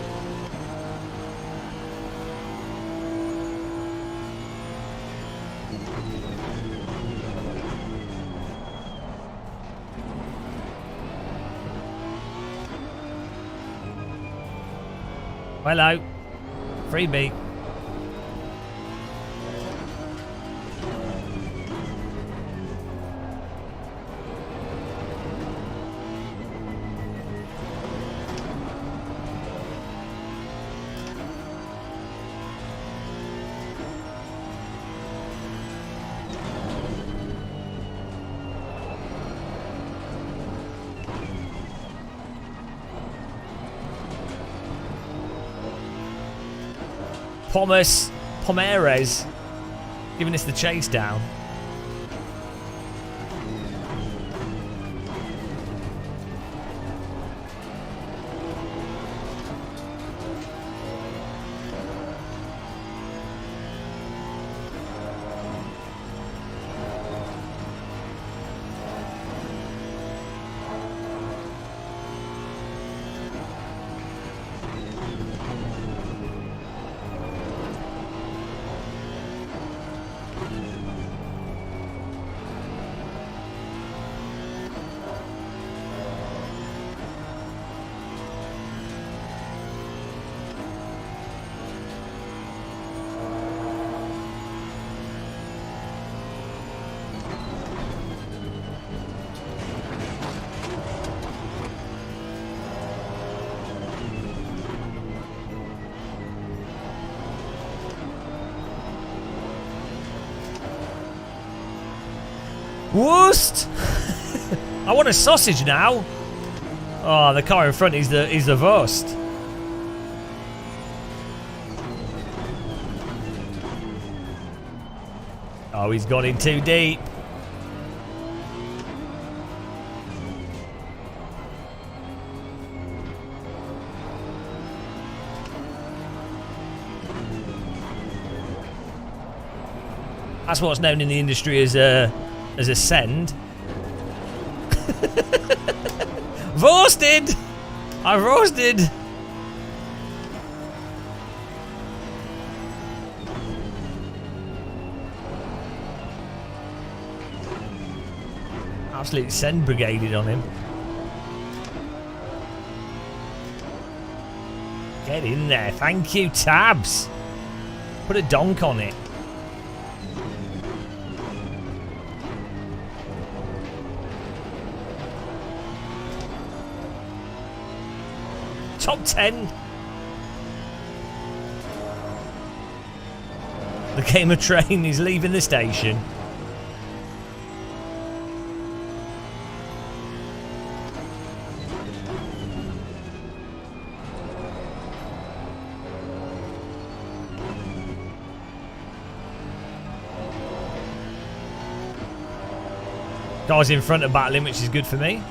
Hello. Freebie. Pomares giving us the chase down. Wurst! I want a sausage now. Oh, the car in front is the Wurst. Oh, he's gone in too deep. That's what's known in the industry as a send. Roasted! I roasted! Absolute send brigaded on him. Get in there. Thank you, Tabs. Put a donk on it. Top 10. The gamer train is leaving the station. Guys in front are battling, which is good for me.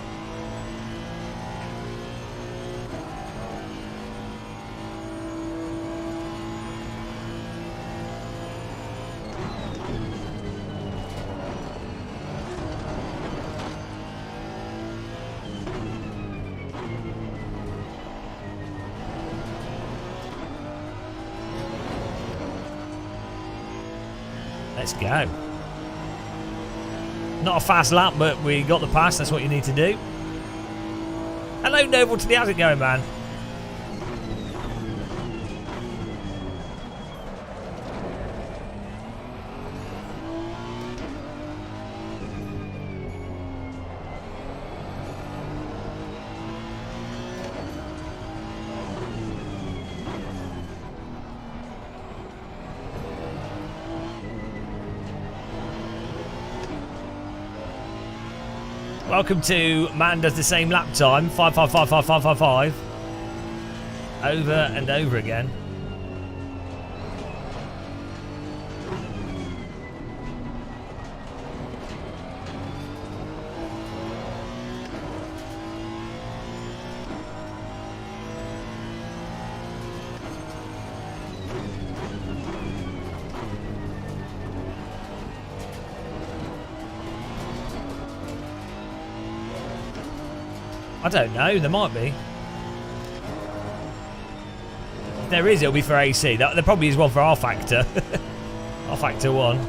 Let's go. Not a fast lap, but we got the pass. That's what you need to do. Hello, Noble to the. How's it going, man? Welcome to Man Does the Same Lap Time. 5555555. Over and over again. I don't know, there might be. If there is, it'll be for AC. There probably is one for R Factor. R Factor 1.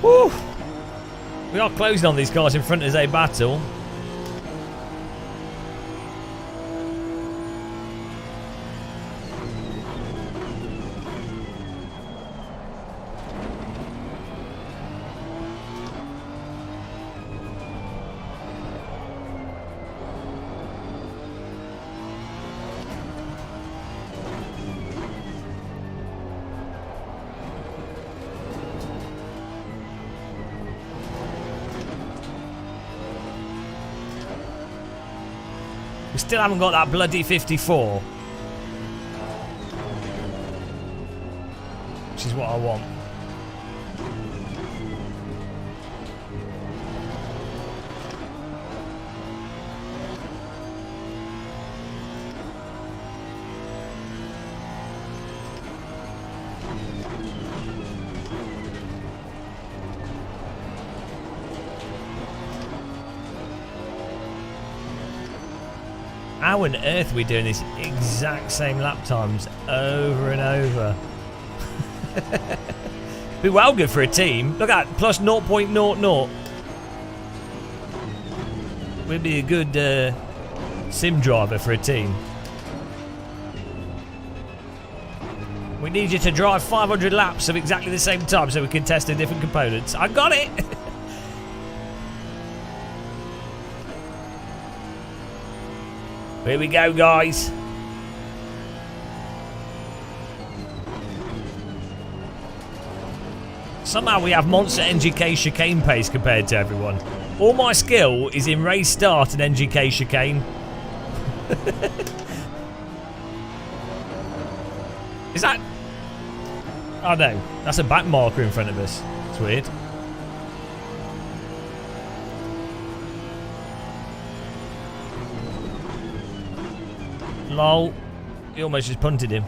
Woo! We are closing on these cars in front as they battle. We still haven't got that bloody 54. Which is what I want. How on earth are we doing this exact same lap times over and over? Be well good for a team. Look at that, plus 0.00. We'd be a good sim driver for a team. We need you to drive 500 laps of exactly the same time so we can test the different components. I got it! Here we go, guys. Somehow we have Monster NGK chicane pace compared to everyone. All my skill is in race start and NGK chicane. Is that... Oh no, that's a back marker in front of us. It's weird. Lol. He almost just punted him.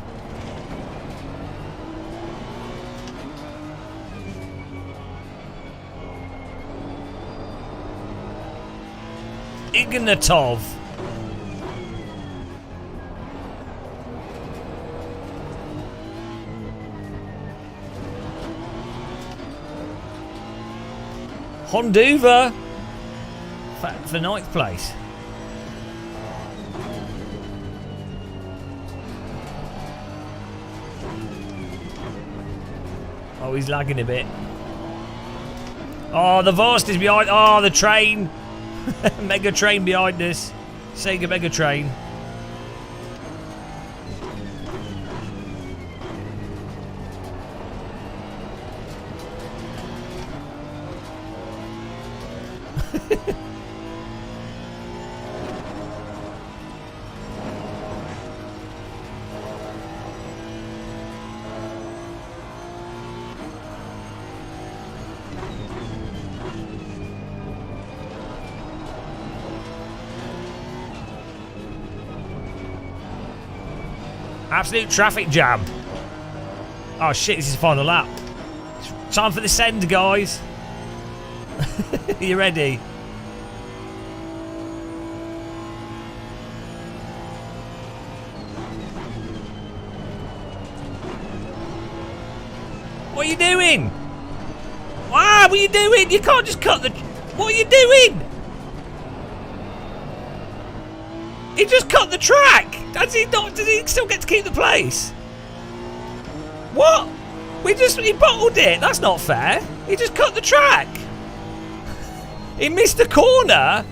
Ignatov. Honduva for ninth place. Oh, he's lagging a bit. Oh, the Vost is behind. Oh, the train. Mega train behind us. Sega Mega train. Absolute traffic jam. Oh shit, this is the final lap. It's time for the send, guys. You ready? What are you doing? Wow, what are you doing? You can't just cut the... What are you doing? He just cut the track. Does he not? Does he still get to keep the place? What? He bottled it. That's not fair. He just cut the track. He missed the corner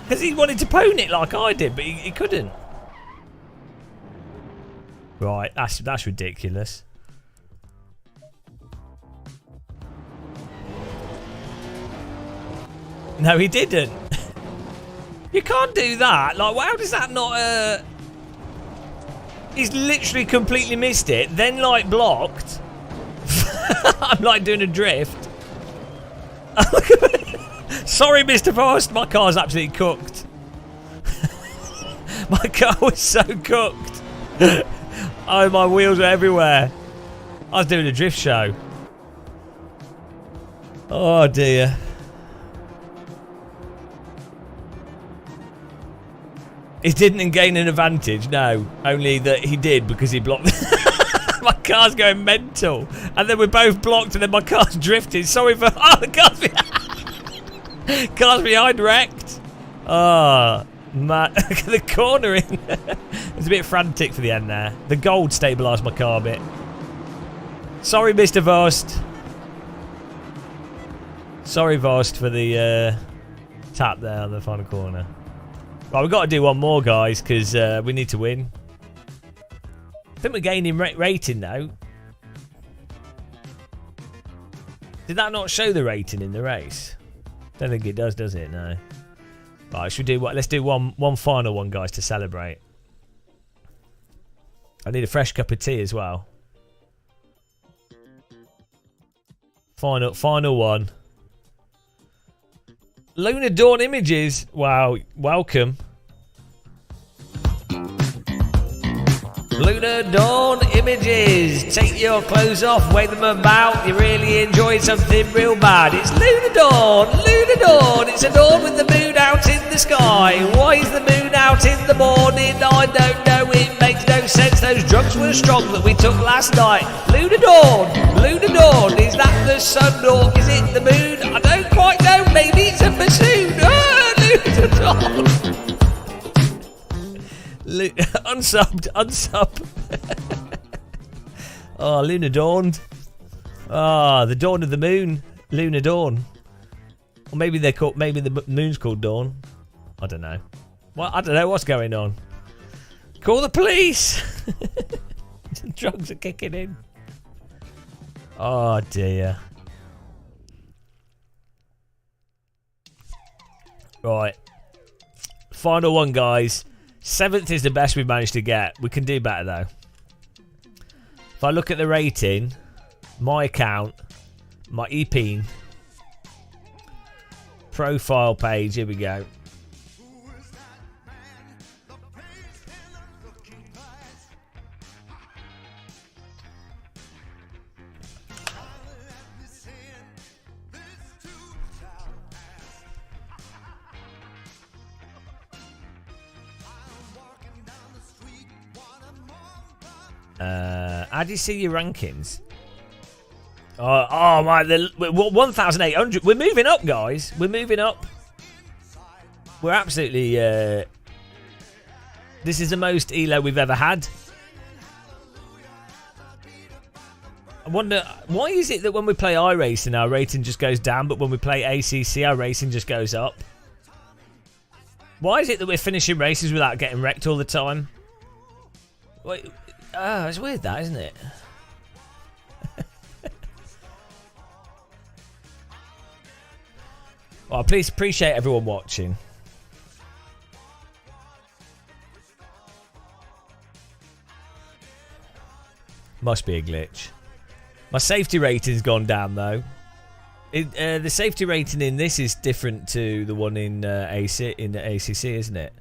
because he wanted to pwn it like I did, but he couldn't. Right, that's ridiculous. No, he didn't. You can't do that. Like, how does that not... He's literally completely missed it, then, like, blocked. I'm, like, doing a drift. Sorry, Mr. Forrest. My car's absolutely cooked. My car was so cooked. Oh, my wheels were everywhere. I was doing a drift show. Oh, dear. He didn't gain an advantage, no. Only that he did because he blocked. My car's going mental. And then we're both blocked and then my car's drifting. Sorry for... Oh, the car's behind. Car's behind wrecked. Oh, man. Look at the cornering. It was a bit frantic for the end there. The gold stabilised my car a bit. Sorry, Mr. Vost. Sorry, Vost, for the tap there on the final corner. Right, we've got to do one more, guys, because we need to win. I think we're gaining rating now. Did that not show the rating in the race? Don't think it does it? No. Right, should we do what? Let's do one final one, guys, to celebrate. I need a fresh cup of tea as well. Final one. Lunar Dawn Images. Wow, welcome. Lunar Dawn images. Take your clothes off, wave them about. You're really enjoying something real bad. It's Lunar Dawn, Lunar Dawn. It's a dawn with the moon out in the sky. Why is the moon out in the morning? I don't know, it makes no sense. Those drugs were strong that we took last night. Lunar Dawn, Lunar Dawn. Is that the sun or is it the moon? I don't quite know, maybe it's a bassoon. Lunar Dawn. Unsub. Oh, Lunar Dawn. Ah, the dawn of the moon. Lunar Dawn. Or maybe they're called. Maybe the moon's called Dawn. I don't know. Well, I don't know what's going on. Call the police. Drugs are kicking in. Oh dear. Right. Final one, guys. 7th is the best we've managed to get. We can do better though. If I look at the rating, my account, my EP, profile page, here we go. How do you see your rankings? Oh my, 1,800. We're moving up, guys. We're moving up. We're absolutely... this is the most ELO we've ever had. I wonder, why is it that when we play iRacing, our rating just goes down, but when we play ACC, our racing just goes up? Why is it that we're finishing races without getting wrecked all the time? Wait... Oh, it's weird that, isn't it? Well, please appreciate everyone watching. Must be a glitch. My safety rating's gone down though. The safety rating in this is different to the one in AC in the ACC, isn't it?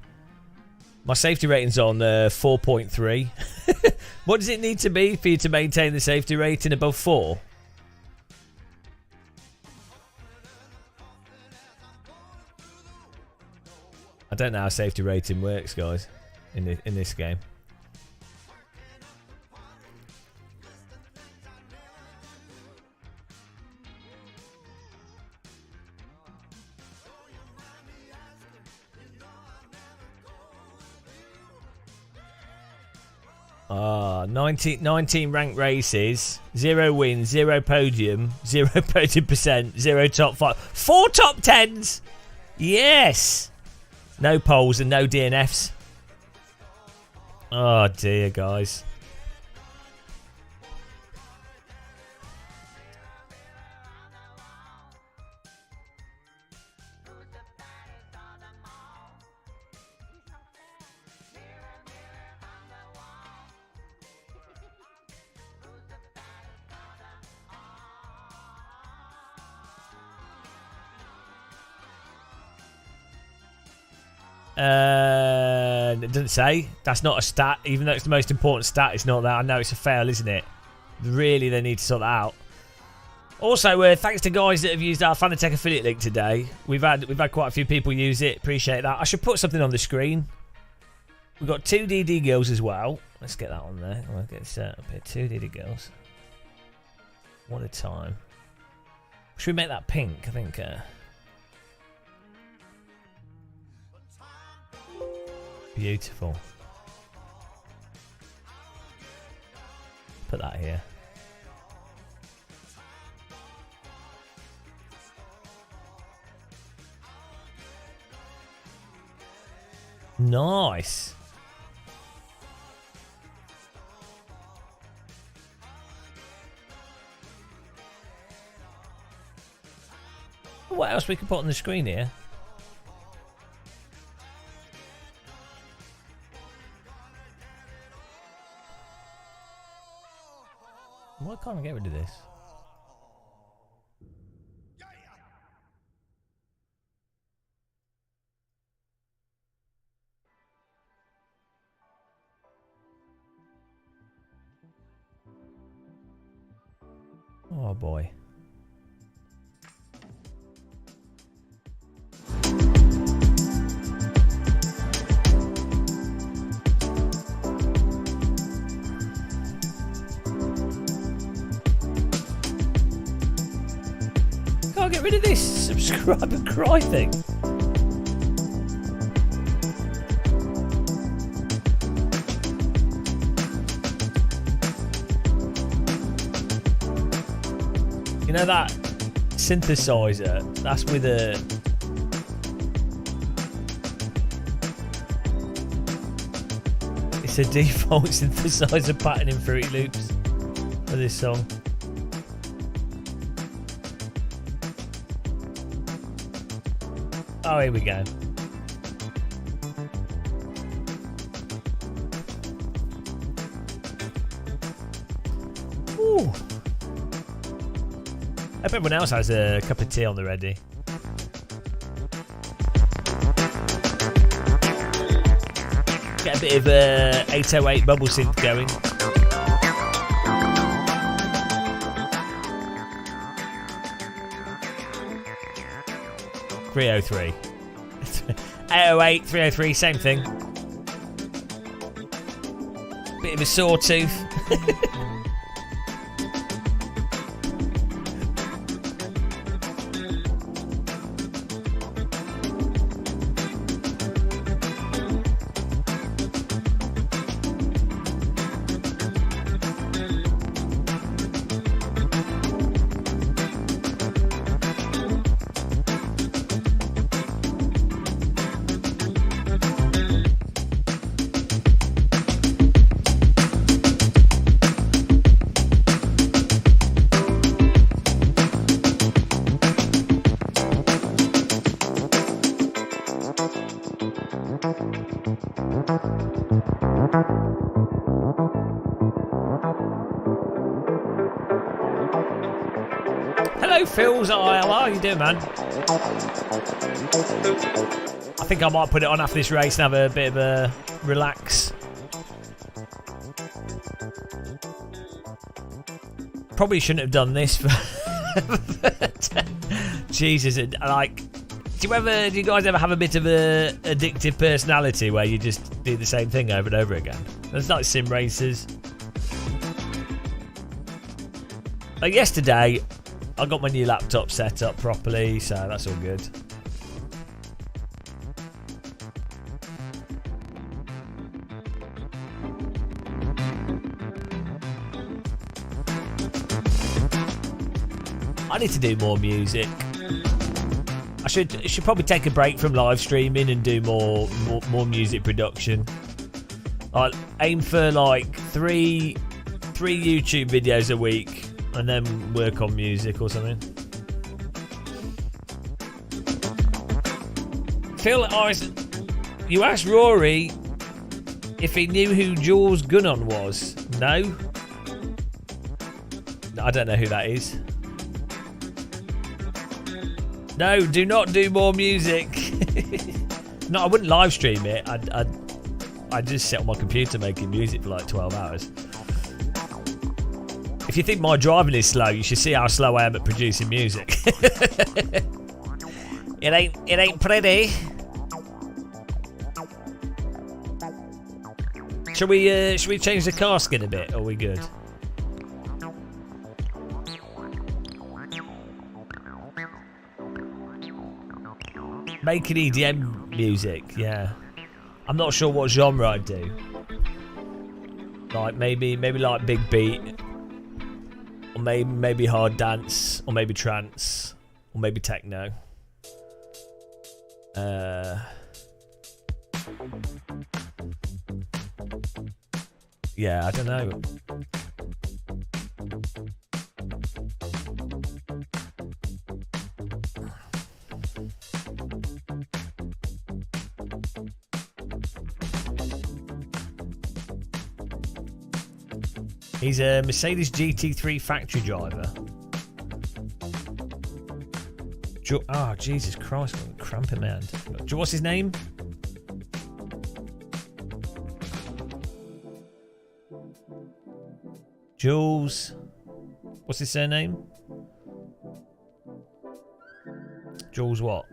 My safety rating's on 4.3. What does it need to be for you to maintain the safety rating above 4? I don't know how safety rating works, guys, in this game. Ah, 19 ranked races, 0 wins, 0 podium, 0 podium percent, 0 top 5, 4 top 10s. Yes. No poles and no DNFs. Oh dear, guys. It doesn't say. That's not a stat. Even though it's the most important stat, it's not that. I know it's a fail, isn't it? Really, they need to sort that out. Also, thanks to guys that have used our Fanatec affiliate link today. We've had quite a few people use it. Appreciate that. I should put something on the screen. We've got 2 DD girls as well. Let's get that on there. I'll get it set up here. 2 DD girls. One at a time. Should we make that pink? I think... Beautiful. Put that here. Nice. What else we can put on the screen here? Why can't I get rid of this? Oh boy. Can't get rid of this subscribe and cry thing. You know that synthesizer? That's with a... It's a default synthesizer pattern in Fruity Loops for this song. Oh, here we go. Ooh. I hope everyone else has a cup of tea on the ready. Get a bit of 808 bubble synth going. .303. 808, 303, same thing. Bit of a sawtooth. Hello, Phil's IL. How are you doing, man? I think I might put it on after this race and have a bit of a relax. Probably shouldn't have done this. Jesus, like, do you guys ever have a bit of a addictive personality where you just do the same thing over and over again? It's like sim races. Like yesterday, I got my new laptop set up properly, so that's all good. I need to do more music. I should probably take a break from live streaming and do more music production. I aim for like three YouTube videos a week and then work on music or something. Phil, you asked Rory if he knew who Jules Gunnon was. No? I don't know who that is. No, do not do more music. No, I wouldn't live stream it. I'd just sit on my computer making music for like 12 hours. If you think my driving is slow, you should see how slow I am at producing music. It ain't pretty. Should we change the car skin a bit? Or are we good? Making EDM music, yeah. I'm not sure what genre I'd do. Like maybe like big beat, or maybe hard dance, or maybe trance, or maybe techno. Yeah, I don't know. He's a Mercedes GT3 factory driver. Oh, Jesus Christ, I'm cramping my hand. What's his name? Jules. What's his surname? Jules what?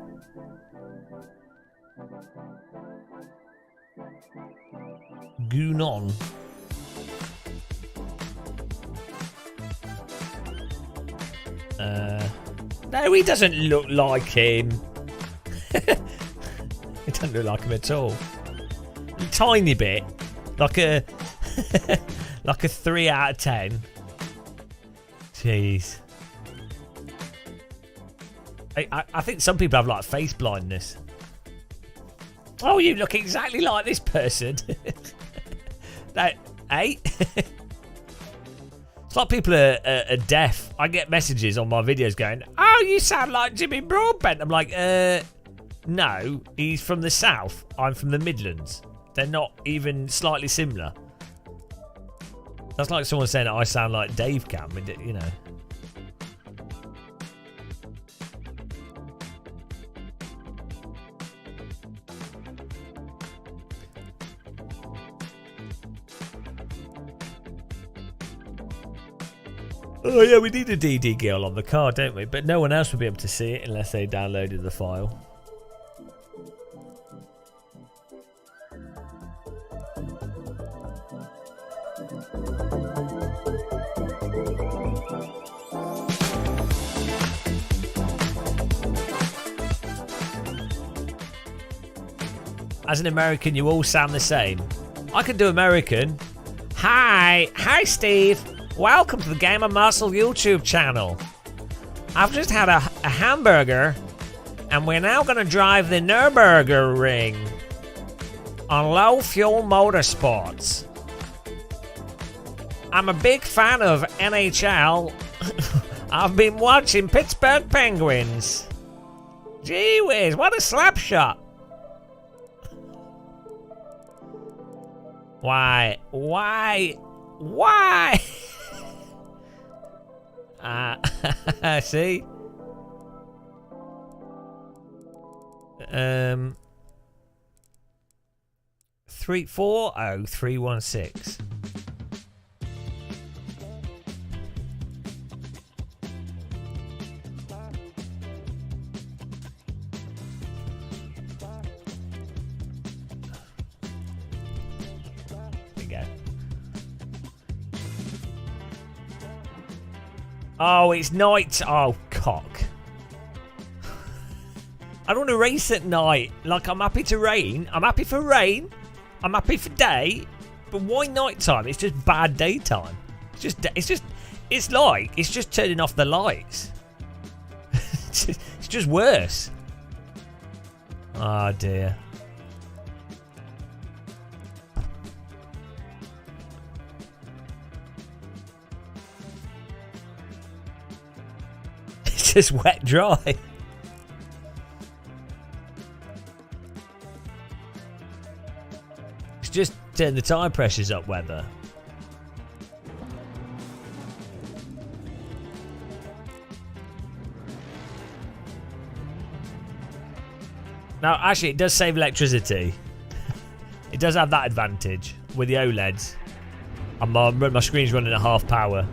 Goonon. No, he doesn't look like him. He doesn't look like him at all. A tiny bit. Like a like a 3 out of 10. Jeez. I think some people have like face blindness. Oh, you look exactly like this person. That, hey? It's like people are deaf. I get messages on my videos going, "Oh, you sound like Jimmy Broadbent." I'm like, no, he's from the south. I'm from the Midlands. They're not even slightly similar. That's like someone saying that I sound like Dave Cam, you know. Oh yeah, we need a DD girl on the car, don't we? But no one else will be able to see it unless they downloaded the file. As an American, you all sound the same. I can do American. Hi Steve. Welcome to the Gamer Muscle YouTube channel. I've just had a hamburger, and we're now going to drive the Nürburgring on low-fuel motorsports. I'm a big fan of NHL. I've been watching Pittsburgh Penguins. Gee whiz, what a slap shot. Why? See? 340316. Oh, it's night. Oh, cock. I don't want to race at night. Like, I'm happy to rain. I'm happy for rain. I'm happy for day. But why night time? It's just bad daytime. It's just turning off the lights. It's just worse. Oh, dear. Just wet dry. It's just turn the tire pressures up weather. Now actually it does save electricity. It does have that advantage with the OLEDs. And my screen's running at half power.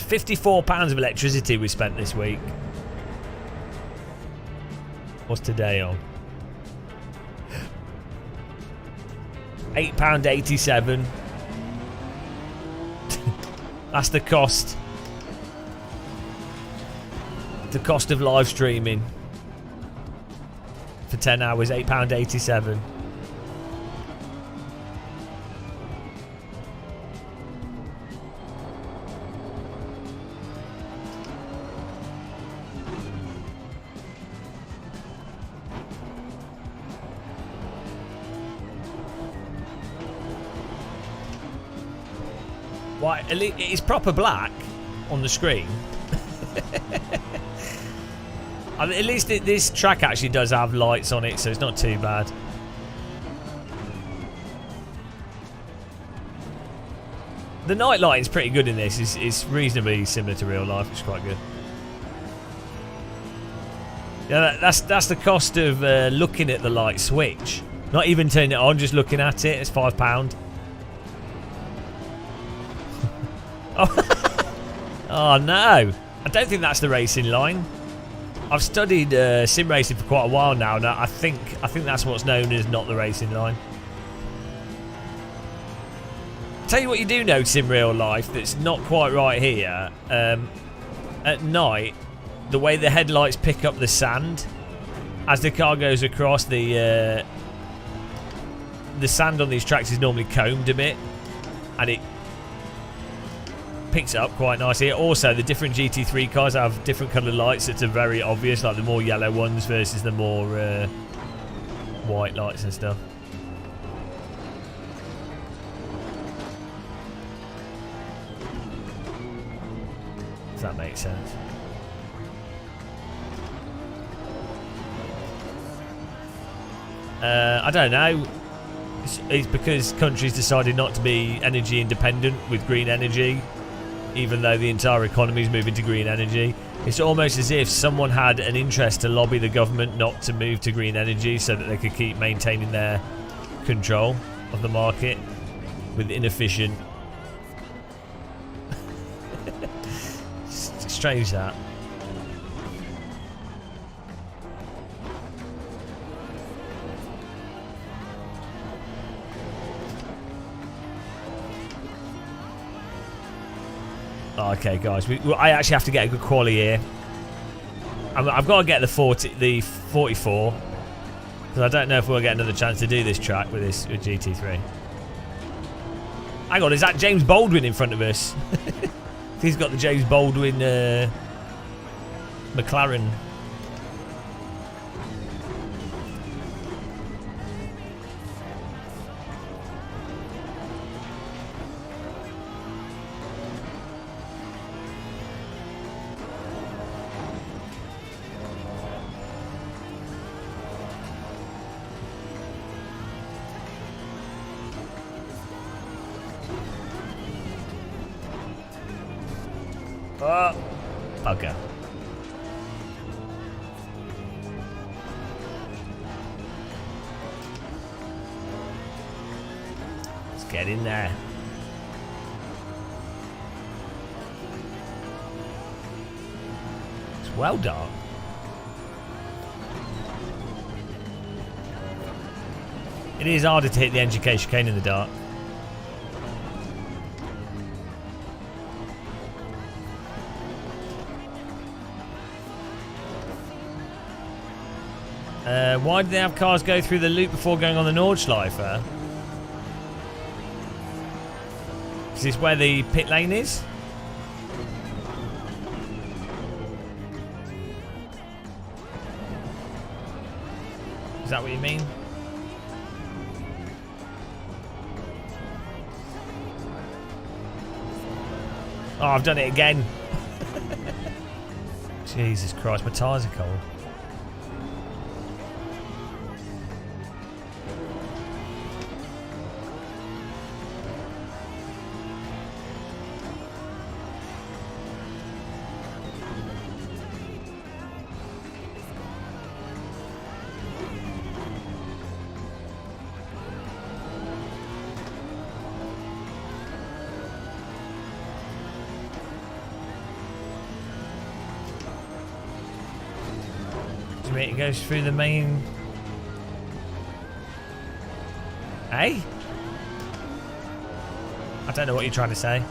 £54 of electricity we spent this week. What's today on? £8.87. That's the cost. The cost of live streaming for 10 hours, £8.87. Why? It's proper black on the screen. At least this track actually does have lights on it, so it's not too bad. The night lighting's pretty good in this. It's reasonably similar to real life. It's quite good. Yeah, that's the cost of looking at the light switch. Not even turning it on, just looking at it. It's £5. Oh no! I don't think that's the racing line. I've studied sim racing for quite a while now. Now I think that's what's known as not the racing line. Tell you what, you do notice in real life that's not quite right here. At night, the way the headlights pick up the sand as the car goes across, the sand on these tracks is normally combed a bit, and it picks it up quite nicely. Also, the different GT3 cars have different coloured lights that are very obvious, like the more yellow ones versus the more white lights and stuff. Does that make sense? I don't know. It's because countries decided not to be energy independent with green energy, even though the entire economy is moving to green energy. It's almost as if someone had an interest to lobby the government not to move to green energy so that they could keep maintaining their control of the market with inefficient... Strange that. Okay, guys, I actually have to get a good quali here. I've got to get the 44, because I don't know if we'll get another chance to do this track with GT3. Hang on, is that James Baldwin in front of us? He's got the James Baldwin McLaren. Oh, bugger. Let's get in there. It's well dark. It is harder to hit the NGK chicane in the dark. Why do they have cars go through the loop before going on the Nordschleife? Is this where the pit lane is? Is that what you mean? Oh, I've done it again. Jesus Christ, my tyres are cold. It goes through the main... Hey? I don't know what you're trying to say.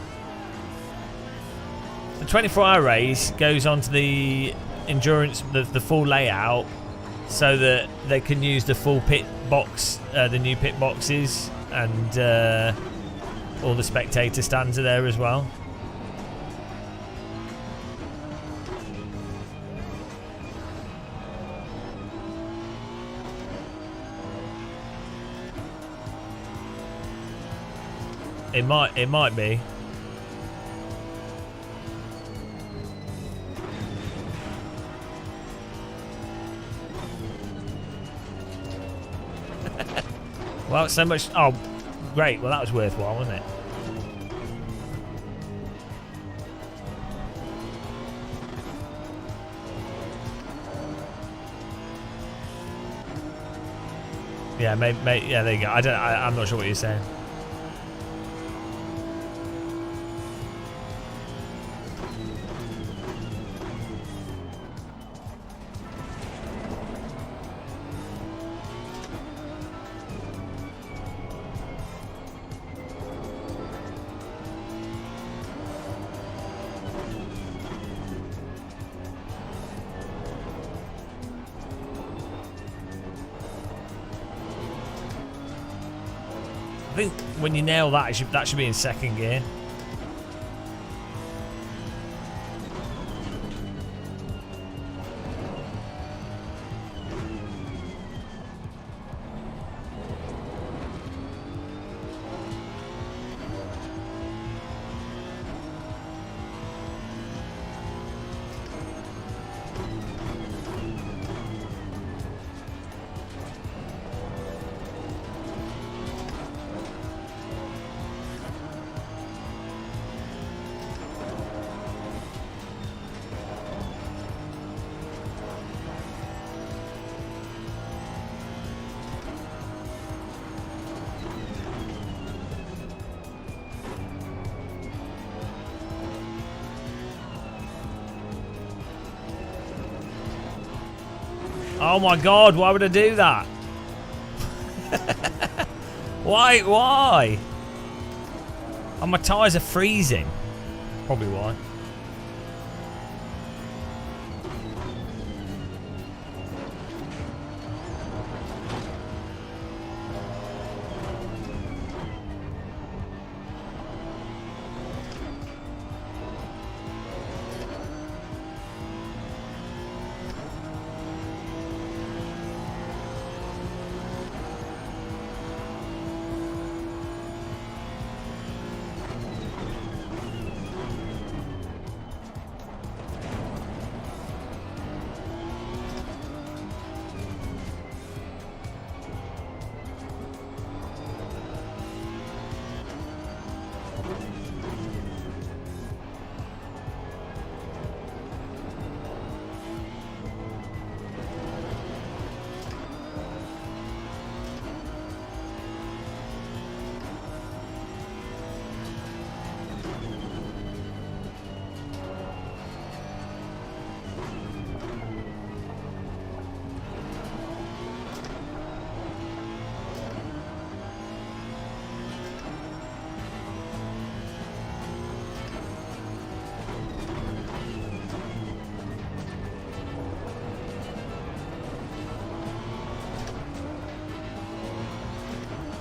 The 24-hour race goes onto the endurance, the full layout, so that they can use the full pit box, the new pit boxes, and all the spectator stands are there as well. It might be. Well, so much. Oh, great. Well, that was worthwhile, wasn't it? Yeah, maybe. Yeah, there you go. I'm not sure what you're saying. I think when you nail that, that should be in second gear. Oh my god, why would I do that? Why? Oh, my tyres are freezing. Probably why.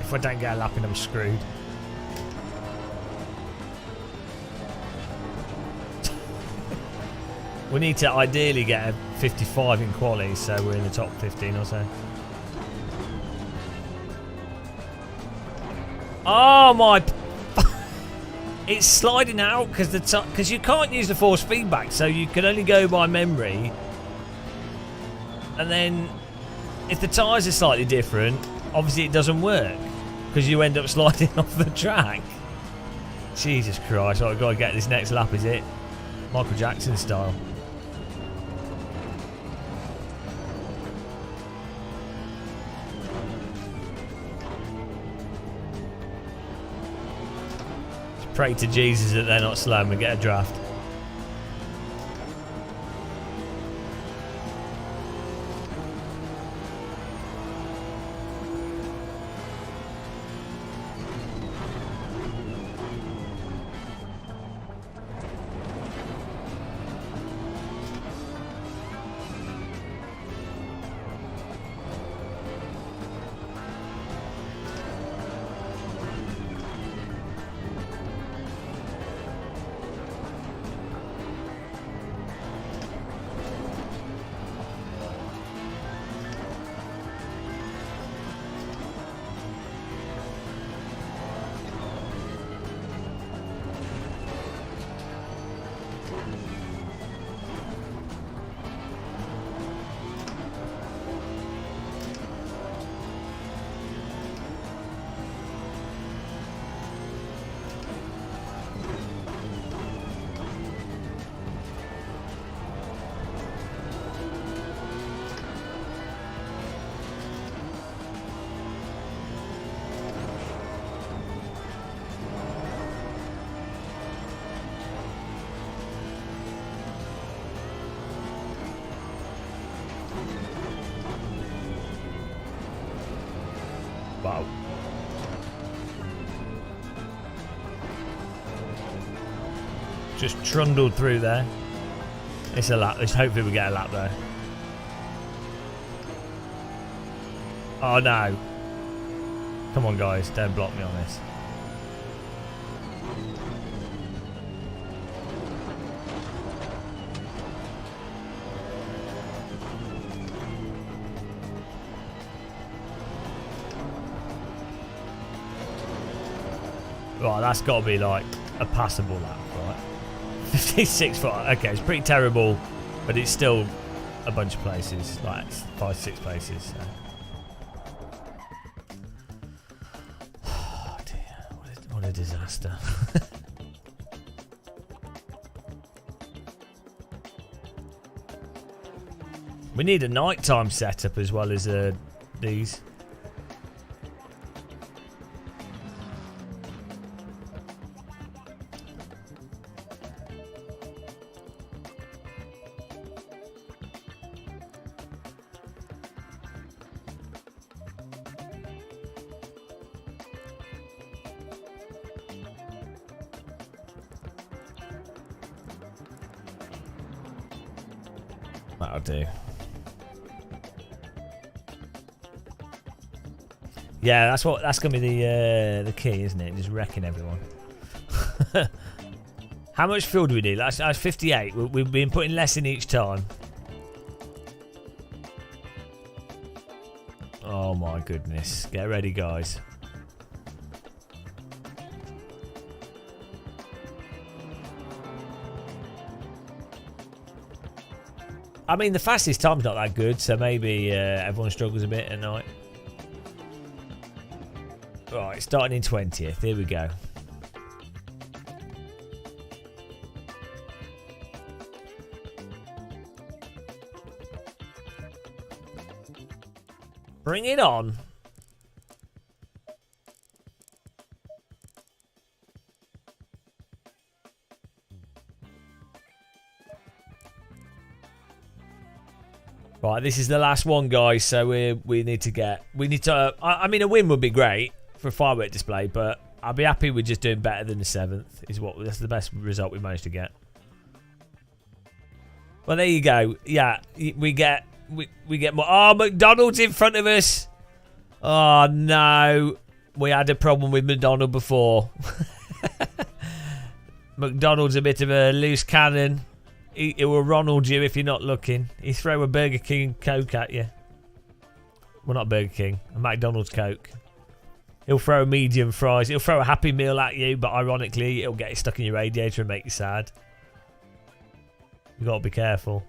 If I don't get a lap in, I'm screwed. We need to ideally get a 55 in quali, so we're in the top 15 or so. Oh my! It's sliding out because you can't use the force feedback, so you can only go by memory. And then, if the tyres are slightly different, obviously it doesn't work because you end up sliding off the track. Jesus Christ! I've got to get this next lap. Is it Michael Jackson style? Pray to Jesus that they're not slow and we get a draft. Wow. Just trundled through there. It's a lap. Hopefully we get a lap there. Oh no. Come on, guys. Don't block me on this. Right, that's got to be like a passable lap, right? 56 foot. Okay, it's pretty terrible, but it's still a bunch of places, like 5, 6 places. So. Oh dear, what a disaster. We need a nighttime setup as well as these. That'll do. Yeah, that's gonna be the key, isn't it? Just wrecking everyone. How much fuel do we need? That's 58. We've been putting less in each time. Oh my goodness. Get ready, guys. I mean, the fastest time's not that good, so maybe everyone struggles a bit at night. Right, starting in 20th. Here we go. Bring it on. Right, this is the last one, guys. So we need to. I mean, a win would be great for a firework display, but I'll be happy with just doing better than the 7th. That's the best result we managed to get. Well, there you go. Yeah, we get more. Oh, McDonald's in front of us. Oh no, we had a problem with McDonald before. McDonald's a bit of a loose cannon. He will Ronald you if you're not looking. He throw a Burger King Coke at you. Well, not Burger King, a McDonald's Coke. He'll throw medium fries. He'll throw a Happy Meal at you, but ironically, it'll get stuck in your radiator and make you sad. You've got to be careful.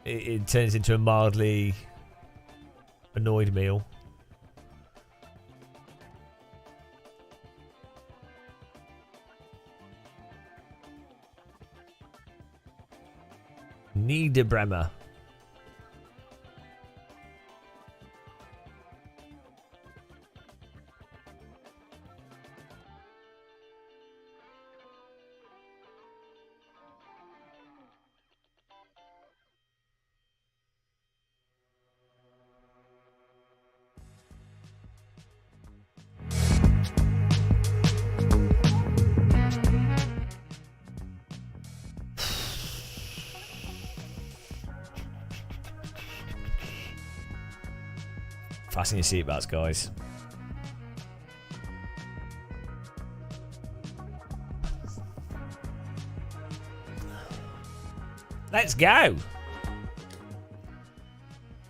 It turns into a mildly annoyed meal. Niederbremer. Fasten your seatbelts, guys. Let's go.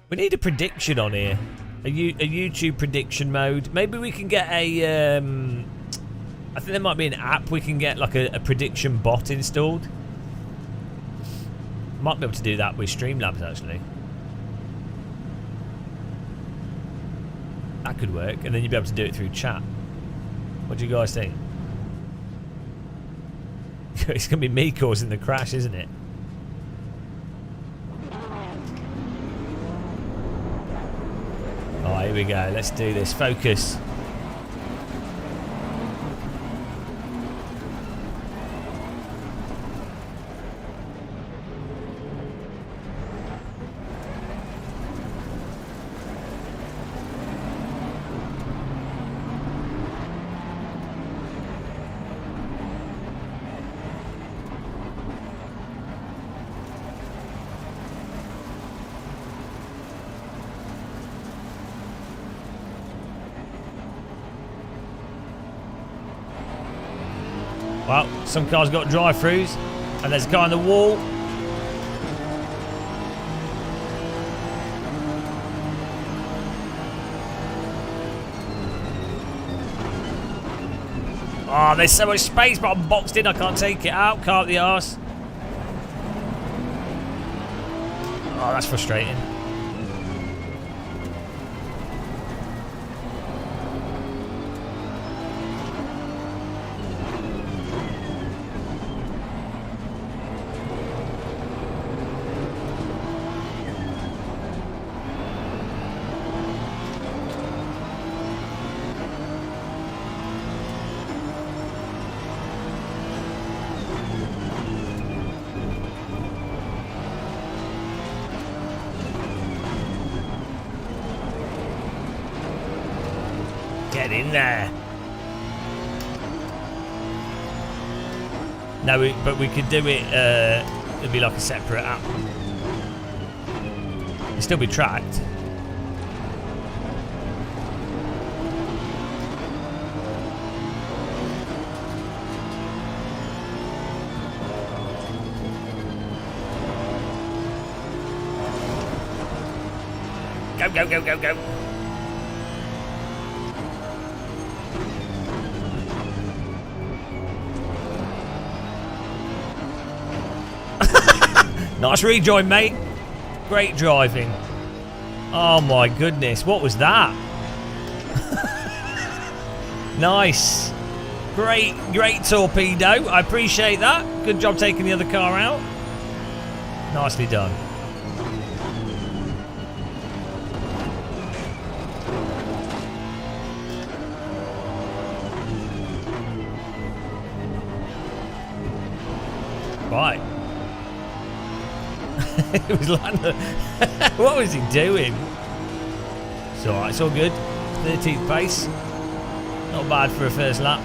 We need a prediction on here. A YouTube prediction mode. Maybe we can get a... I think there might be an app we can get like a prediction bot installed. Might be able to do that with Streamlabs, actually. That could work, and then you'd be able to do it through chat. What do you guys think? It's going to be me causing the crash, isn't it? Alright, here we go. Let's do this. Focus. Well, some cars got drive-throughs, and there's a car on the wall. Oh, there's so much space, but I'm boxed in. I can't take it out. Can't the arse. Oh, that's frustrating. Get in there. No, but we could do it. It'd be like a separate app. It'd still be tracked. Go, go, go, go, go. Nice rejoin, mate. Great driving. Oh my goodness, what was that? Nice. Great torpedo. I appreciate that. Good job taking the other car out. Nicely done. Right. It was like, what was he doing? It's alright, it's all good. 13th place. Not bad for a first lap.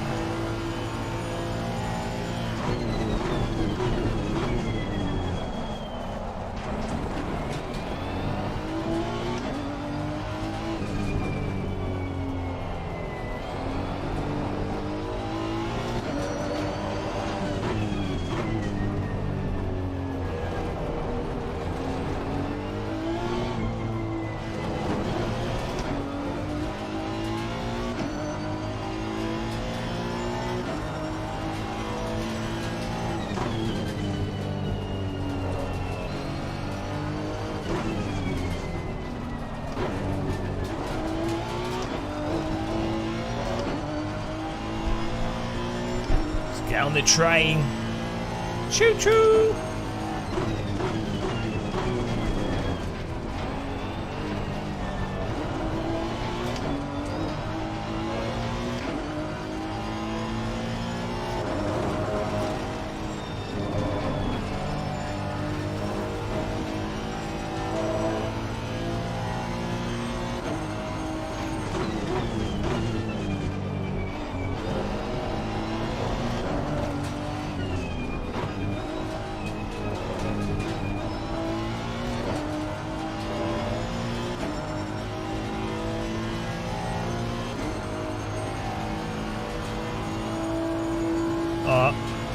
Get on the train. Choo choo.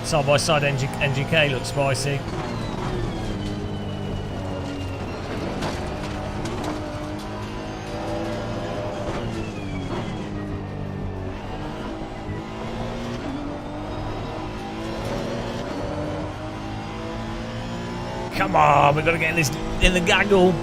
Side by side NGK looks spicy. Come on, we've got to get in the gaggle.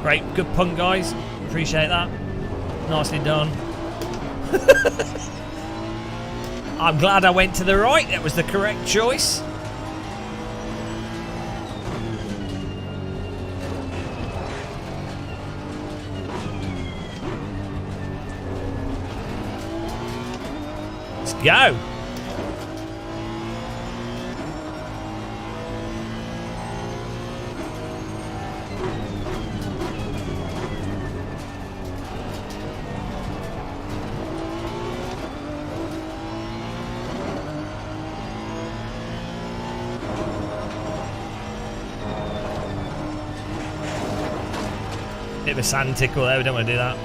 Great, good punt, guys. Appreciate that. Nicely done. I'm glad I went to the right. That was the correct choice. Let's go. Bit of a sand tickle there, we don't want to do that.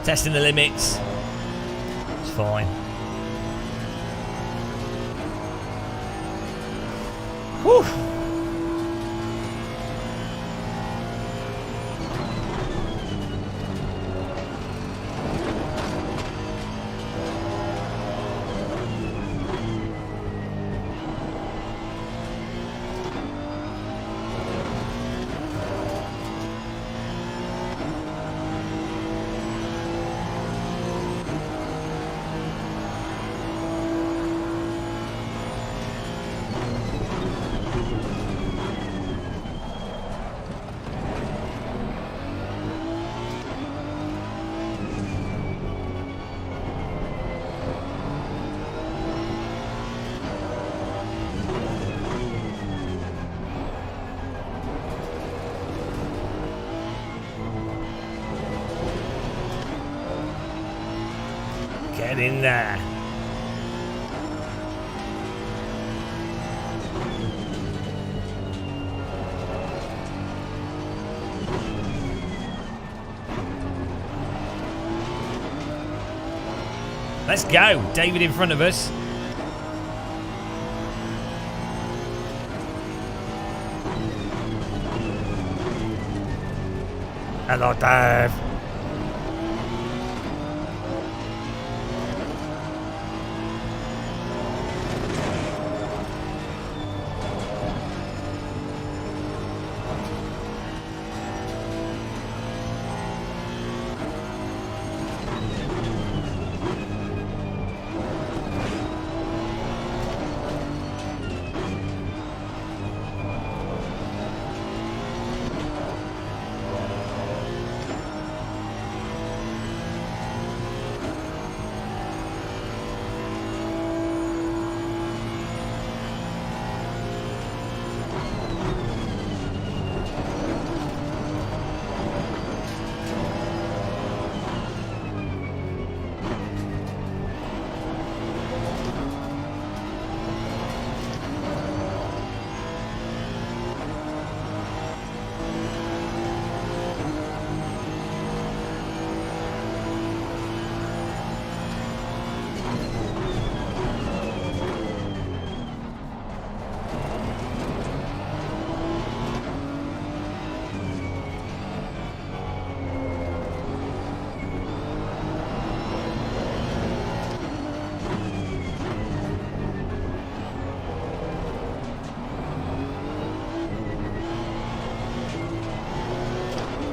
Testing the limits. It's fine. Whew. Get in there. Let's go. David in front of us. Hello, Dave.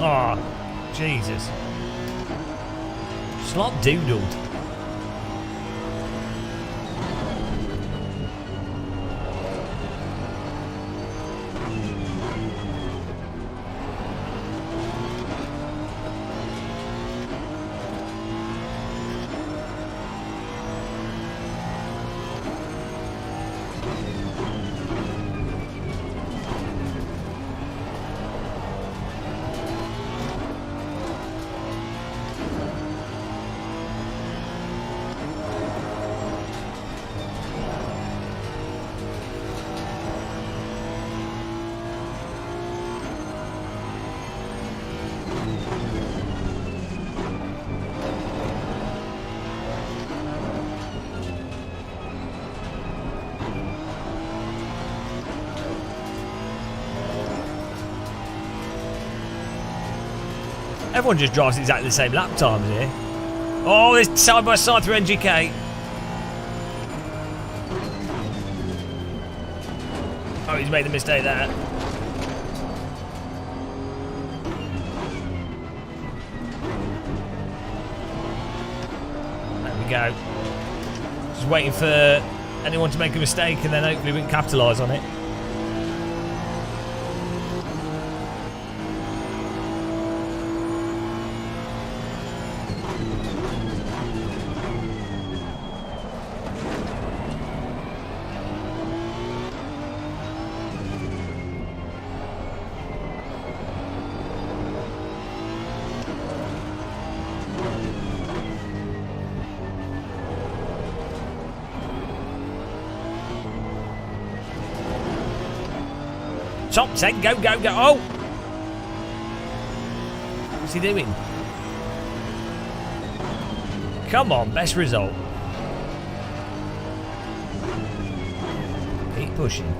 Oh, Jesus. Slot doodled. Everyone just drives exactly the same lap times here. Oh, there's side by side through NGK. Oh, he's made a mistake there. There we go. Just waiting for anyone to make a mistake and then hopefully we can capitalise on it. Top 10, go, go, go. Oh! What's he doing? Come on, best result. Keep pushing.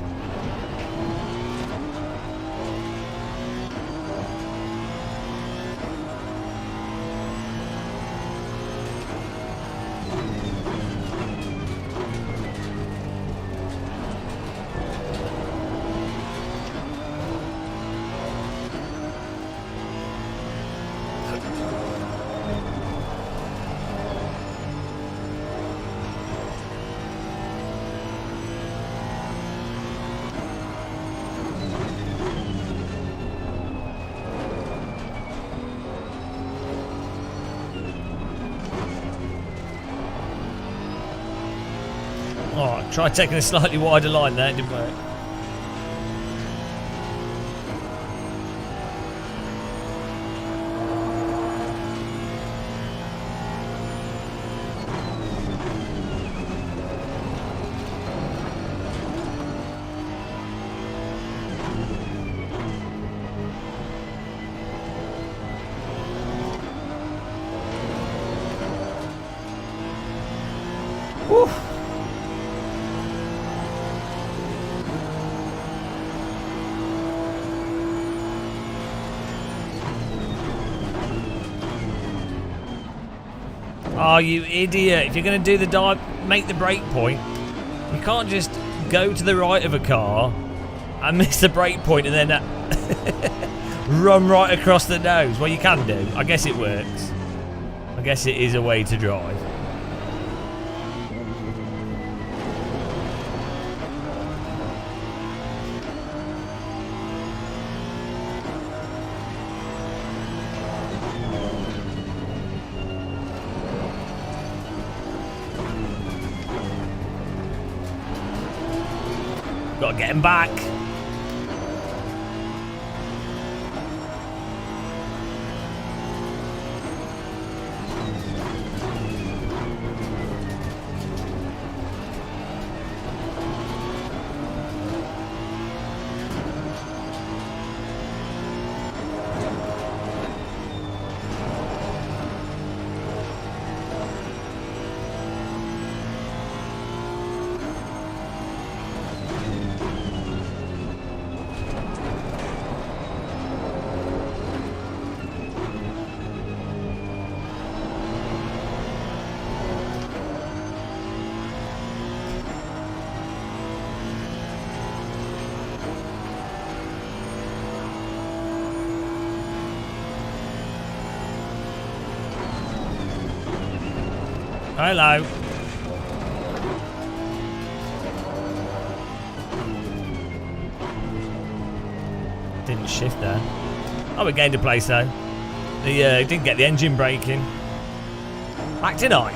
Oh, tried taking a slightly wider line there, it didn't work. Whew. Oh, you idiot. If you're going to do the dive, make the brake point. You can't just go to the right of a car and miss the brake point and then run right across the nose. Well, you can do. I guess it works. I guess it is a way to drive. Got to get him back. Hello. Didn't shift there. Oh, we gained a place though. The didn't get the engine braking. Back to ninth.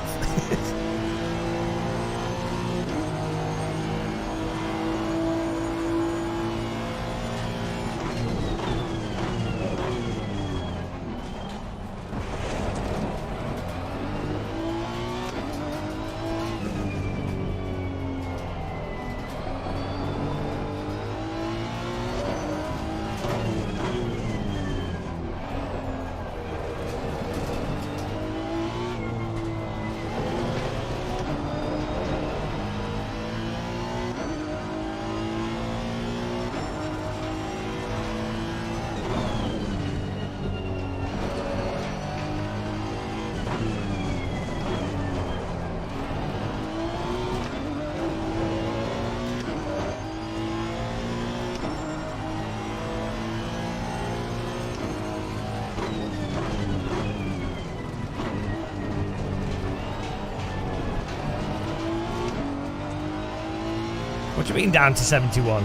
What do you mean down to 71?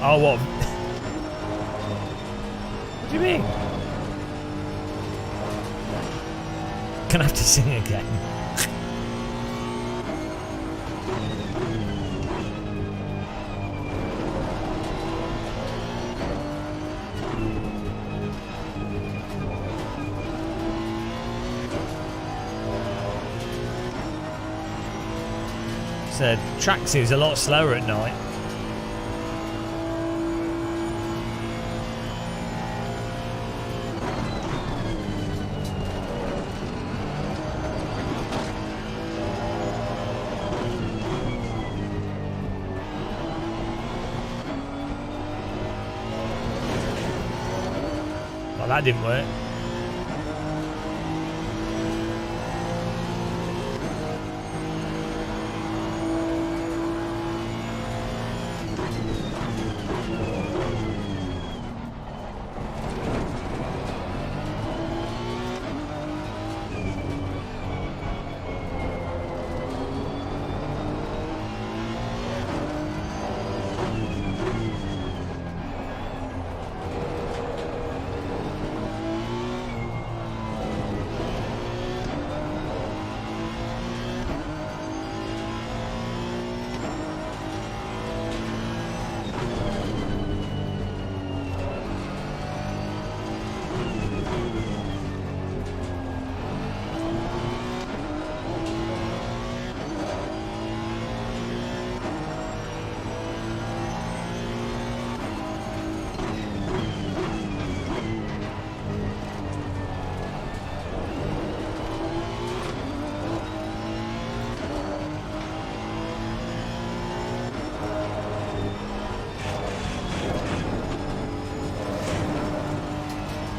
Oh, what? What do you mean? Gonna have to sing again. Track seems a lot slower at night. Well, that didn't work.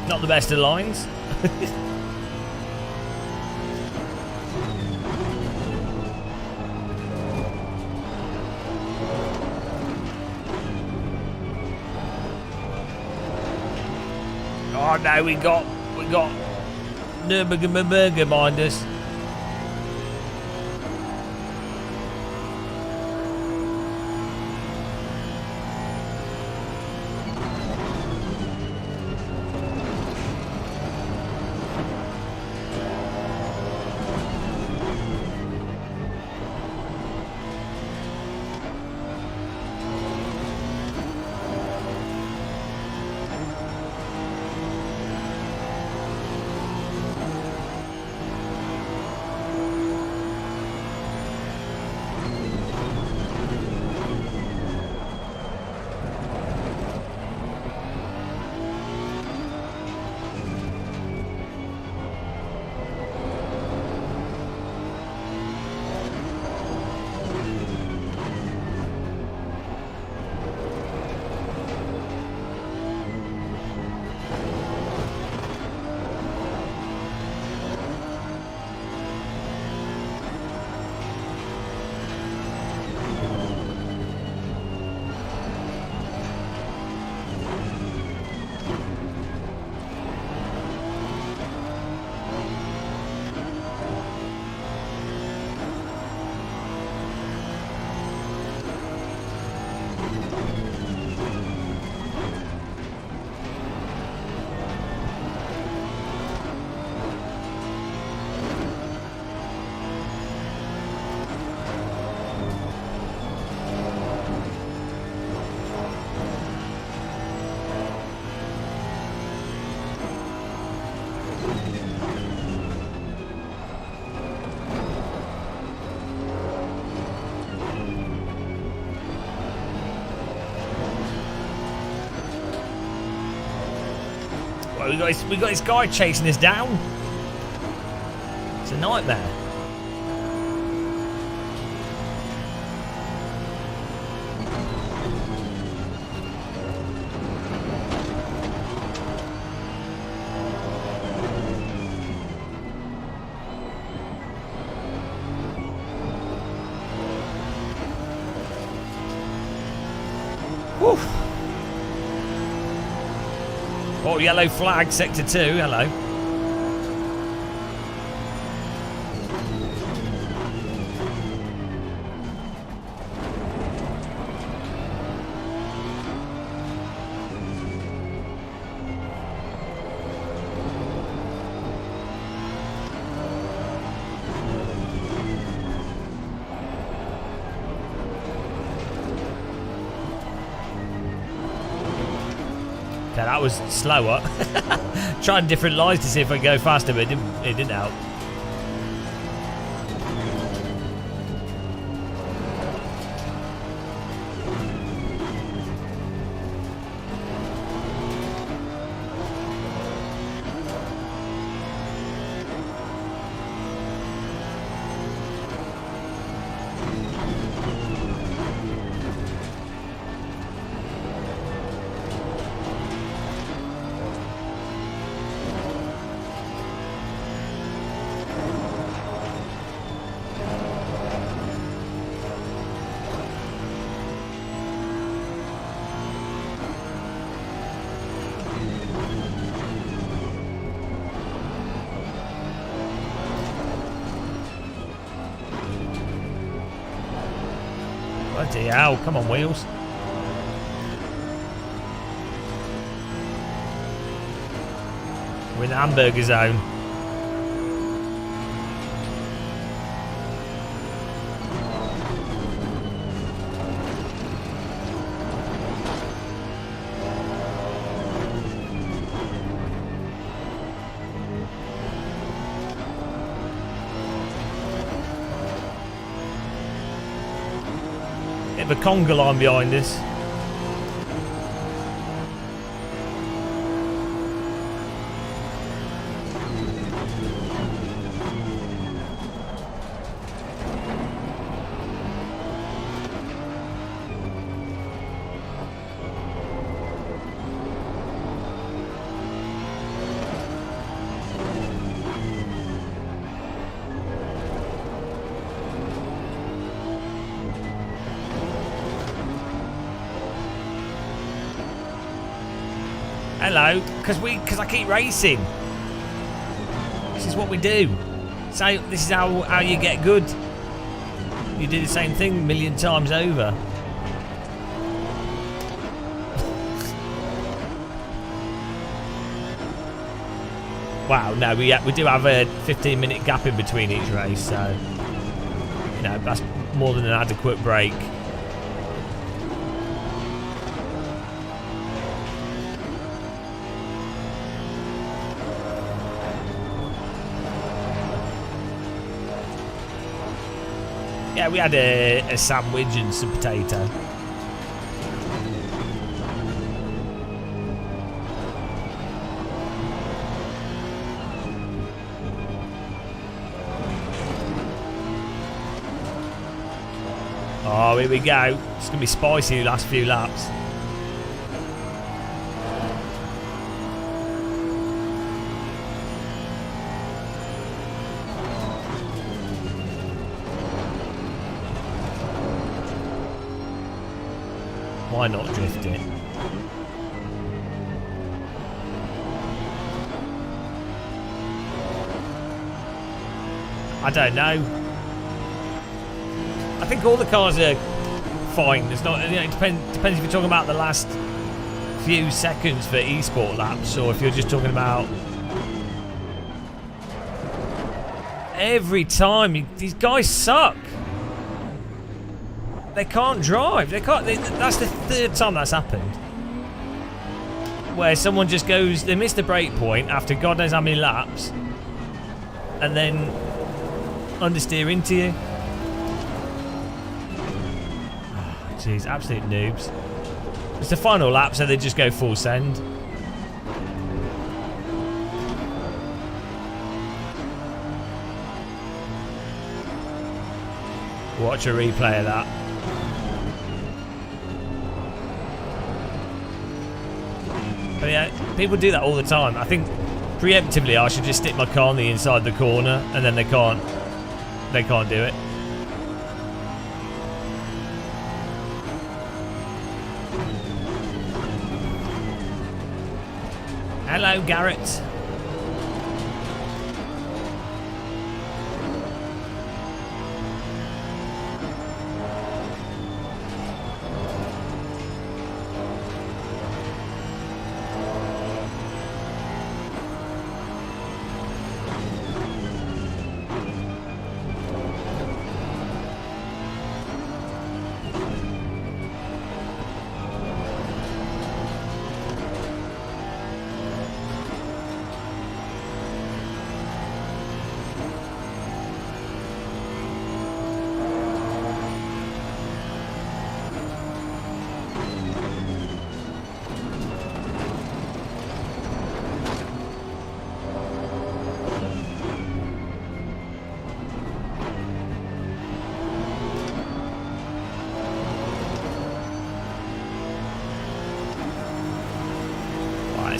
Not the best of lines. Oh no, we got Nürburgring behind us. Well, we got this guy chasing us down. It's a nightmare. Whew. Oh, yellow flag, sector 2, hello. Okay, that was slower. Trying different lines to see if I can go faster, but it didn't help. Bloody hell, come on, wheels. We're in the hamburger zone. Bit of a conga line behind us. Hello, because I keep racing. This is what we do. So this is how you get good. You do the same thing a million times over. Wow, no, we do have a 15-minute gap in between each race, so you know that's more than an adequate break. Yeah, we had a sandwich and some potato. Oh, here we go. It's going to be spicy the last few laps. Why not drift it? I don't know. I think all the cars are fine. There's not. You know, it depends if you're talking about the last few seconds for esport laps, or if you're just talking about every time. These guys suck. They can't drive. They can't. That's the third time that's happened. Where someone just goes, they miss the break point after God knows how many laps, and then understeer into you. Oh, jeez, absolute noobs. It's the final lap, so they just go full send. Watch a replay of that. But yeah, people do that all the time. I think preemptively I should just stick my car on the inside the corner, and then they can't do it. Hello, Garrett.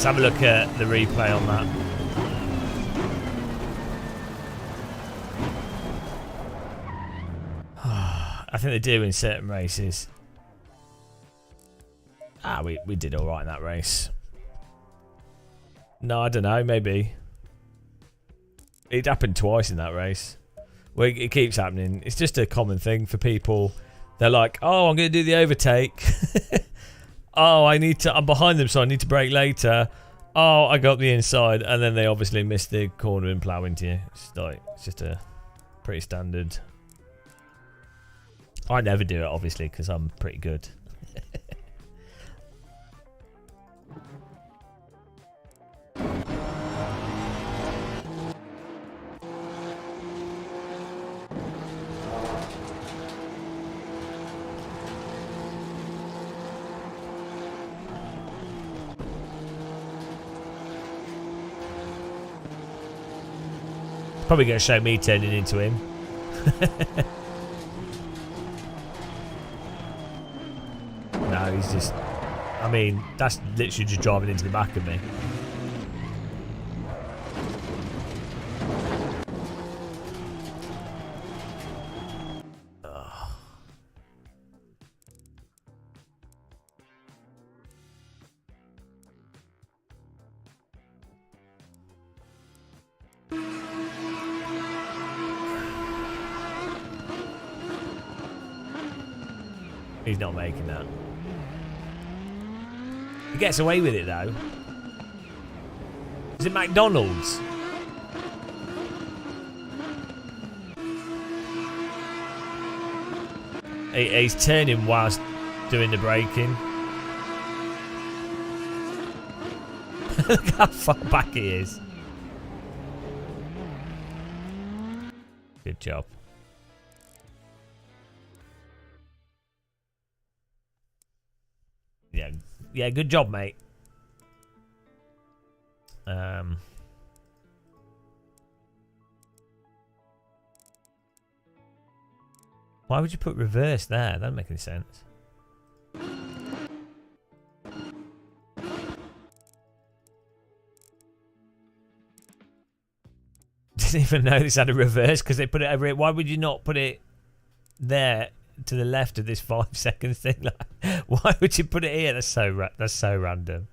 Let's have a look at the replay on that. I think they do in certain races. We did all right in that race. No, I don't know. Maybe it happened twice in that race. Well, it keeps happening. It's just a common thing for people They're like, oh, I'm going to do the overtake. Oh, I'm behind them, so I need to brake later. Oh, I got the inside, and then they obviously missed the corner and plough into you. It's just a pretty standard. I never do it, obviously, because I'm pretty good. Probably going to show me turning into him. No, he's just... I mean, that's literally just driving into the back of me. He's not making that. He gets away with it though. Is it McDonald's? He's turning whilst doing the braking. Look how far back he is. Good job. Yeah, good job, mate. Why would you put reverse there? That doesn't make any sense. Didn't even know this had a reverse because they put it over it. Why would you not put it there to the left of this 5 seconds thing? Like, why would you put it here? That's so random.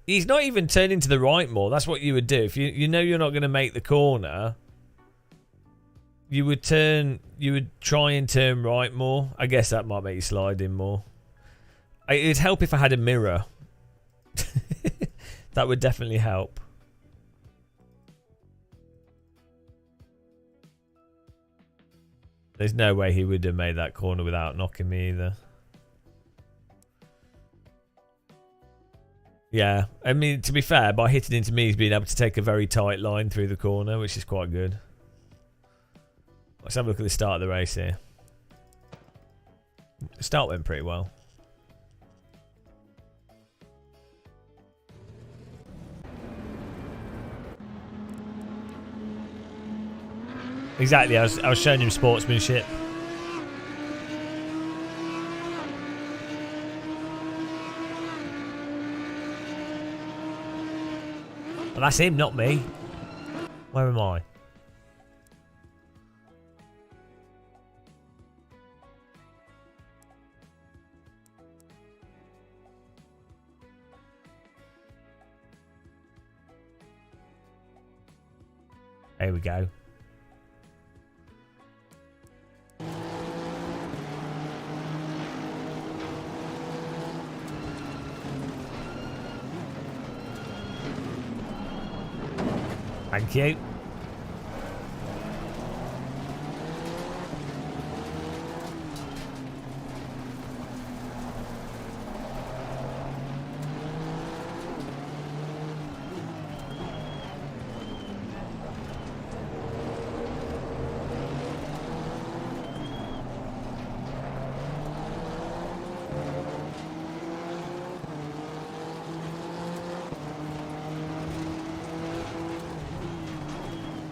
He's not even turning to the right more. That's what you would do if you know you're not going to make the corner. You would try and turn right more. I guess that might make you slide in more. It'd help if I had a mirror. That would definitely help. There's no way he would have made that corner without knocking me either. Yeah, I mean, to be fair, by hitting into me, he's been able to take a very tight line through the corner, which is quite good. Let's have a look at the start of the race here. The start went pretty well. Exactly, I was showing him sportsmanship. Well, that's him, not me. Where am I? There we go. Thank you.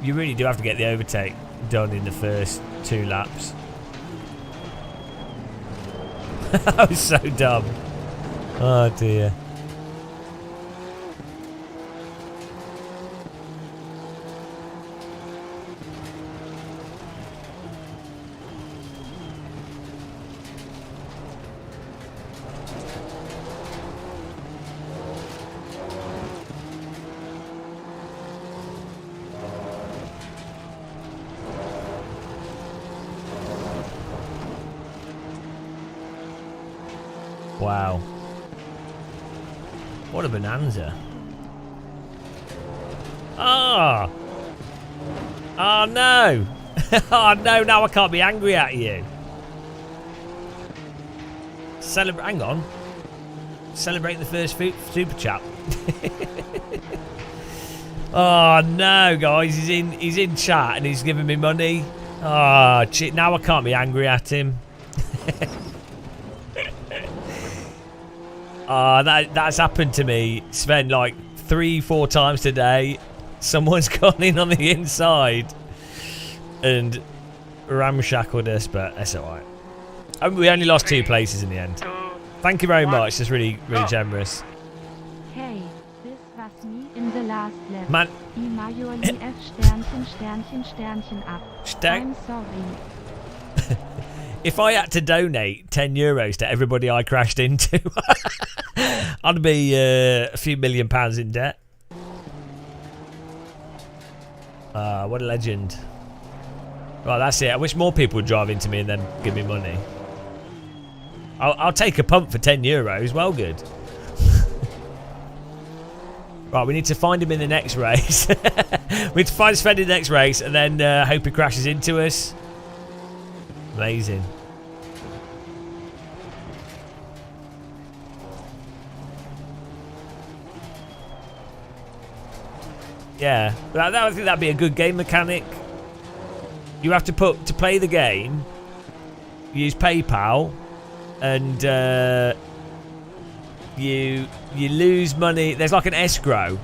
You really do have to get the overtake done in the first 2 laps. I was so dumb. Oh dear. Wow. What a bonanza. Ah! Oh no! Oh no, now I can't be angry at you. Hang on. Celebrate the first super chat. Oh no, guys, he's in chat and he's giving me money. Oh, shit, now I can't be angry at him. That's happened to me, Sven, like 3-4 times today. Someone's gone in on the inside and ramshackled us, but that's alright. We only lost 2 places in the end. Thank you very much. That's really generous.
Hey, this was me in the last lap.
Man.
Die Majorly F Sternchen Sternchen Sternchen ab. I'm sorry.
If I had to donate €10 to everybody I crashed into, I'd be a few £1 million in debt. What a legend. Right, that's it. I wish more people would drive into me and then give me money. I'll take a pump for €10. Well, good. Right, we need to find him in the next race. We need to find Sven in the next race and then hope he crashes into us. Amazing. Yeah, I think that'd be a good game mechanic. You have to play the game, use PayPal, and you lose money. There's like an escrow.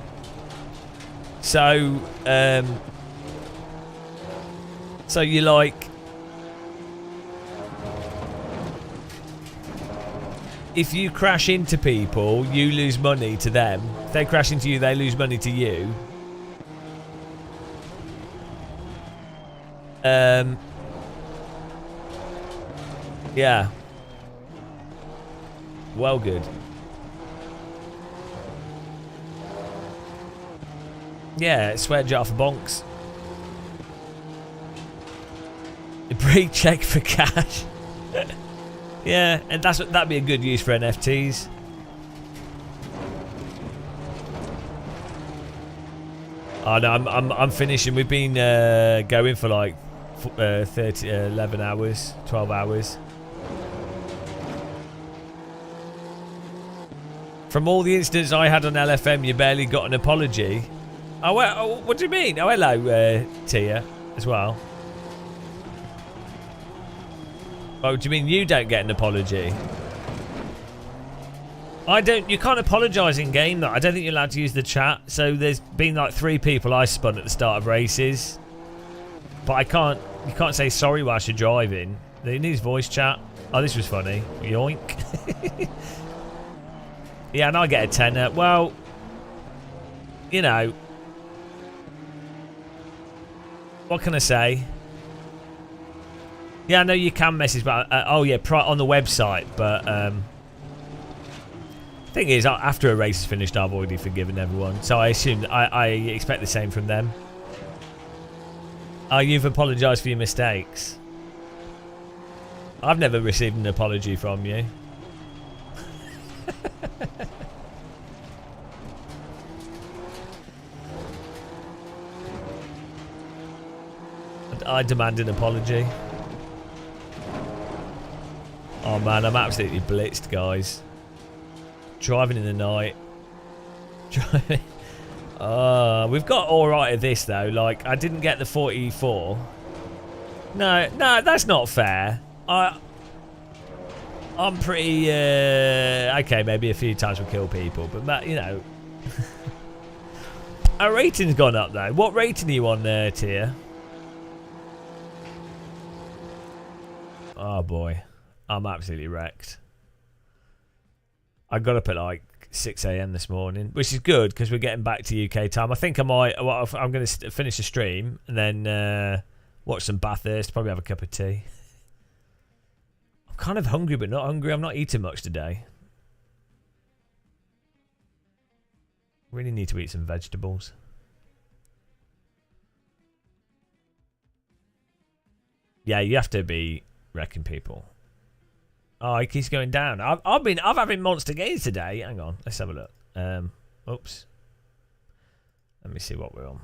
So you like, if you crash into people, you lose money to them. If they crash into you, they lose money to you. Yeah. Well, good. Yeah, swear jar for bonks. A break check for cash. Yeah, and that'd be a good use for NFTs. Oh no, I'm finishing. We've been going for like 11 hours, 12 hours. From all the incidents I had on LFM, you barely got an apology. Oh, well, what do you mean? Oh, hello, Tia, as well. Oh, do you mean you don't get an apology? I don't. You can't apologise in game. I don't think you're allowed to use the chat. So there's been like 3 people I spun at the start of races, but I can't. You can't say sorry whilst you're driving. It needs voice chat. Oh, this was funny. Yoink. Yeah, and I get a tenner. Well, you know, what can I say? Yeah, I know you can message, but oh yeah, on the website. But thing is, after a race is finished, I've already forgiven everyone. So I assume I expect the same from them. Oh, you've apologised for your mistakes. I've never received an apology from you. I demand an apology. Oh man, I'm absolutely blitzed, guys. Driving in the night. Driving. We've got alright at this though. Like, I didn't get the 44. No, that's not fair. I'm pretty, okay, maybe a few times we'll kill people, but you know. Our rating's gone up though. What rating are you on there, Tia? Oh boy, I'm absolutely wrecked. I got up at like 6 AM this morning, which is good because we're getting back to UK time. I think I might. Well, I'm going to finish the stream and then watch some Bathurst. Probably have a cup of tea. I'm kind of hungry, but not hungry. I'm not eating much today. Really need to eat some vegetables. Yeah, you have to be wrecking people. Oh, he keeps going down. I'm having monster gains today. Hang on, let's have a look. Oops. Let me see what we're on.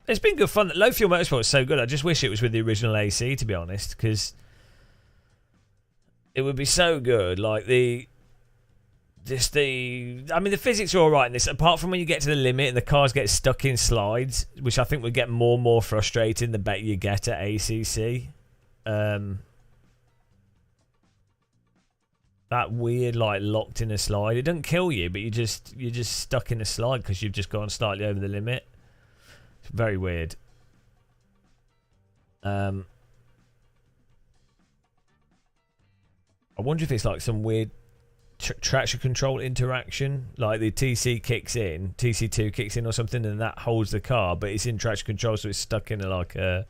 It's been good fun. Low fuel motorsport is so good. I just wish it was with the original AC, to be honest, because it would be so good. Like the physics are all right in this. Apart from when you get to the limit and the cars get stuck in slides, which I think would get more and more frustrating the better you get at ACC. That weird, like, locked in a slide. It doesn't kill you, but you're just stuck in a slide because you've just gone slightly over the limit. It's very weird. I wonder if it's like some weird traction control interaction, like the TC2 kicks in or something, and that holds the car, but it's in traction control, so it's stuck in like a,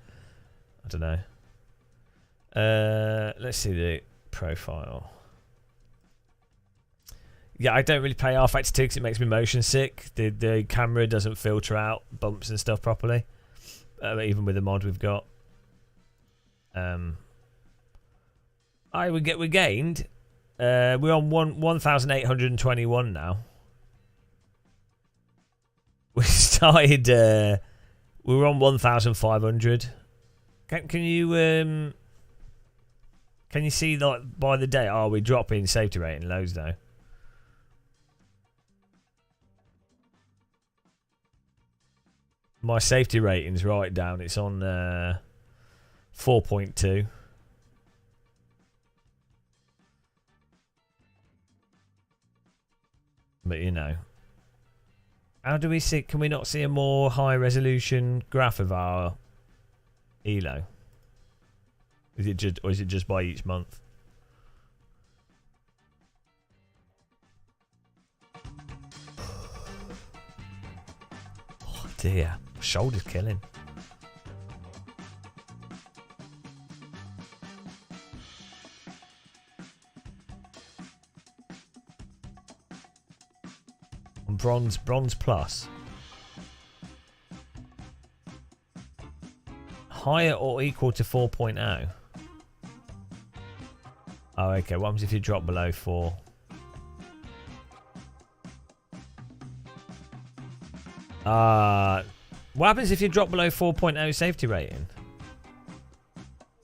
I don't know. Let's see the profile. Yeah, I don't really play R-Factor 2 because it makes me motion sick. The camera doesn't filter out bumps and stuff properly, even with the mod we've got. We gained. We're on 1,821 now. We started. We were on 1,500. Can you see that by the day? Oh, we're dropping safety rating loads though. My safety rating's right down. It's on 4.2. But you know, how do we see? Can we not see a more high resolution graph of our elo? Is it just by each month? Oh dear, shoulder's killing. Bronze plus. Higher or equal to 4.0. Oh, okay. What happens if you drop below 4? What happens if you drop below 4.0 safety rating?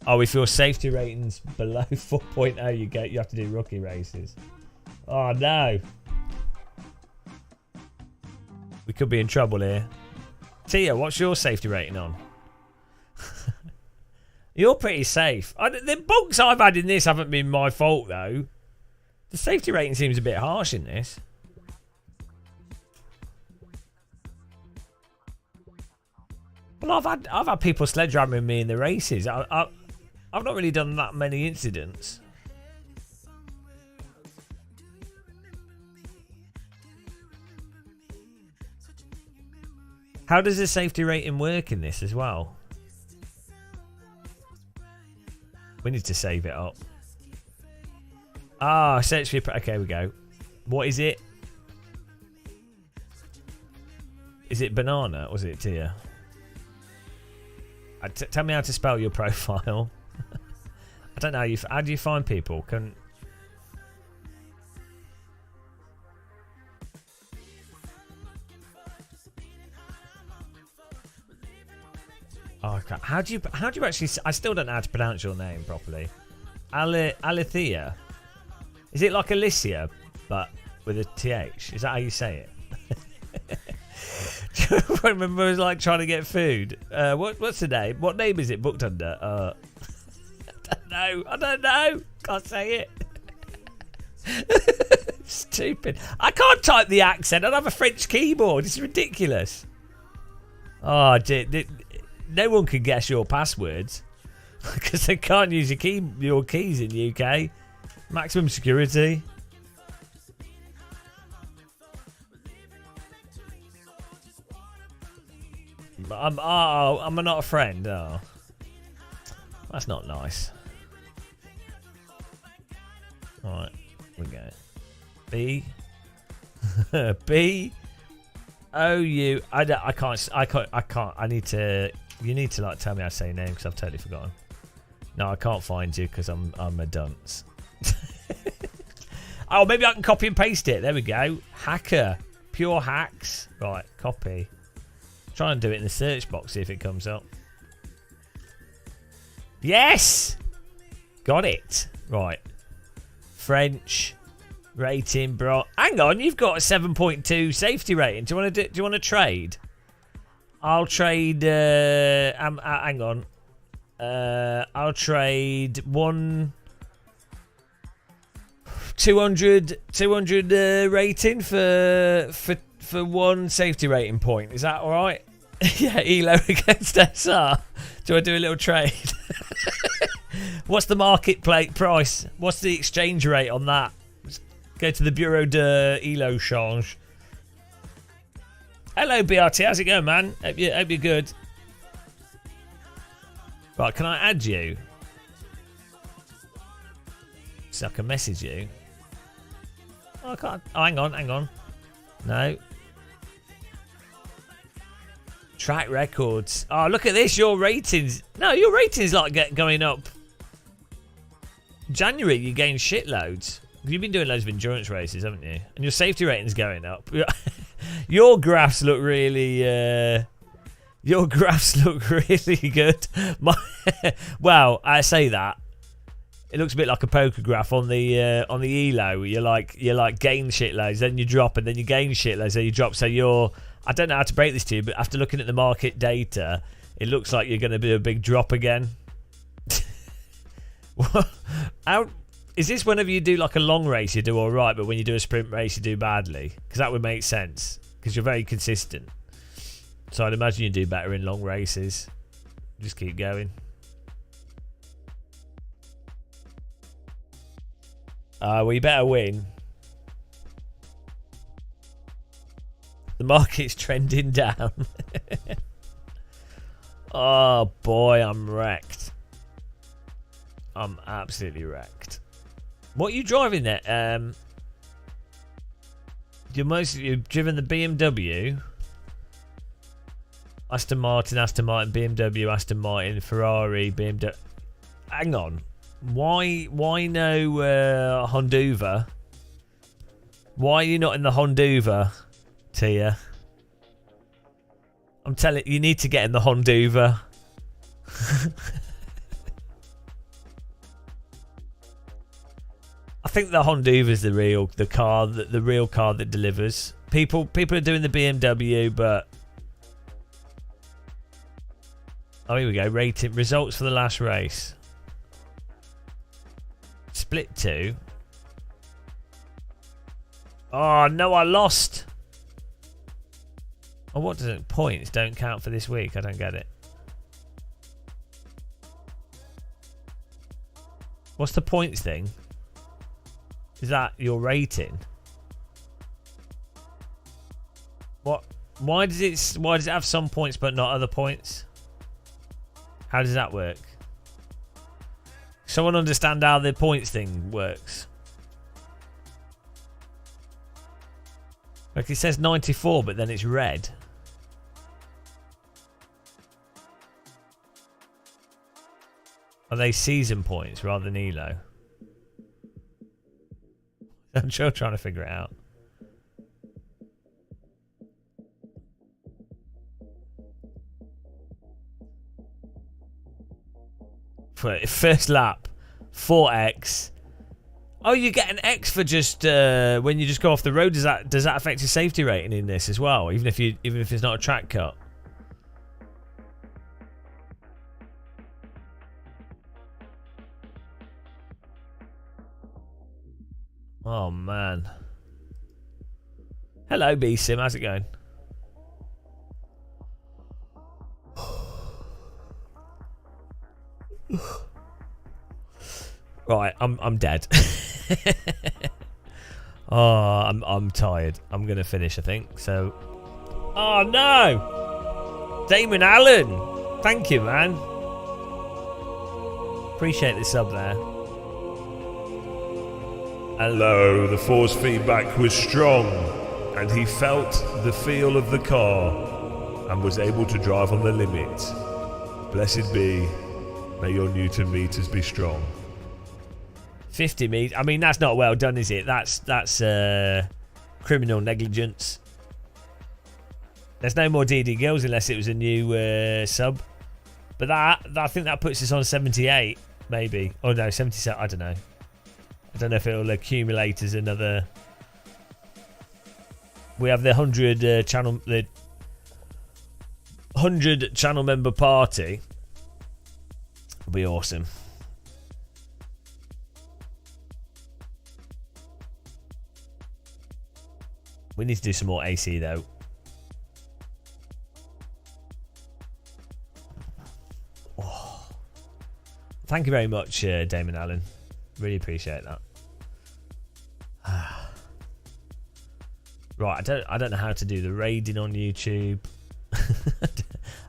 Oh, if your safety rating's below 4.0, you have to do rookie races. Oh no. We could be in trouble here. Tia, what's your safety rating on? You're pretty safe. The bugs I've had in this haven't been my fault though. The safety rating seems a bit harsh in this. Well, I've had people sledge ramming me in the races. I've not really done that many incidents. How does the safety rating work in this as well? We need to save it up. Ah, search for... Okay, we go. What is it? Is it banana? Or was it Tia? Tell me how to spell your profile. I don't know. How do you find people? Oh, how do you actually? I still don't know how to pronounce your name properly. Alethea. Is it like Alicia, but with a TH? Is that how you say it? Do you remember? I was like trying to get food. What's the name? What name is it booked under? I don't know. Can't say it. Stupid. I can't type the accent. I don't have a French keyboard. It's ridiculous. Oh, no one can guess your passwords because they can't use your keys in the UK. Maximum security. I'm not a friend. Oh, that's not nice. All right, we go. B O U. I can't. I need to. You need to like tell me how to say your name because I've totally forgotten. No, I can't find you because I'm a dunce. Oh, maybe I can copy and paste it. There we go. Hacker. Pure hacks. Right, copy. Try and do it in the search box, see if it comes up. Yes! Got it. Right. French rating, bro. Hang on, you've got a 7.2 safety rating. Do you want to trade? I'll trade. Hang on. I'll trade 200 rating for 1 safety rating point. Is that all right? Yeah, Elo against SR. Do I do a little trade? What's the market price? What's the exchange rate on that? Let's go to the Bureau de Elo Change. Hello, BRT. How's it going, man? Hope you're good. Right, can I add you? So I can message you. Oh, I can't. Oh, hang on. No. Track records. Oh, look at this. Your ratings. No, your ratings like going up. January, you gained shitloads. You've been doing loads of endurance races, haven't you? And your safety rating's going up. Your graphs look really. Your graphs look really good. Well, I say that. It looks a bit like a poker graph on the Elo. You're like gain shitloads, then you drop, and then you gain shitloads, then you drop. So you're. I don't know how to break this to you, but after looking at the market data, it looks like you're going to be a big drop again. How is this? Whenever you do like a long race, you do all right, but when you do a sprint race, you do badly. Because that would make sense. Because you're very consistent. So I'd imagine you do better in long races. Just keep going. Well, you better win. The market's trending down. Oh boy, I'm wrecked. I'm absolutely wrecked. What are you driving there? You've driven the BMW, Aston Martin, BMW, Aston Martin, Ferrari, BMW. Hang on. Why no Honduva? Why are you not in the Honduva, Tia? I'm telling you, need to get in the Honduva. I think the Honduva is the real car that delivers. People are doing the BMW, but oh, here we go. Rating results for the last race. Split 2. Oh no, I lost. Oh, what does it? Points don't count for this week. I don't get it. What's the points thing? Is that your rating? What? Why does it have some points but not other points? How does that work? Someone understand how the points thing works? Like it says 94, but then it's red. Are they season points rather than Elo? I'm sure trying to figure it out. First lap, 4x. Oh, you get an X for just when you just go off the road. Does that affect your safety rating in this as well? Even if it's not a track cut. Oh man. Hello, B-Sim. How's it going? Right, I'm dead. Oh, I'm tired. I'm gonna finish, I think. So, oh no, Damon Allen, thank you, man. Appreciate the sub there.
Hello, the force feedback was strong, and he felt the feel of the car, and was able to drive on the limit. Blessed be, may your Newton meters be strong.
50 meters. I mean, that's not well done, is it? That's criminal negligence. There's no more DD Girls unless it was a new sub. But I think that puts us on 78, maybe. Oh no, 77. I don't know. I don't know if it'll accumulate as another. We have the 100 channel, the 100 channel member party. It'll be awesome. We need to do some more AC though. Oh. Thank you very much, Damon Allen. Really appreciate that. Right, I don't know how to do the raiding on YouTube.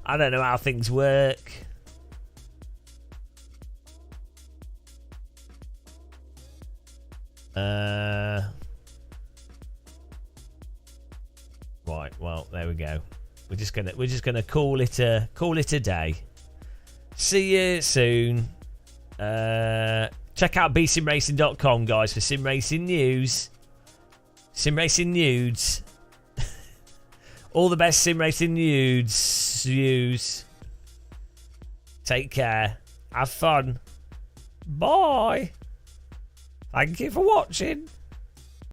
I don't know how things work. Right, well, there we go. We're just gonna call it a day. See you soon. Check out bsimracing.com, guys, for sim racing news. Sim racing nudes. All the best sim racing nudes. Take care. Have fun. Bye. Thank you for watching.